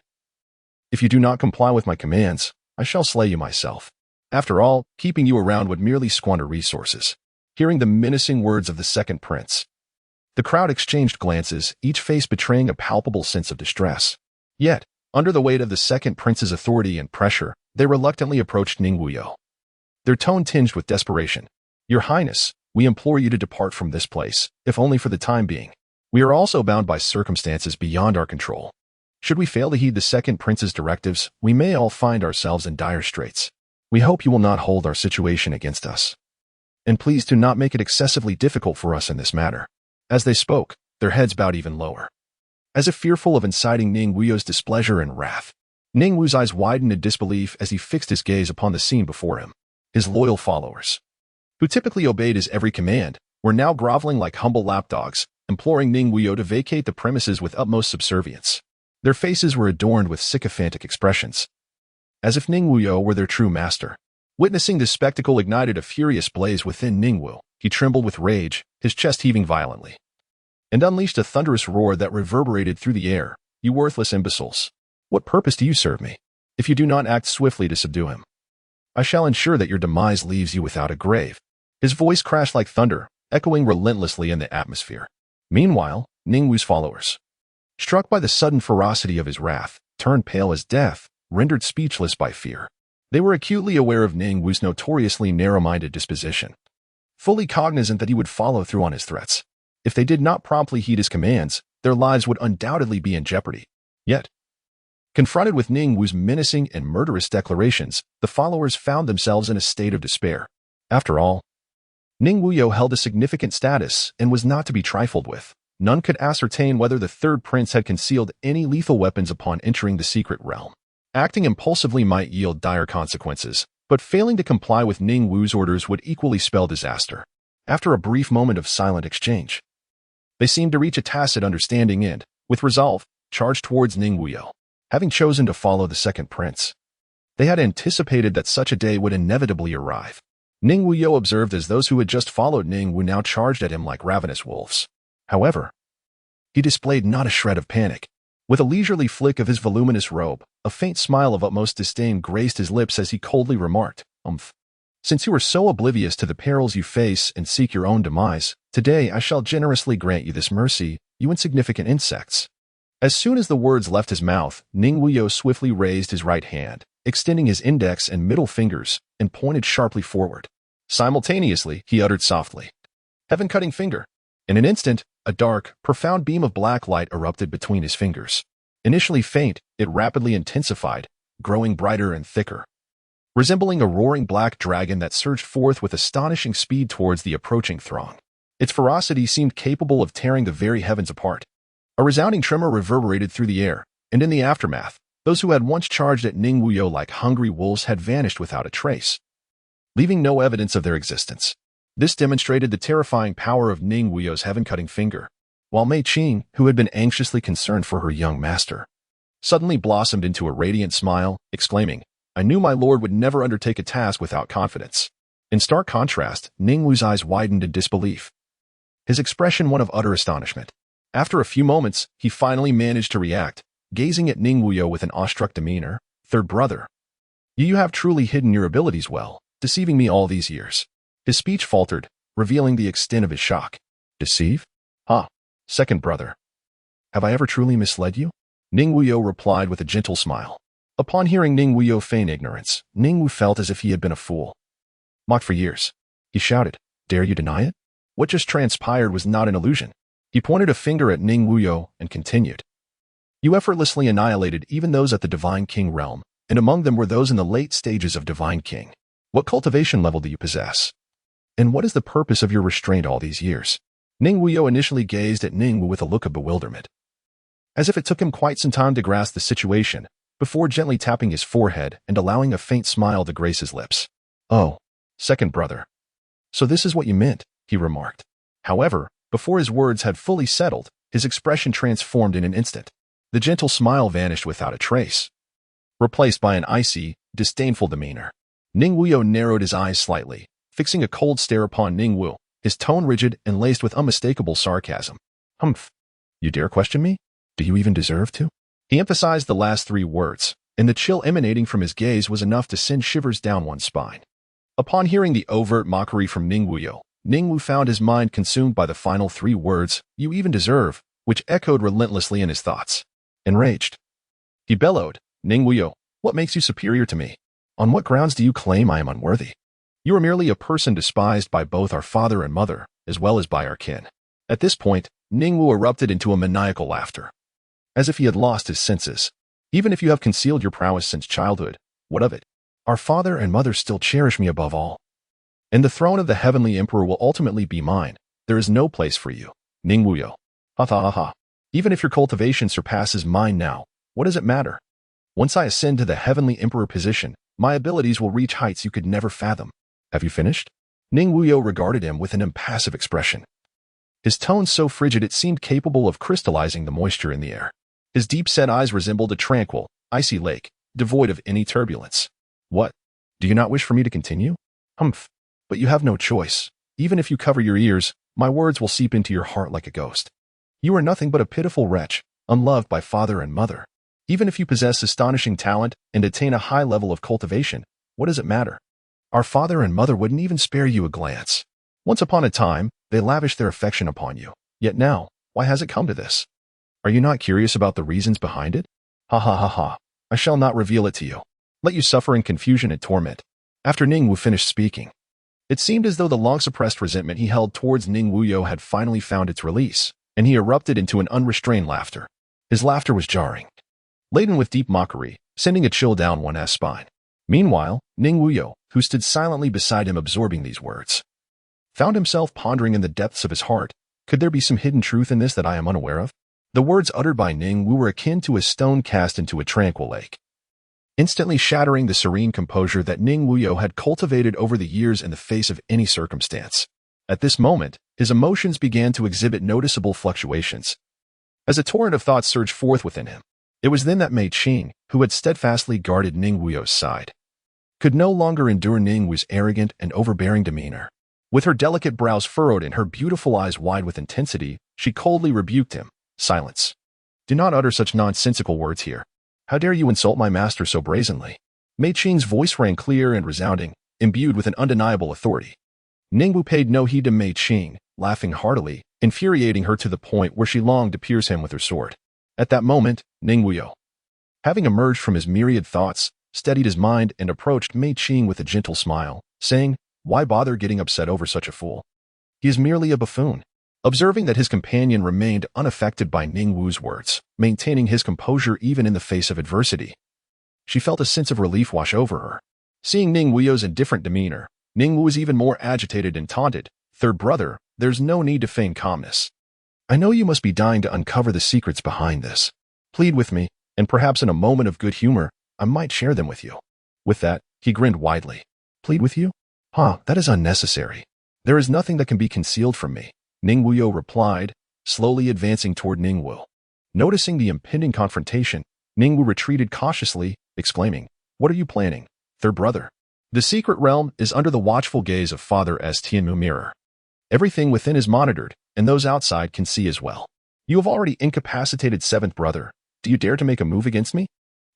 "If you do not comply with my commands, I shall slay you myself. After all, keeping you around would merely squander resources." Hearing the menacing words of the second prince, the crowd exchanged glances, each face betraying a palpable sense of distress. Yet, under the weight of the second prince's authority and pressure, they reluctantly approached Ning Wuyou, their tone tinged with desperation. "Your Highness, we implore you to depart from this place, if only for the time being. We are also bound by circumstances beyond our control. Should we fail to heed the second prince's directives, we may all find ourselves in dire straits. We hope you will not hold our situation against us. And please do not make it excessively difficult for us in this matter." As they spoke, their heads bowed even lower, as if fearful of inciting Ning Wuyou's displeasure and wrath. Ning Wu's eyes widened in disbelief as he fixed his gaze upon the scene before him. His loyal followers, who typically obeyed his every command, were now groveling like humble lapdogs, imploring Ning Wuyou to vacate the premises with utmost subservience. Their faces were adorned with sycophantic expressions, as if Ning Wuyou were their true master. Witnessing this spectacle ignited a furious blaze within Ning Wu. He trembled with rage, his chest heaving violently, and unleashed a thunderous roar that reverberated through the air. "You worthless imbeciles! What purpose do you serve me? If you do not act swiftly to subdue him, I shall ensure that your demise leaves you without a grave." His voice crashed like thunder, echoing relentlessly in the atmosphere. Meanwhile, Ning Wu's followers, struck by the sudden ferocity of his wrath, turned pale as death, rendered speechless by fear. They were acutely aware of Ning Wu's notoriously narrow-minded disposition, fully cognizant that he would follow through on his threats. If they did not promptly heed his commands, their lives would undoubtedly be in jeopardy. Yet, confronted with Ning Wu's menacing and murderous declarations, the followers found themselves in a state of despair. After all, Ning Wuyou held a significant status and was not to be trifled with. none could ascertain whether the third prince had concealed any lethal weapons upon entering the secret realm. Acting impulsively might yield dire consequences, but failing to comply with Ning Wuyou's orders would equally spell disaster. After a brief moment of silent exchange, they seemed to reach a tacit understanding and, with resolve, charged towards Ning Wuyou. Having chosen to follow the second prince, they had anticipated that such a day would inevitably arrive. Ning Wuyou observed as those who had just followed Ning Wu now charged at him like ravenous wolves. However, he displayed not a shred of panic. With a leisurely flick of his voluminous robe, a faint smile of utmost disdain graced his lips as he coldly remarked, Since you are so oblivious to the perils you face and seek your own demise, today I shall generously grant you this mercy, you insignificant insects. As soon as the words left his mouth, Ning Wuyou swiftly raised his right hand, extending his index and middle fingers, and pointed sharply forward. Simultaneously, he uttered softly, "Heaven-cutting finger." In an instant, a dark, profound beam of black light erupted between his fingers. Initially faint, it rapidly intensified, growing brighter and thicker, resembling a roaring black dragon that surged forth with astonishing speed towards the approaching throng. Its ferocity seemed capable of tearing the very heavens apart. A resounding tremor reverberated through the air, and in the aftermath, those who had once charged at Ning Wuyou like hungry wolves had vanished without a trace, leaving no evidence of their existence. This demonstrated the terrifying power of Ning Wuyou's heaven-cutting finger, while Mei Qing, who had been anxiously concerned for her young master, suddenly blossomed into a radiant smile, exclaiming, "I knew my lord would never undertake a task without confidence." In stark contrast, Ning Wu's eyes widened in disbelief, his expression one of utter astonishment. After a few moments, he finally managed to react, gazing at Ning Wuyou with an awestruck demeanor. "Third brother, you have truly hidden your abilities well, deceiving me all these years." His speech faltered, revealing the extent of his shock. "Deceive? Second brother. Have I ever truly misled you?" Ning Wuyou replied with a gentle smile. Upon hearing Ning Wuyou feign ignorance, Ning Wu felt as if he had been a fool, mocked for years. He shouted, "Dare you deny it?" What just transpired was not an illusion. He pointed a finger at Ning Wuyou and continued, "You effortlessly annihilated even those at the Divine King realm, and among them were those in the late stages of Divine King. What cultivation level do you possess? And what is the purpose of your restraint all these years?" Ning Wuyou initially gazed at Ning Wu with a look of bewilderment, as if it took him quite some time to grasp the situation, before gently tapping his forehead and allowing a faint smile to grace his lips. "Oh, second brother. So this is what you meant," he remarked. However, before his words had fully settled, his expression transformed in an instant. The gentle smile vanished without a trace, replaced by an icy, disdainful demeanor. Ning Wuyou narrowed his eyes slightly, fixing a cold stare upon Ning Wu, his tone rigid and laced with unmistakable sarcasm. You dare question me? Do you even deserve to?" He emphasized the last three words, and the chill emanating from his gaze was enough to send shivers down one's spine. Upon hearing the overt mockery from Ning Wuyou, Ning Wu found his mind consumed by the final three words, "You even deserve," which echoed relentlessly in his thoughts. Enraged, he bellowed, "Ning Wuyou, what makes you superior to me? On what grounds do you claim I am unworthy? You are merely a person despised by both our father and mother, as well as by our kin." At this point, Ning Wu erupted into a maniacal laughter, as if he had lost his senses. "Even if you have concealed your prowess since childhood, what of it? Our father and mother still cherish me above all, and the throne of the heavenly emperor will ultimately be mine. There is no place for you, Ning Wuyou. Ha. Even if your cultivation surpasses mine now, what does it matter? Once I ascend to the heavenly emperor position, my abilities will reach heights you could never fathom. Have you finished?" Ning Wuyou regarded him with an impassive expression, his tone so frigid it seemed capable of crystallizing the moisture in the air. His deep-set eyes resembled a tranquil, icy lake, devoid of any turbulence. "What? Do you not wish for me to continue?" But you have no choice. Even if you cover your ears, my words will seep into your heart like a ghost. You are nothing but a pitiful wretch, unloved by father and mother. Even if you possess astonishing talent and attain a high level of cultivation, what does it matter? Our father and mother wouldn't even spare you a glance. Once upon a time, they lavished their affection upon you. Yet now, why has it come to this? Are you not curious about the reasons behind it? Ha. I shall not reveal it to you. Let you suffer in confusion and torment." After Ning Wu finished speaking, it seemed as though the long-suppressed resentment he held towards Ning Wuyou had finally found its release, and he erupted into an unrestrained laughter. His laughter was jarring, laden with deep mockery, sending a chill down one's spine. Meanwhile, Ning Wuyou, who stood silently beside him absorbing these words, found himself pondering in the depths of his heart, Could there be some hidden truth in this that I am unaware of? The words uttered by Ning Wu were akin to a stone cast into a tranquil lake, instantly shattering the serene composure that Ning Wuyou had cultivated over the years in the face of any circumstance. At this moment, his emotions began to exhibit noticeable fluctuations, as a torrent of thoughts surged forth within him. It was then that Mei Qing, who had steadfastly guarded Ning Wuyou's side, could no longer endure Ning Wu's arrogant and overbearing demeanor. With her delicate brows furrowed and her beautiful eyes wide with intensity, she coldly rebuked him. Silence. Do not utter such nonsensical words here. How dare you insult my master so brazenly? Mei Qing's voice rang clear and resounding, imbued with an undeniable authority. Ning Wu paid no heed to Mei Qing, laughing heartily, infuriating her to the point where she longed to pierce him with her sword. At that moment, Ning Wuyou, having emerged from his myriad thoughts, steadied his mind and approached Mei Qing with a gentle smile, saying, "Why bother getting upset over such a fool? He is merely a buffoon." Observing that his companion remained unaffected by Ning Wu's words, maintaining his composure even in the face of adversity, she felt a sense of relief wash over her. Seeing Ning Wuyou's indifferent demeanor, Ning Wu was even more agitated and taunted. "Third brother, there's no need to feign calmness. I know you must be dying to uncover the secrets behind this. Plead with me, and perhaps in a moment of good humor, I might share them with you." With that, he grinned widely. "Plead with you? That is unnecessary. There is nothing that can be concealed from me," Ning Wuyou replied, slowly advancing toward Ning Wu. Noticing the impending confrontation, Ning Wu retreated cautiously, exclaiming, "What are you planning, third brother?" The secret realm is under the watchful gaze of Father S. Tianmu Mirror. Everything within is monitored, and those outside can see as well. You have already incapacitated seventh brother. Do you dare to make a move against me?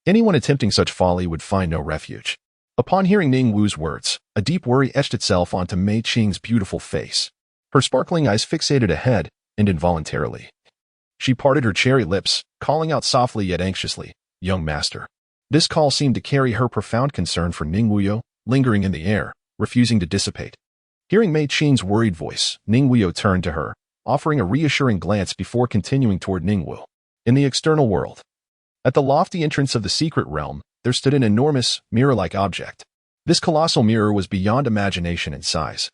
Anyone attempting such folly would find no refuge. Upon hearing Ning Wu's words, a deep worry etched itself onto Mei Qing's beautiful face. Her sparkling eyes fixated ahead, and involuntarily, she parted her cherry lips, calling out softly yet anxiously, "Young master." This call seemed to carry her profound concern for Ning Wuyou, lingering in the air, refusing to dissipate. Hearing Mei Qing's worried voice, Ning Wuyou turned to her, offering a reassuring glance before continuing toward Ning Wu. In the external world, at the lofty entrance of the secret realm, there stood an enormous, mirror-like object. This colossal mirror was beyond imagination in size,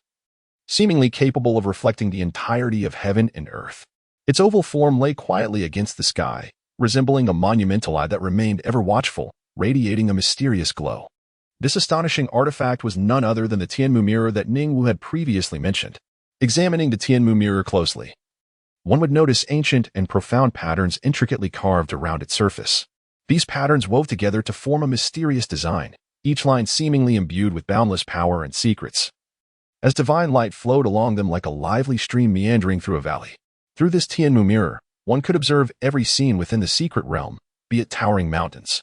seemingly capable of reflecting the entirety of heaven and earth. Its oval form lay quietly against the sky, resembling a monumental eye that remained ever watchful, radiating a mysterious glow. This astonishing artifact was none other than the Tianmu mirror that Ning Wu had previously mentioned. Examining the Tianmu mirror closely, one would notice ancient and profound patterns intricately carved around its surface. These patterns wove together to form a mysterious design, each line seemingly imbued with boundless power and secrets, as divine light flowed along them like a lively stream meandering through a valley. Through this Tianmu mirror, one could observe every scene within the secret realm, be it towering mountains,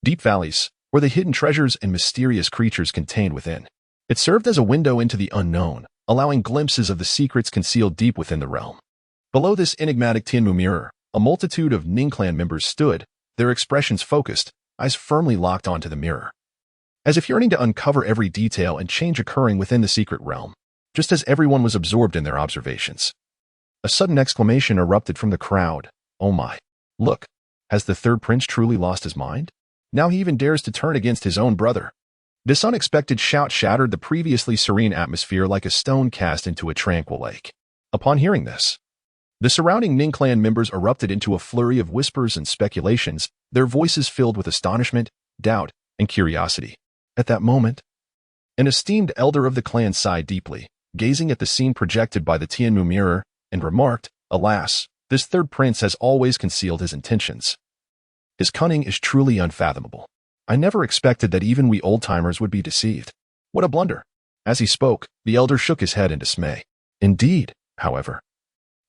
deep valleys, or the hidden treasures and mysterious creatures contained within. It served as a window into the unknown, allowing glimpses of the secrets concealed deep within the realm. Below this enigmatic Tianmu mirror, a multitude of Ning clan members stood, their expressions focused, eyes firmly locked onto the mirror, as if yearning to uncover every detail and change occurring within the secret realm. Just as everyone was absorbed in their observations, a sudden exclamation erupted from the crowd. "Oh my! Look! Has the third prince truly lost his mind? Now he even dares to turn against his own brother." This unexpected shout shattered the previously serene atmosphere like a stone cast into a tranquil lake. Upon hearing this, the surrounding Ning clan members erupted into a flurry of whispers and speculations, their voices filled with astonishment, doubt, and curiosity. At that moment, an esteemed elder of the clan sighed deeply, gazing at the scene projected by the Tianmu mirror, and remarked, "Alas, this third prince has always concealed his intentions. His cunning is truly unfathomable. I never expected that even we old-timers would be deceived. What a blunder." As he spoke, the elder shook his head in dismay. "Indeed, however,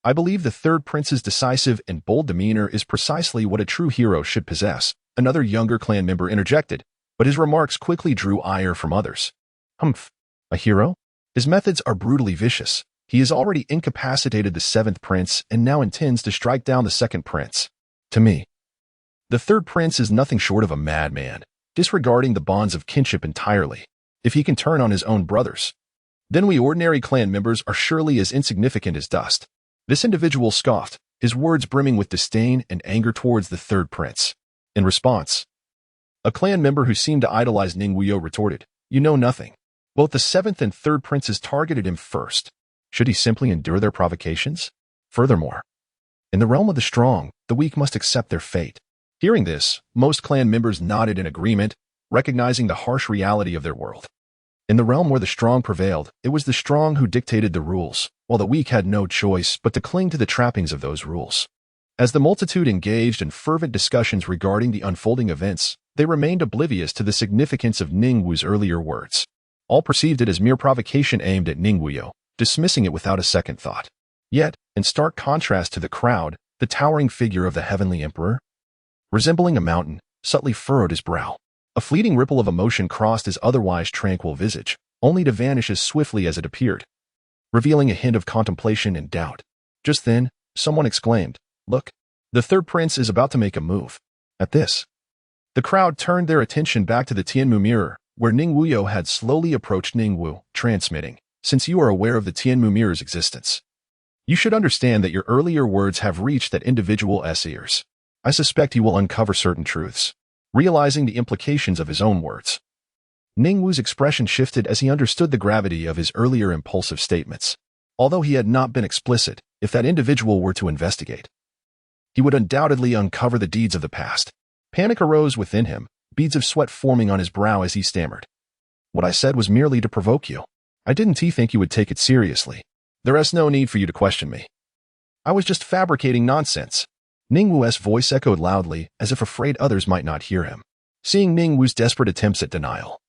I believe the third prince's decisive and bold demeanor is precisely what a true hero should possess," another younger clan member interjected, but his remarks quickly drew ire from others. "Humph, a hero? His methods are brutally vicious. He has already incapacitated the seventh prince and now intends to strike down the second prince. To me, the third prince is nothing short of a madman, disregarding the bonds of kinship entirely. If he can turn on his own brothers, then we ordinary clan members are surely as insignificant as dust." This individual scoffed, his words brimming with disdain and anger towards the third prince. In response, a clan member who seemed to idolize Ning Wuyou retorted, "You know nothing. Both the seventh and third princes targeted him first. Should he simply endure their provocations? Furthermore, in the realm of the strong, the weak must accept their fate. Hearing this, most clan members nodded in agreement, recognizing the harsh reality of their world. In the realm where the strong prevailed, it was the strong who dictated the rules, while the weak had no choice but to cling to the trappings of those rules. As the multitude engaged in fervent discussions regarding the unfolding events, they remained oblivious to the significance of Ning Wuyou's earlier words. All perceived it as mere provocation aimed at Ning Wuyou, dismissing it without a second thought. Yet, in stark contrast to the crowd, the towering figure of the heavenly emperor, resembling a mountain, subtly furrowed his brow. A fleeting ripple of emotion crossed his otherwise tranquil visage, only to vanish as swiftly as it appeared, revealing a hint of contemplation and doubt. Just then, someone exclaimed, "Look, the third prince is about to make a move." At this, the crowd turned their attention back to the Tianmu mirror, where Ning Wuyou had slowly approached Ning Wu, transmitting, "Since you are aware of the Tianmu mirror's existence, you should understand that your earlier words have reached that individual's ears. I suspect he will uncover certain truths." Realizing the implications of his own words, Ning Wu's expression shifted as he understood the gravity of his earlier impulsive statements. Although he had not been explicit, if that individual were to investigate, he would undoubtedly uncover the deeds of the past. Panic arose within him, beads of sweat forming on his brow as he stammered. "What I said was merely to provoke you. I didn't think you would take it seriously. There is no need for you to question me. I was just fabricating nonsense." Ning Wu's voice echoed loudly, as if afraid others might not hear him. Seeing Ning Wu's desperate attempts at denial,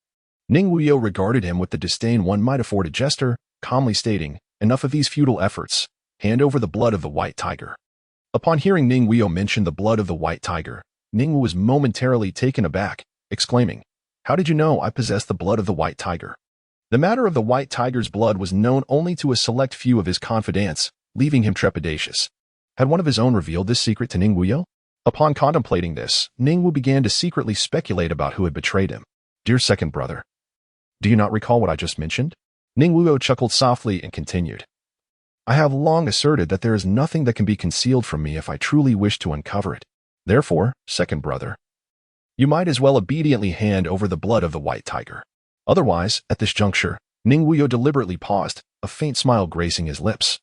Ning Wuyou regarded him with the disdain one might afford a jester, calmly stating, "Enough of these futile efforts. Hand over the blood of the white tiger." Upon hearing Ning Wuyou mention the blood of the white tiger, Ning Wu was momentarily taken aback, exclaiming, "How did you know I possessed the blood of the white tiger?" The matter of the white tiger's blood was known only to a select few of his confidants, leaving him trepidatious. Had one of his own revealed this secret to Ning Wuyou? Upon contemplating this, Ning Wu began to secretly speculate about who had betrayed him. "Dear second brother, do you not recall what I just mentioned?" Ning Wuyou chuckled softly and continued, "I have long asserted that there is nothing that can be concealed from me if I truly wish to uncover it. Therefore, second brother, you might as well obediently hand over the blood of the white tiger." Otherwise, at this juncture, Ning Wuyou deliberately paused, a faint smile gracing his lips.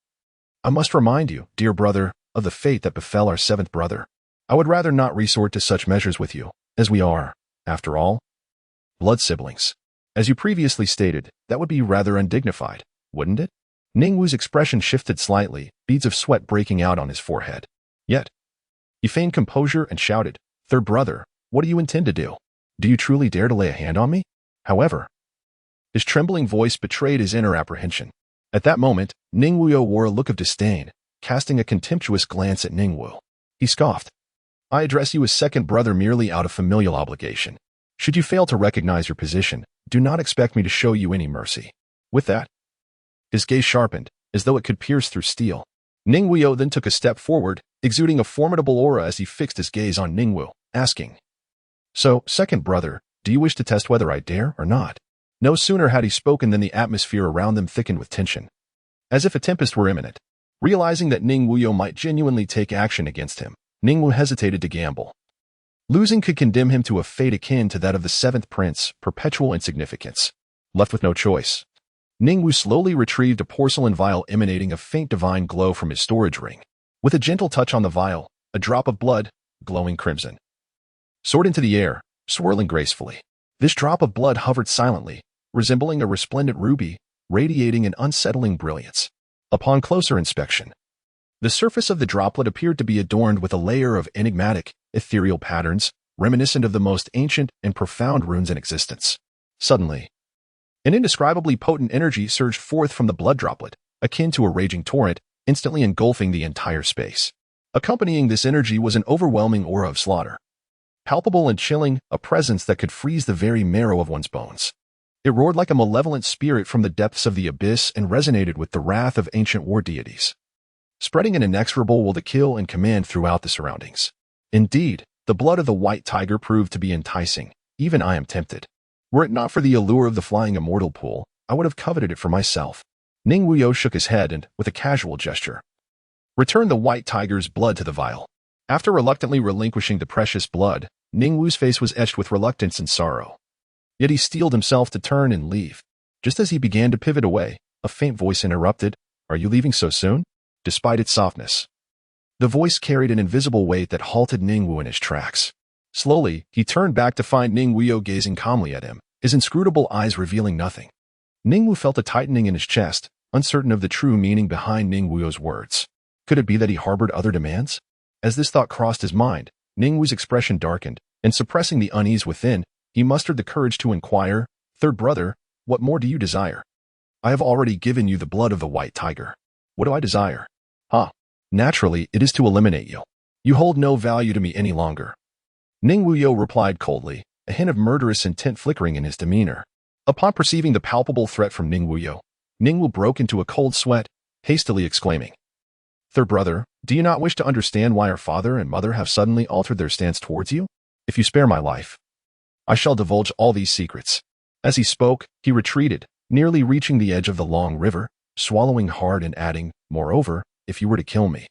"I must remind you, dear brother, of the fate that befell our seventh brother. I would rather not resort to such measures with you, as we are, after all, blood siblings. As you previously stated, that would be rather undignified, wouldn't it?" Ning Wu's expression shifted slightly, beads of sweat breaking out on his forehead. Yet, he feigned composure and shouted, "Third brother, what do you intend to do? Do you truly dare to lay a hand on me?" However, his trembling voice betrayed his inner apprehension. At that moment, Ning Wuyou wore a look of disdain, casting a contemptuous glance at Ning Wu. He scoffed, "I address you as second brother merely out of familial obligation. Should you fail to recognize your position, do not expect me to show you any mercy." With that, his gaze sharpened, as though it could pierce through steel. Ning Wuyou then took a step forward, exuding a formidable aura as he fixed his gaze on Ning Wu, asking, "So, second brother, do you wish to test whether I dare or not?" No sooner had he spoken than the atmosphere around them thickened with tension, as if a tempest were imminent. Realizing that Ning Wuyou might genuinely take action against him, Ning Wu hesitated to gamble. Losing could condemn him to a fate akin to that of the seventh prince, perpetual insignificance. Left with no choice, Ning Wu slowly retrieved a porcelain vial emanating a faint divine glow from his storage ring. With a gentle touch on the vial, a drop of blood, glowing crimson, soared into the air, swirling gracefully. This drop of blood hovered silently, resembling a resplendent ruby, radiating an unsettling brilliance. Upon closer inspection, the surface of the droplet appeared to be adorned with a layer of enigmatic, ethereal patterns, reminiscent of the most ancient and profound runes in existence. Suddenly, an indescribably potent energy surged forth from the blood droplet, akin to a raging torrent, instantly engulfing the entire space. Accompanying this energy was an overwhelming aura of slaughter. Palpable and chilling, a presence that could freeze the very marrow of one's bones. It roared like a malevolent spirit from the depths of the abyss and resonated with the wrath of ancient war deities, spreading an inexorable will to kill and command throughout the surroundings. Indeed, the blood of the white tiger proved to be enticing. Even I am tempted. Were it not for the allure of the flying immortal pool, I would have coveted it for myself. Ning Wuyou shook his head and, with a casual gesture, returned the white tiger's blood to the vial. After reluctantly relinquishing the precious blood, Ning Wu's face was etched with reluctance and sorrow. Yet he steeled himself to turn and leave. Just as he began to pivot away, a faint voice interrupted, "Are you leaving so soon?" despite its softness. The voice carried an invisible weight that halted Ning Wu in his tracks. Slowly, he turned back to find Ning Wuyou gazing calmly at him, his inscrutable eyes revealing nothing. Ning Wu felt a tightening in his chest, uncertain of the true meaning behind Ning Wuyou's words. Could it be that he harbored other demands? As this thought crossed his mind, Ning Wu's expression darkened, and suppressing the unease within, he mustered the courage to inquire, "Third brother, what more do you desire? I have already given you the blood of the white tiger. What do I desire? Naturally, it is to eliminate you. You hold no value to me any longer." Ning Wuyou replied coldly, a hint of murderous intent flickering in his demeanor. Upon perceiving the palpable threat from Ning Wuyou, Ning Wu broke into a cold sweat, hastily exclaiming, "Third brother, do you not wish to understand why our father and mother have suddenly altered their stance towards you? If you spare my life, I shall divulge all these secrets." As he spoke, he retreated, nearly reaching the edge of the long river, swallowing hard and adding, "Moreover, if you were to kill me,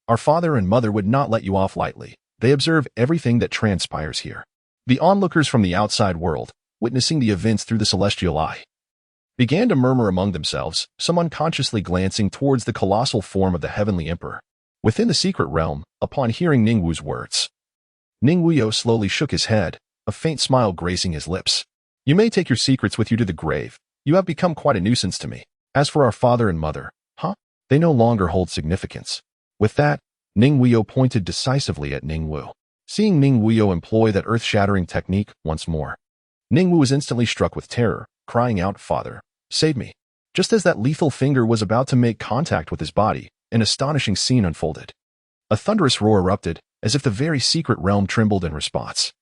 our father and mother would not let you off lightly. They observe everything that transpires here." The onlookers from the outside world, witnessing the events through the celestial eye, began to murmur among themselves, some unconsciously glancing towards the colossal form of the heavenly emperor. Within the secret realm, upon hearing Ning Wu's words, Ning Wuyou slowly shook his head, a faint smile gracing his lips. "You may take your secrets with you to the grave. You have become quite a nuisance to me. As for our father and mother, they no longer hold significance." With that, Ning Wuyou pointed decisively at Ning Wu. Seeing Ning Wuyou employ that earth-shattering technique once more, Ning Wu was instantly struck with terror, crying out, "Father, save me." Just as that lethal finger was about to make contact with his body, an astonishing scene unfolded. A thunderous roar erupted, as if the very secret realm trembled in response.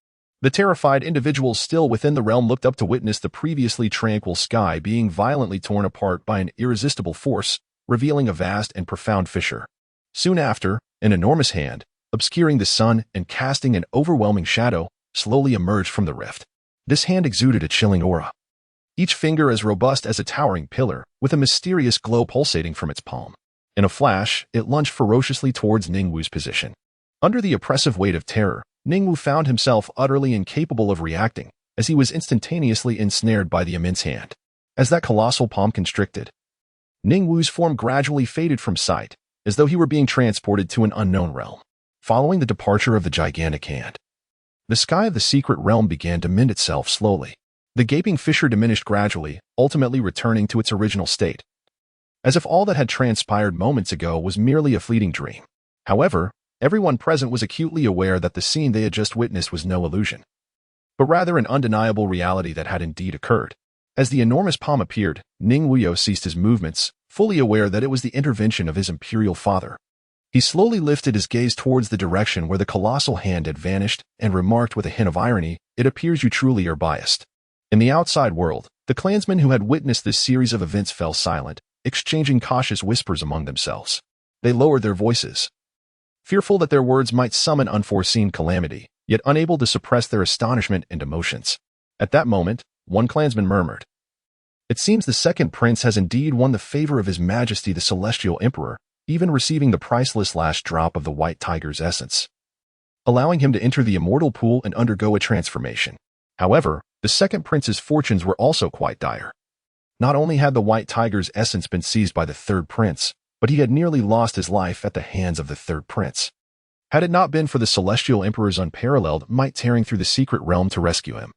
The terrified individuals still within the realm looked up to witness the previously tranquil sky being violently torn apart by an irresistible force, revealing a vast and profound fissure. Soon after, an enormous hand, obscuring the sun and casting an overwhelming shadow, slowly emerged from the rift. This hand exuded a chilling aura, each finger as robust as a towering pillar, with a mysterious glow pulsating from its palm. In a flash, it lunged ferociously towards Ning Wu's position. Under the oppressive weight of terror, Ning Wu found himself utterly incapable of reacting, as he was instantaneously ensnared by the immense hand. As that colossal palm constricted, Ning Wu's form gradually faded from sight, as though he were being transported to an unknown realm. Following the departure of the gigantic hand, the sky of the secret realm began to mend itself slowly. The gaping fissure diminished gradually, ultimately returning to its original state, as if all that had transpired moments ago was merely a fleeting dream. However, everyone present was acutely aware that the scene they had just witnessed was no illusion, but rather an undeniable reality that had indeed occurred. As the enormous palm appeared, Ning Wuyou ceased his movements, fully aware that it was the intervention of his imperial father. He slowly lifted his gaze towards the direction where the colossal hand had vanished and remarked with a hint of irony, "It appears you truly are biased." In the outside world, the clansmen who had witnessed this series of events fell silent, exchanging cautious whispers among themselves. They lowered their voices, fearful that their words might summon unforeseen calamity, yet unable to suppress their astonishment and emotions. At that moment, one clansman murmured, "It seems the second prince has indeed won the favor of His Majesty the Celestial Emperor, even receiving the priceless last drop of the white tiger's essence, allowing him to enter the immortal pool and undergo a transformation." However, the second prince's fortunes were also quite dire. Not only had the white tiger's essence been seized by the third prince, but he had nearly lost his life at the hands of the third prince. Had it not been for the Celestial Emperor's unparalleled might tearing through the secret realm to rescue him,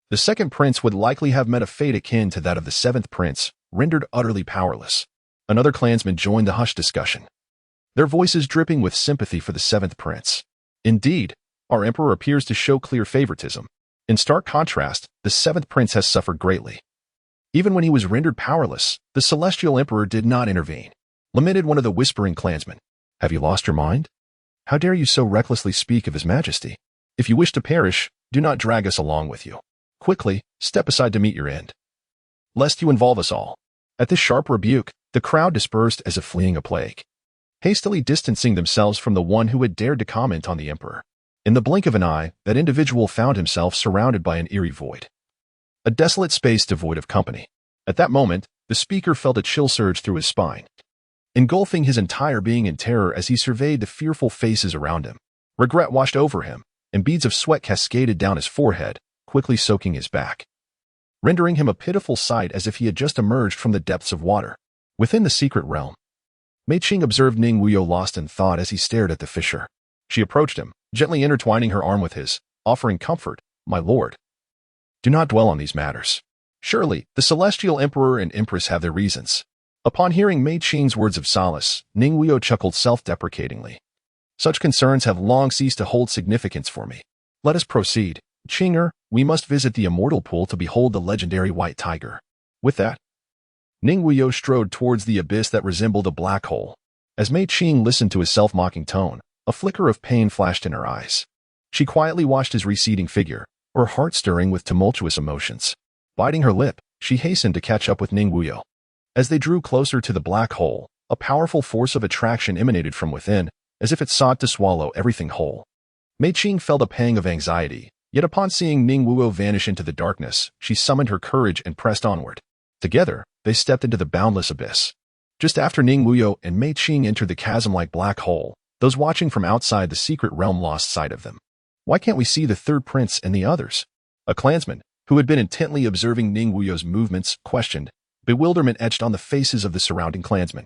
the second prince would likely have met a fate akin to that of the seventh prince, rendered utterly powerless. Another clansman joined the hushed discussion, their voices dripping with sympathy for the seventh prince. "Indeed, our emperor appears to show clear favoritism. In stark contrast, the seventh prince has suffered greatly. Even when he was rendered powerless, the Celestial Emperor did not intervene," lamented one of the whispering clansmen. "Have you lost your mind? How dare you so recklessly speak of His Majesty? If you wish to perish, do not drag us along with you. Quickly, step aside to meet your end, lest you involve us all." At this sharp rebuke, the crowd dispersed as if fleeing a plague, hastily distancing themselves from the one who had dared to comment on the emperor. In the blink of an eye, that individual found himself surrounded by an eerie void, a desolate space devoid of company. At that moment, the speaker felt a chill surge through his spine, engulfing his entire being in terror as he surveyed the fearful faces around him. Regret washed over him, and beads of sweat cascaded down his forehead, quickly soaking his back, rendering him a pitiful sight as if he had just emerged from the depths of water. Within the secret realm, Mei Qing observed Ning Wuyou lost in thought as he stared at the fissure. She approached him, gently intertwining her arm with his, offering comfort. My lord, do not dwell on these matters. Surely, the celestial emperor and empress have their reasons. Upon hearing Mei Qing's words of solace, Ning Wuyou chuckled self-deprecatingly. Such concerns have long ceased to hold significance for me. Let us proceed. Qinger, we must visit the immortal pool to behold the legendary white tiger. With that, Ning Wuyou strode towards the abyss that resembled a black hole. As Mei Qing listened to his self-mocking tone, a flicker of pain flashed in her eyes. She quietly watched his receding figure, her heart stirring with tumultuous emotions. Biting her lip, she hastened to catch up with Ning Wuyou. As they drew closer to the black hole, a powerful force of attraction emanated from within, as if it sought to swallow everything whole. Mei Qing felt a pang of anxiety, yet upon seeing Ning Wuyou vanish into the darkness, she summoned her courage and pressed onward. Together, they stepped into the boundless abyss. Just after Ning Wuyou and Mei Qing entered the chasm-like black hole, those watching from outside the secret realm lost sight of them. Why can't we see the third prince and the others? A clansman, who had been intently observing Ning Wuyou's movements, questioned. Bewilderment etched on the faces of the surrounding clansmen.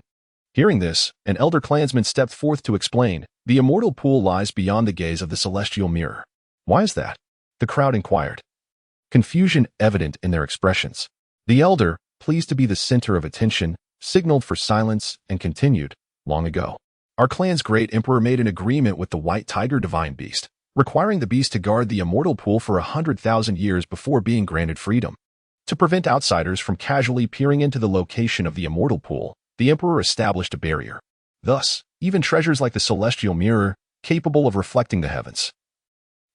Hearing this, an elder clansman stepped forth to explain, the immortal pool lies beyond the gaze of the celestial mirror. Why is that? The crowd inquired. Confusion evident in their expressions. The elder, pleased to be the center of attention, signaled for silence and continued, long ago, our clan's great emperor made an agreement with the white tiger divine beast, requiring the beast to guard the immortal pool for 100,000 years before being granted freedom. To prevent outsiders from casually peering into the location of the immortal pool, the emperor established a barrier. Thus, even treasures like the celestial mirror, capable of reflecting the heavens,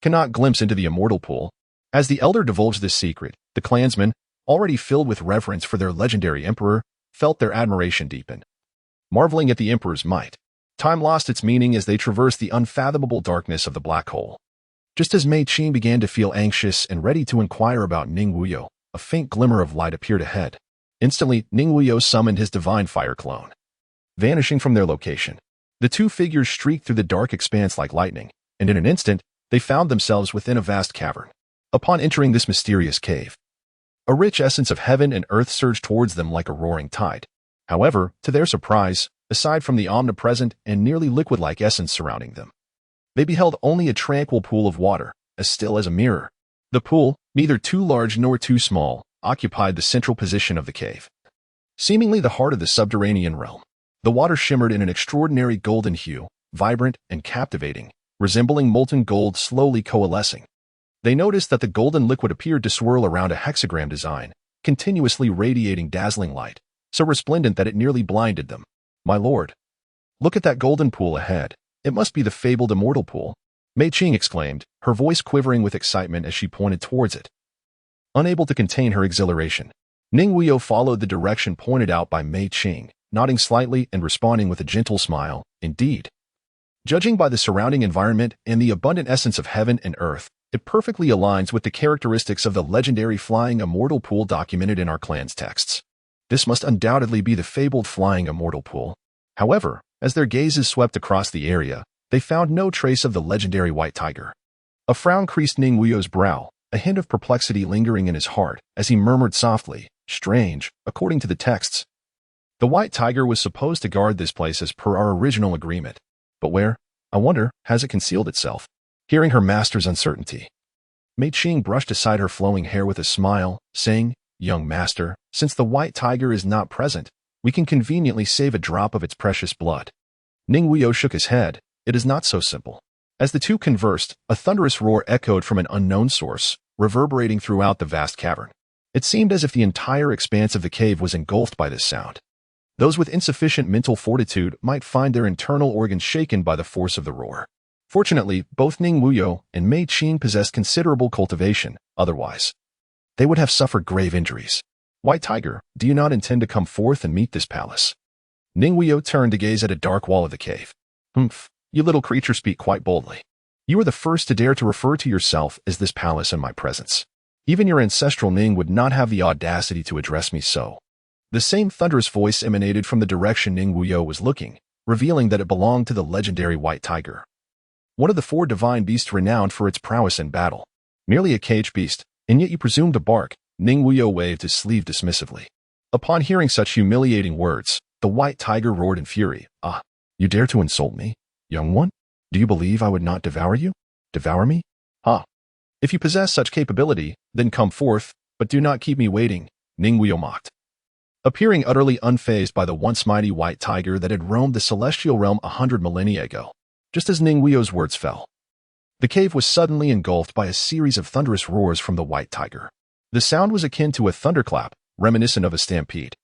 cannot glimpse into the immortal pool. As the elder divulged this secret, the clansmen, already filled with reverence for their legendary emperor, felt their admiration deepen. Marveling at the emperor's might, time lost its meaning as they traversed the unfathomable darkness of the black hole. Just as Mei Qing began to feel anxious and ready to inquire about Ning Wuyou, a faint glimmer of light appeared ahead. Instantly, Ning Wuyou summoned his divine fire clone. Vanishing from their location, the two figures streaked through the dark expanse like lightning, and in an instant, they found themselves within a vast cavern. Upon entering this mysterious cave, a rich essence of heaven and earth surged towards them like a roaring tide. However, to their surprise, aside from the omnipresent and nearly liquid-like essence surrounding them, they beheld only a tranquil pool of water, as still as a mirror. The pool, neither too large nor too small, occupied the central position of the cave. Seemingly the heart of the subterranean realm, the water shimmered in an extraordinary golden hue, vibrant and captivating, resembling molten gold slowly coalescing. They noticed that the golden liquid appeared to swirl around a hexagram design, continuously radiating dazzling light, so resplendent that it nearly blinded them. My lord, look at that golden pool ahead. It must be the fabled immortal pool, Mei Qing exclaimed, her voice quivering with excitement as she pointed towards it. Unable to contain her exhilaration, Ning Wuyou followed the direction pointed out by Mei Qing, nodding slightly and responding with a gentle smile. Indeed, judging by the surrounding environment and the abundant essence of heaven and earth, it perfectly aligns with the characteristics of the legendary flying immortal pool documented in our clan's texts. This must undoubtedly be the fabled flying immortal pool. However, as their gazes swept across the area, they found no trace of the legendary white tiger. A frown creased Ning Wuyou's brow, a hint of perplexity lingering in his heart as he murmured softly, strange, according to the texts. The white tiger was supposed to guard this place as per our original agreement. But where, I wonder, has it concealed itself? Hearing her master's uncertainty, Mei Qing brushed aside her flowing hair with a smile, saying, Young master, since the white tiger is not present, we can conveniently save a drop of its precious blood. Ning Wuyou shook his head. It is not so simple. As the two conversed, a thunderous roar echoed from an unknown source, reverberating throughout the vast cavern. It seemed as if the entire expanse of the cave was engulfed by this sound. Those with insufficient mental fortitude might find their internal organs shaken by the force of the roar. Fortunately, both Ning Wuyou and Mei Qing possessed considerable cultivation, otherwise they would have suffered grave injuries. White Tiger, do you not intend to come forth and meet this palace? Ning Wuyou turned to gaze at a dark wall of the cave. Humph, you little creature speak quite boldly. You are the first to dare to refer to yourself as this palace in my presence. Even your ancestral Ning would not have the audacity to address me so. The same thunderous voice emanated from the direction Ning Wuyou was looking, revealing that it belonged to the legendary White Tiger, one of the 4 divine beasts renowned for its prowess in battle. Merely a caged beast, and yet you presume to bark, Ning Wuyou waved his sleeve dismissively. Upon hearing such humiliating words, The white tiger roared in fury. "Ah, you dare to insult me, young one? Do you believe I would not devour you? Devour me? Ha! If you possess such capability, then come forth, but do not keep me waiting," Ning Wuyou mocked. Appearing utterly unfazed by the once mighty white tiger that had roamed the celestial realm 100 millennia ago, just as Ning Wuyou's words fell, the cave was suddenly engulfed by a series of thunderous roars from the white tiger. The sound was akin to a thunderclap, reminiscent of a stampede,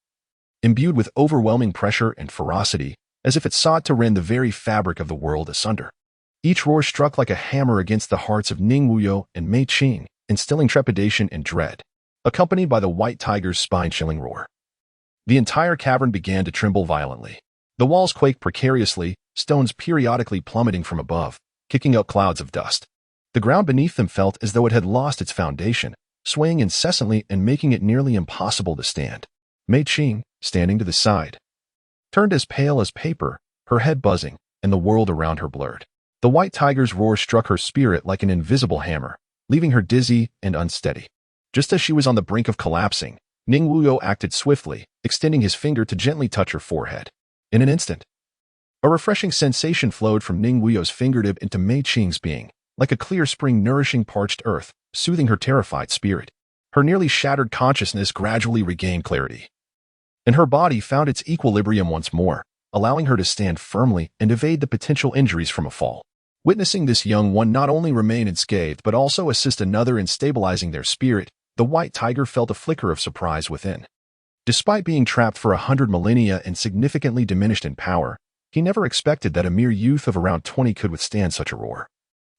imbued with overwhelming pressure and ferocity, as if it sought to rend the very fabric of the world asunder. Each roar struck like a hammer against the hearts of Ning Wuyou and Mei Qing, instilling trepidation and dread, accompanied by the white tiger's spine-chilling roar. The entire cavern began to tremble violently. The walls quaked precariously, stones periodically plummeting from above, kicking up clouds of dust. The ground beneath them felt as though it had lost its foundation, swaying incessantly and making it nearly impossible to stand. Mei Qing, standing to the side, turned as pale as paper, her head buzzing, and the world around her blurred. The white tiger's roar struck her spirit like an invisible hammer, leaving her dizzy and unsteady. Just as she was on the brink of collapsing, Ning Wuyou acted swiftly, extending his finger to gently touch her forehead. In an instant, a refreshing sensation flowed from Ning Wuyou's fingertip into Mei Qing's being, like a clear spring nourishing parched earth, soothing her terrified spirit. Her nearly shattered consciousness gradually regained clarity, and her body found its equilibrium once more, allowing her to stand firmly and evade the potential injuries from a fall. Witnessing this young one not only remain unscathed but also assist another in stabilizing their spirit, the white tiger felt a flicker of surprise within. Despite being trapped for 100 millennia and significantly diminished in power, he never expected that a mere youth of around 20 could withstand such a roar,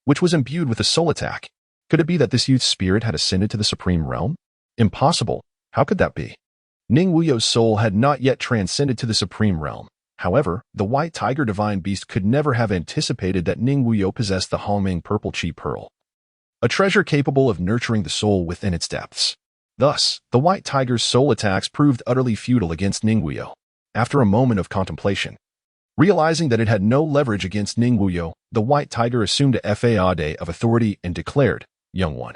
which was imbued with a soul attack. Could it be that this youth's spirit had ascended to the supreme realm? Impossible. How could that be? Ning Wuyou's soul had not yet transcended to the supreme realm. However, the white tiger divine beast could never have anticipated that Ning Wuyou possessed the Hongming purple chi pearl, a treasure capable of nurturing the soul within its depths. Thus, the white tiger's soul attacks proved utterly futile against Ning Wuyou. After a moment of contemplation, realizing that it had no leverage against Ning Wuyou, the white tiger assumed a faade of authority and declared, "Young one,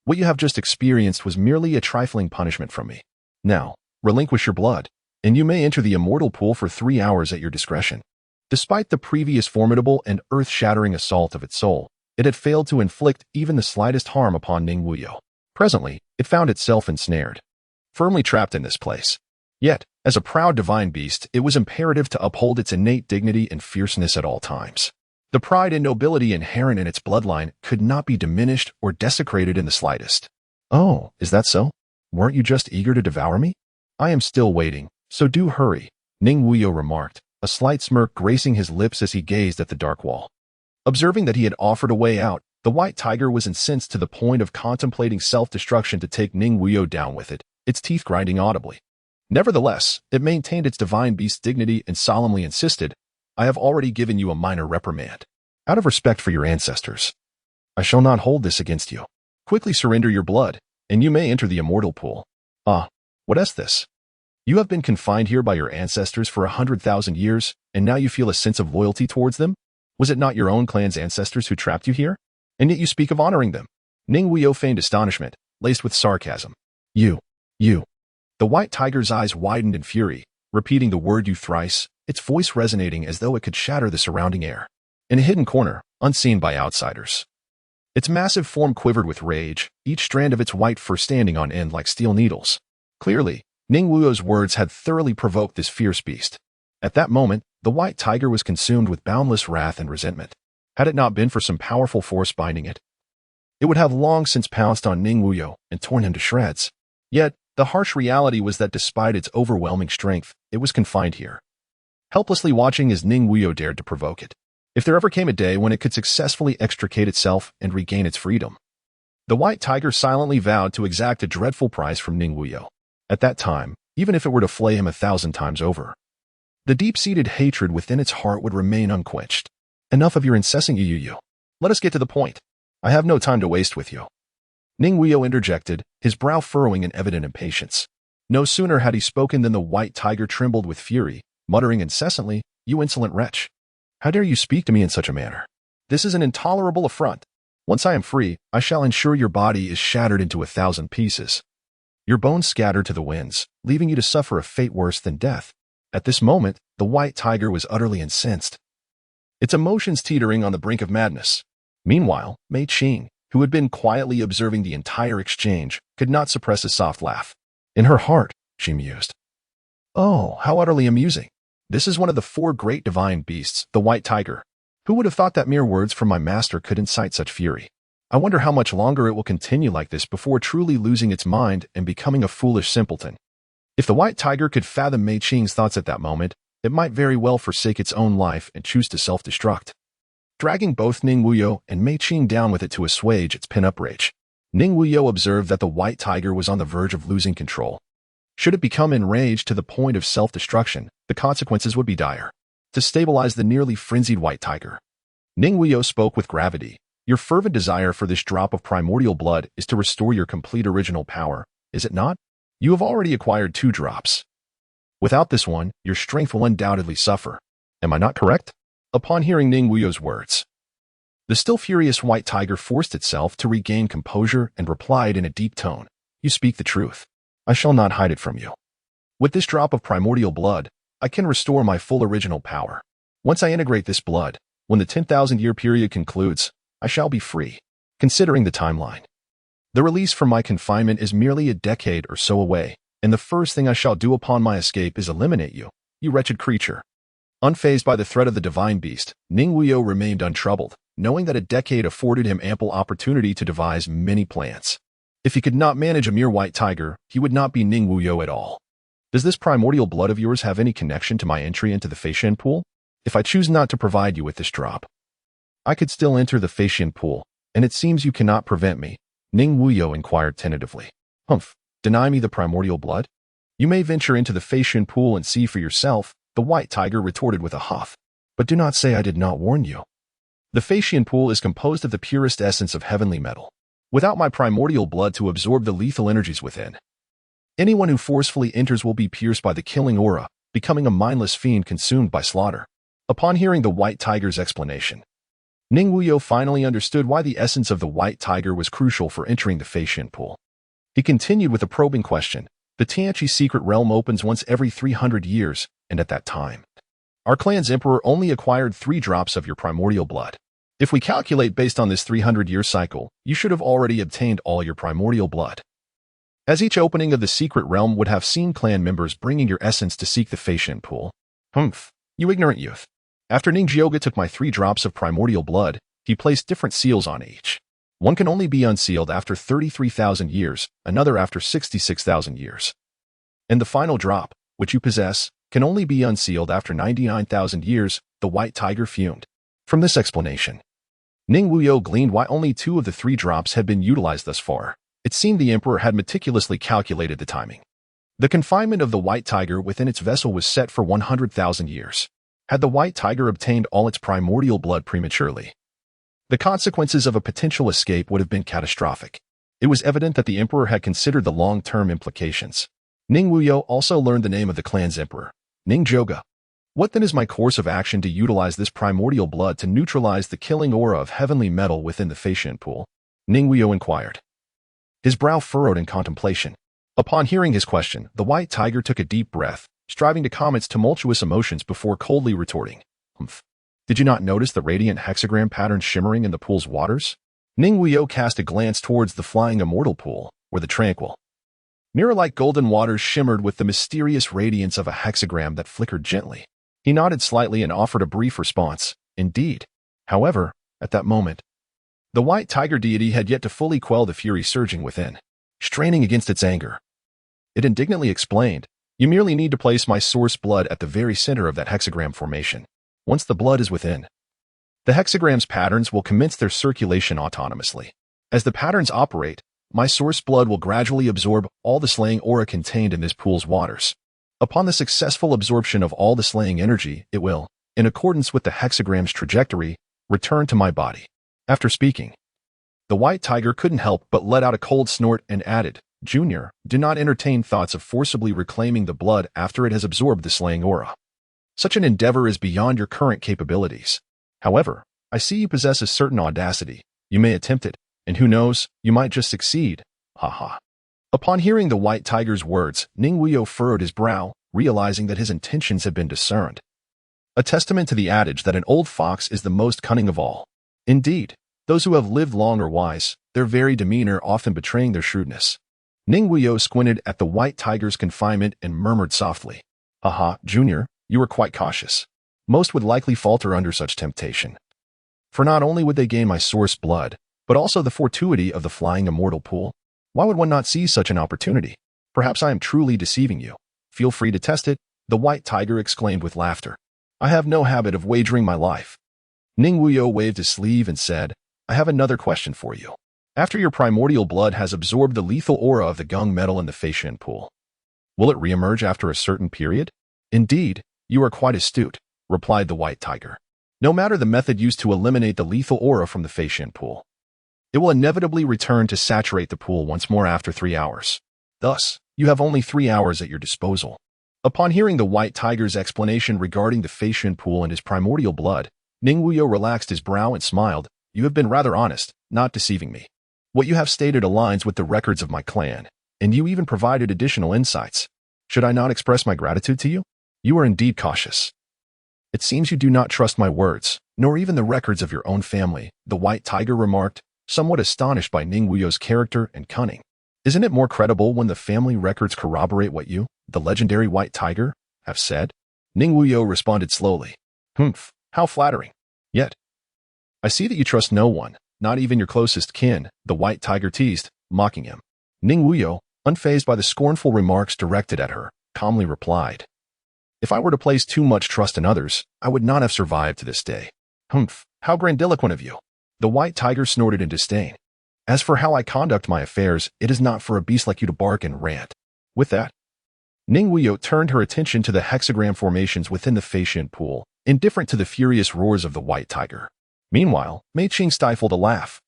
what you have just experienced was merely a trifling punishment from me. Now, relinquish your blood, and you may enter the immortal pool for 3 hours at your discretion." Despite the previous formidable and earth-shattering assault of its soul, it had failed to inflict even the slightest harm upon Ning Wuyou. Presently, it found itself ensnared, firmly trapped in this place. Yet, as a proud divine beast, it was imperative to uphold its innate dignity and fierceness at all times. The pride and nobility inherent in its bloodline could not be diminished or desecrated in the slightest. "Oh, is that so? Weren't you just eager to devour me? I am still waiting, so do hurry," Ning Wuyou remarked, a slight smirk gracing his lips as he gazed at the dark wall. Observing that he had offered a way out, the white tiger was incensed to the point of contemplating self-destruction to take Ning Wuyou down with it, its teeth grinding audibly. Nevertheless, it maintained its divine beast's dignity and solemnly insisted, "I have already given you a minor reprimand. Out of respect for your ancestors, I shall not hold this against you. Quickly surrender your blood, and you may enter the immortal pool." "Ah, what is this? You have been confined here by your ancestors for 100,000 years, and now you feel a sense of loyalty towards them? Was it not your own clan's ancestors who trapped you here? And yet you speak of honoring them." Ning Wuyou feigned astonishment, laced with sarcasm. You. The white tiger's eyes widened in fury, repeating the word "you" thrice, its voice resonating as though it could shatter the surrounding air. In a hidden corner, unseen by outsiders, its massive form quivered with rage, each strand of its white fur standing on end like steel needles. Clearly, Ning Wuyou's words had thoroughly provoked this fierce beast. At that moment, the white tiger was consumed with boundless wrath and resentment. Had it not been for some powerful force binding it, it would have long since pounced on Ning Wuyou and torn him to shreds. Yet, the harsh reality was that despite its overwhelming strength, it was confined here, helplessly watching as Ning Wuyou dared to provoke it. If there ever came a day when it could successfully extricate itself and regain its freedom, the white tiger silently vowed to exact a dreadful price from Ning Wuyou. At that time, even if it were to flay him 1,000 times over, the deep-seated hatred within its heart would remain unquenched. "Enough of your incessant you. Let us get to the point. I have no time to waste with you," Ning Wuyou interjected, his brow furrowing in evident impatience. No sooner had he spoken than the white tiger trembled with fury, muttering incessantly, "You insolent wretch! How dare you speak to me in such a manner? This is an intolerable affront. Once I am free, I shall ensure your body is shattered into 1,000 pieces, your bones scattered to the winds, leaving you to suffer a fate worse than death." At this moment, the white tiger was utterly incensed, its emotions teetering on the brink of madness. Meanwhile, Mei Qing, who had been quietly observing the entire exchange, could not suppress a soft laugh. In her heart, she mused, "Oh, how utterly amusing. This is one of the 4 great divine beasts, the white tiger. Who would have thought that mere words from my master could incite such fury? I wonder how much longer it will continue like this before truly losing its mind and becoming a foolish simpleton." If the white tiger could fathom Mei Qing's thoughts at that moment, it might very well forsake its own life and choose to self-destruct. Dragging both Ning Wuyou and Mei Qing down with it to assuage its pin-up rage, Ning Wuyou observed that the white tiger was on the verge of losing control. Should it become enraged to the point of self-destruction, the consequences would be dire. To stabilize the nearly frenzied white tiger, Ning Wuyou spoke with gravity. "Your fervent desire for this drop of primordial blood is to restore your complete original power, is it not? You have already acquired 2 drops. Without this one, your strength will undoubtedly suffer. Am I not correct?" Upon hearing Ning Wuyou's words, the still furious white tiger forced itself to regain composure and replied in a deep tone, "You speak the truth. I shall not hide it from you. With this drop of primordial blood, I can restore my full original power. Once I integrate this blood, when the 10,000-year period concludes, I shall be free." Considering the timeline, the release from my confinement is merely a decade or so away, and the first thing I shall do upon my escape is eliminate you, you wretched creature. Unfazed by the threat of the divine beast, Ning Wuyou remained untroubled, knowing that a decade afforded him ample opportunity to devise many plans. If he could not manage a mere white tiger, he would not be Ning Wuyou at all. "Does this primordial blood of yours have any connection to my entry into the Feishan pool? If I choose not to provide you with this drop, I could still enter the Feishan pool, and it seems you cannot prevent me," Ning Wuyou inquired tentatively. "Humph, deny me the primordial blood? You may venture into the Feishan pool and see for yourself," the white tiger retorted with a huff. "But do not say I did not warn you. The Feishan pool is composed of the purest essence of heavenly metal. Without my primordial blood to absorb the lethal energies within, anyone who forcefully enters will be pierced by the killing aura, becoming a mindless fiend consumed by slaughter." Upon hearing the white tiger's explanation, Ning Wuyou finally understood why the essence of the white tiger was crucial for entering the Feishan pool. He continued with a probing question. "The Tianqi secret realm opens once every 300 years, and at that time, our clan's emperor only acquired 3 drops of your primordial blood. If we calculate based on this 300-year cycle, you should have already obtained all your primordial blood, as each opening of the secret realm would have seen clan members bringing your essence to seek the Feishan pool." "Humph, you ignorant youth. After Ning Jioga took my 3 drops of primordial blood, he placed different seals on each. One can only be unsealed after 33,000 years, another after 66,000 years. And the final drop, which you possess, can only be unsealed after 99,000 years," the white tiger fumed. From this explanation, Ning Wuyou gleaned why only 2 of the 3 drops had been utilized thus far. It seemed the emperor had meticulously calculated the timing. The confinement of the white tiger within its vessel was set for 100,000 years. Had the white tiger obtained all its primordial blood prematurely, the consequences of a potential escape would have been catastrophic. It was evident that the emperor had considered the long-term implications. Ning Wuyou also learned the name of the clan's emperor, Ning Jioga. "What then is my course of action to utilize this primordial blood to neutralize the killing aura of heavenly metal within the Feishan pool?" Ning Wuyou inquired, his brow furrowed in contemplation. Upon hearing his question, the white tiger took a deep breath, striving to calm its tumultuous emotions before coldly retorting, "Humph. Did you not notice the radiant hexagram pattern shimmering in the pool's waters?" Ning Wuyou cast a glance towards the flying immortal pool, where the tranquil, mirror-like golden waters shimmered with the mysterious radiance of a hexagram that flickered gently. He nodded slightly and offered a brief response, "Indeed." However, at that moment, the white tiger deity had yet to fully quell the fury surging within, straining against its anger. It indignantly explained, "You merely need to place my source blood at the very center of that hexagram formation. Once the blood is within, the hexagram's patterns will commence their circulation autonomously. As the patterns operate, my source blood will gradually absorb all the slaying aura contained in this pool's waters. Upon the successful absorption of all the slaying energy, it will, in accordance with the hexagram's trajectory, return to my body." After speaking, the white tiger couldn't help but let out a cold snort and added, "Junior, do not entertain thoughts of forcibly reclaiming the blood after it has absorbed the slaying aura. Such an endeavor is beyond your current capabilities. However, I see you possess a certain audacity. You may attempt it, and who knows, you might just succeed. Ha ha." Upon hearing the white tiger's words, Ning Wuyou furrowed his brow, realizing that his intentions had been discerned. A testament to the adage that an old fox is the most cunning of all. Indeed, those who have lived long are wise, their very demeanor often betraying their shrewdness. Ning Wuyou squinted at the white tiger's confinement and murmured softly, "Aha, Junior, you are quite cautious. Most would likely falter under such temptation. For not only would they gain my source blood, but also the fortuity of the flying immortal pool. Why would one not seize such an opportunity? Perhaps I am truly deceiving you. Feel free to test it," the white tiger exclaimed with laughter. "I have no habit of wagering my life." Ning Wuyou waved his sleeve and said, "I have another question for you. After your primordial blood has absorbed the lethal aura of the gung metal in the Feishan pool, will it reemerge after a certain period?" "Indeed, you are quite astute," replied the white tiger. "No matter the method used to eliminate the lethal aura from the Feishan pool, it will inevitably return to saturate the pool once more after 3 hours. Thus, you have only 3 hours at your disposal." Upon hearing the white tiger's explanation regarding the Feishan pool and his primordial blood, Ning Wuyou relaxed his brow and smiled. "You have been rather honest, not deceiving me. What you have stated aligns with the records of my clan, and you even provided additional insights. Should I not express my gratitude to you? You are indeed cautious. It seems you do not trust my words, nor even the records of your own family," the white tiger remarked, somewhat astonished by Ning Wuyou's character and cunning. "Isn't it more credible when the family records corroborate what you, the legendary white tiger, have said?" Ning Wuyou responded slowly. "Humph, how flattering. Yet, I see that you trust no one, not even your closest kin," the white tiger teased, mocking him. Ning Wuyou, unfazed by the scornful remarks directed at her, calmly replied, "If I were to place too much trust in others, I would not have survived to this day." "Humph, how grandiloquent of you," the white tiger snorted in disdain. "As for how I conduct my affairs, it is not for a beast like you to bark and rant." With that, Ning Wuyou turned her attention to the hexagram formations within the Feishan pool, indifferent to the furious roars of the white tiger. Meanwhile, Mei Qing stifled a laugh,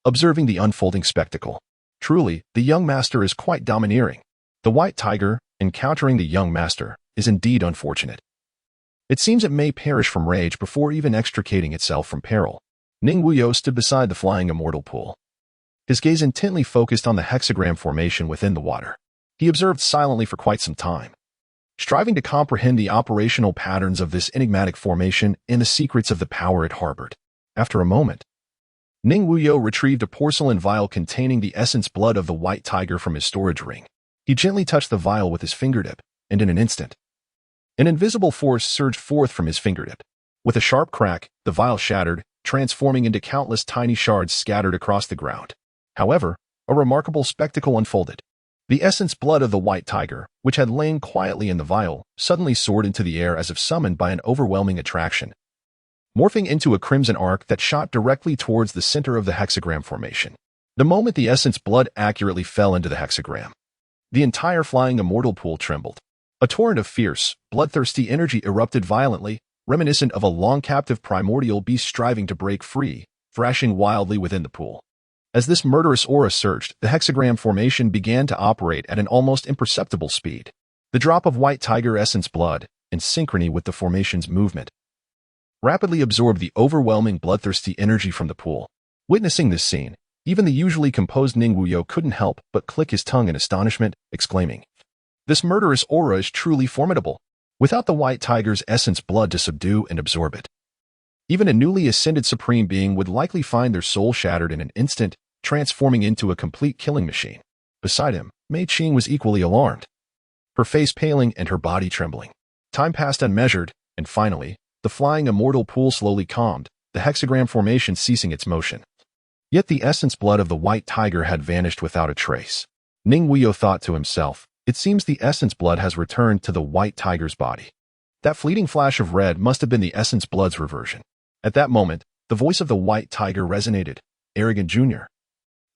observing the unfolding spectacle. Truly, the young master is quite domineering. The white tiger, encountering the young master, is indeed unfortunate. It seems it may perish from rage before even extricating itself from peril. Ning Wuyou stood beside the flying immortal pool, his gaze intently focused on the hexagram formation within the water. He observed silently for quite some time, striving to comprehend the operational patterns of this enigmatic formation and the secrets of the power it harbored. After a moment, Ning Wuyou retrieved a porcelain vial containing the essence blood of the white tiger from his storage ring. He gently touched the vial with his fingertip, and in an instant, an invisible force surged forth from his fingertip. With a sharp crack, the vial shattered, transforming into countless tiny shards scattered across the ground. However, a remarkable spectacle unfolded. The essence blood of the white tiger, which had lain quietly in the vial, suddenly soared into the air as if summoned by an overwhelming attraction, morphing into a crimson arc that shot directly towards the center of the hexagram formation. The moment the essence blood accurately fell into the hexagram, the entire flying immortal pool trembled. A torrent of fierce, bloodthirsty energy erupted violently, reminiscent of a long-captive primordial beast striving to break free, thrashing wildly within the pool. As this murderous aura surged, the hexagram formation began to operate at an almost imperceptible speed. The drop of white tiger essence blood, in synchrony with the formation's movement, rapidly absorbed the overwhelming bloodthirsty energy from the pool. Witnessing this scene, even the usually composed Ning Wuyou couldn't help but click his tongue in astonishment, exclaiming, "This murderous aura is truly formidable. Without the white tiger's essence blood to subdue and absorb it, even a newly ascended supreme being would likely find their soul shattered in an instant, transforming into a complete killing machine." Beside him, Mei Qing was equally alarmed, her face paling and her body trembling. Time passed unmeasured, and finally, the flying immortal pool slowly calmed, the hexagram formation ceasing its motion. Yet the essence blood of the white tiger had vanished without a trace. Ning Wuyou thought to himself, "It seems the essence blood has returned to the white tiger's body. That fleeting flash of red must have been the essence blood's reversion." At that moment, the voice of the white tiger resonated. "Arrogant Junior,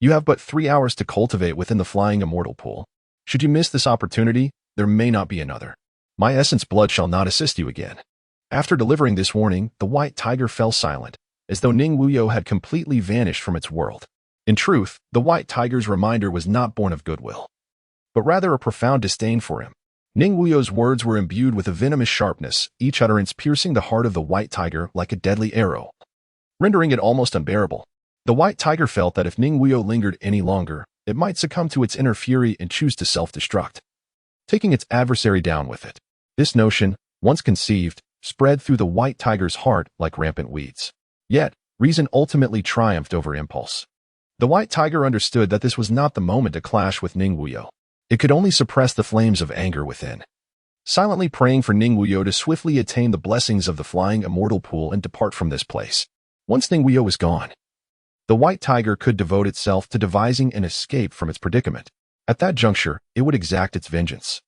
you have but 3 hours to cultivate within the flying immortal pool. Should you miss this opportunity, there may not be another. My essence blood shall not assist you again." After delivering this warning, the white tiger fell silent, as though Ning Wuyou had completely vanished from its world. In truth, the white tiger's reminder was not born of goodwill, but rather a profound disdain for him. Ning Wuyou's words were imbued with a venomous sharpness, each utterance piercing the heart of the white tiger like a deadly arrow, rendering it almost unbearable. The white tiger felt that if Ning Wuyou lingered any longer, it might succumb to its inner fury and choose to self-destruct, taking its adversary down with it. This notion, once conceived, spread through the white tiger's heart like rampant weeds. Yet, reason ultimately triumphed over impulse. The white tiger understood that this was not the moment to clash with Ning Wuyou. It could only suppress the flames of anger within. Silently praying for Ning Wuyou to swiftly attain the blessings of the flying immortal pool and depart from this place. Once Ning Wuyou was gone, the white tiger could devote itself to devising an escape from its predicament. At that juncture, it would exact its vengeance,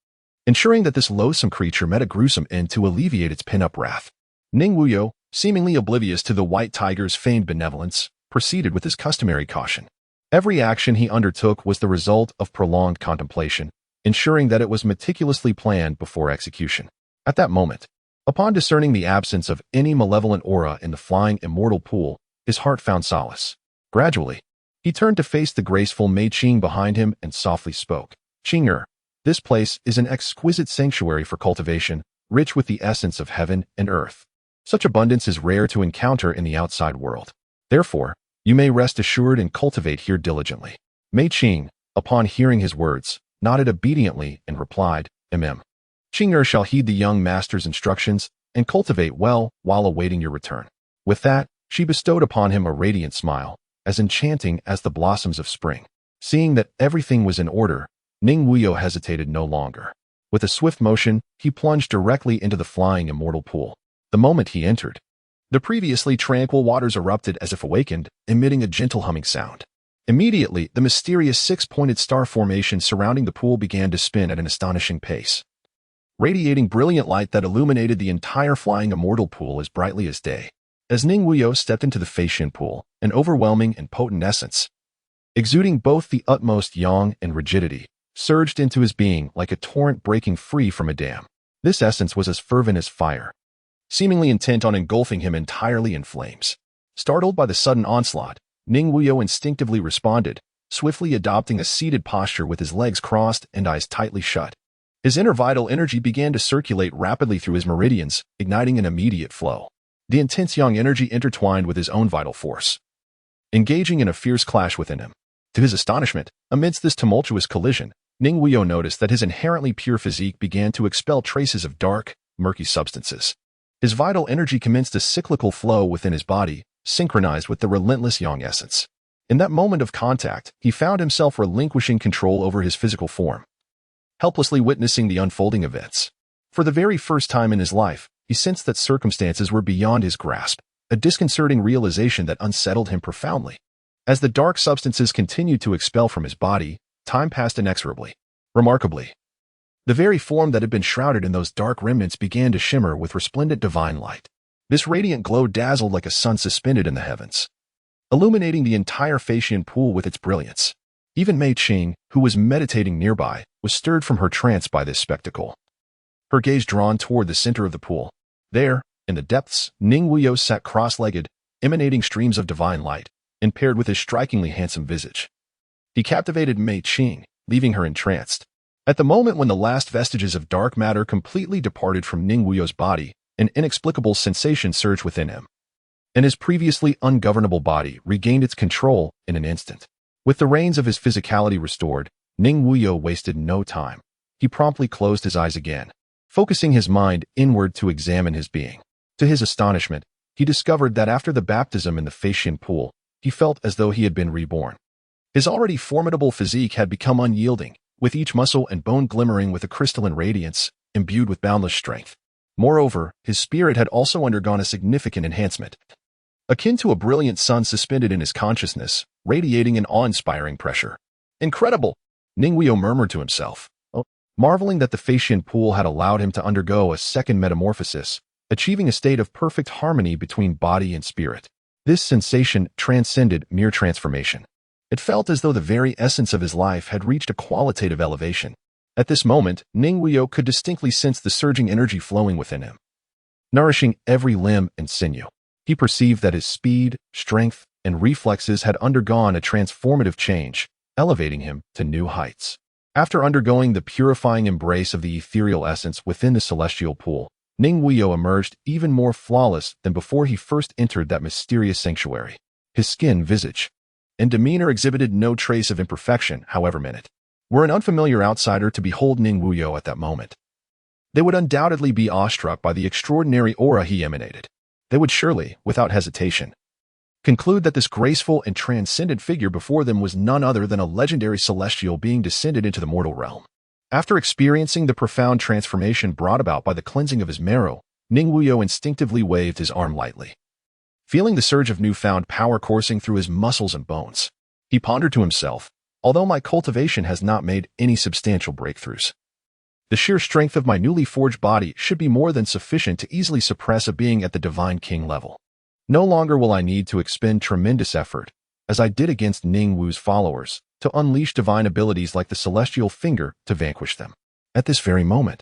ensuring that this loathsome creature met a gruesome end to alleviate its pin-up wrath. Ning Wuyou, seemingly oblivious to the white tiger's feigned benevolence, proceeded with his customary caution. Every action he undertook was the result of prolonged contemplation, ensuring that it was meticulously planned before execution. At that moment, upon discerning the absence of any malevolent aura in the flying immortal pool, his heart found solace. Gradually, he turned to face the graceful Mei Qing behind him and softly spoke. "Qing'er, this place is an exquisite sanctuary for cultivation, rich with the essence of heaven and earth. Such abundance is rare to encounter in the outside world. Therefore, you may rest assured and cultivate here diligently." Mei Qing, upon hearing his words, nodded obediently and replied, "Qing'er shall heed the young master's instructions and cultivate well while awaiting your return." With that, she bestowed upon him a radiant smile, as enchanting as the blossoms of spring. Seeing that everything was in order, Ning Wuyou hesitated no longer. With a swift motion, he plunged directly into the flying immortal pool. The moment he entered, the previously tranquil waters erupted as if awakened, emitting a gentle humming sound. Immediately, the mysterious six-pointed star formation surrounding the pool began to spin at an astonishing pace, radiating brilliant light that illuminated the entire flying immortal pool as brightly as day. As Ning Wuyou stepped into the Feishan pool, an overwhelming and potent essence, exuding both the utmost yang and rigidity, surged into his being like a torrent breaking free from a dam. This essence was as fervent as fire, seemingly intent on engulfing him entirely in flames. Startled by the sudden onslaught, Ning Wuyou instinctively responded, swiftly adopting a seated posture with his legs crossed and eyes tightly shut. His inner vital energy began to circulate rapidly through his meridians, igniting an immediate flow. The intense yang energy intertwined with his own vital force, engaging in a fierce clash within him. To his astonishment, amidst this tumultuous collision, Ning Wuyou noticed that his inherently pure physique began to expel traces of dark, murky substances. His vital energy commenced a cyclical flow within his body, synchronized with the relentless yang essence. In that moment of contact, he found himself relinquishing control over his physical form, helplessly witnessing the unfolding events. For the very first time in his life, he sensed that circumstances were beyond his grasp, a disconcerting realization that unsettled him profoundly. As the dark substances continued to expel from his body, time passed inexorably. Remarkably, the very form that had been shrouded in those dark remnants began to shimmer with resplendent divine light. This radiant glow dazzled like a sun suspended in the heavens, illuminating the entire Feishan pool with its brilliance. Even Mei Qing, who was meditating nearby, was stirred from her trance by this spectacle, her gaze drawn toward the center of the pool. There, in the depths, Ning Wuyou sat cross-legged, emanating streams of divine light, and paired with his strikingly handsome visage. He captivated Mei Qing, leaving her entranced. At the moment when the last vestiges of dark matter completely departed from Ning Wuyou's body, an inexplicable sensation surged within him, and his previously ungovernable body regained its control in an instant. With the reins of his physicality restored, Ning Wuyou wasted no time. He promptly closed his eyes again, focusing his mind inward to examine his being. To his astonishment, he discovered that after the baptism in the Feishan pool, he felt as though he had been reborn. His already formidable physique had become unyielding, with each muscle and bone glimmering with a crystalline radiance, imbued with boundless strength. Moreover, his spirit had also undergone a significant enhancement, akin to a brilliant sun suspended in his consciousness, radiating an awe-inspiring pressure. "Incredible!" Ning Wuyou murmured to himself, marveling that the Feishan pool had allowed him to undergo a second metamorphosis, achieving a state of perfect harmony between body and spirit. This sensation transcended mere transformation. It felt as though the very essence of his life had reached a qualitative elevation. At this moment, Ning Wuyou could distinctly sense the surging energy flowing within him, nourishing every limb and sinew. He perceived that his speed, strength, and reflexes had undergone a transformative change, elevating him to new heights. After undergoing the purifying embrace of the ethereal essence within the celestial pool, Ning Wuyou emerged even more flawless than before he first entered that mysterious sanctuary. His skin, visage, and demeanor exhibited no trace of imperfection, however minute. Were an unfamiliar outsider to behold Ning Wuyou at that moment, They would undoubtedly be awestruck by the extraordinary aura he emanated. They would surely, without hesitation, conclude that this graceful and transcendent figure before them was none other than a legendary celestial being descended into the mortal realm. After experiencing the profound transformation brought about by the cleansing of his marrow, Ning Wuyou instinctively waved his arm lightly. Feeling the surge of newfound power coursing through his muscles and bones, he pondered to himself, although my cultivation has not made any substantial breakthroughs, the sheer strength of my newly forged body should be more than sufficient to easily suppress a being at the Divine King level. No longer will I need to expend tremendous effort, as I did against Ning Wu's followers, to unleash divine abilities like the Celestial Finger to vanquish them. At this very moment,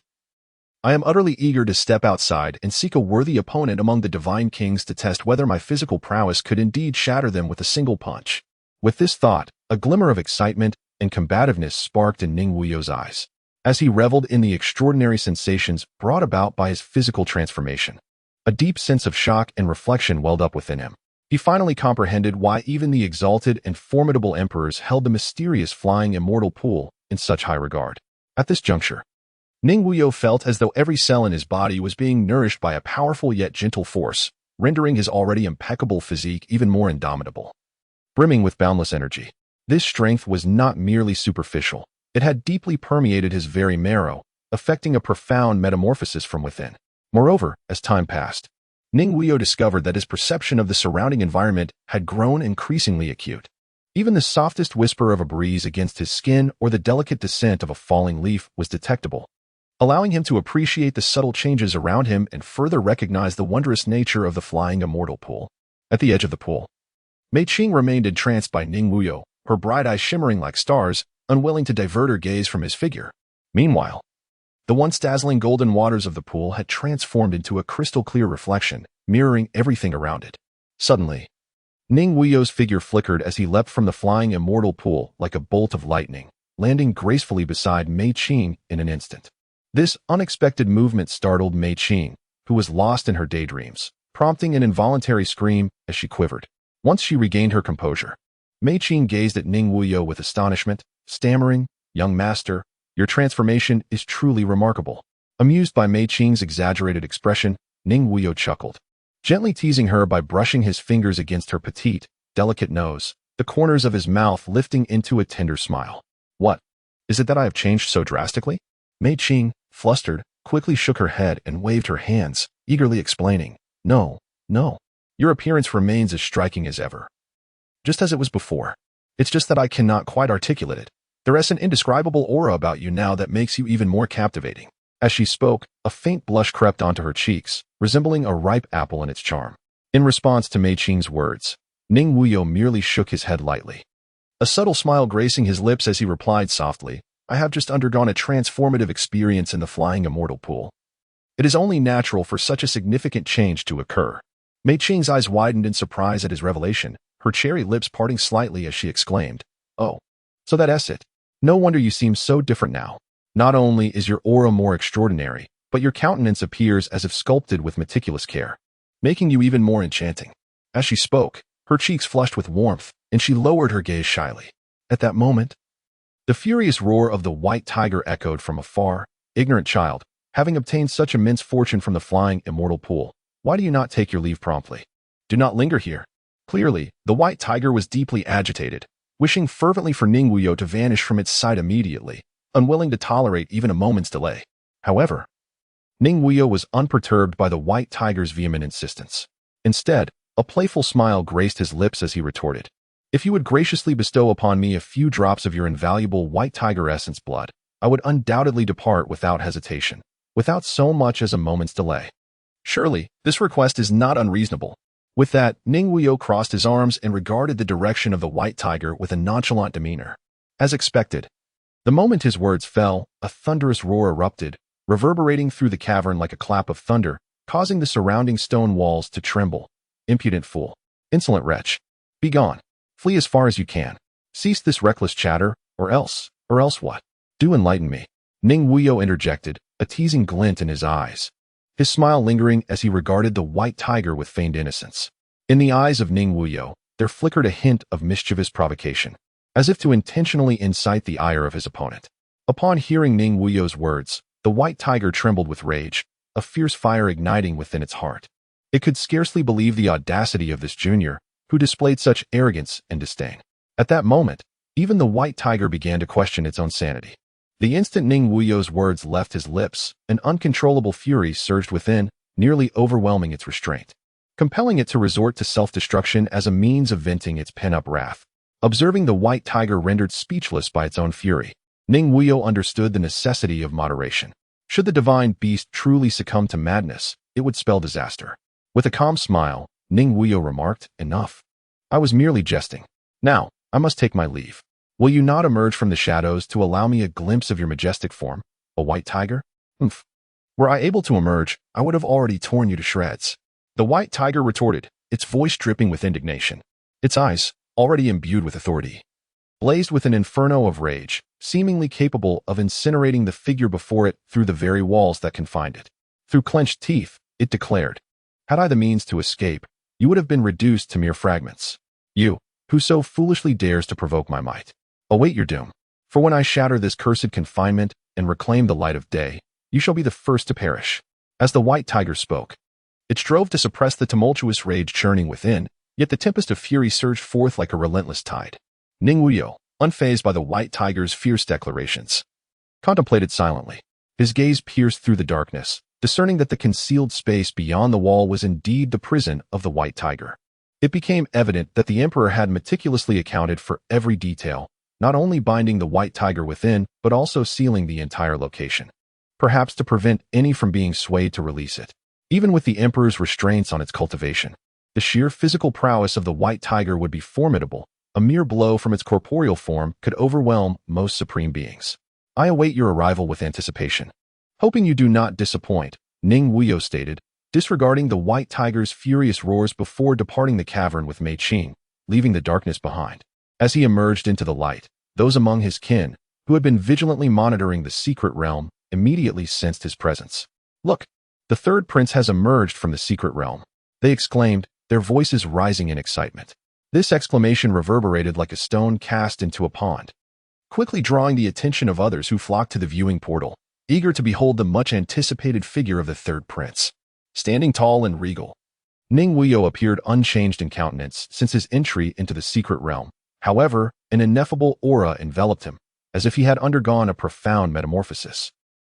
I am utterly eager to step outside and seek a worthy opponent among the Divine Kings to test whether my physical prowess could indeed shatter them with a single punch. With this thought, a glimmer of excitement and combativeness sparked in Ning Wuyou's eyes, as he reveled in the extraordinary sensations brought about by his physical transformation. A deep sense of shock and reflection welled up within him. He finally comprehended why even the exalted and formidable emperors held the mysterious flying immortal pool in such high regard. At this juncture, Ning Wuyou felt as though every cell in his body was being nourished by a powerful yet gentle force, rendering his already impeccable physique even more indomitable. Brimming with boundless energy, this strength was not merely superficial. It had deeply permeated his very marrow, affecting a profound metamorphosis from within. Moreover, as time passed, Ning Wuyou discovered that his perception of the surrounding environment had grown increasingly acute. Even the softest whisper of a breeze against his skin or the delicate descent of a falling leaf was detectable, allowing him to appreciate the subtle changes around him and further recognize the wondrous nature of the flying immortal pool. At the edge of the pool, Mei Qing remained entranced by Ning Wuyou, her bright eyes shimmering like stars, unwilling to divert her gaze from his figure. Meanwhile, the once dazzling golden waters of the pool had transformed into a crystal-clear reflection, mirroring everything around it. Suddenly, Ning Wuyou's figure flickered as he leapt from the flying immortal pool like a bolt of lightning, landing gracefully beside Mei Qing in an instant. This unexpected movement startled Mei Qing, who was lost in her daydreams, prompting an involuntary scream as she quivered. Once she regained her composure, Mei Qing gazed at Ning Wuyou with astonishment, stammering, "Young master, your transformation is truly remarkable." Amused by Mei Qing's exaggerated expression, Ning Wuyou chuckled, gently teasing her by brushing his fingers against her petite, delicate nose, the corners of his mouth lifting into a tender smile. "What? Is it that I have changed so drastically?" Mei Qing, flustered, quickly shook her head and waved her hands, eagerly explaining, No. Your appearance remains as striking as ever. Just as it was before. It's just that I cannot quite articulate it. There is an indescribable aura about you now that makes you even more captivating." As she spoke, a faint blush crept onto her cheeks, resembling a ripe apple in its charm. In response to Mei Qing's words, Ning Wuyou merely shook his head lightly, a subtle smile gracing his lips as he replied softly, "I have just undergone a transformative experience in the flying immortal pool. It is only natural for such a significant change to occur." Mei Qing's eyes widened in surprise at his revelation, her cherry lips parting slightly as she exclaimed, "Oh, so that's it. No wonder you seem so different now. Not only is your aura more extraordinary, but your countenance appears as if sculpted with meticulous care, making you even more enchanting." As she spoke, her cheeks flushed with warmth, and she lowered her gaze shyly. At that moment, the furious roar of the white tiger echoed from afar. "Ignorant child, having obtained such immense fortune from the flying immortal pool, why do you not take your leave promptly? Do not linger here." Clearly, the white tiger was deeply agitated, wishing fervently for Ning Wuyou to vanish from its sight immediately, unwilling to tolerate even a moment's delay. However, Ning Wuyou was unperturbed by the white tiger's vehement insistence. Instead, a playful smile graced his lips as he retorted, "If you would graciously bestow upon me a few drops of your invaluable white tiger essence blood, I would undoubtedly depart without hesitation, without so much as a moment's delay. Surely, this request is not unreasonable." With that, Ning Wuyou crossed his arms and regarded the direction of the white tiger with a nonchalant demeanor. As expected, the moment his words fell, a thunderous roar erupted, reverberating through the cavern like a clap of thunder, causing the surrounding stone walls to tremble. "Impudent fool! Insolent wretch! Begone! Flee as far as you can. Cease this reckless chatter, or else what? Do enlighten me." Ning Wuyou interjected, a teasing glint in his eyes, his smile lingering as he regarded the white tiger with feigned innocence. In the eyes of Ning Wuyou, there flickered a hint of mischievous provocation, as if to intentionally incite the ire of his opponent. Upon hearing Ning Wuyou's words, The white tiger trembled with rage, a fierce fire igniting within its heart. It could scarcely believe the audacity of this junior, who displayed such arrogance and disdain. At that moment, even the white tiger began to question its own sanity. The instant Ning Wuyou's words left his lips, an uncontrollable fury surged within, nearly overwhelming its restraint, compelling it to resort to self-destruction as a means of venting its pent-up wrath. Observing the white tiger rendered speechless by its own fury, Ning Wuyou understood the necessity of moderation. Should the divine beast truly succumb to madness, it would spell disaster. With a calm smile, Ning Wuyou remarked, "Enough. I was merely jesting. Now, I must take my leave. Will you not emerge from the shadows to allow me a glimpse of your majestic form, a white tiger?" "Humph. Were I able to emerge, I would have already torn you to shreds." The white tiger retorted, its voice dripping with indignation. Its eyes, already imbued with authority, blazed with an inferno of rage, seemingly capable of incinerating the figure before it through the very walls that confined it. Through clenched teeth, it declared, "Had I the means to escape, you would have been reduced to mere fragments. You, who so foolishly dares to provoke my might, await your doom. For when I shatter this cursed confinement and reclaim the light of day, you shall be the first to perish." As the white tiger spoke, it strove to suppress the tumultuous rage churning within, yet the tempest of fury surged forth like a relentless tide. Ning Wuyou, unfazed by the white tiger's fierce declarations, contemplated silently. His gaze pierced through the darkness, discerning that the concealed space beyond the wall was indeed the prison of the white tiger. It became evident that the emperor had meticulously accounted for every detail, not only binding the white tiger within, but also sealing the entire location, perhaps to prevent any from being swayed to release it. Even with the emperor's restraints on its cultivation, the sheer physical prowess of the white tiger would be formidable. A mere blow from its corporeal form could overwhelm most supreme beings. "I await your arrival with anticipation. Hoping you do not disappoint," Ning Wuyou stated, disregarding the white tiger's furious roars before departing the cavern with Mei Qing, leaving the darkness behind. As he emerged into the light, those among his kin, who had been vigilantly monitoring the secret realm, immediately sensed his presence. "Look, the third prince has emerged from the secret realm," they exclaimed, their voices rising in excitement. This exclamation reverberated like a stone cast into a pond, quickly drawing the attention of others who flocked to the viewing portal, eager to behold the much-anticipated figure of the third prince. Standing tall and regal, Ning Wuyou appeared unchanged in countenance since his entry into the secret realm. However, an ineffable aura enveloped him, as if he had undergone a profound metamorphosis.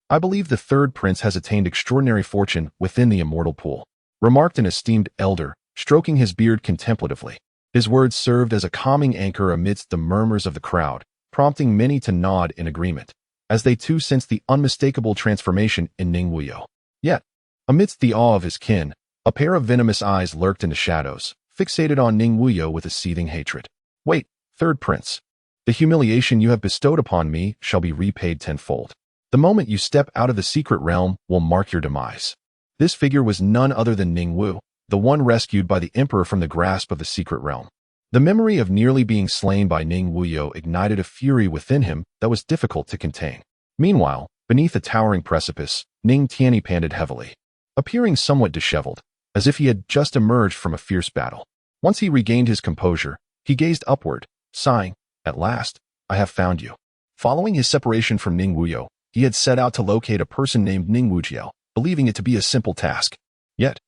"I believe the third prince has attained extraordinary fortune within the immortal pool," remarked an esteemed elder, stroking his beard contemplatively. His words served as a calming anchor amidst the murmurs of the crowd, prompting many to nod in agreement, as they too sensed the unmistakable transformation in Ning Wuyou. Yet, amidst the awe of his kin, a pair of venomous eyes lurked in the shadows, fixated on Ning Wuyou with a seething hatred. "Wait, third prince. The humiliation you have bestowed upon me shall be repaid tenfold. The moment you step out of the secret realm will mark your demise." This figure was none other than Ning Wuyou, the one rescued by the emperor from the grasp of the secret realm. The memory of nearly being slain by Ning Wuyou ignited a fury within him that was difficult to contain. Meanwhile, beneath a towering precipice, Ning Tianyi panted heavily, appearing somewhat disheveled, as if he had just emerged from a fierce battle. Once he regained his composure, he gazed upward, sighing, "At last, I have found you." Following his separation from Ning Wuyou, he had set out to locate a person named Ning Wuyou, believing it to be a simple task. Yet,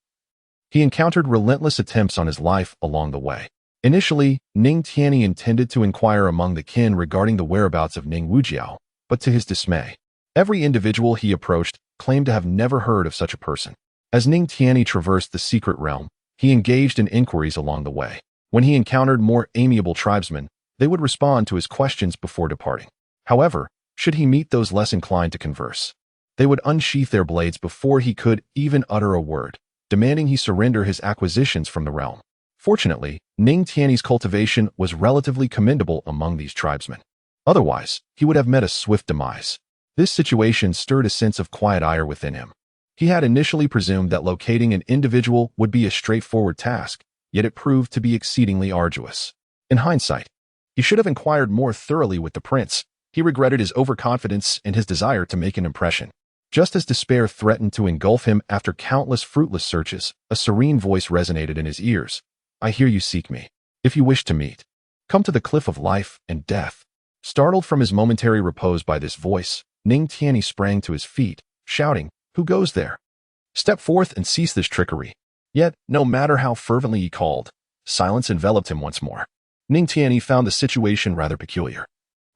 he encountered relentless attempts on his life along the way. Initially, Ning Tianyi intended to inquire among the kin regarding the whereabouts of Ning Wuyou, but to his dismay, every individual he approached claimed to have never heard of such a person. As Ning Tianyi traversed the secret realm, he engaged in inquiries along the way. When he encountered more amiable tribesmen, they would respond to his questions before departing. However, should he meet those less inclined to converse, they would unsheath their blades before he could even utter a word, demanding he surrender his acquisitions from the realm. Fortunately, Ning Tianyi's cultivation was relatively commendable among these tribesmen. Otherwise, he would have met a swift demise. This situation stirred a sense of quiet ire within him. He had initially presumed that locating an individual would be a straightforward task, yet it proved to be exceedingly arduous. In hindsight, he should have inquired more thoroughly with the prince. He regretted his overconfidence and his desire to make an impression. Just as despair threatened to engulf him after countless fruitless searches, a serene voice resonated in his ears. "I hear you seek me. If you wish to meet, come to the cliff of life and death." Startled from his momentary repose by this voice, Ning Tianyi sprang to his feet, shouting, "Who goes there? Step forth and cease this trickery." Yet, no matter how fervently he called, silence enveloped him once more. Ning Tianyi found the situation rather peculiar.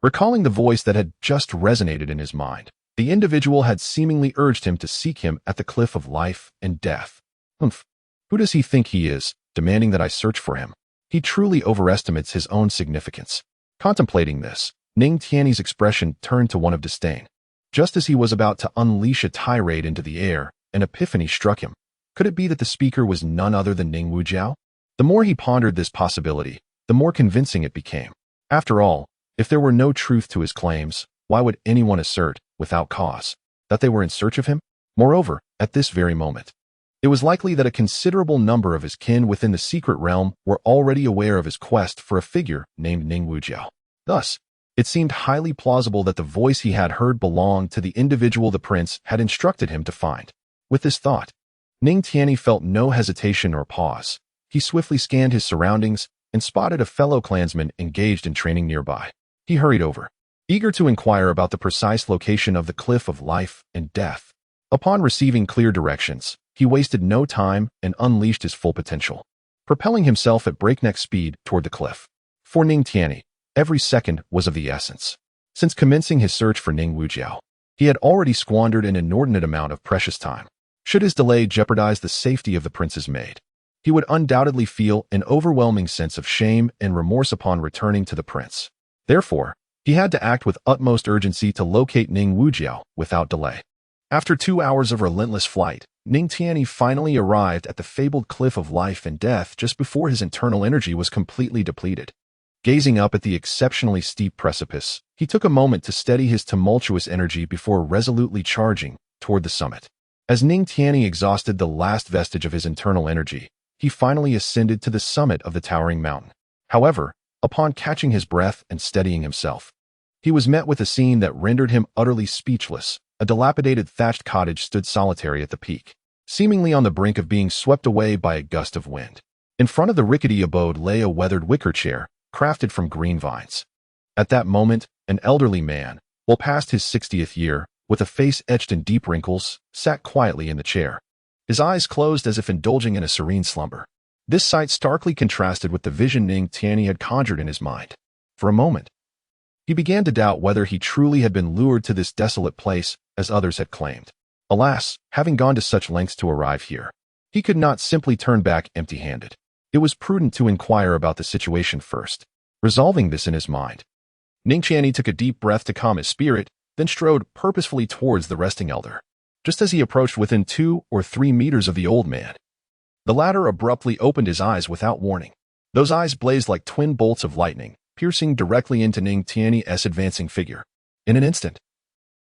Recalling the voice that had just resonated in his mind, the individual had seemingly urged him to seek him at the cliff of life and death. Humph. Who does he think he is, demanding that I search for him? He truly overestimates his own significance. Contemplating this, Ning Tianyi's expression turned to one of disdain. Just as he was about to unleash a tirade into the air, an epiphany struck him. Could it be that the speaker was none other than Ning Wuyou? The more he pondered this possibility, the more convincing it became. After all, if there were no truth to his claims, why would anyone assert, without cause, that they were in search of him? Moreover, at this very moment, it was likely that a considerable number of his kin within the secret realm were already aware of his quest for a figure named Ning Wuyou. Thus, it seemed highly plausible that the voice he had heard belonged to the individual the prince had instructed him to find. With this thought, Ning Tianyi felt no hesitation or pause. He swiftly scanned his surroundings and spotted a fellow clansman engaged in training nearby. He hurried over, eager to inquire about the precise location of the cliff of life and death. Upon receiving clear directions, he wasted no time and unleashed his full potential, propelling himself at breakneck speed toward the cliff. For Ning Tianyi, every second was of the essence. Since commencing his search for Ning Wuyou, he had already squandered an inordinate amount of precious time. Should his delay jeopardize the safety of the prince's maid, he would undoubtedly feel an overwhelming sense of shame and remorse upon returning to the prince. Therefore, he had to act with utmost urgency to locate Ning Wuyou without delay. After 2 hours of relentless flight, Ning Tianyi finally arrived at the fabled cliff of life and death just before his internal energy was completely depleted. Gazing up at the exceptionally steep precipice, he took a moment to steady his tumultuous energy before resolutely charging toward the summit. As Ning Tianyi exhausted the last vestige of his internal energy, he finally ascended to the summit of the towering mountain. However, upon catching his breath and steadying himself, he was met with a scene that rendered him utterly speechless. A dilapidated thatched cottage stood solitary at the peak, seemingly on the brink of being swept away by a gust of wind. In front of the rickety abode lay a weathered wicker chair, crafted from green vines. At that moment, an elderly man, well past his 60th year, with a face etched in deep wrinkles, sat quietly in the chair, his eyes closed as if indulging in a serene slumber. This sight starkly contrasted with the vision Ning Tianyi had conjured in his mind. For a moment, he began to doubt whether he truly had been lured to this desolate place, as others had claimed. Alas, having gone to such lengths to arrive here, he could not simply turn back empty-handed. It was prudent to inquire about the situation first. Resolving this in his mind, Ning Tianyi took a deep breath to calm his spirit, then strode purposefully towards the resting elder. Just as he approached within 2 or 3 meters of the old man, the latter abruptly opened his eyes without warning. Those eyes blazed like twin bolts of lightning, piercing directly into Ning Tianyi's advancing figure. In an instant,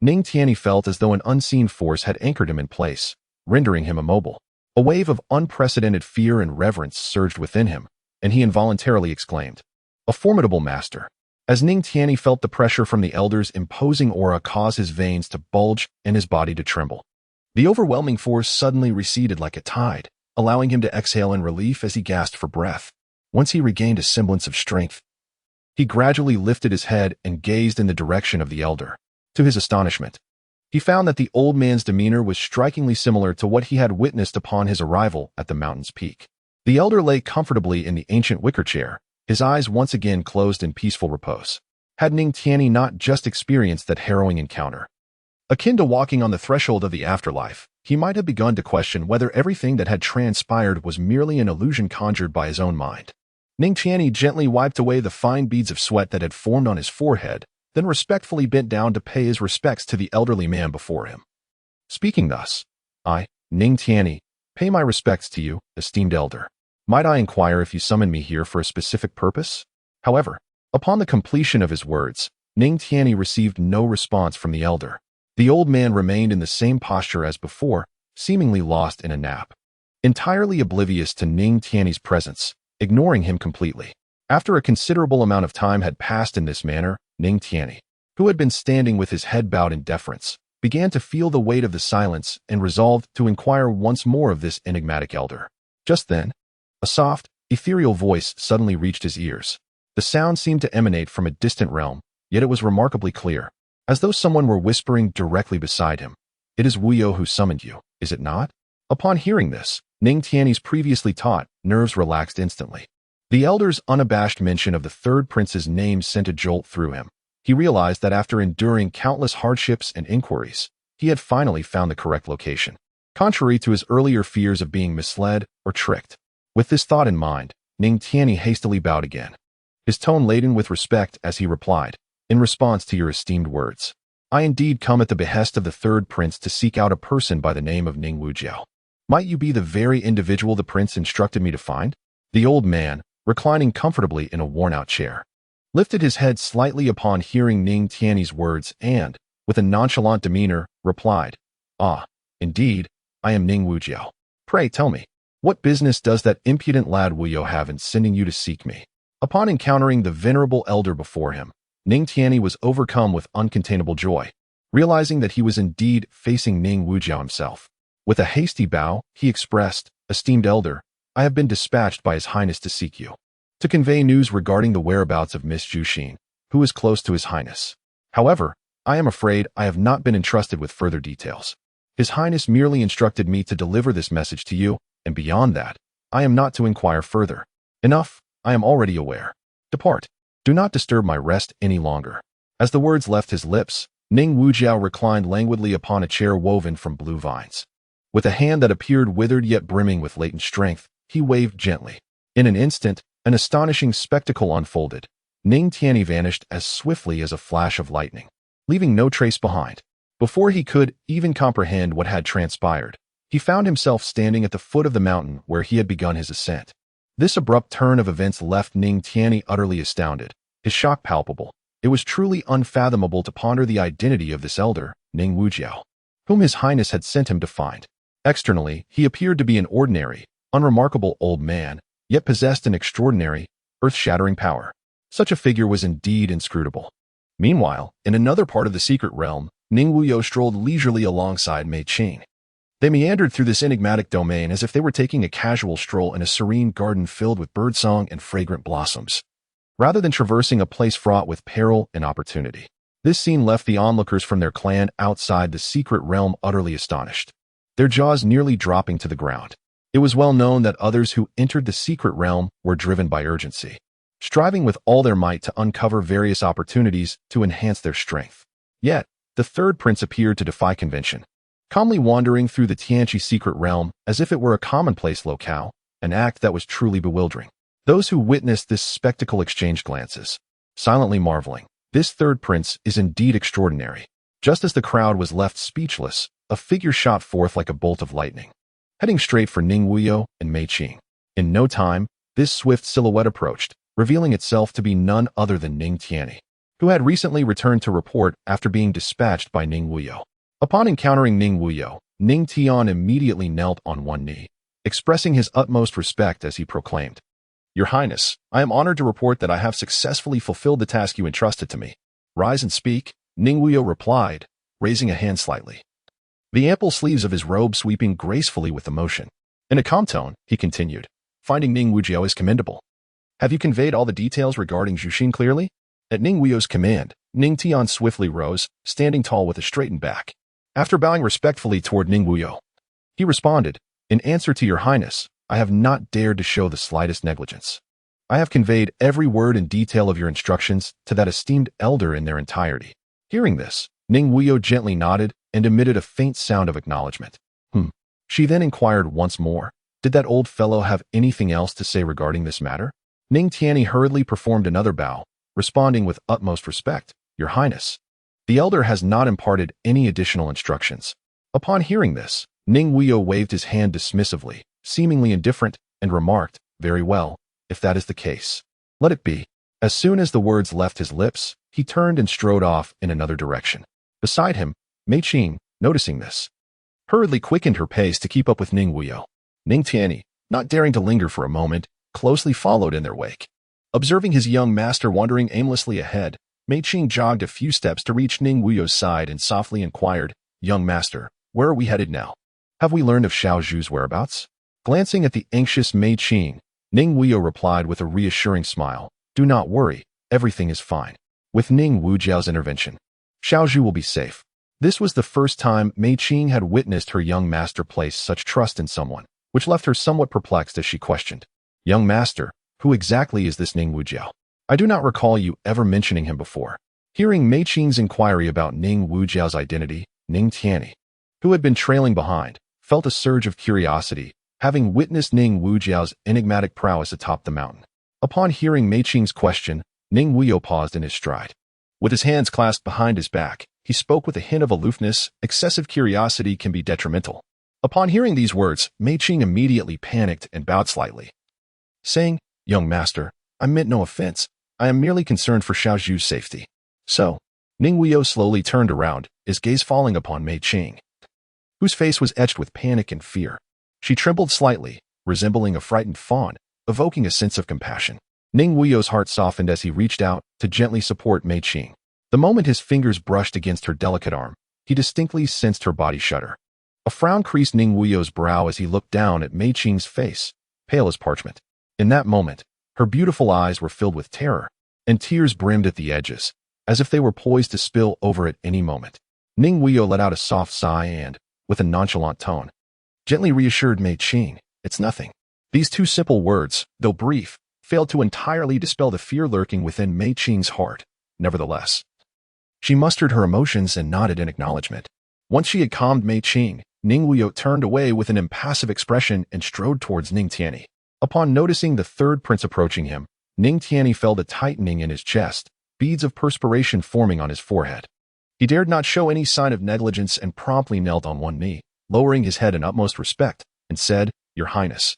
Ning Tianyi felt as though an unseen force had anchored him in place, rendering him immobile. A wave of unprecedented fear and reverence surged within him, and he involuntarily exclaimed, "A formidable master." As Ning Tianyi felt the pressure from the elder's imposing aura cause his veins to bulge and his body to tremble, the overwhelming force suddenly receded like a tide, allowing him to exhale in relief as he gasped for breath. Once he regained a semblance of strength, he gradually lifted his head and gazed in the direction of the elder. To his astonishment, he found that the old man's demeanor was strikingly similar to what he had witnessed upon his arrival at the mountain's peak. The elder lay comfortably in the ancient wicker chair, his eyes once again closed in peaceful repose. Had Ning Tianyi not just experienced that harrowing encounter, akin to walking on the threshold of the afterlife, he might have begun to question whether everything that had transpired was merely an illusion conjured by his own mind. Ning Tianyi gently wiped away the fine beads of sweat that had formed on his forehead, then respectfully bent down to pay his respects to the elderly man before him. Speaking thus, "I, Ning Tianyi, pay my respects to you, esteemed elder. Might I inquire if you summoned me here for a specific purpose?" However, upon the completion of his words, Ning Tianyi received no response from the elder. The old man remained in the same posture as before, seemingly lost in a nap, entirely oblivious to Ning Tianyi's presence, ignoring him completely. After a considerable amount of time had passed in this manner, Ning Tianyi, who had been standing with his head bowed in deference, began to feel the weight of the silence and resolved to inquire once more of this enigmatic elder. Just then, a soft, ethereal voice suddenly reached his ears. The sound seemed to emanate from a distant realm, yet it was remarkably clear, as though someone were whispering directly beside him. It is Wuyou who summoned you, is it not? Upon hearing this, Ning Tiany's previously taut nerves relaxed instantly. The elder's unabashed mention of the third prince's name sent a jolt through him. He realized that after enduring countless hardships and inquiries, he had finally found the correct location, contrary to his earlier fears of being misled or tricked. With this thought in mind, Ning Tiany hastily bowed again, his tone laden with respect as he replied, "In response to your esteemed words, I indeed come at the behest of the third prince to seek out a person by the name of Ning Wuyou. Might you be the very individual the prince instructed me to find?" The old man, reclining comfortably in a worn-out chair, lifted his head slightly upon hearing Ning Tiany's words and, with a nonchalant demeanor, replied, "Ah, indeed, I am Ning Wuyou. Pray tell me, what business does that impudent lad Wuyou have in sending you to seek me?" Upon encountering the venerable elder before him, Ning Tiany was overcome with uncontainable joy, realizing that he was indeed facing Ning Wuyou himself. With a hasty bow, he expressed, "Esteemed elder, I have been dispatched by His Highness to seek you, to convey news regarding the whereabouts of Miss Jushin, who is close to His Highness. However, I am afraid I have not been entrusted with further details. His Highness merely instructed me to deliver this message to you, and beyond that, I am not to inquire further. Enough, I am already aware. Depart. Do not disturb my rest any longer." As the words left his lips, Ning Wuyou reclined languidly upon a chair woven from blue vines. With a hand that appeared withered yet brimming with latent strength, he waved gently. In an instant, an astonishing spectacle unfolded. Ning Tiany vanished as swiftly as a flash of lightning, leaving no trace behind. Before he could even comprehend what had transpired, he found himself standing at the foot of the mountain where he had begun his ascent. This abrupt turn of events left Ning Tiany utterly astounded, his shock palpable. It was truly unfathomable to ponder the identity of this elder, Ning Wuyou, whom His Highness had sent him to find. Externally, he appeared to be an ordinary, unremarkable old man, yet possessed an extraordinary, earth-shattering power. Such a figure was indeed inscrutable. Meanwhile, in another part of the secret realm, Ning Wuyou strolled leisurely alongside Mei Qing. They meandered through this enigmatic domain as if they were taking a casual stroll in a serene garden filled with birdsong and fragrant blossoms, rather than traversing a place fraught with peril and opportunity. This scene left the onlookers from their clan outside the secret realm utterly astonished, their jaws nearly dropping to the ground. It was well known that others who entered the secret realm were driven by urgency, striving with all their might to uncover various opportunities to enhance their strength. Yet, the third prince appeared to defy convention, calmly wandering through the Tianqi secret realm as if it were a commonplace locale, an act that was truly bewildering. Those who witnessed this spectacle exchanged glances, silently marveling. This third prince is indeed extraordinary. Just as the crowd was left speechless, a figure shot forth like a bolt of lightning, heading straight for Ning Wuyou and Mei Qing. In no time, this swift silhouette approached, revealing itself to be none other than Ning Tiany, who had recently returned to report after being dispatched by Ning Wuyou. Upon encountering Ning Wuyou, Ning Tian immediately knelt on one knee, expressing his utmost respect as he proclaimed, "Your Highness, I am honored to report that I have successfully fulfilled the task you entrusted to me." "Rise and speak," Ning Wuyou replied, raising a hand slightly, the ample sleeves of his robe sweeping gracefully with emotion. In a calm tone, he continued, "Finding Ning Wuyou is commendable. Have you conveyed all the details regarding Jushin clearly?" At Ning Wuyou's command, Ning Tian swiftly rose, standing tall with a straightened back. After bowing respectfully toward Ning Wuyou, he responded, "In answer to your Highness, I have not dared to show the slightest negligence. I have conveyed every word and detail of your instructions to that esteemed elder in their entirety." Hearing this, Ning Wuyou gently nodded and emitted a faint sound of acknowledgement. She then inquired once more, "Did that old fellow have anything else to say regarding this matter?" Ning Tiany hurriedly performed another bow, responding with utmost respect, "Your Highness, the elder has not imparted any additional instructions." Upon hearing this, Ning Wuyou waved his hand dismissively, seemingly indifferent, and remarked, "Very well, if that is the case, let it be." As soon as the words left his lips, he turned and strode off in another direction. Beside him, Mei Qing, noticing this, hurriedly quickened her pace to keep up with Ning Wuyou. Ning Tiany, not daring to linger for a moment, closely followed in their wake. Observing his young master wandering aimlessly ahead, Mei Qing jogged a few steps to reach Ning Wuyou's side and softly inquired, "Young master, where are we headed now? Have we learned of Xiao Zhu's whereabouts?" Glancing at the anxious Mei Qing, Ning Wuyou replied with a reassuring smile, "Do not worry, everything is fine. With Ning Wuyou's intervention, Xiao Zhu will be safe." This was the first time Mei Qing had witnessed her young master place such trust in someone, which left her somewhat perplexed as she questioned, "Young master, who exactly is this Ning Wuyou? I do not recall you ever mentioning him before." Hearing Mei Qing's inquiry about Ning Wujiao's identity, Ning Tianyi, who had been trailing behind, felt a surge of curiosity, having witnessed Ning Wujiao's enigmatic prowess atop the mountain. Upon hearing Mei Qing's question, Ning Wuyou paused in his stride. With his hands clasped behind his back, he spoke with a hint of aloofness. Excessive curiosity can be detrimental. Upon hearing these words, Mei Qing immediately panicked and bowed slightly, saying, "Young master, I meant no offense. I am merely concerned for Xiao Zhu's safety." So, Ning Wuyou slowly turned around, his gaze falling upon Mei Qing, whose face was etched with panic and fear. She trembled slightly, resembling a frightened fawn, evoking a sense of compassion. Ning Wuyou's heart softened as he reached out to gently support Mei Qing. The moment his fingers brushed against her delicate arm, he distinctly sensed her body shudder. A frown creased Ning Wuyou's brow as he looked down at Mei Qing's face, pale as parchment. In that moment, her beautiful eyes were filled with terror, and tears brimmed at the edges, as if they were poised to spill over at any moment. Ning Wuyou let out a soft sigh and, with a nonchalant tone, gently reassured Mei Qing, "It's nothing." These two simple words, though brief, failed to entirely dispel the fear lurking within Mei Qing's heart. Nevertheless, she mustered her emotions and nodded in acknowledgement. Once she had calmed Mei Qing, Ning Wuyou turned away with an impassive expression and strode towards Ning Tianyi. Upon noticing the third prince approaching him, Ning Tianyi felt a tightening in his chest, beads of perspiration forming on his forehead. He dared not show any sign of negligence and promptly knelt on one knee, lowering his head in utmost respect, and said, "Your Highness,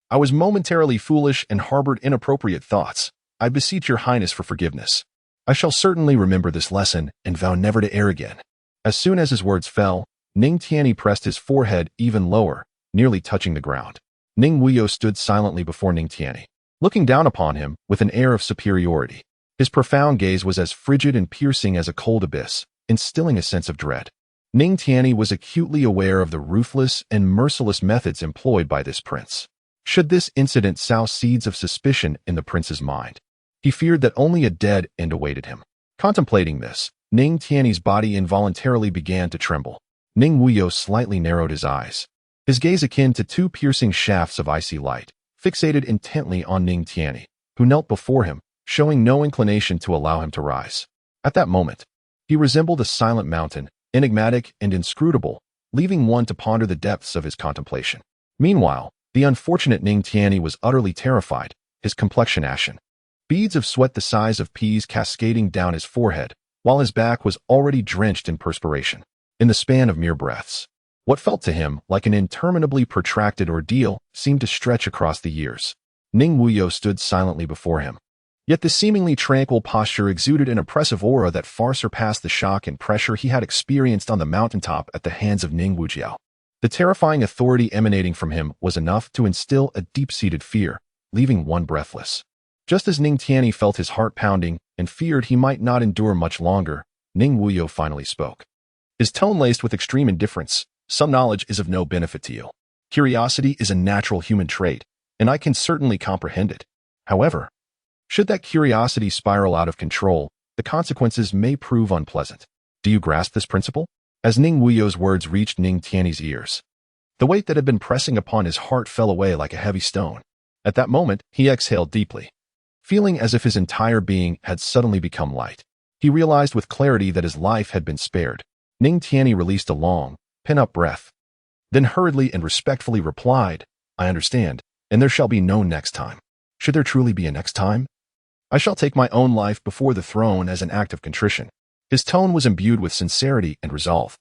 I was momentarily foolish and harbored inappropriate thoughts. I beseech your Highness for forgiveness. I shall certainly remember this lesson and vow never to err again." As soon as his words fell, Ning Tianyi pressed his forehead even lower, nearly touching the ground. Ning Wuyou stood silently before Ning Tianyi, looking down upon him with an air of superiority. His profound gaze was as frigid and piercing as a cold abyss, instilling a sense of dread. Ning Tianyi was acutely aware of the ruthless and merciless methods employed by this prince. Should this incident sow seeds of suspicion in the prince's mind, he feared that only a dead end awaited him. Contemplating this, Ning Tianyi's body involuntarily began to tremble. Ning Wuyou slightly narrowed his eyes, his gaze akin to two piercing shafts of icy light, fixated intently on Ning Tianyi, who knelt before him, showing no inclination to allow him to rise. At that moment, he resembled a silent mountain, enigmatic and inscrutable, leaving one to ponder the depths of his contemplation. Meanwhile, the unfortunate Ning Tianyi was utterly terrified, his complexion ashen, beads of sweat the size of peas cascading down his forehead, while his back was already drenched in perspiration. In the span of mere breaths, what felt to him like an interminably protracted ordeal seemed to stretch across the years. Ning Wuyou stood silently before him. Yet the seemingly tranquil posture exuded an oppressive aura that far surpassed the shock and pressure he had experienced on the mountaintop at the hands of Ning Wujiao. The terrifying authority emanating from him was enough to instill a deep-seated fear, leaving one breathless. Just as Ning Tianyi felt his heart pounding and feared he might not endure much longer, Ning Wuyou finally spoke. His tone laced with extreme indifference. "Some knowledge is of no benefit to you. Curiosity is a natural human trait, and I can certainly comprehend it. However, should that curiosity spiral out of control, the consequences may prove unpleasant. Do you grasp this principle?" As Ning Wuyou's words reached Ning Tianyi's ears, the weight that had been pressing upon his heart fell away like a heavy stone. At that moment, he exhaled deeply, feeling as if his entire being had suddenly become light. He realized with clarity that his life had been spared. Ning Tianyi released a long, pent-up breath, then hurriedly and respectfully replied, "I understand, and there shall be no next time. Should there truly be a next time? I shall take my own life before the throne as an act of contrition." His tone was imbued with sincerity and resolve.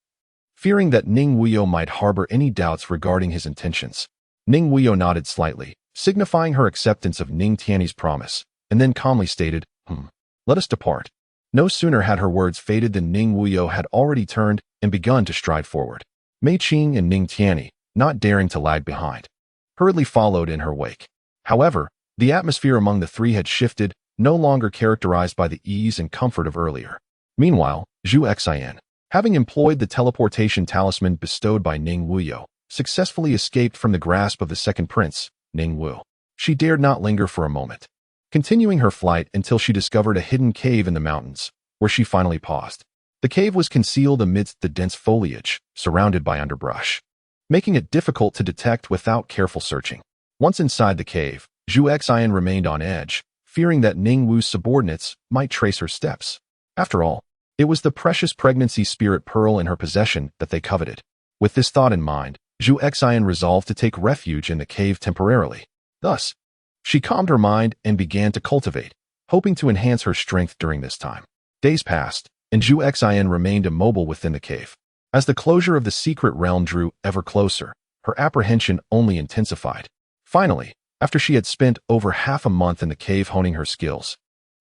Fearing that Ning Wuyou might harbor any doubts regarding his intentions, Ning Wuyou nodded slightly, signifying her acceptance of Ning Tianyi's promise, and then calmly stated, "Let us depart." No sooner had her words faded than Ning Wuyou had already turned and begun to stride forward. Mei Qing and Ning Tianyi, not daring to lag behind, hurriedly followed in her wake. However, the atmosphere among the three had shifted, no longer characterized by the ease and comfort of earlier. Meanwhile, Zhu Xian, having employed the teleportation talisman bestowed by Ning Wuyou, successfully escaped from the grasp of the second prince, Ning Wu. She dared not linger for a moment, continuing her flight until she discovered a hidden cave in the mountains, where she finally paused. The cave was concealed amidst the dense foliage, surrounded by underbrush, making it difficult to detect without careful searching. Once inside the cave, Zhu Xian remained on edge, fearing that Ning Wu's subordinates might trace her steps. After all, it was the precious pregnancy spirit pearl in her possession that they coveted. With this thought in mind, Zhu Xian resolved to take refuge in the cave temporarily. Thus, she calmed her mind and began to cultivate, hoping to enhance her strength during this time. Days passed, and Zhu Xian remained immobile within the cave. As the closure of the secret realm drew ever closer, her apprehension only intensified. Finally, after she had spent over half a month in the cave honing her skills,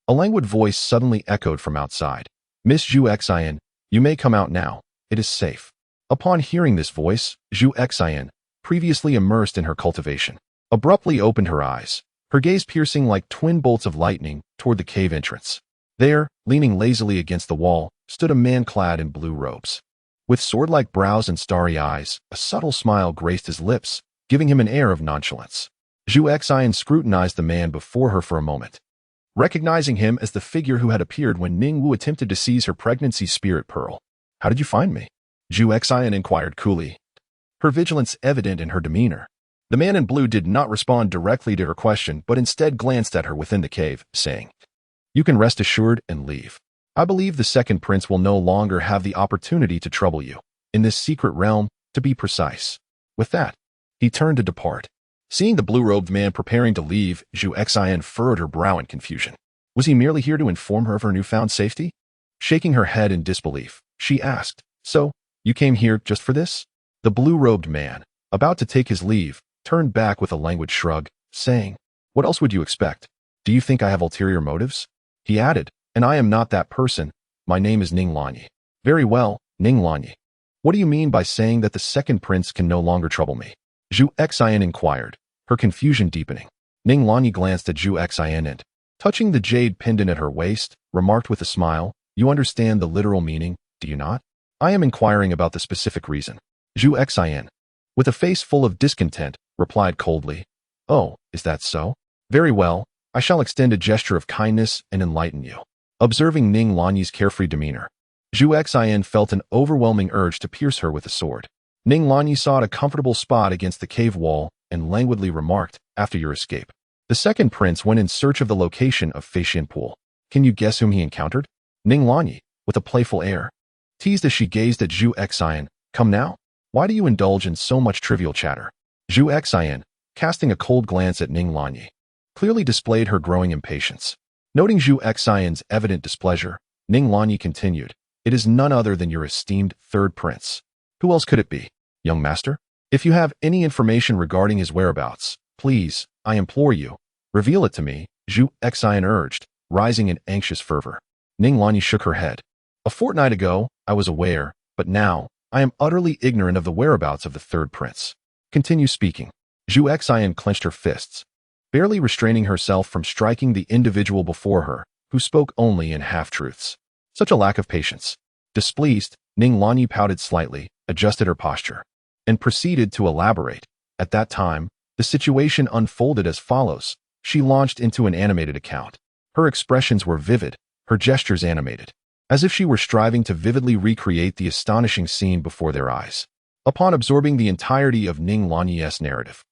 a languid voice suddenly echoed from outside. "Miss Zhu Xian, you may come out now. It is safe." Upon hearing this voice, Zhu Xian, previously immersed in her cultivation, abruptly opened her eyes, her gaze piercing like twin bolts of lightning toward the cave entrance. There, leaning lazily against the wall, stood a man clad in blue robes. With sword-like brows and starry eyes, a subtle smile graced his lips, giving him an air of nonchalance. Zhu Xian scrutinized the man before her for a moment, recognizing him as the figure who had appeared when Ning Wu attempted to seize her pregnancy spirit pearl. "How did you find me?" Zhu Xian inquired coolly, her vigilance evident in her demeanor. The man in blue did not respond directly to her question, but instead glanced at her within the cave, saying, "You can rest assured and leave. I believe the second prince will no longer have the opportunity to trouble you, in this secret realm, to be precise." With that, he turned to depart. Seeing the blue-robed man preparing to leave, Zhu Xian furrowed her brow in confusion. Was he merely here to inform her of her newfound safety? Shaking her head in disbelief, she asked, "So, you came here just for this?" The blue-robed man, about to take his leave, turned back with a languid shrug, saying, "What else would you expect? Do you think I have ulterior motives?" He added, "And I am not that person. My name is Ning Wuyou." "Very well, Ning Wuyou. What do you mean by saying that the second prince can no longer trouble me?" Zhu Xian inquired, her confusion deepening. Ning Wuyou glanced at Zhu Xian and, touching the jade pendant at her waist, remarked with a smile, "You understand the literal meaning, do you not? I am inquiring about the specific reason." Zhu Xian, with a face full of discontent, replied coldly, "Oh, is that so? Very well, I shall extend a gesture of kindness and enlighten you." Observing Ning Wuyu's carefree demeanor, Zhu Xian felt an overwhelming urge to pierce her with a sword. Ning Wuyou sought a comfortable spot against the cave wall and languidly remarked, "After your escape, the second prince went in search of the location of Feixian Pool. Can you guess whom he encountered?" Ning Wuyou, with a playful air, teased as she gazed at Zhu Xian, "Come now? Why do you indulge in so much trivial chatter?" Zhu Xian, casting a cold glance at Ning Wuyou, clearly displayed her growing impatience. Noting Zhu Xian's evident displeasure, Ning Wuyou continued, "It is none other than your esteemed third prince. Who else could it be, young master? If you have any information regarding his whereabouts, please, I implore you, reveal it to me," Zhu Xian urged, rising in anxious fervor. Ning Wuyou shook her head. "A fortnight ago, I was aware, but now, I am utterly ignorant of the whereabouts of the third prince." "Continue speaking." Zhu Xian clenched her fists, barely restraining herself from striking the individual before her, who spoke only in half-truths. Such a lack of patience. Displeased, Ning Wuyou pouted slightly, adjusted her posture, and proceeded to elaborate. At that time, the situation unfolded as follows. She launched into an animated account. Her expressions were vivid, her gestures animated, as if she were striving to vividly recreate the astonishing scene before their eyes. Upon absorbing the entirety of Ning Wuyu's narrative,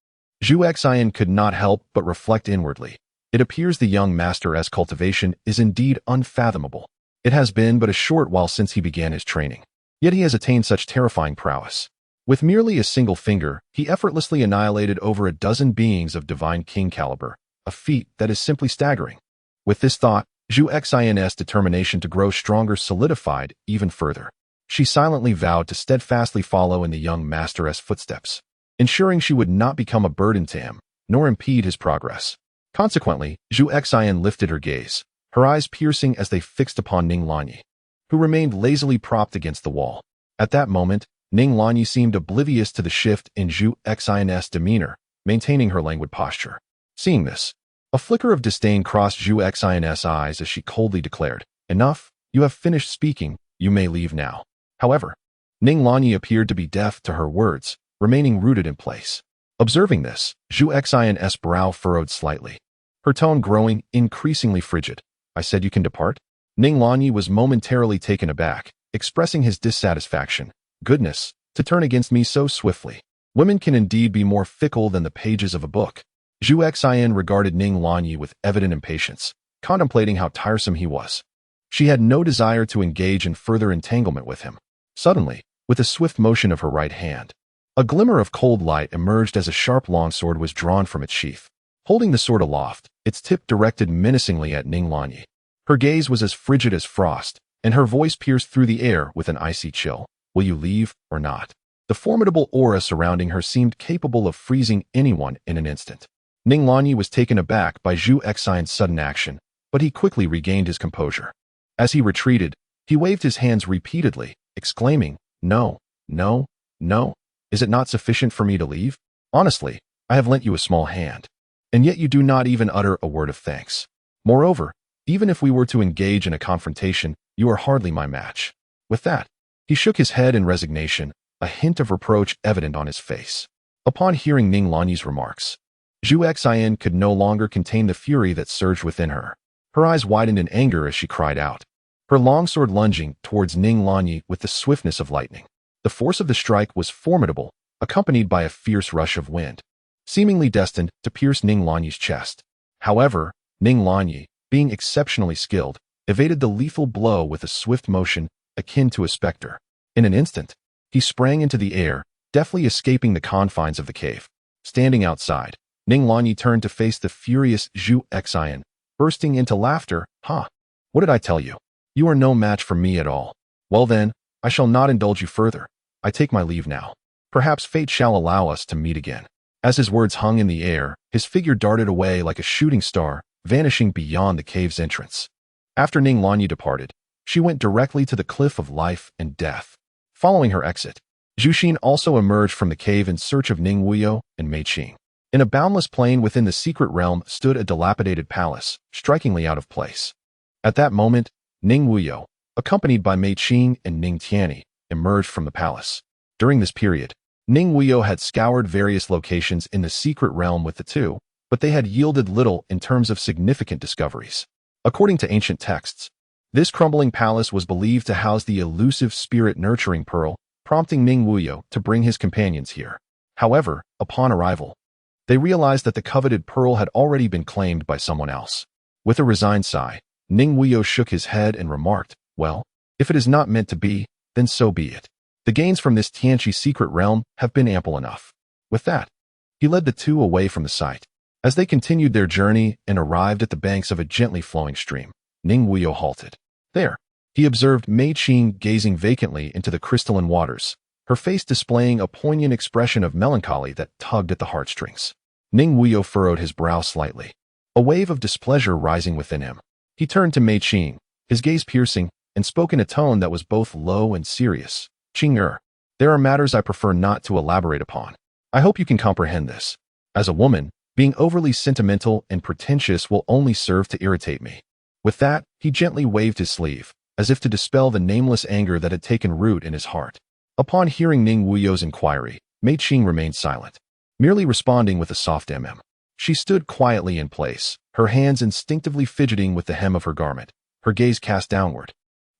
Zhu Xian could not help but reflect inwardly. It appears the young master's cultivation is indeed unfathomable. It has been but a short while since he began his training, yet he has attained such terrifying prowess. With merely a single finger, he effortlessly annihilated over a dozen beings of divine king caliber, a feat that is simply staggering. With this thought, Zhu Xian's determination to grow stronger solidified even further. She silently vowed to steadfastly follow in the young master's footsteps, ensuring she would not become a burden to him, nor impede his progress. Consequently, Zhu Xian lifted her gaze, her eyes piercing as they fixed upon Ning Wuyou, who remained lazily propped against the wall. At that moment, Ning Wuyou seemed oblivious to the shift in Zhu Xian's demeanor, maintaining her languid posture. Seeing this, a flicker of disdain crossed Zhu Xian's eyes as she coldly declared, "Enough, you have finished speaking, you may leave now." However, Ning Wuyou appeared to be deaf to her words, remaining rooted in place. Observing this, Zhu Xian's brow furrowed slightly, her tone growing increasingly frigid. "I said you can depart?" Ning Wuyou was momentarily taken aback, expressing his dissatisfaction. Goodness, to turn against me so swiftly. Women can indeed be more fickle than the pages of a book. Zhu Xian regarded Ning Wuyou with evident impatience, contemplating how tiresome he was. She had no desire to engage in further entanglement with him. Suddenly, with a swift motion of her right hand, a glimmer of cold light emerged as a sharp longsword was drawn from its sheath. Holding the sword aloft, its tip directed menacingly at Ning Wuyou. Her gaze was as frigid as frost, and her voice pierced through the air with an icy chill. Will you leave or not? The formidable aura surrounding her seemed capable of freezing anyone in an instant. Ning Wuyou was taken aback by Zhu Xian's sudden action, but he quickly regained his composure. As he retreated, he waved his hands repeatedly, exclaiming, "No, no, no. Is it not sufficient for me to leave? Honestly, I have lent you a small hand, and yet you do not even utter a word of thanks. Moreover, even if we were to engage in a confrontation, you are hardly my match." With that, he shook his head in resignation, a hint of reproach evident on his face. Upon hearing Ning Wuyou's remarks, Zhu Xian could no longer contain the fury that surged within her. Her eyes widened in anger as she cried out, her longsword lunging towards Ning Wuyou with the swiftness of lightning. The force of the strike was formidable, accompanied by a fierce rush of wind, seemingly destined to pierce Ning Wuyou's chest. However, Ning Wuyou, being exceptionally skilled, evaded the lethal blow with a swift motion akin to a specter. In an instant, he sprang into the air, deftly escaping the confines of the cave. Standing outside, Ning Wuyou turned to face the furious Zhu Xian, bursting into laughter. "Ha! What did I tell you? You are no match for me at all. Well then, I shall not indulge you further. I take my leave now. Perhaps fate shall allow us to meet again." As his words hung in the air, his figure darted away like a shooting star, vanishing beyond the cave's entrance. After Ning Wuyou departed, she went directly to the cliff of life and death. Following her exit, Zhu Xin also emerged from the cave in search of Ning Wuyou and Mei Qing. In a boundless plain within the secret realm stood a dilapidated palace, strikingly out of place. At that moment, Ning Wuyou, accompanied by Mei Qing and Ning Tianyi, emerged from the palace. During this period, Ning Wuyou had scoured various locations in the secret realm with the two, but they had yielded little in terms of significant discoveries. According to ancient texts, this crumbling palace was believed to house the elusive spirit-nurturing pearl, prompting Ning Wuyou to bring his companions here. However, upon arrival, they realized that the coveted pearl had already been claimed by someone else. With a resigned sigh, Ning Wuyou shook his head and remarked, "Well, if it is not meant to be, then so be it. The gains from this Tianqi secret realm have been ample enough." With that, he led the two away from the site. As they continued their journey and arrived at the banks of a gently flowing stream, Ning Wuyou halted. There, he observed Mei Qing gazing vacantly into the crystalline waters, her face displaying a poignant expression of melancholy that tugged at the heartstrings. Ning Wuyou furrowed his brow slightly, a wave of displeasure rising within him. He turned to Mei Qing, his gaze piercing, and spoke in a tone that was both low and serious. "Qing, there are matters I prefer not to elaborate upon. I hope you can comprehend this. As a woman, being overly sentimental and pretentious will only serve to irritate me." With that, he gently waved his sleeve, as if to dispel the nameless anger that had taken root in his heart. Upon hearing Ning Wuyou's inquiry, Mei Qing remained silent, merely responding with a soft mm. She stood quietly in place, her hands instinctively fidgeting with the hem of her garment, her gaze cast downward,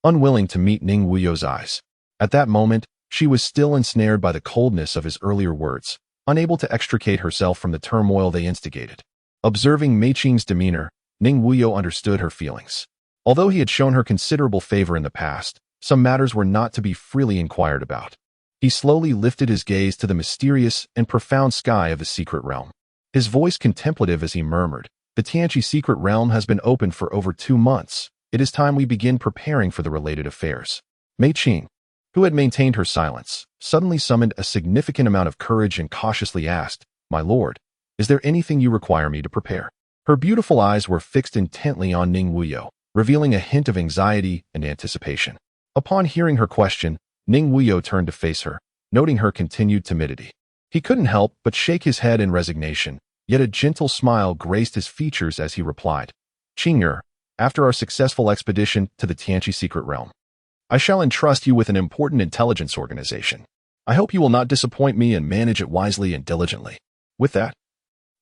unwilling to meet Ning Wuyou's eyes. At that moment, she was still ensnared by the coldness of his earlier words, unable to extricate herself from the turmoil they instigated. Observing Mei Qing's demeanor, Ning Wuyou understood her feelings. Although he had shown her considerable favor in the past, some matters were not to be freely inquired about. He slowly lifted his gaze to the mysterious and profound sky of the secret realm. His voice contemplative as he murmured, "The Tianqi secret realm has been open for over 2 months. It is time we begin preparing for the related affairs." Mei Qing, who had maintained her silence, suddenly summoned a significant amount of courage and cautiously asked, "My lord, is there anything you require me to prepare?" Her beautiful eyes were fixed intently on Ning Wuyou, revealing a hint of anxiety and anticipation. Upon hearing her question, Ning Wuyou turned to face her, noting her continued timidity. He couldn't help but shake his head in resignation, yet a gentle smile graced his features as he replied, "Qing, after our successful expedition to the Tianqi secret realm, I shall entrust you with an important intelligence organization. I hope you will not disappoint me and manage it wisely and diligently." With that,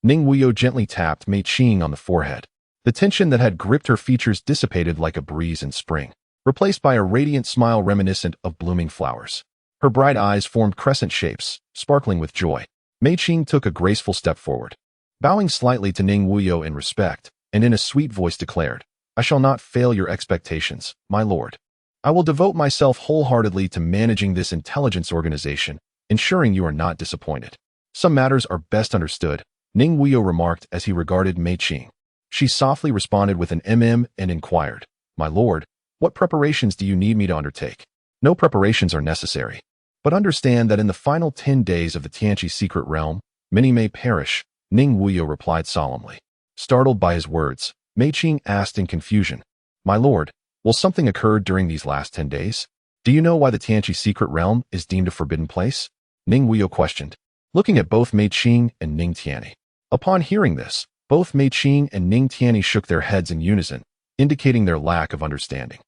Ning Wuyou gently tapped Mei Qing on the forehead. The tension that had gripped her features dissipated like a breeze in spring. replaced by a radiant smile reminiscent of blooming flowers. Her bright eyes formed crescent shapes, sparkling with joy. Mei Qing took a graceful step forward, bowing slightly to Ning Wuyou in respect, and in a sweet voice declared, "I shall not fail your expectations, my lord. I will devote myself wholeheartedly to managing this intelligence organization, ensuring you are not disappointed." "Some matters are best understood," Ning Wuyou remarked as he regarded Mei Qing. She softly responded with an and inquired, "My lord, what preparations do you need me to undertake?" "No preparations are necessary. But understand that in the final 10 days of the Tianqi secret realm, many may perish," Ning Wuyou replied solemnly. Startled by his words, Mei Qing asked in confusion, "My lord, will something occur during these last 10 days? Do you know why the Tianqi secret realm is deemed a forbidden place?" Ning Wuyou questioned, looking at both Mei Qing and Ning Tianyi. Upon hearing this, both Mei Qing and Ning Tianyi shook their heads in unison, indicating their lack of understanding.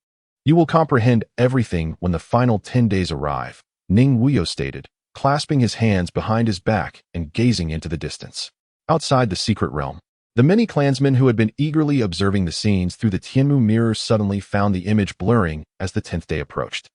"You will comprehend everything when the final 10 days arrive," Ning Wuyou stated, clasping his hands behind his back and gazing into the distance. Outside the secret realm, the many clansmen who had been eagerly observing the scenes through the Tianmu mirrors suddenly found the image blurring as the 10th day approached.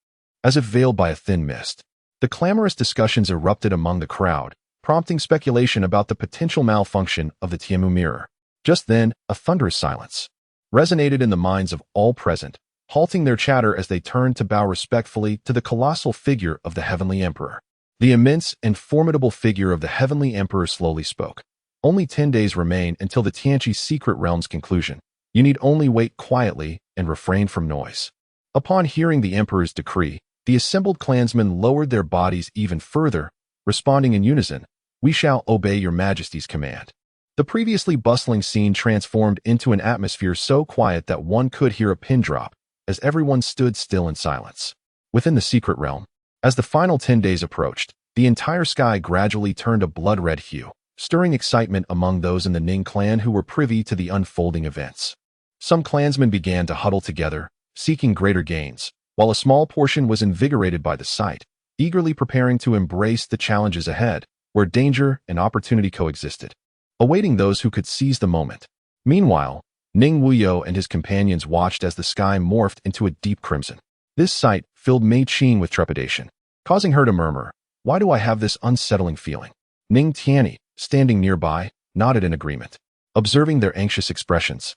As if veiled by a thin mist, the clamorous discussions erupted among the crowd, prompting speculation about the potential malfunction of the Tianmu mirror. Just then, a thunderous silence resonated in the minds of all present, halting their chatter as they turned to bow respectfully to the colossal figure of the Heavenly Emperor. The immense and formidable figure of the Heavenly Emperor slowly spoke. "Only 10 days remain until the Tianqi secret realm's conclusion. You need only wait quietly and refrain from noise." Upon hearing the Emperor's decree, the assembled clansmen lowered their bodies even further, responding in unison, "We shall obey your Majesty's command." The previously bustling scene transformed into an atmosphere so quiet that one could hear a pin drop, as everyone stood still in silence. Within the secret realm, as the final 10 days approached, the entire sky gradually turned a blood-red hue, stirring excitement among those in the Ning clan who were privy to the unfolding events. Some clansmen began to huddle together, seeking greater gains, while a small portion was invigorated by the sight, eagerly preparing to embrace the challenges ahead, where danger and opportunity coexisted, awaiting those who could seize the moment. Meanwhile, Ning Wuyou and his companions watched as the sky morphed into a deep crimson. This sight filled Mei Qing with trepidation, causing her to murmur, "Why do I have this unsettling feeling?" Ning Tianyi, standing nearby, nodded in agreement, observing their anxious expressions.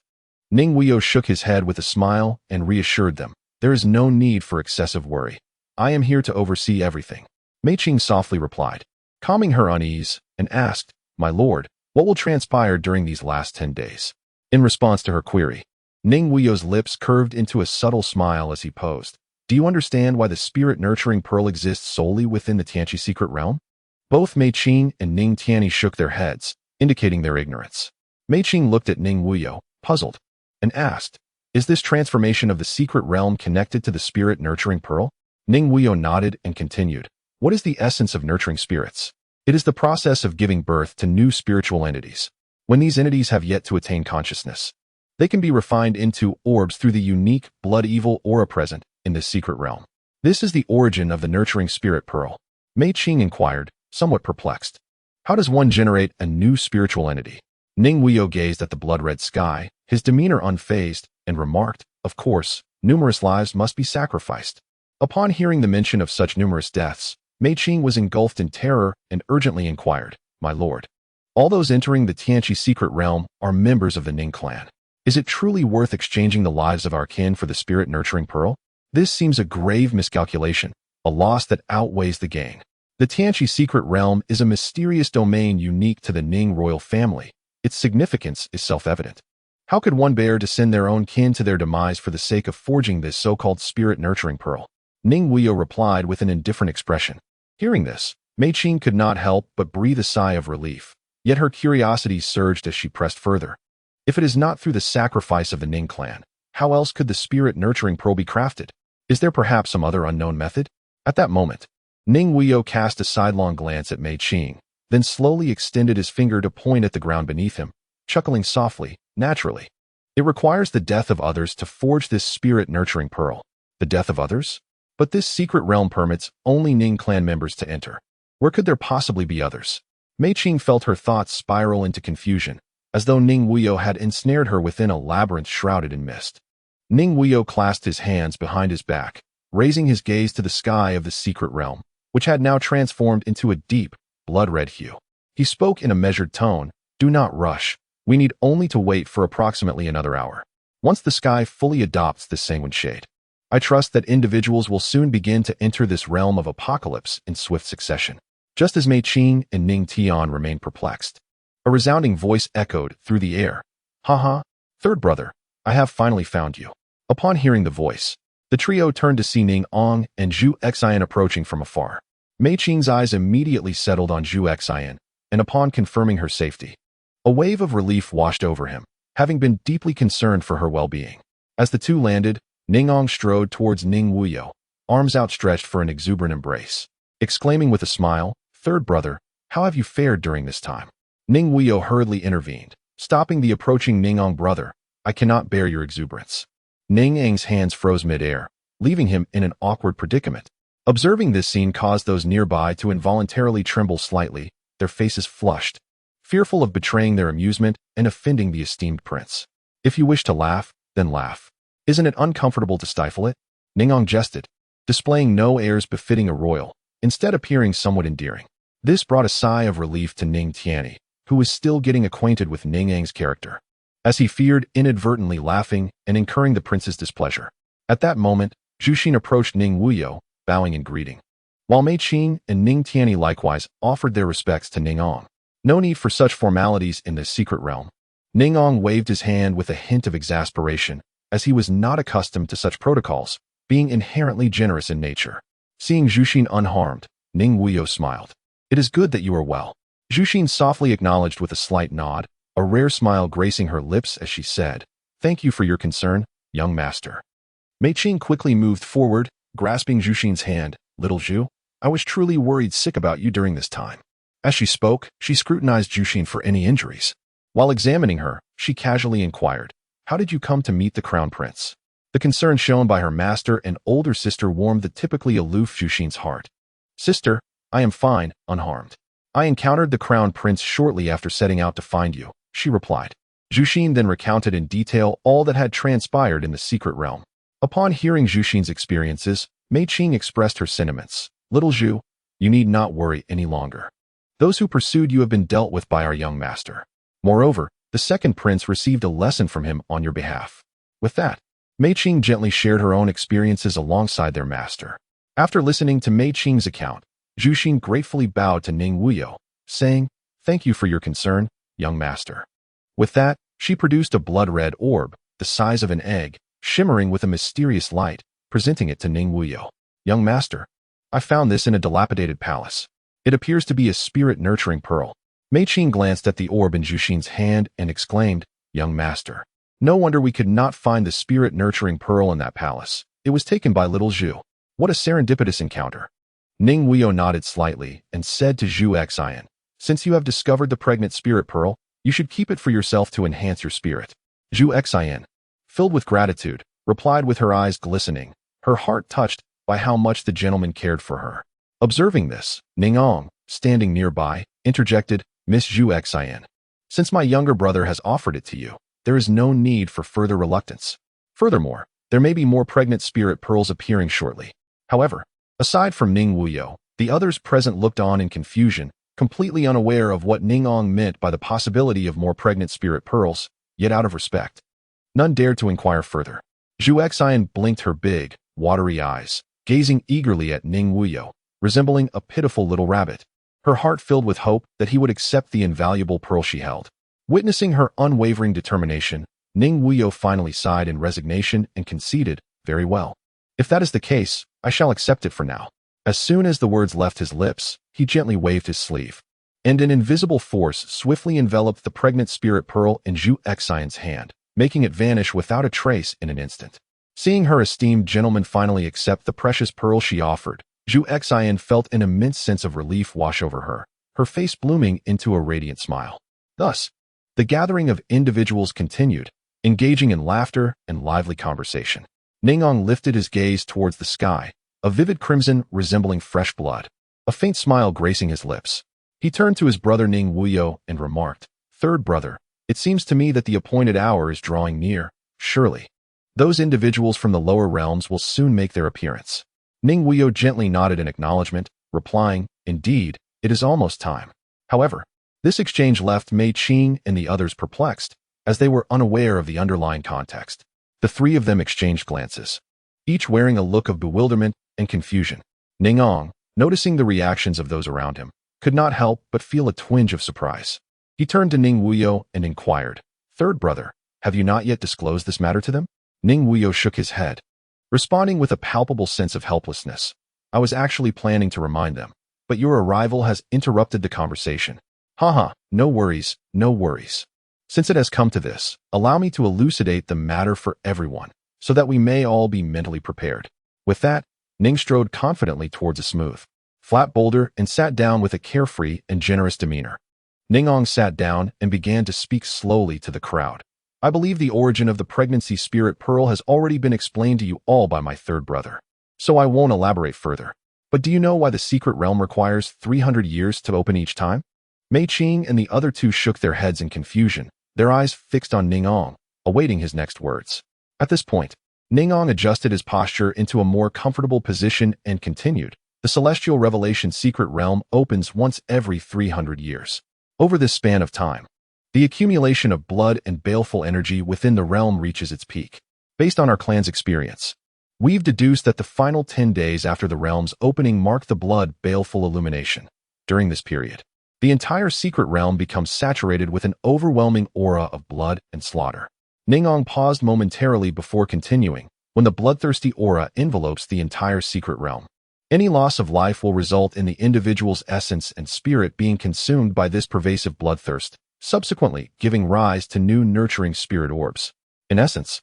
Ning Wuyou shook his head with a smile and reassured them, "There is no need for excessive worry. I am here to oversee everything." Mei Qing softly replied, calming her unease, and asked, "My lord, what will transpire during these last 10 days?" In response to her query, Ning Wuyou's lips curved into a subtle smile as he posed, "Do you understand why the spirit-nurturing pearl exists solely within the Tianqi secret realm?" Both Mei Qing and Ning Tianyi shook their heads, indicating their ignorance. Mei Qing looked at Ning Wuyou, puzzled, and asked, "Is this transformation of the secret realm connected to the spirit-nurturing pearl?" Ning Wuyou nodded and continued, "What is the essence of nurturing spirits? It is the process of giving birth to new spiritual entities. When these entities have yet to attain consciousness, they can be refined into orbs through the unique blood-evil aura present in this secret realm. This is the origin of the nurturing spirit pearl." Mei Qing inquired, somewhat perplexed. "How does one generate a new spiritual entity?" Ning Wuyou gazed at the blood-red sky, his demeanor unfazed, and remarked, "Of course, numerous lives must be sacrificed." Upon hearing the mention of such numerous deaths, Mei Qing was engulfed in terror and urgently inquired, "My lord, all those entering the Tianqi secret realm are members of the Ning clan. Is it truly worth exchanging the lives of our kin for the spirit-nurturing pearl? This seems a grave miscalculation, a loss that outweighs the gain. The Tianqi secret realm is a mysterious domain unique to the Ning royal family. Its significance is self-evident. How could one bear to send their own kin to their demise for the sake of forging this so-called spirit-nurturing pearl?" Ning Wuyou replied with an indifferent expression. Hearing this, Mei Qing could not help but breathe a sigh of relief, yet her curiosity surged as she pressed further. If it is not through the sacrifice of the Ning clan, how else could the spirit-nurturing pearl be crafted? Is there perhaps some other unknown method? At that moment, Ning Wuyou cast a sidelong glance at Mei Qing, then slowly extended his finger to point at the ground beneath him, chuckling softly, "Naturally. It requires the death of others to forge this spirit-nurturing pearl." The death of others? But this secret realm permits only Ning clan members to enter. Where could there possibly be others? Mei Qing felt her thoughts spiral into confusion, as though Ning Wuyou had ensnared her within a labyrinth shrouded in mist. Ning Wuyou clasped his hands behind his back, raising his gaze to the sky of the secret realm, which had now transformed into a deep, blood-red hue. He spoke in a measured tone, "Do not rush. We need only to wait for approximately another hour. Once the sky fully adopts this sanguine shade, I trust that individuals will soon begin to enter this realm of apocalypse in swift succession." Just as Mei Qing and Ning Tian remained perplexed, a resounding voice echoed through the air. "Haha, third brother, I have finally found you." Upon hearing the voice, the trio turned to see Ning Ong and Zhu Xian approaching from afar. Mei Qing's eyes immediately settled on Zhu Xian, and upon confirming her safety, a wave of relief washed over him, having been deeply concerned for her well-being. As the two landed, Ning Ong strode towards Ning Wuyou, arms outstretched for an exuberant embrace, exclaiming with a smile, "Third brother, how have you fared during this time?" Ning Wuyou hurriedly intervened, stopping the approaching Ning Ong. "Brother, I cannot bear your exuberance." Ning Ang's hands froze mid-air, leaving him in an awkward predicament. Observing this scene caused those nearby to involuntarily tremble slightly, their faces flushed, fearful of betraying their amusement and offending the esteemed prince. "If you wish to laugh, then laugh. Isn't it uncomfortable to stifle it?" Ning Ong jested, displaying no airs befitting a royal, instead appearing somewhat endearing. This brought a sigh of relief to Ning Tianyi, who was still getting acquainted with Ning Ang's character, as he feared inadvertently laughing and incurring the prince's displeasure. At that moment, Zhu Xin approached Ning Wuyou, bowing in greeting, while Mei Qing and Ning Tianyi likewise offered their respects to Ning Ong. No need for such formalities in this secret realm. Ning Ong waved his hand with a hint of exasperation, as he was not accustomed to such protocols, being inherently generous in nature. Seeing Zhu Xin unharmed, Ning Wuyou smiled. "It is good that you are well." Zhu Xin softly acknowledged with a slight nod, a rare smile gracing her lips as she said, "Thank you for your concern, young master." Mei Qing quickly moved forward, grasping Zhu Xin's hand. "Little Zhu, I was truly worried sick about you during this time." As she spoke, she scrutinized Zhu Xin for any injuries. While examining her, she casually inquired, "How did you come to meet the crown prince?" The concern shown by her master and older sister warmed the typically aloof Zhu Xin's heart. "Sister, I am fine, unharmed. I encountered the crown prince shortly after setting out to find you," she replied. Zhu Xin then recounted in detail all that had transpired in the secret realm. Upon hearing Zhu Xin's experiences, Mei Qing expressed her sentiments. "Little Zhu, you need not worry any longer. Those who pursued you have been dealt with by our young master. Moreover, the second prince received a lesson from him on your behalf." With that, Mei Qing gently shared her own experiences alongside their master. After listening to Mei Qing's account, Zhu Xin gratefully bowed to Ning Wuyou, saying, "Thank you for your concern, young master." With that, she produced a blood-red orb, the size of an egg, shimmering with a mysterious light, presenting it to Ning Wuyou. "Young master, I found this in a dilapidated palace. It appears to be a spirit-nurturing pearl." Mei Qing glanced at the orb in Zhu Xin's hand and exclaimed, "Young master, no wonder we could not find the spirit-nurturing pearl in that palace. It was taken by little Zhu. What a serendipitous encounter." Ning Wuyou nodded slightly and said to Zhu Xian, "Since you have discovered the pregnant spirit pearl, you should keep it for yourself to enhance your spirit." Zhu Xian, filled with gratitude, replied with her eyes glistening, her heart touched by how much the gentleman cared for her. Observing this, Ning Ong, standing nearby, interjected, "Miss Zhu Xian, since my younger brother has offered it to you, there is no need for further reluctance. Furthermore, there may be more pregnant spirit pearls appearing shortly." However, aside from Ning Wuyou, the others present looked on in confusion, completely unaware of what Ning Ong meant by the possibility of more pregnant spirit pearls, yet out of respect, none dared to inquire further. Zhu Xian blinked her big, watery eyes, gazing eagerly at Ning Wuyou, resembling a pitiful little rabbit, her heart filled with hope that he would accept the invaluable pearl she held. Witnessing her unwavering determination, Ning Wuyou finally sighed in resignation and conceded, "Very well. If that is the case, I shall accept it for now." As soon as the words left his lips, he gently waved his sleeve, and an invisible force swiftly enveloped the pregnant spirit pearl in Zhu Xian's hand, making it vanish without a trace in an instant. Seeing her esteemed gentleman finally accept the precious pearl she offered, Zhu Xian felt an immense sense of relief wash over her, her face blooming into a radiant smile. Thus, the gathering of individuals continued, engaging in laughter and lively conversation. Ning Ong lifted his gaze towards the sky, a vivid crimson resembling fresh blood, a faint smile gracing his lips. He turned to his brother Ning Wuyou and remarked, "Third brother, it seems to me that the appointed hour is drawing near, surely." Those individuals from the lower realms will soon make their appearance. Ning Wuyou gently nodded in acknowledgement, replying, "Indeed, it is almost time." However, this exchange left Mei Qing and the others perplexed, as they were unaware of the underlying context. The three of them exchanged glances, each wearing a look of bewilderment and confusion. Ning Ong, noticing the reactions of those around him, could not help but feel a twinge of surprise. He turned to Ning Wuyou and inquired, "Third brother, have you not yet disclosed this matter to them?" Ning Wuyou shook his head, responding with a palpable sense of helplessness. "I was actually planning to remind them, but your arrival has interrupted the conversation." "Haha, no worries, no worries. Since it has come to this, allow me to elucidate the matter for everyone, so that we may all be mentally prepared." With that, Ning strode confidently towards a smooth, flat boulder and sat down with a carefree and generous demeanor. Ning Ong sat down and began to speak slowly to the crowd. "I believe the origin of the pregnancy spirit pearl has already been explained to you all by my third brother, so I won't elaborate further. But do you know why the secret realm requires 300 years to open each time?" Mei Qing and the other two shook their heads in confusion, their eyes fixed on Ning Ong, awaiting his next words. At this point, Ning Ong adjusted his posture into a more comfortable position and continued, "The celestial revelation secret realm opens once every 300 years. Over this span of time, the accumulation of blood and baleful energy within the realm reaches its peak. Based on our clan's experience, we've deduced that the final 10 days after the realm's opening mark the blood baleful illumination. During this period, the entire secret realm becomes saturated with an overwhelming aura of blood and slaughter." Ning Ong paused momentarily before continuing, "When the bloodthirsty aura envelopes the entire secret realm, any loss of life will result in the individual's essence and spirit being consumed by this pervasive bloodthirst, subsequently giving rise to new nurturing spirit orbs. In essence,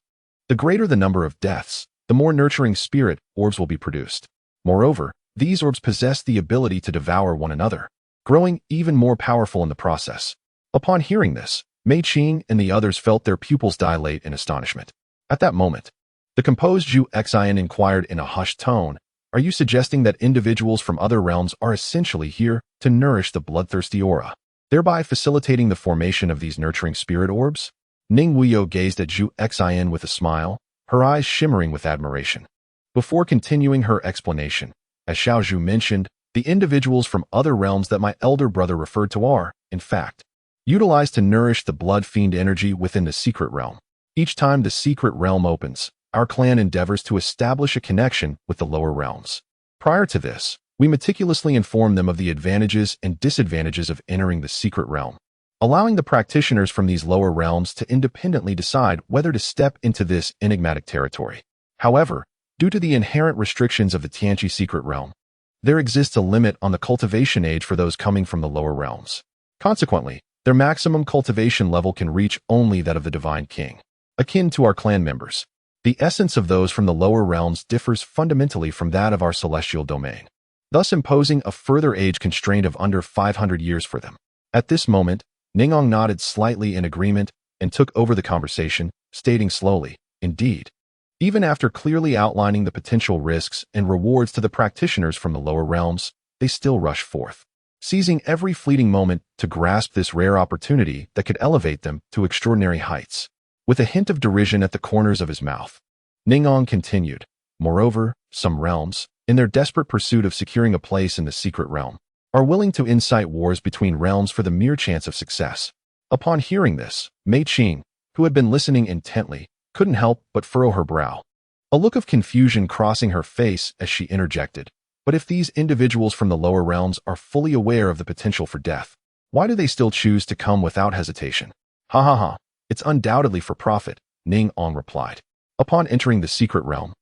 the greater the number of deaths, the more nurturing spirit orbs will be produced. Moreover, these orbs possess the ability to devour one another, growing even more powerful in the process." Upon hearing this, Mei Qing and the others felt their pupils dilate in astonishment. At that moment, the composed Zhu Xian inquired in a hushed tone, "Are you suggesting that individuals from other realms are essentially here to nourish the bloodthirsty aura, thereby facilitating the formation of these nurturing spirit orbs?" Ning Wuyou gazed at Zhu Xian with a smile, her eyes shimmering with admiration. Before continuing her explanation, as Xiao Zhu mentioned, "The individuals from other realms that my elder brother referred to are, in fact, utilized to nourish the blood fiend energy within the secret realm. Each time the secret realm opens, our clan endeavors to establish a connection with the lower realms. Prior to this, we meticulously inform them of the advantages and disadvantages of entering the secret realm, allowing the practitioners from these lower realms to independently decide whether to step into this enigmatic territory. However, due to the inherent restrictions of the Tianqi secret realm, there exists a limit on the cultivation age for those coming from the lower realms. Consequently, their maximum cultivation level can reach only that of the Divine King, akin to our clan members. The essence of those from the lower realms differs fundamentally from that of our celestial domain, thus imposing a further age constraint of under 500 years for them." At this moment, Ning Ong nodded slightly in agreement and took over the conversation, stating slowly, "Indeed, even after clearly outlining the potential risks and rewards to the practitioners from the lower realms, they still rush forth, seizing every fleeting moment to grasp this rare opportunity that could elevate them to extraordinary heights." With a hint of derision at the corners of his mouth, Ning Ong continued, "Moreover, some realms, in their desperate pursuit of securing a place in the secret realm, are willing to incite wars between realms for the mere chance of success." Upon hearing this, Mei Qing, who had been listening intently, couldn't help but furrow her brow, a look of confusion crossing her face as she interjected, "But if these individuals from the lower realms are fully aware of the potential for death, why do they still choose to come without hesitation?" "Ha ha ha, it's undoubtedly for profit," Ning Ong replied. "Upon entering the secret realm,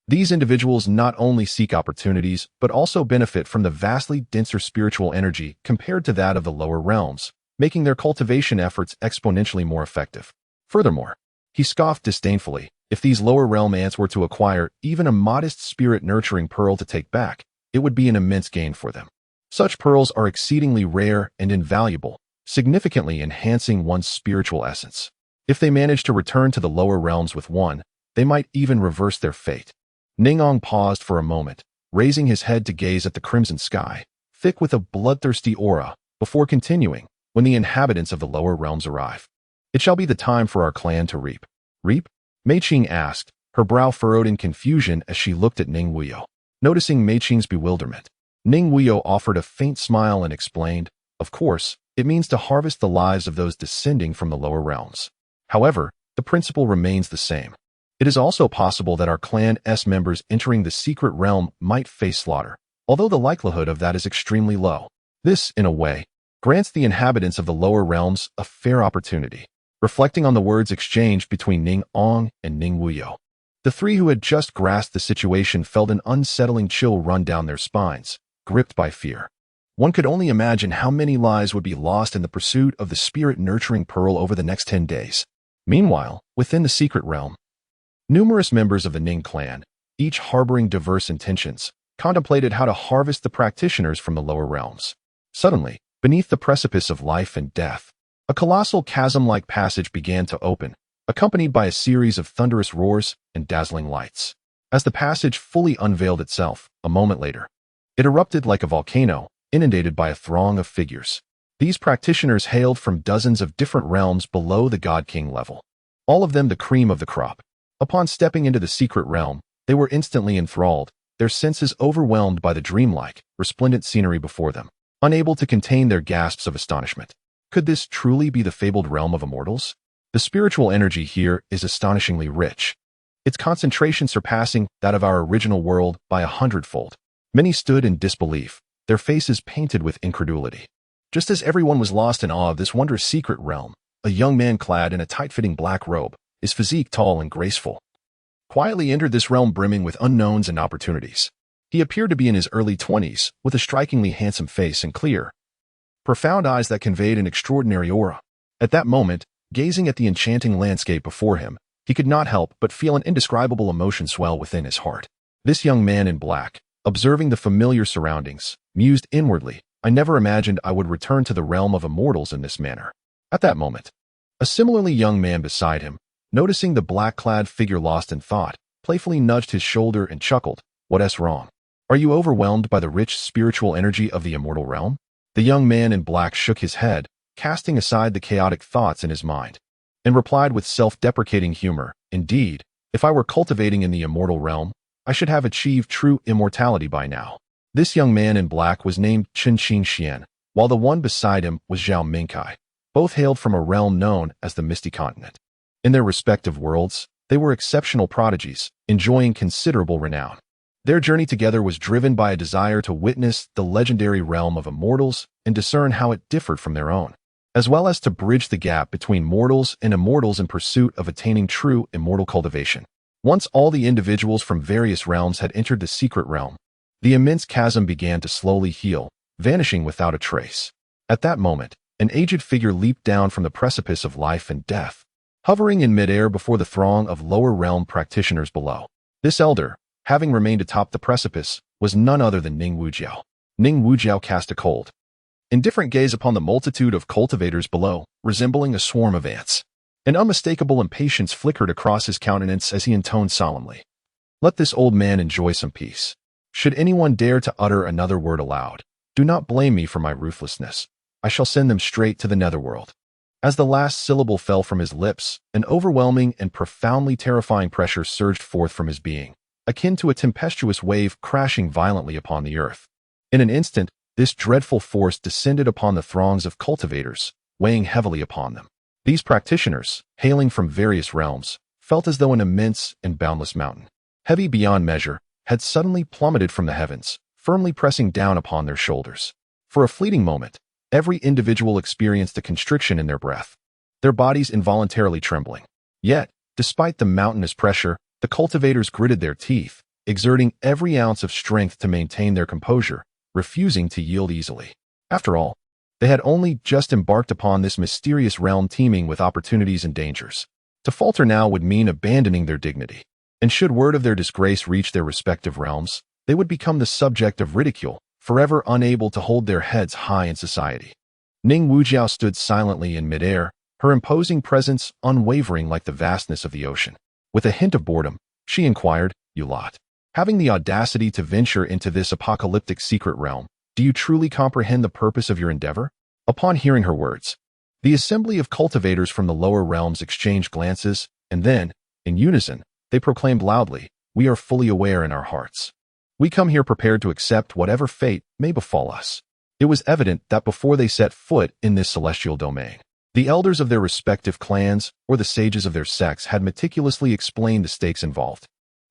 these individuals not only seek opportunities, but also benefit from the vastly denser spiritual energy compared to that of the lower realms, making their cultivation efforts exponentially more effective. Furthermore," he scoffed disdainfully, "if these lower realm ants were to acquire even a modest spirit-nurturing pearl to take back, it would be an immense gain for them. Such pearls are exceedingly rare and invaluable, significantly enhancing one's spiritual essence. If they manage to return to the lower realms with one, they might even reverse their fate." Ning Ong paused for a moment, raising his head to gaze at the crimson sky, thick with a bloodthirsty aura, before continuing, "When the inhabitants of the lower realms arrive, it shall be the time for our clan to reap." "Reap?" Mei Qing asked, her brow furrowed in confusion as she looked at Ning Wuyou. Noticing Mei Qing's bewilderment, Ning Wuyou offered a faint smile and explained, "Of course, it means to harvest the lives of those descending from the lower realms. However, the principle remains the same. It is also possible that our clan's members entering the secret realm might face slaughter, although the likelihood of that is extremely low. This, in a way, grants the inhabitants of the lower realms a fair opportunity." Reflecting on the words exchanged between Ning Ong and Ning Wuyou, the three who had just grasped the situation felt an unsettling chill run down their spines, gripped by fear. One could only imagine how many lives would be lost in the pursuit of the spirit-nurturing pearl over the next 10 days. Meanwhile, within the secret realm, numerous members of the Ning clan, each harboring diverse intentions, contemplated how to harvest the practitioners from the lower realms. Suddenly, beneath the precipice of life and death, a colossal chasm-like passage began to open, accompanied by a series of thunderous roars and dazzling lights. As the passage fully unveiled itself, a moment later, it erupted like a volcano, inundated by a throng of figures. These practitioners hailed from dozens of different realms below the God King level, all of them the cream of the crop. Upon stepping into the secret realm, they were instantly enthralled, their senses overwhelmed by the dreamlike, resplendent scenery before them, unable to contain their gasps of astonishment. Could this truly be the fabled realm of immortals? The spiritual energy here is astonishingly rich, its concentration surpassing that of our original world by 100-fold. Many stood in disbelief, their faces painted with incredulity. Just as everyone was lost in awe of this wondrous secret realm, a young man clad in a tight-fitting black robe, his physique tall and graceful, quietly entered this realm brimming with unknowns and opportunities. He appeared to be in his early 20s, with a strikingly handsome face and clear, profound eyes that conveyed an extraordinary aura. At that moment, gazing at the enchanting landscape before him, he could not help but feel an indescribable emotion swell within his heart. This young man in black, observing the familiar surroundings, mused inwardly, "I never imagined I would return to the realm of immortals in this manner." At that moment, a similarly young man beside him, noticing the black-clad figure lost in thought, playfully nudged his shoulder and chuckled, "What's wrong? Are you overwhelmed by the rich spiritual energy of the immortal realm?" The young man in black shook his head, casting aside the chaotic thoughts in his mind, and replied with self-deprecating humor, "Indeed, if I were cultivating in the immortal realm, I should have achieved true immortality by now." This young man in black was named Chen Qingxian, while the one beside him was Zhao Mingkai. Both hailed from a realm known as the Misty Continent. In their respective worlds, they were exceptional prodigies, enjoying considerable renown. Their journey together was driven by a desire to witness the legendary realm of immortals and discern how it differed from their own, as well as to bridge the gap between mortals and immortals in pursuit of attaining true immortal cultivation. Once all the individuals from various realms had entered the secret realm, the immense chasm began to slowly heal, vanishing without a trace. At that moment, an aged figure leaped down from the precipice of life and death, hovering in midair before the throng of lower realm practitioners below. This elder, having remained atop the precipice, was none other than Ning Wuyou. Ning Wuyou cast a cold, indifferent gaze upon the multitude of cultivators below, resembling a swarm of ants. An unmistakable impatience flickered across his countenance as he intoned solemnly, "Let this old man enjoy some peace. Should anyone dare to utter another word aloud, do not blame me for my ruthlessness. I shall send them straight to the netherworld." As the last syllable fell from his lips, an overwhelming and profoundly terrifying pressure surged forth from his being, akin to a tempestuous wave crashing violently upon the earth. In an instant, this dreadful force descended upon the throngs of cultivators, weighing heavily upon them. These practitioners, hailing from various realms, felt as though an immense and boundless mountain, heavy beyond measure, had suddenly plummeted from the heavens, firmly pressing down upon their shoulders. For a fleeting moment, every individual experienced a constriction in their breath, their bodies involuntarily trembling. Yet, despite the mountainous pressure, the cultivators gritted their teeth, exerting every ounce of strength to maintain their composure, refusing to yield easily. After all, they had only just embarked upon this mysterious realm teeming with opportunities and dangers. To falter now would mean abandoning their dignity, and should word of their disgrace reach their respective realms, they would become the subject of ridicule, forever unable to hold their heads high in society. Ning Wuyou stood silently in midair, her imposing presence unwavering like the vastness of the ocean. With a hint of boredom, she inquired, "You lot, having the audacity to venture into this apocalyptic secret realm, do you truly comprehend the purpose of your endeavor?" Upon hearing her words, the assembly of cultivators from the lower realms exchanged glances, and then, in unison, They proclaimed loudly, "We are fully aware in our hearts. We come here prepared to accept whatever fate may befall us." It was evident that before they set foot in this celestial domain, the elders of their respective clans or the sages of their sects had meticulously explained the stakes involved.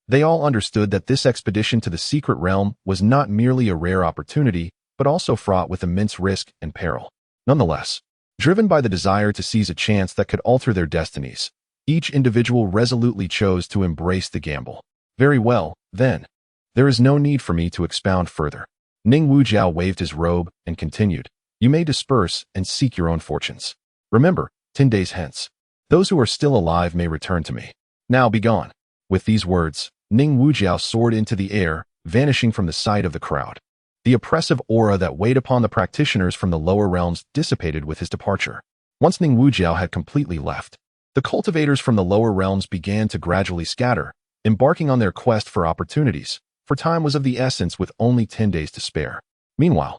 They all understood that this expedition to the secret realm was not merely a rare opportunity, but also fraught with immense risk and peril. Nonetheless, driven by the desire to seize a chance that could alter their destinies, each individual resolutely chose to embrace the gamble. "Very well, then. There is no need for me to expound further." Ning Wuyou waved his robe and continued, "You may disperse and seek your own fortunes. Remember, 10 days hence, those who are still alive may return to me. Now be gone." With these words, Ning Wuyou soared into the air, vanishing from the sight of the crowd. The oppressive aura that weighed upon the practitioners from the lower realms dissipated with his departure. Once Ning Wuyou had completely left, the cultivators from the lower realms began to gradually scatter, embarking on their quest for opportunities, for time was of the essence with only 10 days to spare. Meanwhile,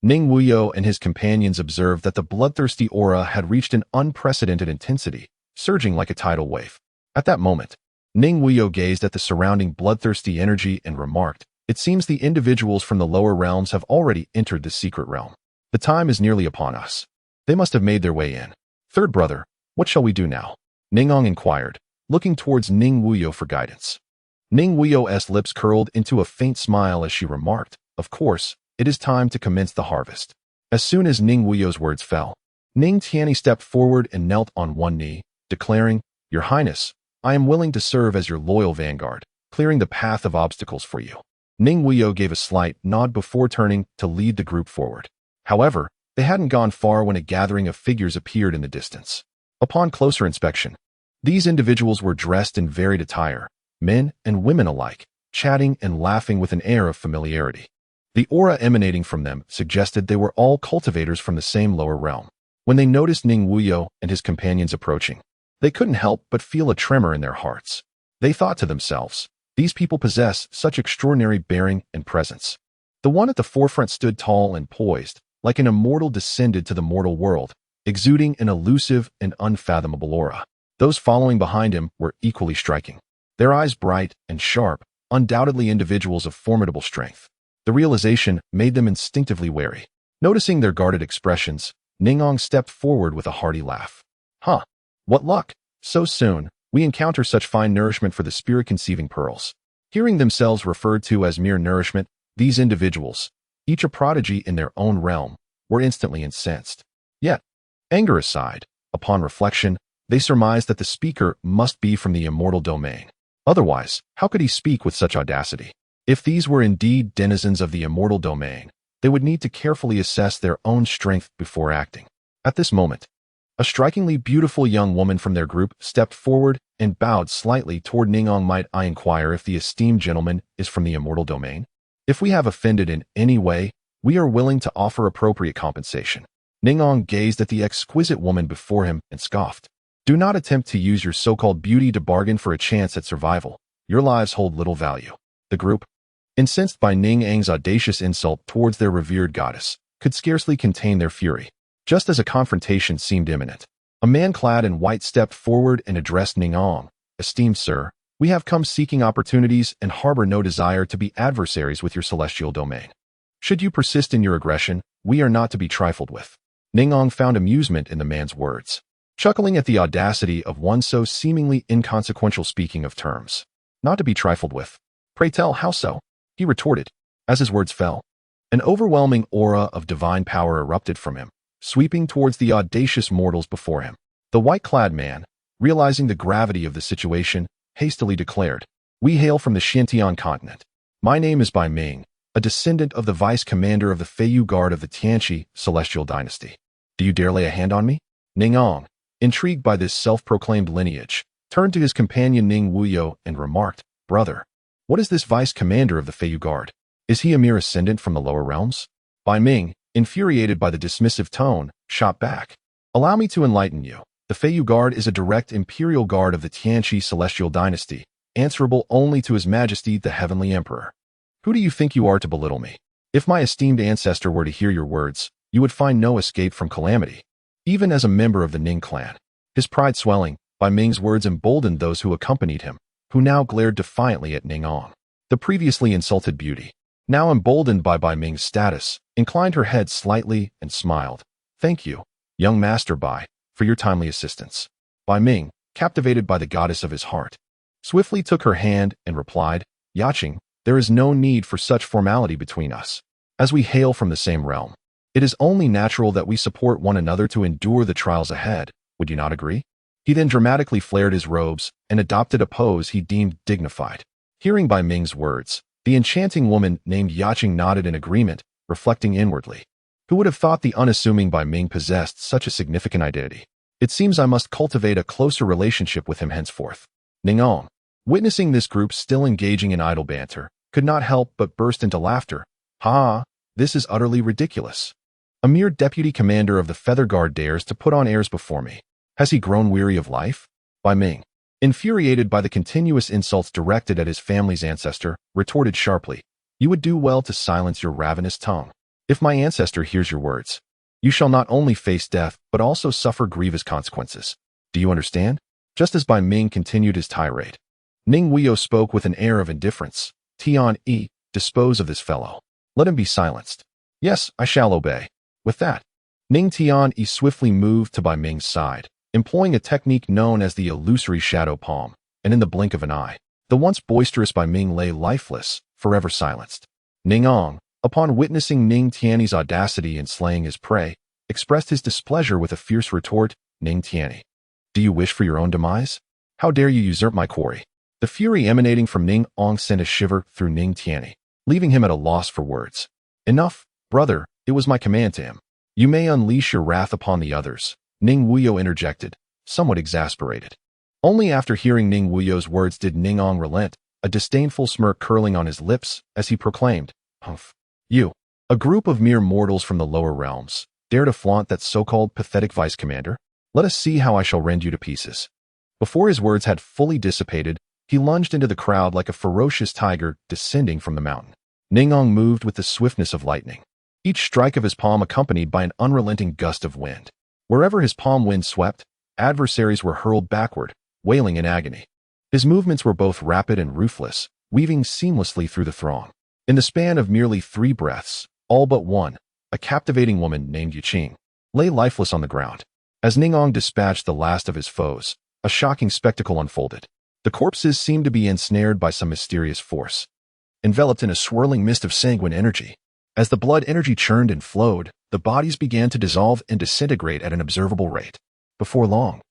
Ning Wuyou and his companions observed that the bloodthirsty aura had reached an unprecedented intensity, surging like a tidal wave. At that moment, Ning Wuyou gazed at the surrounding bloodthirsty energy and remarked, "It seems the individuals from the lower realms have already entered the secret realm. The time is nearly upon us. They must have made their way in. Third brother, what shall we do now?" Ningong inquired, looking towards Ning Wuyou for guidance. Ning Wuyou's lips curled into a faint smile as she remarked, "Of course, it is time to commence the harvest." As soon as Ning Wuyou's words fell, Ning Tianyi stepped forward and knelt on one knee, declaring, "Your Highness, I am willing to serve as your loyal vanguard, clearing the path of obstacles for you." Ning Wuyou gave a slight nod before turning to lead the group forward. However, they hadn't gone far when a gathering of figures appeared in the distance. Upon closer inspection, these individuals were dressed in varied attire, men and women alike, chatting and laughing with an air of familiarity. The aura emanating from them suggested they were all cultivators from the same lower realm. When they noticed Ning Wuyou and his companions approaching, they couldn't help but feel a tremor in their hearts. They thought to themselves, "These people possess such extraordinary bearing and presence." The one at the forefront stood tall and poised, like an immortal descended to the mortal world, exuding an elusive and unfathomable aura. Those following behind him were equally striking. Their eyes bright and sharp, undoubtedly individuals of formidable strength. The realization made them instinctively wary. Noticing their guarded expressions, Ningong stepped forward with a hearty laugh. "Huh, what luck! So soon, we encounter such fine nourishment for the spirit-conceiving pearls." Hearing themselves referred to as mere nourishment, these individuals, each a prodigy in their own realm, were instantly incensed. Yet, anger aside, upon reflection, they surmised that the speaker must be from the immortal domain. Otherwise, how could he speak with such audacity? If these were indeed denizens of the immortal domain, they would need to carefully assess their own strength before acting. At this moment, a strikingly beautiful young woman from their group stepped forward and bowed slightly toward Ningong. "Might I inquire if the esteemed gentleman is from the immortal domain? If we have offended in any way, we are willing to offer appropriate compensation." Ningong gazed at the exquisite woman before him and scoffed. "Do not attempt to use your so-called beauty to bargain for a chance at survival. Your lives hold little value." The group, incensed by Ningang's audacious insult towards their revered goddess, could scarcely contain their fury. Just as a confrontation seemed imminent, a man clad in white stepped forward and addressed Ningong. "Esteemed sir, we have come seeking opportunities and harbor no desire to be adversaries with your celestial domain. Should you persist in your aggression, we are not to be trifled with." Ningong found amusement in the man's words, chuckling at the audacity of one so seemingly inconsequential speaking of terms. "Not to be trifled with? Pray tell, how so?" he retorted. As his words fell, an overwhelming aura of divine power erupted from him, sweeping towards the audacious mortals before him. The white-clad man, realizing the gravity of the situation, hastily declared, "We hail from the Xintian continent. My name is Bai Ming, a descendant of the vice-commander of the Feiyu Guard of the Tianqi celestial dynasty. Do you dare lay a hand on me?" Ningong, intrigued by this self-proclaimed lineage, turned to his companion Ning Wuyou and remarked, "Brother, what is this vice-commander of the Feiyu Guard? Is he a mere ascendant from the lower realms?" Bai Ming, infuriated by the dismissive tone, shot back, "Allow me to enlighten you. The Feiyu Guard is a direct imperial guard of the Tianqi celestial dynasty, answerable only to His Majesty the Heavenly Emperor. Who do you think you are to belittle me? If my esteemed ancestor were to hear your words, you would find no escape from calamity." Even as a member of the Ning clan, his pride swelling, Bai Ming's words emboldened those who accompanied him, who now glared defiantly at Ning Wuyou. The previously insulted beauty, now emboldened by Bai Ming's status, inclined her head slightly and smiled. "Thank you, young Master Bai, for your timely assistance." Bai Ming, captivated by the goddess of his heart, swiftly took her hand and replied, "Yaqing, there is no need for such formality between us. As we hail from the same realm, it is only natural that we support one another to endure the trials ahead. Would you not agree?" He then dramatically flared his robes and adopted a pose he deemed dignified. Hearing Bai Ming's words, the enchanting woman named Yaqing nodded in agreement, reflecting inwardly. Who would have thought the unassuming Bai Ming possessed such a significant identity? It seems I must cultivate a closer relationship with him henceforth. Ning Wuyou, witnessing this group still engaging in idle banter, could not help but burst into laughter. "Ha! This is utterly ridiculous. A mere deputy commander of the Feather Guard dares to put on airs before me. Has he grown weary of life?" Bai Ming, infuriated by the continuous insults directed at his family's ancestor, retorted sharply, "You would do well to silence your ravenous tongue. If my ancestor hears your words, you shall not only face death, but also suffer grievous consequences. Do you understand?" Just as Bai Ming continued his tirade, Ning Wuyou spoke with an air of indifference. "Tian, dispose of this fellow. Let him be silenced." "Yes, I shall obey." With that, Ning Tian swiftly moved to Bai Ming's side, employing a technique known as the illusory shadow palm, and in the blink of an eye, the once boisterous Bai Ming lay lifeless, forever silenced. Ning Wuyou, upon witnessing Ning Tian's audacity in slaying his prey, expressed his displeasure with a fierce retort. "Ning Tian, do you wish for your own demise? How dare you usurp my quarry?" The fury emanating from Ning Wuyou sent a shiver through Ning Tian, leaving him at a loss for words. "Enough, brother, it was my command to him. You may unleash your wrath upon the others," Ning Wuyou interjected, somewhat exasperated. Only after hearing Ning Wuyou's words did Ning Wuyou relent, a disdainful smirk curling on his lips as he proclaimed, "Humph. You, a group of mere mortals from the lower realms, dare to flaunt that so-called pathetic vice commander? Let us see how I shall rend you to pieces." Before his words had fully dissipated, he lunged into the crowd like a ferocious tiger descending from the mountain. Ning Wuyou moved with the swiftness of lightning, each strike of his palm accompanied by an unrelenting gust of wind. Wherever his palm wind swept, adversaries were hurled backward, wailing in agony. His movements were both rapid and ruthless, weaving seamlessly through the throng. In the span of merely 3 breaths, all but one, a captivating woman named Yaqing, lay lifeless on the ground. As Ning Wuyou dispatched the last of his foes, a shocking spectacle unfolded. The corpses seemed to be ensnared by some mysterious force, enveloped in a swirling mist of sanguine energy. As the blood energy churned and flowed, the bodies began to dissolve and disintegrate at an observable rate. Before long,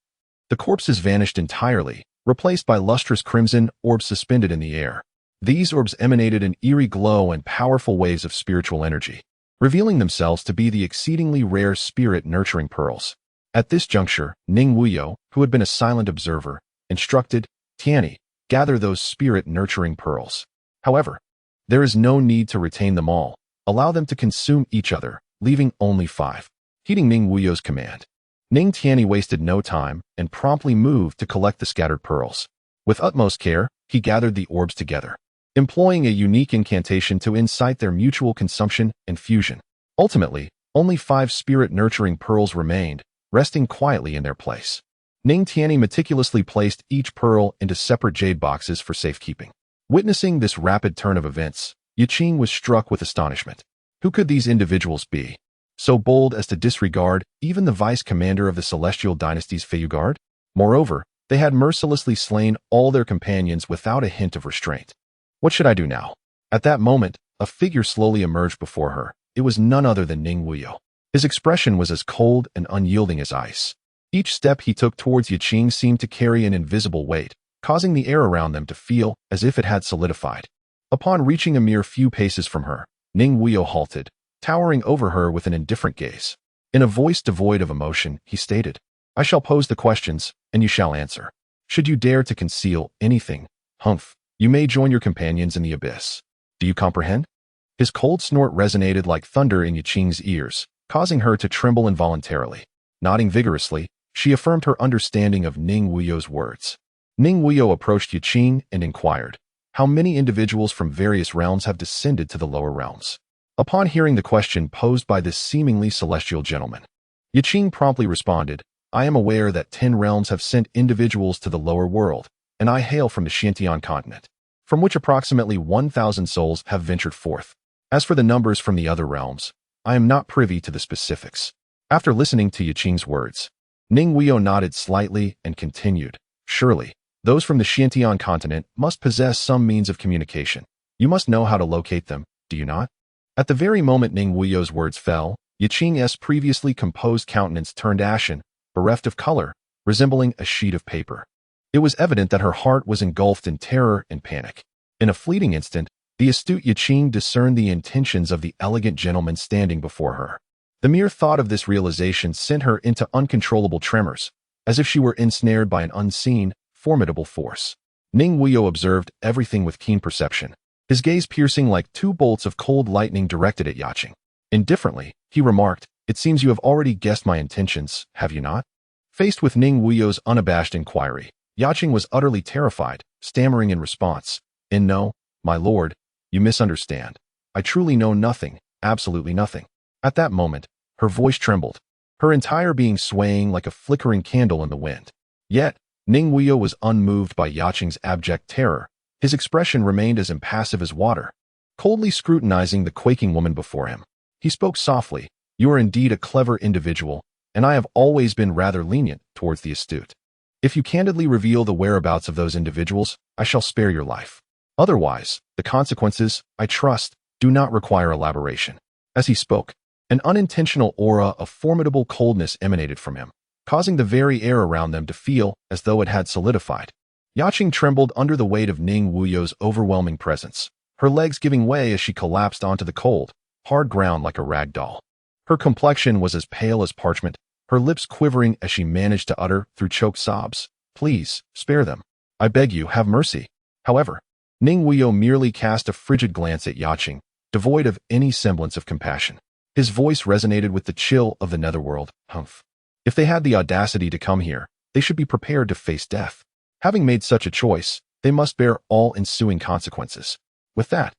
the corpses vanished entirely, replaced by lustrous crimson orbs suspended in the air. These orbs emanated an eerie glow and powerful waves of spiritual energy, revealing themselves to be the exceedingly rare spirit-nurturing pearls. At this juncture, Ning Wuyou, who had been a silent observer, instructed, "Tian, gather those spirit-nurturing pearls. However, there is no need to retain them all. Allow them to consume each other, leaving only 5. Heeding Ning Wuyou's command, Ning Tian wasted no time and promptly moved to collect the scattered pearls. With utmost care, he gathered the orbs together, employing a unique incantation to incite their mutual consumption and fusion. Ultimately, only 5 spirit-nurturing pearls remained, resting quietly in their place. Ning Tian meticulously placed each pearl into separate jade boxes for safekeeping. Witnessing this rapid turn of events, Yaqing was struck with astonishment. Who could these individuals be, so bold as to disregard even the vice commander of the Celestial Dynasty's Feiyu Guard? Moreover, they had mercilessly slain all their companions without a hint of restraint. What should I do now? At that moment, a figure slowly emerged before her. It was none other than Ning Wuyou. His expression was as cold and unyielding as ice. Each step he took towards Yaqing seemed to carry an invisible weight, causing the air around them to feel as if it had solidified. Upon reaching a mere few paces from her, Ning Wuyou halted, towering over her with an indifferent gaze. In a voice devoid of emotion, he stated, "I shall pose the questions, and you shall answer. Should you dare to conceal anything, humph, you may join your companions in the abyss. Do you comprehend?" His cold snort resonated like thunder in Yaqing's ears, causing her to tremble involuntarily. Nodding vigorously, she affirmed her understanding of Ning Wuyou's words. Ning Wuyou approached Yaqing and inquired, "How many individuals from various realms have descended to the lower realms?" Upon hearing the question posed by this seemingly celestial gentleman, Yaqing promptly responded, "I am aware that 10 realms have sent individuals to the lower world, and I hail from the Xiantian continent, from which approximately 1,000 souls have ventured forth. As for the numbers from the other realms, I am not privy to the specifics." After listening to Yaqing's words, Ning Wuyou nodded slightly and continued, "Surely, those from the Xiantian continent must possess some means of communication. You must know how to locate them, do you not?" At the very moment Ning Wuyou's words fell, Yaqing's previously composed countenance turned ashen, bereft of color, resembling a sheet of paper. It was evident that her heart was engulfed in terror and panic. In a fleeting instant, the astute Yaqing discerned the intentions of the elegant gentleman standing before her. The mere thought of this realization sent her into uncontrollable tremors, as if she were ensnared by an unseen, formidable force. Ning Wuyou observed everything with keen perception, his gaze piercing like two bolts of cold lightning directed at Yaqing. Indifferently, he remarked, "It seems you have already guessed my intentions, have you not?" Faced with Ning Wuyou's unabashed inquiry, Yaqing was utterly terrified, stammering in response, "No, my lord, you misunderstand. I truly know nothing, absolutely nothing." At that moment, her voice trembled, her entire being swaying like a flickering candle in the wind. Yet, Ning Wuyou was unmoved by Yaqing's abject terror. His expression remained as impassive as water, coldly scrutinizing the quaking woman before him. He spoke softly, "You are indeed a clever individual, and I have always been rather lenient towards the astute. If you candidly reveal the whereabouts of those individuals, I shall spare your life. Otherwise, the consequences, I trust, do not require elaboration." As he spoke, an unintentional aura of formidable coldness emanated from him, causing the very air around them to feel as though it had solidified. Yaqing trembled under the weight of Ning Wuyou's overwhelming presence, her legs giving way as she collapsed onto the cold, hard ground like a rag doll. Her complexion was as pale as parchment, her lips quivering as she managed to utter, through choked sobs, "Please, spare them. I beg you, have mercy." However, Ning Wuyou merely cast a frigid glance at Yaqing, devoid of any semblance of compassion. His voice resonated with the chill of the netherworld. "Humph. If they had the audacity to come here, they should be prepared to face death. Having made such a choice, they must bear all ensuing consequences." With that,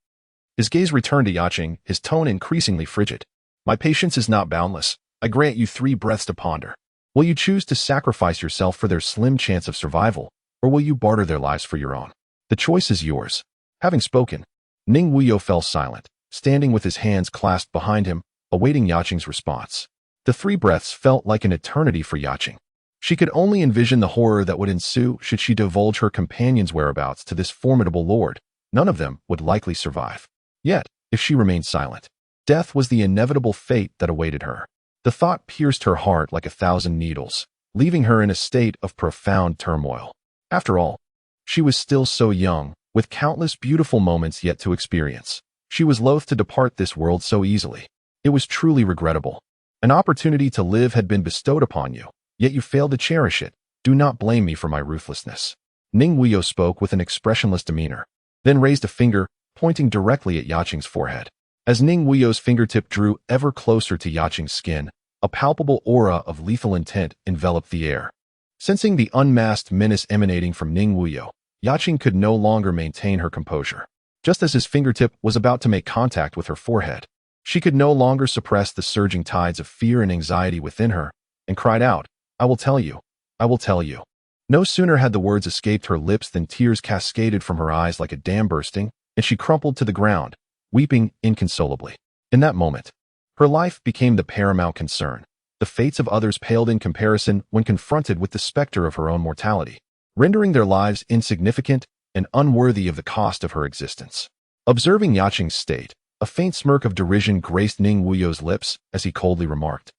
his gaze returned to Yaqing, his tone increasingly frigid. "My patience is not boundless. I grant you 3 breaths to ponder. Will you choose to sacrifice yourself for their slim chance of survival, or will you barter their lives for your own? The choice is yours." Having spoken, Ning Wuyou fell silent, standing with his hands clasped behind him, awaiting Yaqing's response. The 3 breaths felt like an eternity for Yaqing. She could only envision the horror that would ensue should she divulge her companion's whereabouts to this formidable lord. None of them would likely survive. Yet, if she remained silent, death was the inevitable fate that awaited her. The thought pierced her heart like 1,000 needles, leaving her in a state of profound turmoil. After all, she was still so young, with countless beautiful moments yet to experience. She was loath to depart this world so easily. It was truly regrettable. An opportunity to live had been bestowed upon you, yet you failed to cherish it. Do not blame me for my ruthlessness." Ning Wuyou spoke with an expressionless demeanor, then raised a finger, pointing directly at Yaqing's forehead. As Ning Wuyou's fingertip drew ever closer to Yaqing's skin, a palpable aura of lethal intent enveloped the air. Sensing the unmasked menace emanating from Ning Wuyou, Yaqing could no longer maintain her composure. Just as his fingertip was about to make contact with her forehead, she could no longer suppress the surging tides of fear and anxiety within her, and cried out, "I will tell you. I will tell you." No sooner had the words escaped her lips than tears cascaded from her eyes like a dam bursting, and she crumpled to the ground, weeping inconsolably. In that moment, her life became the paramount concern. The fates of others paled in comparison when confronted with the specter of her own mortality, rendering their lives insignificant and unworthy of the cost of her existence. Observing Yaqing's state, a faint smirk of derision graced Ning Wuyou's lips as he coldly remarked,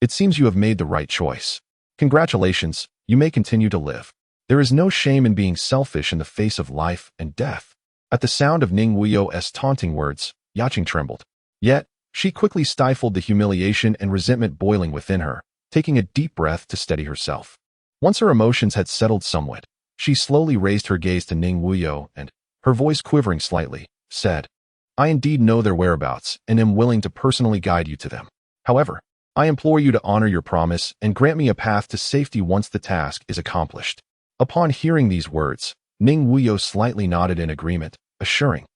"It seems you have made the right choice. Congratulations, you may continue to live. There is no shame in being selfish in the face of life and death." At the sound of Ning Wuyou's taunting words, Yaqing trembled. Yet, she quickly stifled the humiliation and resentment boiling within her, taking a deep breath to steady herself. Once her emotions had settled somewhat, she slowly raised her gaze to Ning Wuyou and, her voice quivering slightly, said, "I indeed know their whereabouts and am willing to personally guide you to them. However, I implore you to honor your promise and grant me a path to safety once the task is accomplished." Upon hearing these words, Ning Wuyou slightly nodded in agreement, assuring,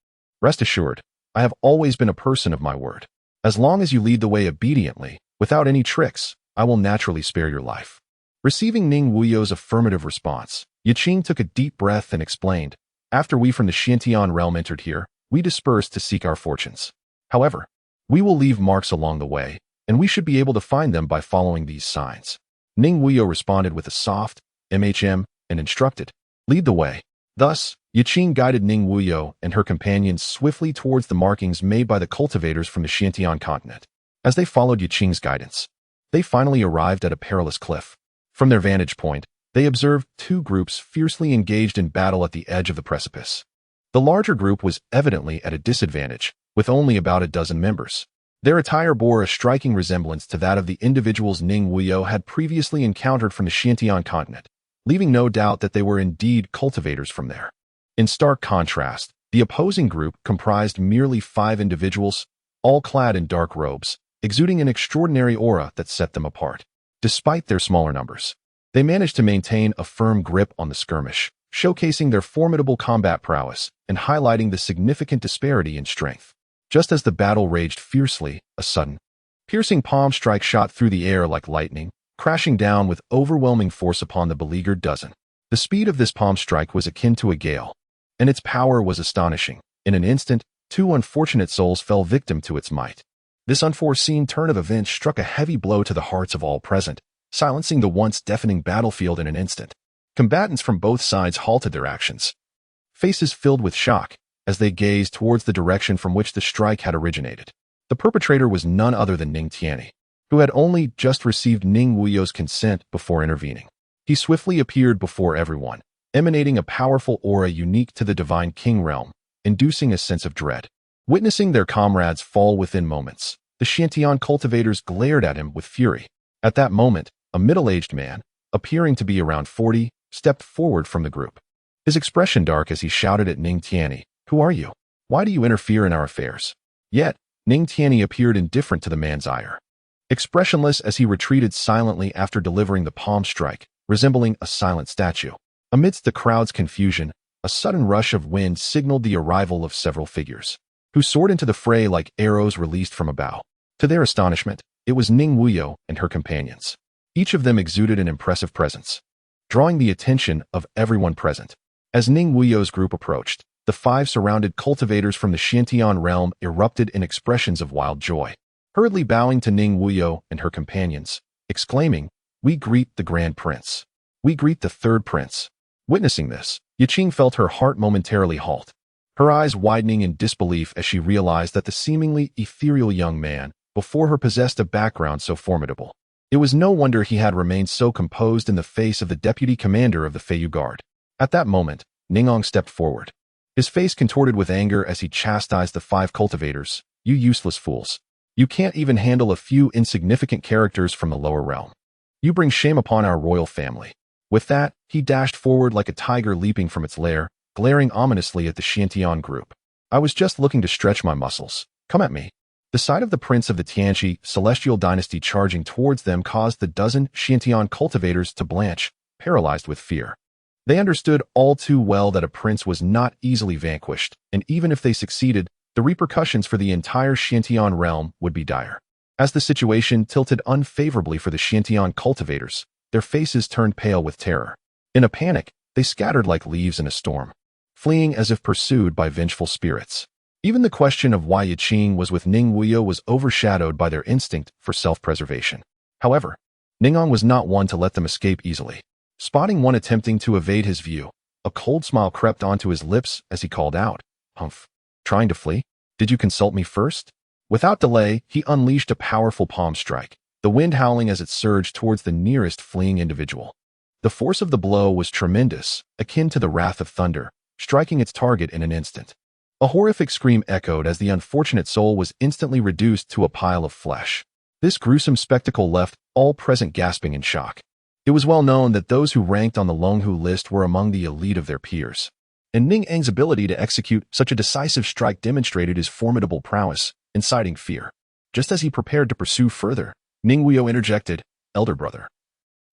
"Rest assured, I have always been a person of my word. As long as you lead the way obediently, without any tricks, I will naturally spare your life." Receiving Ning Wuyou's affirmative response, Yiqing took a deep breath and explained, after we from the Xiantian realm entered here, we dispersed to seek our fortunes. However, we will leave marks along the way, and we should be able to find them by following these signs. Ning Wuyou responded with a soft, and instructed, lead the way. Thus, Yiqing guided Ning Wuyou and her companions swiftly towards the markings made by the cultivators from the Xiantian continent. As they followed Yiqing's guidance, they finally arrived at a perilous cliff. From their vantage point, they observed two groups fiercely engaged in battle at the edge of the precipice. The larger group was evidently at a disadvantage, with only about a dozen members. Their attire bore a striking resemblance to that of the individuals Ning Wuyou had previously encountered from the Xiantian continent, leaving no doubt that they were indeed cultivators from there. In stark contrast, the opposing group comprised merely 5 individuals, all clad in dark robes, exuding an extraordinary aura that set them apart. Despite their smaller numbers, they managed to maintain a firm grip on the skirmish, showcasing their formidable combat prowess and highlighting the significant disparity in strength. Just as the battle raged fiercely, a sudden, piercing palm strike shot through the air like lightning, crashing down with overwhelming force upon the beleaguered dozen. The speed of this palm strike was akin to a gale, and its power was astonishing. In an instant, 2 unfortunate souls fell victim to its might. This unforeseen turn of events struck a heavy blow to the hearts of all present, silencing the once deafening battlefield in an instant. Combatants from both sides halted their actions, faces filled with shock, as they gazed towards the direction from which the strike had originated. The perpetrator was none other than Ning Tianyi, who had only just received Ning Wuyou's consent before intervening. He swiftly appeared before everyone, emanating a powerful aura unique to the Divine King realm, inducing a sense of dread. Witnessing their comrades fall within moments, the Xiantian cultivators glared at him with fury. At that moment, a middle-aged man, appearing to be around 40, stepped forward from the group. His expression dark as he shouted at Ning Tianyi, "Who are you? Why do you interfere in our affairs?" Yet, Ning Tianyi appeared indifferent to the man's ire, expressionless as he retreated silently after delivering the palm strike, resembling a silent statue. Amidst the crowd's confusion, a sudden rush of wind signaled the arrival of several figures, who soared into the fray like arrows released from a bow. To their astonishment, it was Ning Wuyou and her companions. Each of them exuded an impressive presence, drawing the attention of everyone present. As Ning Wuyou's group approached, the 5 surrounded cultivators from the Xiantian realm erupted in expressions of wild joy, hurriedly bowing to Ning Wuyou and her companions, exclaiming, "We greet the Grand Prince. We greet the Third Prince." Witnessing this, Yiqing felt her heart momentarily halt, her eyes widening in disbelief as she realized that the seemingly ethereal young man before her possessed a background so formidable. It was no wonder he had remained so composed in the face of the deputy commander of the Feiyu Guard. At that moment, Ningong stepped forward, his face contorted with anger as he chastised the 5 cultivators. "You useless fools. You can't even handle a few insignificant characters from the lower realm. You bring shame upon our royal family." With that, he dashed forward like a tiger leaping from its lair, glaring ominously at the Xiantian group. "I was just looking to stretch my muscles. Come at me." The sight of the prince of the Tianqi celestial dynasty charging towards them caused the dozen Xiantian cultivators to blanch, paralyzed with fear. They understood all too well that a prince was not easily vanquished, and even if they succeeded, the repercussions for the entire Xiantian realm would be dire. As the situation tilted unfavorably for the Xiantian cultivators, their faces turned pale with terror. In a panic, they scattered like leaves in a storm, fleeing as if pursued by vengeful spirits. Even the question of why Yiqing was with Ning Wuyou was overshadowed by their instinct for self-preservation. However, Ningong was not one to let them escape easily. Spotting one attempting to evade his view, a cold smile crept onto his lips as he called out, "Humph. Trying to flee? Did you consult me first?" Without delay, he unleashed a powerful palm strike, the wind howling as it surged towards the nearest fleeing individual. The force of the blow was tremendous, akin to the wrath of thunder, striking its target in an instant. A horrific scream echoed as the unfortunate soul was instantly reduced to a pile of flesh. This gruesome spectacle left all present gasping in shock. It was well known that those who ranked on the Longhu list were among the elite of their peers, and Ning Eng's ability to execute such a decisive strike demonstrated his formidable prowess, inciting fear. Just as he prepared to pursue further, Ning Wuyou interjected, "Elder brother,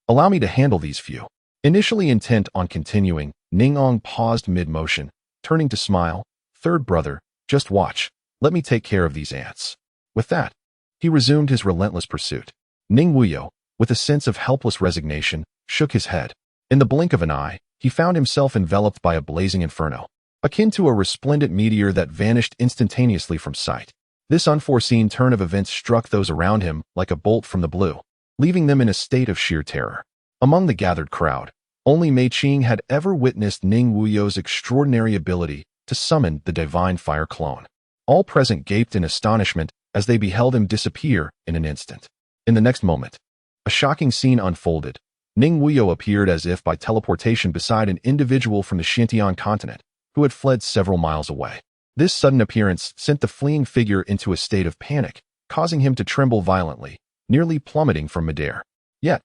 allow me to handle these few." Initially intent on continuing, Ningong paused mid-motion, turning to smile, "Third brother, just watch. Let me take care of these ants." With that, he resumed his relentless pursuit. Ning Wuyou, with a sense of helpless resignation, shook his head. In the blink of an eye, he found himself enveloped by a blazing inferno, akin to a resplendent meteor that vanished instantaneously from sight. This unforeseen turn of events struck those around him like a bolt from the blue, leaving them in a state of sheer terror. Among the gathered crowd, only Mei Qing had ever witnessed Ning Wuyou's extraordinary ability to summon the divine fire clone. All present gaped in astonishment as they beheld him disappear in an instant. In the next moment, a shocking scene unfolded. Ning Wuyou appeared as if by teleportation beside an individual from the Xintian continent who had fled several miles away. This sudden appearance sent the fleeing figure into a state of panic, causing him to tremble violently, nearly plummeting from midair. Yet,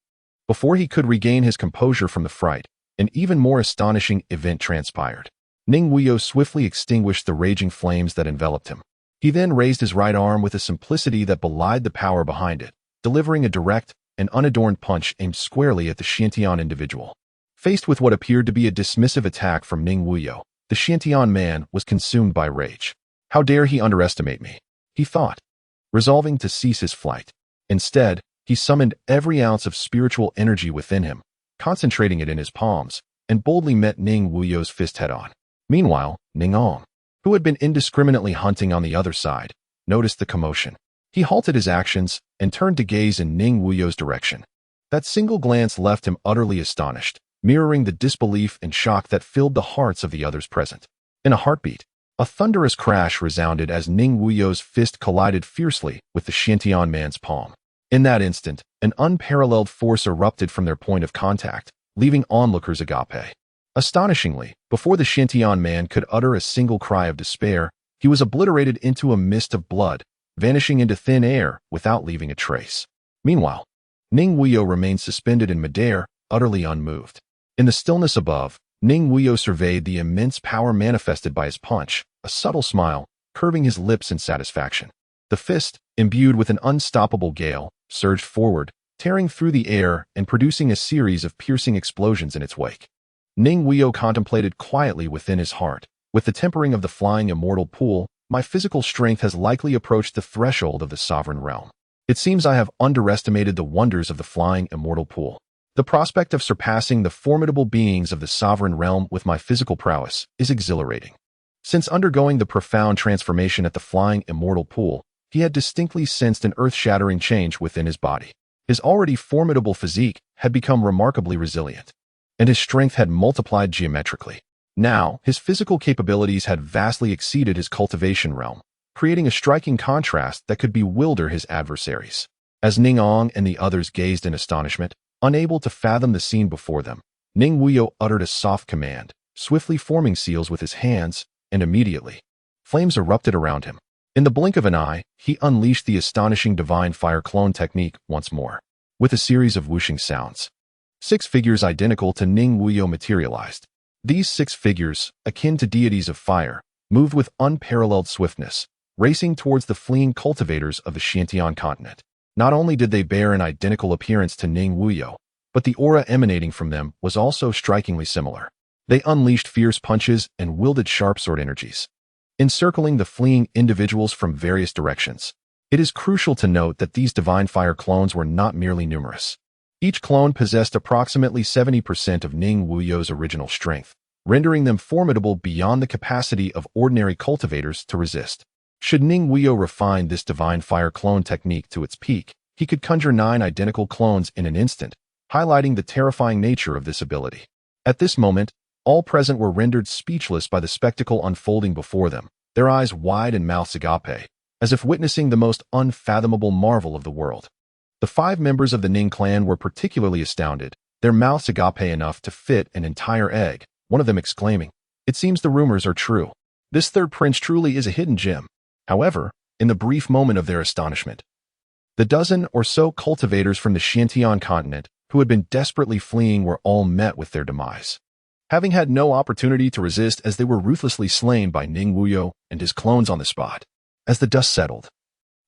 before he could regain his composure from the fright, an even more astonishing event transpired. Ning Wuyou swiftly extinguished the raging flames that enveloped him. He then raised his right arm with a simplicity that belied the power behind it, delivering a direct and unadorned punch aimed squarely at the Xintian individual. Faced with what appeared to be a dismissive attack from Ning Wuyou, the Xintian man was consumed by rage. How dare he underestimate me? He thought, resolving to cease his flight. Instead, he summoned every ounce of spiritual energy within him, concentrating it in his palms, and boldly met Ning Wuyou's fist head-on. Meanwhile, Ning Ong, who had been indiscriminately hunting on the other side, noticed the commotion. He halted his actions and turned to gaze in Ning Wuyou's direction. That single glance left him utterly astonished, mirroring the disbelief and shock that filled the hearts of the others present. In a heartbeat, a thunderous crash resounded as Ning Wuyou's fist collided fiercely with the Xintian man's palm. In that instant, an unparalleled force erupted from their point of contact, leaving onlookers agape. Astonishingly, before the Xintian man could utter a single cry of despair, he was obliterated into a mist of blood, vanishing into thin air without leaving a trace. Meanwhile, Ning Wuyou remained suspended in midair, utterly unmoved. In the stillness above, Ning Wuyou surveyed the immense power manifested by his punch, a subtle smile, curving his lips in satisfaction. The fist, imbued with an unstoppable gale, surged forward, tearing through the air and producing a series of piercing explosions in its wake. Ning Wuyou contemplated quietly within his heart. With the tempering of the flying immortal pool, my physical strength has likely approached the threshold of the sovereign realm. It seems I have underestimated the wonders of the flying immortal pool. The prospect of surpassing the formidable beings of the sovereign realm with my physical prowess is exhilarating. Since undergoing the profound transformation at the flying immortal pool, he had distinctly sensed an earth-shattering change within his body. His already formidable physique had become remarkably resilient, and his strength had multiplied geometrically. Now, his physical capabilities had vastly exceeded his cultivation realm, creating a striking contrast that could bewilder his adversaries. As Ning Ong and the others gazed in astonishment, unable to fathom the scene before them, Ning Wuyou uttered a soft command, swiftly forming seals with his hands, and immediately, flames erupted around him. In the blink of an eye, he unleashed the astonishing divine fire clone technique once more. With a series of whooshing sounds, 6 figures identical to Ning Wuyou materialized. These 6 figures, akin to deities of fire, moved with unparalleled swiftness, racing towards the fleeing cultivators of the Xintian continent. Not only did they bear an identical appearance to Ning Wuyou, but the aura emanating from them was also strikingly similar. They unleashed fierce punches and wielded sharp sword energies, encircling the fleeing individuals from various directions. It is crucial to note that these divine fire clones were not merely numerous. Each clone possessed approximately 70% of Ning Wuyou's original strength, rendering them formidable beyond the capacity of ordinary cultivators to resist. Should Ning Wuyou refine this divine fire clone technique to its peak, he could conjure 9 identical clones in an instant, highlighting the terrifying nature of this ability. At this moment, all present were rendered speechless by the spectacle unfolding before them, their eyes wide and mouths agape, as if witnessing the most unfathomable marvel of the world. The 5 members of the Ning clan were particularly astounded, their mouths agape enough to fit an entire egg, one of them exclaiming, "It seems the rumors are true. This third prince truly is a hidden gem." However, in the brief moment of their astonishment, the dozen or so cultivators from the Xintian continent who had been desperately fleeing were all met with their demise, having had no opportunity to resist as they were ruthlessly slain by Ning Wuyou and his clones on the spot. As the dust settled,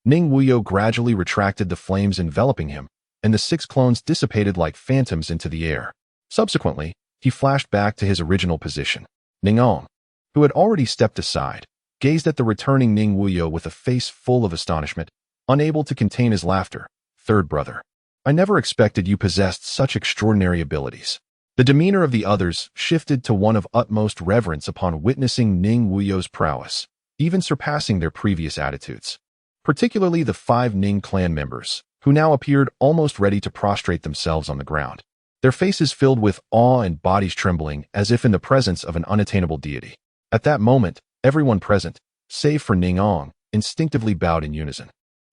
Ning Wuyou gradually retracted the flames enveloping him, and the 6 clones dissipated like phantoms into the air. Subsequently, he flashed back to his original position. Ning Ong, who had already stepped aside, gazed at the returning Ning Wuyou with a face full of astonishment, unable to contain his laughter. "Third brother, I never expected you possessed such extraordinary abilities." The demeanor of the others shifted to one of utmost reverence upon witnessing Ning Wuyou's prowess, even surpassing their previous attitudes. Particularly the 5 Ning clan members, who now appeared almost ready to prostrate themselves on the ground, their faces filled with awe and bodies trembling as if in the presence of an unattainable deity. At that moment, everyone present, save for Ning Ong, instinctively bowed in unison,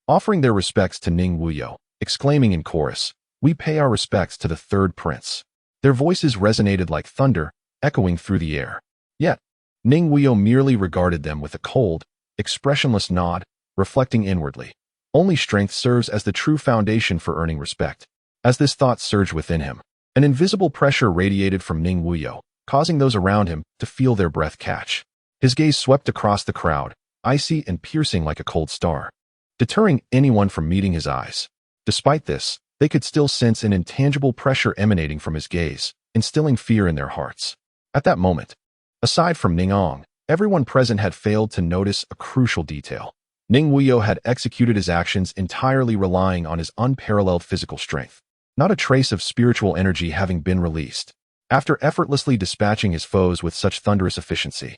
offering their respects to Ning Wuyou, exclaiming in chorus, "We pay our respects to the third prince." Their voices resonated like thunder, echoing through the air. Yet, Ning Wuyou merely regarded them with a cold, expressionless nod, reflecting inwardly. Only strength serves as the true foundation for earning respect. As this thought surged within him, an invisible pressure radiated from Ning Wuyou, causing those around him to feel their breath catch. His gaze swept across the crowd, icy and piercing like a cold star, deterring anyone from meeting his eyes. Despite this, they could still sense an intangible pressure emanating from his gaze, instilling fear in their hearts. At that moment, aside from Ning Ong, everyone present had failed to notice a crucial detail. Ning Wuyou had executed his actions entirely relying on his unparalleled physical strength, not a trace of spiritual energy having been released. After effortlessly dispatching his foes with such thunderous efficiency,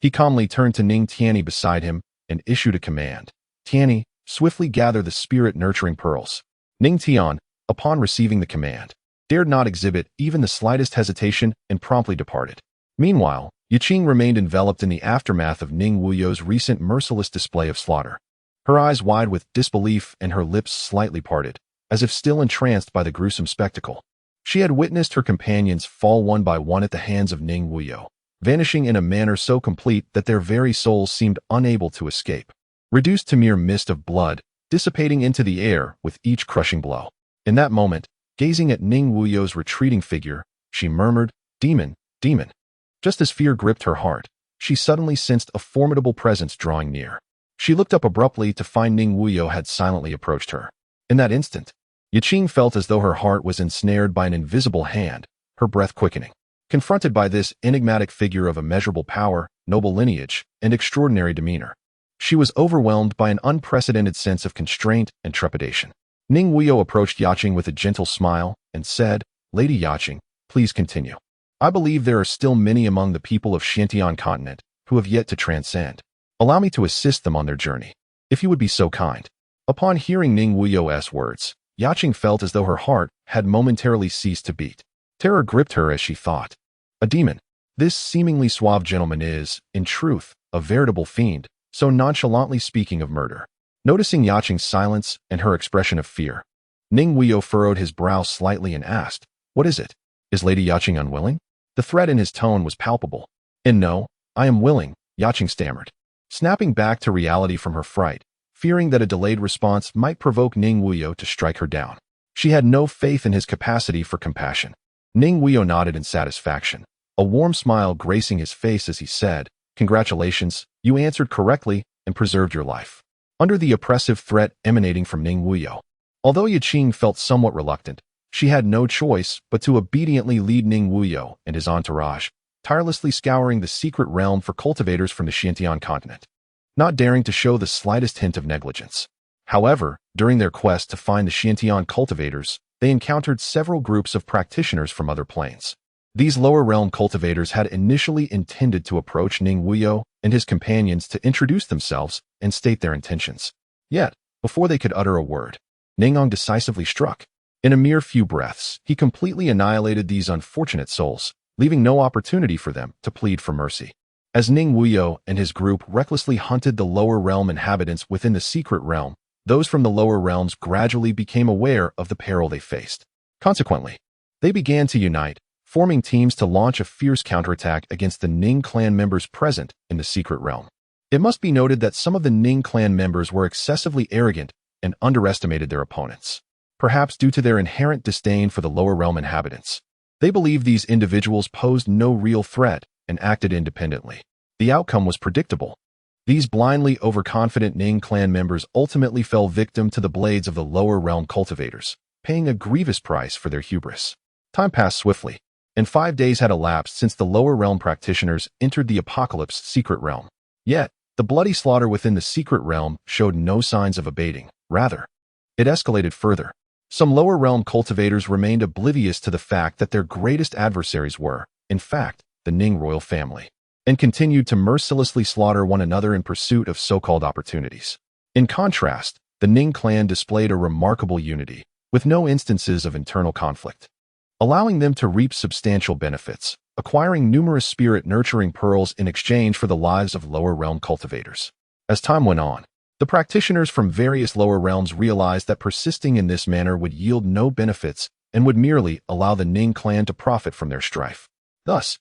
he calmly turned to Ning Tianyi beside him and issued a command. "Tianyi, swiftly gather the spirit-nurturing pearls." Ning Tian, upon receiving the command, dared not exhibit even the slightest hesitation and promptly departed. Meanwhile, Yiqing remained enveloped in the aftermath of Ning Wuyou's recent merciless display of slaughter, her eyes wide with disbelief and her lips slightly parted, as if still entranced by the gruesome spectacle. She had witnessed her companions fall one by one at the hands of Ning Wuyou, vanishing in a manner so complete that their very souls seemed unable to escape, reduced to mere mist of blood, dissipating into the air with each crushing blow. In that moment, gazing at Ning Wuyou's retreating figure, she murmured, "Demon, demon." Just as fear gripped her heart, she suddenly sensed a formidable presence drawing near. She looked up abruptly to find Ning Wuyou had silently approached her. In that instant, Yiqing felt as though her heart was ensnared by an invisible hand, her breath quickening. Confronted by this enigmatic figure of immeasurable power, noble lineage, and extraordinary demeanor, she was overwhelmed by an unprecedented sense of constraint and trepidation. Ning Wuyou approached Yiqing with a gentle smile and said, "Lady Yiqing, please continue. I believe there are still many among the people of Xiantian continent who have yet to transcend. Allow me to assist them on their journey, if you would be so kind." Upon hearing Ning Wuyou's words, Yiqing felt as though her heart had momentarily ceased to beat. Terror gripped her as she thought, "A demon. This seemingly suave gentleman is, in truth, a veritable fiend, so nonchalantly speaking of murder." Noticing Yiqing's silence and her expression of fear, Ning Wuyou furrowed his brow slightly and asked, "What is it? Is Lady Yiqing unwilling?" The threat in his tone was palpable. "And no, I am willing," Yiqing stammered, snapping back to reality from her fright, fearing that a delayed response might provoke Ning Wuyou to strike her down. She had no faith in his capacity for compassion. Ning Wuyou nodded in satisfaction, a warm smile gracing his face as he said, "Congratulations, you answered correctly and preserved your life." Under the oppressive threat emanating from Ning Wuyou, although Yiqing felt somewhat reluctant, she had no choice but to obediently lead Ning Wuyou and his entourage, tirelessly scouring the secret realm for cultivators from the Xiantian continent, not daring to show the slightest hint of negligence. However, during their quest to find the Xiantian cultivators, they encountered several groups of practitioners from other planes. These lower realm cultivators had initially intended to approach Ning Wuyou and his companions to introduce themselves and state their intentions. Yet, before they could utter a word, Ning Ong decisively struck. In a mere few breaths, he completely annihilated these unfortunate souls, leaving no opportunity for them to plead for mercy. As Ning Wuyou and his group recklessly hunted the lower realm inhabitants within the secret realm, those from the lower realms gradually became aware of the peril they faced. Consequently, they began to unite, forming teams to launch a fierce counterattack against the Ning clan members present in the secret realm. It must be noted that some of the Ning clan members were excessively arrogant and underestimated their opponents, perhaps due to their inherent disdain for the lower realm inhabitants. They believed these individuals posed no real threat and acted independently. The outcome was predictable. These blindly overconfident Ning clan members ultimately fell victim to the blades of the lower realm cultivators, paying a grievous price for their hubris. Time passed swiftly, and 5 days had elapsed since the lower realm practitioners entered the Apocalypse secret realm. Yet, the bloody slaughter within the secret realm showed no signs of abating. Rather, it escalated further. Some lower realm cultivators remained oblivious to the fact that their greatest adversaries were, in fact, the Ning royal family, and continued to mercilessly slaughter one another in pursuit of so-called opportunities. In contrast, the Ning clan displayed a remarkable unity, with no instances of internal conflict, allowing them to reap substantial benefits, acquiring numerous spirit-nurturing pearls in exchange for the lives of lower realm cultivators. As time went on, the practitioners from various lower realms realized that persisting in this manner would yield no benefits and would merely allow the Ning clan to profit from their strife. Thus,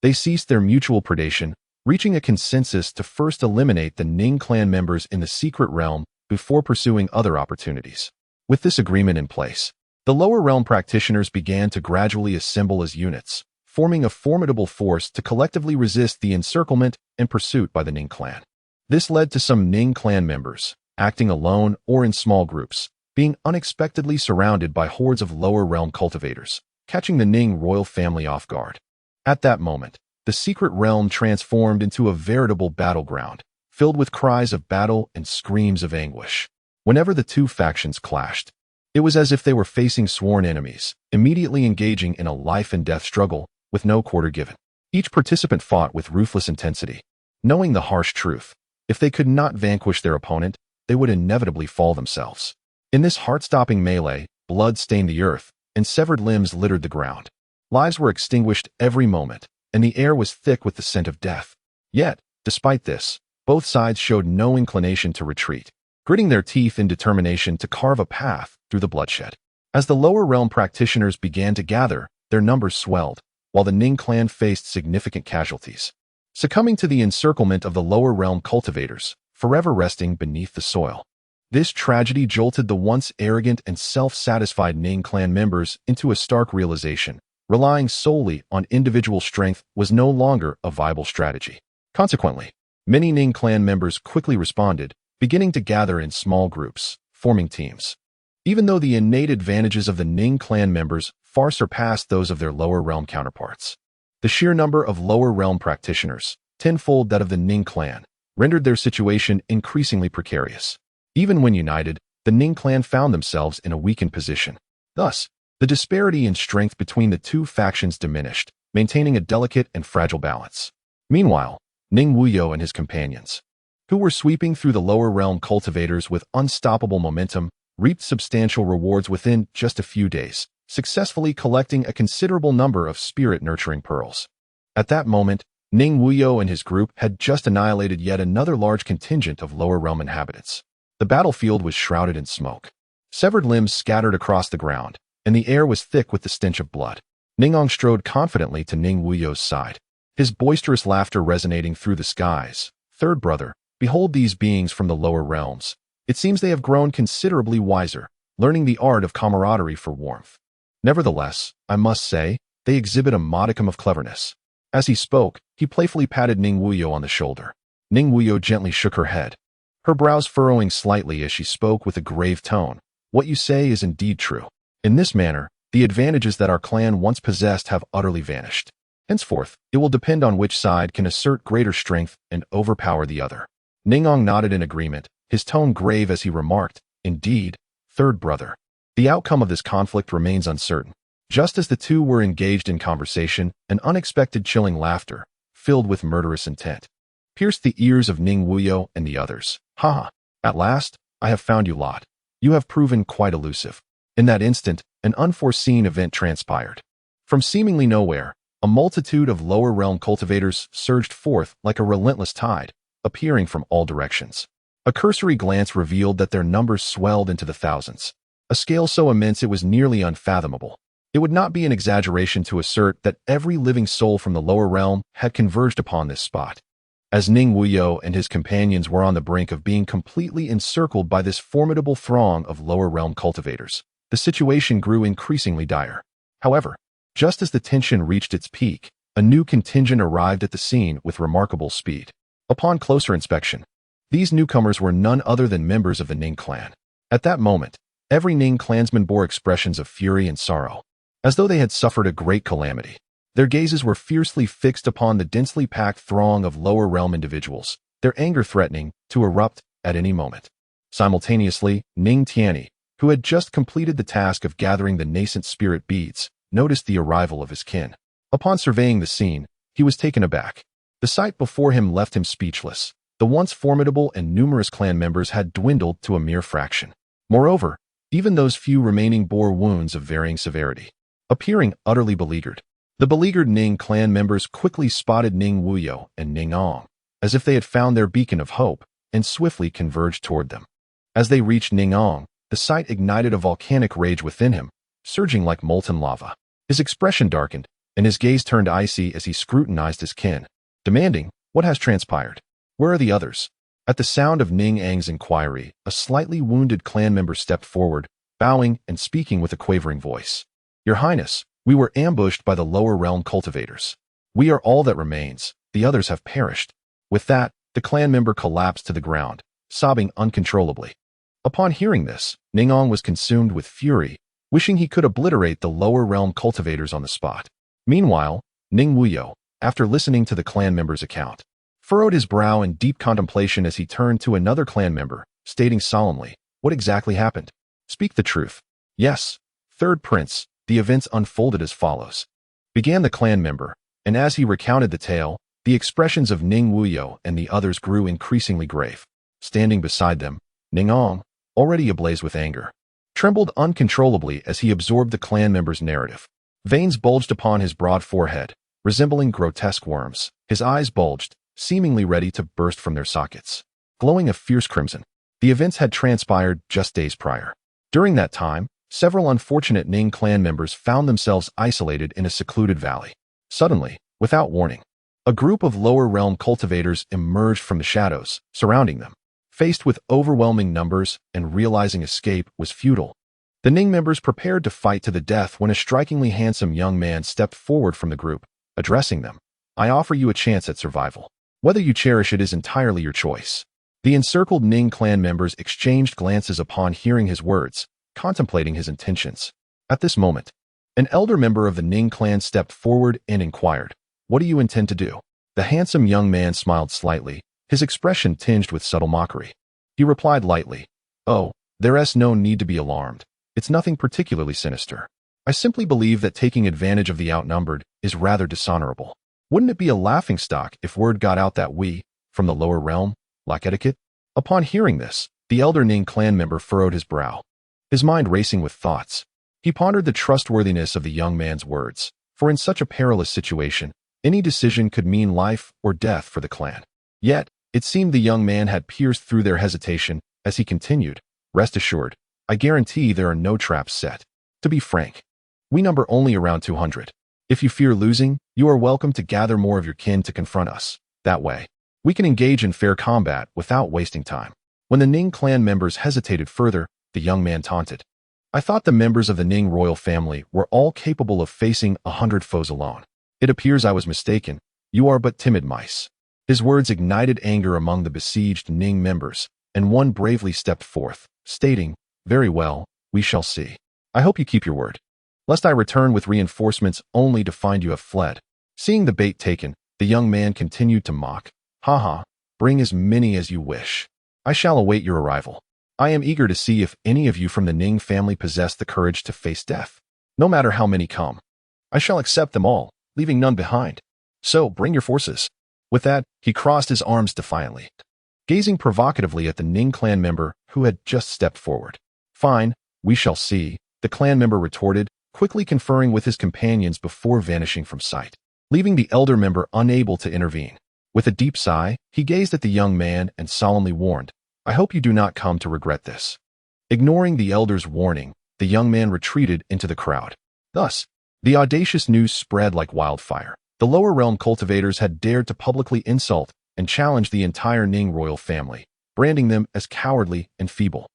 they ceased their mutual predation, reaching a consensus to first eliminate the Ning clan members in the secret realm before pursuing other opportunities. With this agreement in place, the lower realm practitioners began to gradually assemble as units, forming a formidable force to collectively resist the encirclement and pursuit by the Ning clan. This led to some Ning clan members, acting alone or in small groups, being unexpectedly surrounded by hordes of lower realm cultivators, catching the Ning royal family off guard. At that moment, the secret realm transformed into a veritable battleground, filled with cries of battle and screams of anguish. Whenever the two factions clashed, it was as if they were facing sworn enemies, immediately engaging in a life-and-death struggle with no quarter given. Each participant fought with ruthless intensity, knowing the harsh truth: if they could not vanquish their opponent, they would inevitably fall themselves. In this heart-stopping melee, blood stained the earth, and severed limbs littered the ground. Lives were extinguished every moment, and the air was thick with the scent of death. Yet, despite this, both sides showed no inclination to retreat, gritting their teeth in determination to carve a path through the bloodshed. As the lower realm practitioners began to gather, their numbers swelled, while the Ning clan faced significant casualties, succumbing to the encirclement of the lower realm cultivators, forever resting beneath the soil. This tragedy jolted the once arrogant and self-satisfied Ning clan members into a stark realization: relying solely on individual strength was no longer a viable strategy. Consequently, many Ning clan members quickly responded, beginning to gather in small groups, forming teams. Even though the innate advantages of the Ning clan members far surpassed those of their lower realm counterparts, the sheer number of lower realm practitioners, tenfold that of the Ning clan, rendered their situation increasingly precarious. Even when united, the Ning clan found themselves in a weakened position. Thus, the disparity in strength between the two factions diminished, maintaining a delicate and fragile balance. Meanwhile, Ning Wuyou and his companions, who were sweeping through the lower realm cultivators with unstoppable momentum, reaped substantial rewards within just a few days, successfully collecting a considerable number of spirit-nurturing pearls. At that moment, Ning Wuyou and his group had just annihilated yet another large contingent of lower realm inhabitants. The battlefield was shrouded in smoke. Severed limbs scattered across the ground, and the air was thick with the stench of blood. Ningong strode confidently to Ning Wuyou's side, his boisterous laughter resonating through the skies. "Third brother, behold these beings from the lower realms. It seems they have grown considerably wiser, learning the art of camaraderie for warmth. Nevertheless, I must say, they exhibit a modicum of cleverness." As he spoke, he playfully patted Ning Wuyou on the shoulder. Ning Wuyou gently shook her head, her brows furrowing slightly as she spoke with a grave tone. "What you say is indeed true. In this manner, the advantages that our clan once possessed have utterly vanished. Henceforth, it will depend on which side can assert greater strength and overpower the other." Ningong nodded in agreement, his tone grave as he remarked, "Indeed, third brother. The outcome of this conflict remains uncertain." Just as the two were engaged in conversation, an unexpected chilling laughter, filled with murderous intent, pierced the ears of Ning Wuyou and the others. "Ha ha! At last, I have found you lot. You have proven quite elusive." In that instant, an unforeseen event transpired. From seemingly nowhere, a multitude of lower realm cultivators surged forth like a relentless tide, appearing from all directions. A cursory glance revealed that their numbers swelled into the thousands, a scale so immense it was nearly unfathomable. It would not be an exaggeration to assert that every living soul from the lower realm had converged upon this spot. As Ning Wuyou and his companions were on the brink of being completely encircled by this formidable throng of lower realm cultivators, the situation grew increasingly dire. However, just as the tension reached its peak, a new contingent arrived at the scene with remarkable speed. Upon closer inspection, these newcomers were none other than members of the Ning clan. At that moment, every Ning clansman bore expressions of fury and sorrow, as though they had suffered a great calamity. Their gazes were fiercely fixed upon the densely packed throng of lower realm individuals, their anger threatening to erupt at any moment. Simultaneously, Ning Tianyi, who had just completed the task of gathering the nascent spirit beads, noticed the arrival of his kin. Upon surveying the scene, he was taken aback. The sight before him left him speechless. The once formidable and numerous clan members had dwindled to a mere fraction. Moreover, even those few remaining bore wounds of varying severity. Appearing utterly beleaguered, the beleaguered Ning clan members quickly spotted Ning Wuyou and Ning Ong, as if they had found their beacon of hope, and swiftly converged toward them. As they reached Ning Ong, the sight ignited a volcanic rage within him, surging like molten lava. His expression darkened, and his gaze turned icy as he scrutinized his kin, demanding, "What has transpired? Where are the others?" At the sound of Ning Ang's inquiry, a slightly wounded clan member stepped forward, bowing and speaking with a quavering voice. "Your Highness, we were ambushed by the lower realm cultivators. We are all that remains. The others have perished." With that, the clan member collapsed to the ground, sobbing uncontrollably. Upon hearing this, Ning Ong was consumed with fury, wishing he could obliterate the lower realm cultivators on the spot. Meanwhile, Ning Wuyou, after listening to the clan member's account, furrowed his brow in deep contemplation as he turned to another clan member, stating solemnly, "What exactly happened? Speak the truth." "Yes, third prince, the events unfolded as follows," began the clan member, and as he recounted the tale, the expressions of Ning Wuyou and the others grew increasingly grave. Standing beside them, Ning Ong, already ablaze with anger, trembled uncontrollably as he absorbed the clan member's narrative. Veins bulged upon his broad forehead, resembling grotesque worms. His eyes bulged, seemingly ready to burst from their sockets, glowing a fierce crimson. The events had transpired just days prior. During that time, several unfortunate Ning clan members found themselves isolated in a secluded valley. Suddenly, without warning, a group of lower realm cultivators emerged from the shadows, surrounding them. Faced with overwhelming numbers and realizing escape was futile, the Ning members prepared to fight to the death when a strikingly handsome young man stepped forward from the group, addressing them. "I offer you a chance at survival. Whether you cherish it is entirely your choice." The encircled Ning clan members exchanged glances upon hearing his words, contemplating his intentions. At this moment, an elder member of the Ning clan stepped forward and inquired, "What do you intend to do?" The handsome young man smiled slightly, his expression tinged with subtle mockery. He replied lightly, "Oh, there's no need to be alarmed. It's nothing particularly sinister. I simply believe that taking advantage of the outnumbered is rather dishonorable. Wouldn't it be a laughingstock if word got out that we, from the lower realm, lack etiquette?" Upon hearing this, the elder Ning clan member furrowed his brow, his mind racing with thoughts. He pondered the trustworthiness of the young man's words, for in such a perilous situation, any decision could mean life or death for the clan. Yet, it seemed the young man had pierced through their hesitation as he continued, "Rest assured, I guarantee there are no traps set. To be frank, we number only around 200. If you fear losing, you are welcome to gather more of your kin to confront us. That way, we can engage in fair combat without wasting time." When the Ning clan members hesitated further, the young man taunted, "I thought the members of the Ning royal family were all capable of facing 100 foes alone. It appears I was mistaken. You are but timid mice." His words ignited anger among the besieged Ning members, and one bravely stepped forth, stating, "Very well, we shall see. I hope you keep your word, lest I return with reinforcements only to find you have fled." Seeing the bait taken, the young man continued to mock, "Haha, bring as many as you wish. I shall await your arrival. I am eager to see if any of you from the Ning family possess the courage to face death. No matter how many come, I shall accept them all, leaving none behind. So bring your forces." With that, he crossed his arms defiantly, gazing provocatively at the Ning clan member who had just stepped forward. "Fine, we shall see," the clan member retorted, quickly conferring with his companions before vanishing from sight, leaving the elder member unable to intervene. With a deep sigh, he gazed at the young man and solemnly warned, "I hope you do not come to regret this." Ignoring the elder's warning, the young man retreated into the crowd. Thus, the audacious news spread like wildfire. The lower realm cultivators had dared to publicly insult and challenge the entire Ning royal family, branding them as cowardly and feeble.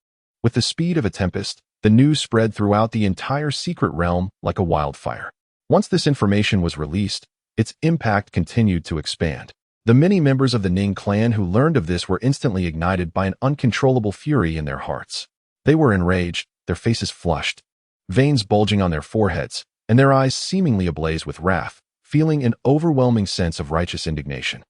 With the speed of a tempest, the news spread throughout the entire secret realm like a wildfire. Once this information was released, its impact continued to expand. The many members of the Ning clan who learned of this were instantly ignited by an uncontrollable fury in their hearts. They were enraged, their faces flushed, veins bulging on their foreheads, and their eyes seemingly ablaze with wrath, feeling an overwhelming sense of righteous indignation.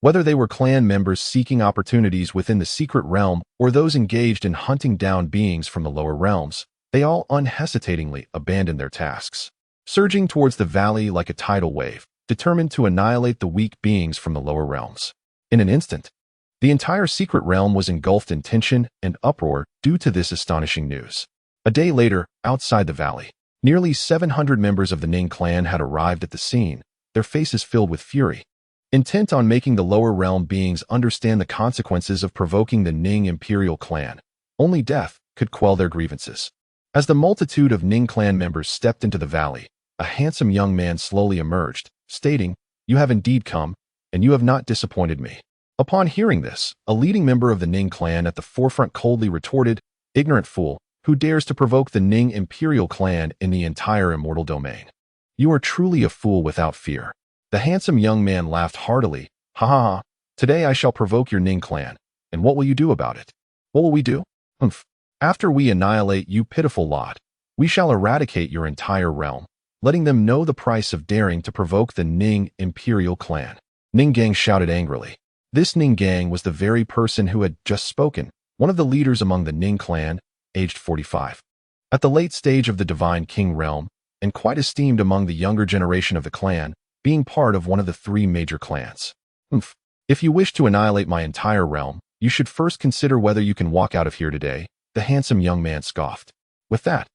Whether they were clan members seeking opportunities within the secret realm or those engaged in hunting down beings from the lower realms, they all unhesitatingly abandoned their tasks, surging towards the valley like a tidal wave, determined to annihilate the weak beings from the lower realms. In an instant, the entire secret realm was engulfed in tension and uproar due to this astonishing news. A day later, outside the valley, nearly 700 members of the Ning clan had arrived at the scene, their faces filled with fury, intent on making the lower realm beings understand the consequences of provoking the Ning imperial clan. Only death could quell their grievances. As the multitude of Ning clan members stepped into the valley, a handsome young man slowly emerged, stating, "You have indeed come, and you have not disappointed me." Upon hearing this, a leading member of the Ning clan at the forefront coldly retorted, "Ignorant fool, who dares to provoke the Ning imperial clan in the entire immortal domain? You are truly a fool without fear." The handsome young man laughed heartily. "Ha ha ha, today I shall provoke your Ning clan, and what will you do about it?" "What will we do? Humph. After we annihilate you pitiful lot, we shall eradicate your entire realm, letting them know the price of daring to provoke the Ning imperial clan." Ning Gang shouted angrily. This Ning Gang was the very person who had just spoken, one of the leaders among the Ning clan, aged 45. At the late stage of the Divine King realm, and quite esteemed among the younger generation of the clan, being part of one of the three major clans. "Humph. If you wish to annihilate my entire realm, you should first consider whether you can walk out of here today," the handsome young man scoffed. With that,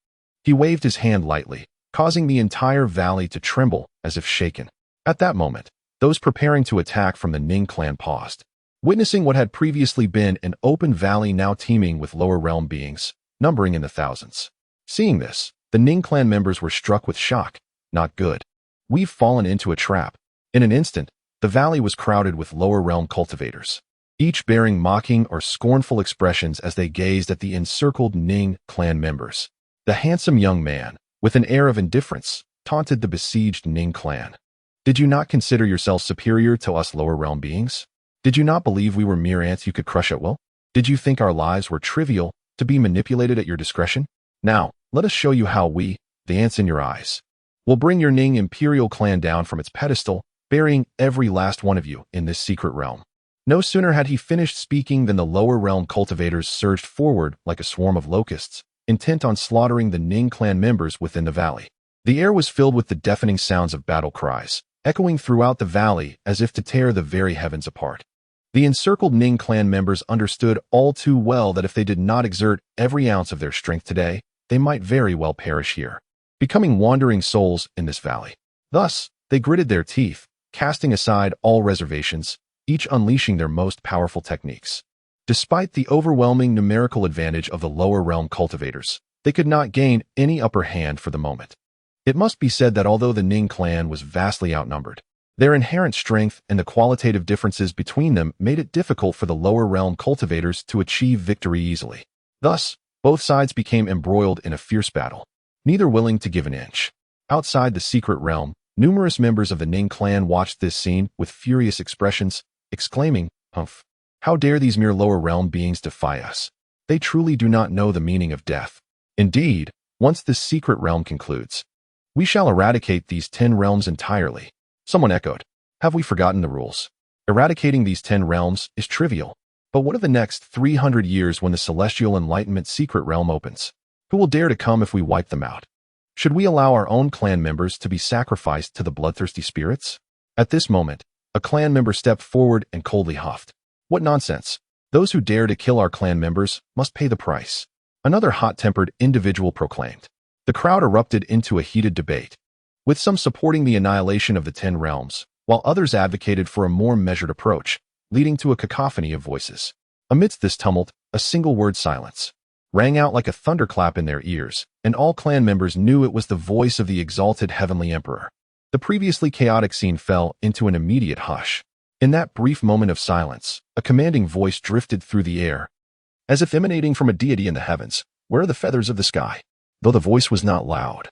he waved his hand lightly, causing the entire valley to tremble as if shaken. At that moment, those preparing to attack from the Ning clan paused, witnessing what had previously been an open valley now teeming with lower realm beings, numbering in the thousands. Seeing this, the Ning clan members were struck with shock. Not good. We've fallen into a trap. In an instant, the valley was crowded with lower realm cultivators, each bearing mocking or scornful expressions as they gazed at the encircled Ning clan members. The handsome young man, with an air of indifference, taunted the besieged Ning clan. "Did you not consider yourself superior to us lower realm beings? Did you not believe we were mere ants you could crush at will? Did you think our lives were trivial, to be manipulated at your discretion? Now, let us show you how we, the ants in your eyes, will bring your Ning imperial clan down from its pedestal, burying every last one of you in this secret realm." No sooner had he finished speaking than the lower realm cultivators surged forward like a swarm of locusts, intent on slaughtering the Ning clan members within the valley. The air was filled with the deafening sounds of battle cries, echoing throughout the valley as if to tear the very heavens apart. The encircled Ning clan members understood all too well that if they did not exert every ounce of their strength today, they might very well perish here, becoming wandering souls in this valley. Thus, they gritted their teeth, casting aside all reservations, each unleashing their most powerful techniques. Despite the overwhelming numerical advantage of the lower realm cultivators, they could not gain any upper hand for the moment. It must be said that although the Ning clan was vastly outnumbered, their inherent strength and the qualitative differences between them made it difficult for the lower realm cultivators to achieve victory easily. Thus, both sides became embroiled in a fierce battle, neither willing to give an inch. Outside the secret realm, numerous members of the Ning clan watched this scene with furious expressions, exclaiming, "Humph! How dare these mere lower realm beings defy us? They truly do not know the meaning of death. Indeed, once this secret realm concludes, we shall eradicate these 10 realms entirely." Someone echoed, "Have we forgotten the rules? Eradicating these 10 realms is trivial. But what of the next 300 years when the celestial enlightenment secret realm opens? Who will dare to come if we wipe them out? Should we allow our own clan members to be sacrificed to the bloodthirsty spirits?" At this moment, a clan member stepped forward and coldly huffed, "What nonsense! Those who dare to kill our clan members must pay the price." Another hot-tempered individual proclaimed. The crowd erupted into a heated debate, with some supporting the annihilation of the 10 realms, while others advocated for a more measured approach, leading to a cacophony of voices. Amidst this tumult, a single word silence rang out like a thunderclap in their ears, and all clan members knew it was the voice of the exalted heavenly emperor. The previously chaotic scene fell into an immediate hush. In that brief moment of silence, a commanding voice drifted through the air, as if emanating from a deity in the heavens. "Where are the feathers of the sky?" Though the voice was not loud,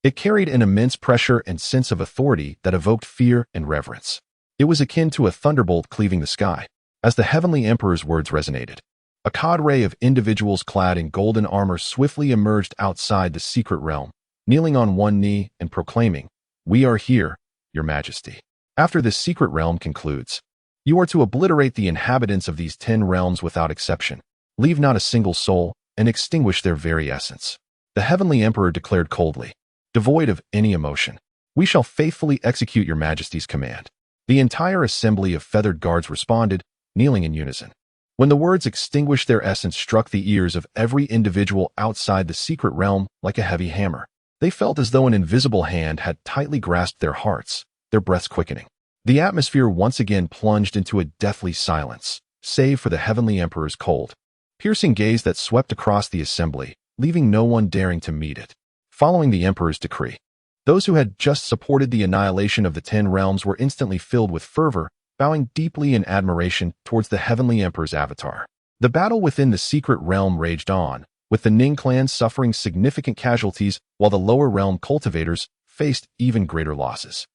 it carried an immense pressure and sense of authority that evoked fear and reverence. It was akin to a thunderbolt cleaving the sky. As the heavenly emperor's words resonated, a cadre of individuals clad in golden armor swiftly emerged outside the secret realm, kneeling on one knee and proclaiming, "We are here, your majesty. After this secret realm concludes, You are to obliterate the inhabitants of these 10 realms without exception. Leave not a single soul, and extinguish their very essence. The heavenly emperor declared coldly, devoid of any emotion. We shall faithfully execute your majesty's command. The entire assembly of feathered guards responded, kneeling in unison. When the words extinguish their essence struck the ears of every individual outside the secret realm like a heavy hammer, they felt as though an invisible hand had tightly grasped their hearts, their breaths quickening. The atmosphere once again plunged into a deathly silence, save for the heavenly emperor's cold, piercing gaze that swept across the assembly, leaving no one daring to meet it. Following the emperor's decree, those who had just supported the annihilation of the 10 realms were instantly filled with fervor, bowing deeply in admiration towards the heavenly emperor's avatar. The battle within the secret realm raged on, with the Ning clan suffering significant casualties while the lower realm cultivators faced even greater losses.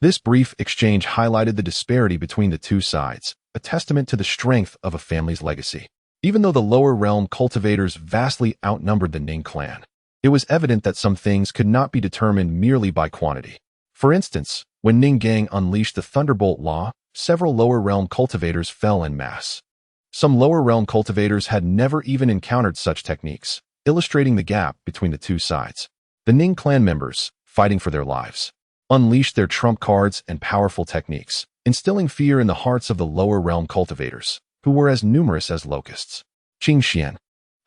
This brief exchange highlighted the disparity between the two sides, a testament to the strength of a family's legacy. Even though the lower realm cultivators vastly outnumbered the Ning clan, it was evident that some things could not be determined merely by quantity. For instance, when Ning Gang unleashed the Thunderbolt Law, several lower realm cultivators fell en masse. Some lower realm cultivators had never even encountered such techniques, illustrating the gap between the two sides. The Ning clan members, fighting for their lives, unleashed their trump cards and powerful techniques, instilling fear in the hearts of the lower realm cultivators, who were as numerous as locusts. Qing Xian,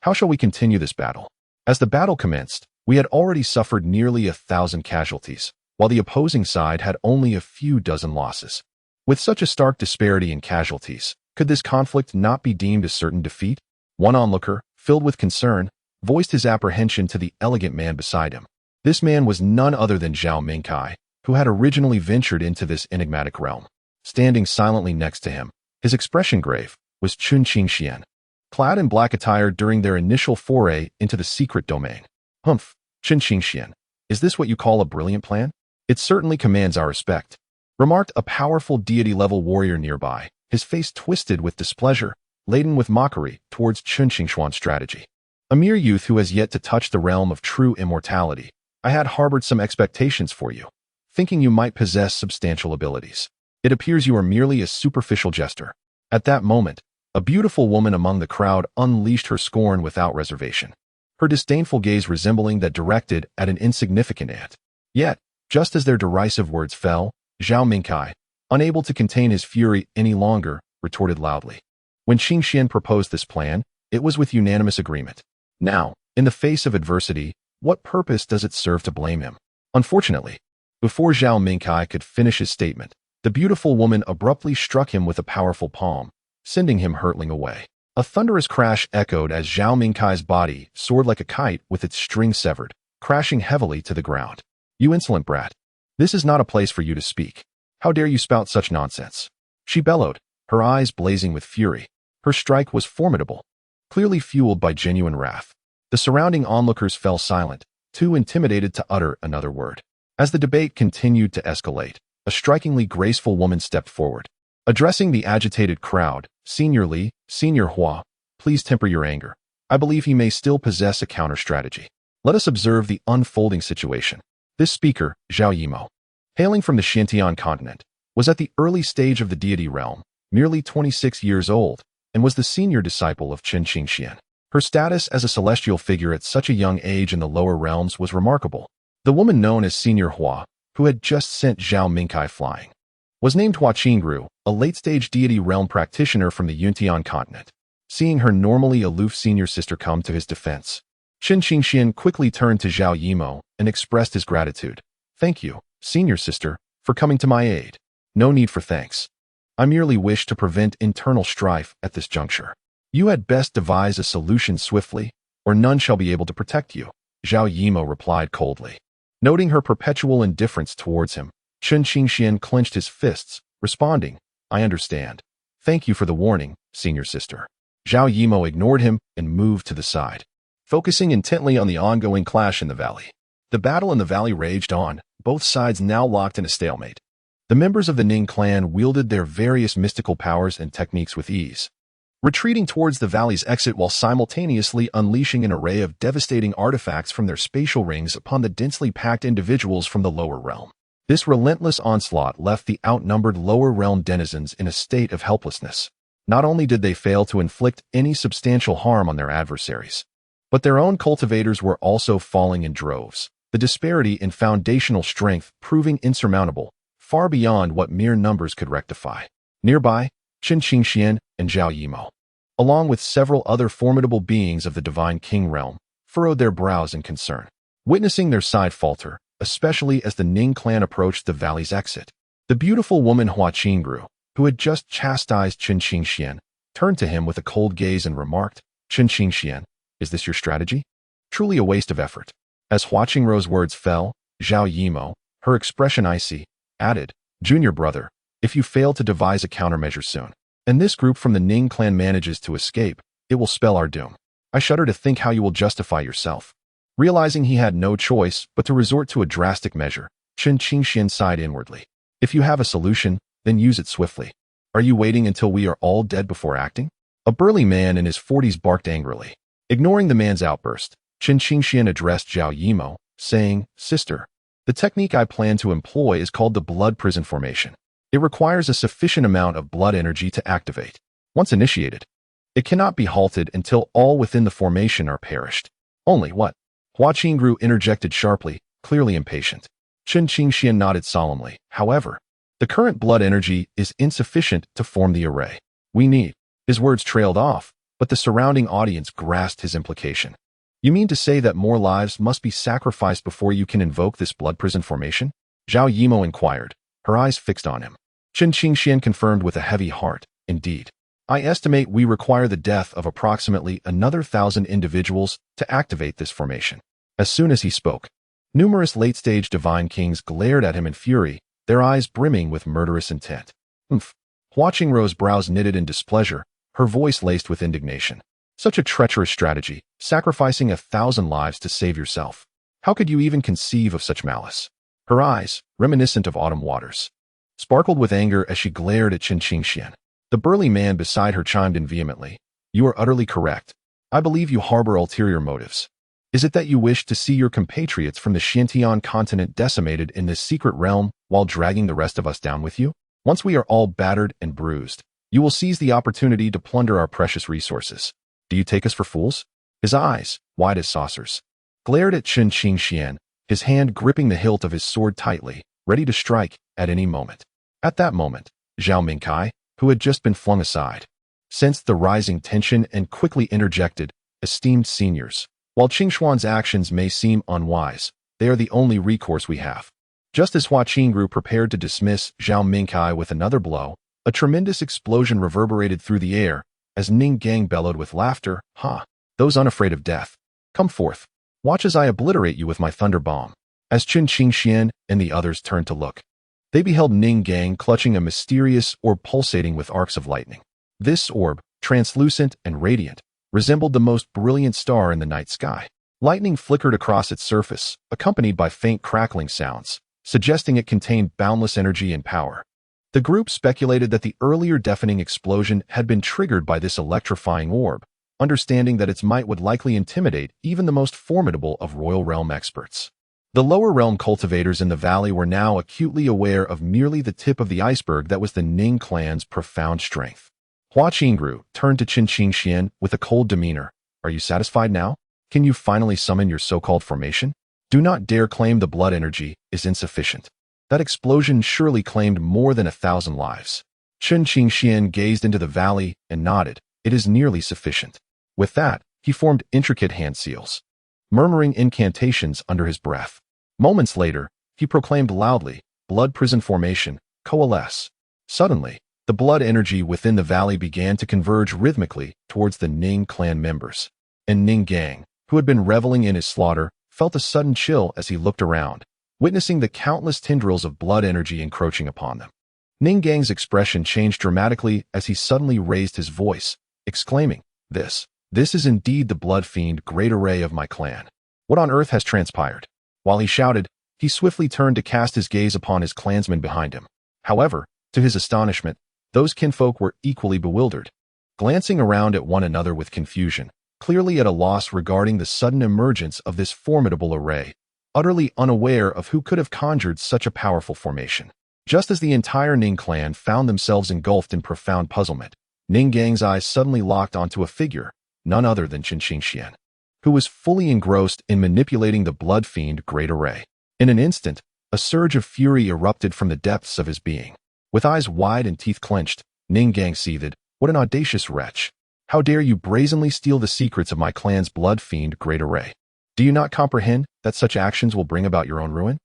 how shall we continue this battle? As the battle commenced, we had already suffered nearly 1,000 casualties, while the opposing side had only a few dozen losses. With such a stark disparity in casualties, could this conflict not be deemed a certain defeat? One onlooker, filled with concern, voiced his apprehension to the elegant man beside him. This man was none other than Zhao Mingkai, who had originally ventured into this enigmatic realm. Standing silently next to him, his expression grave, was Chun Qingxian, clad in black attire during their initial foray into the secret domain. Humph, Chun Qingxian, is this what you call a brilliant plan? It certainly commands our respect, remarked a powerful deity-level warrior nearby, his face twisted with displeasure, laden with mockery towards Chun Qingxuan's strategy. A mere youth who has yet to touch the realm of true immortality, I had harbored some expectations for you, thinking you might possess substantial abilities. It appears you are merely a superficial jester. At that moment, a beautiful woman among the crowd unleashed her scorn without reservation, her disdainful gaze resembling that directed at an insignificant ant. Yet, just as their derisive words fell, Zhao Mingkai, unable to contain his fury any longer, retorted loudly. When Qingxian proposed this plan, it was with unanimous agreement. Now, in the face of adversity, what purpose does it serve to blame him? Unfortunately, before Zhao Mingkai could finish his statement, the beautiful woman abruptly struck him with a powerful palm, sending him hurtling away. A thunderous crash echoed as Zhao Mingkai's body soared like a kite with its string severed, crashing heavily to the ground. You insolent brat! This is not a place for you to speak. How dare you spout such nonsense? She bellowed, her eyes blazing with fury. Her strike was formidable, clearly fueled by genuine wrath. The surrounding onlookers fell silent, too intimidated to utter another word. As the debate continued to escalate, a strikingly graceful woman stepped forward. Addressing the agitated crowd, Senior Li, Senior Hua, please temper your anger. I believe he may still possess a counter-strategy. Let us observe the unfolding situation. This speaker, Zhao Yimo, hailing from the Xintian continent, was at the early stage of the deity realm, merely 26 years old, and was the senior disciple of Chun Qingxian. Her status as a celestial figure at such a young age in the lower realms was remarkable. The woman known as Senior Hua, who had just sent Zhao Mingkai flying, was named Hua Qingru, a late-stage deity realm practitioner from the Yuntian continent. Seeing her normally aloof senior sister come to his defense, Chun Qingxian quickly turned to Zhao Yimo and expressed his gratitude. Thank you, senior sister, for coming to my aid. No need for thanks. I merely wish to prevent internal strife at this juncture. You had best devise a solution swiftly, or none shall be able to protect you, Zhao Yimo replied coldly. Noting her perpetual indifference towards him, Chun Qingxian clenched his fists, responding, I understand. Thank you for the warning, senior sister. Zhao Yimo ignored him and moved to the side, focusing intently on the ongoing clash in the valley. The battle in the valley raged on, both sides now locked in a stalemate. The members of the Ning clan wielded their various mystical powers and techniques with ease, retreating towards the valley's exit while simultaneously unleashing an array of devastating artifacts from their spatial rings upon the densely packed individuals from the lower realm. This relentless onslaught left the outnumbered lower realm denizens in a state of helplessness. Not only did they fail to inflict any substantial harm on their adversaries, but their own cultivators were also falling in droves, the disparity in foundational strength proving insurmountable, far beyond what mere numbers could rectify. Nearby, Qin Qingxian and Zhao Yimo, along with several other formidable beings of the Divine King realm, furrowed their brows in concern, witnessing their side falter, especially as the Ning clan approached the valley's exit. The beautiful woman Hua Qingru, who had just chastised Qin Qingxian, turned to him with a cold gaze and remarked, "Qin Qingxian, is this your strategy? Truly a waste of effort." As Hua Qingru's words fell, Zhao Yimo, her expression icy, added, "Junior brother, if you fail to devise a countermeasure soon, and this group from the Ning clan manages to escape, it will spell our doom. I shudder to think how you will justify yourself." Realizing he had no choice but to resort to a drastic measure, Qin Qingxian sighed inwardly. "If you have a solution, then use it swiftly. Are you waiting until we are all dead before acting?" A burly man in his 40s barked angrily. Ignoring the man's outburst, Qin Qingxian addressed Zhao Yimo, saying, "Sister, the technique I plan to employ is called the blood prison formation. It requires a sufficient amount of blood energy to activate. Once initiated, it cannot be halted until all within the formation are perished." "Only what?" Hua Qingru interjected sharply, clearly impatient. Qin Qingxian nodded solemnly. "However, the current blood energy is insufficient to form the array. We need—" His words trailed off, but the surrounding audience grasped his implication. "You mean to say that more lives must be sacrificed before you can invoke this blood prison formation?" Zhao Yimo inquired, her eyes fixed on him. Qin Qingxian confirmed with a heavy heart, "Indeed. I estimate we require the death of approximately another 1,000 individuals to activate this formation." As soon as he spoke, numerous late-stage divine kings glared at him in fury, their eyes brimming with murderous intent. "Humph." Hua Qingru's brows knitted in displeasure, her voice laced with indignation. "Such a treacherous strategy, sacrificing 1,000 lives to save yourself. How could you even conceive of such malice?" Her eyes, reminiscent of autumn waters, sparkled with anger as she glared at Qin Qingxian. The burly man beside her chimed in vehemently, "You are utterly correct. I believe you harbor ulterior motives. Is it that you wish to see your compatriots from the Xiantian continent decimated in this secret realm while dragging the rest of us down with you? Once we are all battered and bruised, you will seize the opportunity to plunder our precious resources. Do you take us for fools?" His eyes, wide as saucers, glared at Qin Qingxian, his hand gripping the hilt of his sword tightly, ready to strike at any moment. At that moment, Zhao Mingkai, who had just been flung aside, sensed the rising tension and quickly interjected, "Esteemed seniors, while Qingshuan's actions may seem unwise, they are the only recourse we have." Just as Hua Qingru prepared to dismiss Zhao Mingkai with another blow, a tremendous explosion reverberated through the air as Ning Gang bellowed with laughter, "Ha! Those unafraid of death, come forth. Watch as I obliterate you with my thunder bomb." As Qin Qingxian and the others turned to look, they beheld Ning Gang clutching a mysterious orb pulsating with arcs of lightning. This orb, translucent and radiant, resembled the most brilliant star in the night sky. Lightning flickered across its surface, accompanied by faint crackling sounds, suggesting it contained boundless energy and power. The group speculated that the earlier deafening explosion had been triggered by this electrifying orb, understanding that its might would likely intimidate even the most formidable of Royal Realm experts. The lower realm cultivators in the valley were now acutely aware of merely the tip of the iceberg that was the Ning clan's profound strength. Hua Qingru turned to Qin Qingxian with a cold demeanor. "Are you satisfied now? Can you finally summon your so-called formation? Do not dare claim the blood energy is insufficient. That explosion surely claimed more than 1,000 lives." Qin Qingxian gazed into the valley and nodded. "It is nearly sufficient." With that, he formed intricate hand seals, murmuring incantations under his breath. Moments later, he proclaimed loudly, "Blood prison formation, coalesce." Suddenly, the blood energy within the valley began to converge rhythmically towards the Ning clan members. And Ning Gang, who had been reveling in his slaughter, felt a sudden chill as he looked around, witnessing the countless tendrils of blood energy encroaching upon them. Ning Gang's expression changed dramatically as he suddenly raised his voice, exclaiming, This is indeed the blood fiend great array of my clan. What on earth has transpired?" While he shouted, he swiftly turned to cast his gaze upon his clansmen behind him. However, to his astonishment, those kinfolk were equally bewildered, glancing around at one another with confusion, clearly at a loss regarding the sudden emergence of this formidable array. utterly unaware of who could have conjured such a powerful formation. Just as the entire Ning clan found themselves engulfed in profound puzzlement, Ning Gang's eyes suddenly locked onto a figure, none other than Qin Xingxian, who was fully engrossed in manipulating the blood fiend Great Array. In an instant, a surge of fury erupted from the depths of his being. With eyes wide and teeth clenched, Ning Gang seethed, "What an audacious wretch! How dare you brazenly steal the secrets of my clan's blood fiend Great Array? Do you not comprehend that such actions will bring about your own ruin?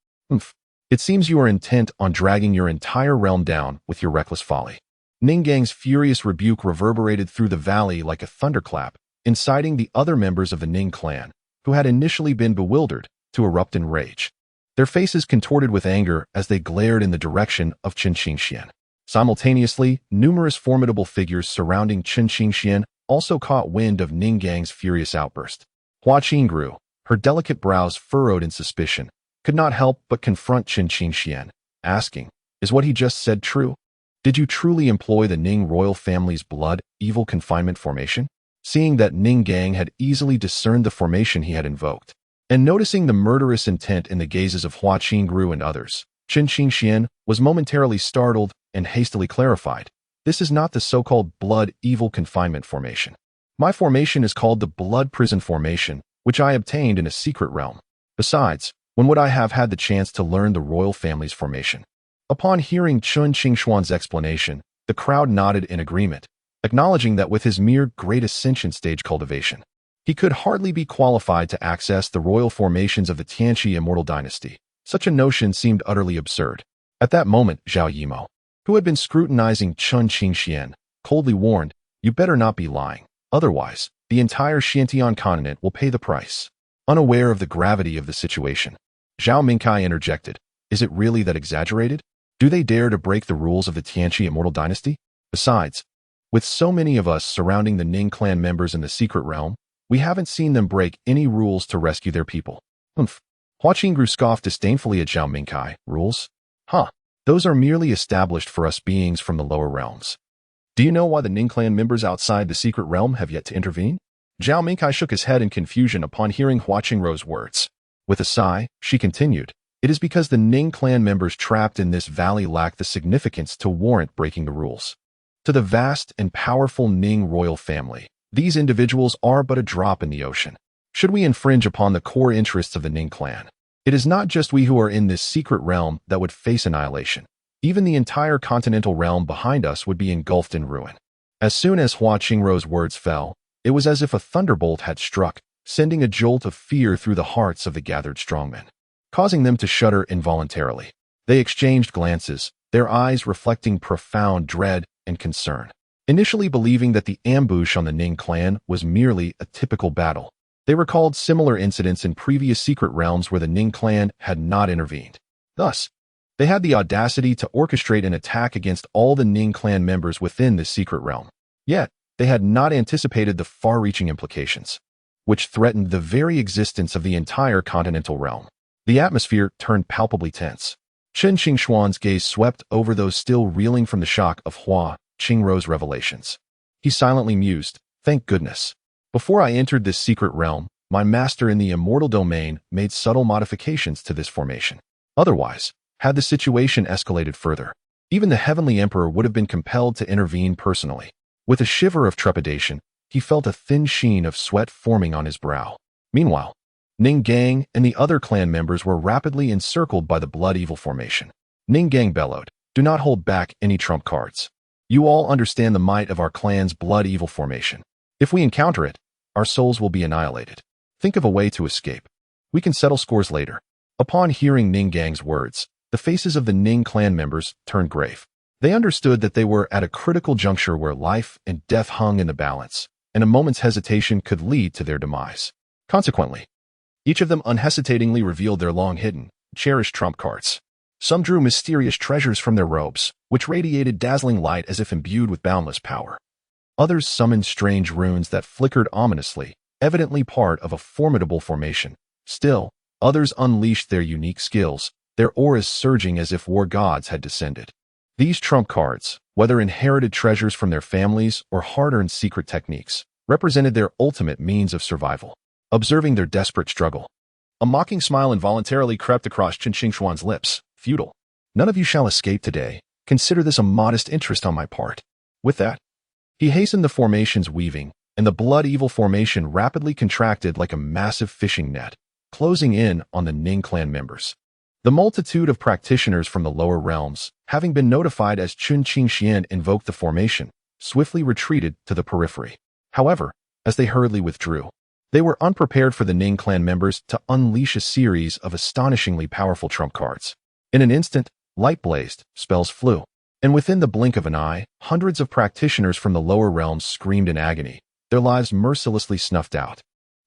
It seems you are intent on dragging your entire realm down with your reckless folly." Ning Gang's furious rebuke reverberated through the valley like a thunderclap, inciting the other members of the Ning clan, who had initially been bewildered, to erupt in rage. Their faces contorted with anger as they glared in the direction of Qin Xingxian. Simultaneously, numerous formidable figures surrounding Qin Xingxian also caught wind of Ning Gang's furious outburst. Hua Qingru, her delicate brows furrowed in suspicion, could not help but confront Qin Xingxian, asking, "Is what he just said true? Did you truly employ the Ning royal family's blood evil confinement formation?" Seeing that Ning Gang had easily discerned the formation he had invoked, and noticing the murderous intent in the gazes of Hua Qingru and others, Qin Xingxian was momentarily startled and hastily clarified, "This is not the so-called blood evil confinement formation. My formation is called the blood prison formation, which I obtained in a secret realm. Besides, when would I have had the chance to learn the royal family's formation?" Upon hearing Qin Qingshuan's explanation, the crowd nodded in agreement, acknowledging that with his mere great ascension stage cultivation, he could hardly be qualified to access the royal formations of the Tianqi immortal dynasty. Such a notion seemed utterly absurd. At that moment, Zhao Yimo, who had been scrutinizing Qin Xingxian, coldly warned, "You better not be lying. Otherwise, the entire Xiantian continent will pay the price." Unaware of the gravity of the situation, Zhao Mingkai interjected, "Is it really that exaggerated? Do they dare to break the rules of the Tianqi immortal dynasty? Besides, with so many of us surrounding the Ning clan members in the secret realm, we haven't seen them break any rules to rescue their people." Hua Qingru scoffed disdainfully at Zhao Mingkai. "Rules? Those are merely established for us beings from the lower realms. Do you know why the Ning clan members outside the secret realm have yet to intervene?" Zhao Mingkai shook his head in confusion upon hearing Hua Qingru's words. With a sigh, she continued, "It is because the Ning clan members trapped in this valley lack the significance to warrant breaking the rules. To the vast and powerful Ning royal family, these individuals are but a drop in the ocean. Should we infringe upon the core interests of the Ning clan, it is not just we who are in this secret realm that would face annihilation. Even the entire continental realm behind us would be engulfed in ruin." As soon as Hua Qingru's words fell, it was as if a thunderbolt had struck, sending a jolt of fear through the hearts of the gathered strongmen, causing them to shudder involuntarily. They exchanged glances, their eyes reflecting profound dread and concern. Initially believing that the ambush on the Ning clan was merely a typical battle, they recalled similar incidents in previous secret realms where the Ning clan had not intervened. Thus, they had the audacity to orchestrate an attack against all the Ning clan members within this secret realm. Yet, they had not anticipated the far-reaching implications, which threatened the very existence of the entire continental realm. The atmosphere turned palpably tense. Qin Qingshuan's gaze swept over those still reeling from the shock of Hua Qingru's revelations. He silently mused, "Thank goodness. Before I entered this secret realm, my master in the immortal domain made subtle modifications to this formation. Otherwise, had the situation escalated further, even the Heavenly Emperor would have been compelled to intervene personally." With a shiver of trepidation, he felt a thin sheen of sweat forming on his brow. Meanwhile, Ning Gang and the other clan members were rapidly encircled by the blood evil formation. Ning Gang bellowed, "Do not hold back any trump cards. You all understand the might of our clan's blood evil formation. If we encounter it, our souls will be annihilated. Think of a way to escape. We can settle scores later." Upon hearing Ning Gang's words, the faces of the Ning clan members turned grave. They understood that they were at a critical juncture where life and death hung in the balance, and a moment's hesitation could lead to their demise. Consequently, each of them unhesitatingly revealed their long-hidden, cherished trump cards. Some drew mysterious treasures from their robes, which radiated dazzling light as if imbued with boundless power. Others summoned strange runes that flickered ominously, evidently part of a formidable formation. Still, others unleashed their unique skills, their auras surging as if war gods had descended. These trump cards, whether inherited treasures from their families or hard-earned secret techniques, represented their ultimate means of survival. Observing their desperate struggle, A mocking smile involuntarily crept across Chen Xingxuan's lips. Futile. None of you shall escape today. Consider this a modest interest on my part. With that, he hastened the formation's weaving, and the blood-evil formation rapidly contracted like a massive fishing net, closing in on the Ning clan members. The multitude of practitioners from the lower realms, having been notified as Chun Qingxian invoked the formation, swiftly retreated to the periphery. However, as they hurriedly withdrew, they were unprepared for the Ning clan members to unleash a series of astonishingly powerful trump cards. In an instant, light blazed, spells flew, and within the blink of an eye, hundreds of practitioners from the lower realms screamed in agony, their lives mercilessly snuffed out.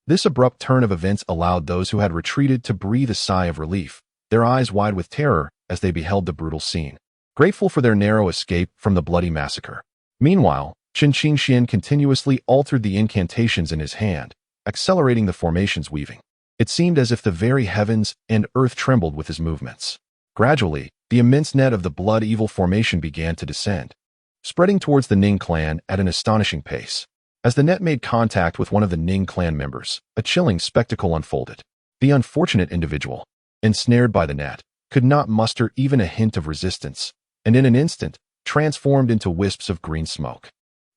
This abrupt turn of events allowed those who had retreated to breathe a sigh of relief, their eyes wide with terror as they beheld the brutal scene, grateful for their narrow escape from the bloody massacre. Meanwhile, Chen Qingxian continuously altered the incantations in his hand, accelerating the formation's weaving. It seemed as if the very heavens and earth trembled with his movements. Gradually, the immense net of the blood-evil formation began to descend, spreading towards the Ning clan at an astonishing pace. As the net made contact with one of the Ning clan members, a chilling spectacle unfolded. The unfortunate individual, ensnared by the net, could not muster even a hint of resistance, and in an instant, transformed into wisps of green smoke,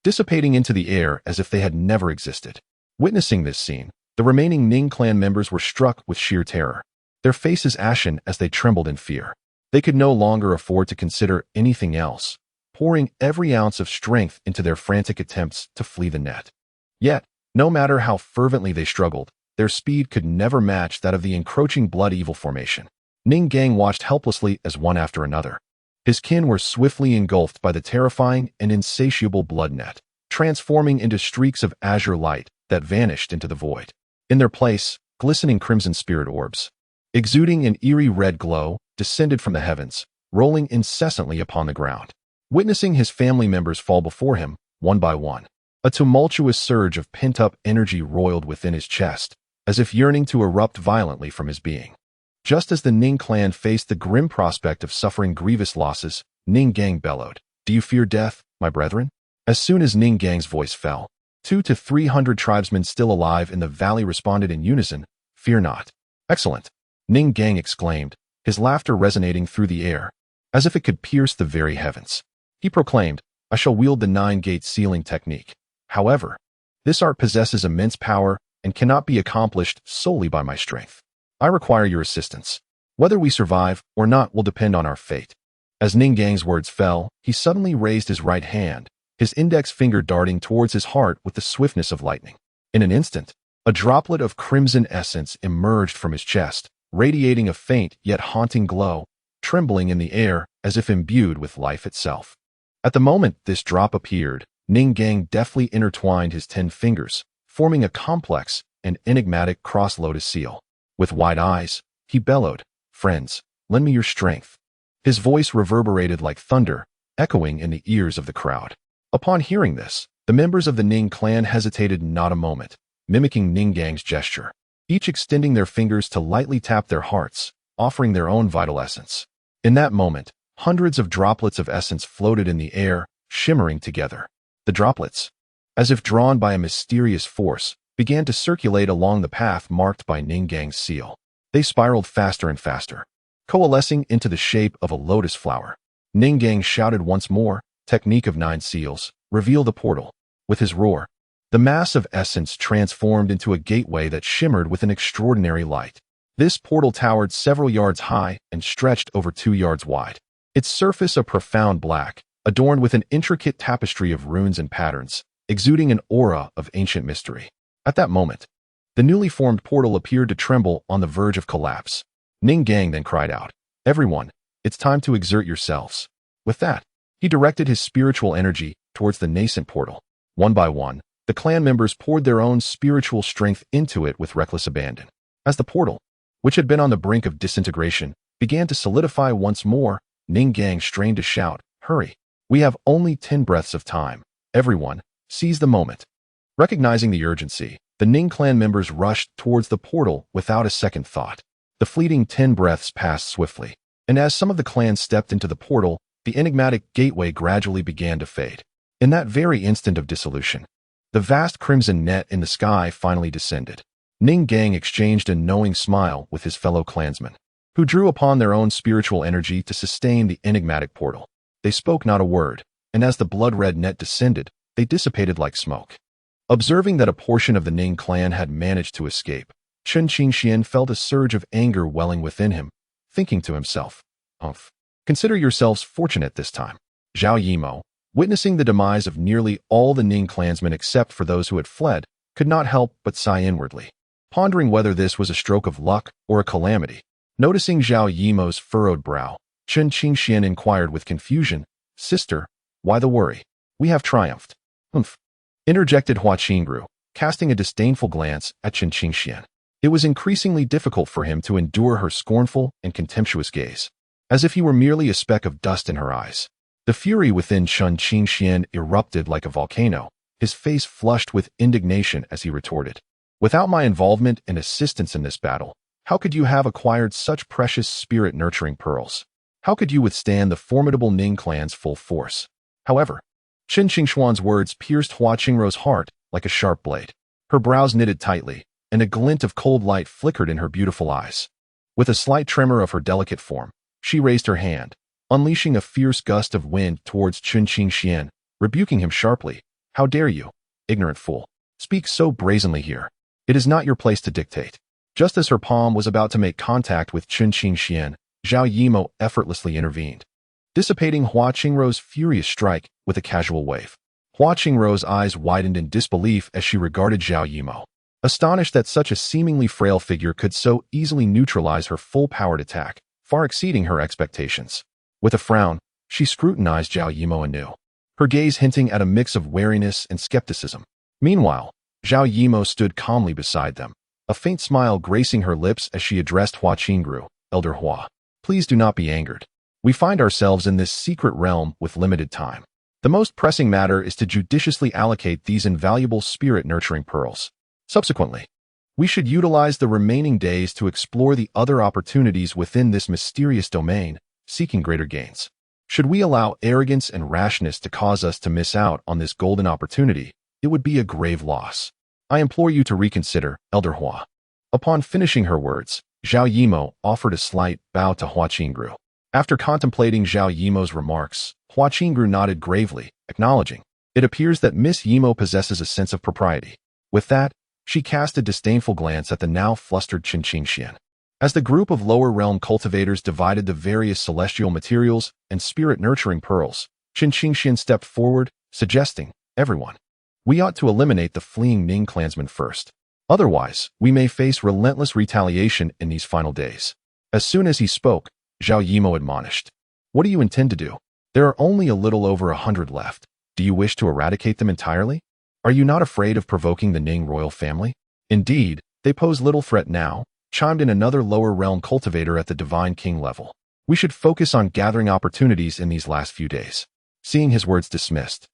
dissipating into the air as if they had never existed. Witnessing this scene, the remaining Ning clan members were struck with sheer terror, their faces ashen as they trembled in fear. They could no longer afford to consider anything else, pouring every ounce of strength into their frantic attempts to flee the net. Yet, no matter how fervently they struggled, their speed could never match that of the encroaching blood-evil formation. Ning Gang watched helplessly as one after another. His kin were swiftly engulfed by the terrifying and insatiable blood net, transforming into streaks of azure light that vanished into the void. In their place, glistening crimson spirit orbs, exuding an eerie red glow, descended from the heavens, rolling incessantly upon the ground. Witnessing his family members fall before him, one by one, a tumultuous surge of pent-up energy roiled within his chest, as if yearning to erupt violently from his being. Just as the Ning clan faced the grim prospect of suffering grievous losses, Ning Gang bellowed, "Do you fear death, my brethren?" As soon as Ning Gang's voice fell, 200 to 300 tribesmen still alive in the valley responded in unison, "Fear not." "Excellent," Ning Gang exclaimed, his laughter resonating through the air, as if it could pierce the very heavens. He proclaimed, "I shall wield the 9-gate sealing technique. However, this art possesses immense power and cannot be accomplished solely by my strength. I require your assistance. Whether we survive or not will depend on our fate." As Ning Gang's words fell, he suddenly raised his right hand, his index finger darting towards his heart with the swiftness of lightning. In an instant, a droplet of crimson essence emerged from his chest, radiating a faint yet haunting glow, trembling in the air as if imbued with life itself. At the moment this drop appeared, Ning Gang deftly intertwined his 10 fingers, forming a complex and enigmatic cross-lotus seal. With wide eyes, he bellowed, "Friends, lend me your strength." His voice reverberated like thunder, echoing in the ears of the crowd. Upon hearing this, the members of the Ning clan hesitated not a moment, mimicking Ning Gang's gesture, each extending their fingers to lightly tap their hearts, offering their own vital essence. In that moment, hundreds of droplets of essence floated in the air, shimmering together. The droplets, as if drawn by a mysterious force, began to circulate along the path marked by Ning Gang's seal. They spiraled faster and faster, coalescing into the shape of a lotus flower. Ning Gang shouted once more, "Technique of 9 seals, reveal the portal." With his roar, the mass of essence transformed into a gateway that shimmered with an extraordinary light. This portal towered several yards high and stretched over 2 yards wide. Its surface a profound black, adorned with an intricate tapestry of runes and patterns, exuding an aura of ancient mystery. At that moment, the newly formed portal appeared to tremble on the verge of collapse. Ning Gang then cried out, "Everyone, it's time to exert yourselves." With that, he directed his spiritual energy towards the nascent portal. One by one, the clan members poured their own spiritual strength into it with reckless abandon. As the portal, which had been on the brink of disintegration, began to solidify once more, Ning Gang strained to shout, "Hurry! We have only 10 breaths of time. Everyone, seize the moment." Recognizing the urgency, the Ning clan members rushed towards the portal without a second thought. The fleeting 10 breaths passed swiftly, and as some of the clans stepped into the portal, the enigmatic gateway gradually began to fade. In that very instant of dissolution, the vast crimson net in the sky finally descended. Ning Gang exchanged a knowing smile with his fellow clansmen, who drew upon their own spiritual energy to sustain the enigmatic portal. They spoke not a word, and as the blood-red net descended, they dissipated like smoke. Observing that a portion of the Ning clan had managed to escape, Chen Qingxian felt a surge of anger welling within him, thinking to himself, "Umph. Consider yourselves fortunate this time." Zhao Yimo, witnessing the demise of nearly all the Ning clansmen except for those who had fled, could not help but sigh inwardly, pondering whether this was a stroke of luck or a calamity. Noticing Zhao Yimo's furrowed brow, Chen Qingxian inquired with confusion, "Sister, why the worry? We have triumphed." "Humph," interjected Hua Qingru, casting a disdainful glance at Chen Qingxian. It was increasingly difficult for him to endure her scornful and contemptuous gaze, as if he were merely a speck of dust in her eyes. The fury within Chen Qingxian erupted like a volcano, his face flushed with indignation as he retorted, "Without my involvement and assistance in this battle, how could you have acquired such precious spirit-nurturing pearls? How could you withstand the formidable Ning clan's full force?" However, Chen Qingshuan's words pierced Hua Qingru's heart like a sharp blade. Her brows knitted tightly, and a glint of cold light flickered in her beautiful eyes. With a slight tremor of her delicate form, she raised her hand, unleashing a fierce gust of wind towards Chen Qingxian, rebuking him sharply. "How dare you, ignorant fool, speak so brazenly here? It is not your place to dictate." Just as her palm was about to make contact with Chen Qingxian, Zhao Yimo effortlessly intervened, dissipating Hua Qingru's furious strike with a casual wave. Hua Qingru's eyes widened in disbelief as she regarded Zhao Yimo, astonished that such a seemingly frail figure could so easily neutralize her full-powered attack, far exceeding her expectations. With a frown, she scrutinized Zhao Yimo anew, her gaze hinting at a mix of wariness and skepticism. Meanwhile, Zhao Yimo stood calmly beside them, a faint smile gracing her lips as she addressed Hua Qingru. "Elder Hua, please do not be angered. We find ourselves in this secret realm with limited time. The most pressing matter is to judiciously allocate these invaluable spirit-nurturing pearls. Subsequently, we should utilize the remaining days to explore the other opportunities within this mysterious domain, seeking greater gains. Should we allow arrogance and rashness to cause us to miss out on this golden opportunity, it would be a grave loss. I implore you to reconsider, Elder Hua." Upon finishing her words, Zhao Yimo offered a slight bow to Hua Qingru. After contemplating Zhao Yimo's remarks, Hua Qingru nodded gravely, acknowledging, "It appears that Miss Yimo possesses a sense of propriety." With that, she cast a disdainful glance at the now flustered Chen Qingxian. As the group of lower realm cultivators divided the various celestial materials and spirit-nurturing pearls, Chen Qingxian stepped forward, suggesting, "Everyone, we ought to eliminate the fleeing Ning clansmen first. Otherwise, we may face relentless retaliation in these final days." As soon as he spoke, Zhao Yimo admonished, "What do you intend to do? There are only a little over 100 left. Do you wish to eradicate them entirely? Are you not afraid of provoking the Ning royal family?" "Indeed, they pose little threat now," chimed in another lower realm cultivator at the divine king level. "We should focus on gathering opportunities in these last few days." Seeing his words dismissed,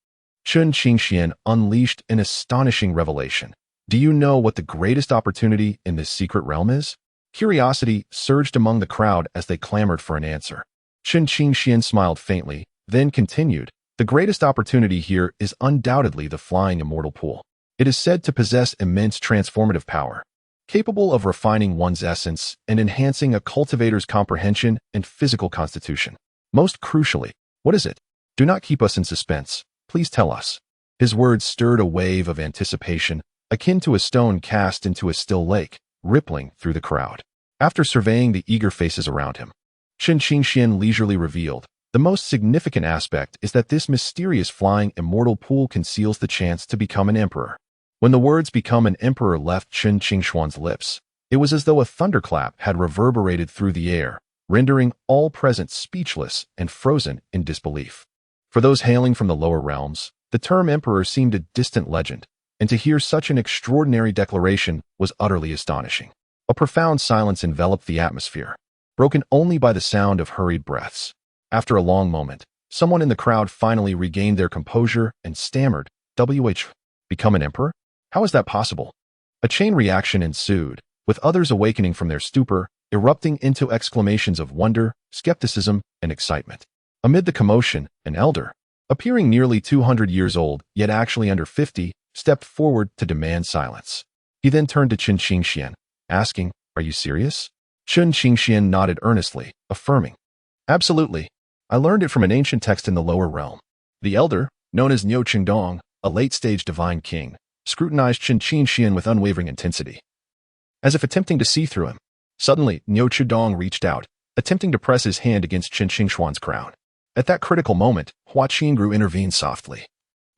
Chen Qingxian unleashed an astonishing revelation. "Do you know what the greatest opportunity in this secret realm is?" Curiosity surged among the crowd as they clamored for an answer. Chen Qingxian smiled faintly, then continued, "The greatest opportunity here is undoubtedly the flying immortal pool. It is said to possess immense transformative power, capable of refining one's essence and enhancing a cultivator's comprehension and physical constitution. Most crucially, what is it? Do not keep us in suspense. Please tell us." His words stirred a wave of anticipation, akin to a stone cast into a still lake, rippling through the crowd. After surveying the eager faces around him, Chen Qingxian leisurely revealed, "The most significant aspect is that this mysterious flying immortal pool conceals the chance to become an emperor." When the words "become an emperor" left Chen Qingshuan's lips, it was as though a thunderclap had reverberated through the air, rendering all present speechless and frozen in disbelief. For those hailing from the lower realms, the term emperor seemed a distant legend, and to hear such an extraordinary declaration was utterly astonishing. A profound silence enveloped the atmosphere, broken only by the sound of hurried breaths. After a long moment, someone in the crowd finally regained their composure and stammered, "Become an emperor? How is that possible?" A chain reaction ensued, with others awakening from their stupor, erupting into exclamations of wonder, skepticism, and excitement. Amid the commotion, an elder, appearing nearly 200 years old, yet actually under 50, stepped forward to demand silence. He then turned to Chen Qingxian, asking, "Are you serious?" Chen Qingxian nodded earnestly, affirming, "Absolutely. I learned it from an ancient text in the lower realm." The elder, known as Niu Qingdong, a late-stage divine king, scrutinized Chen Qingxian with unwavering intensity, as if attempting to see through him. Suddenly, Niu Qingdong reached out, attempting to press his hand against Chen Qingxuan's crown. At that critical moment, Hua Qingru intervened softly.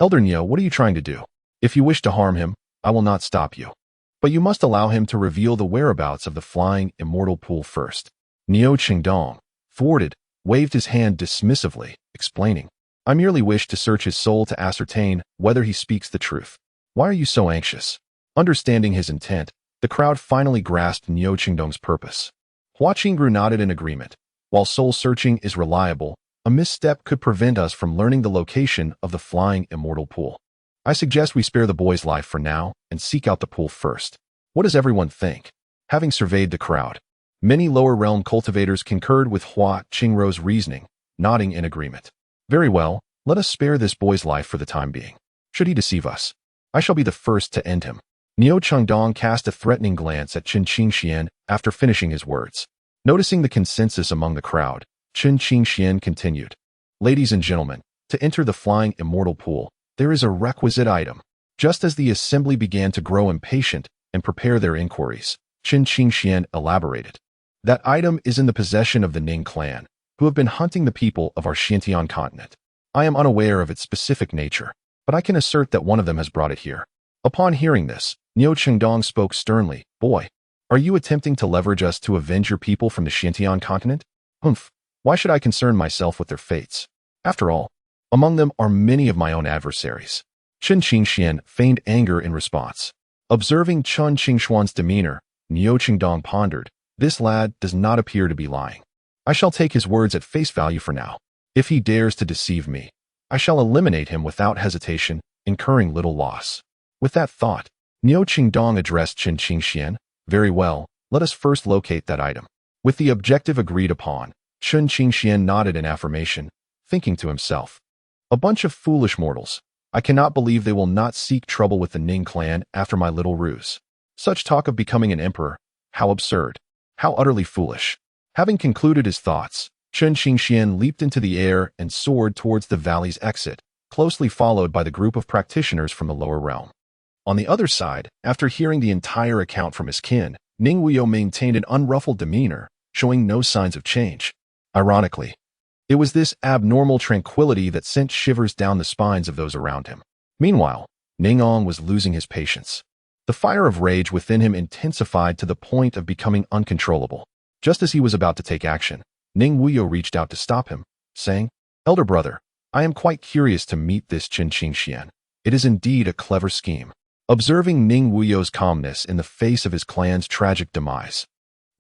"Elder Niu, what are you trying to do? If you wish to harm him, I will not stop you. But you must allow him to reveal the whereabouts of the flying immortal pool first." Niu Qingdong, thwarted, waved his hand dismissively, explaining, "I merely wish to search his soul to ascertain whether he speaks the truth. Why are you so anxious?" Understanding his intent, the crowd finally grasped Niu Qingdong's purpose. Hua Qingru nodded in agreement. While soul searching is reliable, a misstep could prevent us from learning the location of the flying immortal pool. I suggest we spare the boy's life for now and seek out the pool first. What does everyone think? Having surveyed the crowd, many lower realm cultivators concurred with Hua Qingru's reasoning, nodding in agreement. "Very well, let us spare this boy's life for the time being. Should he deceive us, I shall be the first to end him." Niu Qingdong cast a threatening glance at Chen Qingxian after finishing his words. Noticing the consensus among the crowd, Chen Qingxian continued, "Ladies and gentlemen, to enter the flying immortal pool, there is a requisite item." Just as the assembly began to grow impatient and prepare their inquiries, Chen Qingxian elaborated. "That item is in the possession of the Ning clan, who have been hunting the people of our Xiantian continent. I am unaware of its specific nature, but I can assert that one of them has brought it here." Upon hearing this, Niu Qingdong spoke sternly, "Boy, are you attempting to leverage us to avenge your people from the Xiantian continent? Humph, why should I concern myself with their fates? After all, among them are many of my own adversaries." Chen Qingxian feigned anger in response. Observing Chen Qingxuan's demeanor, Niu Qingdong pondered, "This lad does not appear to be lying. I shall take his words at face value for now. If he dares to deceive me, I shall eliminate him without hesitation, incurring little loss." With that thought, Niu Qingdong addressed Chen Qingxian, "Very well, let us first locate that item." With the objective agreed upon, Chen Qingxian nodded in affirmation, thinking to himself, "A bunch of foolish mortals. I cannot believe they will not seek trouble with the Ning clan after my little ruse. Such talk of becoming an emperor, how absurd, how utterly foolish." Having concluded his thoughts, Chen Qingxian leaped into the air and soared towards the valley's exit, closely followed by the group of practitioners from the lower realm. On the other side, after hearing the entire account from his kin, Ning Wuyou maintained an unruffled demeanor, showing no signs of change. Ironically, it was this abnormal tranquility that sent shivers down the spines of those around him. Meanwhile, Ning Ong was losing his patience. The fire of rage within him intensified to the point of becoming uncontrollable. Just as he was about to take action, Ning Wuyou reached out to stop him, saying, "Elder brother, I am quite curious to meet this Chen Qingxian. It is indeed a clever scheme." Observing Ning Wuyou's calmness in the face of his clan's tragic demise,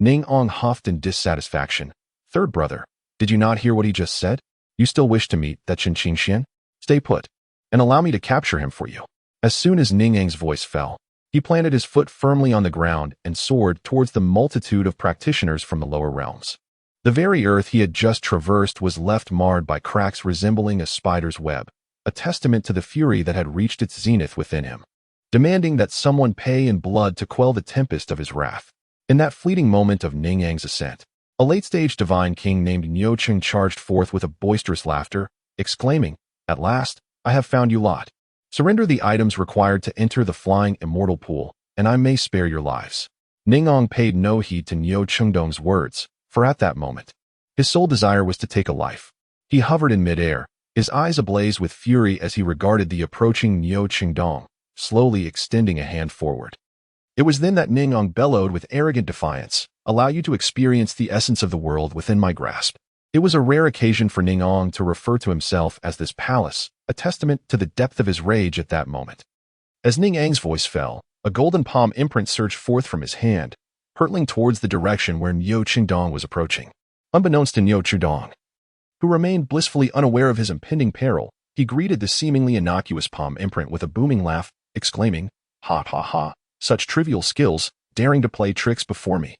Ning Ong huffed in dissatisfaction. "Third brother, did you not hear what he just said? You still wish to meet that Chen Qingxian? Stay put, and allow me to capture him for you." As soon as Ning Ang's voice fell, he planted his foot firmly on the ground and soared towards the multitude of practitioners from the lower realms. The very earth he had just traversed was left marred by cracks resembling a spider's web, a testament to the fury that had reached its zenith within him, demanding that someone pay in blood to quell the tempest of his wrath. In that fleeting moment of Ning Ang's ascent, a late-stage divine king named Niu Qing charged forth with a boisterous laughter, exclaiming, "At last, I have found you lot. Surrender the items required to enter the flying immortal pool, and I may spare your lives." Ning Ong paid no heed to Niu Qingdong's words, for at that moment, his sole desire was to take a life. He hovered in midair, his eyes ablaze with fury as he regarded the approaching Niu Qingdong, slowly extending a hand forward. It was then that Ning Ong bellowed with arrogant defiance, "Allow you to experience the essence of the world within my grasp." It was a rare occasion for Ning Ong to refer to himself as this palace, a testament to the depth of his rage at that moment. As Ning Ang's voice fell, a golden palm imprint surged forth from his hand, hurtling towards the direction where Niu Qingdong was approaching. Unbeknownst to Niu Qingdong, who remained blissfully unaware of his impending peril, he greeted the seemingly innocuous palm imprint with a booming laugh, exclaiming, "Ha ha ha, such trivial skills, daring to play tricks before me."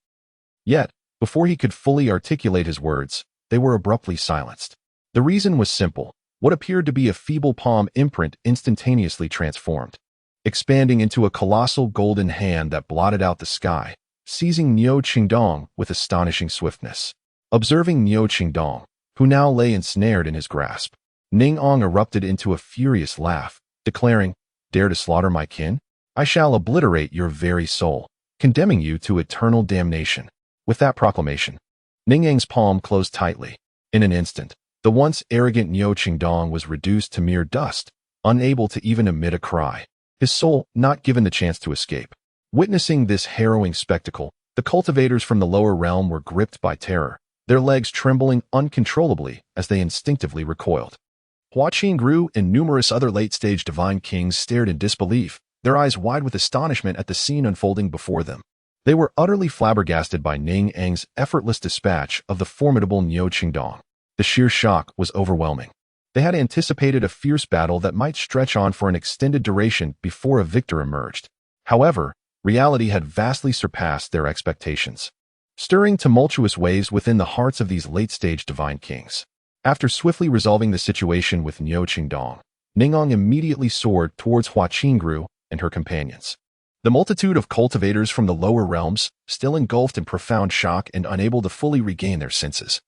Yet, before he could fully articulate his words, they were abruptly silenced. The reason was simple. What appeared to be a feeble palm imprint instantaneously transformed. expanding into a colossal golden hand that blotted out the sky, seizing Niu Qingdong with astonishing swiftness. Observing Niu Qingdong, who now lay ensnared in his grasp, Ning Ong erupted into a furious laugh, declaring, "Dare to slaughter my kin? I shall obliterate your very soul, condemning you to eternal damnation." With that proclamation, Ning Ang's palm closed tightly. In an instant, the once arrogant Niu Qingdong was reduced to mere dust, unable to even emit a cry, his soul not given the chance to escape. Witnessing this harrowing spectacle, the cultivators from the lower realm were gripped by terror, their legs trembling uncontrollably as they instinctively recoiled. Hua Qingru and numerous other late-stage divine kings stared in disbelief, their eyes wide with astonishment at the scene unfolding before them. They were utterly flabbergasted by Ning Ang's effortless dispatch of the formidable Niu Qingdong. The sheer shock was overwhelming. They had anticipated a fierce battle that might stretch on for an extended duration before a victor emerged. However, reality had vastly surpassed their expectations, stirring tumultuous waves within the hearts of these late-stage divine kings. After swiftly resolving the situation with Niu Qingdong, Ning Ong immediately soared towards Hua Qingru and her companions. The multitude of cultivators from the lower realms, still engulfed in profound shock and unable to fully regain their senses,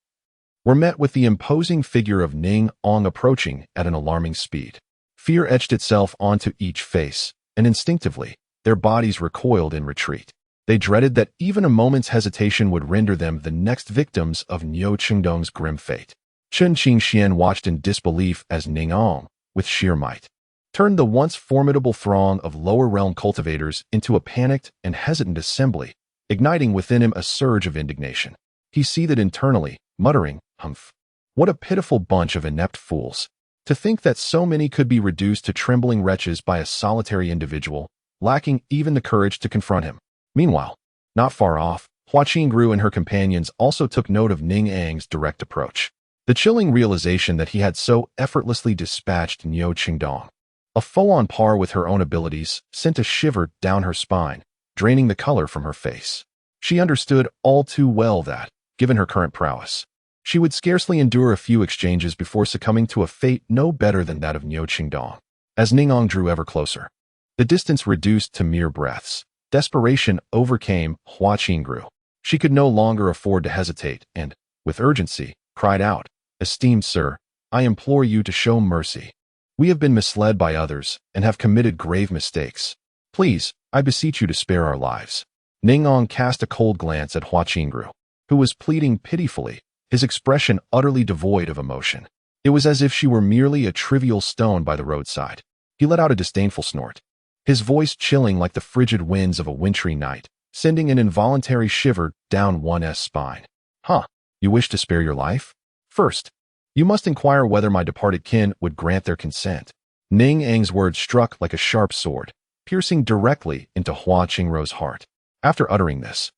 were met with the imposing figure of Ning Ong approaching at an alarming speed. Fear etched itself onto each face, and instinctively, their bodies recoiled in retreat. They dreaded that even a moment's hesitation would render them the next victims of Niu Qingdong's grim fate. Chen Qingxian watched in disbelief as Ning Ong, with sheer might, turned the once formidable throng of lower realm cultivators into a panicked and hesitant assembly, igniting within him a surge of indignation. He seethed internally, muttering, "Humph! What a pitiful bunch of inept fools! To think that so many could be reduced to trembling wretches by a solitary individual, lacking even the courage to confront him." Meanwhile, not far off, Hua Qingru and her companions also took note of Ning Ang's direct approach. The chilling realization that he had so effortlessly dispatched Niu Qingdong, a foe on par with her own abilities, sent a shiver down her spine, draining the color from her face. She understood all too well that, given her current prowess, she would scarcely endure a few exchanges before succumbing to a fate no better than that of Niu Qingdong. As Ning Ong drew ever closer, the distance reduced to mere breaths. Desperation overcame Hua Qingru. She could no longer afford to hesitate and, with urgency, cried out, "Esteemed sir, I implore you to show mercy. We have been misled by others and have committed grave mistakes. Please, I beseech you to spare our lives." Ning Ong cast a cold glance at Hua Qingru, who was pleading pitifully, his expression utterly devoid of emotion. It was as if she were merely a trivial stone by the roadside. He let out a disdainful snort, his voice chilling like the frigid winds of a wintry night, sending an involuntary shiver down one's spine. "Huh, you wish to spare your life? First, you must inquire whether my departed kin would grant their consent." Ning Ang's words struck like a sharp sword, piercing directly into Hua Qingru's heart. After uttering this,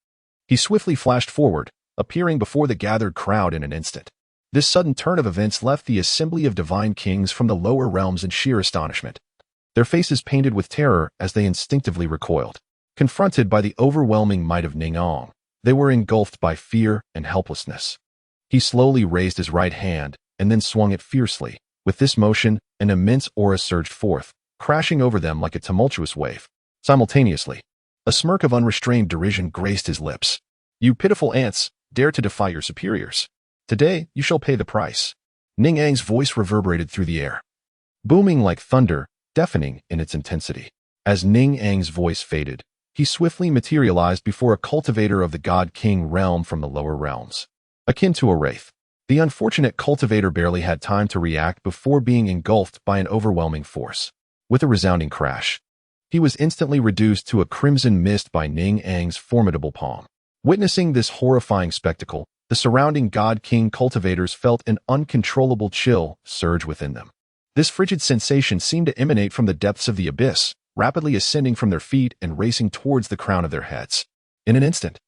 he swiftly flashed forward, appearing before the gathered crowd in an instant. This sudden turn of events left the assembly of divine kings from the lower realms in sheer astonishment, their faces painted with terror as they instinctively recoiled. Confronted by the overwhelming might of Ning Ong, they were engulfed by fear and helplessness. He slowly raised his right hand and then swung it fiercely. With this motion, an immense aura surged forth, crashing over them like a tumultuous wave. Simultaneously, a smirk of unrestrained derision graced his lips. "You pitiful ants, dare to defy your superiors. Today, you shall pay the price." Ning Ang's voice reverberated through the air, booming like thunder, deafening in its intensity. As Ning Ang's voice faded, he swiftly materialized before a cultivator of the God-King realm from the lower realms. Akin to a wraith, the unfortunate cultivator barely had time to react before being engulfed by an overwhelming force. With a resounding crash, he was instantly reduced to a crimson mist by Ning Ang's formidable palm. Witnessing this horrifying spectacle, the surrounding God-King cultivators felt an uncontrollable chill surge within them. This frigid sensation seemed to emanate from the depths of the abyss, rapidly ascending from their feet and racing towards the crown of their heads. In an instant,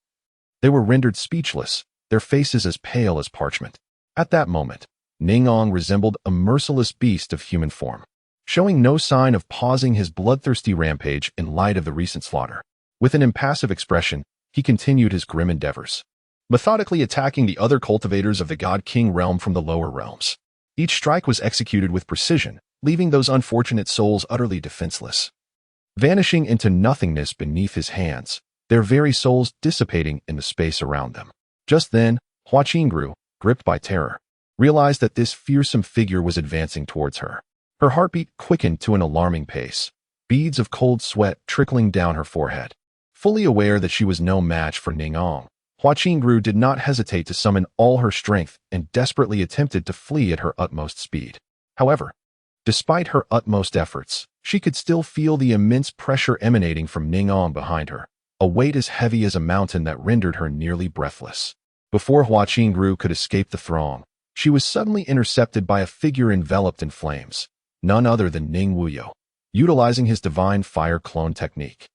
they were rendered speechless, their faces as pale as parchment. At that moment, Ning Ong resembled a merciless beast of human form, showing no sign of pausing his bloodthirsty rampage in light of the recent slaughter. With an impassive expression, he continued his grim endeavors, methodically attacking the other cultivators of the God-King realm from the lower realms. Each strike was executed with precision, leaving those unfortunate souls utterly defenseless. vanishing into nothingness beneath his hands, their very souls dissipating in the space around them. Just then, Hua Qingru, gripped by terror, realized that this fearsome figure was advancing towards her. Her heartbeat quickened to an alarming pace, beads of cold sweat trickling down her forehead. Fully aware that she was no match for Ning Wuyou, Hua Qingru did not hesitate to summon all her strength and desperately attempted to flee at her utmost speed. However, despite her utmost efforts, she could still feel the immense pressure emanating from Ning Wuyou behind her, a weight as heavy as a mountain that rendered her nearly breathless. Before Hua Qingru could escape the throng, she was suddenly intercepted by a figure enveloped in flames, none other than Ning Wuyou, utilizing his divine fire clone technique.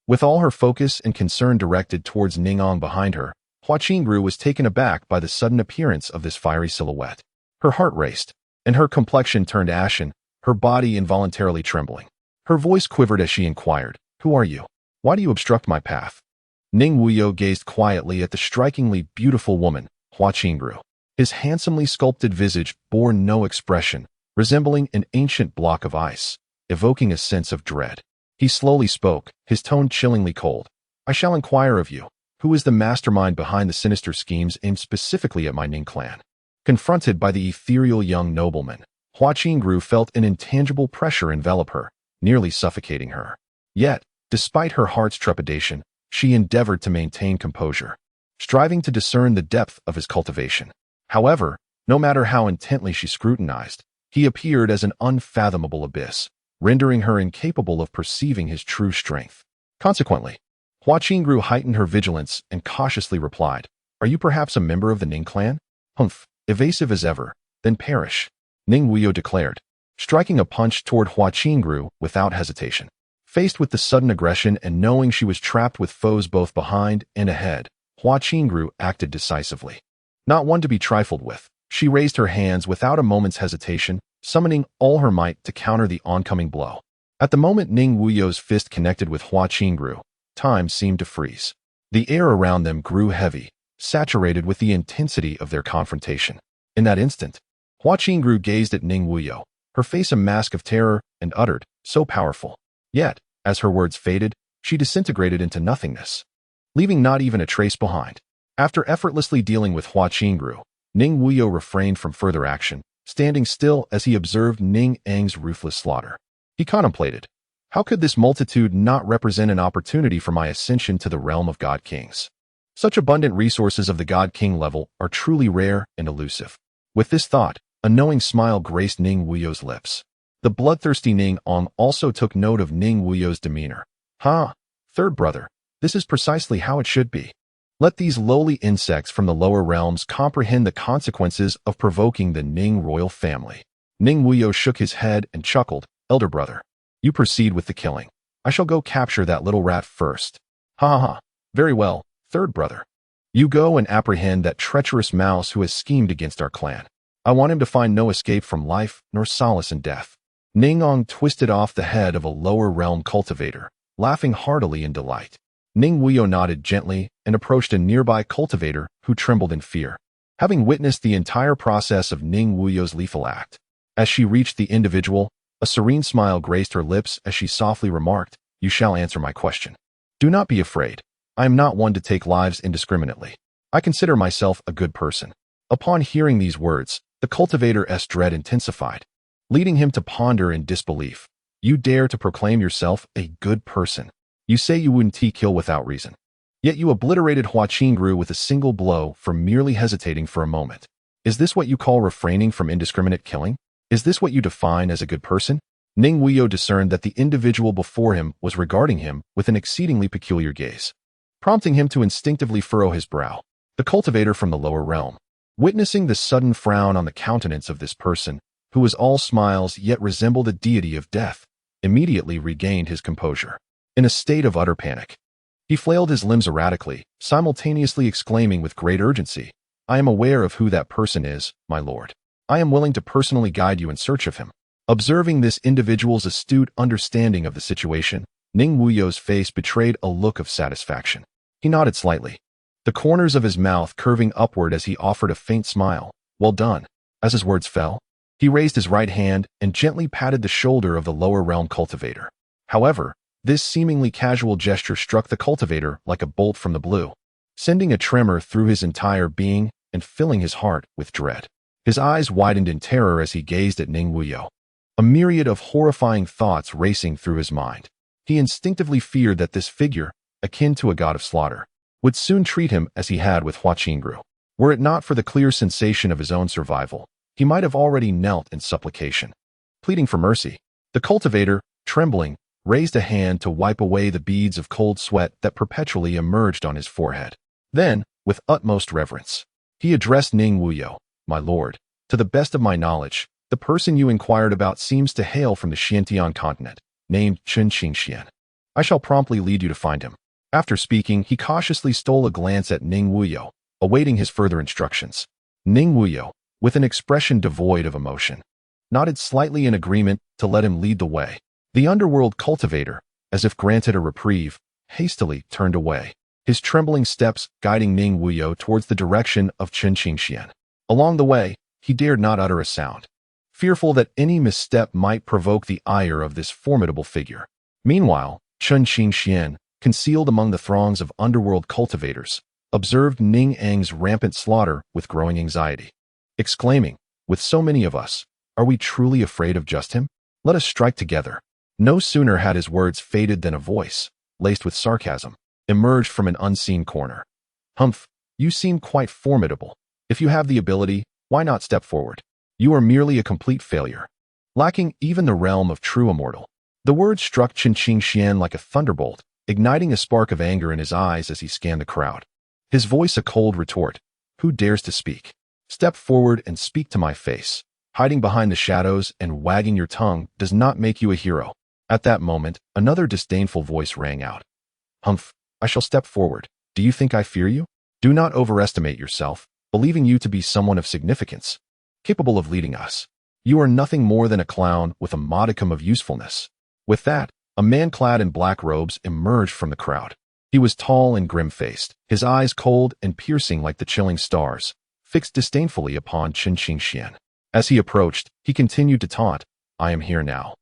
With all her focus and concern directed towards Ning Wuyou behind her, Hua Qingru was taken aback by the sudden appearance of this fiery silhouette. Her heart raced, and her complexion turned ashen, her body involuntarily trembling. Her voice quivered as she inquired, "Who are you? Why do you obstruct my path?" Ning Wuyou gazed quietly at the strikingly beautiful woman, Hua Qingru. His handsomely sculpted visage bore no expression, resembling an ancient block of ice, evoking a sense of dread. He slowly spoke, his tone chillingly cold. "I shall inquire of you, who is the mastermind behind the sinister schemes aimed specifically at my Ning clan?" Confronted by the ethereal young nobleman, Hua Qingru felt an intangible pressure envelop her, nearly suffocating her. Yet, despite her heart's trepidation, she endeavored to maintain composure, striving to discern the depth of his cultivation. However, no matter how intently she scrutinized, he appeared as an unfathomable abyss, rendering her incapable of perceiving his true strength. Consequently, Hua Qingru heightened her vigilance and cautiously replied, "Are you perhaps a member of the Ning clan?" "Humph, evasive as ever, then perish," Ning Wuyou declared, striking a punch toward Hua Qingru without hesitation. Faced with the sudden aggression and knowing she was trapped with foes both behind and ahead, Hua Qingru acted decisively. Not one to be trifled with, she raised her hands without a moment's hesitation, summoning all her might to counter the oncoming blow. At the moment Ning Wuyou's fist connected with Hua Qingru, time seemed to freeze. The air around them grew heavy, saturated with the intensity of their confrontation. In that instant, Hua Qingru gazed at Ning Wuyou, her face a mask of terror, and uttered, "So powerful." Yet, as her words faded, she disintegrated into nothingness, leaving not even a trace behind. After effortlessly dealing with Hua Qingru, Ning Wuyou refrained from further action, standing still as he observed Ning Eng's ruthless slaughter. He contemplated, how could this multitude not represent an opportunity for my ascension to the realm of God Kings? Such abundant resources of the God King level are truly rare and elusive. With this thought, a knowing smile graced Ning Wuyou's lips. The bloodthirsty Ning Wuyou also took note of Ning Wuyou's demeanor. "Ha, third brother, this is precisely how it should be. Let these lowly insects from the lower realms comprehend the consequences of provoking the Ning royal family." Ning Wuyou shook his head and chuckled, "Elder brother, you proceed with the killing. I shall go capture that little rat first." "Ha ha ha. Very well, third brother. You go and apprehend that treacherous mouse who has schemed against our clan. I want him to find no escape from life nor solace in death." Ning Wuyou twisted off the head of a lower realm cultivator, laughing heartily in delight. Ning Wuyou nodded gently and approached a nearby cultivator who trembled in fear, having witnessed the entire process of Ning Wuyou's lethal act. As she reached the individual, a serene smile graced her lips as she softly remarked, "You shall answer my question. Do not be afraid. I am not one to take lives indiscriminately. I consider myself a good person." Upon hearing these words, the cultivator's dread intensified, leading him to ponder in disbelief. "You dare to proclaim yourself a good person. You say you wouldn't kill without reason. Yet you obliterated Hua Qingru with a single blow for merely hesitating for a moment. Is this what you call refraining from indiscriminate killing? Is this what you define as a good person?" Ning Wuyou discerned that the individual before him was regarding him with an exceedingly peculiar gaze, prompting him to instinctively furrow his brow. The cultivator from the lower realm, witnessing the sudden frown on the countenance of this person, who was all smiles yet resembled a deity of death, immediately regained his composure. In a state of utter panic, he flailed his limbs erratically, simultaneously exclaiming with great urgency, "I am aware of who that person is, my lord. I am willing to personally guide you in search of him." Observing this individual's astute understanding of the situation, Ning Wuyou's face betrayed a look of satisfaction. He nodded slightly, the corners of his mouth curving upward as he offered a faint smile. "Well done." As his words fell, he raised his right hand and gently patted the shoulder of the lower realm cultivator. However, This seemingly casual gesture struck the cultivator like a bolt from the blue, sending a tremor through his entire being and filling his heart with dread. His eyes widened in terror as he gazed at Ning Wuyou, a myriad of horrifying thoughts racing through his mind. He instinctively feared that this figure, akin to a god of slaughter, would soon treat him as he had with Hua Qingru. Were it not for the clear sensation of his own survival, he might have already knelt in supplication, pleading for mercy. The cultivator, trembling, raised a hand to wipe away the beads of cold sweat that perpetually emerged on his forehead. Then, with utmost reverence, he addressed Ning Wuyou. My lord, to the best of my knowledge, the person you inquired about seems to hail from the Xiantian continent, named Chen Qingxian. I shall promptly lead you to find him. After speaking, he cautiously stole a glance at Ning Wuyou, awaiting his further instructions. Ning Wuyou, with an expression devoid of emotion, nodded slightly in agreement to let him lead the way. The underworld cultivator, as if granted a reprieve, hastily turned away, his trembling steps guiding Ning Wuyou towards the direction of Chen Qingxian. Along the way, he dared not utter a sound, fearful that any misstep might provoke the ire of this formidable figure. Meanwhile, Chen Qingxian, concealed among the throngs of underworld cultivators, observed Ning Eng's rampant slaughter with growing anxiety, exclaiming, with so many of us, are we truly afraid of just him? Let us strike together. No sooner had his words faded than a voice, laced with sarcasm, emerged from an unseen corner. Humph, you seem quite formidable. If you have the ability, why not step forward? You are merely a complete failure, lacking even the realm of true immortal. The words struck Chen Qingxian like a thunderbolt, igniting a spark of anger in his eyes as he scanned the crowd. His voice a cold retort. Who dares to speak? Step forward and speak to my face. Hiding behind the shadows and wagging your tongue does not make you a hero. At that moment, another disdainful voice rang out. Humph, I shall step forward. Do you think I fear you? Do not overestimate yourself, believing you to be someone of significance, capable of leading us. You are nothing more than a clown with a modicum of usefulness. With that, a man clad in black robes emerged from the crowd. He was tall and grim-faced, his eyes cold and piercing like the chilling stars, fixed disdainfully upon Chen Qingxian. As he approached, he continued to taunt, I am here now.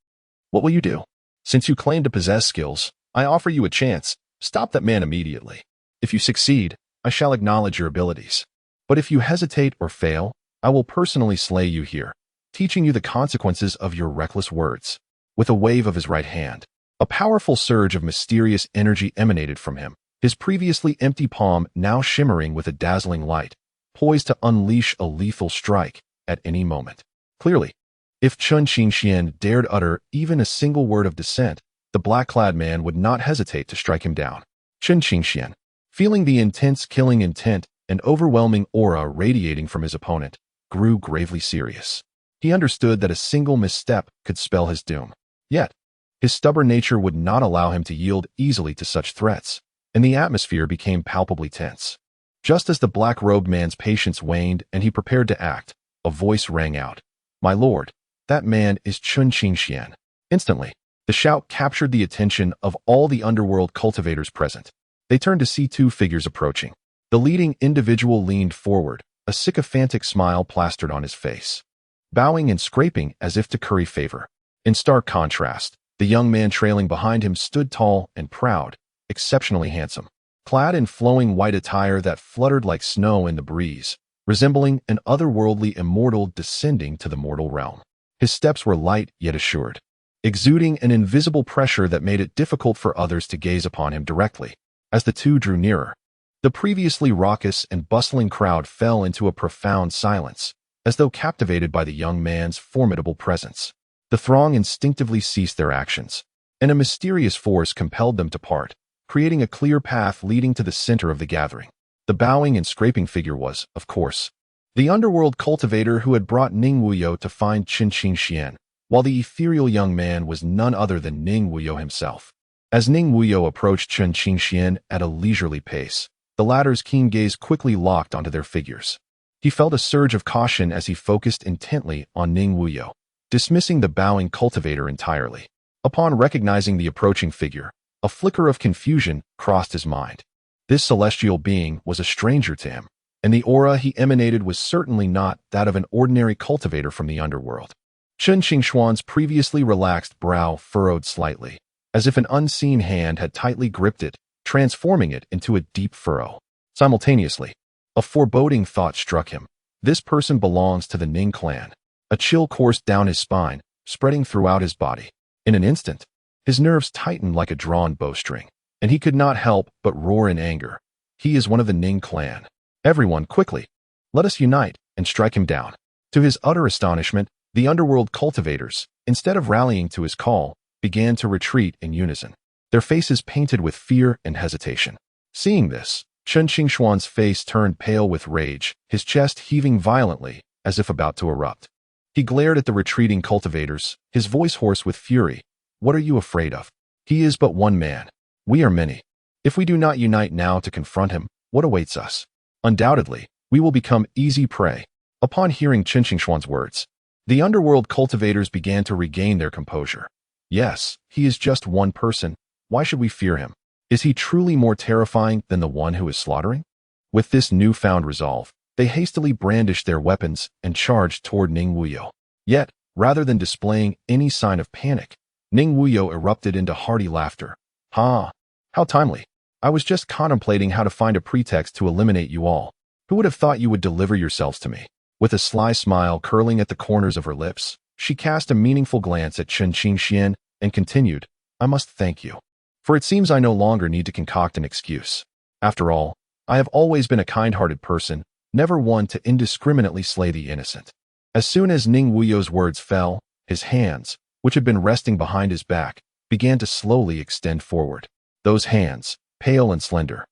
What will you do? Since you claim to possess skills, I offer you a chance. Stop that man immediately. If you succeed, I shall acknowledge your abilities. But if you hesitate or fail, I will personally slay you here, teaching you the consequences of your reckless words. With a wave of his right hand, a powerful surge of mysterious energy emanated from him, his previously empty palm now shimmering with a dazzling light, poised to unleash a lethal strike at any moment. Clearly, if Chen Qingxian dared utter even a single word of dissent, the black-clad man would not hesitate to strike him down. Chen Qingxian, feeling the intense killing intent and overwhelming aura radiating from his opponent, grew gravely serious. He understood that a single misstep could spell his doom. Yet, his stubborn nature would not allow him to yield easily to such threats, and the atmosphere became palpably tense. Just as the black-robed man's patience waned and he prepared to act, a voice rang out. My lord, that man is Chen Qingxian. Instantly, the shout captured the attention of all the underworld cultivators present. They turned to see two figures approaching. The leading individual leaned forward, a sycophantic smile plastered on his face, bowing and scraping as if to curry favor. In stark contrast, the young man trailing behind him stood tall and proud, exceptionally handsome, clad in flowing white attire that fluttered like snow in the breeze, resembling an otherworldly immortal descending to the mortal realm. His steps were light yet assured, exuding an invisible pressure that made it difficult for others to gaze upon him directly. As the two drew nearer, the previously raucous and bustling crowd fell into a profound silence, as though captivated by the young man's formidable presence. The throng instinctively ceased their actions, and a mysterious force compelled them to part, creating a clear path leading to the center of the gathering. The bowing and scraping figure was, of course, the underworld cultivator who had brought Ning Wuyou to find Chen Qingxian, while the ethereal young man was none other than Ning Wuyou himself. As Ning Wuyou approached Chen Qingxian at a leisurely pace, the latter's keen gaze quickly locked onto their figures. He felt a surge of caution as he focused intently on Ning Wuyou, dismissing the bowing cultivator entirely. Upon recognizing the approaching figure, a flicker of confusion crossed his mind. This celestial being was a stranger to him, and the aura he emanated was certainly not that of an ordinary cultivator from the underworld. Chen Qingxuan's previously relaxed brow furrowed slightly, as if an unseen hand had tightly gripped it, transforming it into a deep furrow. Simultaneously, a foreboding thought struck him. This person belongs to the Ning clan. A chill coursed down his spine, spreading throughout his body. In an instant, his nerves tightened like a drawn bowstring, and he could not help but roar in anger. He is one of the Ning clan. Everyone, quickly, let us unite and strike him down. To his utter astonishment, the underworld cultivators, instead of rallying to his call, began to retreat in unison, their faces painted with fear and hesitation. Seeing this, Chen Qingshuan's face turned pale with rage, his chest heaving violently, as if about to erupt. He glared at the retreating cultivators, his voice hoarse with fury. What are you afraid of? He is but one man. We are many. If we do not unite now to confront him, what awaits us? Undoubtedly, we will become easy prey. Upon hearing Chen Qingshuan's words, the underworld cultivators began to regain their composure. Yes, he is just one person. Why should we fear him? Is he truly more terrifying than the one who is slaughtering? With this newfound resolve, they hastily brandished their weapons and charged toward Ning Wuyou. Yet, rather than displaying any sign of panic, Ning Wuyou erupted into hearty laughter. Ha! How timely. I was just contemplating how to find a pretext to eliminate you all. Who would have thought you would deliver yourselves to me? With a sly smile curling at the corners of her lips, she cast a meaningful glance at Chen Qingxian and continued, I must thank you. For it seems I no longer need to concoct an excuse. After all, I have always been a kind-hearted person, never one to indiscriminately slay the innocent. As soon as Ning Wuyou's words fell, his hands, which had been resting behind his back, began to slowly extend forward. Those hands, pale and slender,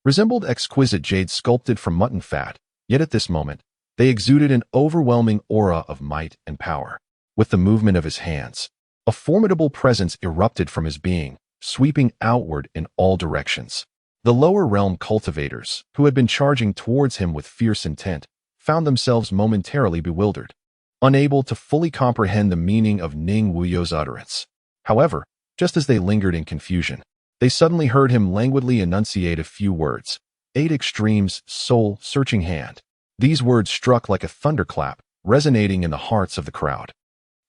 resembled exquisite jade sculpted from mutton fat, yet at this moment, they exuded an overwhelming aura of might and power. With the movement of his hands, a formidable presence erupted from his being, sweeping outward in all directions. The lower realm cultivators, who had been charging towards him with fierce intent, found themselves momentarily bewildered, unable to fully comprehend the meaning of Ning Wuyou's utterance. However, just as they lingered in confusion, they suddenly heard him languidly enunciate a few words. 8 extremes, soul-searching hand. These words struck like a thunderclap, resonating in the hearts of the crowd.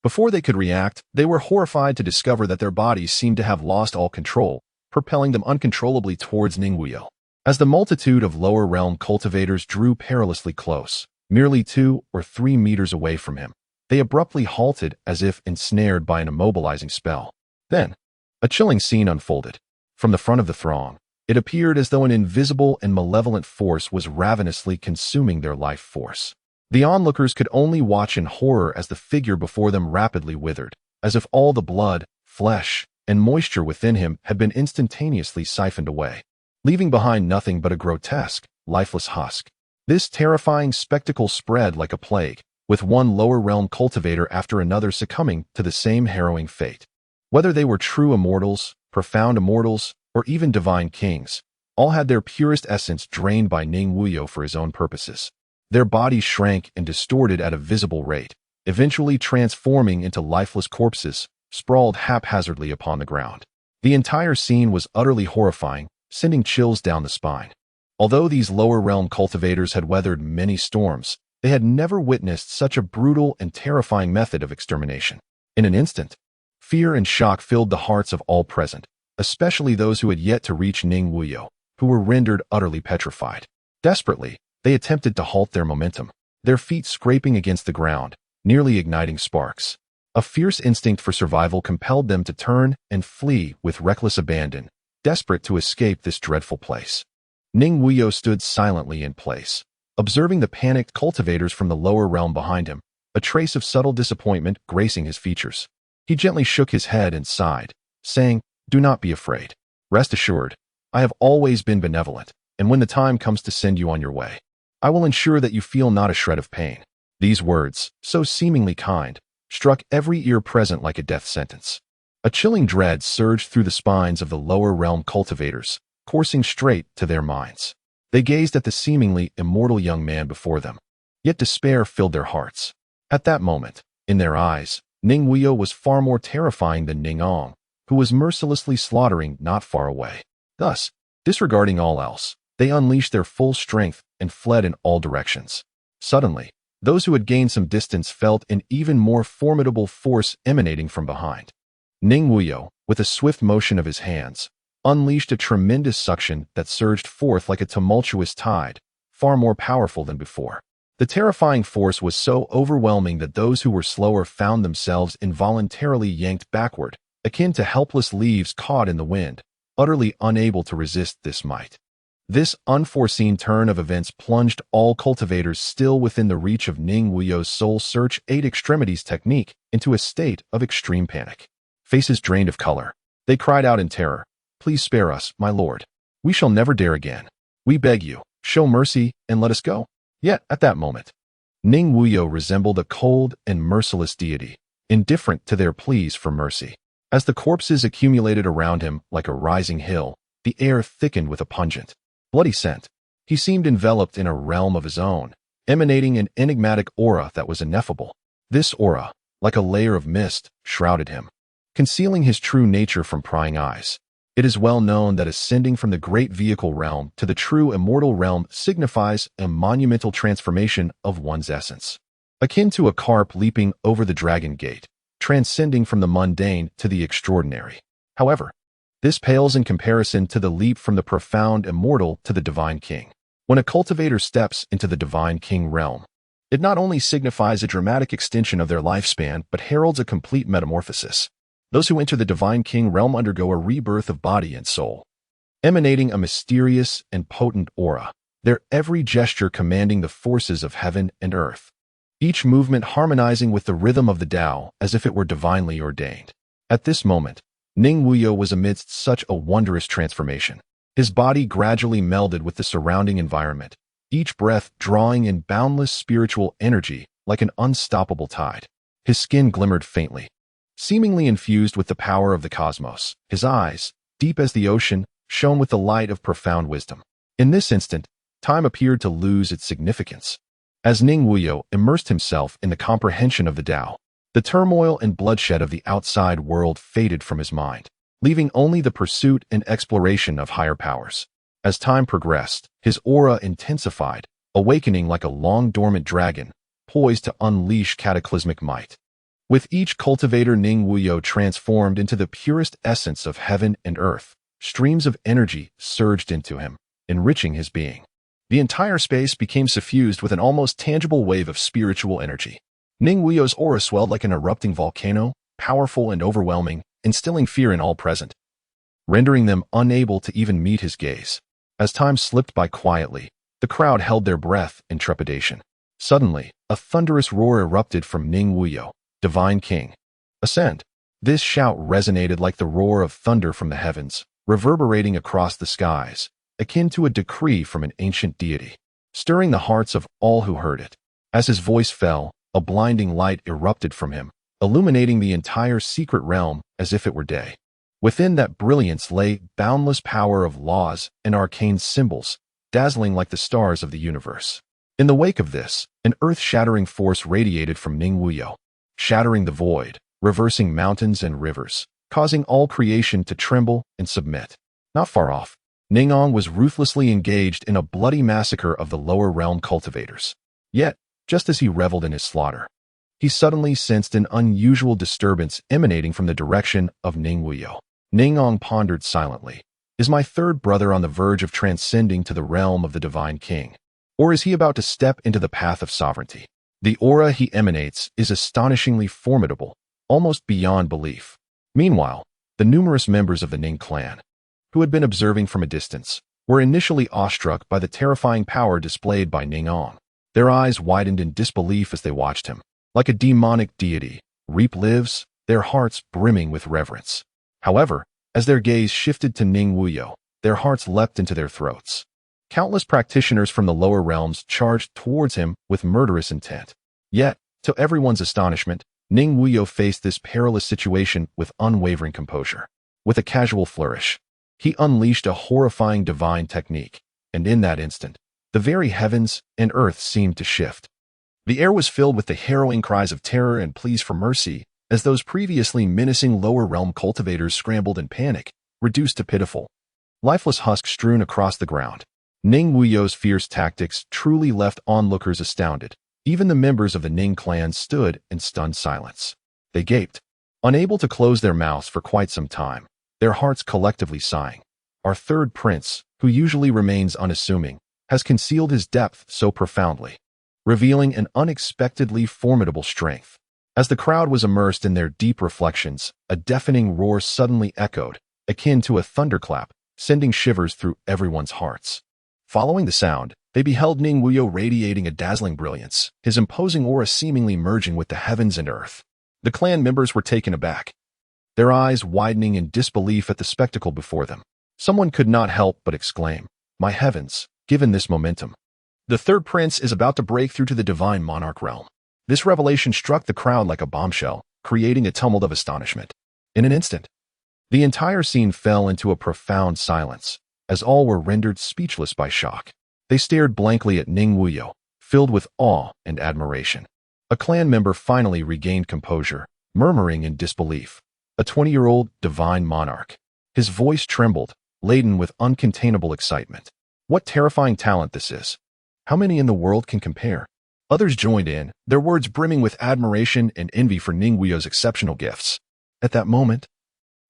Before they could react, they were horrified to discover that their bodies seemed to have lost all control, propelling them uncontrollably towards Ning Wuyou. As the multitude of lower realm cultivators drew perilously close, merely 2 or 3 meters away from him, they abruptly halted as if ensnared by an immobilizing spell. Then, a chilling scene unfolded. From the front of the throng, it appeared as though an invisible and malevolent force was ravenously consuming their life force. The onlookers could only watch in horror as the figure before them rapidly withered, as if all the blood, flesh, and moisture within him had been instantaneously siphoned away, leaving behind nothing but a grotesque, lifeless husk. This terrifying spectacle spread like a plague, with one lower realm cultivator after another succumbing to the same harrowing fate. Whether they were true immortals, profound immortals, or even divine kings, all had their purest essence drained by Ning Wuyou for his own purposes. Their bodies shrank and distorted at a visible rate, eventually transforming into lifeless corpses, sprawled haphazardly upon the ground. The entire scene was utterly horrifying, sending chills down the spine. Although these lower realm cultivators had weathered many storms, they had never witnessed such a brutal and terrifying method of extermination. In an instant, fear and shock filled the hearts of all present, especially those who had yet to reach Ning Wuyou, who were rendered utterly petrified. Desperately, they attempted to halt their momentum, their feet scraping against the ground, nearly igniting sparks. A fierce instinct for survival compelled them to turn and flee with reckless abandon, desperate to escape this dreadful place. Ning Wuyou stood silently in place, observing the panicked cultivators from the lower realm behind him, a trace of subtle disappointment gracing his features. He gently shook his head and sighed, saying, Do not be afraid. Rest assured, I have always been benevolent, and when the time comes to send you on your way, I will ensure that you feel not a shred of pain. These words, so seemingly kind, struck every ear present like a death sentence. A chilling dread surged through the spines of the lower realm cultivators, coursing straight to their minds. They gazed at the seemingly immortal young man before them, yet despair filled their hearts. At that moment, in their eyes, Ning Wuyou was far more terrifying than Ning Ong, who was mercilessly slaughtering not far away. Thus, disregarding all else, they unleashed their full strength and fled in all directions. Suddenly, those who had gained some distance felt an even more formidable force emanating from behind. Ning Wuyou, with a swift motion of his hands, unleashed a tremendous suction that surged forth like a tumultuous tide, far more powerful than before. The terrifying force was so overwhelming that those who were slower found themselves involuntarily yanked backward, akin to helpless leaves caught in the wind, utterly unable to resist this might. This unforeseen turn of events plunged all cultivators still within the reach of Ning Wuyou's soul search eight extremities technique into a state of extreme panic. Faces drained of color, they cried out in terror, "Please spare us, my lord. We shall never dare again. We beg you, show mercy and let us go." Yet, at that moment, Ning Wuyou resembled a cold and merciless deity, indifferent to their pleas for mercy. As the corpses accumulated around him like a rising hill, the air thickened with a pungent, bloody scent. He seemed enveloped in a realm of his own, emanating an enigmatic aura that was ineffable. This aura, like a layer of mist, shrouded him, concealing his true nature from prying eyes. It is well known that ascending from the great vehicle realm to the true immortal realm signifies a monumental transformation of one's essence, akin to a carp leaping over the dragon gate, transcending from the mundane to the extraordinary. However, this pales in comparison to the leap from the profound immortal to the divine king. When a cultivator steps into the divine king realm, it not only signifies a dramatic extension of their lifespan, but heralds a complete metamorphosis. Those who enter the divine king realm undergo a rebirth of body and soul, emanating a mysterious and potent aura, their every gesture commanding the forces of heaven and earth, each movement harmonizing with the rhythm of the Tao as if it were divinely ordained. At this moment, Ning Wuyou was amidst such a wondrous transformation. His body gradually melded with the surrounding environment, each breath drawing in boundless spiritual energy like an unstoppable tide. His skin glimmered faintly, seemingly infused with the power of the cosmos. His eyes, deep as the ocean, shone with the light of profound wisdom. In this instant, time appeared to lose its significance. As Ning Wuyou immersed himself in the comprehension of the Tao, the turmoil and bloodshed of the outside world faded from his mind, leaving only the pursuit and exploration of higher powers. As time progressed, his aura intensified, awakening like a long-dormant dragon, poised to unleash cataclysmic might. With each cultivator, Ning Wuyou transformed into the purest essence of heaven and earth. Streams of energy surged into him, enriching his being. The entire space became suffused with an almost tangible wave of spiritual energy. Ning Wuyou's aura swelled like an erupting volcano, powerful and overwhelming, instilling fear in all present, rendering them unable to even meet his gaze. As time slipped by quietly, the crowd held their breath in trepidation. Suddenly, a thunderous roar erupted from Ning Wuyou. "Divine King, ascend." This shout resonated like the roar of thunder from the heavens, reverberating across the skies, akin to a decree from an ancient deity, stirring the hearts of all who heard it. As his voice fell, a blinding light erupted from him, illuminating the entire secret realm as if it were day. Within that brilliance lay boundless power of laws and arcane symbols, dazzling like the stars of the universe. In the wake of this, an earth-shattering force radiated from Ning Wuyou, shattering the void, reversing mountains and rivers, causing all creation to tremble and submit. Not far off, Ningong was ruthlessly engaged in a bloody massacre of the lower realm cultivators. Yet, just as he reveled in his slaughter, he suddenly sensed an unusual disturbance emanating from the direction of Ning Wuyou. Ningong pondered silently. Is my third brother on the verge of transcending to the realm of the divine king? Or is he about to step into the path of sovereignty? The aura he emanates is astonishingly formidable, almost beyond belief. Meanwhile, the numerous members of the Ning clan, who had been observing from a distance, were initially awestruck by the terrifying power displayed by Ningong. Their eyes widened in disbelief as they watched him. Like a demonic deity, Reap lives, their hearts brimming with reverence. However, as their gaze shifted to Ning Wuyou, their hearts leapt into their throats. Countless practitioners from the lower realms charged towards him with murderous intent. Yet, to everyone's astonishment, Ning Wuyou faced this perilous situation with unwavering composure. With a casual flourish, he unleashed a horrifying divine technique, and in that instant, the very heavens and earth seemed to shift. The air was filled with the harrowing cries of terror and pleas for mercy, as those previously menacing lower realm cultivators scrambled in panic, reduced to pitiful, lifeless husks strewn across the ground. Ning Wuyou's fierce tactics truly left onlookers astounded. Even the members of the Ning clan stood in stunned silence. They gaped, Unable to close their mouths for quite some time, their hearts collectively sighing. Our third prince, who usually remains unassuming, has concealed his depth so profoundly, revealing an unexpectedly formidable strength. As the crowd was immersed in their deep reflections, a deafening roar suddenly echoed, akin to a thunderclap, sending shivers through everyone's hearts. Following the sound, they beheld Ning Wuyou radiating a dazzling brilliance, his imposing aura seemingly merging with the heavens and earth. The clan members were taken aback, their eyes widening in disbelief at the spectacle before them. Someone could not help but exclaim, "My heavens, given this momentum, the third prince is about to break through to the divine monarch realm." This revelation struck the crowd like a bombshell, creating a tumult of astonishment. In an instant, the entire scene fell into a profound silence, as all were rendered speechless by shock. They stared blankly at Ning Wuyou, filled with awe and admiration. A clan member finally regained composure, murmuring in disbelief. A 20-year-old divine monarch. His voice trembled, laden with uncontainable excitement. What terrifying talent this is! How many in the world can compare? Others joined in, their words brimming with admiration and envy for Ning Wuyou's exceptional gifts. At that moment,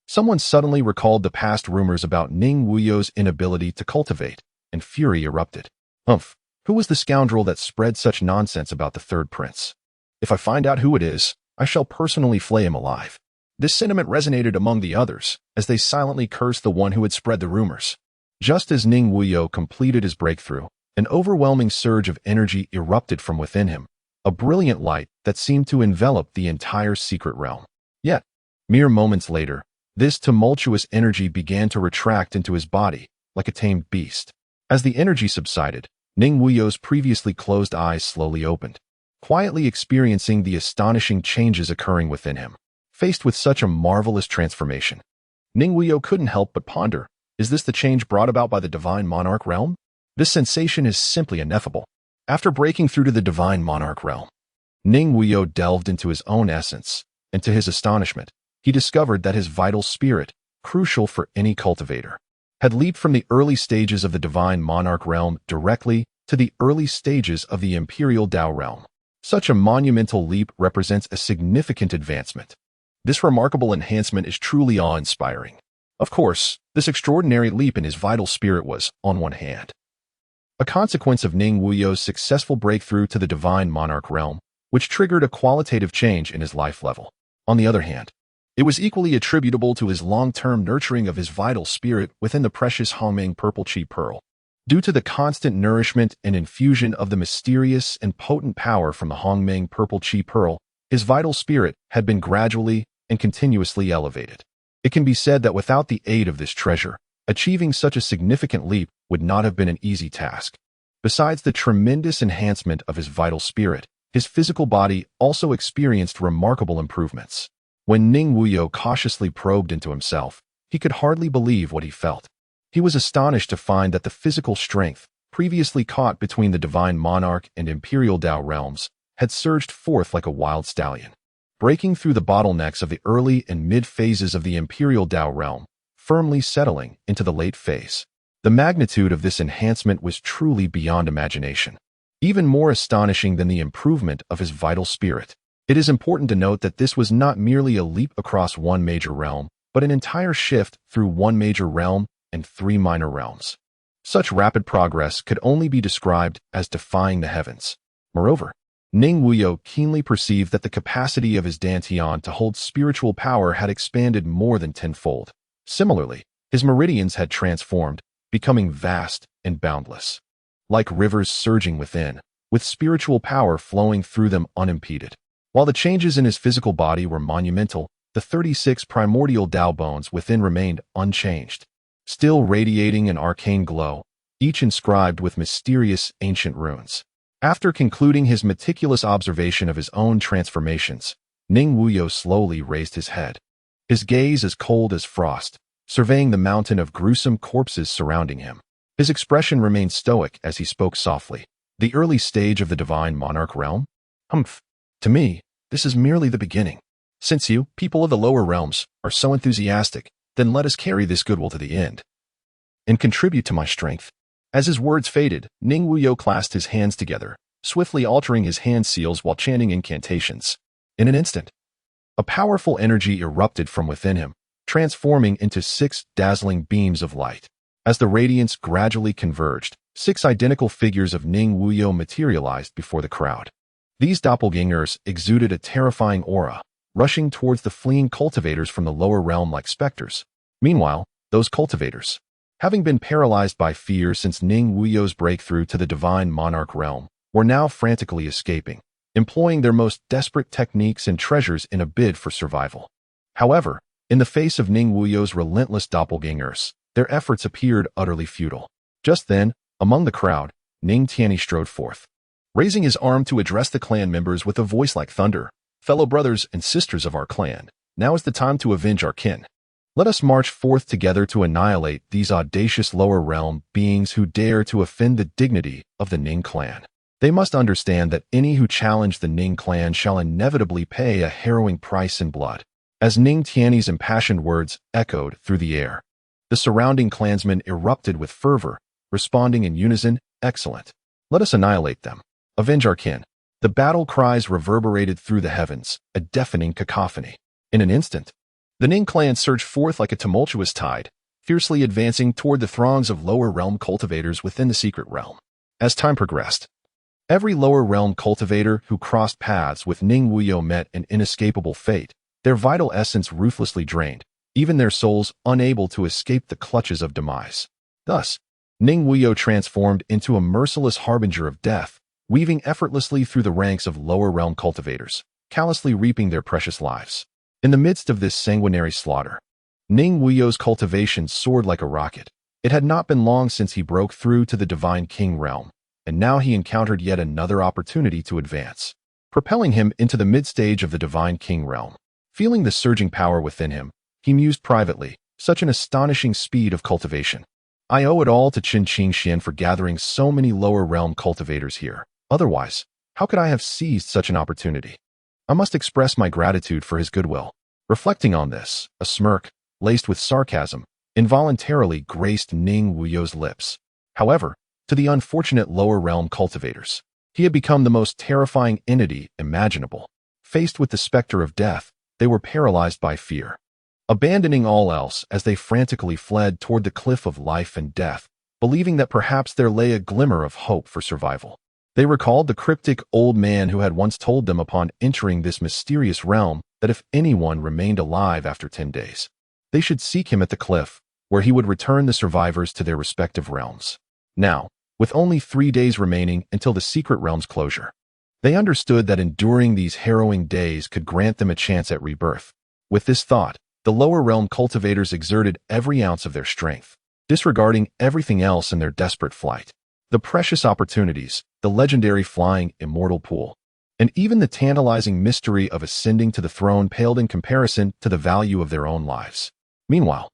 someone suddenly recalled the past rumors about Ning Wuyou's inability to cultivate, and fury erupted. Who was the scoundrel that spread such nonsense about the third prince? If I find out who it is, I shall personally flay him alive. This sentiment resonated among the others, as they silently cursed the one who had spread the rumors. Just as Ning Wuyou completed his breakthrough, an overwhelming surge of energy erupted from within him, a brilliant light that seemed to envelop the entire secret realm. Yet, mere moments later, this tumultuous energy began to retract into his body, like a tamed beast. As the energy subsided, Ning Wuyou's previously closed eyes slowly opened, quietly experiencing the astonishing changes occurring within him. Faced with such a marvelous transformation, Ning Wuyou couldn't help but ponder, is this the change brought about by the divine monarch realm? This sensation is simply ineffable. After breaking through to the divine monarch realm, Ning Wuyou delved into his own essence, and to his astonishment, he discovered that his vital spirit, crucial for any cultivator, had leaped from the early stages of the divine monarch realm directly to the early stages of the imperial Dao realm. Such a monumental leap represents a significant advancement. This remarkable enhancement is truly awe-inspiring. Of course, this extraordinary leap in his vital spirit was, on one hand, a consequence of Ning Wuyou's successful breakthrough to the divine monarch realm, which triggered a qualitative change in his life level. On the other hand, it was equally attributable to his long-term nurturing of his vital spirit within the precious Hongmeng purple chi pearl. Due to the constant nourishment and infusion of the mysterious and potent power from the Hongmeng purple chi pearl, his vital spirit had been gradually and continuously elevated. It can be said that without the aid of this treasure, achieving such a significant leap would not have been an easy task. Besides the tremendous enhancement of his vital spirit, his physical body also experienced remarkable improvements. When Ning Wuyou cautiously probed into himself, he could hardly believe what he felt. He was astonished to find that the physical strength, previously caught between the divine monarch and imperial Dao realms, had surged forth like a wild stallion, breaking through the bottlenecks of the early and mid phases of the imperial Dao realm, firmly settling into the late phase. The magnitude of this enhancement was truly beyond imagination, even more astonishing than the improvement of his vital spirit. It is important to note that this was not merely a leap across one major realm, but an entire shift through one major realm and 3 minor realms. Such rapid progress could only be described as defying the heavens. Moreover, Ning Wuyou keenly perceived that the capacity of his dantian to hold spiritual power had expanded more than tenfold. Similarly, his meridians had transformed, becoming vast and boundless, like rivers surging within, with spiritual power flowing through them unimpeded. While the changes in his physical body were monumental, the 36 primordial Dao bones within remained unchanged, still radiating an arcane glow, each inscribed with mysterious ancient runes. After concluding his meticulous observation of his own transformations, Ning Wuyou slowly raised his head, his gaze as cold as frost, surveying the mountain of gruesome corpses surrounding him. His expression remained stoic as he spoke softly. The early stage of the divine monarch realm? To me, this is merely the beginning. Since you, people of the lower realms, are so enthusiastic, then let us carry this goodwill to the end and contribute to my strength. As his words faded, Ning Wuyou clasped his hands together, swiftly altering his hand seals while chanting incantations. In an instant, A powerful energy erupted from within him, transforming into 6 dazzling beams of light. As the radiance gradually converged, 6 identical figures of Ning Wuyou materialized before the crowd. These doppelgangers exuded a terrifying aura, rushing towards the fleeing cultivators from the lower realm like specters. Meanwhile, those cultivators, having been paralyzed by fear since Ning Wuyou's breakthrough to the divine monarch realm, were now frantically escaping, employing their most desperate techniques and treasures in a bid for survival. However, in the face of Ning Wuyou's relentless doppelgangers, their efforts appeared utterly futile. Just then, among the crowd, Ning Tianyi strode forth, raising his arm to address the clan members with a voice like thunder. Fellow brothers and sisters of our clan, now is the time to avenge our kin. Let us march forth together to annihilate these audacious lower realm beings who dare to offend the dignity of the Ning clan. They must understand that any who challenge the Ning clan shall inevitably pay a harrowing price in blood. As Ning Tianyi's impassioned words echoed through the air, the surrounding clansmen erupted with fervor, responding in unison, "Excellent. Let us annihilate them. Avenge our kin." The battle cries reverberated through the heavens, a deafening cacophony. In an instant, the Ning clan surged forth like a tumultuous tide, fiercely advancing toward the throngs of lower realm cultivators within the secret realm. As time progressed, every lower realm cultivator who crossed paths with Ning Wuyou met an inescapable fate, their vital essence ruthlessly drained, even their souls unable to escape the clutches of demise. Thus, Ning Wuyou transformed into a merciless harbinger of death, weaving effortlessly through the ranks of lower realm cultivators, callously reaping their precious lives. In the midst of this sanguinary slaughter, Ning Wuyou's cultivation soared like a rocket. It had not been long since he broke through to the divine king realm, and now he encountered yet another opportunity to advance, propelling him into the mid-stage of the divine king realm. Feeling the surging power within him, he mused privately, such an astonishing speed of cultivation. I owe it all to Qin Qingxian for gathering so many lower realm cultivators here. Otherwise, how could I have seized such an opportunity? I must express my gratitude for his goodwill. Reflecting on this, a smirk, laced with sarcasm, involuntarily graced Ning Wuyou's lips. However, to the unfortunate lower realm cultivators, he had become the most terrifying entity imaginable. Faced with the specter of death, they were paralyzed by fear. Abandoning all else as they frantically fled toward the cliff of life and death, believing that perhaps there lay a glimmer of hope for survival. They recalled the cryptic old man who had once told them upon entering this mysterious realm that if anyone remained alive after 10 days, they should seek him at the cliff, where he would return the survivors to their respective realms. Now, with only 3 days remaining until the secret realm's closure, they understood that enduring these harrowing days could grant them a chance at rebirth. With this thought, the lower realm cultivators exerted every ounce of their strength, disregarding everything else in their desperate flight. The precious opportunities, the legendary flying immortal pool, and even the tantalizing mystery of ascending to the throne paled in comparison to the value of their own lives. Meanwhile,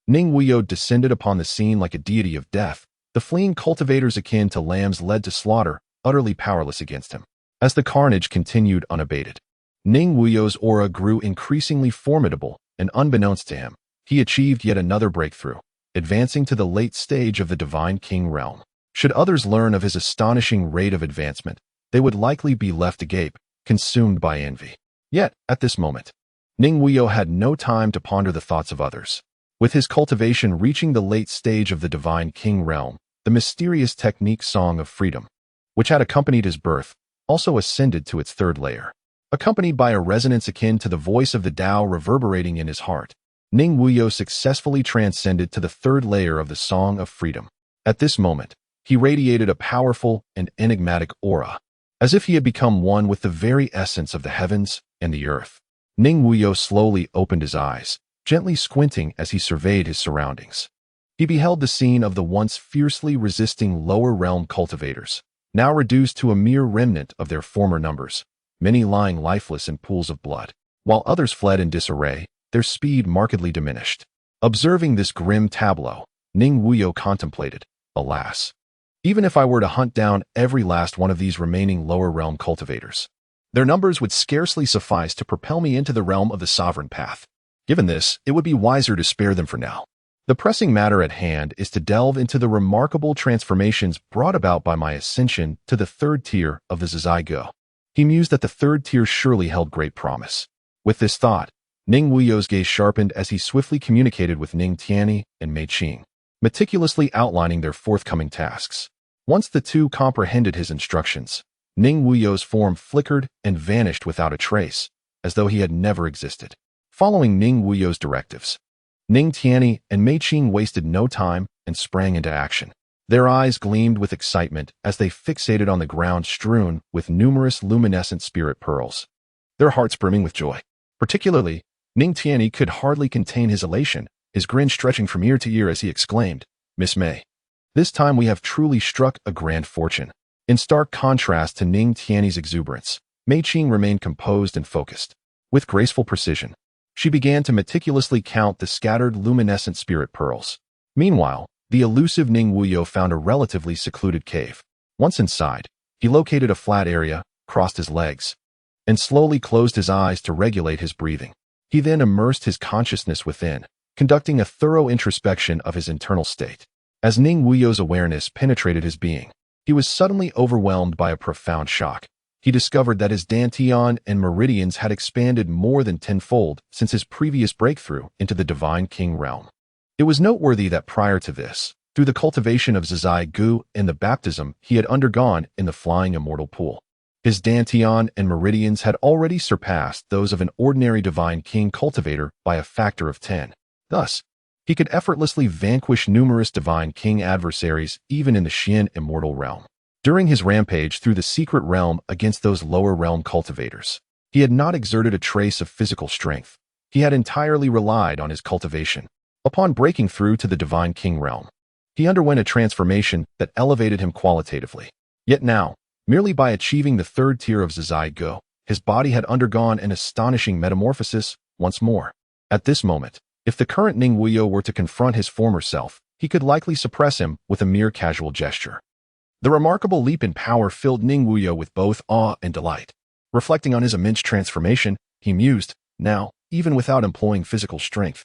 Ning Wuyou descended upon the scene like a deity of death, the fleeing cultivators akin to lambs led to slaughter, utterly powerless against him. As the carnage continued unabated, Ning Wuyou's aura grew increasingly formidable, and unbeknownst to him, he achieved yet another breakthrough, advancing to the late stage of the divine king realm. Should others learn of his astonishing rate of advancement, they would likely be left agape, consumed by envy. Yet, at this moment, Ning Wuyou had no time to ponder the thoughts of others. With his cultivation reaching the late stage of the divine king realm, the mysterious technique Song of Freedom, which had accompanied his birth, also ascended to its 3rd layer. Accompanied by a resonance akin to the voice of the Tao reverberating in his heart, Ning Wuyou successfully transcended to the 3rd layer of the Song of Freedom. At this moment, he radiated a powerful and enigmatic aura, as if he had become one with the very essence of the heavens and the earth. Ning Wuyou slowly opened his eyes, gently squinting as he surveyed his surroundings. He beheld the scene of the once fiercely resisting lower realm cultivators, now reduced to a mere remnant of their former numbers, many lying lifeless in pools of blood, while others fled in disarray, their speed markedly diminished. Observing this grim tableau, Ning Wuyou contemplated, alas, even if I were to hunt down every last one of these remaining lower realm cultivators, their numbers would scarcely suffice to propel me into the realm of the sovereign path. Given this, it would be wiser to spare them for now. The pressing matter at hand is to delve into the remarkable transformations brought about by my ascension to the 3rd tier of the Zizai Go. He mused that the 3rd tier surely held great promise. With this thought, Ning Wuyou's gaze sharpened as he swiftly communicated with Ning Tianyi and Mei Qing, meticulously outlining their forthcoming tasks. Once the two comprehended his instructions, Ning Wuyou's form flickered and vanished without a trace, as though he had never existed. Following Ning Wuyou's directives, Ning Tianyi and Mei Qing wasted no time and sprang into action. Their eyes gleamed with excitement as they fixated on the ground strewn with numerous luminescent spirit pearls, their hearts brimming with joy. Particularly, Ning Tianyi could hardly contain his elation, his grin stretching from ear to ear as he exclaimed, "Miss Mei, this time we have truly struck a grand fortune." In stark contrast to Ning Tianyi's exuberance, Mei Qing remained composed and focused. With graceful precision, she began to meticulously count the scattered luminescent spirit pearls. Meanwhile, the elusive Ning Wuyou found a relatively secluded cave. Once inside, he located a flat area, crossed his legs, and slowly closed his eyes to regulate his breathing. He then immersed his consciousness within, conducting a thorough introspection of his internal state. As Ning Wuyou's awareness penetrated his being, he was suddenly overwhelmed by a profound shock. He discovered that his dantian and meridians had expanded more than tenfold since his previous breakthrough into the Divine King realm. It was noteworthy that prior to this, through the cultivation of Zizai Gu and the baptism he had undergone in the Flying Immortal Pool, his dantian and meridians had already surpassed those of an ordinary Divine King cultivator by a factor of 10. Thus, he could effortlessly vanquish numerous Divine King adversaries even in the Xian Immortal Realm. During his rampage through the secret realm against those lower realm cultivators, he had not exerted a trace of physical strength. He had entirely relied on his cultivation. Upon breaking through to the Divine King realm, he underwent a transformation that elevated him qualitatively. Yet now, merely by achieving the third tier of Zizai Gu, his body had undergone an astonishing metamorphosis once more. At this moment, if the current Ning Wuyou were to confront his former self, he could likely suppress him with a mere casual gesture. The remarkable leap in power filled Ning Wuyou with both awe and delight. Reflecting on his immense transformation, he mused, now, even without employing physical strength,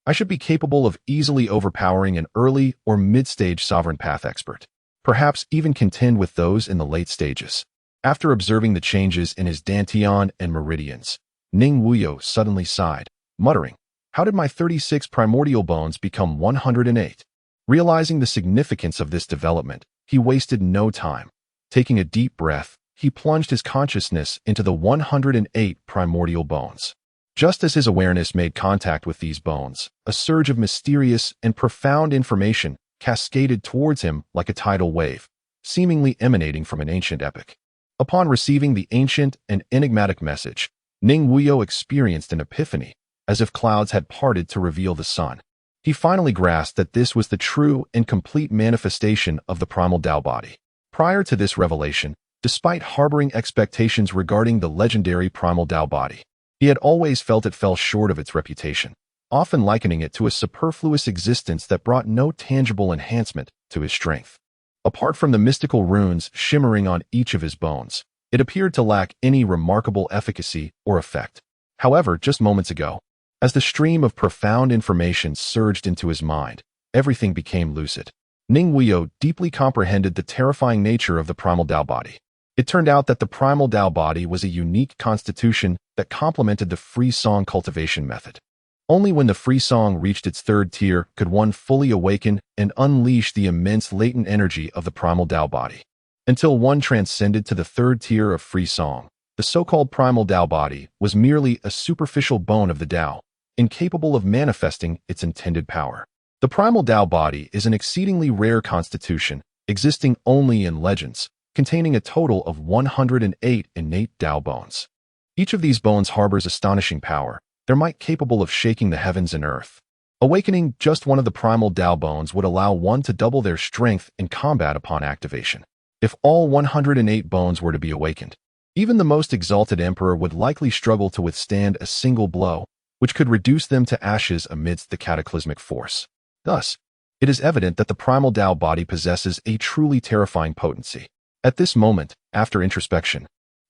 I should be capable of easily overpowering an early or mid-stage sovereign path expert, perhaps even contend with those in the late stages. After observing the changes in his dantian and meridians, Ning Wuyou suddenly sighed, muttering, "How did my 36 primordial bones become 108? Realizing the significance of this development, he wasted no time. Taking a deep breath, he plunged his consciousness into the 108 primordial bones. Just as his awareness made contact with these bones, a surge of mysterious and profound information cascaded towards him like a tidal wave, seemingly emanating from an ancient epic. Upon receiving the ancient and enigmatic message, Ning Wuyou experienced an epiphany, as if clouds had parted to reveal the sun. He finally grasped that this was the true and complete manifestation of the primal Tao body. Prior to this revelation, despite harboring expectations regarding the legendary primal Tao body, he had always felt it fell short of its reputation, often likening it to a superfluous existence that brought no tangible enhancement to his strength. Apart from the mystical runes shimmering on each of his bones, it appeared to lack any remarkable efficacy or effect. However, just moments ago, as the stream of profound information surged into his mind, everything became lucid. Ning Wuyou deeply comprehended the terrifying nature of the primal Tao body. It turned out that the primal Tao body was a unique constitution that complemented the free song cultivation method. Only when the free song reached its third tier could one fully awaken and unleash the immense latent energy of the primal Tao body. Until one transcended to the third tier of free song, the so-called primal Tao body was merely a superficial bone of the Tao, incapable of manifesting its intended power. The primal Tao body is an exceedingly rare constitution, existing only in legends, containing a total of 108 innate Tao bones. Each of these bones harbors astonishing power, their might capable of shaking the heavens and earth. Awakening just one of the primal Tao bones would allow one to double their strength in combat upon activation. If all 108 bones were to be awakened, even the most exalted emperor would likely struggle to withstand a single blow, which could reduce them to ashes amidst the cataclysmic force. Thus, it is evident that the primal Tao body possesses a truly terrifying potency. At this moment, after introspection,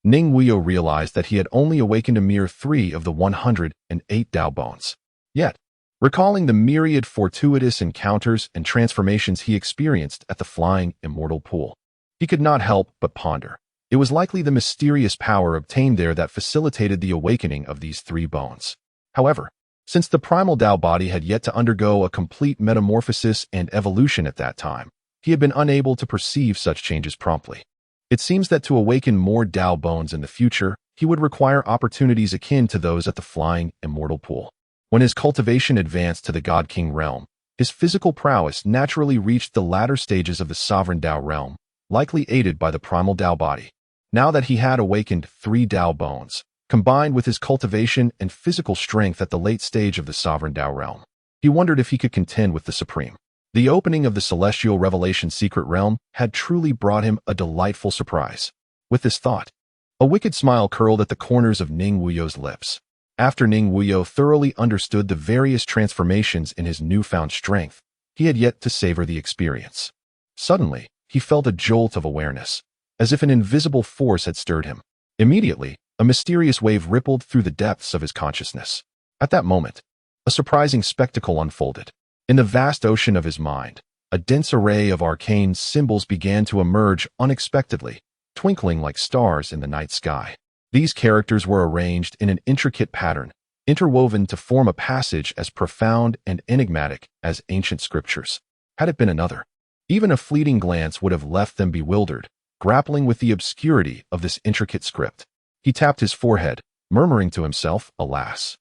Ning Wuyou realized that he had only awakened a mere 3 of the 108 Tao bones. Yet, recalling the myriad fortuitous encounters and transformations he experienced at the Flying Immortal Pool, he could not help but ponder. It was likely the mysterious power obtained there that facilitated the awakening of these three bones. However, since the primal Tao body had yet to undergo a complete metamorphosis and evolution at that time, he had been unable to perceive such changes promptly. It seems that to awaken more Tao bones in the future, he would require opportunities akin to those at the flying immortal pool. When his cultivation advanced to the God King realm, his physical prowess naturally reached the latter stages of the sovereign Tao realm, likely aided by the primal Tao body. Now that he had awakened three Tao bones, combined with his cultivation and physical strength at the late stage of the sovereign Tao realm, he wondered if he could contend with the Supreme. The opening of the celestial revelation secret realm had truly brought him a delightful surprise. With this thought, a wicked smile curled at the corners of Ning Wuyou's lips. After Ning Wuyou thoroughly understood the various transformations in his newfound strength, he had yet to savor the experience. Suddenly, he felt a jolt of awareness, as if an invisible force had stirred him. Immediately, a mysterious wave rippled through the depths of his consciousness. At that moment, a surprising spectacle unfolded. In the vast ocean of his mind, a dense array of arcane symbols began to emerge unexpectedly, twinkling like stars in the night sky. These characters were arranged in an intricate pattern, interwoven to form a passage as profound and enigmatic as ancient scriptures. Had it been another, even a fleeting glance would have left them bewildered, grappling with the obscurity of this intricate script. He tapped his forehead, murmuring to himself, "Alas!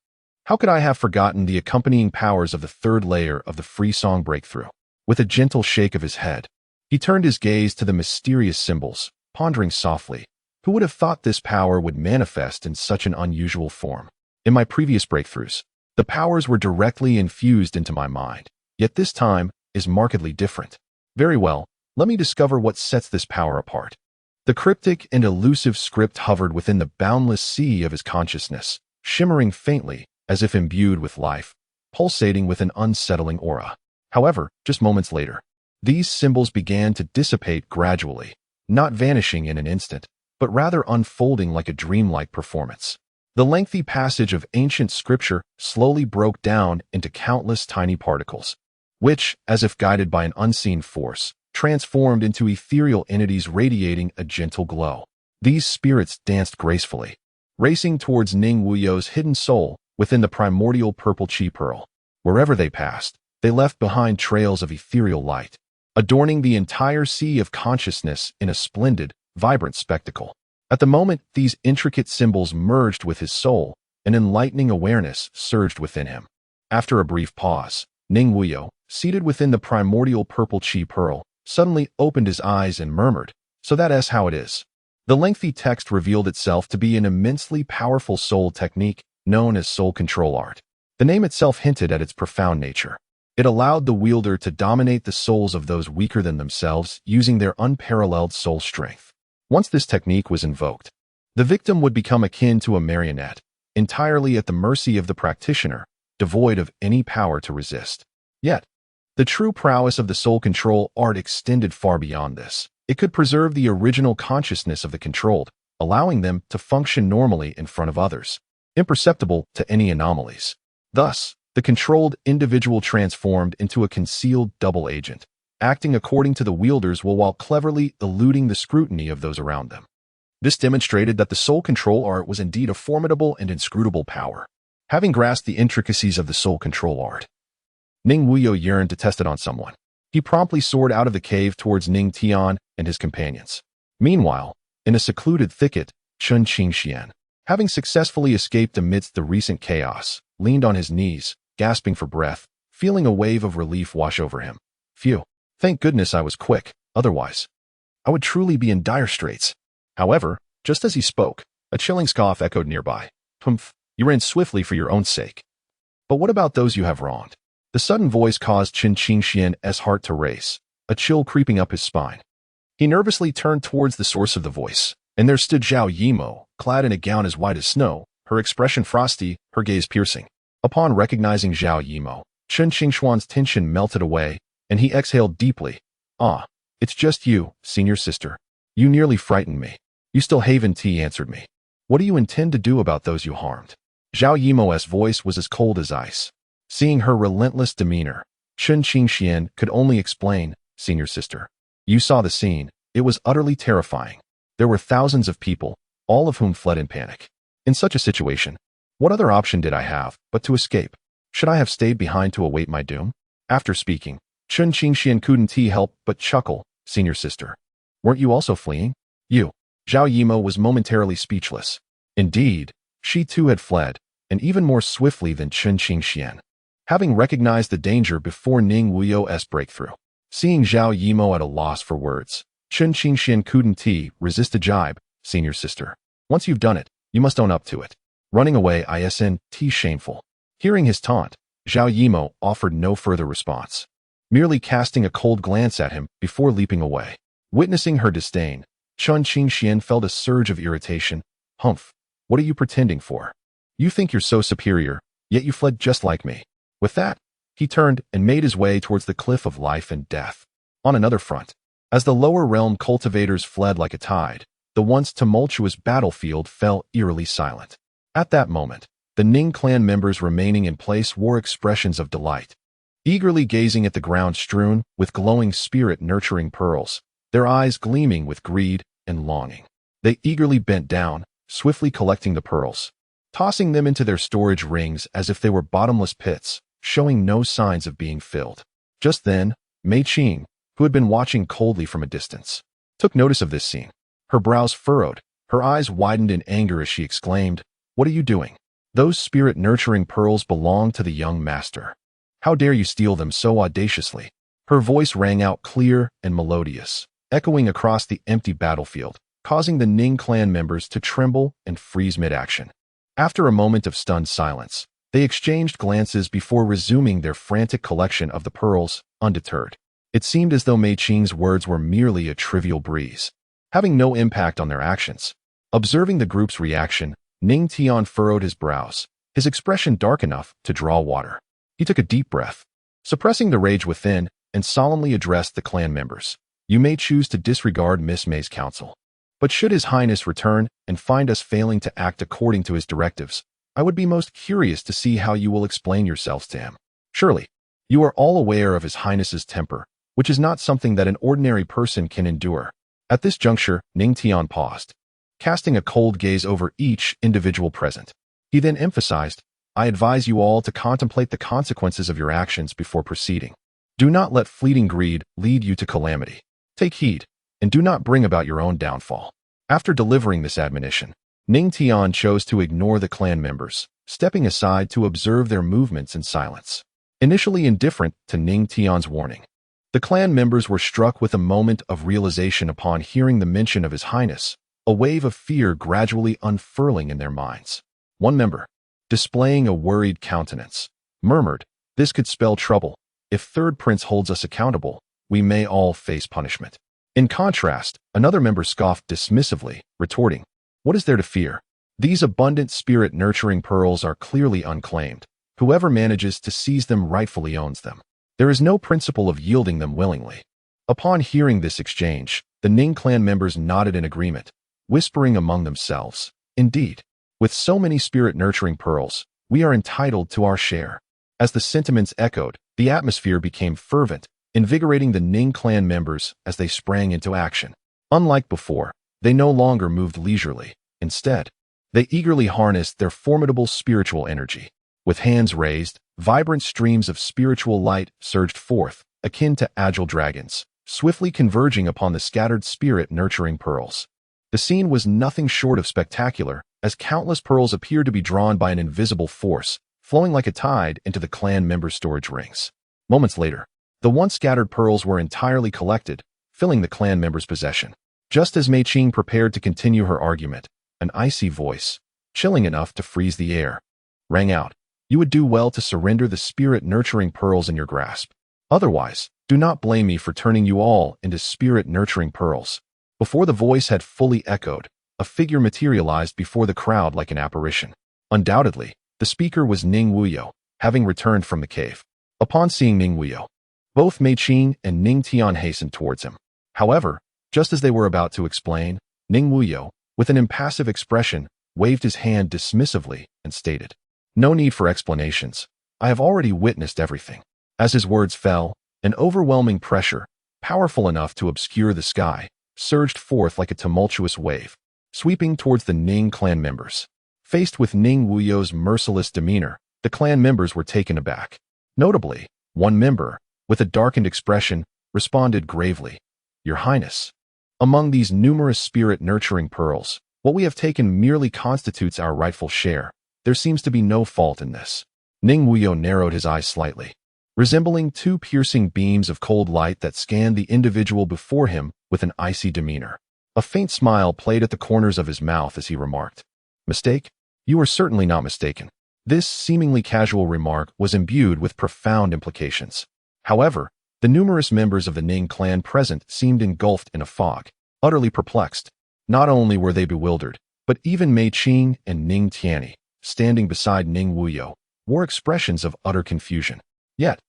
How could I have forgotten the accompanying powers of the third layer of the free song breakthrough?" With a gentle shake of his head, he turned his gaze to the mysterious symbols, pondering softly, who would have thought this power would manifest in such an unusual form? In my previous breakthroughs, the powers were directly infused into my mind, yet this time is markedly different. Very well, let me discover what sets this power apart. The cryptic and elusive script hovered within the boundless sea of his consciousness, shimmering faintly as if imbued with life, pulsating with an unsettling aura. However, just moments later, these symbols began to dissipate gradually, not vanishing in an instant, but rather unfolding like a dreamlike performance. The lengthy passage of ancient scripture slowly broke down into countless tiny particles, which, as if guided by an unseen force, transformed into ethereal entities radiating a gentle glow. These spirits danced gracefully, racing towards Ning Wuyou's hidden soul within the primordial purple chi pearl. Wherever they passed, they left behind trails of ethereal light, adorning the entire sea of consciousness in a splendid, vibrant spectacle. At the moment these intricate symbols merged with his soul, an enlightening awareness surged within him. After a brief pause, Ning Wuyou, seated within the primordial purple chi pearl, suddenly opened his eyes and murmured, "So that's how it is." The lengthy text revealed itself to be an immensely powerful soul technique known as soul control art. The name itself hinted at its profound nature. It allowed the wielder to dominate the souls of those weaker than themselves using their unparalleled soul strength. Once this technique was invoked, the victim would become akin to a marionette, entirely at the mercy of the practitioner, devoid of any power to resist. Yet, the true prowess of the soul control art extended far beyond this. It could preserve the original consciousness of the controlled, allowing them to function normally in front of others, imperceptible to any anomalies. Thus, the controlled individual transformed into a concealed double agent, acting according to the wielder's will while cleverly eluding the scrutiny of those around them. This demonstrated that the soul control art was indeed a formidable and inscrutable power. Having grasped the intricacies of the soul control art, Ning Wuyou yearned to test it on someone. He promptly soared out of the cave towards Ning Tian and his companions. Meanwhile, in a secluded thicket, Chen Qingxian, having successfully escaped amidst the recent chaos, leaned on his knees, gasping for breath, feeling a wave of relief wash over him. Phew. Thank goodness I was quick, otherwise I would truly be in dire straits. However, just as he spoke, a chilling scoff echoed nearby. Humph, you ran swiftly for your own sake. But what about those you have wronged? The sudden voice caused Chen Qingxian's heart to race, a chill creeping up his spine. He nervously turned towards the source of the voice, and there stood Zhao Yimo, clad in a gown as white as snow, her expression frosty, her gaze piercing. Upon recognizing Zhao Yimo, Chen Qingxuan's tension melted away, and he exhaled deeply. "Ah, it's just you, senior sister. You nearly frightened me. You still haven't answered me. What do you intend to do about those you harmed?" Zhao Yimo's voice was as cold as ice. Seeing her relentless demeanor, Chen Qingxian could only explain, "Senior sister, you saw the scene. It was utterly terrifying. There were thousands of people, all of whom fled in panic. In such a situation, what other option did I have but to escape? Should I have stayed behind to await my doom? After speaking, Chun Qingxian couldn't help but chuckle. Senior sister, weren't you also fleeing? You. Zhao Yimo was momentarily speechless. Indeed, she too had fled, and even more swiftly than Chun Qingxian, having recognized the danger before Ning Wuyou's breakthrough. Seeing Zhao Yimo at a loss for words, Chun Qingxian couldn't resist a jibe. Senior sister, once you've done it, you must own up to it. Running away isn't shameful. Hearing his taunt, Zhao Yimo offered no further response, merely casting a cold glance at him before leaping away. Witnessing her disdain, Chun Qingxian felt a surge of irritation. Humph, what are you pretending for? You think you're so superior, yet you fled just like me. With that, he turned and made his way towards the cliff of life and death. On another front, as the lower realm cultivators fled like a tide, the once tumultuous battlefield fell eerily silent. At that moment, the Ning clan members remaining in place wore expressions of delight, eagerly gazing at the ground strewn with glowing spirit-nurturing pearls, their eyes gleaming with greed and longing. They eagerly bent down, swiftly collecting the pearls, tossing them into their storage rings as if they were bottomless pits, showing no signs of being filled. Just then, Mei Qing, who had been watching coldly from a distance, took notice of this scene. Her brows furrowed, her eyes widened in anger as she exclaimed, "What are you doing? Those spirit-nurturing pearls belong to the young master. How dare you steal them so audaciously?" Her voice rang out clear and melodious, echoing across the empty battlefield, causing the Ning clan members to tremble and freeze mid-action. After a moment of stunned silence, they exchanged glances before resuming their frantic collection of the pearls, undeterred. It seemed as though Mei Qing's words were merely a trivial breeze, having no impact on their actions. Observing the group's reaction, Ning Tian furrowed his brows, his expression dark enough to draw water. He took a deep breath, suppressing the rage within, and solemnly addressed the clan members. "You may choose to disregard Miss Mei's counsel, but should His Highness return and find us failing to act according to his directives, I would be most curious to see how you will explain yourselves to him. Surely, you are all aware of His Highness's temper, which is not something that an ordinary person can endure." At this juncture, Ning Tian paused, casting a cold gaze over each individual present. He then emphasized, "I advise you all to contemplate the consequences of your actions before proceeding. Do not let fleeting greed lead you to calamity. Take heed, and do not bring about your own downfall." After delivering this admonition, Ning Tian chose to ignore the clan members, stepping aside to observe their movements in silence. Initially indifferent to Ning Tian's warning, the clan members were struck with a moment of realization upon hearing the mention of His Highness, a wave of fear gradually unfurling in their minds. One member, displaying a worried countenance, murmured, "This could spell trouble. If Third Prince holds us accountable, we may all face punishment." In contrast, another member scoffed dismissively, retorting, "What is there to fear? These abundant spirit-nurturing pearls are clearly unclaimed. Whoever manages to seize them rightfully owns them. There is no principle of yielding them willingly." Upon hearing this exchange, the Ning clan members nodded in agreement, whispering among themselves, "Indeed, with so many spirit-nurturing pearls, we are entitled to our share." As the sentiments echoed, the atmosphere became fervent, invigorating the Ning clan members as they sprang into action. Unlike before, they no longer moved leisurely. Instead, they eagerly harnessed their formidable spiritual energy. With hands raised, vibrant streams of spiritual light surged forth, akin to agile dragons, swiftly converging upon the scattered spirit-nurturing pearls. The scene was nothing short of spectacular, as countless pearls appeared to be drawn by an invisible force, flowing like a tide into the clan members' storage rings. Moments later, the once scattered pearls were entirely collected, filling the clan members' possession. Just as Mei Qing prepared to continue her argument, an icy voice, chilling enough to freeze the air, rang out. "You would do well to surrender the spirit-nurturing pearls in your grasp. Otherwise, do not blame me for turning you all into spirit-nurturing pearls." Before the voice had fully echoed, a figure materialized before the crowd like an apparition. Undoubtedly, the speaker was Ning Wuyou, having returned from the cave. Upon seeing Ning Wuyou, both Mei Qing and Ning Tian hastened towards him. However, just as they were about to explain, Ning Wuyou, with an impassive expression, waved his hand dismissively and stated, "No need for explanations. I have already witnessed everything." As his words fell, an overwhelming pressure, powerful enough to obscure the sky, surged forth like a tumultuous wave, sweeping towards the Ning clan members. Faced with Ning Wuyou's merciless demeanor, the clan members were taken aback. Notably, one member, with a darkened expression, responded gravely, "Your Highness, among these numerous spirit-nurturing pearls, what we have taken merely constitutes our rightful share. There seems to be no fault in this." Ning Wuyou narrowed his eyes slightly, resembling two piercing beams of cold light that scanned the individual before him with an icy demeanor. A faint smile played at the corners of his mouth as he remarked, "Mistake? You are certainly not mistaken." This seemingly casual remark was imbued with profound implications. However, the numerous members of the Ning clan present seemed engulfed in a fog, utterly perplexed. Not only were they bewildered, but even Mei Qing and Ning Tianyi, standing beside Ning Wuyou, wore expressions of utter confusion. Yet,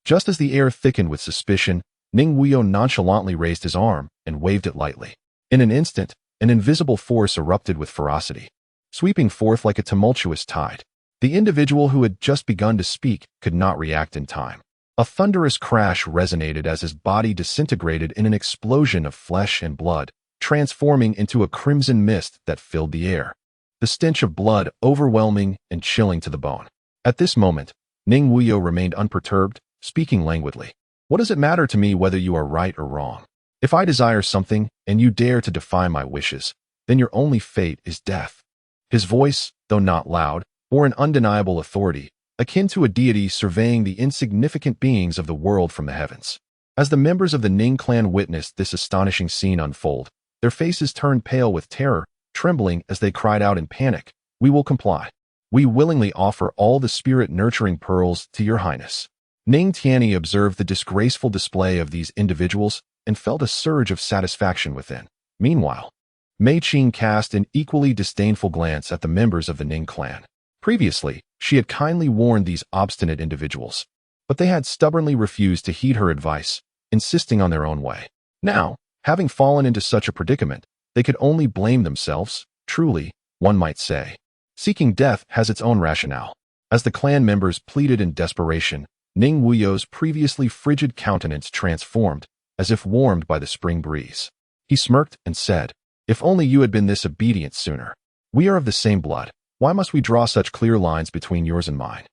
just as the air thickened with suspicion, Ning Wuyou nonchalantly raised his arm and waved it lightly. In an instant, an invisible force erupted with ferocity, sweeping forth like a tumultuous tide. The individual who had just begun to speak could not react in time. A thunderous crash resonated as his body disintegrated in an explosion of flesh and blood, transforming into a crimson mist that filled the air. The stench of blood overwhelming and chilling to the bone. At this moment, Ning Wuyou remained unperturbed, speaking languidly. "What does it matter to me whether you are right or wrong? If I desire something, and you dare to defy my wishes, then your only fate is death." His voice, though not loud, bore an undeniable authority, akin to a deity surveying the insignificant beings of the world from the heavens. As the members of the Ning clan witnessed this astonishing scene unfold, their faces turned pale with terror, trembling as they cried out in panic, "We will comply. We willingly offer all the spirit-nurturing pearls to your highness." Ning Tianyi observed the disgraceful display of these individuals and felt a surge of satisfaction within. Meanwhile, Mei Qing cast an equally disdainful glance at the members of the Ning clan. Previously, she had kindly warned these obstinate individuals, but they had stubbornly refused to heed her advice, insisting on their own way. Now, having fallen into such a predicament, they could only blame themselves. Truly, one might say, seeking death has its own rationale. As the clan members pleaded in desperation, Ning Wuyou's previously frigid countenance transformed, as if warmed by the spring breeze. He smirked and said, "If only you had been this obedient sooner. We are of the same blood. Why must we draw such clear lines between yours and mine?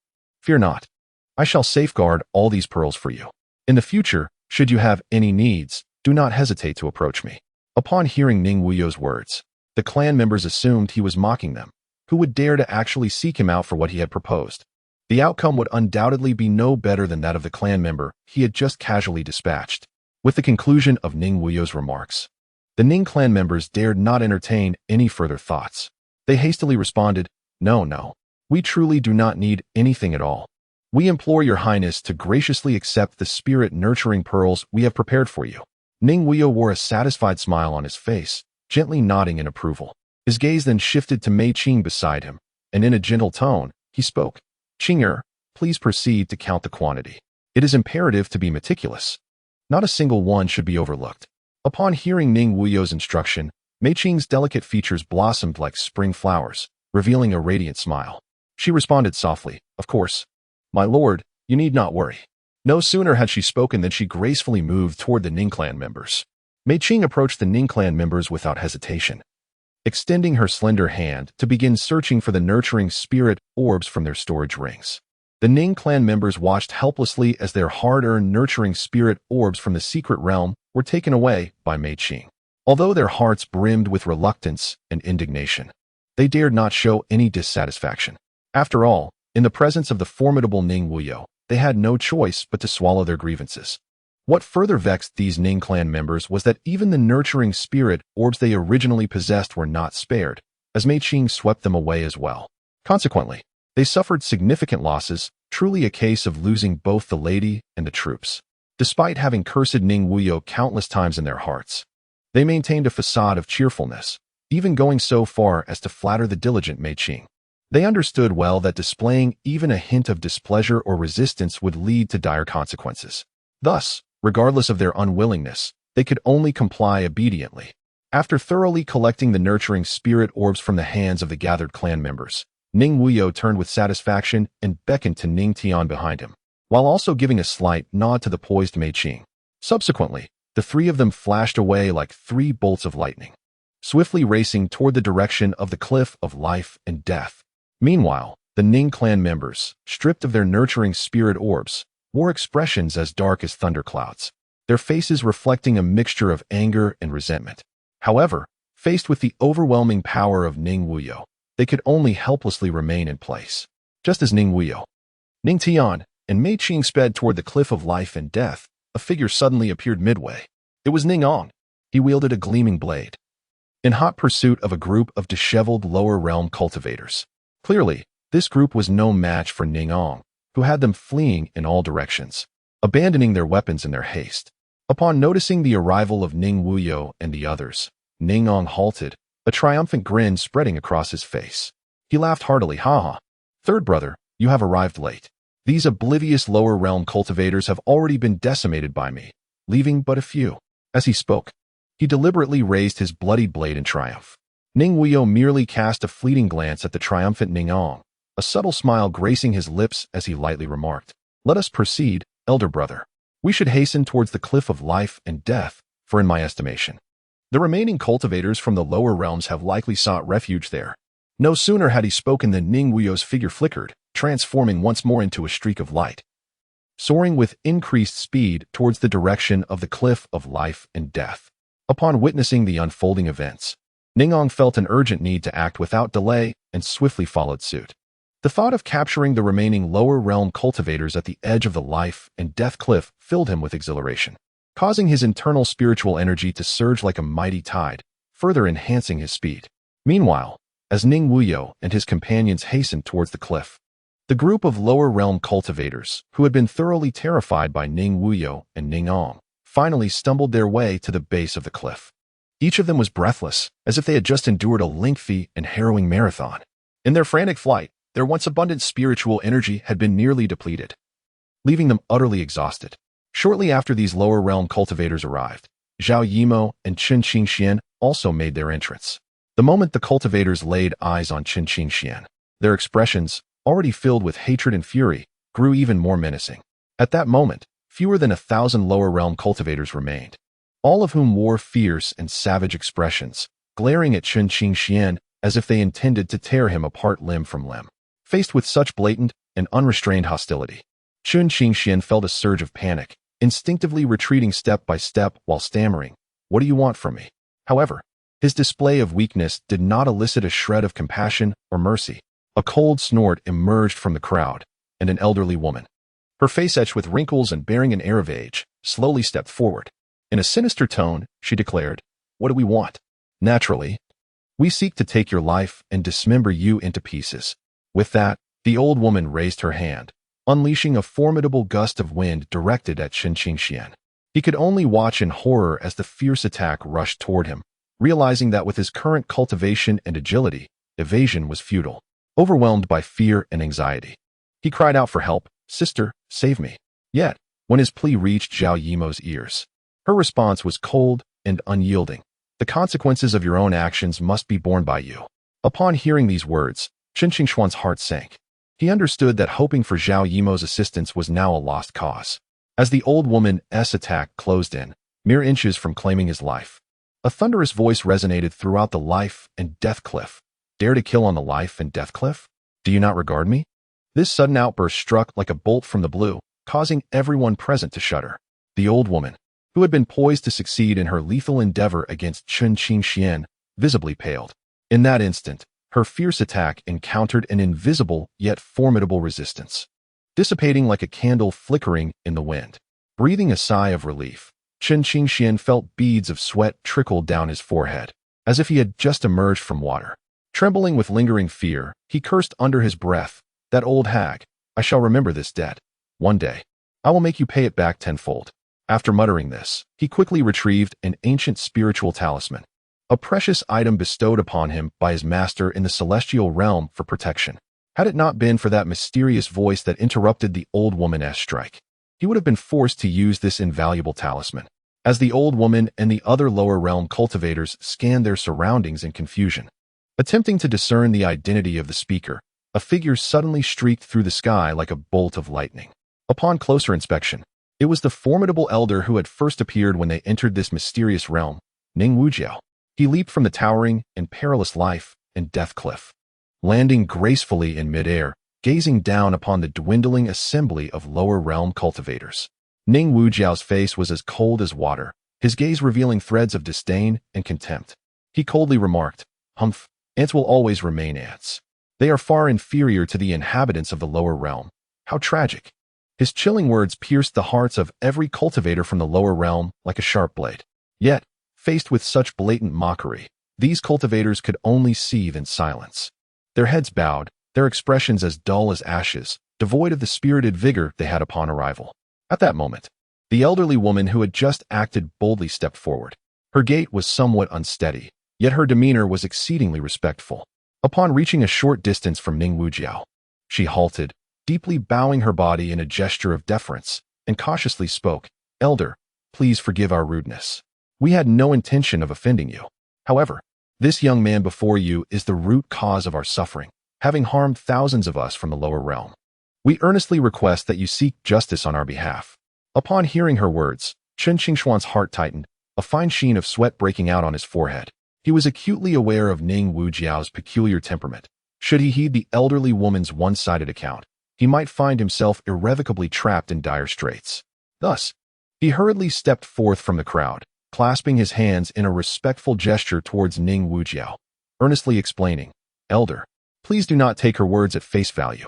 Fear not. I shall safeguard all these pearls for you. In the future, should you have any needs, do not hesitate to approach me." Upon hearing Ning Wuyou's words, the clan members assumed he was mocking them. Who would dare to actually seek him out for what he had proposed? The outcome would undoubtedly be no better than that of the clan member he had just casually dispatched. With the conclusion of Ning Wuyou's remarks, the Ning clan members dared not entertain any further thoughts. They hastily responded, No, we truly do not need anything at all. We implore your highness to graciously accept the spirit-nurturing pearls we have prepared for you." Ning Wuyou wore a satisfied smile on his face, gently nodding in approval. His gaze then shifted to Mei Qing beside him, and in a gentle tone, he spoke, "Qing'er, please proceed to count the quantity. It is imperative to be meticulous. Not a single one should be overlooked." Upon hearing Ning Wuyou's instruction, Mei Qing's delicate features blossomed like spring flowers, revealing a radiant smile. She responded softly, "Of course. My lord, you need not worry." No sooner had she spoken than she gracefully moved toward the Ning clan members. Mei Qing approached the Ning clan members without hesitation, extending her slender hand to begin searching for the nurturing spirit orbs from their storage rings. The Ning clan members watched helplessly as their hard-earned nurturing spirit orbs from the secret realm were taken away by Mei Qing. Although their hearts brimmed with reluctance and indignation, they dared not show any dissatisfaction. After all, in the presence of the formidable Ning Wuyou, they had no choice but to swallow their grievances. What further vexed these Ning clan members was that even the nurturing spirit orbs they originally possessed were not spared, as Mei Qing swept them away as well. Consequently, they suffered significant losses, truly a case of losing both the lady and the troops. Despite having cursed Ning Wuyou countless times in their hearts, they maintained a facade of cheerfulness, even going so far as to flatter the diligent Mei Qing. They understood well that displaying even a hint of displeasure or resistance would lead to dire consequences. Thus, regardless of their unwillingness, they could only comply obediently. After thoroughly collecting the nurturing spirit orbs from the hands of the gathered clan members, Ning Wuyou turned with satisfaction and beckoned to Ning Tian behind him, while also giving a slight nod to the poised Mei Qing. Subsequently, The three of them flashed away like three bolts of lightning, swiftly racing toward the direction of the cliff of life and death. Meanwhile, the Ning clan members, stripped of their nurturing spirit orbs, wore expressions as dark as thunderclouds, their faces reflecting a mixture of anger and resentment. However, faced with the overwhelming power of Ning Wuyou, they could only helplessly remain in place. Just as Ning Wuyou, Ning Tian, and Mei Qing sped toward the cliff of life and death, a figure suddenly appeared midway. It was Ning Ong. He wielded a gleaming blade, in hot pursuit of a group of disheveled lower realm cultivators. Clearly, this group was no match for Ning Ong, who had them fleeing in all directions, abandoning their weapons in their haste. Upon noticing the arrival of Ning Wuyou and the others, Ning Ong halted, a triumphant grin spreading across his face. He laughed heartily. Ha! Third brother, you have arrived late. These oblivious lower realm cultivators have already been decimated by me, leaving but a few. As he spoke, he deliberately raised his bloody blade in triumph. Ning Wuyou merely cast a fleeting glance at the triumphant Ning Ong, a subtle smile gracing his lips as he lightly remarked, "Let us proceed, elder brother. We should hasten towards the cliff of life and death, for in my estimation, the remaining cultivators from the lower realms have likely sought refuge there." No sooner had he spoken than Ning Wuyou's figure flickered, transforming once more into a streak of light, soaring with increased speed towards the direction of the cliff of life and death. Upon witnessing the unfolding events, Ning Ong felt an urgent need to act without delay and swiftly followed suit. The thought of capturing the remaining lower realm cultivators at the edge of the life and death cliff filled him with exhilaration, causing his internal spiritual energy to surge like a mighty tide, further enhancing his speed. Meanwhile, as Ning Wuyou and his companions hastened towards the cliff, the group of lower realm cultivators, who had been thoroughly terrified by Ning Wuyou and Ning Ong, finally stumbled their way to the base of the cliff. Each of them was breathless, as if they had just endured a lengthy and harrowing marathon. In their frantic flight, their once abundant spiritual energy had been nearly depleted, leaving them utterly exhausted. Shortly after these lower realm cultivators arrived, Zhao Yimo and Chen Qingxian also made their entrance. The moment the cultivators laid eyes on Chen Qingxian, their expressions, already filled with hatred and fury, grew even more menacing. At that moment, fewer than 1,000 lower realm cultivators remained, all of whom wore fierce and savage expressions, glaring at Chen Qingxian as if they intended to tear him apart limb from limb. Faced with such blatant and unrestrained hostility, Chen Qingxian felt a surge of panic, instinctively retreating step by step while stammering, "What do you want from me?" However, his display of weakness did not elicit a shred of compassion or mercy. A cold snort emerged from the crowd, and an elderly woman, her face etched with wrinkles and bearing an air of age, slowly stepped forward. In a sinister tone, she declared, "What do we want?" "Naturally, we seek to take your life and dismember you into pieces." With that, the old woman raised her hand, unleashing a formidable gust of wind directed at Chen Qingxian. He could only watch in horror as the fierce attack rushed toward him, realizing that with his current cultivation and agility, evasion was futile. Overwhelmed by fear and anxiety, he cried out for help, "Sister, save me." Yet, when his plea reached Zhao Yimo's ears, her response was cold and unyielding. "The consequences of your own actions must be borne by you." Upon hearing these words, Chen Qingxuan's heart sank. He understood that hoping for Zhao Yimo's assistance was now a lost cause. As the old woman's attack closed in, mere inches from claiming his life, a thunderous voice resonated throughout the life and death cliff. "Dare to kill on the life and death cliff? Do you not regard me?" This sudden outburst struck like a bolt from the blue, causing everyone present to shudder. The old woman, who had been poised to succeed in her lethal endeavor against Chen Qingxian, visibly paled. In that instant, her fierce attack encountered an invisible yet formidable resistance, dissipating like a candle flickering in the wind. Breathing a sigh of relief, Chen Qingxian felt beads of sweat trickle down his forehead, as if he had just emerged from water. Trembling with lingering fear, he cursed under his breath, "That old hag, I shall remember this debt. One day, I will make you pay it back tenfold." After muttering this, he quickly retrieved an ancient spiritual talisman, a precious item bestowed upon him by his master in the celestial realm for protection. Had it not been for that mysterious voice that interrupted the old woman's strike, he would have been forced to use this invaluable talisman. As the old woman and the other lower realm cultivators scanned their surroundings in confusion, attempting to discern the identity of the speaker, a figure suddenly streaked through the sky like a bolt of lightning. Upon closer inspection, It was the formidable elder who had first appeared when they entered this mysterious realm, Ning Wuyou. He leaped from the towering and perilous life and death cliff, landing gracefully in midair, gazing down upon the dwindling assembly of lower realm cultivators. Ning Wujiao's face was as cold as water, his gaze revealing threads of disdain and contempt. He coldly remarked, "Humph, ants will always remain ants. They are far inferior to the inhabitants of the lower realm. How tragic." His chilling words pierced the hearts of every cultivator from the lower realm like a sharp blade. Yet, faced with such blatant mockery, these cultivators could only seethe in silence. Their heads bowed, their expressions as dull as ashes, devoid of the spirited vigor they had upon arrival. At that moment, the elderly woman who had just acted boldly stepped forward. Her gait was somewhat unsteady, yet her demeanor was exceedingly respectful. Upon reaching a short distance from Ning Wujiao, she halted, deeply bowing her body in a gesture of deference, and cautiously spoke, "Elder, please forgive our rudeness. We had no intention of offending you. However, this young man before you is the root cause of our suffering, having harmed thousands of us from the lower realm. We earnestly request that you seek justice on our behalf." Upon hearing her words, Chen Qingshuan's heart tightened, a fine sheen of sweat breaking out on his forehead. He was acutely aware of Ning Wujiao's peculiar temperament. Should he heed the elderly woman's one-sided account, he might find himself irrevocably trapped in dire straits. Thus, he hurriedly stepped forth from the crowd, clasping his hands in a respectful gesture towards Ning Wujiao, earnestly explaining, "Elder, please do not take her words at face value.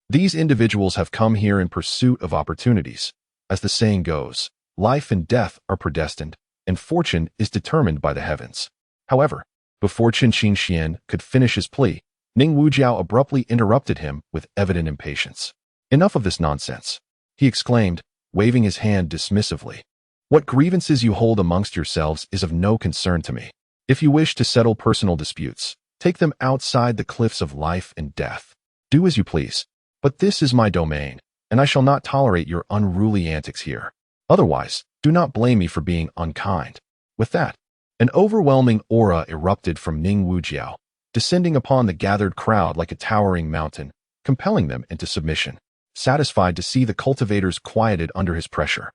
These individuals have come here in pursuit of opportunities. As the saying goes, life and death are predestined, and fortune is determined by the heavens." However, before Qin Xian could finish his plea, Ning Wujiao abruptly interrupted him with evident impatience. "Enough of this nonsense," he exclaimed, waving his hand dismissively. "What grievances you hold amongst yourselves is of no concern to me. If you wish to settle personal disputes, take them outside the cliffs of life and death. Do as you please. But this is my domain, and I shall not tolerate your unruly antics here. Otherwise, do not blame me for being unkind." With that, an overwhelming aura erupted from Ning Wujiao, descending upon the gathered crowd like a towering mountain, compelling them into submission. Satisfied to see the cultivators quieted under his pressure,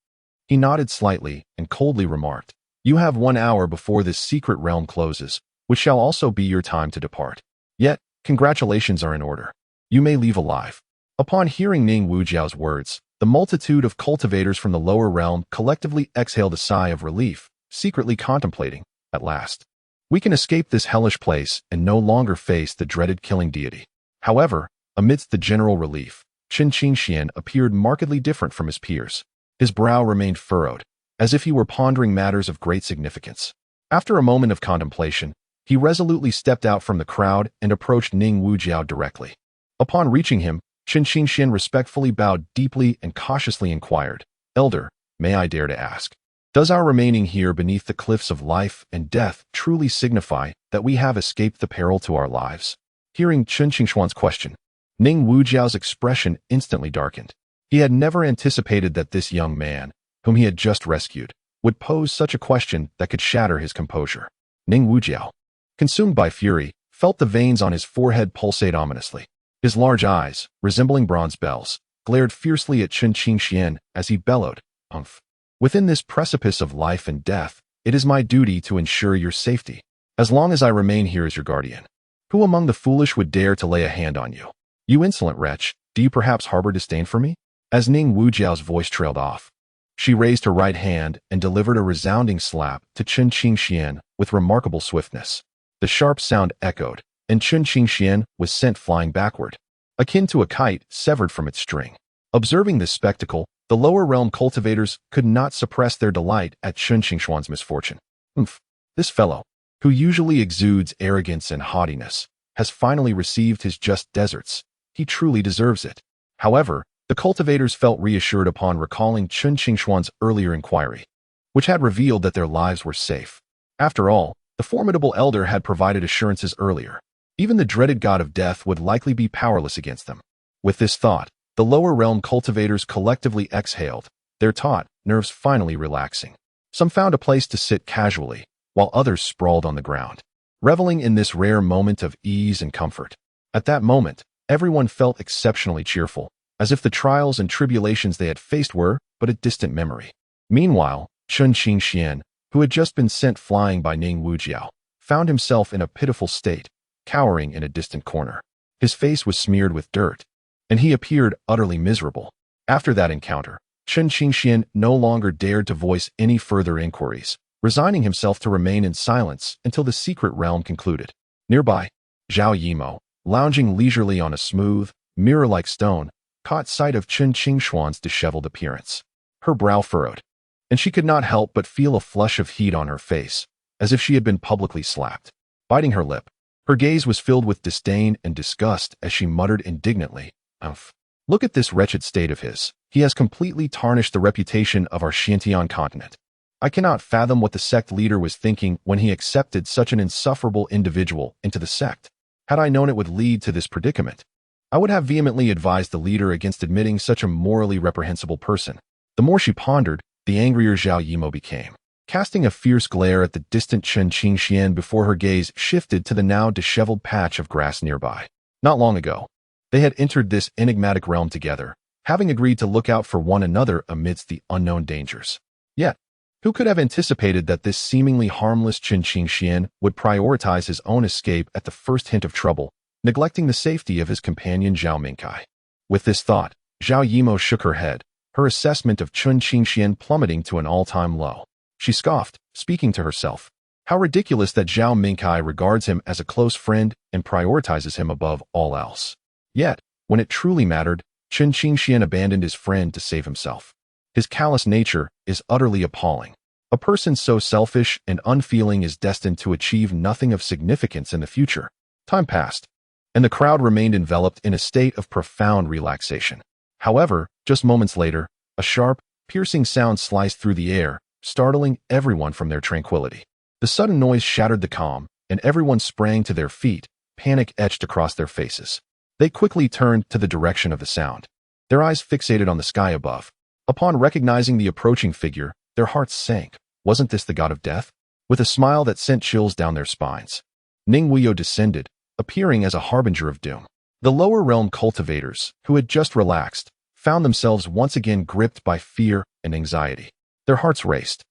he nodded slightly and coldly remarked, "You have 1 hour before this secret realm closes, which shall also be your time to depart. Yet, congratulations are in order. You may leave alive." Upon hearing Ning Wujiao's words, the multitude of cultivators from the lower realm collectively exhaled a sigh of relief, secretly contemplating, at last, "We can escape this hellish place and no longer face the dreaded killing deity." However, amidst the general relief, Qin Qingshian appeared markedly different from his peers. His brow remained furrowed, as if he were pondering matters of great significance. After a moment of contemplation, he resolutely stepped out from the crowd and approached Ning Wujiao directly. Upon reaching him, Qin Qingshian respectfully bowed deeply and cautiously inquired, "Elder, may I dare to ask, does our remaining here beneath the cliffs of life and death truly signify that we have escaped the peril to our lives?" Hearing Chen Qingshuan's question, Ning Wujiao's expression instantly darkened. He had never anticipated that this young man, whom he had just rescued, would pose such a question that could shatter his composure. Ning Wujiao, consumed by fury, felt the veins on his forehead pulsate ominously. His large eyes, resembling bronze bells, glared fiercely at Qin Qingshian as he bellowed, "Umph. Within this precipice of life and death, it is my duty to ensure your safety, as long as I remain here as your guardian. Who among the foolish would dare to lay a hand on you? You insolent wretch, do you perhaps harbor disdain for me?" As Ning Wujiao's voice trailed off, she raised her right hand and delivered a resounding slap to Qin Qingshian with remarkable swiftness. The sharp sound echoed, and Qin Qingshian was sent flying backward, akin to a kite severed from its string. Observing this spectacle, the lower realm cultivators could not suppress their delight at Qin Qingshuan's misfortune. "Umph, this fellow, who usually exudes arrogance and haughtiness, has finally received his just deserts. He truly deserves it." However, the cultivators felt reassured upon recalling Qin Qingshuan's earlier inquiry, which had revealed that their lives were safe. After all, the formidable elder had provided assurances earlier. Even the dreaded god of death would likely be powerless against them. With this thought, the lower realm cultivators collectively exhaled, their taut nerves finally relaxing. Some found a place to sit casually, while others sprawled on the ground, reveling in this rare moment of ease and comfort. At that moment, everyone felt exceptionally cheerful, as if the trials and tribulations they had faced were but a distant memory. Meanwhile, Chun Qingxian, who had just been sent flying by Ning Wuyou, found himself in a pitiful state, cowering in a distant corner. His face was smeared with dirt, and he appeared utterly miserable. After that encounter, Chun Qingxian no longer dared to voice any further inquiries, resigning himself to remain in silence until the secret realm concluded. Nearby, Zhao Yimou, lounging leisurely on a smooth, mirror-like stone, caught sight of Chun Qingxuan's disheveled appearance. Her brow furrowed, and she could not help but feel a flush of heat on her face, as if she had been publicly slapped. Biting her lip, her gaze was filled with disdain and disgust as she muttered indignantly, "Umph. Look at this wretched state of his. He has completely tarnished the reputation of our Xintian continent. I cannot fathom what the sect leader was thinking when he accepted such an insufferable individual into the sect. Had I known it would lead to this predicament, I would have vehemently advised the leader against admitting such a morally reprehensible person." The more she pondered, the angrier Zhao Yimou became, casting a fierce glare at the distant Chun Qingxian before her gaze shifted to the now disheveled patch of grass nearby. Not long ago, they had entered this enigmatic realm together, having agreed to look out for one another amidst the unknown dangers. Yet, who could have anticipated that this seemingly harmless Chun Qingxian would prioritize his own escape at the first hint of trouble, neglecting the safety of his companion Zhao Mingkai? With this thought, Zhao Yimou shook her head, her assessment of Chun Qingxian plummeting to an all-time low. She scoffed, speaking to herself. How ridiculous that Zhao Mingkai regards him as a close friend and prioritizes him above all else. Yet, when it truly mattered, Chun Qingxian abandoned his friend to save himself. His callous nature is utterly appalling. A person so selfish and unfeeling is destined to achieve nothing of significance in the future. Time passed, and the crowd remained enveloped in a state of profound relaxation. However, just moments later, a sharp, piercing sound sliced through the air, startling everyone from their tranquility. The sudden noise shattered the calm, and everyone sprang to their feet, panic etched across their faces. They quickly turned to the direction of the sound, their eyes fixated on the sky above. Upon recognizing the approaching figure, their hearts sank. Wasn't this the god of death? With a smile that sent chills down their spines, Ning Wuyou descended, appearing as a harbinger of doom. The lower realm cultivators, who had just relaxed, found themselves once again gripped by fear and anxiety. Their hearts raced.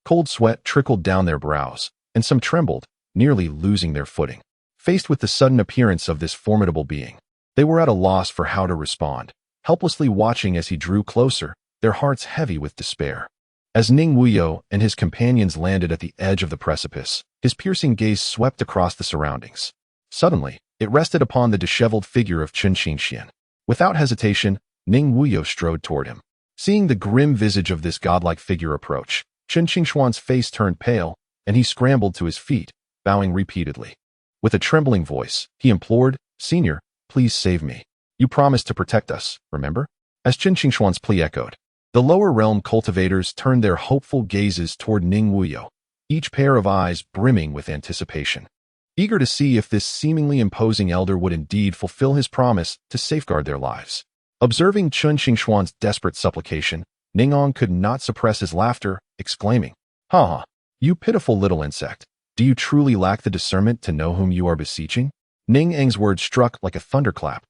Cold sweat trickled down their brows, and some trembled, nearly losing their footing. Faced with the sudden appearance of this formidable being, they were at a loss for how to respond, helplessly watching as he drew closer, their hearts heavy with despair. As Ning Wuyou and his companions landed at the edge of the precipice, his piercing gaze swept across the surroundings. Suddenly, it rested upon the disheveled figure of Chun Qingxian. Without hesitation, Ning Wuyou strode toward him. Seeing the grim visage of this godlike figure approach, Chun Qingxuan's face turned pale, and he scrambled to his feet, bowing repeatedly. With a trembling voice, he implored, "Senior, please save me. You promised to protect us, remember?" As Chun Qingxuan's plea echoed, the lower realm cultivators turned their hopeful gazes toward Ning Wuyou, each pair of eyes brimming with anticipation, eager to see if this seemingly imposing elder would indeed fulfill his promise to safeguard their lives. Observing Chun Qingxuan's desperate supplication, Ningong could not suppress his laughter, exclaiming, "Ha ha, you pitiful little insect. Do you truly lack the discernment to know whom you are beseeching?" Ning Eng's words struck like a thunderclap,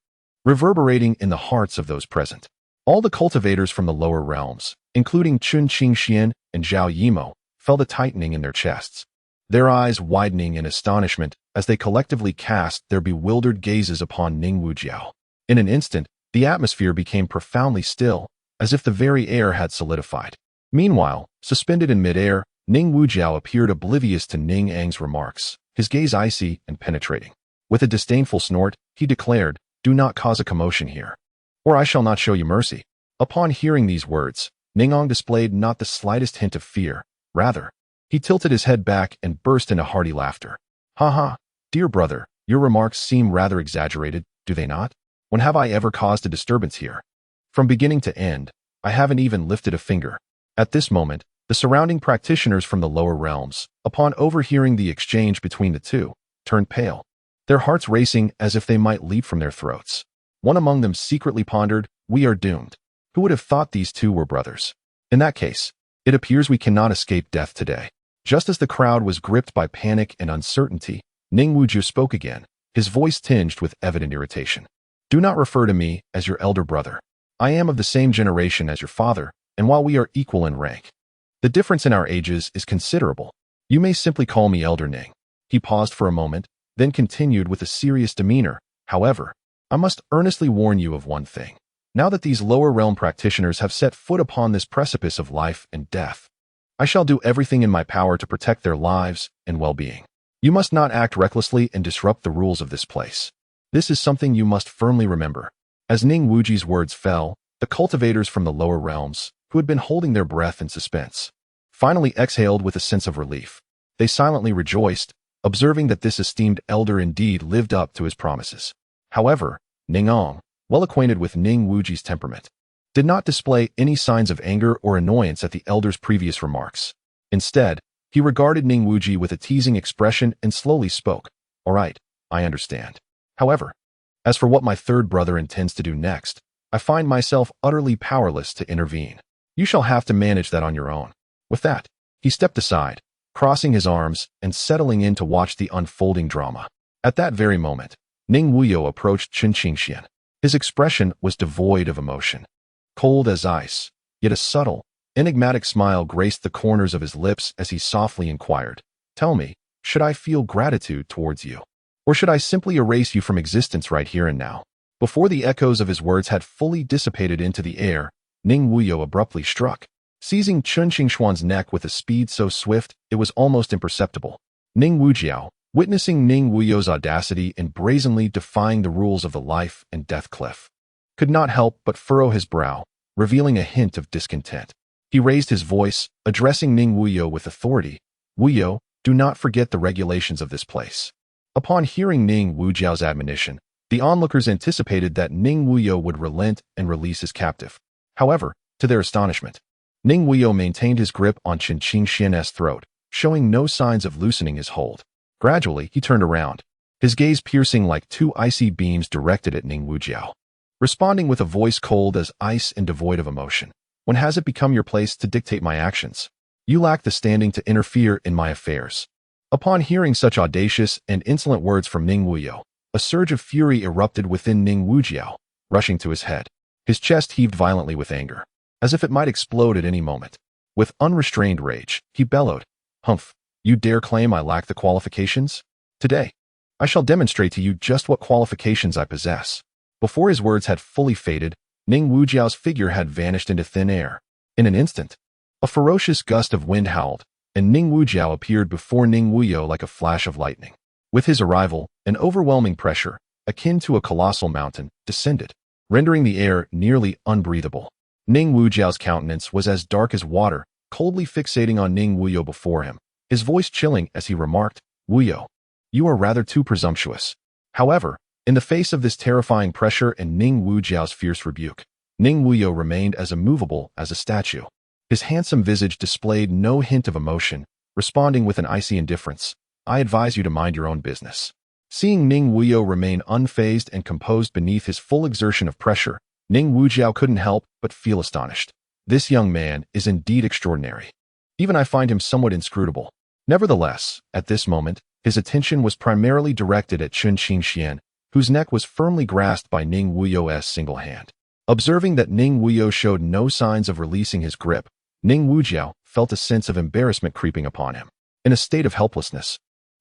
reverberating in the hearts of those present. All the cultivators from the lower realms, including Chun Qingxian and Zhao Yimou, felt a tightening in their chests, their eyes widening in astonishment as they collectively cast their bewildered gazes upon Ning Wuyou. In an instant, the atmosphere became profoundly still, as if the very air had solidified. Meanwhile, suspended in midair, Ning Wuyou appeared oblivious to Ning Eng's remarks, his gaze icy and penetrating. With a disdainful snort, he declared, "Do not cause a commotion here, or I shall not show you mercy." Upon hearing these words, Ningong displayed not the slightest hint of fear. Rather, he tilted his head back and burst into hearty laughter. "Ha ha, dear brother, your remarks seem rather exaggerated, do they not? When have I ever caused a disturbance here? From beginning to end, I haven't even lifted a finger." At this moment, the surrounding practitioners from the lower realms, upon overhearing the exchange between the two, turned pale, their hearts racing as if they might leap from their throats. One among them secretly pondered, "We are doomed. Who would have thought these two were brothers? In that case, it appears we cannot escape death today." Just as the crowd was gripped by panic and uncertainty, Ning Wuyou spoke again, his voice tinged with evident irritation. "Do not refer to me as your elder brother. I am of the same generation as your father, and while we are equal in rank, the difference in our ages is considerable. You may simply call me Elder Ning." He paused for a moment, then continued with a serious demeanor. "However, I must earnestly warn you of one thing. Now that these lower realm practitioners have set foot upon this precipice of life and death, I shall do everything in my power to protect their lives and well-being. You must not act recklessly and disrupt the rules of this place. This is something you must firmly remember." As Ning Wuyou's words fell, the cultivators from the lower realms, who had been holding their breath in suspense, finally exhaled with a sense of relief. They silently rejoiced, observing that this esteemed elder indeed lived up to his promises. However, Ning Ong, well acquainted with Ning Wuyou's temperament, did not display any signs of anger or annoyance at the elder's previous remarks. Instead, he regarded Ning Wuyou with a teasing expression and slowly spoke. "All right, I understand. However, as for what my third brother intends to do next, I find myself utterly powerless to intervene. You shall have to manage that on your own." With that, he stepped aside, crossing his arms and settling in to watch the unfolding drama. At that very moment, Ning Wuyou approached Chen Qingxian. His expression was devoid of emotion. Cold as ice, yet a subtle, enigmatic smile graced the corners of his lips as he softly inquired, "Tell me, should I feel gratitude towards you? Or should I simply erase you from existence right here and now?" Before the echoes of his words had fully dissipated into the air, Ning Wuyou abruptly struck, seizing Chen Qingxuan's neck with a speed so swift it was almost imperceptible. Ning Wujiao, witnessing Ning Wuyou's audacity in brazenly defying the rules of the life and death cliff, could not help but furrow his brow, revealing a hint of discontent. He raised his voice, addressing Ning Wuyou with authority. "Wuyou, do not forget the regulations of this place." Upon hearing Ning Wujiao's admonition, the onlookers anticipated that Ning Wuyou would relent and release his captive. However, to their astonishment, Ning Wuyou maintained his grip on Chen Qingxian's throat, showing no signs of loosening his hold. Gradually, he turned around, his gaze piercing like two icy beams directed at Ning Wujiao. Responding with a voice cold as ice and devoid of emotion. "When has it become your place to dictate my actions? You lack the standing to interfere in my affairs." Upon hearing such audacious and insolent words from Ning Wuyou, a surge of fury erupted within Ning Wujiao, rushing to his head. His chest heaved violently with anger, as if it might explode at any moment. With unrestrained rage, he bellowed, "Humph, you dare claim I lack the qualifications? Today, I shall demonstrate to you just what qualifications I possess." Before his words had fully faded, Ning Wujiao's figure had vanished into thin air. In an instant, a ferocious gust of wind howled, and Ning Wujiao appeared before Ning Wuyou like a flash of lightning. With his arrival, an overwhelming pressure, akin to a colossal mountain, descended, rendering the air nearly unbreathable. Ning Wujiao's countenance was as dark as water, coldly fixating on Ning Wuyou before him, his voice chilling as he remarked, "Wuyou, you are rather too presumptuous." However, in the face of this terrifying pressure and Ning Wujiao's fierce rebuke, Ning Wuyou remained as immovable as a statue. His handsome visage displayed no hint of emotion, responding with an icy indifference. "I advise you to mind your own business." Seeing Ning Wuyou remain unfazed and composed beneath his full exertion of pressure, Ning Wujiao couldn't help but feel astonished. This young man is indeed extraordinary. Even I find him somewhat inscrutable. Nevertheless, at this moment, his attention was primarily directed at Chen Qingxian, whose neck was firmly grasped by Ning Wuyou's single hand. Observing that Ning Wuyou showed no signs of releasing his grip, Ning Wujiao felt a sense of embarrassment creeping upon him. In a state of helplessness,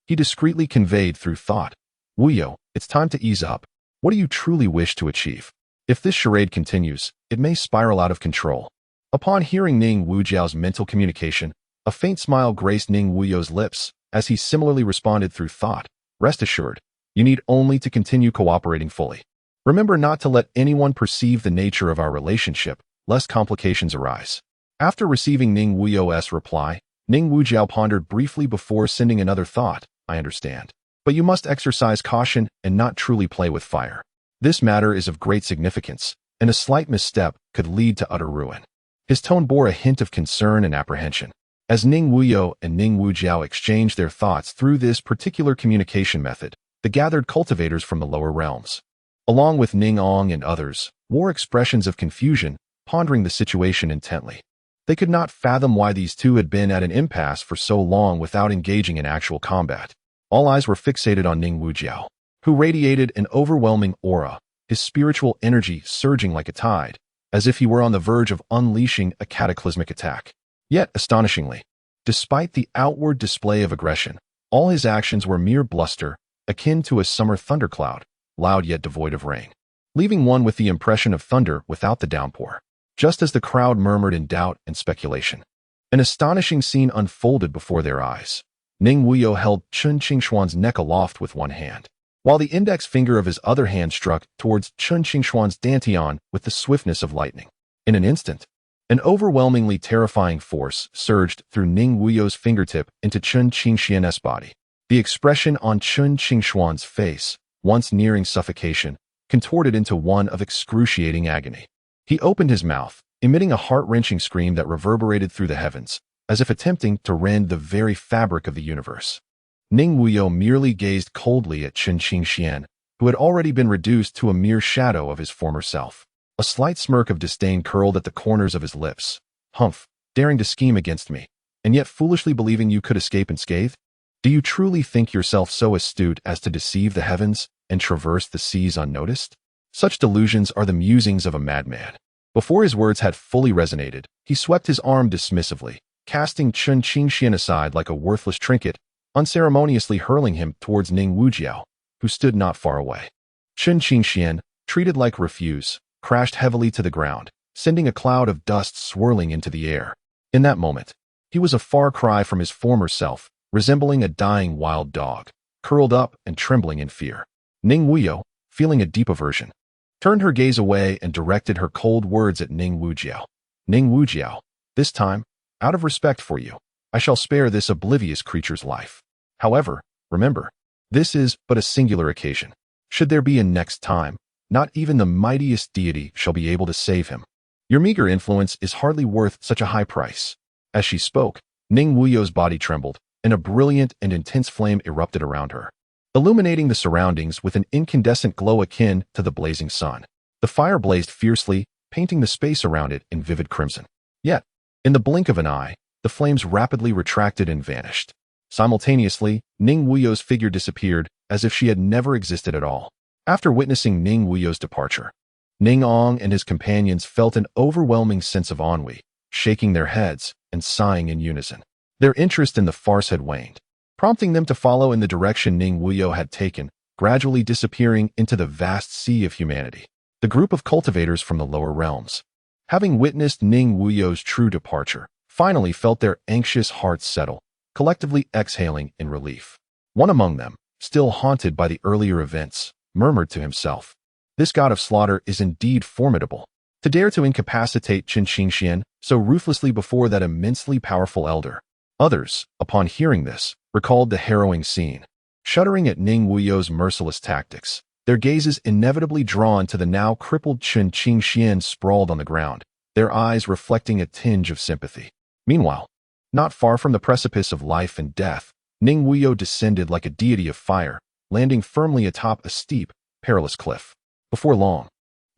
he discreetly conveyed through thought, "Wuyou, it's time to ease up. What do you truly wish to achieve? If this charade continues, it may spiral out of control." Upon hearing Ning Wujiao's mental communication, a faint smile graced Ning Wuyou's lips as he similarly responded through thought, "Rest assured, you need only to continue cooperating fully. Remember not to let anyone perceive the nature of our relationship, lest complications arise." After receiving Ning Wuyou's reply, Ning Wujiao pondered briefly before sending another thought, "I understand. But you must exercise caution and not truly play with fire. This matter is of great significance, and a slight misstep could lead to utter ruin." His tone bore a hint of concern and apprehension. As Ning Wuyou and Ning Wujiao exchanged their thoughts through this particular communication method, the gathered cultivators from the lower realms, along with Ning Ong and others, wore expressions of confusion, pondering the situation intently. They could not fathom why these two had been at an impasse for so long without engaging in actual combat. All eyes were fixated on Ning Wujiao, who radiated an overwhelming aura, his spiritual energy surging like a tide, as if he were on the verge of unleashing a cataclysmic attack. Yet, astonishingly, despite the outward display of aggression, all his actions were mere bluster, akin to a summer thundercloud, loud yet devoid of rain, leaving one with the impression of thunder without the downpour. Just as the crowd murmured in doubt and speculation, an astonishing scene unfolded before their eyes. Ning Wuyou held Chen Qingshuan's neck aloft with one hand, while the index finger of his other hand struck towards Chen Qingshuan's dantian with the swiftness of lightning. In an instant, an overwhelmingly terrifying force surged through Ning Wuyou's fingertip into Chen Qingshuan's body. The expression on Chen Qingshuan's face, once nearing suffocation, contorted into one of excruciating agony. He opened his mouth, emitting a heart-wrenching scream that reverberated through the heavens, as if attempting to rend the very fabric of the universe. Ning Wuyou merely gazed coldly at Chen Qingshuan, who had already been reduced to a mere shadow of his former self. A slight smirk of disdain curled at the corners of his lips. Humph, daring to scheme against me, and yet foolishly believing you could escape unscathed? Do you truly think yourself so astute as to deceive the heavens and traverse the seas unnoticed? Such delusions are the musings of a madman. Before his words had fully resonated, he swept his arm dismissively, casting Chen Qingshuan aside like a worthless trinket, unceremoniously hurling him towards Ning Wuyou, who stood not far away. Chen Qingshuan, treated like refuse, crashed heavily to the ground, sending a cloud of dust swirling into the air. In that moment, he was a far cry from his former self, resembling a dying wild dog, curled up and trembling in fear. Ning Wuyou, feeling a deep aversion, turned her gaze away and directed her cold words at Ning Wuyou. Ning Wuyou, this time, out of respect for you, I shall spare this oblivious creature's life. However, remember, this is but a singular occasion. Should there be a next time, not even the mightiest deity shall be able to save him. Your meager influence is hardly worth such a high price. As she spoke, Ning Wuyou's body trembled, and a brilliant and intense flame erupted around her, illuminating the surroundings with an incandescent glow akin to the blazing sun. The fire blazed fiercely, painting the space around it in vivid crimson. Yet, in the blink of an eye, the flames rapidly retracted and vanished. Simultaneously, Ning Wuyou's figure disappeared, as if she had never existed at all. After witnessing Ning Wuyou's departure, Ning Ong and his companions felt an overwhelming sense of ennui, shaking their heads and sighing in unison. Their interest in the farce had waned, prompting them to follow in the direction Ning Wuyou had taken, gradually disappearing into the vast sea of humanity. The group of cultivators from the lower realms, having witnessed Ning Wuyou's true departure, finally felt their anxious hearts settle, collectively exhaling in relief. One among them, still haunted by the earlier events, murmured to himself, "This god of slaughter is indeed formidable. To dare to incapacitate Chen Qingshuan so ruthlessly before that immensely powerful elder." Others, upon hearing this, recalled the harrowing scene, shuddering at Ning Wuyou's merciless tactics, their gazes inevitably drawn to the now crippled Chen Qingshuan sprawled on the ground, their eyes reflecting a tinge of sympathy. Meanwhile, not far from the precipice of life and death, Ning Wuyou descended like a deity of fire, landing firmly atop a steep, perilous cliff. Before long,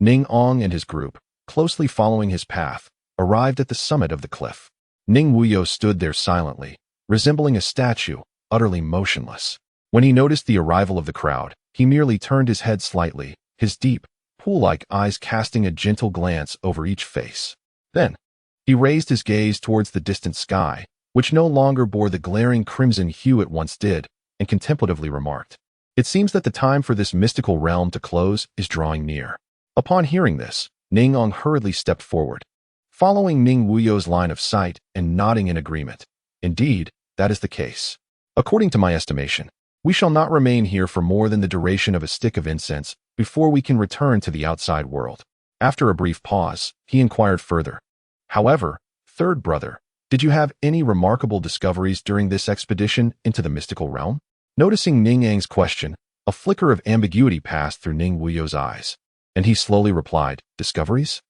Ning Ong and his group, closely following his path, arrived at the summit of the cliff. Ning Wuyou stood there silently, resembling a statue, utterly motionless. When he noticed the arrival of the crowd, he merely turned his head slightly, his deep, pool-like eyes casting a gentle glance over each face. Then, he raised his gaze towards the distant sky, which no longer bore the glaring crimson hue it once did, and contemplatively remarked, "It seems that the time for this mystical realm to close is drawing near." Upon hearing this, Ning Ong hurriedly stepped forward, following Ning Wuyou's line of sight and nodding in agreement. "Indeed, that is the case. According to my estimation, we shall not remain here for more than the duration of a stick of incense before we can return to the outside world." After a brief pause, he inquired further, "However, third brother, did you have any remarkable discoveries during this expedition into the mystical realm?" Noticing Ning Ang's question, a flicker of ambiguity passed through Ning Wuyou's eyes, and he slowly replied, "Discoveries?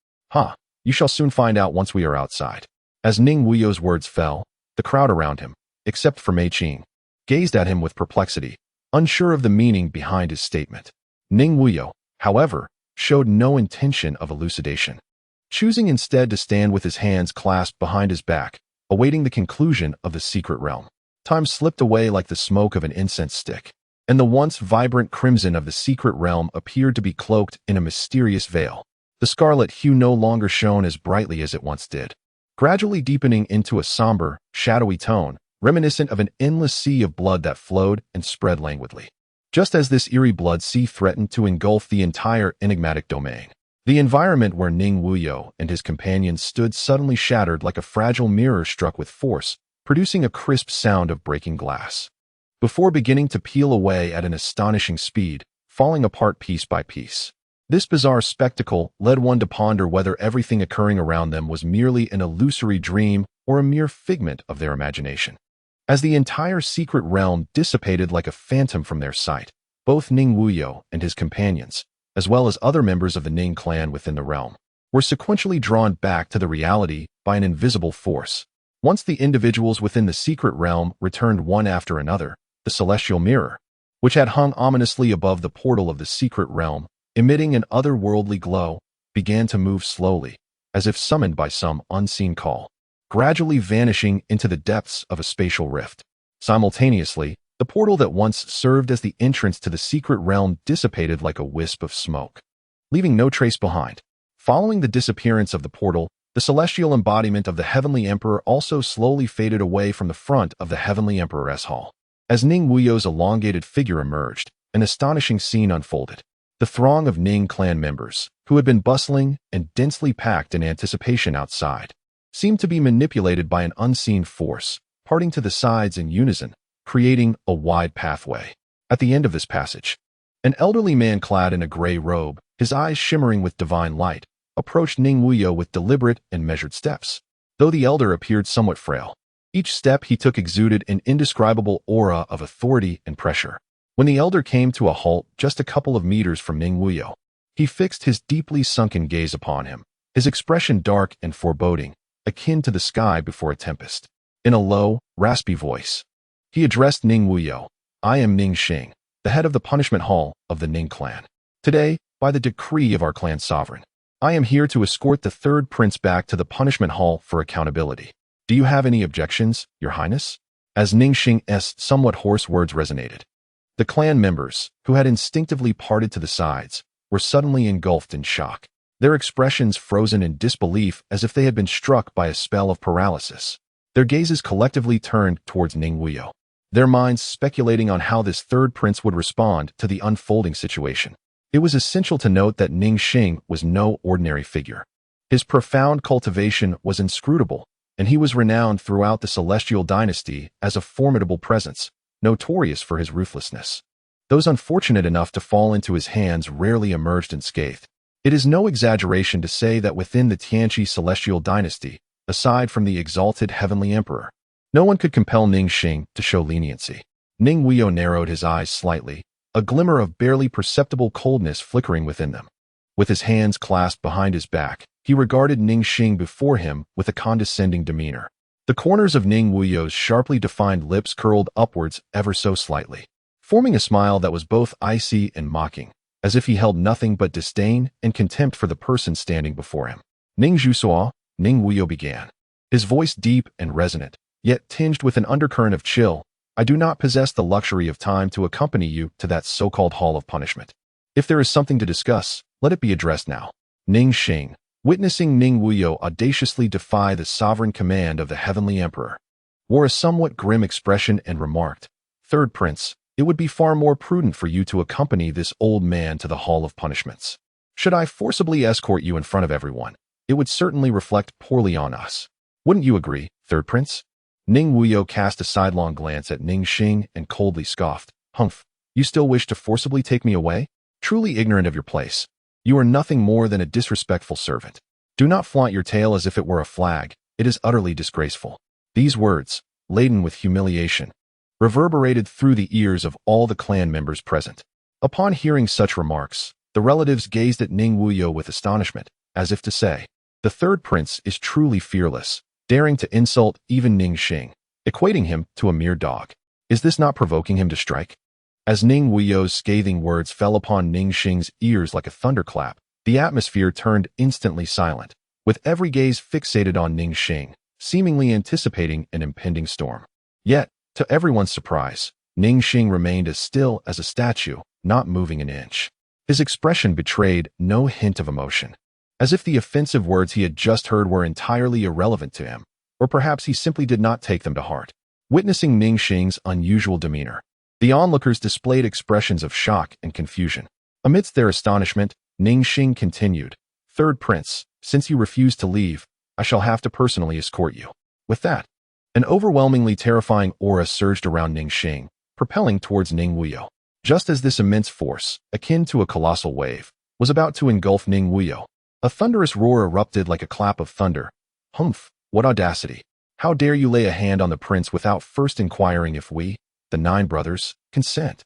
You shall soon find out once we are outside." As Ning Wuyou's words fell, the crowd around him, except for Mei Qing, gazed at him with perplexity, unsure of the meaning behind his statement. Ning Wuyou, however, showed no intention of elucidation, choosing instead to stand with his hands clasped behind his back, awaiting the conclusion of the secret realm. Time slipped away like the smoke of an incense stick, and the once vibrant crimson of the secret realm appeared to be cloaked in a mysterious veil. The scarlet hue no longer shone as brightly as it once did, gradually deepening into a somber, shadowy tone, reminiscent of an endless sea of blood that flowed and spread languidly. Just as this eerie blood sea threatened to engulf the entire enigmatic domain, the environment where Ning Wuyou and his companions stood suddenly shattered like a fragile mirror struck with force, producing a crisp sound of breaking glass. Before beginning to peel away at an astonishing speed, falling apart piece by piece. This bizarre spectacle led one to ponder whether everything occurring around them was merely an illusory dream or a mere figment of their imagination. As the entire secret realm dissipated like a phantom from their sight, both Ning Wuyou and his companions, as well as other members of the Ning clan within the realm, were sequentially drawn back to the reality by an invisible force. Once the individuals within the secret realm returned one after another, the celestial mirror, which had hung ominously above the portal of the secret realm, emitting an otherworldly glow, began to move slowly, as if summoned by some unseen call, gradually vanishing into the depths of a spatial rift. Simultaneously, the portal that once served as the entrance to the secret realm dissipated like a wisp of smoke, leaving no trace behind. Following the disappearance of the portal, the celestial embodiment of the Heavenly Emperor also slowly faded away from the front of the Heavenly Emperor's hall. As Ning Wuyou's elongated figure emerged, an astonishing scene unfolded. The throng of Ning clan members, who had been bustling and densely packed in anticipation outside, seemed to be manipulated by an unseen force, parting to the sides in unison, creating a wide pathway. At the end of this passage, an elderly man clad in a gray robe, his eyes shimmering with divine light, approached Ning Wuyou with deliberate and measured steps. Though the elder appeared somewhat frail, each step he took exuded an indescribable aura of authority and pressure. When the elder came to a halt just a couple of meters from Ning Wuyou, he fixed his deeply sunken gaze upon him, his expression dark and foreboding, akin to the sky before a tempest. In a low, raspy voice, he addressed Ning Wuyou. "I am Ning Xing, the head of the punishment hall of the Ning clan. Today, by the decree of our clan sovereign, I am here to escort the third prince back to the punishment hall for accountability. Do you have any objections, Your Highness?" As Ning Xing's somewhat hoarse words resonated, the clan members, who had instinctively parted to the sides, were suddenly engulfed in shock, their expressions frozen in disbelief as if they had been struck by a spell of paralysis. Their gazes collectively turned towards Ning Wuyou, their minds speculating on how this third prince would respond to the unfolding situation. It was essential to note that Ning Xing was no ordinary figure. His profound cultivation was inscrutable, and he was renowned throughout the celestial dynasty as a formidable presence, notorious for his ruthlessness. Those unfortunate enough to fall into his hands rarely emerged unscathed. It is no exaggeration to say that within the Tianqi celestial dynasty, aside from the exalted Heavenly Emperor, no one could compel Ning Xing to show leniency. Ning Wuyou narrowed his eyes slightly, a glimmer of barely perceptible coldness flickering within them. With his hands clasped behind his back, he regarded Ning Xing before him with a condescending demeanor. The corners of Ning Wuyou's sharply defined lips curled upwards ever so slightly, forming a smile that was both icy and mocking, as if he held nothing but disdain and contempt for the person standing before him. "Ning Zhusuo," Ning Wuyou began, his voice deep and resonant, yet tinged with an undercurrent of chill. "I do not possess the luxury of time to accompany you to that so-called hall of punishment. If there is something to discuss, let it be addressed now." Ning Xing, witnessing Ning Wuyou audaciously defy the sovereign command of the Heavenly Emperor, wore a somewhat grim expression and remarked, "Third Prince, it would be far more prudent for you to accompany this old man to the Hall of Punishments. Should I forcibly escort you in front of everyone, it would certainly reflect poorly on us. Wouldn't you agree, Third Prince?" Ning Wuyou cast a sidelong glance at Ning Xing and coldly scoffed, "Humph, you still wish to forcibly take me away? Truly ignorant of your place. You are nothing more than a disrespectful servant. Do not flaunt your tail as if it were a flag. It is utterly disgraceful." These words, laden with humiliation, reverberated through the ears of all the clan members present. Upon hearing such remarks, the relatives gazed at Ning Wuyou with astonishment, as if to say, "The third prince is truly fearless, daring to insult even Ning Xing, equating him to a mere dog. Is this not provoking him to strike?" As Ning Wuyou's scathing words fell upon Ning Xing's ears like a thunderclap, the atmosphere turned instantly silent, with every gaze fixated on Ning Xing, seemingly anticipating an impending storm. Yet, to everyone's surprise, Ning Xing remained as still as a statue, not moving an inch. His expression betrayed no hint of emotion. as if the offensive words he had just heard were entirely irrelevant to him, or perhaps he simply did not take them to heart. Witnessing Ning Xing's unusual demeanor, the onlookers displayed expressions of shock and confusion. Amidst their astonishment, Ning Xing continued, "Third Prince, since you refuse to leave, I shall have to personally escort you." With that, an overwhelmingly terrifying aura surged around Ning Xing, propelling towards Ning Wuyou. Just as this immense force, akin to a colossal wave, was about to engulf Ning Wuyou, a thunderous roar erupted like a clap of thunder. "Humph, what audacity! How dare you lay a hand on the prince without first inquiring if we, the 9 brothers, consent?"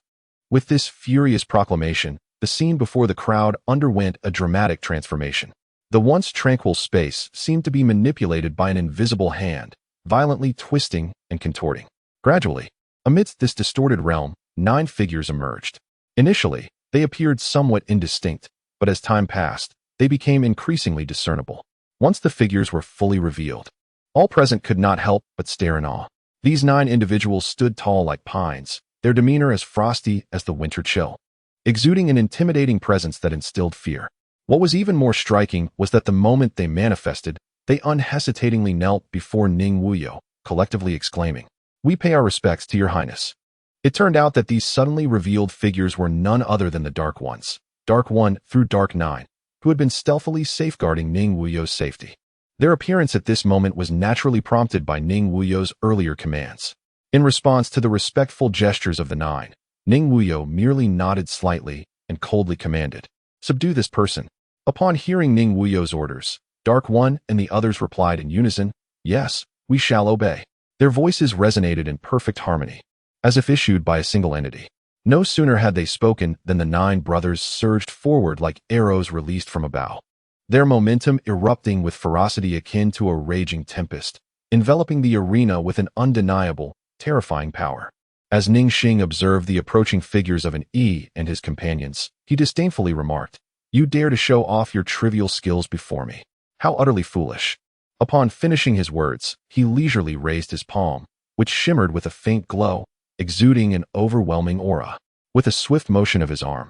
With this furious proclamation, the scene before the crowd underwent a dramatic transformation. The once tranquil space seemed to be manipulated by an invisible hand, violently twisting and contorting. Gradually, amidst this distorted realm, 9 figures emerged. Initially, they appeared somewhat indistinct, but as time passed, they became increasingly discernible. Once the figures were fully revealed, all present could not help but stare in awe. These 9 individuals stood tall like pines, their demeanor as frosty as the winter chill, exuding an intimidating presence that instilled fear. What was even more striking was that the moment they manifested, they unhesitatingly knelt before Ning Wuyou, collectively exclaiming, "We pay our respects to your highness." It turned out that these suddenly revealed figures were none other than the Dark Ones, Dark 1 through Dark 9, who had been stealthily safeguarding Ning Wuyou's safety. Their appearance at this moment was naturally prompted by Ning Wuyou's earlier commands. In response to the respectful gestures of the 9, Ning Wuyou merely nodded slightly and coldly commanded, "Subdue this person." Upon hearing Ning Wuyou's orders, Dark 1 and the others replied in unison, "Yes, we shall obey." Their voices resonated in perfect harmony, as if issued by a single entity. No sooner had they spoken than the 9 brothers surged forward like arrows released from a bow, their momentum erupting with ferocity akin to a raging tempest, enveloping the arena with an undeniable, terrifying power. As Ning Xing observed the approaching figures of an E and his companions, he disdainfully remarked, "You dare to show off your trivial skills before me? How utterly foolish." Upon finishing his words, he leisurely raised his palm, which shimmered with a faint glow, exuding an overwhelming aura. With a swift motion of his arm,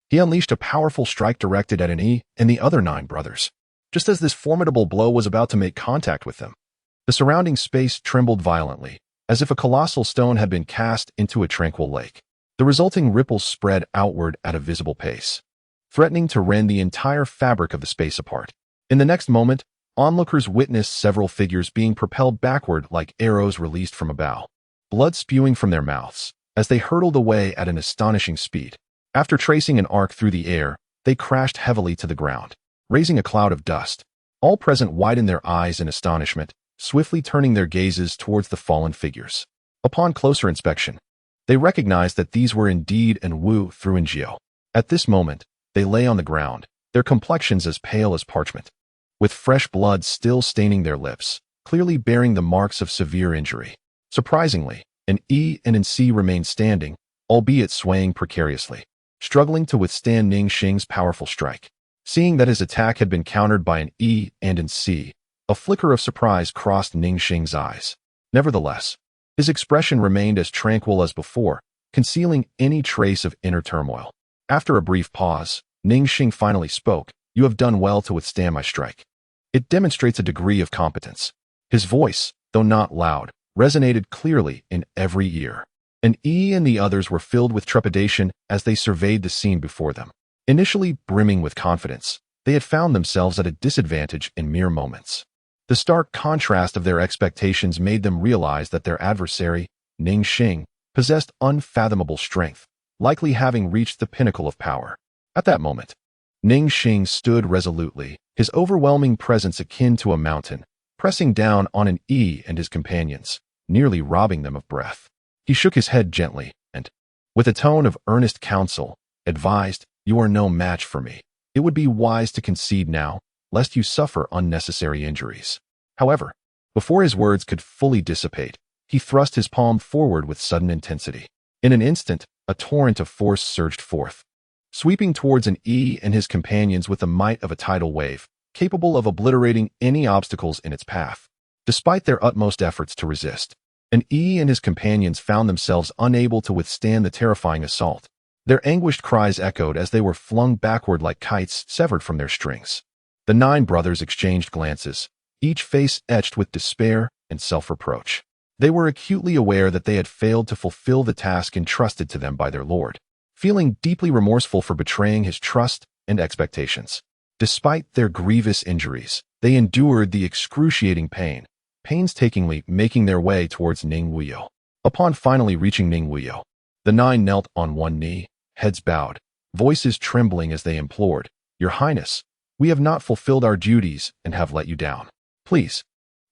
he unleashed a powerful strike directed at an E and the other 9 brothers. Just as this formidable blow was about to make contact with them, the surrounding space trembled violently, as if a colossal stone had been cast into a tranquil lake. The resulting ripples spread outward at a visible pace, threatening to rend the entire fabric of the space apart. In the next moment, onlookers witnessed several figures being propelled backward like arrows released from a bow, blood spewing from their mouths, as they hurtled away at an astonishing speed. After tracing an arc through the air, they crashed heavily to the ground, raising a cloud of dust. All present widened their eyes in astonishment, swiftly turning their gazes towards the fallen figures. Upon closer inspection, they recognized that these were indeed Ning Wuyou through Jiao. At this moment, they lay on the ground, their complexions as pale as parchment, with fresh blood still staining their lips, clearly bearing the marks of severe injury. Surprisingly, an E and an C remained standing, albeit swaying precariously, struggling to withstand Ning Xing's powerful strike. Seeing that his attack had been countered by an E and an C, a flicker of surprise crossed Ning Xing's eyes. Nevertheless, his expression remained as tranquil as before, concealing any trace of inner turmoil. After a brief pause, Ning Xing finally spoke, "You have done well to withstand my strike. It demonstrates a degree of competence." His voice, though not loud, resonated clearly in every ear. An E and the others were filled with trepidation as they surveyed the scene before them. Initially brimming with confidence, they had found themselves at a disadvantage in mere moments. The stark contrast of their expectations made them realize that their adversary, Ning Xing, possessed unfathomable strength, likely having reached the pinnacle of power. At that moment, Ning Xing stood resolutely, his overwhelming presence akin to a mountain, pressing down on an E and his companions, nearly robbing them of breath. He shook his head gently and, with a tone of earnest counsel, advised, "You are no match for me. It would be wise to concede now, lest you suffer unnecessary injuries." However, before his words could fully dissipate, he thrust his palm forward with sudden intensity. In an instant, a torrent of force surged forth, sweeping towards an E and his companions with the might of a tidal wave, capable of obliterating any obstacles in its path. Despite their utmost efforts to resist, an E and his companions found themselves unable to withstand the terrifying assault. Their anguished cries echoed as they were flung backward like kites severed from their strings. The 9 brothers exchanged glances, each face etched with despair and self-reproach. They were acutely aware that they had failed to fulfill the task entrusted to them by their lord, feeling deeply remorseful for betraying his trust and expectations. Despite their grievous injuries, they endured the excruciating pain, painstakingly making their way towards Ning Wuyou. Upon finally reaching Ning Wuyou, the 9 knelt on one knee, heads bowed, voices trembling as they implored, "Your Highness, we have not fulfilled our duties and have let you down. Please,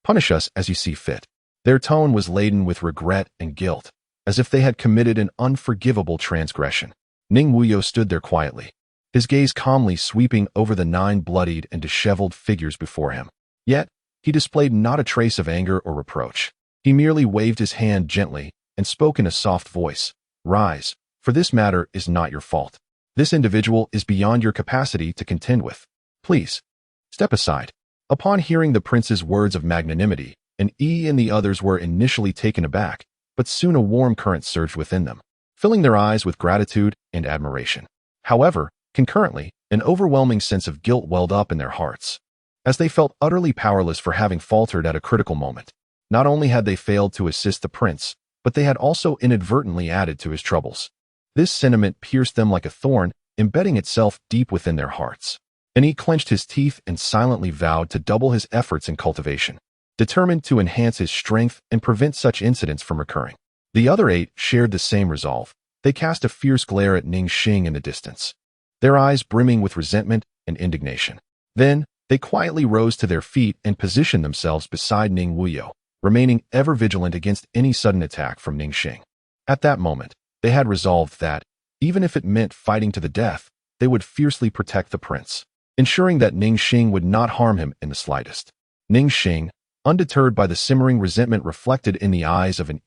punish us as you see fit." Their tone was laden with regret and guilt, as if they had committed an unforgivable transgression. Ning Wuyou stood there quietly, his gaze calmly sweeping over the 9 bloodied and disheveled figures before him. Yet, he displayed not a trace of anger or reproach. He merely waved his hand gently and spoke in a soft voice, "Rise, for this matter is not your fault. This individual is beyond your capacity to contend with. Please, step aside." Upon hearing the prince's words of magnanimity, and the others were initially taken aback, but soon a warm current surged within them, filling their eyes with gratitude and admiration. However, concurrently, an overwhelming sense of guilt welled up in their hearts, as they felt utterly powerless for having faltered at a critical moment. Not only had they failed to assist the prince, but they had also inadvertently added to his troubles. This sentiment pierced them like a thorn, embedding itself deep within their hearts. And he clenched his teeth and silently vowed to double his efforts in cultivation, determined to enhance his strength and prevent such incidents from recurring. The other 8 shared the same resolve. They cast a fierce glare at Ning Xing in the distance, their eyes brimming with resentment and indignation. Then, they quietly rose to their feet and positioned themselves beside Ning Wuyou, remaining ever vigilant against any sudden attack from Ning Xing. At that moment, they had resolved that, even if it meant fighting to the death, they would fiercely protect the prince, ensuring that Ning Xing would not harm him in the slightest. Ning Xing, undeterred by the simmering resentment reflected in the eyes of and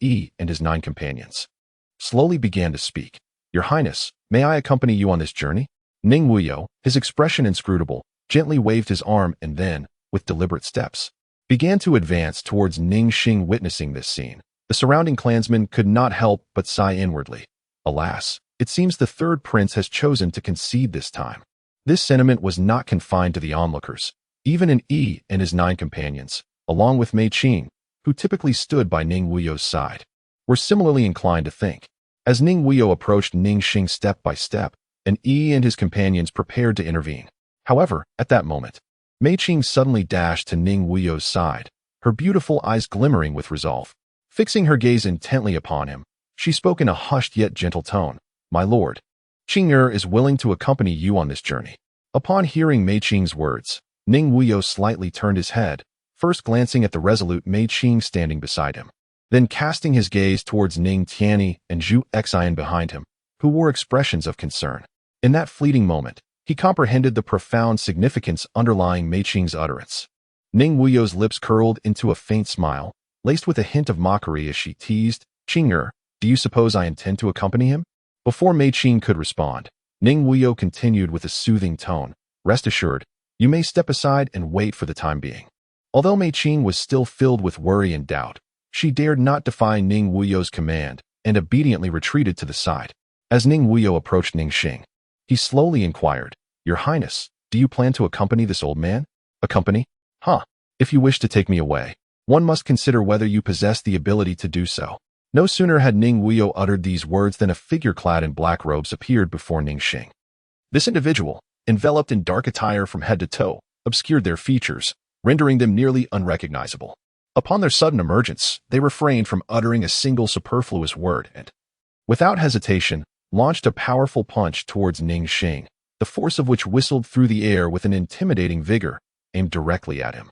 his 9 companions, slowly began to speak. "Your Highness, may I accompany you on this journey?" Ning Wuyou, his expression inscrutable, gently waved his arm and then, with deliberate steps, began to advance towards Ning Xing. Witnessing this scene, the surrounding clansmen could not help but sigh inwardly. Alas, it seems the 3rd prince has chosen to concede this time. This sentiment was not confined to the onlookers. Even and his 9 companions, along with Mei Qing, who typically stood by Ning Wuyou's side, were similarly inclined to think. As Ning Wuyou approached Ning Xing step by step, and his companions prepared to intervene. However, at that moment, Mei Qing suddenly dashed to Ning Wuyou's side, her beautiful eyes glimmering with resolve. Fixing her gaze intently upon him, she spoke in a hushed yet gentle tone, "My lord, Qing is willing to accompany you on this journey." Upon hearing Mei Qing's words, Ning Wuyou slightly turned his head, first glancing at the resolute Mei Qing standing beside him, then casting his gaze towards Ning Tianyi and Zhu Xian behind him, who wore expressions of concern. In that fleeting moment, he comprehended the profound significance underlying Mei Qing's utterance. Ning Wuyou's lips curled into a faint smile, laced with a hint of mockery as she teased, "Qing, do you suppose I intend to accompany him?" Before Mei Qing could respond, Ning Wuyou continued with a soothing tone, "Rest assured, you may step aside and wait for the time being." Although Mei Qing was still filled with worry and doubt, she dared not defy Ning Wuyou's command and obediently retreated to the side. As Ning Wuyou approached Ning Xing, he slowly inquired, "Your Highness, do you plan to accompany this old man?" "Accompany? Huh. If you wish to take me away, one must consider whether you possess the ability to do so." No sooner had Ning Wuyou uttered these words than a figure clad in black robes appeared before Ning Xing. This individual, enveloped in dark attire from head to toe, obscured their features, rendering them nearly unrecognizable. Upon their sudden emergence, they refrained from uttering a single superfluous word and, without hesitation, launched a powerful punch towards Ning Xing, the force of which whistled through the air with an intimidating vigor, aimed directly at him.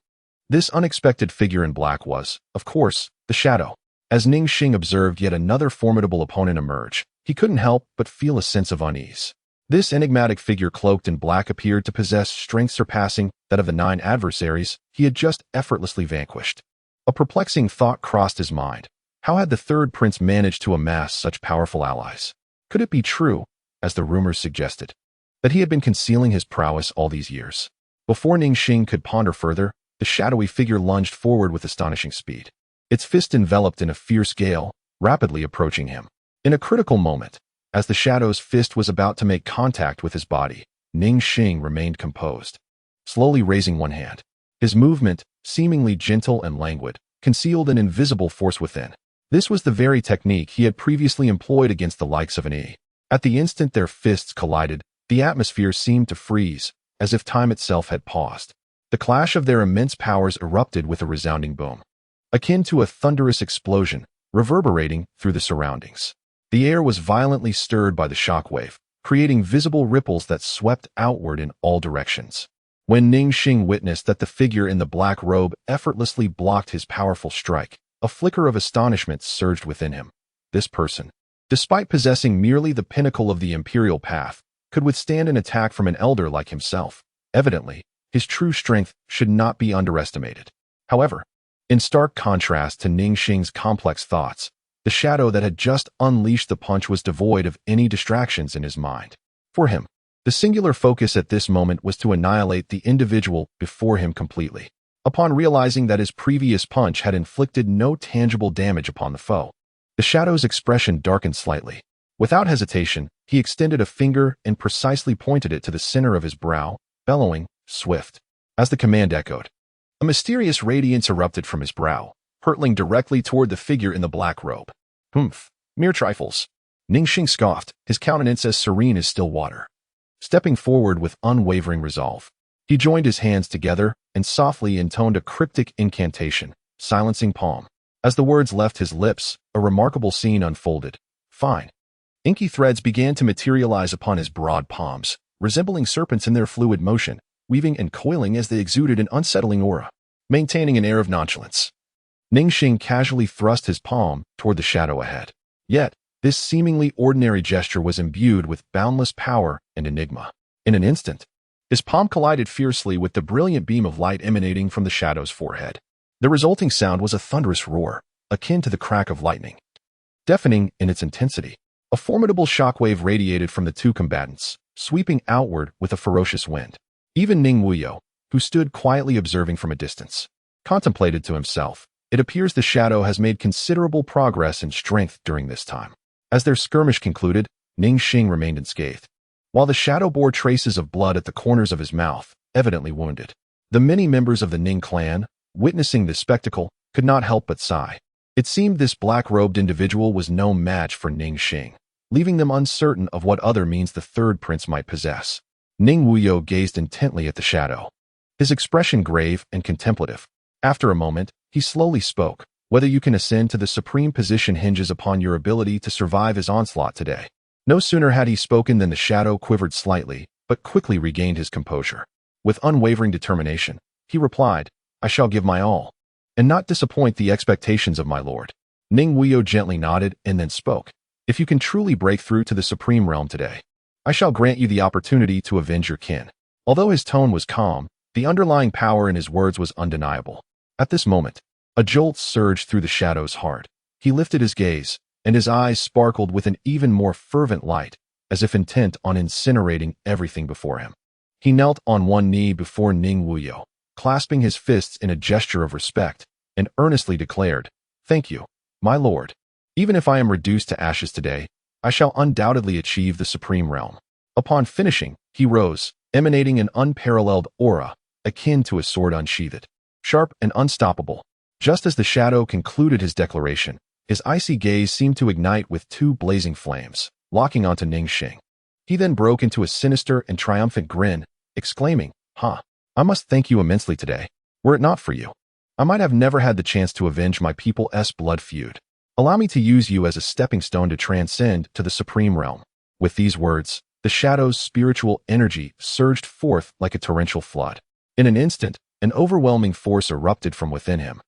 This unexpected figure in black was, of course, the Shadow. As Ning Xing observed yet another formidable opponent emerge, he couldn't help but feel a sense of unease. This enigmatic figure cloaked in black appeared to possess strength surpassing that of the 9 adversaries he had just effortlessly vanquished. A perplexing thought crossed his mind. How had the 3rd prince managed to amass such powerful allies? Could it be true, as the rumors suggested, that he had been concealing his prowess all these years? Before Ning Xing could ponder further, the shadowy figure lunged forward with astonishing speed, its fist enveloped in a fierce gale, rapidly approaching him. In a critical moment, as the shadow's fist was about to make contact with his body, Ning Xing remained composed. slowly raising one hand. His movement, seemingly gentle and languid, concealed an invisible force within. This was the very technique he had previously employed against the likes of an E. At the instant their fists collided, the atmosphere seemed to freeze, as if time itself had paused. The clash of their immense powers erupted with a resounding boom, akin to a thunderous explosion, reverberating through the surroundings. The air was violently stirred by the shockwave, creating visible ripples that swept outward in all directions. When Ning Xing witnessed that the figure in the black robe effortlessly blocked his powerful strike, a flicker of astonishment surged within him. This person, despite possessing merely the pinnacle of the imperial path, could withstand an attack from an elder like himself. Evidently, his true strength should not be underestimated. However, in stark contrast to Ning Xing's complex thoughts, the shadow that had just unleashed the punch was devoid of any distractions in his mind. For him, the singular focus at this moment was to annihilate the individual before him completely. Upon realizing that his previous punch had inflicted no tangible damage upon the foe, the shadow's expression darkened slightly. Without hesitation, he extended a finger and precisely pointed it to the center of his brow, bellowing, "Swift." As the command echoed, a mysterious radiance erupted from his brow, hurtling directly toward the figure in the black robe. "Humph, mere trifles." Ning Xing scoffed, his countenance as serene as still water. Stepping forward with unwavering resolve, he joined his hands together and softly intoned a cryptic incantation, silencing palm. As the words left his lips, a remarkable scene unfolded. Fine, inky threads began to materialize upon his broad palms, resembling serpents in their fluid motion, weaving and coiling as they exuded an unsettling aura. Maintaining an air of nonchalance, Ning Xing casually thrust his palm toward the shadow ahead. Yet, this seemingly ordinary gesture was imbued with boundless power and enigma. In an instant, his palm collided fiercely with the brilliant beam of light emanating from the shadow's forehead. The resulting sound was a thunderous roar, akin to the crack of lightning. Deafening in its intensity, a formidable shockwave radiated from the two combatants, sweeping outward with a ferocious wind. Even Ning Wuyou, who stood quietly observing from a distance, contemplated to himself, "It appears the shadow has made considerable progress in strength during this time." As their skirmish concluded, Ning Xing remained unscathed, while the shadow bore traces of blood at the corners of his mouth, evidently wounded. The many members of the Ning clan, witnessing this spectacle, could not help but sigh. It seemed this black-robed individual was no match for Ning Xing, leaving them uncertain of what other means the third prince might possess. Ning Wuyou gazed intently at the shadow, his expression grave and contemplative. After a moment, he slowly spoke. "Whether you can ascend to the supreme position hinges upon your ability to survive his onslaught today." No sooner had he spoken than the shadow quivered slightly, but quickly regained his composure. With unwavering determination, he replied, "I shall give my all, and not disappoint the expectations of my lord." Ning Wuyou gently nodded and then spoke. "If you can truly break through to the supreme realm today, I shall grant you the opportunity to avenge your kin." Although his tone was calm, the underlying power in his words was undeniable. At this moment, a jolt surged through the shadow's heart. He lifted his gaze, and his eyes sparkled with an even more fervent light, as if intent on incinerating everything before him. He knelt on one knee before Ning Wuyou, clasping his fists in a gesture of respect, and earnestly declared, "Thank you, my lord. Even if I am reduced to ashes today, I shall undoubtedly achieve the supreme realm." Upon finishing, he rose, emanating an unparalleled aura, akin to a sword unsheathed, sharp and unstoppable. Just as the shadow concluded his declaration, his icy gaze seemed to ignite with two blazing flames, locking onto Ning Xing. He then broke into a sinister and triumphant grin, exclaiming, "Ha! I must thank you immensely today. Were it not for you, I might have never had the chance to avenge my people's blood feud. Allow me to use you as a stepping stone to transcend to the supreme realm." With these words, the shadow's spiritual energy surged forth like a torrential flood. In an instant, an overwhelming force erupted from within him,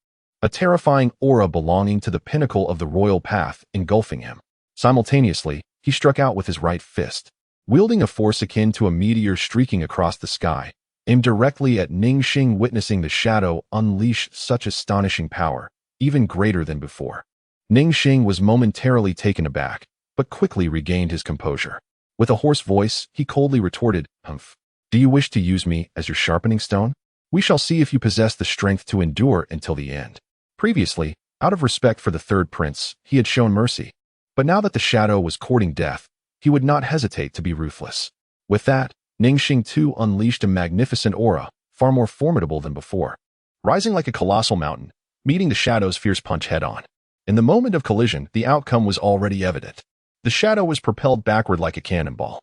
a terrifying aura belonging to the pinnacle of the royal path engulfing him. Simultaneously, he struck out with his right fist, wielding a force akin to a meteor streaking across the sky, aimed directly at Ning Xing. Witnessing the shadow unleash such astonishing power, even greater than before, Ning Xing was momentarily taken aback, but quickly regained his composure. With a hoarse voice, he coldly retorted, "Humph. Do you wish to use me as your sharpening stone? We shall see if you possess the strength to endure until the end." Previously, out of respect for the third prince, he had shown mercy. But now that the shadow was courting death, he would not hesitate to be ruthless. With that, Ning Xing too unleashed a magnificent aura, far more formidable than before. Rising like a colossal mountain, meeting the shadow's fierce punch head-on. In the moment of collision, the outcome was already evident. The shadow was propelled backward like a cannonball,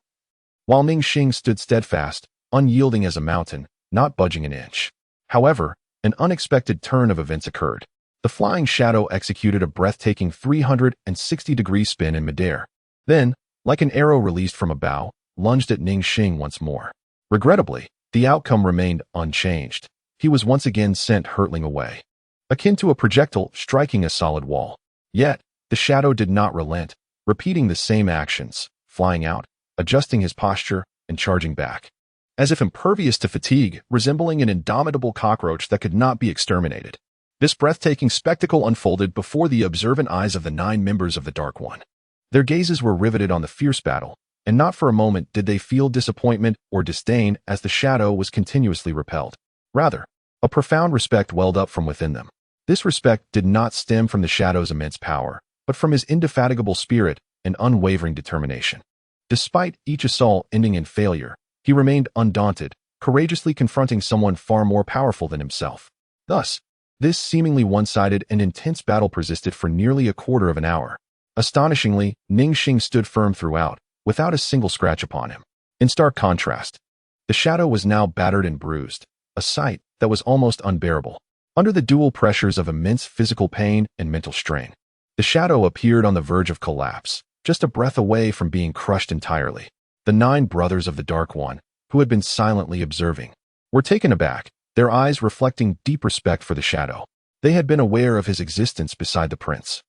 while Ning Xing stood steadfast, unyielding as a mountain, not budging an inch. However, an unexpected turn of events occurred. The flying shadow executed a breathtaking 360-degree spin in midair. Then, like an arrow released from a bow, lunged at Ning Xing once more. Regrettably, the outcome remained unchanged. He was once again sent hurtling away, akin to a projectile striking a solid wall. Yet, the shadow did not relent, repeating the same actions, flying out, adjusting his posture, and charging back, as if impervious to fatigue, resembling an indomitable cockroach that could not be exterminated. This breathtaking spectacle unfolded before the observant eyes of the 9 members of the Dark One. Their gazes were riveted on the fierce battle, and not for a moment did they feel disappointment or disdain as the shadow was continuously repelled. Rather, a profound respect welled up from within them. This respect did not stem from the shadow's immense power, but from his indefatigable spirit and unwavering determination. Despite each assault ending in failure, he remained undaunted, courageously confronting someone far more powerful than himself. Thus, this seemingly one-sided and intense battle persisted for nearly a quarter of an hour. Astonishingly, Ning Xing stood firm throughout, without a single scratch upon him. In stark contrast, the shadow was now battered and bruised, a sight that was almost unbearable. Under the dual pressures of immense physical pain and mental strain, the shadow appeared on the verge of collapse, just a breath away from being crushed entirely. The 9 brothers of the Dark One, who had been silently observing, were taken aback, their eyes reflecting deep respect for the shadow. They had been aware of his existence beside the prince.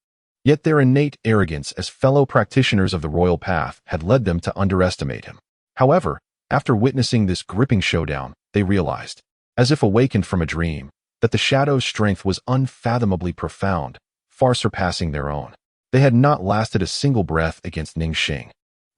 Yet their innate arrogance as fellow practitioners of the royal path had led them to underestimate him. However, after witnessing this gripping showdown, they realized, as if awakened from a dream, that the shadow's strength was unfathomably profound, far surpassing their own. They had not lasted a single breath against Ning Xing.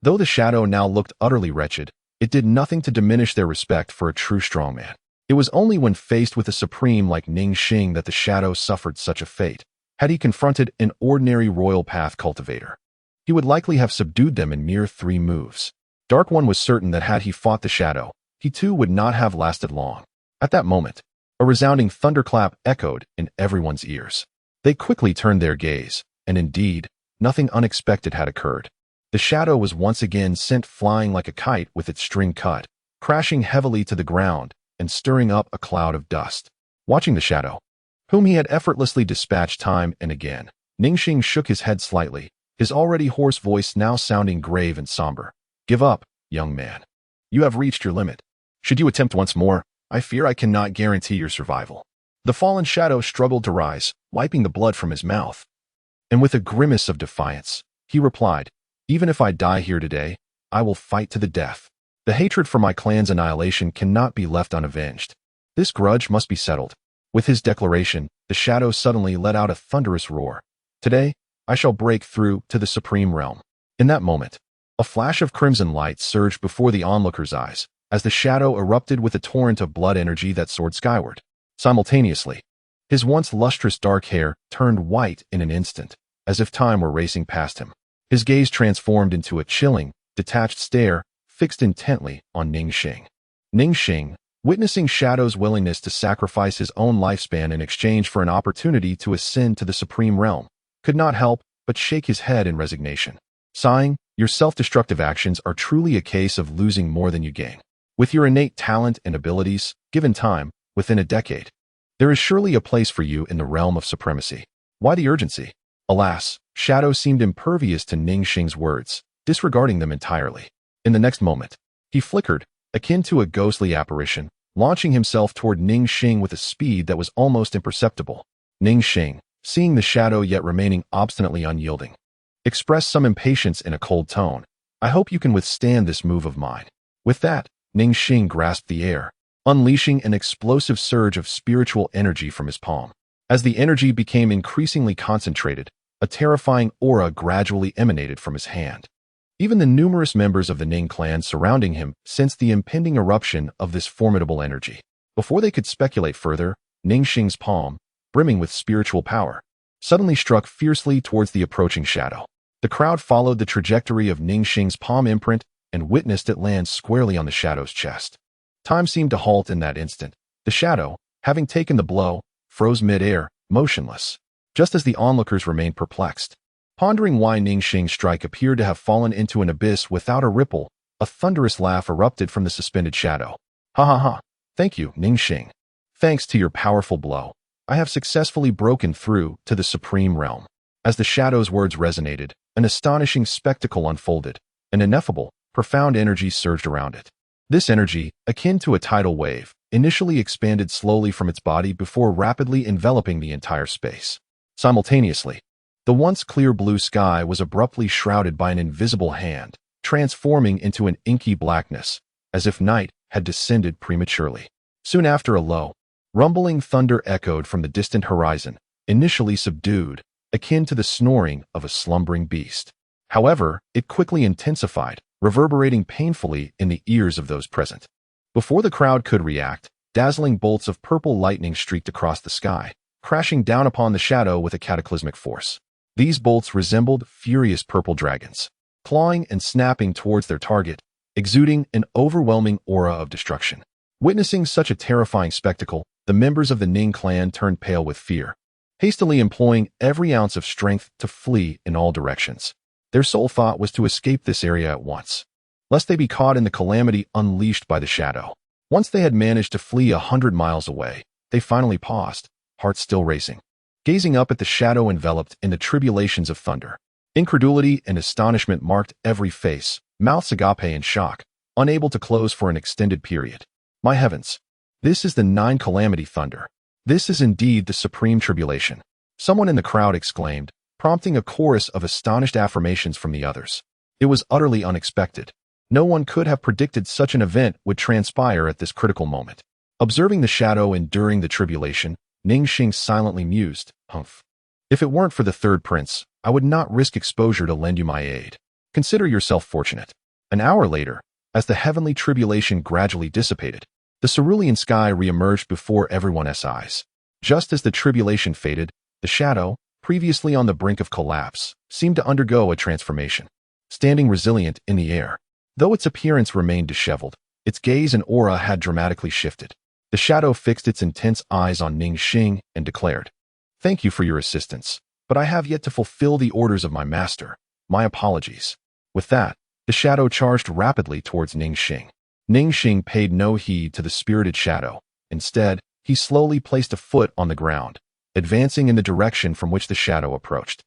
Though the shadow now looked utterly wretched, it did nothing to diminish their respect for a true strongman. It was only when faced with a supreme like Ning Xing that the shadow suffered such a fate. Had he confronted an ordinary royal path cultivator, he would likely have subdued them in mere 3 moves. Dark One was certain that had he fought the shadow, he too would not have lasted long. At that moment, a resounding thunderclap echoed in everyone's ears. They quickly turned their gaze, and indeed, nothing unexpected had occurred. The shadow was once again sent flying like a kite with its string cut, crashing heavily to the ground and stirring up a cloud of dust. Watching the shadow, whom he had effortlessly dispatched time and again, Ning Xing shook his head slightly, his already hoarse voice now sounding grave and somber. "Give up, young man. You have reached your limit. Should you attempt once more, I fear I cannot guarantee your survival." The fallen shadow struggled to rise, wiping the blood from his mouth. And with a grimace of defiance, he replied, "Even if I die here today, I will fight to the death. The hatred for my clan's annihilation cannot be left unavenged. This grudge must be settled." With his declaration, the shadow suddenly let out a thunderous roar. "Today, I shall break through to the supreme realm." In that moment, a flash of crimson light surged before the onlookers' eyes, as the shadow erupted with a torrent of blood energy that soared skyward. Simultaneously, his once lustrous dark hair turned white in an instant, as if time were racing past him. His gaze transformed into a chilling, detached stare, fixed intently on Ning Xing. Ning Xing, witnessing Shadow's willingness to sacrifice his own lifespan in exchange for an opportunity to ascend to the supreme realm, could not help but shake his head in resignation. Sighing, "Your self-destructive actions are truly a case of losing more than you gain. With your innate talent and abilities, given time, within a decade, there is surely a place for you in the realm of supremacy. Why the urgency?" Alas, Shadow seemed impervious to Ning Xing's words, disregarding them entirely. In the next moment, he flickered, akin to a ghostly apparition, launching himself toward Ning Xing with a speed that was almost imperceptible. Ning Xing, seeing the shadow yet remaining obstinately unyielding, expressed some impatience in a cold tone. "I hope you can withstand this move of mine." With that, Ning Xing grasped the air, unleashing an explosive surge of spiritual energy from his palm. As the energy became increasingly concentrated, a terrifying aura gradually emanated from his hand. Even the numerous members of the Ning clan surrounding him sensed the impending eruption of this formidable energy. Before they could speculate further, Ning Xing's palm, brimming with spiritual power, suddenly struck fiercely towards the approaching shadow. The crowd followed the trajectory of Ning Xing's palm imprint and witnessed it land squarely on the shadow's chest. Time seemed to halt in that instant. The The shadow, having taken the blow, froze mid-air, motionless, just as the onlookers remained perplexed. Pondering why Ning Xing's strike appeared to have fallen into an abyss without a ripple, a thunderous laugh erupted from the suspended shadow. Ha ha ha. Thank you, Ning Xing. Thanks to your powerful blow, I have successfully broken through to the supreme realm. As the shadow's words resonated, an astonishing spectacle unfolded. An ineffable, profound energy surged around it. This energy, akin to a tidal wave, initially expanded slowly from its body before rapidly enveloping the entire space. Simultaneously, the once clear blue sky was abruptly shrouded by an invisible hand, transforming into an inky blackness, as if night had descended prematurely. Soon after, a low, rumbling thunder echoed from the distant horizon, initially subdued, akin to the snoring of a slumbering beast. However, it quickly intensified, reverberating painfully in the ears of those present. Before the crowd could react, dazzling bolts of purple lightning streaked across the sky, crashing down upon the shadow with a cataclysmic force. These bolts resembled furious purple dragons, clawing and snapping towards their target, exuding an overwhelming aura of destruction. Witnessing such a terrifying spectacle, the members of the Ning clan turned pale with fear, hastily employing every ounce of strength to flee in all directions. Their sole thought was to escape this area at once, lest they be caught in the calamity unleashed by the shadow. Once they had managed to flee 100 miles away, they finally paused, hearts still racing, gazing up at the shadow enveloped in the tribulations of thunder. Incredulity and astonishment marked every face, mouths agape in shock, unable to close for an extended period. My heavens! This is the 9 calamity thunder. This is indeed the supreme tribulation. Someone in the crowd exclaimed, prompting a chorus of astonished affirmations from the others. It was utterly unexpected. No one could have predicted such an event would transpire at this critical moment. Observing the shadow enduring the tribulation, Ning Xing silently mused, "Humph. If it weren't for the third prince, I would not risk exposure to lend you my aid. Consider yourself fortunate." An hour later, as the heavenly tribulation gradually dissipated, the cerulean sky re-emerged before everyone's eyes. Just as the tribulation faded, the shadow, previously on the brink of collapse, seemed to undergo a transformation. Standing resilient in the air, though its appearance remained disheveled, its gaze and aura had dramatically shifted. The shadow fixed its intense eyes on Ning Xing and declared, "Thank you for your assistance, but I have yet to fulfill the orders of my master. My apologies." With that, the shadow charged rapidly towards Ning Xing. Ning Xing paid no heed to the spirited shadow. Instead, he slowly placed a foot on the ground, advancing in the direction from which the shadow approached.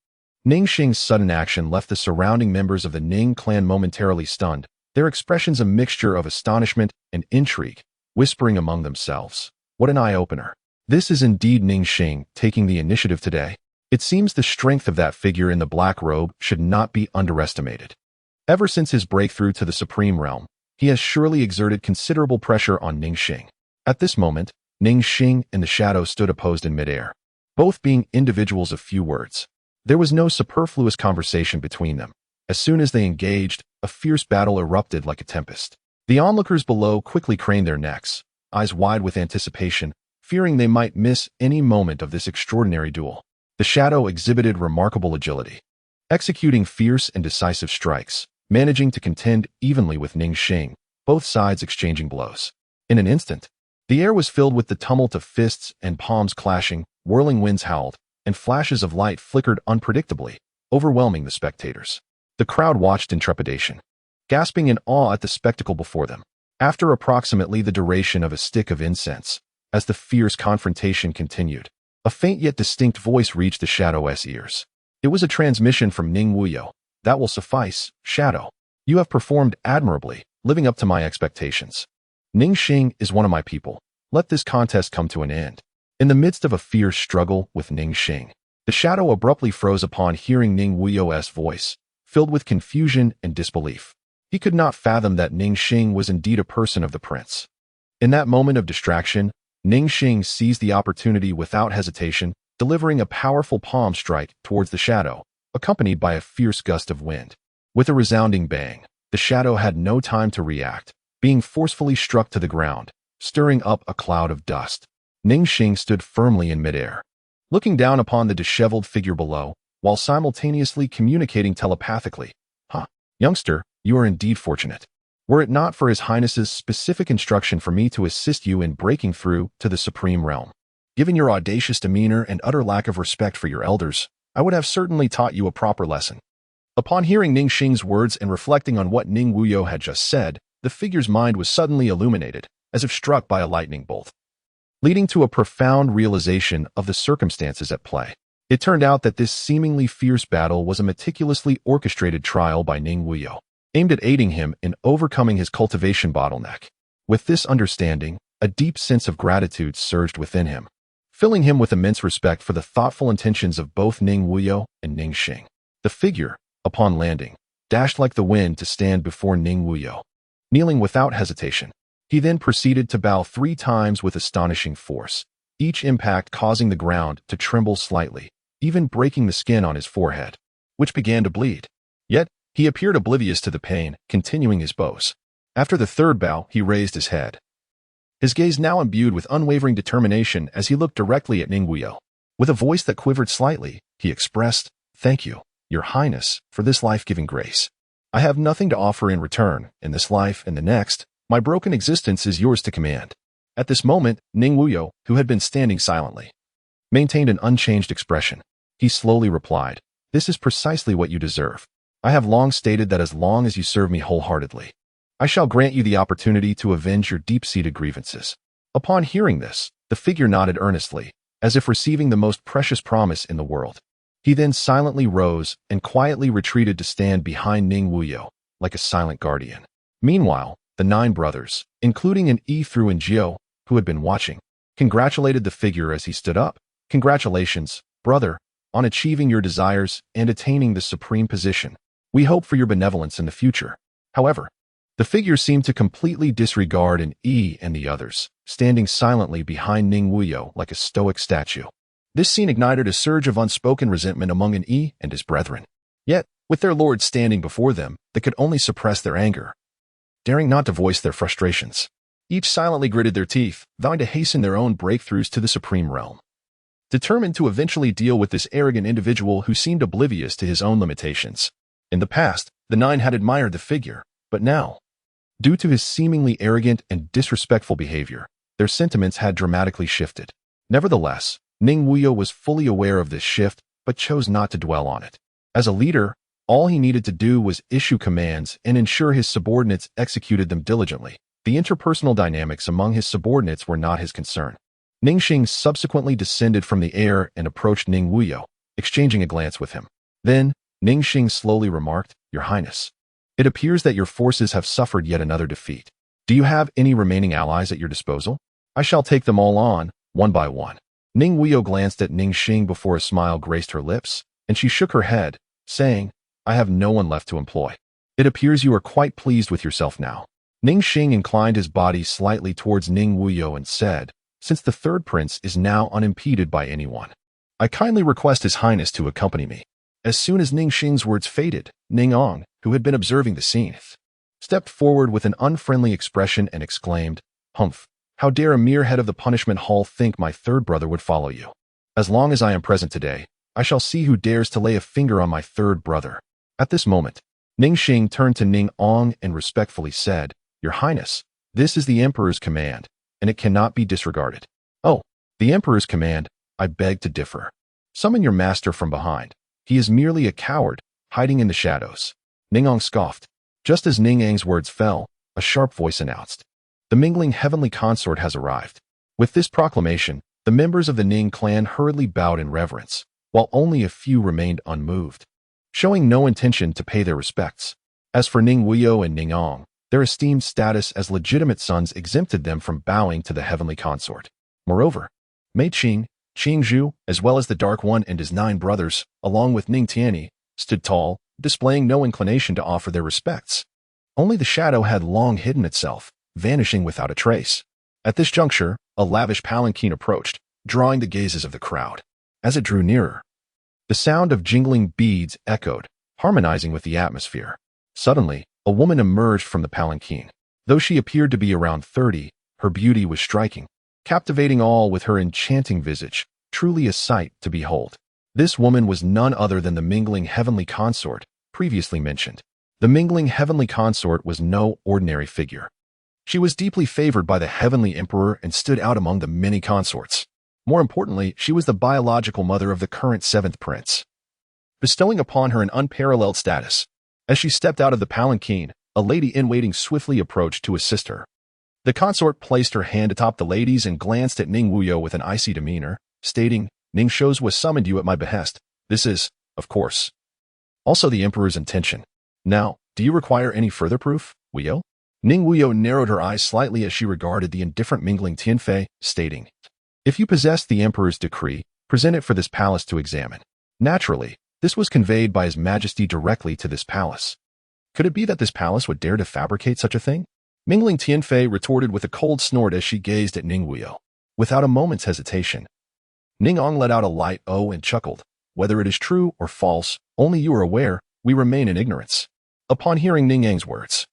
Ning Xing's sudden action left the surrounding members of the Ning clan momentarily stunned, their expressions a mixture of astonishment and intrigue, whispering among themselves, "What an eye-opener. This is indeed Ning Xing taking the initiative today." It seems the strength of that figure in the black robe should not be underestimated. Ever since his breakthrough to the supreme realm, he has surely exerted considerable pressure on Ning Xing. At this moment, Ning Xing and the shadow stood opposed in midair, both being individuals of few words. There was no superfluous conversation between them. As soon as they engaged, a fierce battle erupted like a tempest. The onlookers below quickly craned their necks, eyes wide with anticipation, fearing they might miss any moment of this extraordinary duel. The shadow exhibited remarkable agility, executing fierce and decisive strikes, managing to contend evenly with Ning Xing, both sides exchanging blows. In an instant, the air was filled with the tumult of fists and palms clashing, whirling winds howled, and flashes of light flickered unpredictably, overwhelming the spectators. The crowd watched in trepidation, gasping in awe at the spectacle before them. After approximately the duration of a stick of incense, as the fierce confrontation continued, a faint yet distinct voice reached the shadow's ears. It was a transmission from Ning Wuyou. "That will suffice, Shadow. You have performed admirably, living up to my expectations. Ning Xing is one of my people. Let this contest come to an end." In the midst of a fierce struggle with Ning Xing, the shadow abruptly froze upon hearing Ning Wuyou's voice, filled with confusion and disbelief. He could not fathom that Ning Xing was indeed a person of the prince. In that moment of distraction, Ning Xing seized the opportunity without hesitation, delivering a powerful palm strike towards the shadow, accompanied by a fierce gust of wind. With a resounding bang, the shadow had no time to react, being forcefully struck to the ground, stirring up a cloud of dust. Ning Xing stood firmly in midair, looking down upon the disheveled figure below, while simultaneously communicating telepathically. "Youngster, you are indeed fortunate. were it not for His Highness's specific instruction for me to assist you in breaking through to the supreme realm. Given your audacious demeanor and utter lack of respect for your elders, I would have certainly taught you a proper lesson." Upon hearing Ning Xing's words and reflecting on what Ning Wuyou had just said, the figure's mind was suddenly illuminated, as if struck by a lightning bolt, leading to a profound realization of the circumstances at play. It turned out that this seemingly fierce battle was a meticulously orchestrated trial by Ning Wuyou, aimed at aiding him in overcoming his cultivation bottleneck. With this understanding, a deep sense of gratitude surged within him, filling him with immense respect for the thoughtful intentions of both Ning Wuyou and Ning Xing. The figure, upon landing, dashed like the wind to stand before Ning Wuyou, kneeling without hesitation. He then proceeded to bow 3 times with astonishing force, each impact causing the ground to tremble slightly, even breaking the skin on his forehead, which began to bleed. Yet, he appeared oblivious to the pain, continuing his bows. After the 3rd bow, he raised his head, his gaze now imbued with unwavering determination as he looked directly at Ning Wuyou. With a voice that quivered slightly, he expressed, "Thank you, Your Highness, for this life-giving grace. I have nothing to offer in return. In this life and the next, my broken existence is yours to command." At this moment, Ning Wuyou, who had been standing silently, maintained an unchanged expression. He slowly replied, "This is precisely what you deserve. I have long stated that as long as you serve me wholeheartedly, I shall grant you the opportunity to avenge your deep-seated grievances." Upon hearing this, the figure nodded earnestly, as if receiving the most precious promise in the world. He then silently rose and quietly retreated to stand behind Ning Wuyou, like a silent guardian. Meanwhile, the 9 brothers, including an Fu and Jiu, who had been watching, congratulated the figure as he stood up. "Congratulations, brother, on achieving your desires and attaining the supreme position. We hope for your benevolence in the future." However, the figure seemed to completely disregard an and the others, standing silently behind Ning Wuyou like a stoic statue. This scene ignited a surge of unspoken resentment among an and his brethren. Yet, with their lord standing before them, they could only suppress their anger, daring not to voice their frustrations. Each silently gritted their teeth, vowing to hasten their own breakthroughs to the supreme realm, determined to eventually deal with this arrogant individual who seemed oblivious to his own limitations. In the past, the 9 had admired the figure, but now, due to his seemingly arrogant and disrespectful behavior, their sentiments had dramatically shifted. Nevertheless, Ning Wuyou was fully aware of this shift, but chose not to dwell on it. As a leader, all he needed to do was issue commands and ensure his subordinates executed them diligently. The interpersonal dynamics among his subordinates were not his concern. Ning Xing subsequently descended from the air and approached Ning Wuyou, exchanging a glance with him. Then, Ning Xing slowly remarked, "Your Highness, it appears that your forces have suffered yet another defeat. Do you have any remaining allies at your disposal? I shall take them all on, one by one." Ning Wuyou glanced at Ning Xing before a smile graced her lips, and she shook her head, saying, "I have no one left to employ. It appears you are quite pleased with yourself now." Ning Xing inclined his body slightly towards Ning Wuyou and said, "Since the 3rd prince is now unimpeded by anyone, I kindly request His Highness to accompany me." As soon as Ning Xing's words faded, Ning Ong, who had been observing the scene, stepped forward with an unfriendly expression and exclaimed, "Humph! How dare a mere head of the punishment hall think my 3rd brother would follow you? As long as I am present today, I shall see who dares to lay a finger on my 3rd brother." At this moment, Ning Xing turned to Ning Ong and respectfully said, "Your Highness, this is the Emperor's command, and it cannot be disregarded." "Oh, the Emperor's command? I beg to differ. Summon your master from behind. He is merely a coward, hiding in the shadows." Ning Ong scoffed. Just as Ning Ang's words fell, a sharp voice announced, "The mingling heavenly consort has arrived." With this proclamation, the members of the Ning clan hurriedly bowed in reverence, while only a few remained unmoved, showing no intention to pay their respects. As for Ning Wuyou and Ning Ong, their esteemed status as legitimate sons exempted them from bowing to the heavenly consort. Moreover, Mei Qing, Qing Zhu, as well as the Dark One and his 9 brothers, along with Ning Tianyi, stood tall, displaying no inclination to offer their respects. Only the shadow had long hidden itself, vanishing without a trace. At this juncture, a lavish palanquin approached, drawing the gazes of the crowd. As it drew nearer, the sound of jingling beads echoed, harmonizing with the atmosphere. Suddenly, a woman emerged from the palanquin. Though she appeared to be around 30, her beauty was striking, captivating all with her enchanting visage, truly a sight to behold. This woman was none other than the mingling heavenly consort, previously mentioned. The mingling heavenly consort was no ordinary figure. She was deeply favored by the heavenly emperor and stood out among the many consorts. More importantly, she was the biological mother of the current seventh prince, bestowing upon her an unparalleled status. As she stepped out of the palanquin, a lady-in-waiting swiftly approached to assist her. The consort placed her hand atop the lady's and glanced at Ning Wuyou with an icy demeanor, stating, "Ning shows was summoned you at my behest. This is, of course, also the emperor's intention. Now, do you require any further proof, Wuyou?" Ning Wuyou narrowed her eyes slightly as she regarded the indifferent mingling Tianfei, stating, "If you possess the emperor's decree, present it for this palace to examine." Naturally, this was conveyed by His Majesty directly to this palace. Could it be that this palace would dare to fabricate such a thing? Mingling Tianfei retorted with a cold snort as she gazed at Ning Wuyou. Without a moment's hesitation, Ning Ong let out a light "oh" and chuckled. "Whether it is true or false, only you are aware, we remain in ignorance." Upon hearing Ning Ang's words,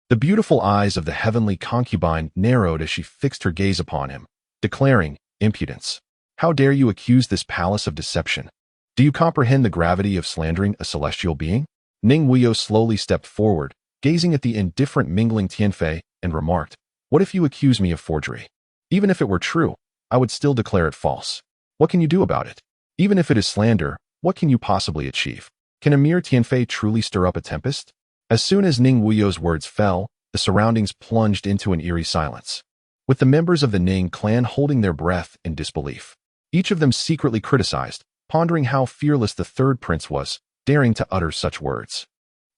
the beautiful eyes of the heavenly concubine narrowed as she fixed her gaze upon him, declaring, "Impudence! How dare you accuse this palace of deception? Do you comprehend the gravity of slandering a celestial being?" Ning Wuyou slowly stepped forward, gazing at the indifferent mingling Tianfei, and remarked, "What if you accuse me of forgery? Even if it were true, I would still declare it false. What can you do about it? Even if it is slander, what can you possibly achieve? Can a mere Tianfei truly stir up a tempest?" As soon as Ning Wuyou's words fell, the surroundings plunged into an eerie silence, with the members of the Ning clan holding their breath in disbelief. Each of them secretly criticized, pondering how fearless the third prince was, daring to utter such words.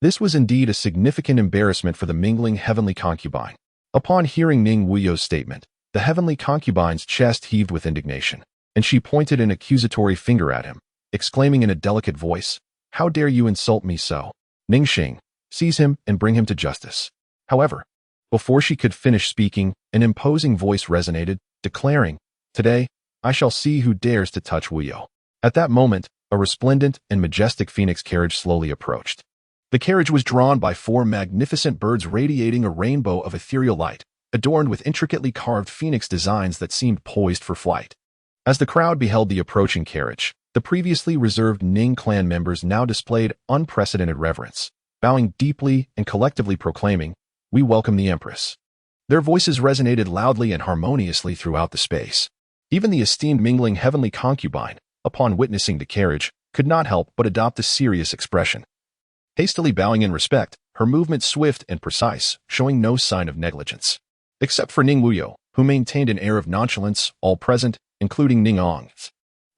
This was indeed a significant embarrassment for the mingling heavenly concubine. Upon hearing Ning Wuyou's statement, the heavenly concubine's chest heaved with indignation, and she pointed an accusatory finger at him, exclaiming in a delicate voice, "How dare you insult me so? Ning Xing, seize him and bring him to justice." However, before she could finish speaking, an imposing voice resonated, declaring, "Today, I shall see who dares to touch Wuyou." At that moment, a resplendent and majestic phoenix carriage slowly approached. The carriage was drawn by 4 magnificent birds radiating a rainbow of ethereal light, adorned with intricately carved phoenix designs that seemed poised for flight. As the crowd beheld the approaching carriage, the previously reserved Ning clan members now displayed unprecedented reverence, bowing deeply and collectively proclaiming, "We welcome the Empress." Their voices resonated loudly and harmoniously throughout the space. Even the esteemed mingling heavenly concubine, upon witnessing the carriage, could not help but adopt a serious expression. Hastily bowing in respect, her movement swift and precise, showing no sign of negligence. Except for Ning Wuyou, who maintained an air of nonchalance, all present, including Ning Ong,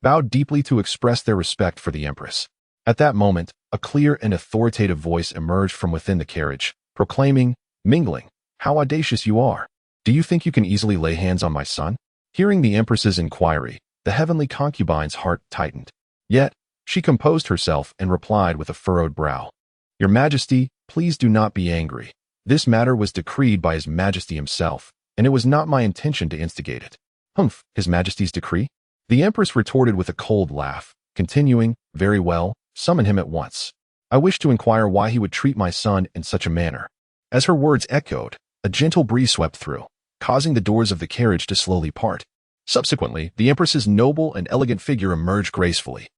bowed deeply to express their respect for the Empress. At that moment, a clear and authoritative voice emerged from within the carriage, proclaiming, "Mingling, how audacious you are! Do you think you can easily lay hands on my son?" Hearing the Empress's inquiry, the heavenly concubine's heart tightened. Yet, she composed herself and replied with a furrowed brow, "Your Majesty, please do not be angry. This matter was decreed by His Majesty himself, and it was not my intention to instigate it." "Humph, His Majesty's decree?" The Empress retorted with a cold laugh, continuing, "Very well, summon him at once. I wish to inquire why he would treat my son in such a manner." As her words echoed, a gentle breeze swept through, causing the doors of the carriage to slowly part. Subsequently, the Empress's noble and elegant figure emerged gracefully.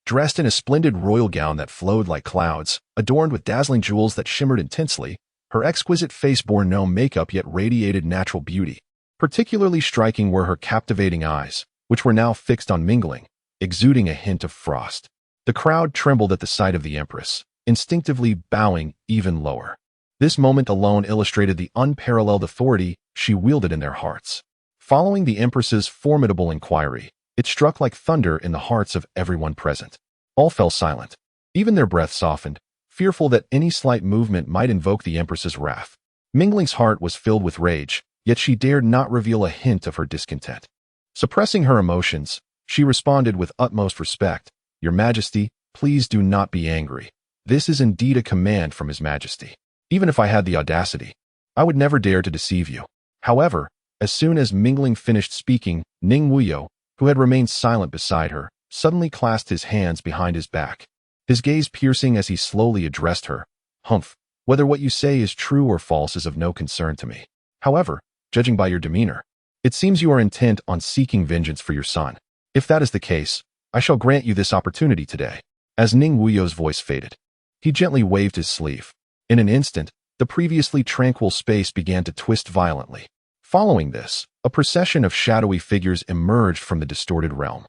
Dressed in a splendid royal gown that flowed like clouds, adorned with dazzling jewels that shimmered intensely, her exquisite face bore no makeup yet radiated natural beauty. Particularly striking were her captivating eyes, which were now fixed on mingling, exuding a hint of frost. The crowd trembled at the sight of the Empress, instinctively bowing even lower. This moment alone illustrated the unparalleled authority she wielded in their hearts. Following the Empress's formidable inquiry, it struck like thunder in the hearts of everyone present. All fell silent. Even their breath softened, fearful that any slight movement might invoke the Empress's wrath. Mingling's heart was filled with rage, yet she dared not reveal a hint of her discontent. Suppressing her emotions, she responded with utmost respect, "Your Majesty, please do not be angry. This is indeed a command from His Majesty. Even if I had the audacity, I would never dare to deceive you." However, as soon as Mingling finished speaking, Ning Wuyou, who had remained silent beside her, suddenly clasped his hands behind his back, his gaze piercing as he slowly addressed her. "Humph, whether what you say is true or false is of no concern to me. However, judging by your demeanor, it seems you are intent on seeking vengeance for your son. If that is the case, I shall grant you this opportunity today." As Ning Wuyou's voice faded, he gently waved his sleeve, In an instant, the previously tranquil space began to twist violently. Following this, a procession of shadowy figures emerged from the distorted realm.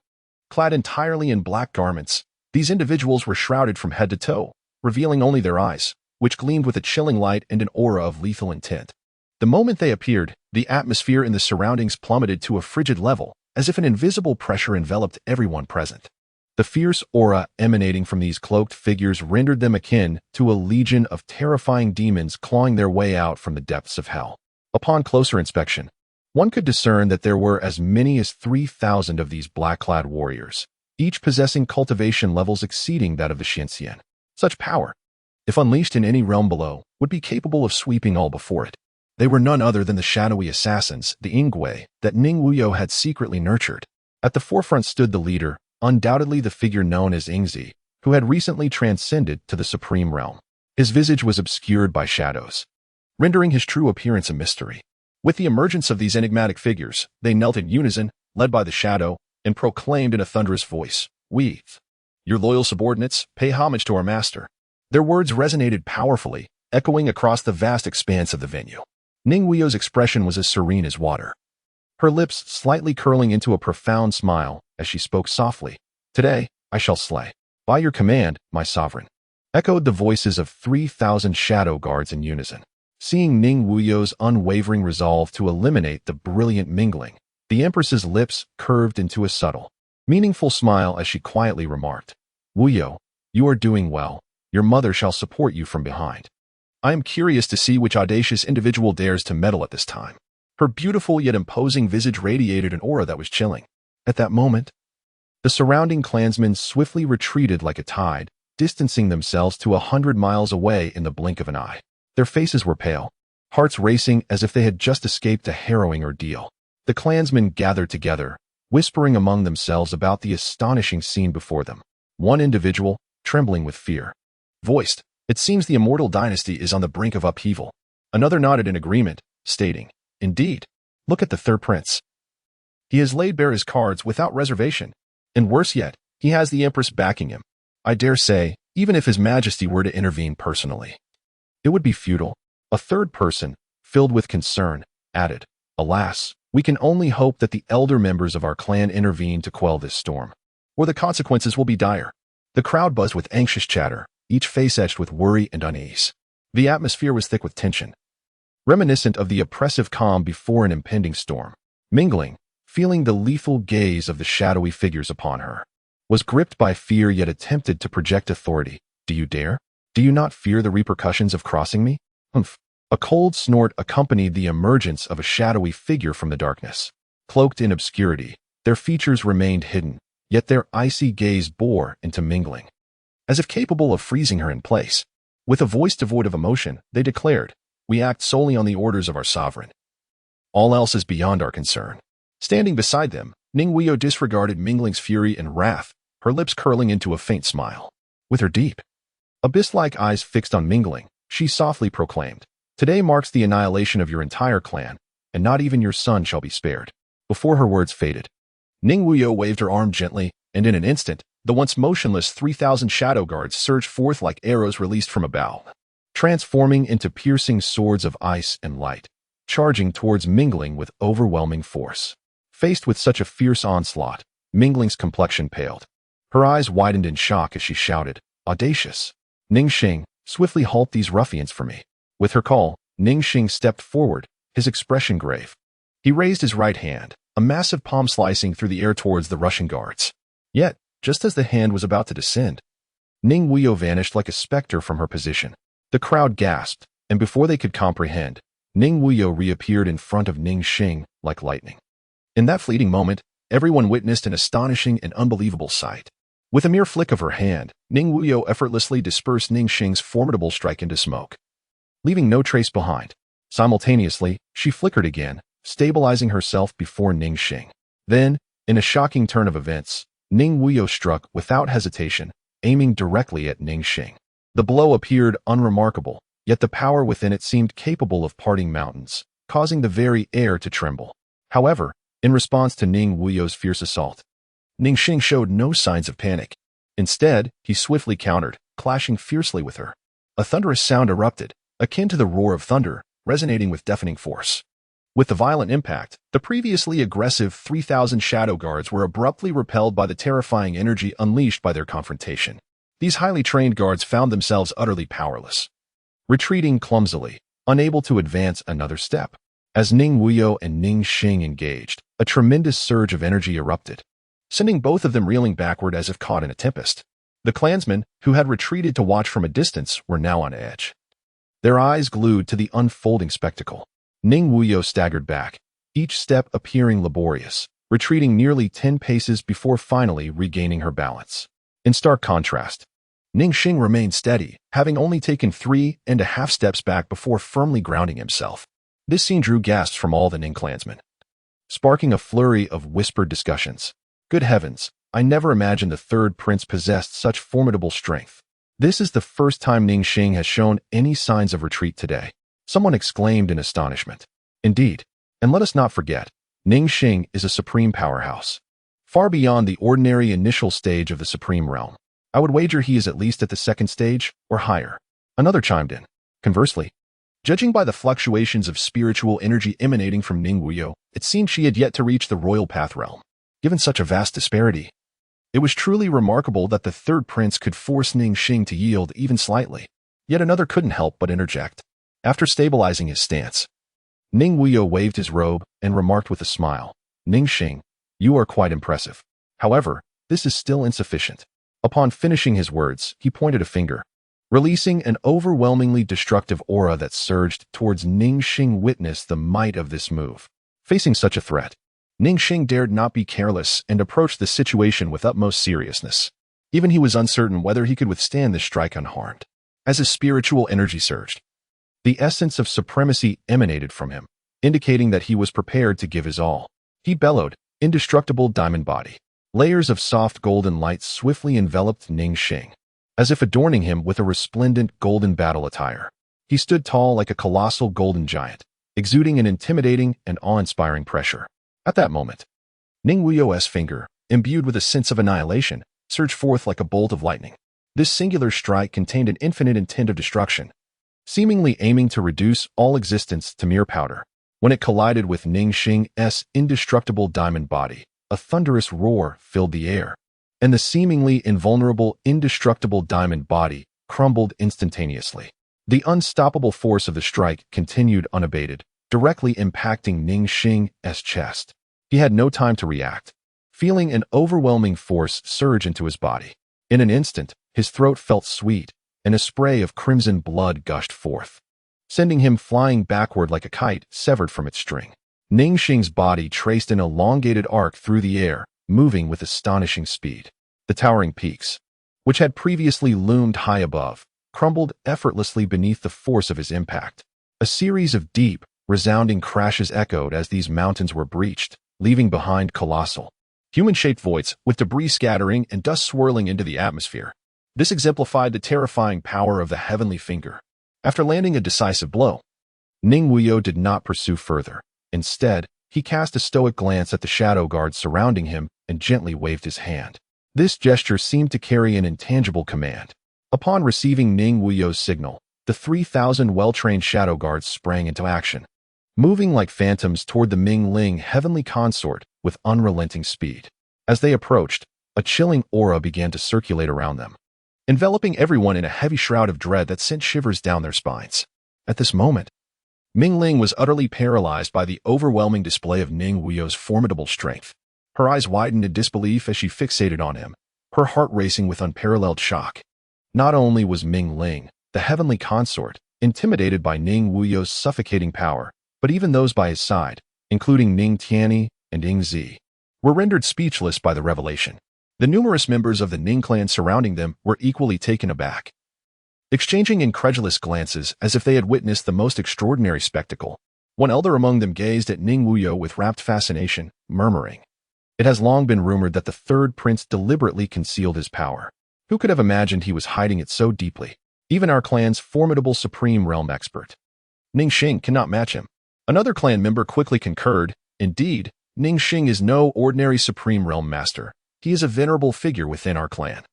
Clad entirely in black garments, these individuals were shrouded from head to toe, revealing only their eyes, which gleamed with a chilling light and an aura of lethal intent. The moment they appeared, the atmosphere in the surroundings plummeted to a frigid level, as if an invisible pressure enveloped everyone present. The fierce aura emanating from these cloaked figures rendered them akin to a legion of terrifying demons clawing their way out from the depths of hell. Upon closer inspection, one could discern that there were as many as 3,000 of these black-clad warriors, each possessing cultivation levels exceeding that of the scion. Such power, if unleashed in any realm below, would be capable of sweeping all before it. They were none other than the shadowy assassins, the Ingwe, that Ning Wuyou had secretly nurtured. At the forefront stood the leader, undoubtedly the figure known as Ingzi, who had recently transcended to the supreme realm. His visage was obscured by shadows, rendering his true appearance a mystery. With the emergence of these enigmatic figures, they knelt in unison, led by the shadow, and proclaimed in a thunderous voice, "We, your loyal subordinates, pay homage to our master." Their words resonated powerfully, echoing across the vast expanse of the venue. Ning Wuyou's expression was as serene as water, her lips slightly curling into a profound smile as she spoke softly. "Today, I shall slay. By your command, my sovereign," echoed the voices of 3,000 shadow guards in unison. Seeing Ning Wuyou's unwavering resolve to eliminate the brilliant mingling, the Empress's lips curved into a subtle, meaningful smile as she quietly remarked, "Wuyou, you are doing well. Your mother shall support you from behind." I am curious to see which audacious individual dares to meddle at this time. Her beautiful yet imposing visage radiated an aura that was chilling. At that moment, the surrounding clansmen swiftly retreated like a tide, distancing themselves to 100 miles away in the blink of an eye. Their faces were pale, hearts racing as if they had just escaped a harrowing ordeal. The clansmen gathered together, whispering among themselves about the astonishing scene before them. One individual, trembling with fear, voiced, "It seems the immortal dynasty is on the brink of upheaval." Another nodded in agreement, stating, "Indeed. Look at the third prince. He has laid bare his cards without reservation. And worse yet, he has the Empress backing him. I dare say, even if His Majesty were to intervene personally, it would be futile." A third person, filled with concern, added, "Alas, we can only hope that the elder members of our clan intervene to quell this storm, or the consequences will be dire." The crowd buzzed with anxious chatter, each face etched with worry and unease. The atmosphere was thick with tension, reminiscent of the oppressive calm before an impending storm. Mingling, feeling the lethal gaze of the shadowy figures upon her, was gripped by fear yet attempted to project authority. "Do you dare? Do you not fear the repercussions of crossing me?" "Humph." A cold snort accompanied the emergence of a shadowy figure from the darkness. Cloaked in obscurity, their features remained hidden, yet their icy gaze bore into Mingling, as if capable of freezing her in place. With a voice devoid of emotion, they declared, "We act solely on the orders of our sovereign. All else is beyond our concern." Standing beside them, Ning Wuyou disregarded Mingling's fury and wrath, her lips curling into a faint smile. With her deep, abyss-like eyes fixed on Mingling, she softly proclaimed, "Today marks the annihilation of your entire clan, and not even your son shall be spared." Before her words faded, Ning Wuyou waved her arm gently, and in an instant, the once motionless 3,000 shadow guards surged forth like arrows released from a bow, transforming into piercing swords of ice and light, charging towards Mingling with overwhelming force. Faced with such a fierce onslaught, Mingling's complexion paled. Her eyes widened in shock as she shouted, "Audacious! Ning Xing, swiftly halt these ruffians for me." With her call, Ning Xing stepped forward, his expression grave. He raised his right hand, a massive palm slicing through the air towards the rushing guards. Yet, just as the hand was about to descend, Ning Wuyou vanished like a specter from her position. The crowd gasped, and before they could comprehend, Ning Wuyou reappeared in front of Ning Xing like lightning. In that fleeting moment, everyone witnessed an astonishing and unbelievable sight. With a mere flick of her hand, Ning Wuyou effortlessly dispersed Ning Xing's formidable strike into smoke, leaving no trace behind. Simultaneously, she flickered again, stabilizing herself before Ning Xing. Then, in a shocking turn of events, Ning Wuyou struck without hesitation, aiming directly at Ning Xing. The blow appeared unremarkable, yet the power within it seemed capable of parting mountains, causing the very air to tremble. However, in response to Ning Wuyou's fierce assault, Ning Xing showed no signs of panic. Instead, he swiftly countered, clashing fiercely with her. A thunderous sound erupted, akin to the roar of thunder, resonating with deafening force. With the violent impact, the previously aggressive 3,000 shadow guards were abruptly repelled by the terrifying energy unleashed by their confrontation. These highly trained guards found themselves utterly powerless, retreating clumsily, unable to advance another step. As Ning Wuyou and Ning Xing engaged, a tremendous surge of energy erupted, sending both of them reeling backward as if caught in a tempest. The clansmen, who had retreated to watch from a distance, were now on edge, their eyes glued to the unfolding spectacle. Ning Wuyou staggered back, each step appearing laborious, retreating nearly 10 paces before finally regaining her balance. In stark contrast, Ning Xing remained steady, having only taken 3.5 steps back before firmly grounding himself. This scene drew gasps from all the Ning clansmen, sparking a flurry of whispered discussions. Good heavens, I never imagined the third prince possessed such formidable strength. This is the first time Ning Xing has shown any signs of retreat today, someone exclaimed in astonishment. Indeed, and let us not forget, Ning Xing is a supreme powerhouse, far beyond the ordinary initial stage of the supreme realm. I would wager he is at least at the second stage or higher. Another chimed in. Conversely, judging by the fluctuations of spiritual energy emanating from Ning Wuyou, it seemed she had yet to reach the royal path realm. Given such a vast disparity, it was truly remarkable that the third prince could force Ning Xing to yield even slightly. Yet another couldn't help but interject. After stabilizing his stance, Ning Wuyou waved his robe and remarked with a smile, Ning Xing, you are quite impressive. However, this is still insufficient. Upon finishing his words, he pointed a finger, releasing an overwhelmingly destructive aura that surged towards Ning Xing. Witnessed the might of this move. Facing such a threat, Ning Xing dared not be careless and approached the situation with utmost seriousness. Even he was uncertain whether he could withstand this strike unharmed. As his spiritual energy surged, the essence of supremacy emanated from him, indicating that he was prepared to give his all. He bellowed, indestructible diamond body. Layers of soft golden light swiftly enveloped Ning Xing, as if adorning him with a resplendent golden battle attire. He stood tall like a colossal golden giant, exuding an intimidating and awe-inspiring pressure. At that moment, Ning Wuyou's finger, imbued with a sense of annihilation, surged forth like a bolt of lightning. This singular strike contained an infinite intent of destruction, seemingly aiming to reduce all existence to mere powder. When it collided with Ning Xing's indestructible diamond body, a thunderous roar filled the air, and the seemingly invulnerable, indestructible diamond body crumbled instantaneously. The unstoppable force of the strike continued unabated, directly impacting Ning Xing's chest. He had no time to react, feeling an overwhelming force surge into his body. In an instant, his throat felt sweet, and a spray of crimson blood gushed forth, sending him flying backward like a kite severed from its string. Ning Xing's body traced an elongated arc through the air, moving with astonishing speed. The towering peaks, which had previously loomed high above, crumbled effortlessly beneath the force of his impact. A series of deep, resounding crashes echoed as these mountains were breached, leaving behind colossal, human-shaped voids with debris scattering and dust swirling into the atmosphere. This exemplified the terrifying power of the heavenly finger. After landing a decisive blow, Ning Wuyou did not pursue further. Instead, he cast a stoic glance at the shadow guards surrounding him and gently waved his hand. This gesture seemed to carry an intangible command. Upon receiving Ning Wuyou's signal, the 3,000 well-trained shadow guards sprang into action, moving like phantoms toward the Mingling heavenly consort with unrelenting speed. As they approached, a chilling aura began to circulate around them, enveloping everyone in a heavy shroud of dread that sent shivers down their spines. At this moment, Mingling was utterly paralyzed by the overwhelming display of Ning Wuyou's formidable strength. Her eyes widened in disbelief as she fixated on him, her heart racing with unparalleled shock. Not only was Mingling, the heavenly consort, intimidated by Ning Wuyou's suffocating power, but even those by his side, including Ning Tianyi and Ning Zi, were rendered speechless by the revelation. The numerous members of the Ning clan surrounding them were equally taken aback, exchanging incredulous glances as if they had witnessed the most extraordinary spectacle. One elder among them gazed at Ning Wuyou with rapt fascination, murmuring, "It has long been rumored that the third prince deliberately concealed his power. Who could have imagined he was hiding it so deeply? Even our clan's formidable supreme realm expert, Ning Xing, cannot match him." Another clan member quickly concurred, "Indeed, Ning Xing is no ordinary supreme realm master. He is a venerable figure within our clan,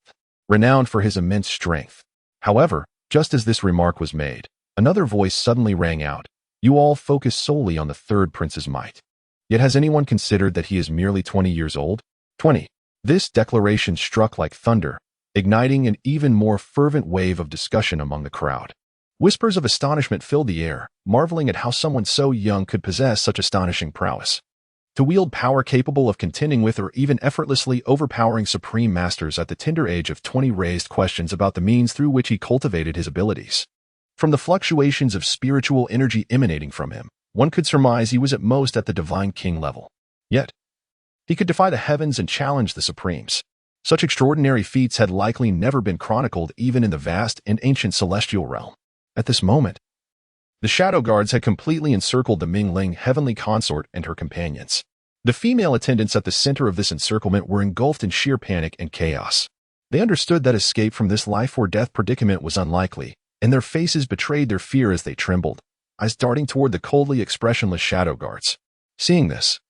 renowned for his immense strength. However, Just as this remark was made, another voice suddenly rang out. You all focus solely on the third prince's might. Yet has anyone considered that he is merely 20 years old? 20. This declaration struck like thunder, igniting an even more fervent wave of discussion among the crowd. Whispers of astonishment filled the air, marveling at how someone so young could possess such astonishing prowess. To wield power capable of contending with or even effortlessly overpowering supreme masters at the tender age of 20 raised questions about the means through which he cultivated his abilities. From the fluctuations of spiritual energy emanating from him, one could surmise he was at most at the divine king level. Yet, he could defy the heavens and challenge the supremes. Such extraordinary feats had likely never been chronicled even in the vast and ancient celestial realm. At this moment, the shadow guards had completely encircled the Mingling heavenly consort and her companions. The female attendants at the center of this encirclement were engulfed in sheer panic and chaos. They understood that escape from this life-or-death predicament was unlikely, and their faces betrayed their fear as they trembled, eyes darting toward the coldly expressionless shadow guards. Seeing this,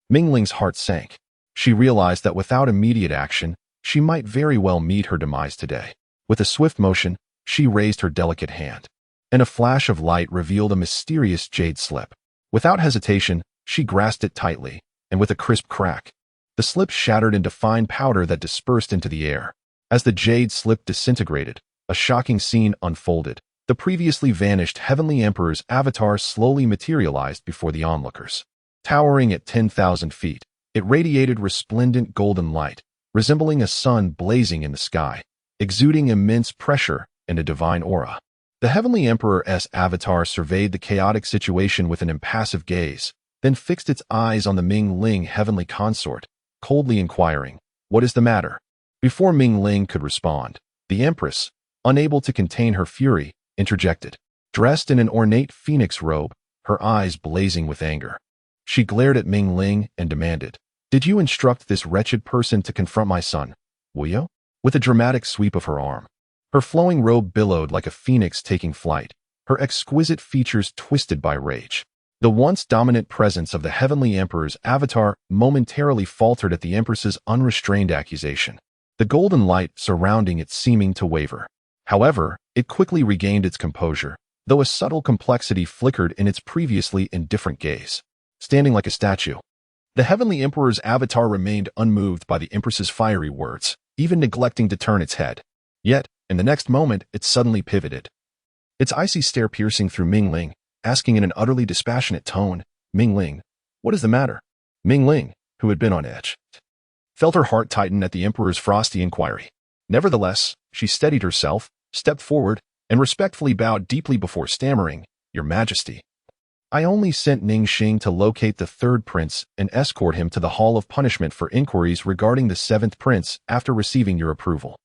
Mingling's heart sank. She realized that without immediate action, she might very well meet her demise today. With a swift motion, she raised her delicate hand, and a flash of light revealed a mysterious jade slip. Without hesitation, she grasped it tightly, and with a crisp crack, the slip shattered into fine powder that dispersed into the air. As the jade slip disintegrated, a shocking scene unfolded. The previously vanished Heavenly Emperor's avatar slowly materialized before the onlookers. Towering at 10,000 feet, it radiated resplendent golden light, resembling a sun blazing in the sky, exuding immense pressure and a divine aura. The Heavenly Emperor's avatar surveyed the chaotic situation with an impassive gaze, then fixed its eyes on the Mingling heavenly consort, coldly inquiring, "What is the matter?" Before Mingling could respond, the Empress, unable to contain her fury, interjected. Dressed in an ornate phoenix robe, her eyes blazing with anger, she glared at Mingling and demanded, "Did you instruct this wretched person to confront my son, Wuyou?" With a dramatic sweep of her arm, her flowing robe billowed like a phoenix taking flight, her exquisite features twisted by rage. The once dominant presence of the Heavenly Emperor's avatar momentarily faltered at the Empress's unrestrained accusation, the golden light surrounding it seeming to waver. However, it quickly regained its composure, though a subtle complexity flickered in its previously indifferent gaze. Standing like a statue, the Heavenly Emperor's avatar remained unmoved by the Empress's fiery words, even neglecting to turn its head. Yet, in the next moment, it suddenly pivoted, its icy stare piercing through Mingling, asking in an utterly dispassionate tone, "Mingling, what is the matter?" Mingling, who had been on edge, felt her heart tighten at the Emperor's frosty inquiry. Nevertheless, she steadied herself, stepped forward, and respectfully bowed deeply before stammering, "Your Majesty, I only sent Ning Xing to locate the third prince and escort him to the Hall of Punishment for inquiries regarding the seventh prince after receiving your approval."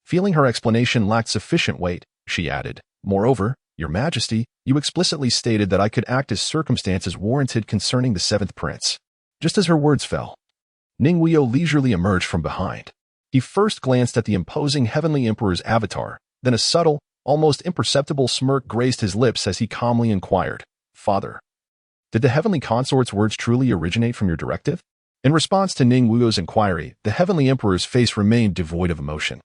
Feeling her explanation lacked sufficient weight, she added, "Moreover, Your Majesty, you explicitly stated that I could act as circumstances warranted concerning the seventh prince." Just as her words fell, Ning Wuyou leisurely emerged from behind. He first glanced at the imposing Heavenly Emperor's avatar, then a subtle, almost imperceptible smirk graced his lips as he calmly inquired, "Father, did the Heavenly Consort's words truly originate from your directive?" In response to Ning Wuyou's inquiry, the Heavenly Emperor's face remained devoid of emotion,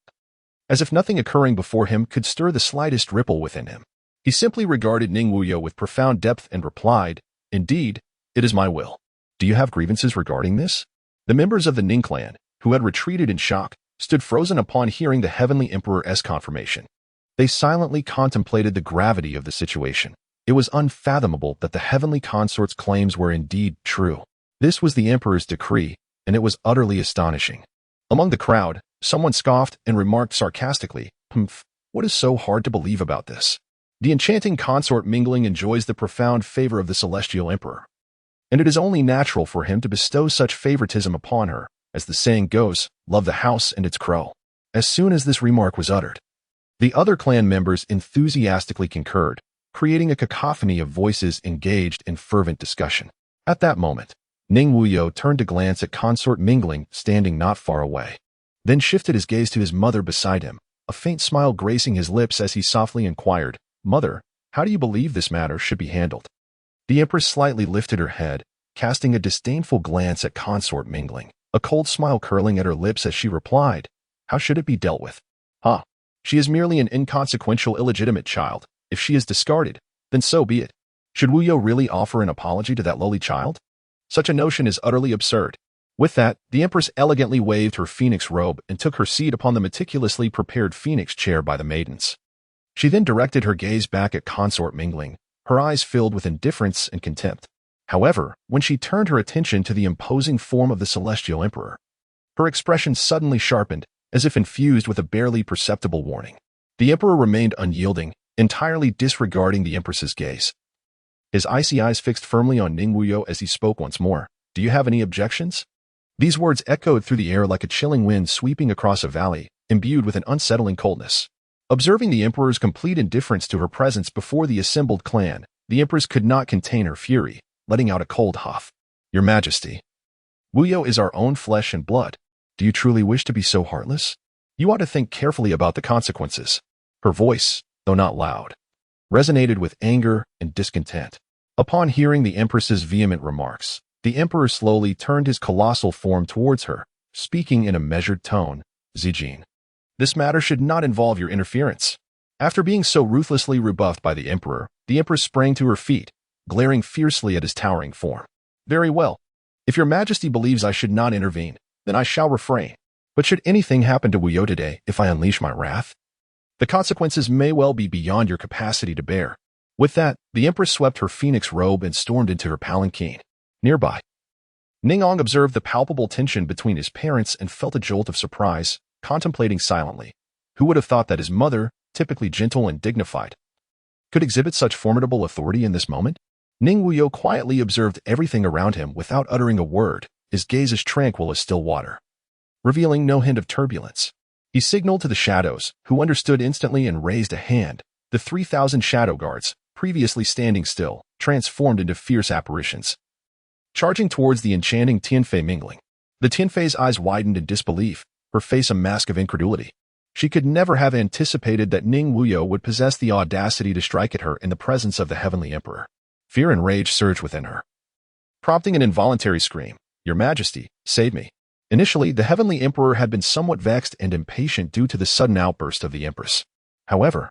as if nothing occurring before him could stir the slightest ripple within him. He simply regarded Ning Wuyou with profound depth and replied, "Indeed, it is my will." "Do you have grievances regarding this?" The members of the Ning clan, who had retreated in shock, stood frozen upon hearing the Heavenly Emperor's confirmation. They silently contemplated the gravity of the situation. It was unfathomable that the Heavenly Consort's claims were indeed true. This was the Emperor's decree, and it was utterly astonishing. Among the crowd, someone scoffed and remarked sarcastically, "Humph, what is so hard to believe about this? The enchanting consort Mingling enjoys the profound favor of the Celestial Emperor, and it is only natural for him to bestow such favoritism upon her. As the saying goes, love the house and its crow." As soon as this remark was uttered, the other clan members enthusiastically concurred, creating a cacophony of voices engaged in fervent discussion. At that moment, Ning Wuyou turned to glance at consort Mingling standing not far away, then shifted his gaze to his mother beside him, a faint smile gracing his lips as he softly inquired, "Mother, how do you believe this matter should be handled?" The Empress slightly lifted her head, casting a disdainful glance at consort Mingling, a cold smile curling at her lips as she replied, "How should it be dealt with? Huh? She is merely an inconsequential illegitimate child. If she is discarded, then so be it. Should Wuyou really offer an apology to that lowly child? Such a notion is utterly absurd. With that, the Empress elegantly waved her phoenix robe and took her seat upon the meticulously prepared phoenix chair by the maidens. She then directed her gaze back at consort Mingling, her eyes filled with indifference and contempt. However, when she turned her attention to the imposing form of the celestial emperor, her expression suddenly sharpened, as if infused with a barely perceptible warning. The emperor remained unyielding, entirely disregarding the Empress's gaze. His icy eyes fixed firmly on Ning Wuyou as he spoke once more. "Do you have any objections?" These words echoed through the air like a chilling wind sweeping across a valley, imbued with an unsettling coldness. Observing the emperor's complete indifference to her presence before the assembled clan, the empress could not contain her fury, letting out a cold huff. "Your Majesty, Wuyou is our own flesh and blood. Do you truly wish to be so heartless? You ought to think carefully about the consequences." Her voice, though not loud, resonated with anger and discontent. Upon hearing the empress's vehement remarks, the emperor slowly turned his colossal form towards her, speaking in a measured tone. "Zijin, this matter should not involve your interference." After being so ruthlessly rebuffed by the emperor, the empress sprang to her feet, glaring fiercely at his towering form. "Very well. If your Majesty believes I should not intervene, then I shall refrain. But should anything happen to Wuyou today if I unleash my wrath? The consequences may well be beyond your capacity to bear." With that, the empress swept her phoenix robe and stormed into her palanquin. Nearby, Ningong observed the palpable tension between his parents and felt a jolt of surprise, contemplating silently. Who would have thought that his mother, typically gentle and dignified, could exhibit such formidable authority in this moment? Ning Wuyou quietly observed everything around him without uttering a word, his gaze as tranquil as still water, revealing no hint of turbulence. He signaled to the shadows, who understood instantly and raised a hand. The 3,000 shadow guards, previously standing still, transformed into fierce apparitions, charging towards the enchanting Tianfei Mingling. The Tianfei's eyes widened in disbelief, her face a mask of incredulity. She could never have anticipated that Ning Wuyou would possess the audacity to strike at her in the presence of the heavenly emperor. Fear and rage surged within her, prompting an involuntary scream. "Your Majesty, save me." Initially, the heavenly emperor had been somewhat vexed and impatient due to the sudden outburst of the empress. However,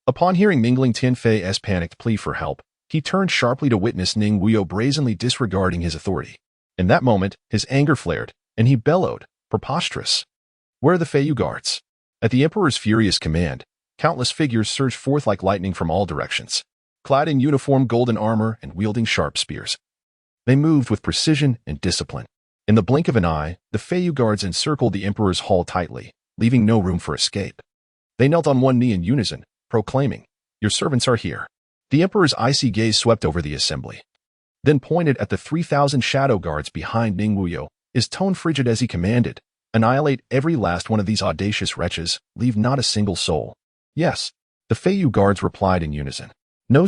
upon hearing Mingling Tianfei's panicked plea for help, he turned sharply to witness Ning Wuyou brazenly disregarding his authority. In that moment, his anger flared, and he bellowed, "Preposterous! Where are the Feiyu guards?" At the emperor's furious command, countless figures surged forth like lightning from all directions, clad in uniform golden armor and wielding sharp spears. They moved with precision and discipline. In the blink of an eye, the Feiyu guards encircled the emperor's hall tightly, leaving no room for escape. They knelt on one knee in unison, proclaiming, "Your servants are here." The emperor's icy gaze swept over the assembly, then pointed at the 3,000 shadow guards behind Ning Wuyou, his tone frigid as he commanded, "Annihilate every last one of these audacious wretches, leave not a single soul." "Yes," the Feiyu guards replied in unison. No